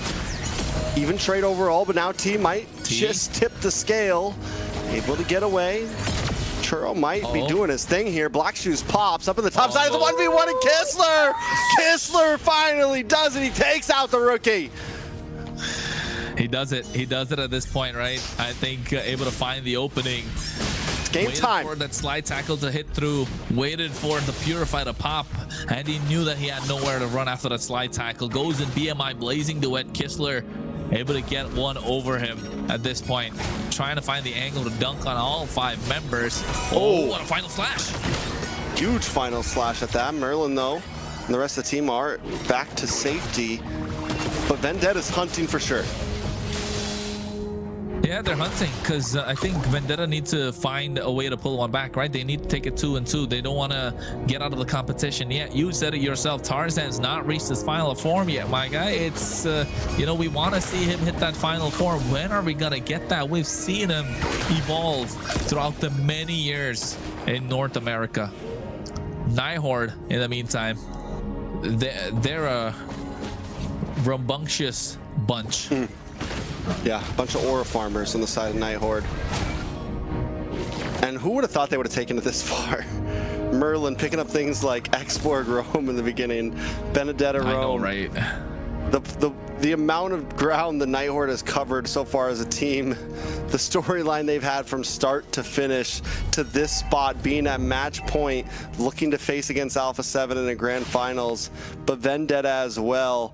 Even trade overall, but now T might just tip the scale. Able to get away. Churro might be doing his thing here. Black Shoes pops up in the top side of the 1v1, and Kistler! Kistler finally does it. He takes out the rookie. He does it. He does it at this point, right? I think able to find the opening. It's game time. For that slide tackle to hit through. Waited for the Purify to pop. And he knew that he had nowhere to run after that slide tackle. Goes in BMI Blazing Duet. Kistler able to get one over him at this point. Trying to find the angle to dunk on all 5 members. Oh, what a final slash. Huge final slash at that. Merlin, though, and the rest of the team are back to safety. But Vendetta's hunting for sure. Yeah, they're hunting because I think Vendetta needs to find a way to pull one back, right? They need to take it 2-2. They don't want to get out of the competition yet. You said it yourself. Tarzan's not reached his final form yet, my guy. It's, you know, we want to see him hit that final form. When are we going to get that? We've seen him evolve throughout the many years in North America. Night Horde, in the meantime, they're a rambunctious bunch. Yeah, a bunch of aura farmers on the side of Night Horde. And who would have thought they would have taken it this far? Merlin picking up things like Exborg Rome in the beginning, Benedetta Rome. I know, right? The amount of ground the Night Horde has covered so far as a team, the storyline they've had from start to finish to this spot, being at match point, looking to face against Alpha7 in the grand finals, but Vendetta as well.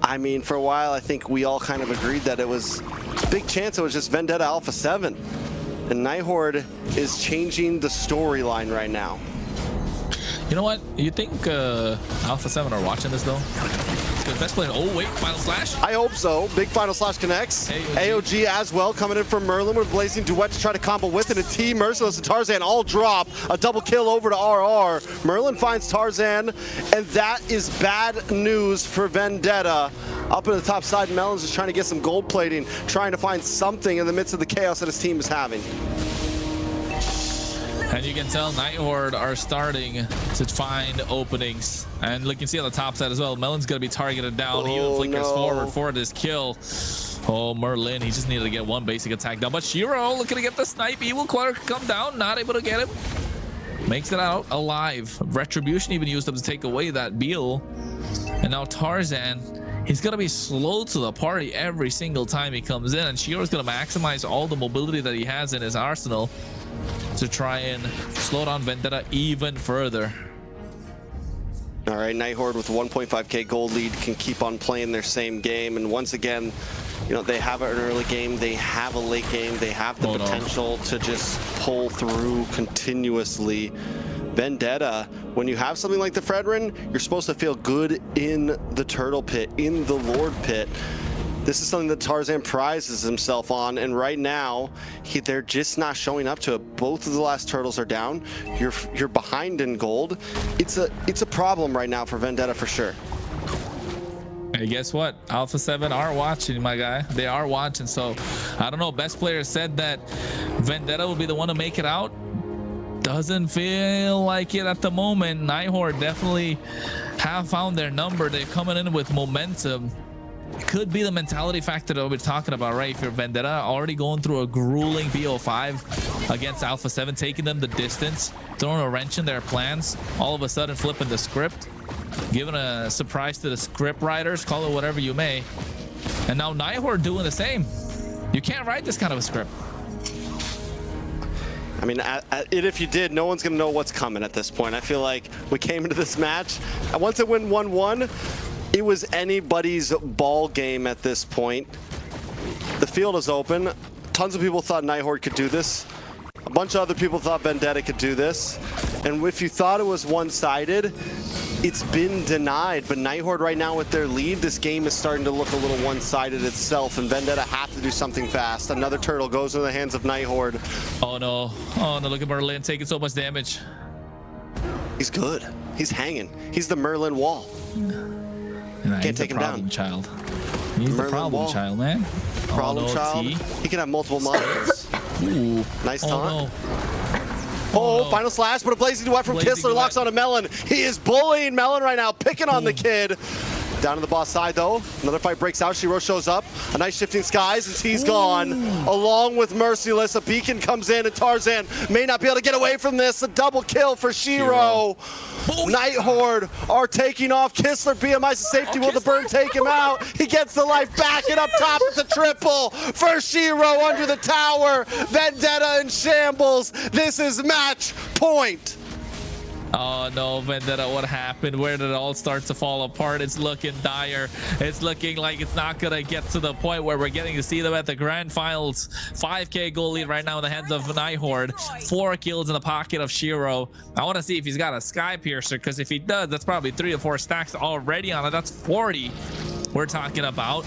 I mean, for a while, I think we all kind of agreed that it was a big chance it was just Vendetta Alpha7. And Night Horde is changing the storyline right now. You know what? You think Alpha7 are watching this though? Because best player. Oh wait, final slash. I hope so. Big final slash connects. AOG as well coming in from Merlin with Blazing Duet to try to combo with it. And T, Merciless, and Tarzan all drop. A double kill over to RR. Merlin finds Tarzan, and that is bad news for Vendetta. Up in the top side, Melon's just trying to get some gold plating, trying to find something in the midst of the chaos that his team is having. And you can tell Night Horde are starting to find openings. And you can see on the top side as well, Melon's going to be targeted down. He even flickers forward for this kill. Oh, Merlin, he just needed to get one basic attack down. But Shiro looking to get the snipe. Evil Quarter come down, not able to get him. Makes it out alive. Retribution even used them to take away that Beal. And now Tarzan, he's going to be slow to the party every single time he comes in. And Shiro's going to maximize all the mobility that he has in his arsenal to try and slow down Vendetta even further. All right, Night Horde with 1.5k gold lead can keep on playing their same game. And once again, you know, they have an early game, they have a late game, they have the potential to just pull through continuously. Vendetta, when you have something like the Fredrin, you're supposed to feel good in the Turtle Pit, in the Lord Pit. This is something that Tarzan prizes himself on, and right now they're just not showing up to it. Both of the last turtles are down. You're behind in gold. It's a problem right now for Vendetta for sure. Hey, guess what? Alpha7 are watching, my guy. They are watching. So I don't know. Best player said that Vendetta will be the one to make it out. Doesn't feel like it at the moment. Night Horde definitely have found their number. They're coming in with momentum. Could be the mentality factor that we're talking about, right? If you're Vendetta, already going through a grueling BO5 against Alpha7, taking them the distance, throwing a wrench in their plans, all of a sudden flipping the script, giving a surprise to the script writers, call it whatever you may. And now Night Horde doing the same. You can't write this kind of a script. I mean, if you did, no one's going to know what's coming at this point. I feel like we came into this match, and once it went 1-1, it was anybody's ball game at this point. The field is open. Tons of people thought Night Horde could do this. A bunch of other people thought Vendetta could do this. And if you thought it was one-sided, it's been denied. But Night Horde right now with their lead, this game is starting to look a little one-sided itself, and Vendetta have to do something fast. Another turtle goes into the hands of Night Horde. Oh no, look at Merlin taking so much damage. He's good. He's hanging. He's the Merlin wall. Can't take him down. Child. He's the problem child, man. Problem child. He can have multiple models. Ooh. Nice taunt. Oh, final slash, but a Blazing Duet from Kistler locks on a Melon. He is bullying Melon right now, picking on the kid. Down to the boss side though. Another fight breaks out. Shiro shows up. A nice shifting skies and T's gone. Along with Merciless, a beacon comes in and Tarzan may not be able to get away from this. A double kill for Shiro. Night Horde are taking off. Kistler BMI's to safety. Will the bird take him out? He gets the life back, and up top it's a triple for Shiro under the tower. Vendetta in shambles. This is match point. Oh no, Vendetta, what happened? Where did it all start to fall apart? It's looking dire. It's looking like it's not gonna get to the point where we're getting to see them at the grand finals. 5k goal lead right now in the hands of Night Horde. 4 kills in the pocket of Shiro. I want to see if he's got a Sky Piercer, because if he does, that's probably 3 or 4 stacks already on it. That's 40 we're talking about.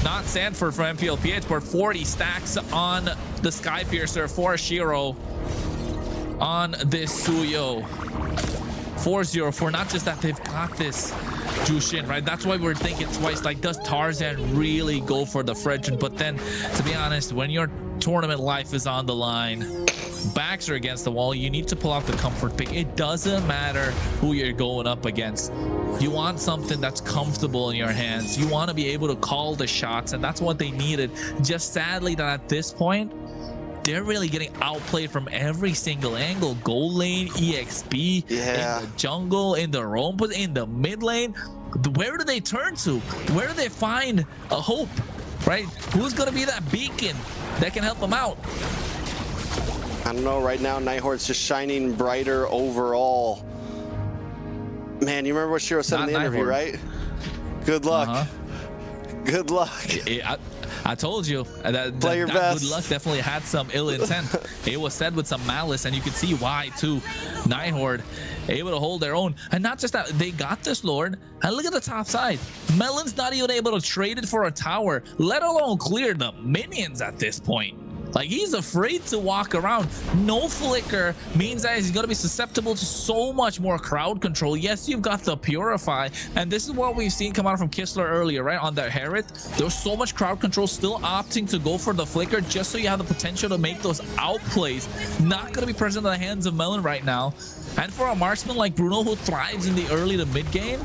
Not Sanford from MPLPH, but 40 stacks on the Sky Piercer for Shiro on this Suyo. 4-0-4. Not just that they've got this Jushin, right? That's why we're thinking twice, like, does Tarzan really go for the Fredrin? But then, to be honest, when your tournament life is on the line, backs are against the wall, you need to pull out the comfort pick. It doesn't matter who you're going up against. You want something that's comfortable in your hands. You want to be able to call the shots, and that's what they needed. Just sadly that at this point, they're really getting outplayed from every single angle. Gold lane, EXP, in the jungle, in the roam, but in the mid lane. Where do they turn to? Where do they find a hope, right? Who's going to be that beacon that can help them out? I don't know. Right now, Night Horde's just shining brighter overall. Man, you remember what Shiro said in the interview, right? Good luck. Good luck. I told you that Play your best. good luck definitely had some ill intent. It was said with some malice, and you can see why too. Night Horde able to hold their own, and not just that, they got this Lord. And look at the top side. Melon's not even able to trade it for a tower, let alone clear the minions at this point. Like, he's afraid to walk around. No flicker means that he's going to be susceptible to so much more crowd control. Yes, you've got the Purify, and this is what we've seen come out from Kistler earlier, right? On the Herod, there's so much crowd control, still opting to go for the flicker just so you have the potential to make those outplays. Not going to be present in the hands of Melon right now. And for a marksman like Bruno, who thrives in the early to mid game,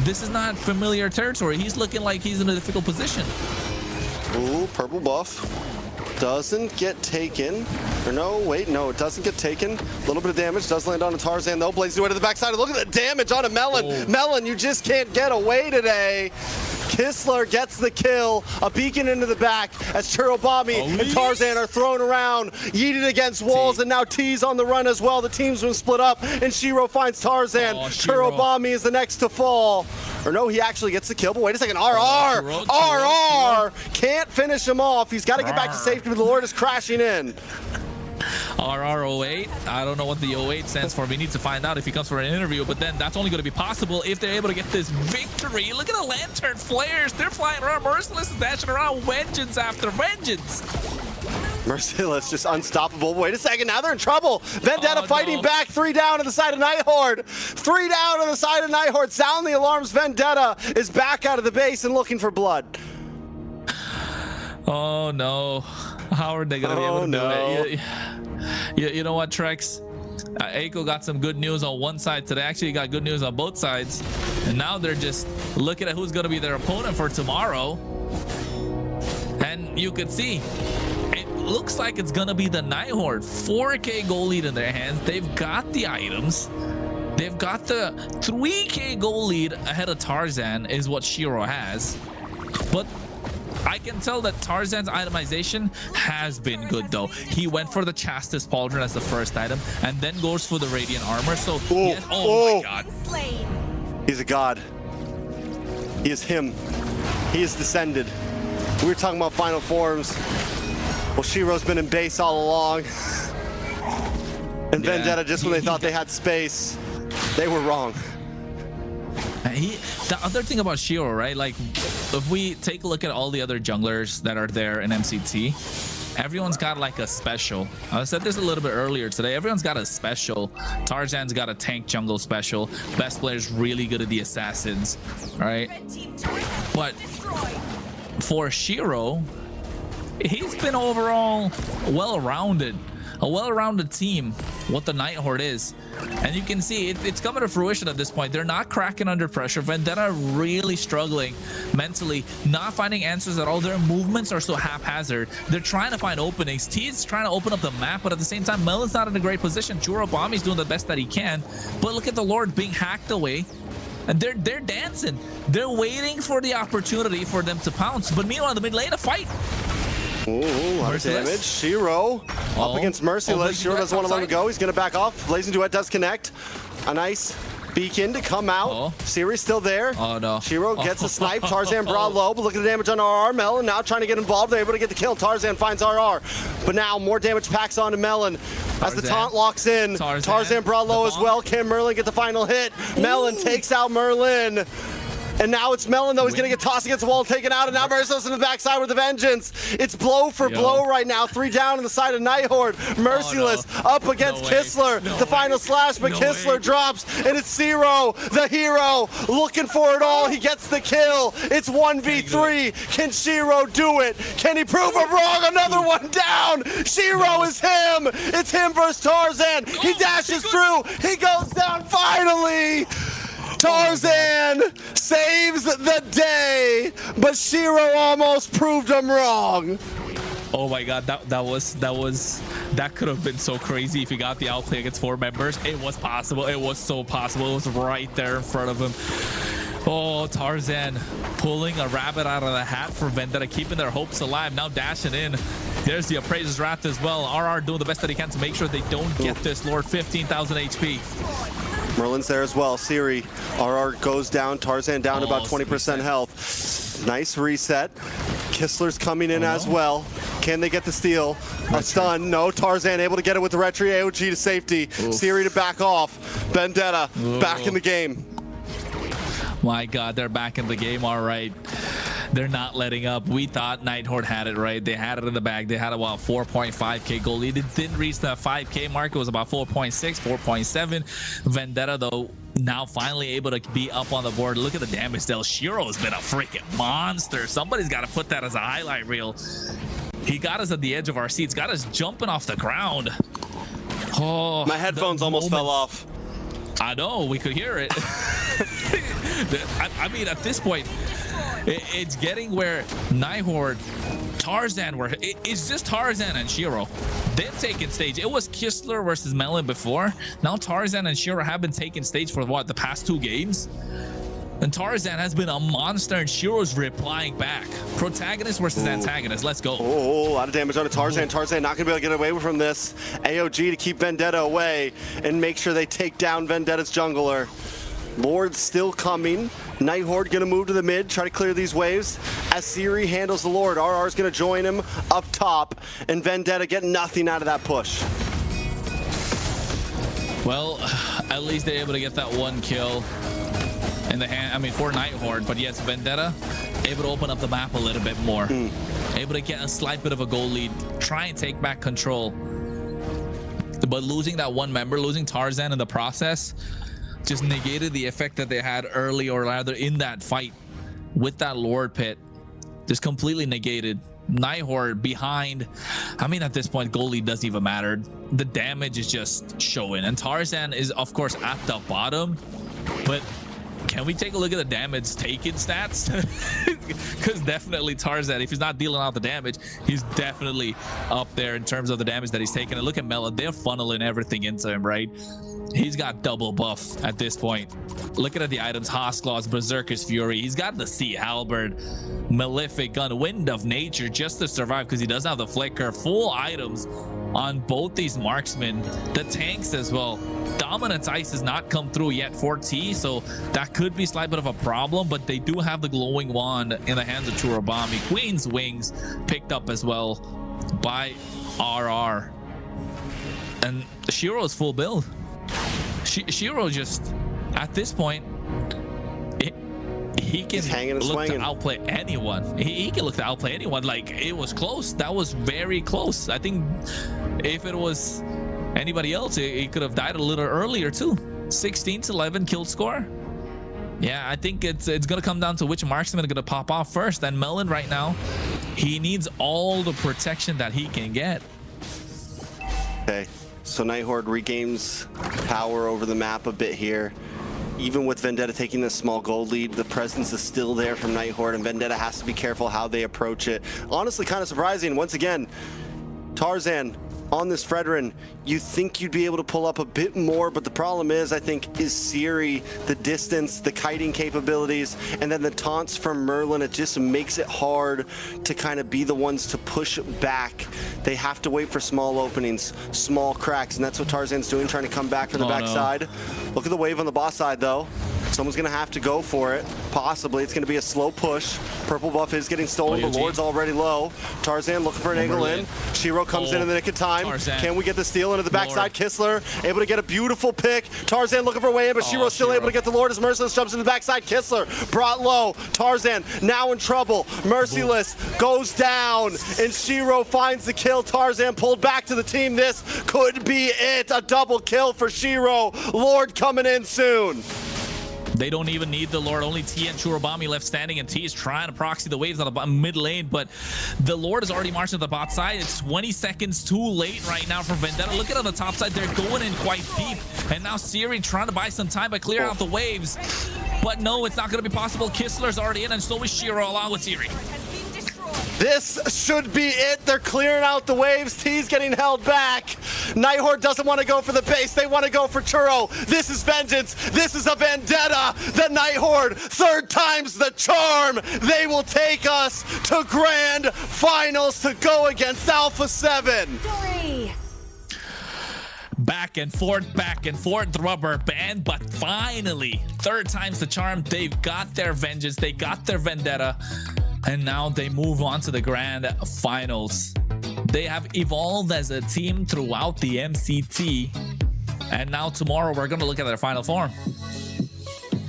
this is not familiar territory. He's looking like he's in a difficult position. Ooh, purple buff. Doesn't get taken. Or no, wait, no, it doesn't get taken. A little bit of damage does land on a Tarzan though. Blazing away to the backside. Look at the damage on a Melon. Oh. Melon, you just can't get away today. Kistler gets the kill. A beacon into the back as Churobami and Tarzan are thrown around, yeeted against walls, and now T's on the run as well. The team's been split up, and Shiro finds Tarzan. Churobami is the next to fall. Or no, he actually gets the kill, but wait a second. RR can't finish him off. He's got to get back to safety, but the Lord is crashing in. RR08. I don't know what the 08 stands for. We need to find out if he comes for an interview, but then that's only going to be possible if they're able to get this victory. Look at the lantern flares. They're flying around. Merciless is dashing around. Vengeance after vengeance. Merciless, just unstoppable. Wait a second, now they're in trouble. Vendetta fighting back. 3 down on the side of Night Horde. 3 down on the side of Night Horde. Sound the alarms. Vendetta is back out of the base and looking for blood. Oh no. How are they going to be able to do it? You know what, Trex? Aiko got some good news on one side today. Actually, got good news on both sides. And now they're just looking at who's going to be their opponent for tomorrow. And you could see, it looks like it's going to be the Night Horde. 4K goal lead in their hands. They've got the items. They've got the 3K goal lead ahead of Tarzan is what Shiro has. But I can tell that Tarzan's itemization has been good though. He went for the Chastis Pauldron as the first item and then goes for the Radiant Armor. So yes, my god. He's a god. He is him. He is descended. We were talking about final forms. Well, Shiro's been in base all along. And Vendetta, just when they thought they had space, they were wrong. The other thing about Shiro, right? Like, if we take a look at all the other junglers that are there in MCT, everyone's got like a special. I said this a little bit earlier today. Everyone's got a special. Tarzan's got a tank jungle special. Best player's really good at the assassins, right? But for Shiro, he's been overall well-rounded. A well-rounded team, what the Night Horde is. And you can see it's coming to fruition at this point. They're not cracking under pressure. Vendetta really struggling mentally, not finding answers at all. Their movements are so haphazard. They're trying to find openings. T's trying to open up the map, but at the same time, Melon's not in a great position. Churobami's doing the best that he can. But look at the Lord being hacked away. And they're dancing. They're waiting for the opportunity for them to pounce. But meanwhile, in the mid lane, a fight. Ooh, a lot of damage. Shiro up against Merciless. Shiro doesn't want to let him go. He's going to back off. Blazing Duet does connect. A nice beacon to come out. Siri's still there. Oh no. Shiro gets a snipe. Tarzan brought low, but look at the damage on RR. Melon now trying to get involved. They're able to get the kill. Tarzan finds RR. But now more damage packs onto Melon. As the taunt locks in. Tarzan brought low as well. Can Merlin get the final hit? Melon takes out Merlin. And now it's Melon, though. He's going to get tossed against the wall, taken out. And now Merciless in the backside with the Vengeance. It's blow for blow right now. 3 down on the side of Night Horde. Merciless up against Kistler. The final slash, but Kistler drops. And it's Zero, the hero, looking for it all. He gets the kill. It's 1v3. Can Shiro do it? Can he prove him wrong? Another one down. Shiro is him. It's him versus Tarzan. He dashes through. He goes down finally. Tarzan saves the day, but Shiro almost proved him wrong. Oh my god, that could have been so crazy if he got the outplay against 4 members. It was possible. It was so possible. It was right there in front of him. Oh, Tarzan pulling a rabbit out of the hat for Vendetta, keeping their hopes alive. Now dashing in. There's the Appraiser's Wrath as well. RR doing the best that he can to make sure they don't get this Lord. 15,000 HP. Merlin's there as well. Siri, RR goes down. Tarzan down to about 20% health. Nice reset. Kistler's coming in as well. Can they get the steal? A stun. No. Tarzan able to get it with the retry. AOG to safety. Siri to back off. Vendetta back in the game. My God, they're back in the game. All right. They're not letting up. We thought Night Horde had it right. They had it in the bag. They had about 4.5k goal lead. It didn't reach the 5k mark. It was about 4.6, 4.7. Vendetta, though, now finally able to be up on the board. Look at the damage. Del Shiro has been a freaking monster. Somebody's got to put that as a highlight reel. He got us at the edge of our seats. Got us jumping off the ground. Oh, my headphones almost fell off. I know. We could hear it. I mean, at this point, it's getting where Night Horde, Tarzan, it's just Tarzan and Shiro. They've taken stage. It was Kistler versus Melon before. Now Tarzan and Shiro have been taking stage for what, the past 2 games? And Tarzan has been a monster, and Shiro's replying back. Protagonist versus antagonist. Let's go. Oh, a lot of damage on Tarzan. Tarzan not going to be able to get away from this. AOG to keep Vendetta away and make sure they take down Vendetta's jungler. Lord's still coming. Night Horde going to move to the mid, try to clear these waves. As Siri handles the Lord, RR's going to join him up top, and Vendetta get nothing out of that push. Well, at least they're able to get that 1 kill in the hand. I mean, for Night Horde, but yes, Vendetta able to open up the map a little bit more. Able to get a slight bit of a goal lead, try and take back control. But losing that 1 member, losing Tarzan in the process, just negated the effect that they had early, or rather in that fight with that Lord pit. Just completely negated. Night Horde behind. I mean, at this point, goal lead doesn't even matter. The damage is just showing. And Tarzan is, of course, at the bottom. But can we take a look at the damage taken stats? Because definitely Tarzan, if he's not dealing out the damage, he's definitely up there in terms of the damage that he's taking. And look at Melon. They're funneling everything into him, right? He's got double buff at this point. Looking at the items, Hosclaws, Berserker's Fury. He's got the Sea Halberd, Malefic Gun, Wind of Nature just to survive because he doesn't have the Flicker. Full items on both these marksmen. The tanks as well. Dominance Ice has not come through yet for T, so that could be a slight bit of a problem, but they do have the Glowing Wand in the hands of Churubami. Queen's Wings picked up as well by RR. And Shiro's full build. Shiro just, at this point, he can look to outplay anyone. He can look to outplay anyone. Like, it was close. That was very close. I think if it was anybody else, he could have died a little earlier too. 16-11 kill score. Yeah, I think it's gonna come down to which marksman is gonna pop off first. And Melon right now, he needs all the protection that he can get. Okay. So Night Horde regains power over the map a bit here. Even with Vendetta taking this small gold lead, the presence is still there from Night Horde, and Vendetta has to be careful how they approach it. Honestly, kind of surprising. Once again, Tarzan on this Fredrin, you think you'd be able to pull up a bit more, but the problem is, I think, is Siri, the distance, the kiting capabilities, and then the taunts from Merlin. It just makes it hard to kind of be the ones to push back. They have to wait for small openings, small cracks, and that's what Tarzan's doing, trying to come back from the backside. Look at the wave on the boss side, though. Someone's going to have to go for it. Possibly. It's going to be a slow push. Purple buff is getting stolen, but Lord's already low. Tarzan looking for an angle in. Shiro comes in the nick of time. Tarzan. Can we get the steal into the backside? Kistler able to get a beautiful pick. Tarzan looking for a way in, but Shiro's still able to get the Lord as Merciless jumps into the backside. Kistler brought low. Tarzan now in trouble. Merciless goes down, and Shiro finds the kill. Tarzan pulled back to the team. This could be it. A double kill for Shiro. Lord coming in soon. They don't even need the Lord. Only T and Churubami left standing, and T is trying to proxy the waves on the mid lane, but the Lord is already marching to the bot side. It's 20 seconds too late right now for Vendetta. Look at on the top side. They're going in quite deep, and now Siri trying to buy some time by clearing out the waves. But no, it's not going to be possible. Kistler's already in, and so is Shiro along with Siri. This should be it. They're clearing out the waves. T's getting held back. Night Horde doesn't want to go for the base. They want to go for Churro. This is vengeance. This is a vendetta. The Night Horde, 3rd time's the charm. They will take us to grand finals to go against Alpha 7. back and forth, rubber band, but finally, third time's the charm. They've got their vengeance, they got their vendetta, and now they move on to the grand finals. They have evolved as a team throughout the MCT, and now tomorrow we're gonna look at their final form.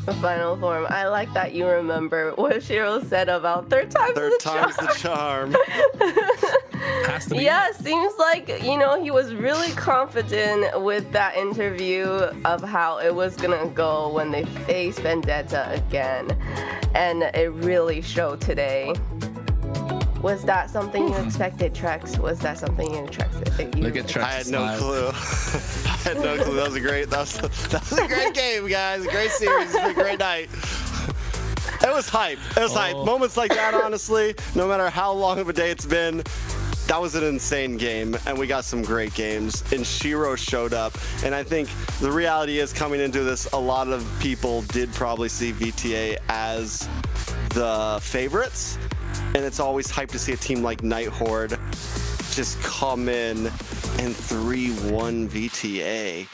The final form. I like that you remember what Shiro said about third time's the charm. Has to be. Yeah, seems like, you know, he was really confident with that interview of how it was gonna go when they face Vendetta again. And it really showed today. Was that something you expected, Trex? Was that something you expected? Look at Trex. I had no clue. I had no clue. That was a great game, guys. A great series. It's been a great night. It was hype. It was hype. Moments like that, honestly, no matter how long of a day it's been, that was an insane game, and we got some great games, and Shiro showed up. And I think the reality is, coming into this, a lot of people did probably see VTA as the favorites, and it's always hype to see a team like Night Horde just come in and 3-1 VTA.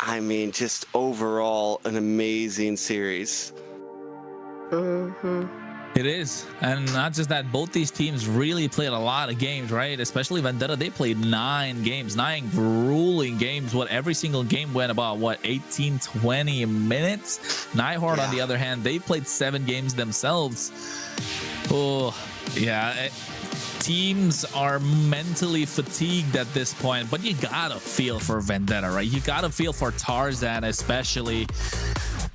I mean, just overall an amazing series. It is, and not just that, both these teams really played a lot of games, right? Especially Vendetta, they played 9 games, 9 grueling games. Every single game went about 18-20 minutes. Night Horde, on the other hand, they played 7 games themselves. Oh yeah, teams are mentally fatigued at this point, but you gotta feel for Vendetta, right? You gotta feel for Tarzan, especially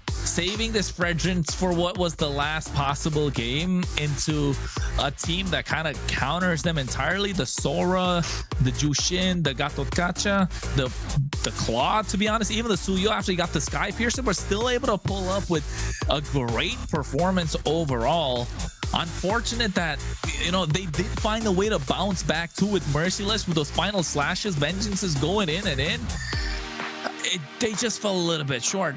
saving this Fredrins for what was the last possible game into a team that kind of counters them entirely. The Sora, the Jushin, the Gatotkacha, the Claw, to be honest. Even the Suyo, after he got the Sky Piercer, were still able to pull up with a great performance overall. Unfortunate that, you know, they did find a way to bounce back too with Merciless, with those final slashes, vengeances going in and in. They just fell a little bit short.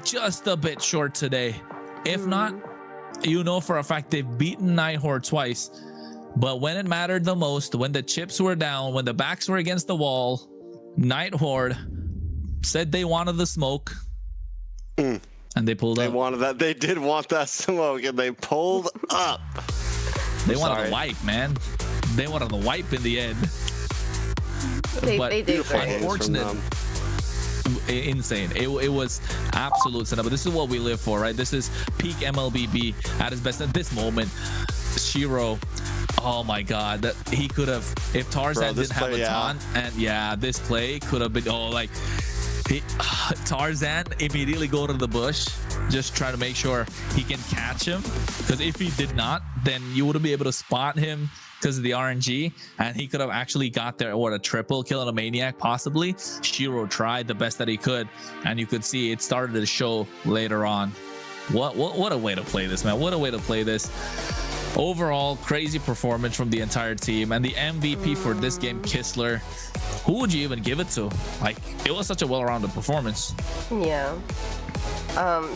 Just a bit short today. If not, you know for a fact they've beaten Night Horde twice. But when it mattered the most, when the chips were down, when the backs were against the wall, Night Horde said they wanted the smoke. And they pulled up. They wanted that. They did want that smoke, and they pulled up. They wanted the wipe, man. They wanted the wipe in the end. They did. Unfortunate. Insane. It was absolute cinema. But this is what we live for, right? This is peak MLBB at his best at this moment. Shiro, oh my god, that he could have, if Tarzan didn't have a taunt, and this play could have been Tarzan immediately go to the bush, just try to make sure he can catch him, because if he did not, then you wouldn't be able to spot him because of the RNG, and he could have actually got there, a triple kill and a maniac possibly. Shiro tried the best that he could, and you could see it started to show later on. What a way to play this, man. What a way to play this. Overall, crazy performance from the entire team, and the MVP for this game, Kistler. Who would you even give it to? Like, it was such a well-rounded performance. Yeah.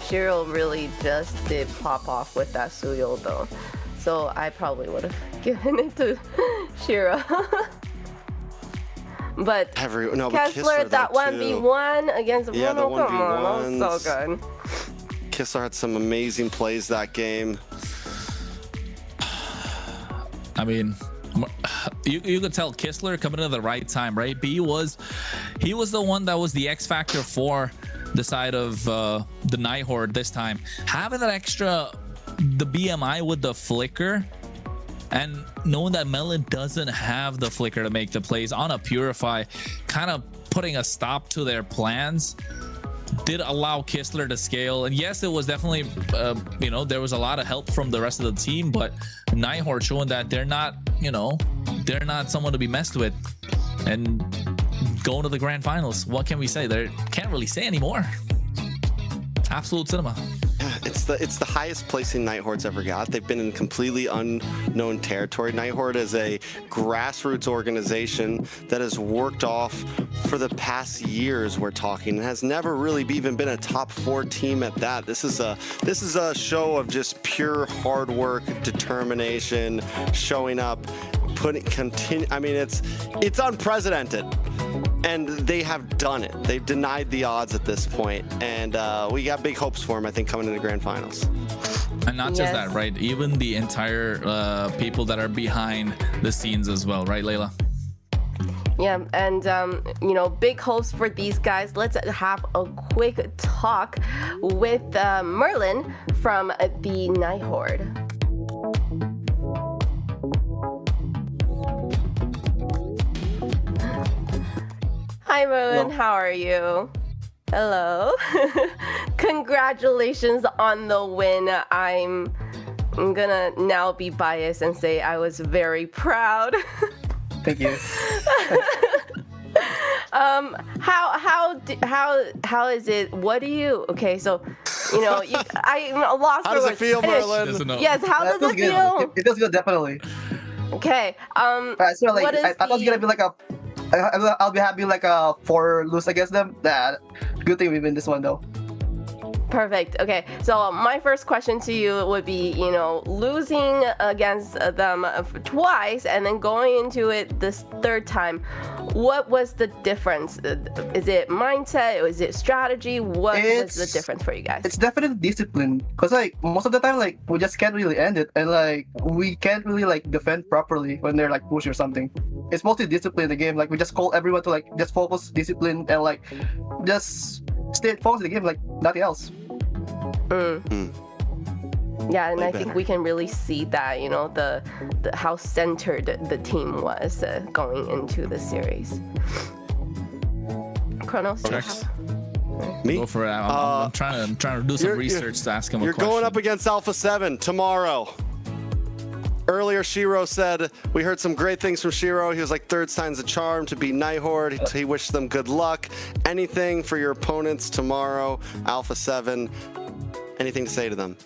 Shiro really just did pop off with that Suyo though. So I probably would have given it to Shiro. But Kistler, that 1v1 against Bruno, come on, that was so good. Kistler had some amazing plays that game. I mean, you could tell Kistler coming at the right time, right? But he was the one that was the X factor for the side of the Night Horde this time. Having that extra, the BMI with the flicker, and knowing that Melon doesn't have the flicker to make the plays on a Purify, kind of putting a stop to their plans, did allow Kistler to scale. And yes, it was definitely you know, there was a lot of help from the rest of the team, but Night Horde showing that they're not, you know, they're not someone to be messed with, and going to the grand finals. What can we say? There can't really say anymore. Absolute cinema. It's the highest placing Night Horde's ever got. They've been in completely unknown territory. Night Horde is a grassroots organization that has worked off for the past years, we're talking, and has never really even been a top 4 team at that. This is a show of just pure hard work, determination, showing up, I mean, it's unprecedented. and they have done it. They've denied the odds at this point, and we got big hopes for them, I think, coming into the grand finals. And not just that, right? Even the entire people that are behind the scenes as well, right, Layla? Yeah, and you know, big hopes for these guys. Let's have a quick talk with Merlin from the Night Horde. Hi Merlin, how are you? Hello. Congratulations on the win. I'm gonna now be biased and say I was very proud. Thank you. How is it? What do you? Okay, so you know, I'm lost. How does it feel, Merlin? Yes, how does it feel? It feels good, definitely. Okay. So like, what is I thought it was gonna be like a. I'll be happy like a 4 lose against them. Good thing we win this one though. Perfect. Okay, so my first question to you would be, you know, losing against them twice and then going into it this third time, what was the difference? Is it mindset? Is it strategy? What was the difference for you guys? It's definitely discipline, because like most of the time, like we just can't really end it, and like we can't really like defend properly when they're like push or something. It's mostly discipline in the game. Like we just call everyone to like just focus, discipline, and like just stay focused in the game, like nothing else. Yeah, and I think we can really see that, you know, the how centered the team was going into the series. Chronos, me? Go for it. I'm trying to do some research to ask him a question. You're going up against Alpha7 tomorrow. Earlier, Shiro said, we heard some great things from Shiro. He was like, third signs of charm to be Night Horde. He wished them good luck. Anything for your opponents tomorrow, Alpha7? Anything to say to them?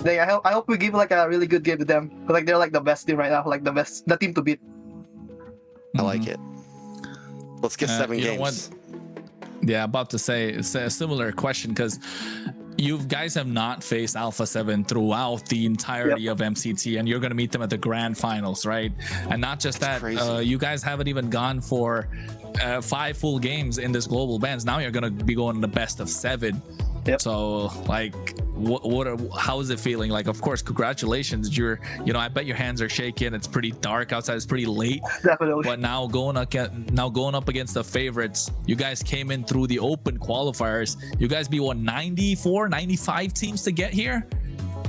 I hope we give like a really good game to them. But like they're like the best team right now, like the team to beat. I like it. Let's get 7 games. Know what? Yeah, about to say it's a similar question, because you guys have not faced Alpha7 throughout the entirety of MCT, and you're going to meet them at the grand finals, right? And not just that, you guys haven't even gone for 5 full games in this global bands. Now you're going to be going to the best of 7. So like, how is it feeling? Like, of course, congratulations. You know, I bet your hands are shaking. It's pretty dark outside. It's pretty late. Definitely. But now going up against the favorites, you guys came in through the open qualifiers. You guys beat 94, 95 teams to get here.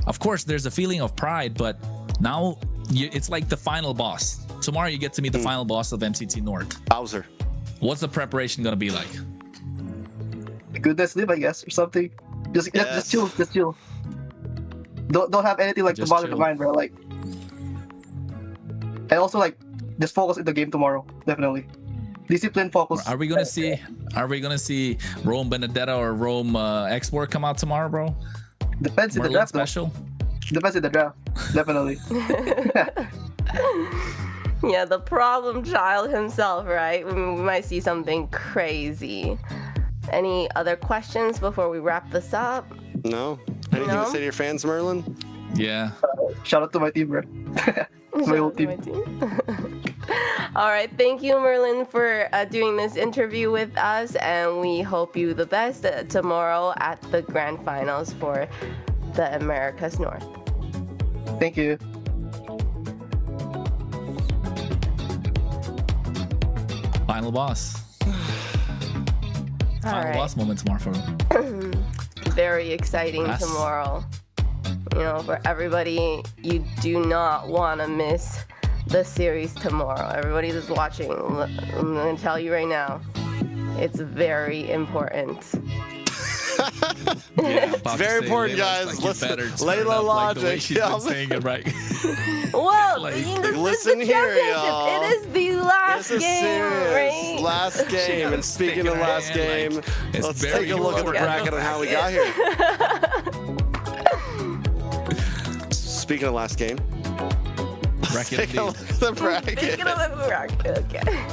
Of course, there's a feeling of pride, but now it's like the final boss. Tomorrow you get to meet the final boss of MCT North. Bowser. What's the preparation gonna be like? Good night's sleep, I guess, or something. Just chill. Don't have anything like to bother the mind, bro. Like, and also like just focus in the game tomorrow. Definitely, discipline, focus. Are we gonna see Rome Vendetta or Rome Export come out tomorrow, bro? Depends in the draft. Special. Depends in the draft. Definitely. Yeah, the problem child himself, right? We might see something crazy. Any other questions before we wrap this up? No. Anything to say to your fans, Merlin? Yeah. Shout out to my team, bro. My whole team. All right. Thank you, Merlin, for doing this interview with us, and we hope you the best tomorrow at the grand finals for the Americas North. Thank you. Final boss. Final boss moment tomorrow for me. Very exciting tomorrow. You know, for everybody, you do not want to miss the series tomorrow. Everybody that's watching, I'm going to tell you right now, it's very important. It's very important, guys. Listen, Layla logic. Like she's been saying it right. Well, listen here, y'all. It is the last this is game, serious. right? Last game. And speaking of last game, let's take a look at the bracket and how we got here. Speaking of last game, let's take a look at the bracket. Speaking of the bracket, okay.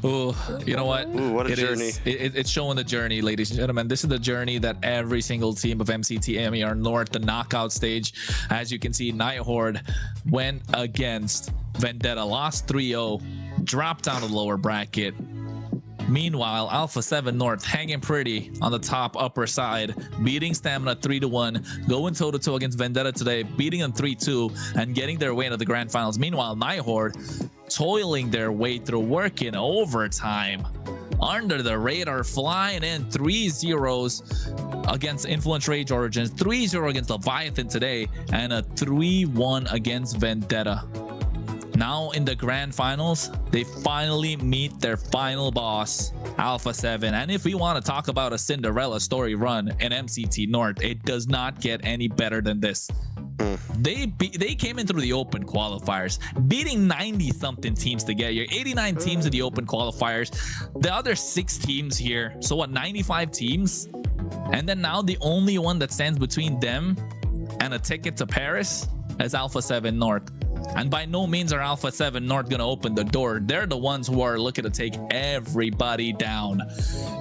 Oh, you know what? Ooh, what a journey. It's showing the journey, ladies and gentlemen. This is the journey that every single team of MCT AMER North, the knockout stage. As you can see, Night Horde went against Vendetta, lost 3-0. dropped down to the lower bracket. Meanwhile, Alpha7 North hanging pretty on the top upper side, beating Stamina 3-1, going toe-to-toe against Vendetta today, beating them 3-2, and getting their way into the grand finals. Meanwhile, Night Horde toiling their way through, working overtime, under the radar, flying in 3-0s against Influence Rage Origins, 3-0 against Leviathan today, and a 3-1 against Vendetta. Now in the grand finals, they finally meet their final boss, Alpha7. And if we want to talk about a Cinderella story run in MCT North, it does not get any better than this. They came in through the open qualifiers, beating 90-something teams to get here, 89 teams in the open qualifiers. The other 6 teams here, so what, 95 teams? And then now the only one that stands between them and a ticket to Paris is Alpha7 North. And by no means are Alpha7 North going to open the door. They're the ones who are looking to take everybody down.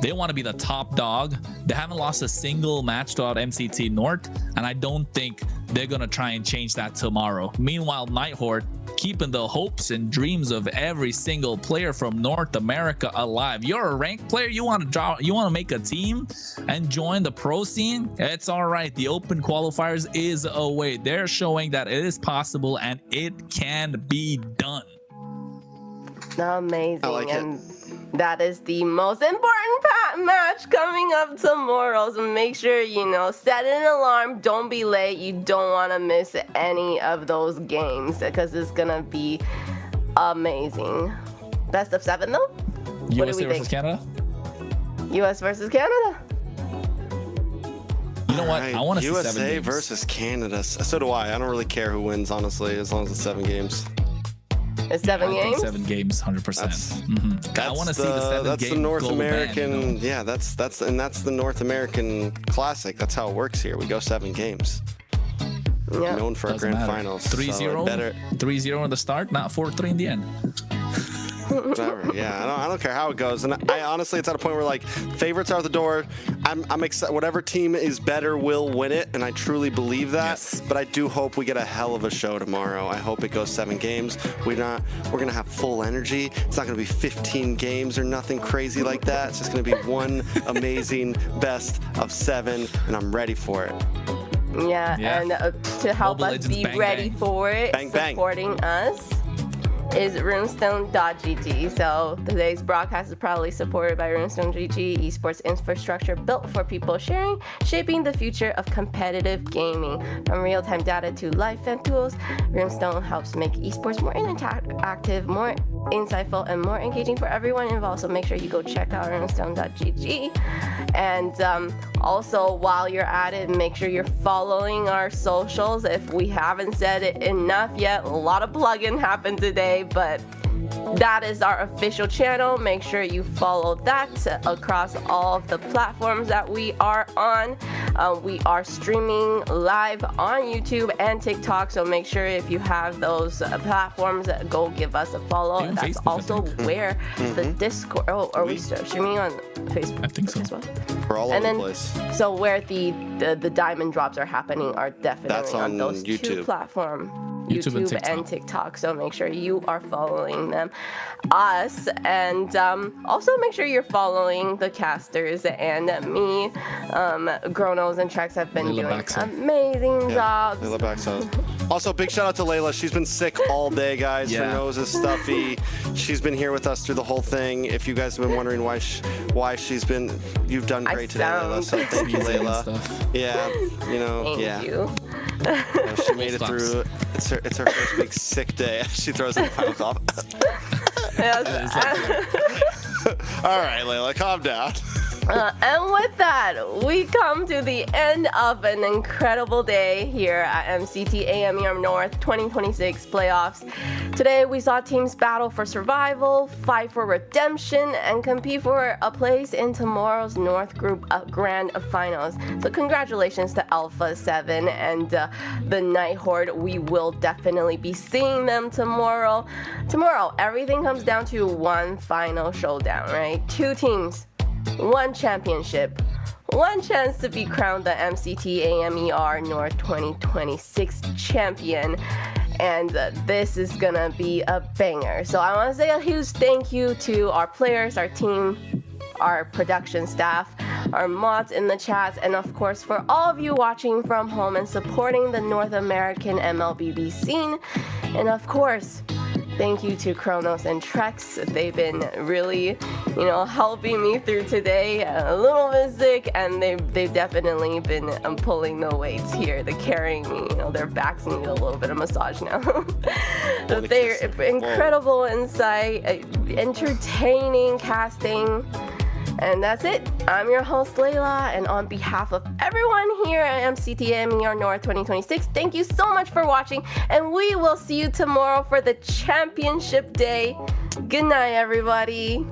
They want to be the top dog. They haven't lost a single match throughout MCT North, and I don't think they're going to try and change that tomorrow. Meanwhile, Night Horde keeping the hopes and dreams of every single player from North America alive. You're a ranked player, you want to make a team and join the pro scene, it's all right. The open qualifiers is a way. They're showing that it is possible and it can be done. Amazing. I like and it. that is the most important match coming up tomorrow. So make sure, set an alarm. Don't be late. You don't want to miss any of those games because it's going to be amazing. Best of 7 though? USA versus Canada? US versus Canada. You know what? Right, I want to see 7 USA games. versus Canada. So do I. I don't really care who wins, honestly, as long as it's 7 games. It's 7 I think games? 7 games, 100%. I want to see the 7 That's game the North gold American. band, Yeah, that's the North American Classic. That's how it works here. We go 7 games. Yeah. Known for our Doesn't grand matter. finals. 3-0, Better. 3-0 in the start, not 4-3 in the end. Whatever. Yeah, I don't care how it goes. And I honestly, it's at a point where like favorites are at the door. I'm excited. Whatever team is better will win it, and I truly believe that. Yes. But I do hope we get a hell of a show tomorrow. I hope it goes 7 games. We're gonna have full energy. It's not gonna be 15 games or nothing crazy like that. It's just gonna be one amazing best of 7, and I'm ready for it. Yeah. And to help Mobile us Legends be bang, ready bang. for it, Bang, bang. supporting us is runestone.gg. So today's broadcast is proudly supported by Runestone.gg, esports infrastructure built for people sharing, shaping the future of competitive gaming. From real-time data to live fan tools, Runestone helps make esports more interactive, more insightful, and more engaging for everyone involved. So make sure you go check out runestone.gg. And also, while you're at it, make sure you're following our socials. If we haven't said it enough yet, a lot of plug-in happened today, but that is our official channel. Make sure you follow that across all of the platforms that we are on. We are streaming live on YouTube and TikTok, so make sure if you have those platforms, go give us a follow. Even That's Facebook, also where the Discord. Oh, are we streaming on Facebook? I think so. As well? We're all And over then, the place. so where the diamond drops are happening are definitely That's on those 2 YouTube. platforms. YouTube and and TikTok, so make sure you are following us, and also make sure you're following the casters and me. Chronos and Trex have been Layla doing Baxter. amazing jobs. Layla Baxter. Also, big shout out to Layla. She's been sick all day, guys. Her Yeah. nose is stuffy. She's been here with us through the whole thing. If you guys have been wondering why she's been, you've done I great today, Layla. So sound- thank you, Sneezing and Layla. stuff. Yeah, Thank yeah. you. Yeah, she made it Claps. through. It's her first big sick day. She throws in the final cough. Yes. All right, Layla, calm down. And with that, we come to the end of an incredible day here at MCT AMER North 2026 playoffs. Today, we saw teams battle for survival, fight for redemption, and compete for a place in tomorrow's North Group Grand Finals. So congratulations to Alpha7 and the Night Horde. We will definitely be seeing them tomorrow. Tomorrow, everything comes down to one final showdown, right? 2 teams. 1 championship, 1 chance to be crowned the MCT AMER North 2026 champion. and this is gonna be a banger. So I want to say a huge thank you to our players, our team, our production staff, our mods in the chats, and of course for all of you watching from home and supporting the North American MLBB scene. And of course, thank you to Kronos and Trex. They've been really, helping me through today. A little bit sick, and they've definitely been pulling the weights here. They're carrying me. Their backs need a little bit of massage now. They're incredible insight, entertaining casting. And that's it. I'm your host, Layla, and on behalf of everyone here at MCT AMER North 2026, thank you so much for watching, and we will see you tomorrow for the championship day. Good night, everybody.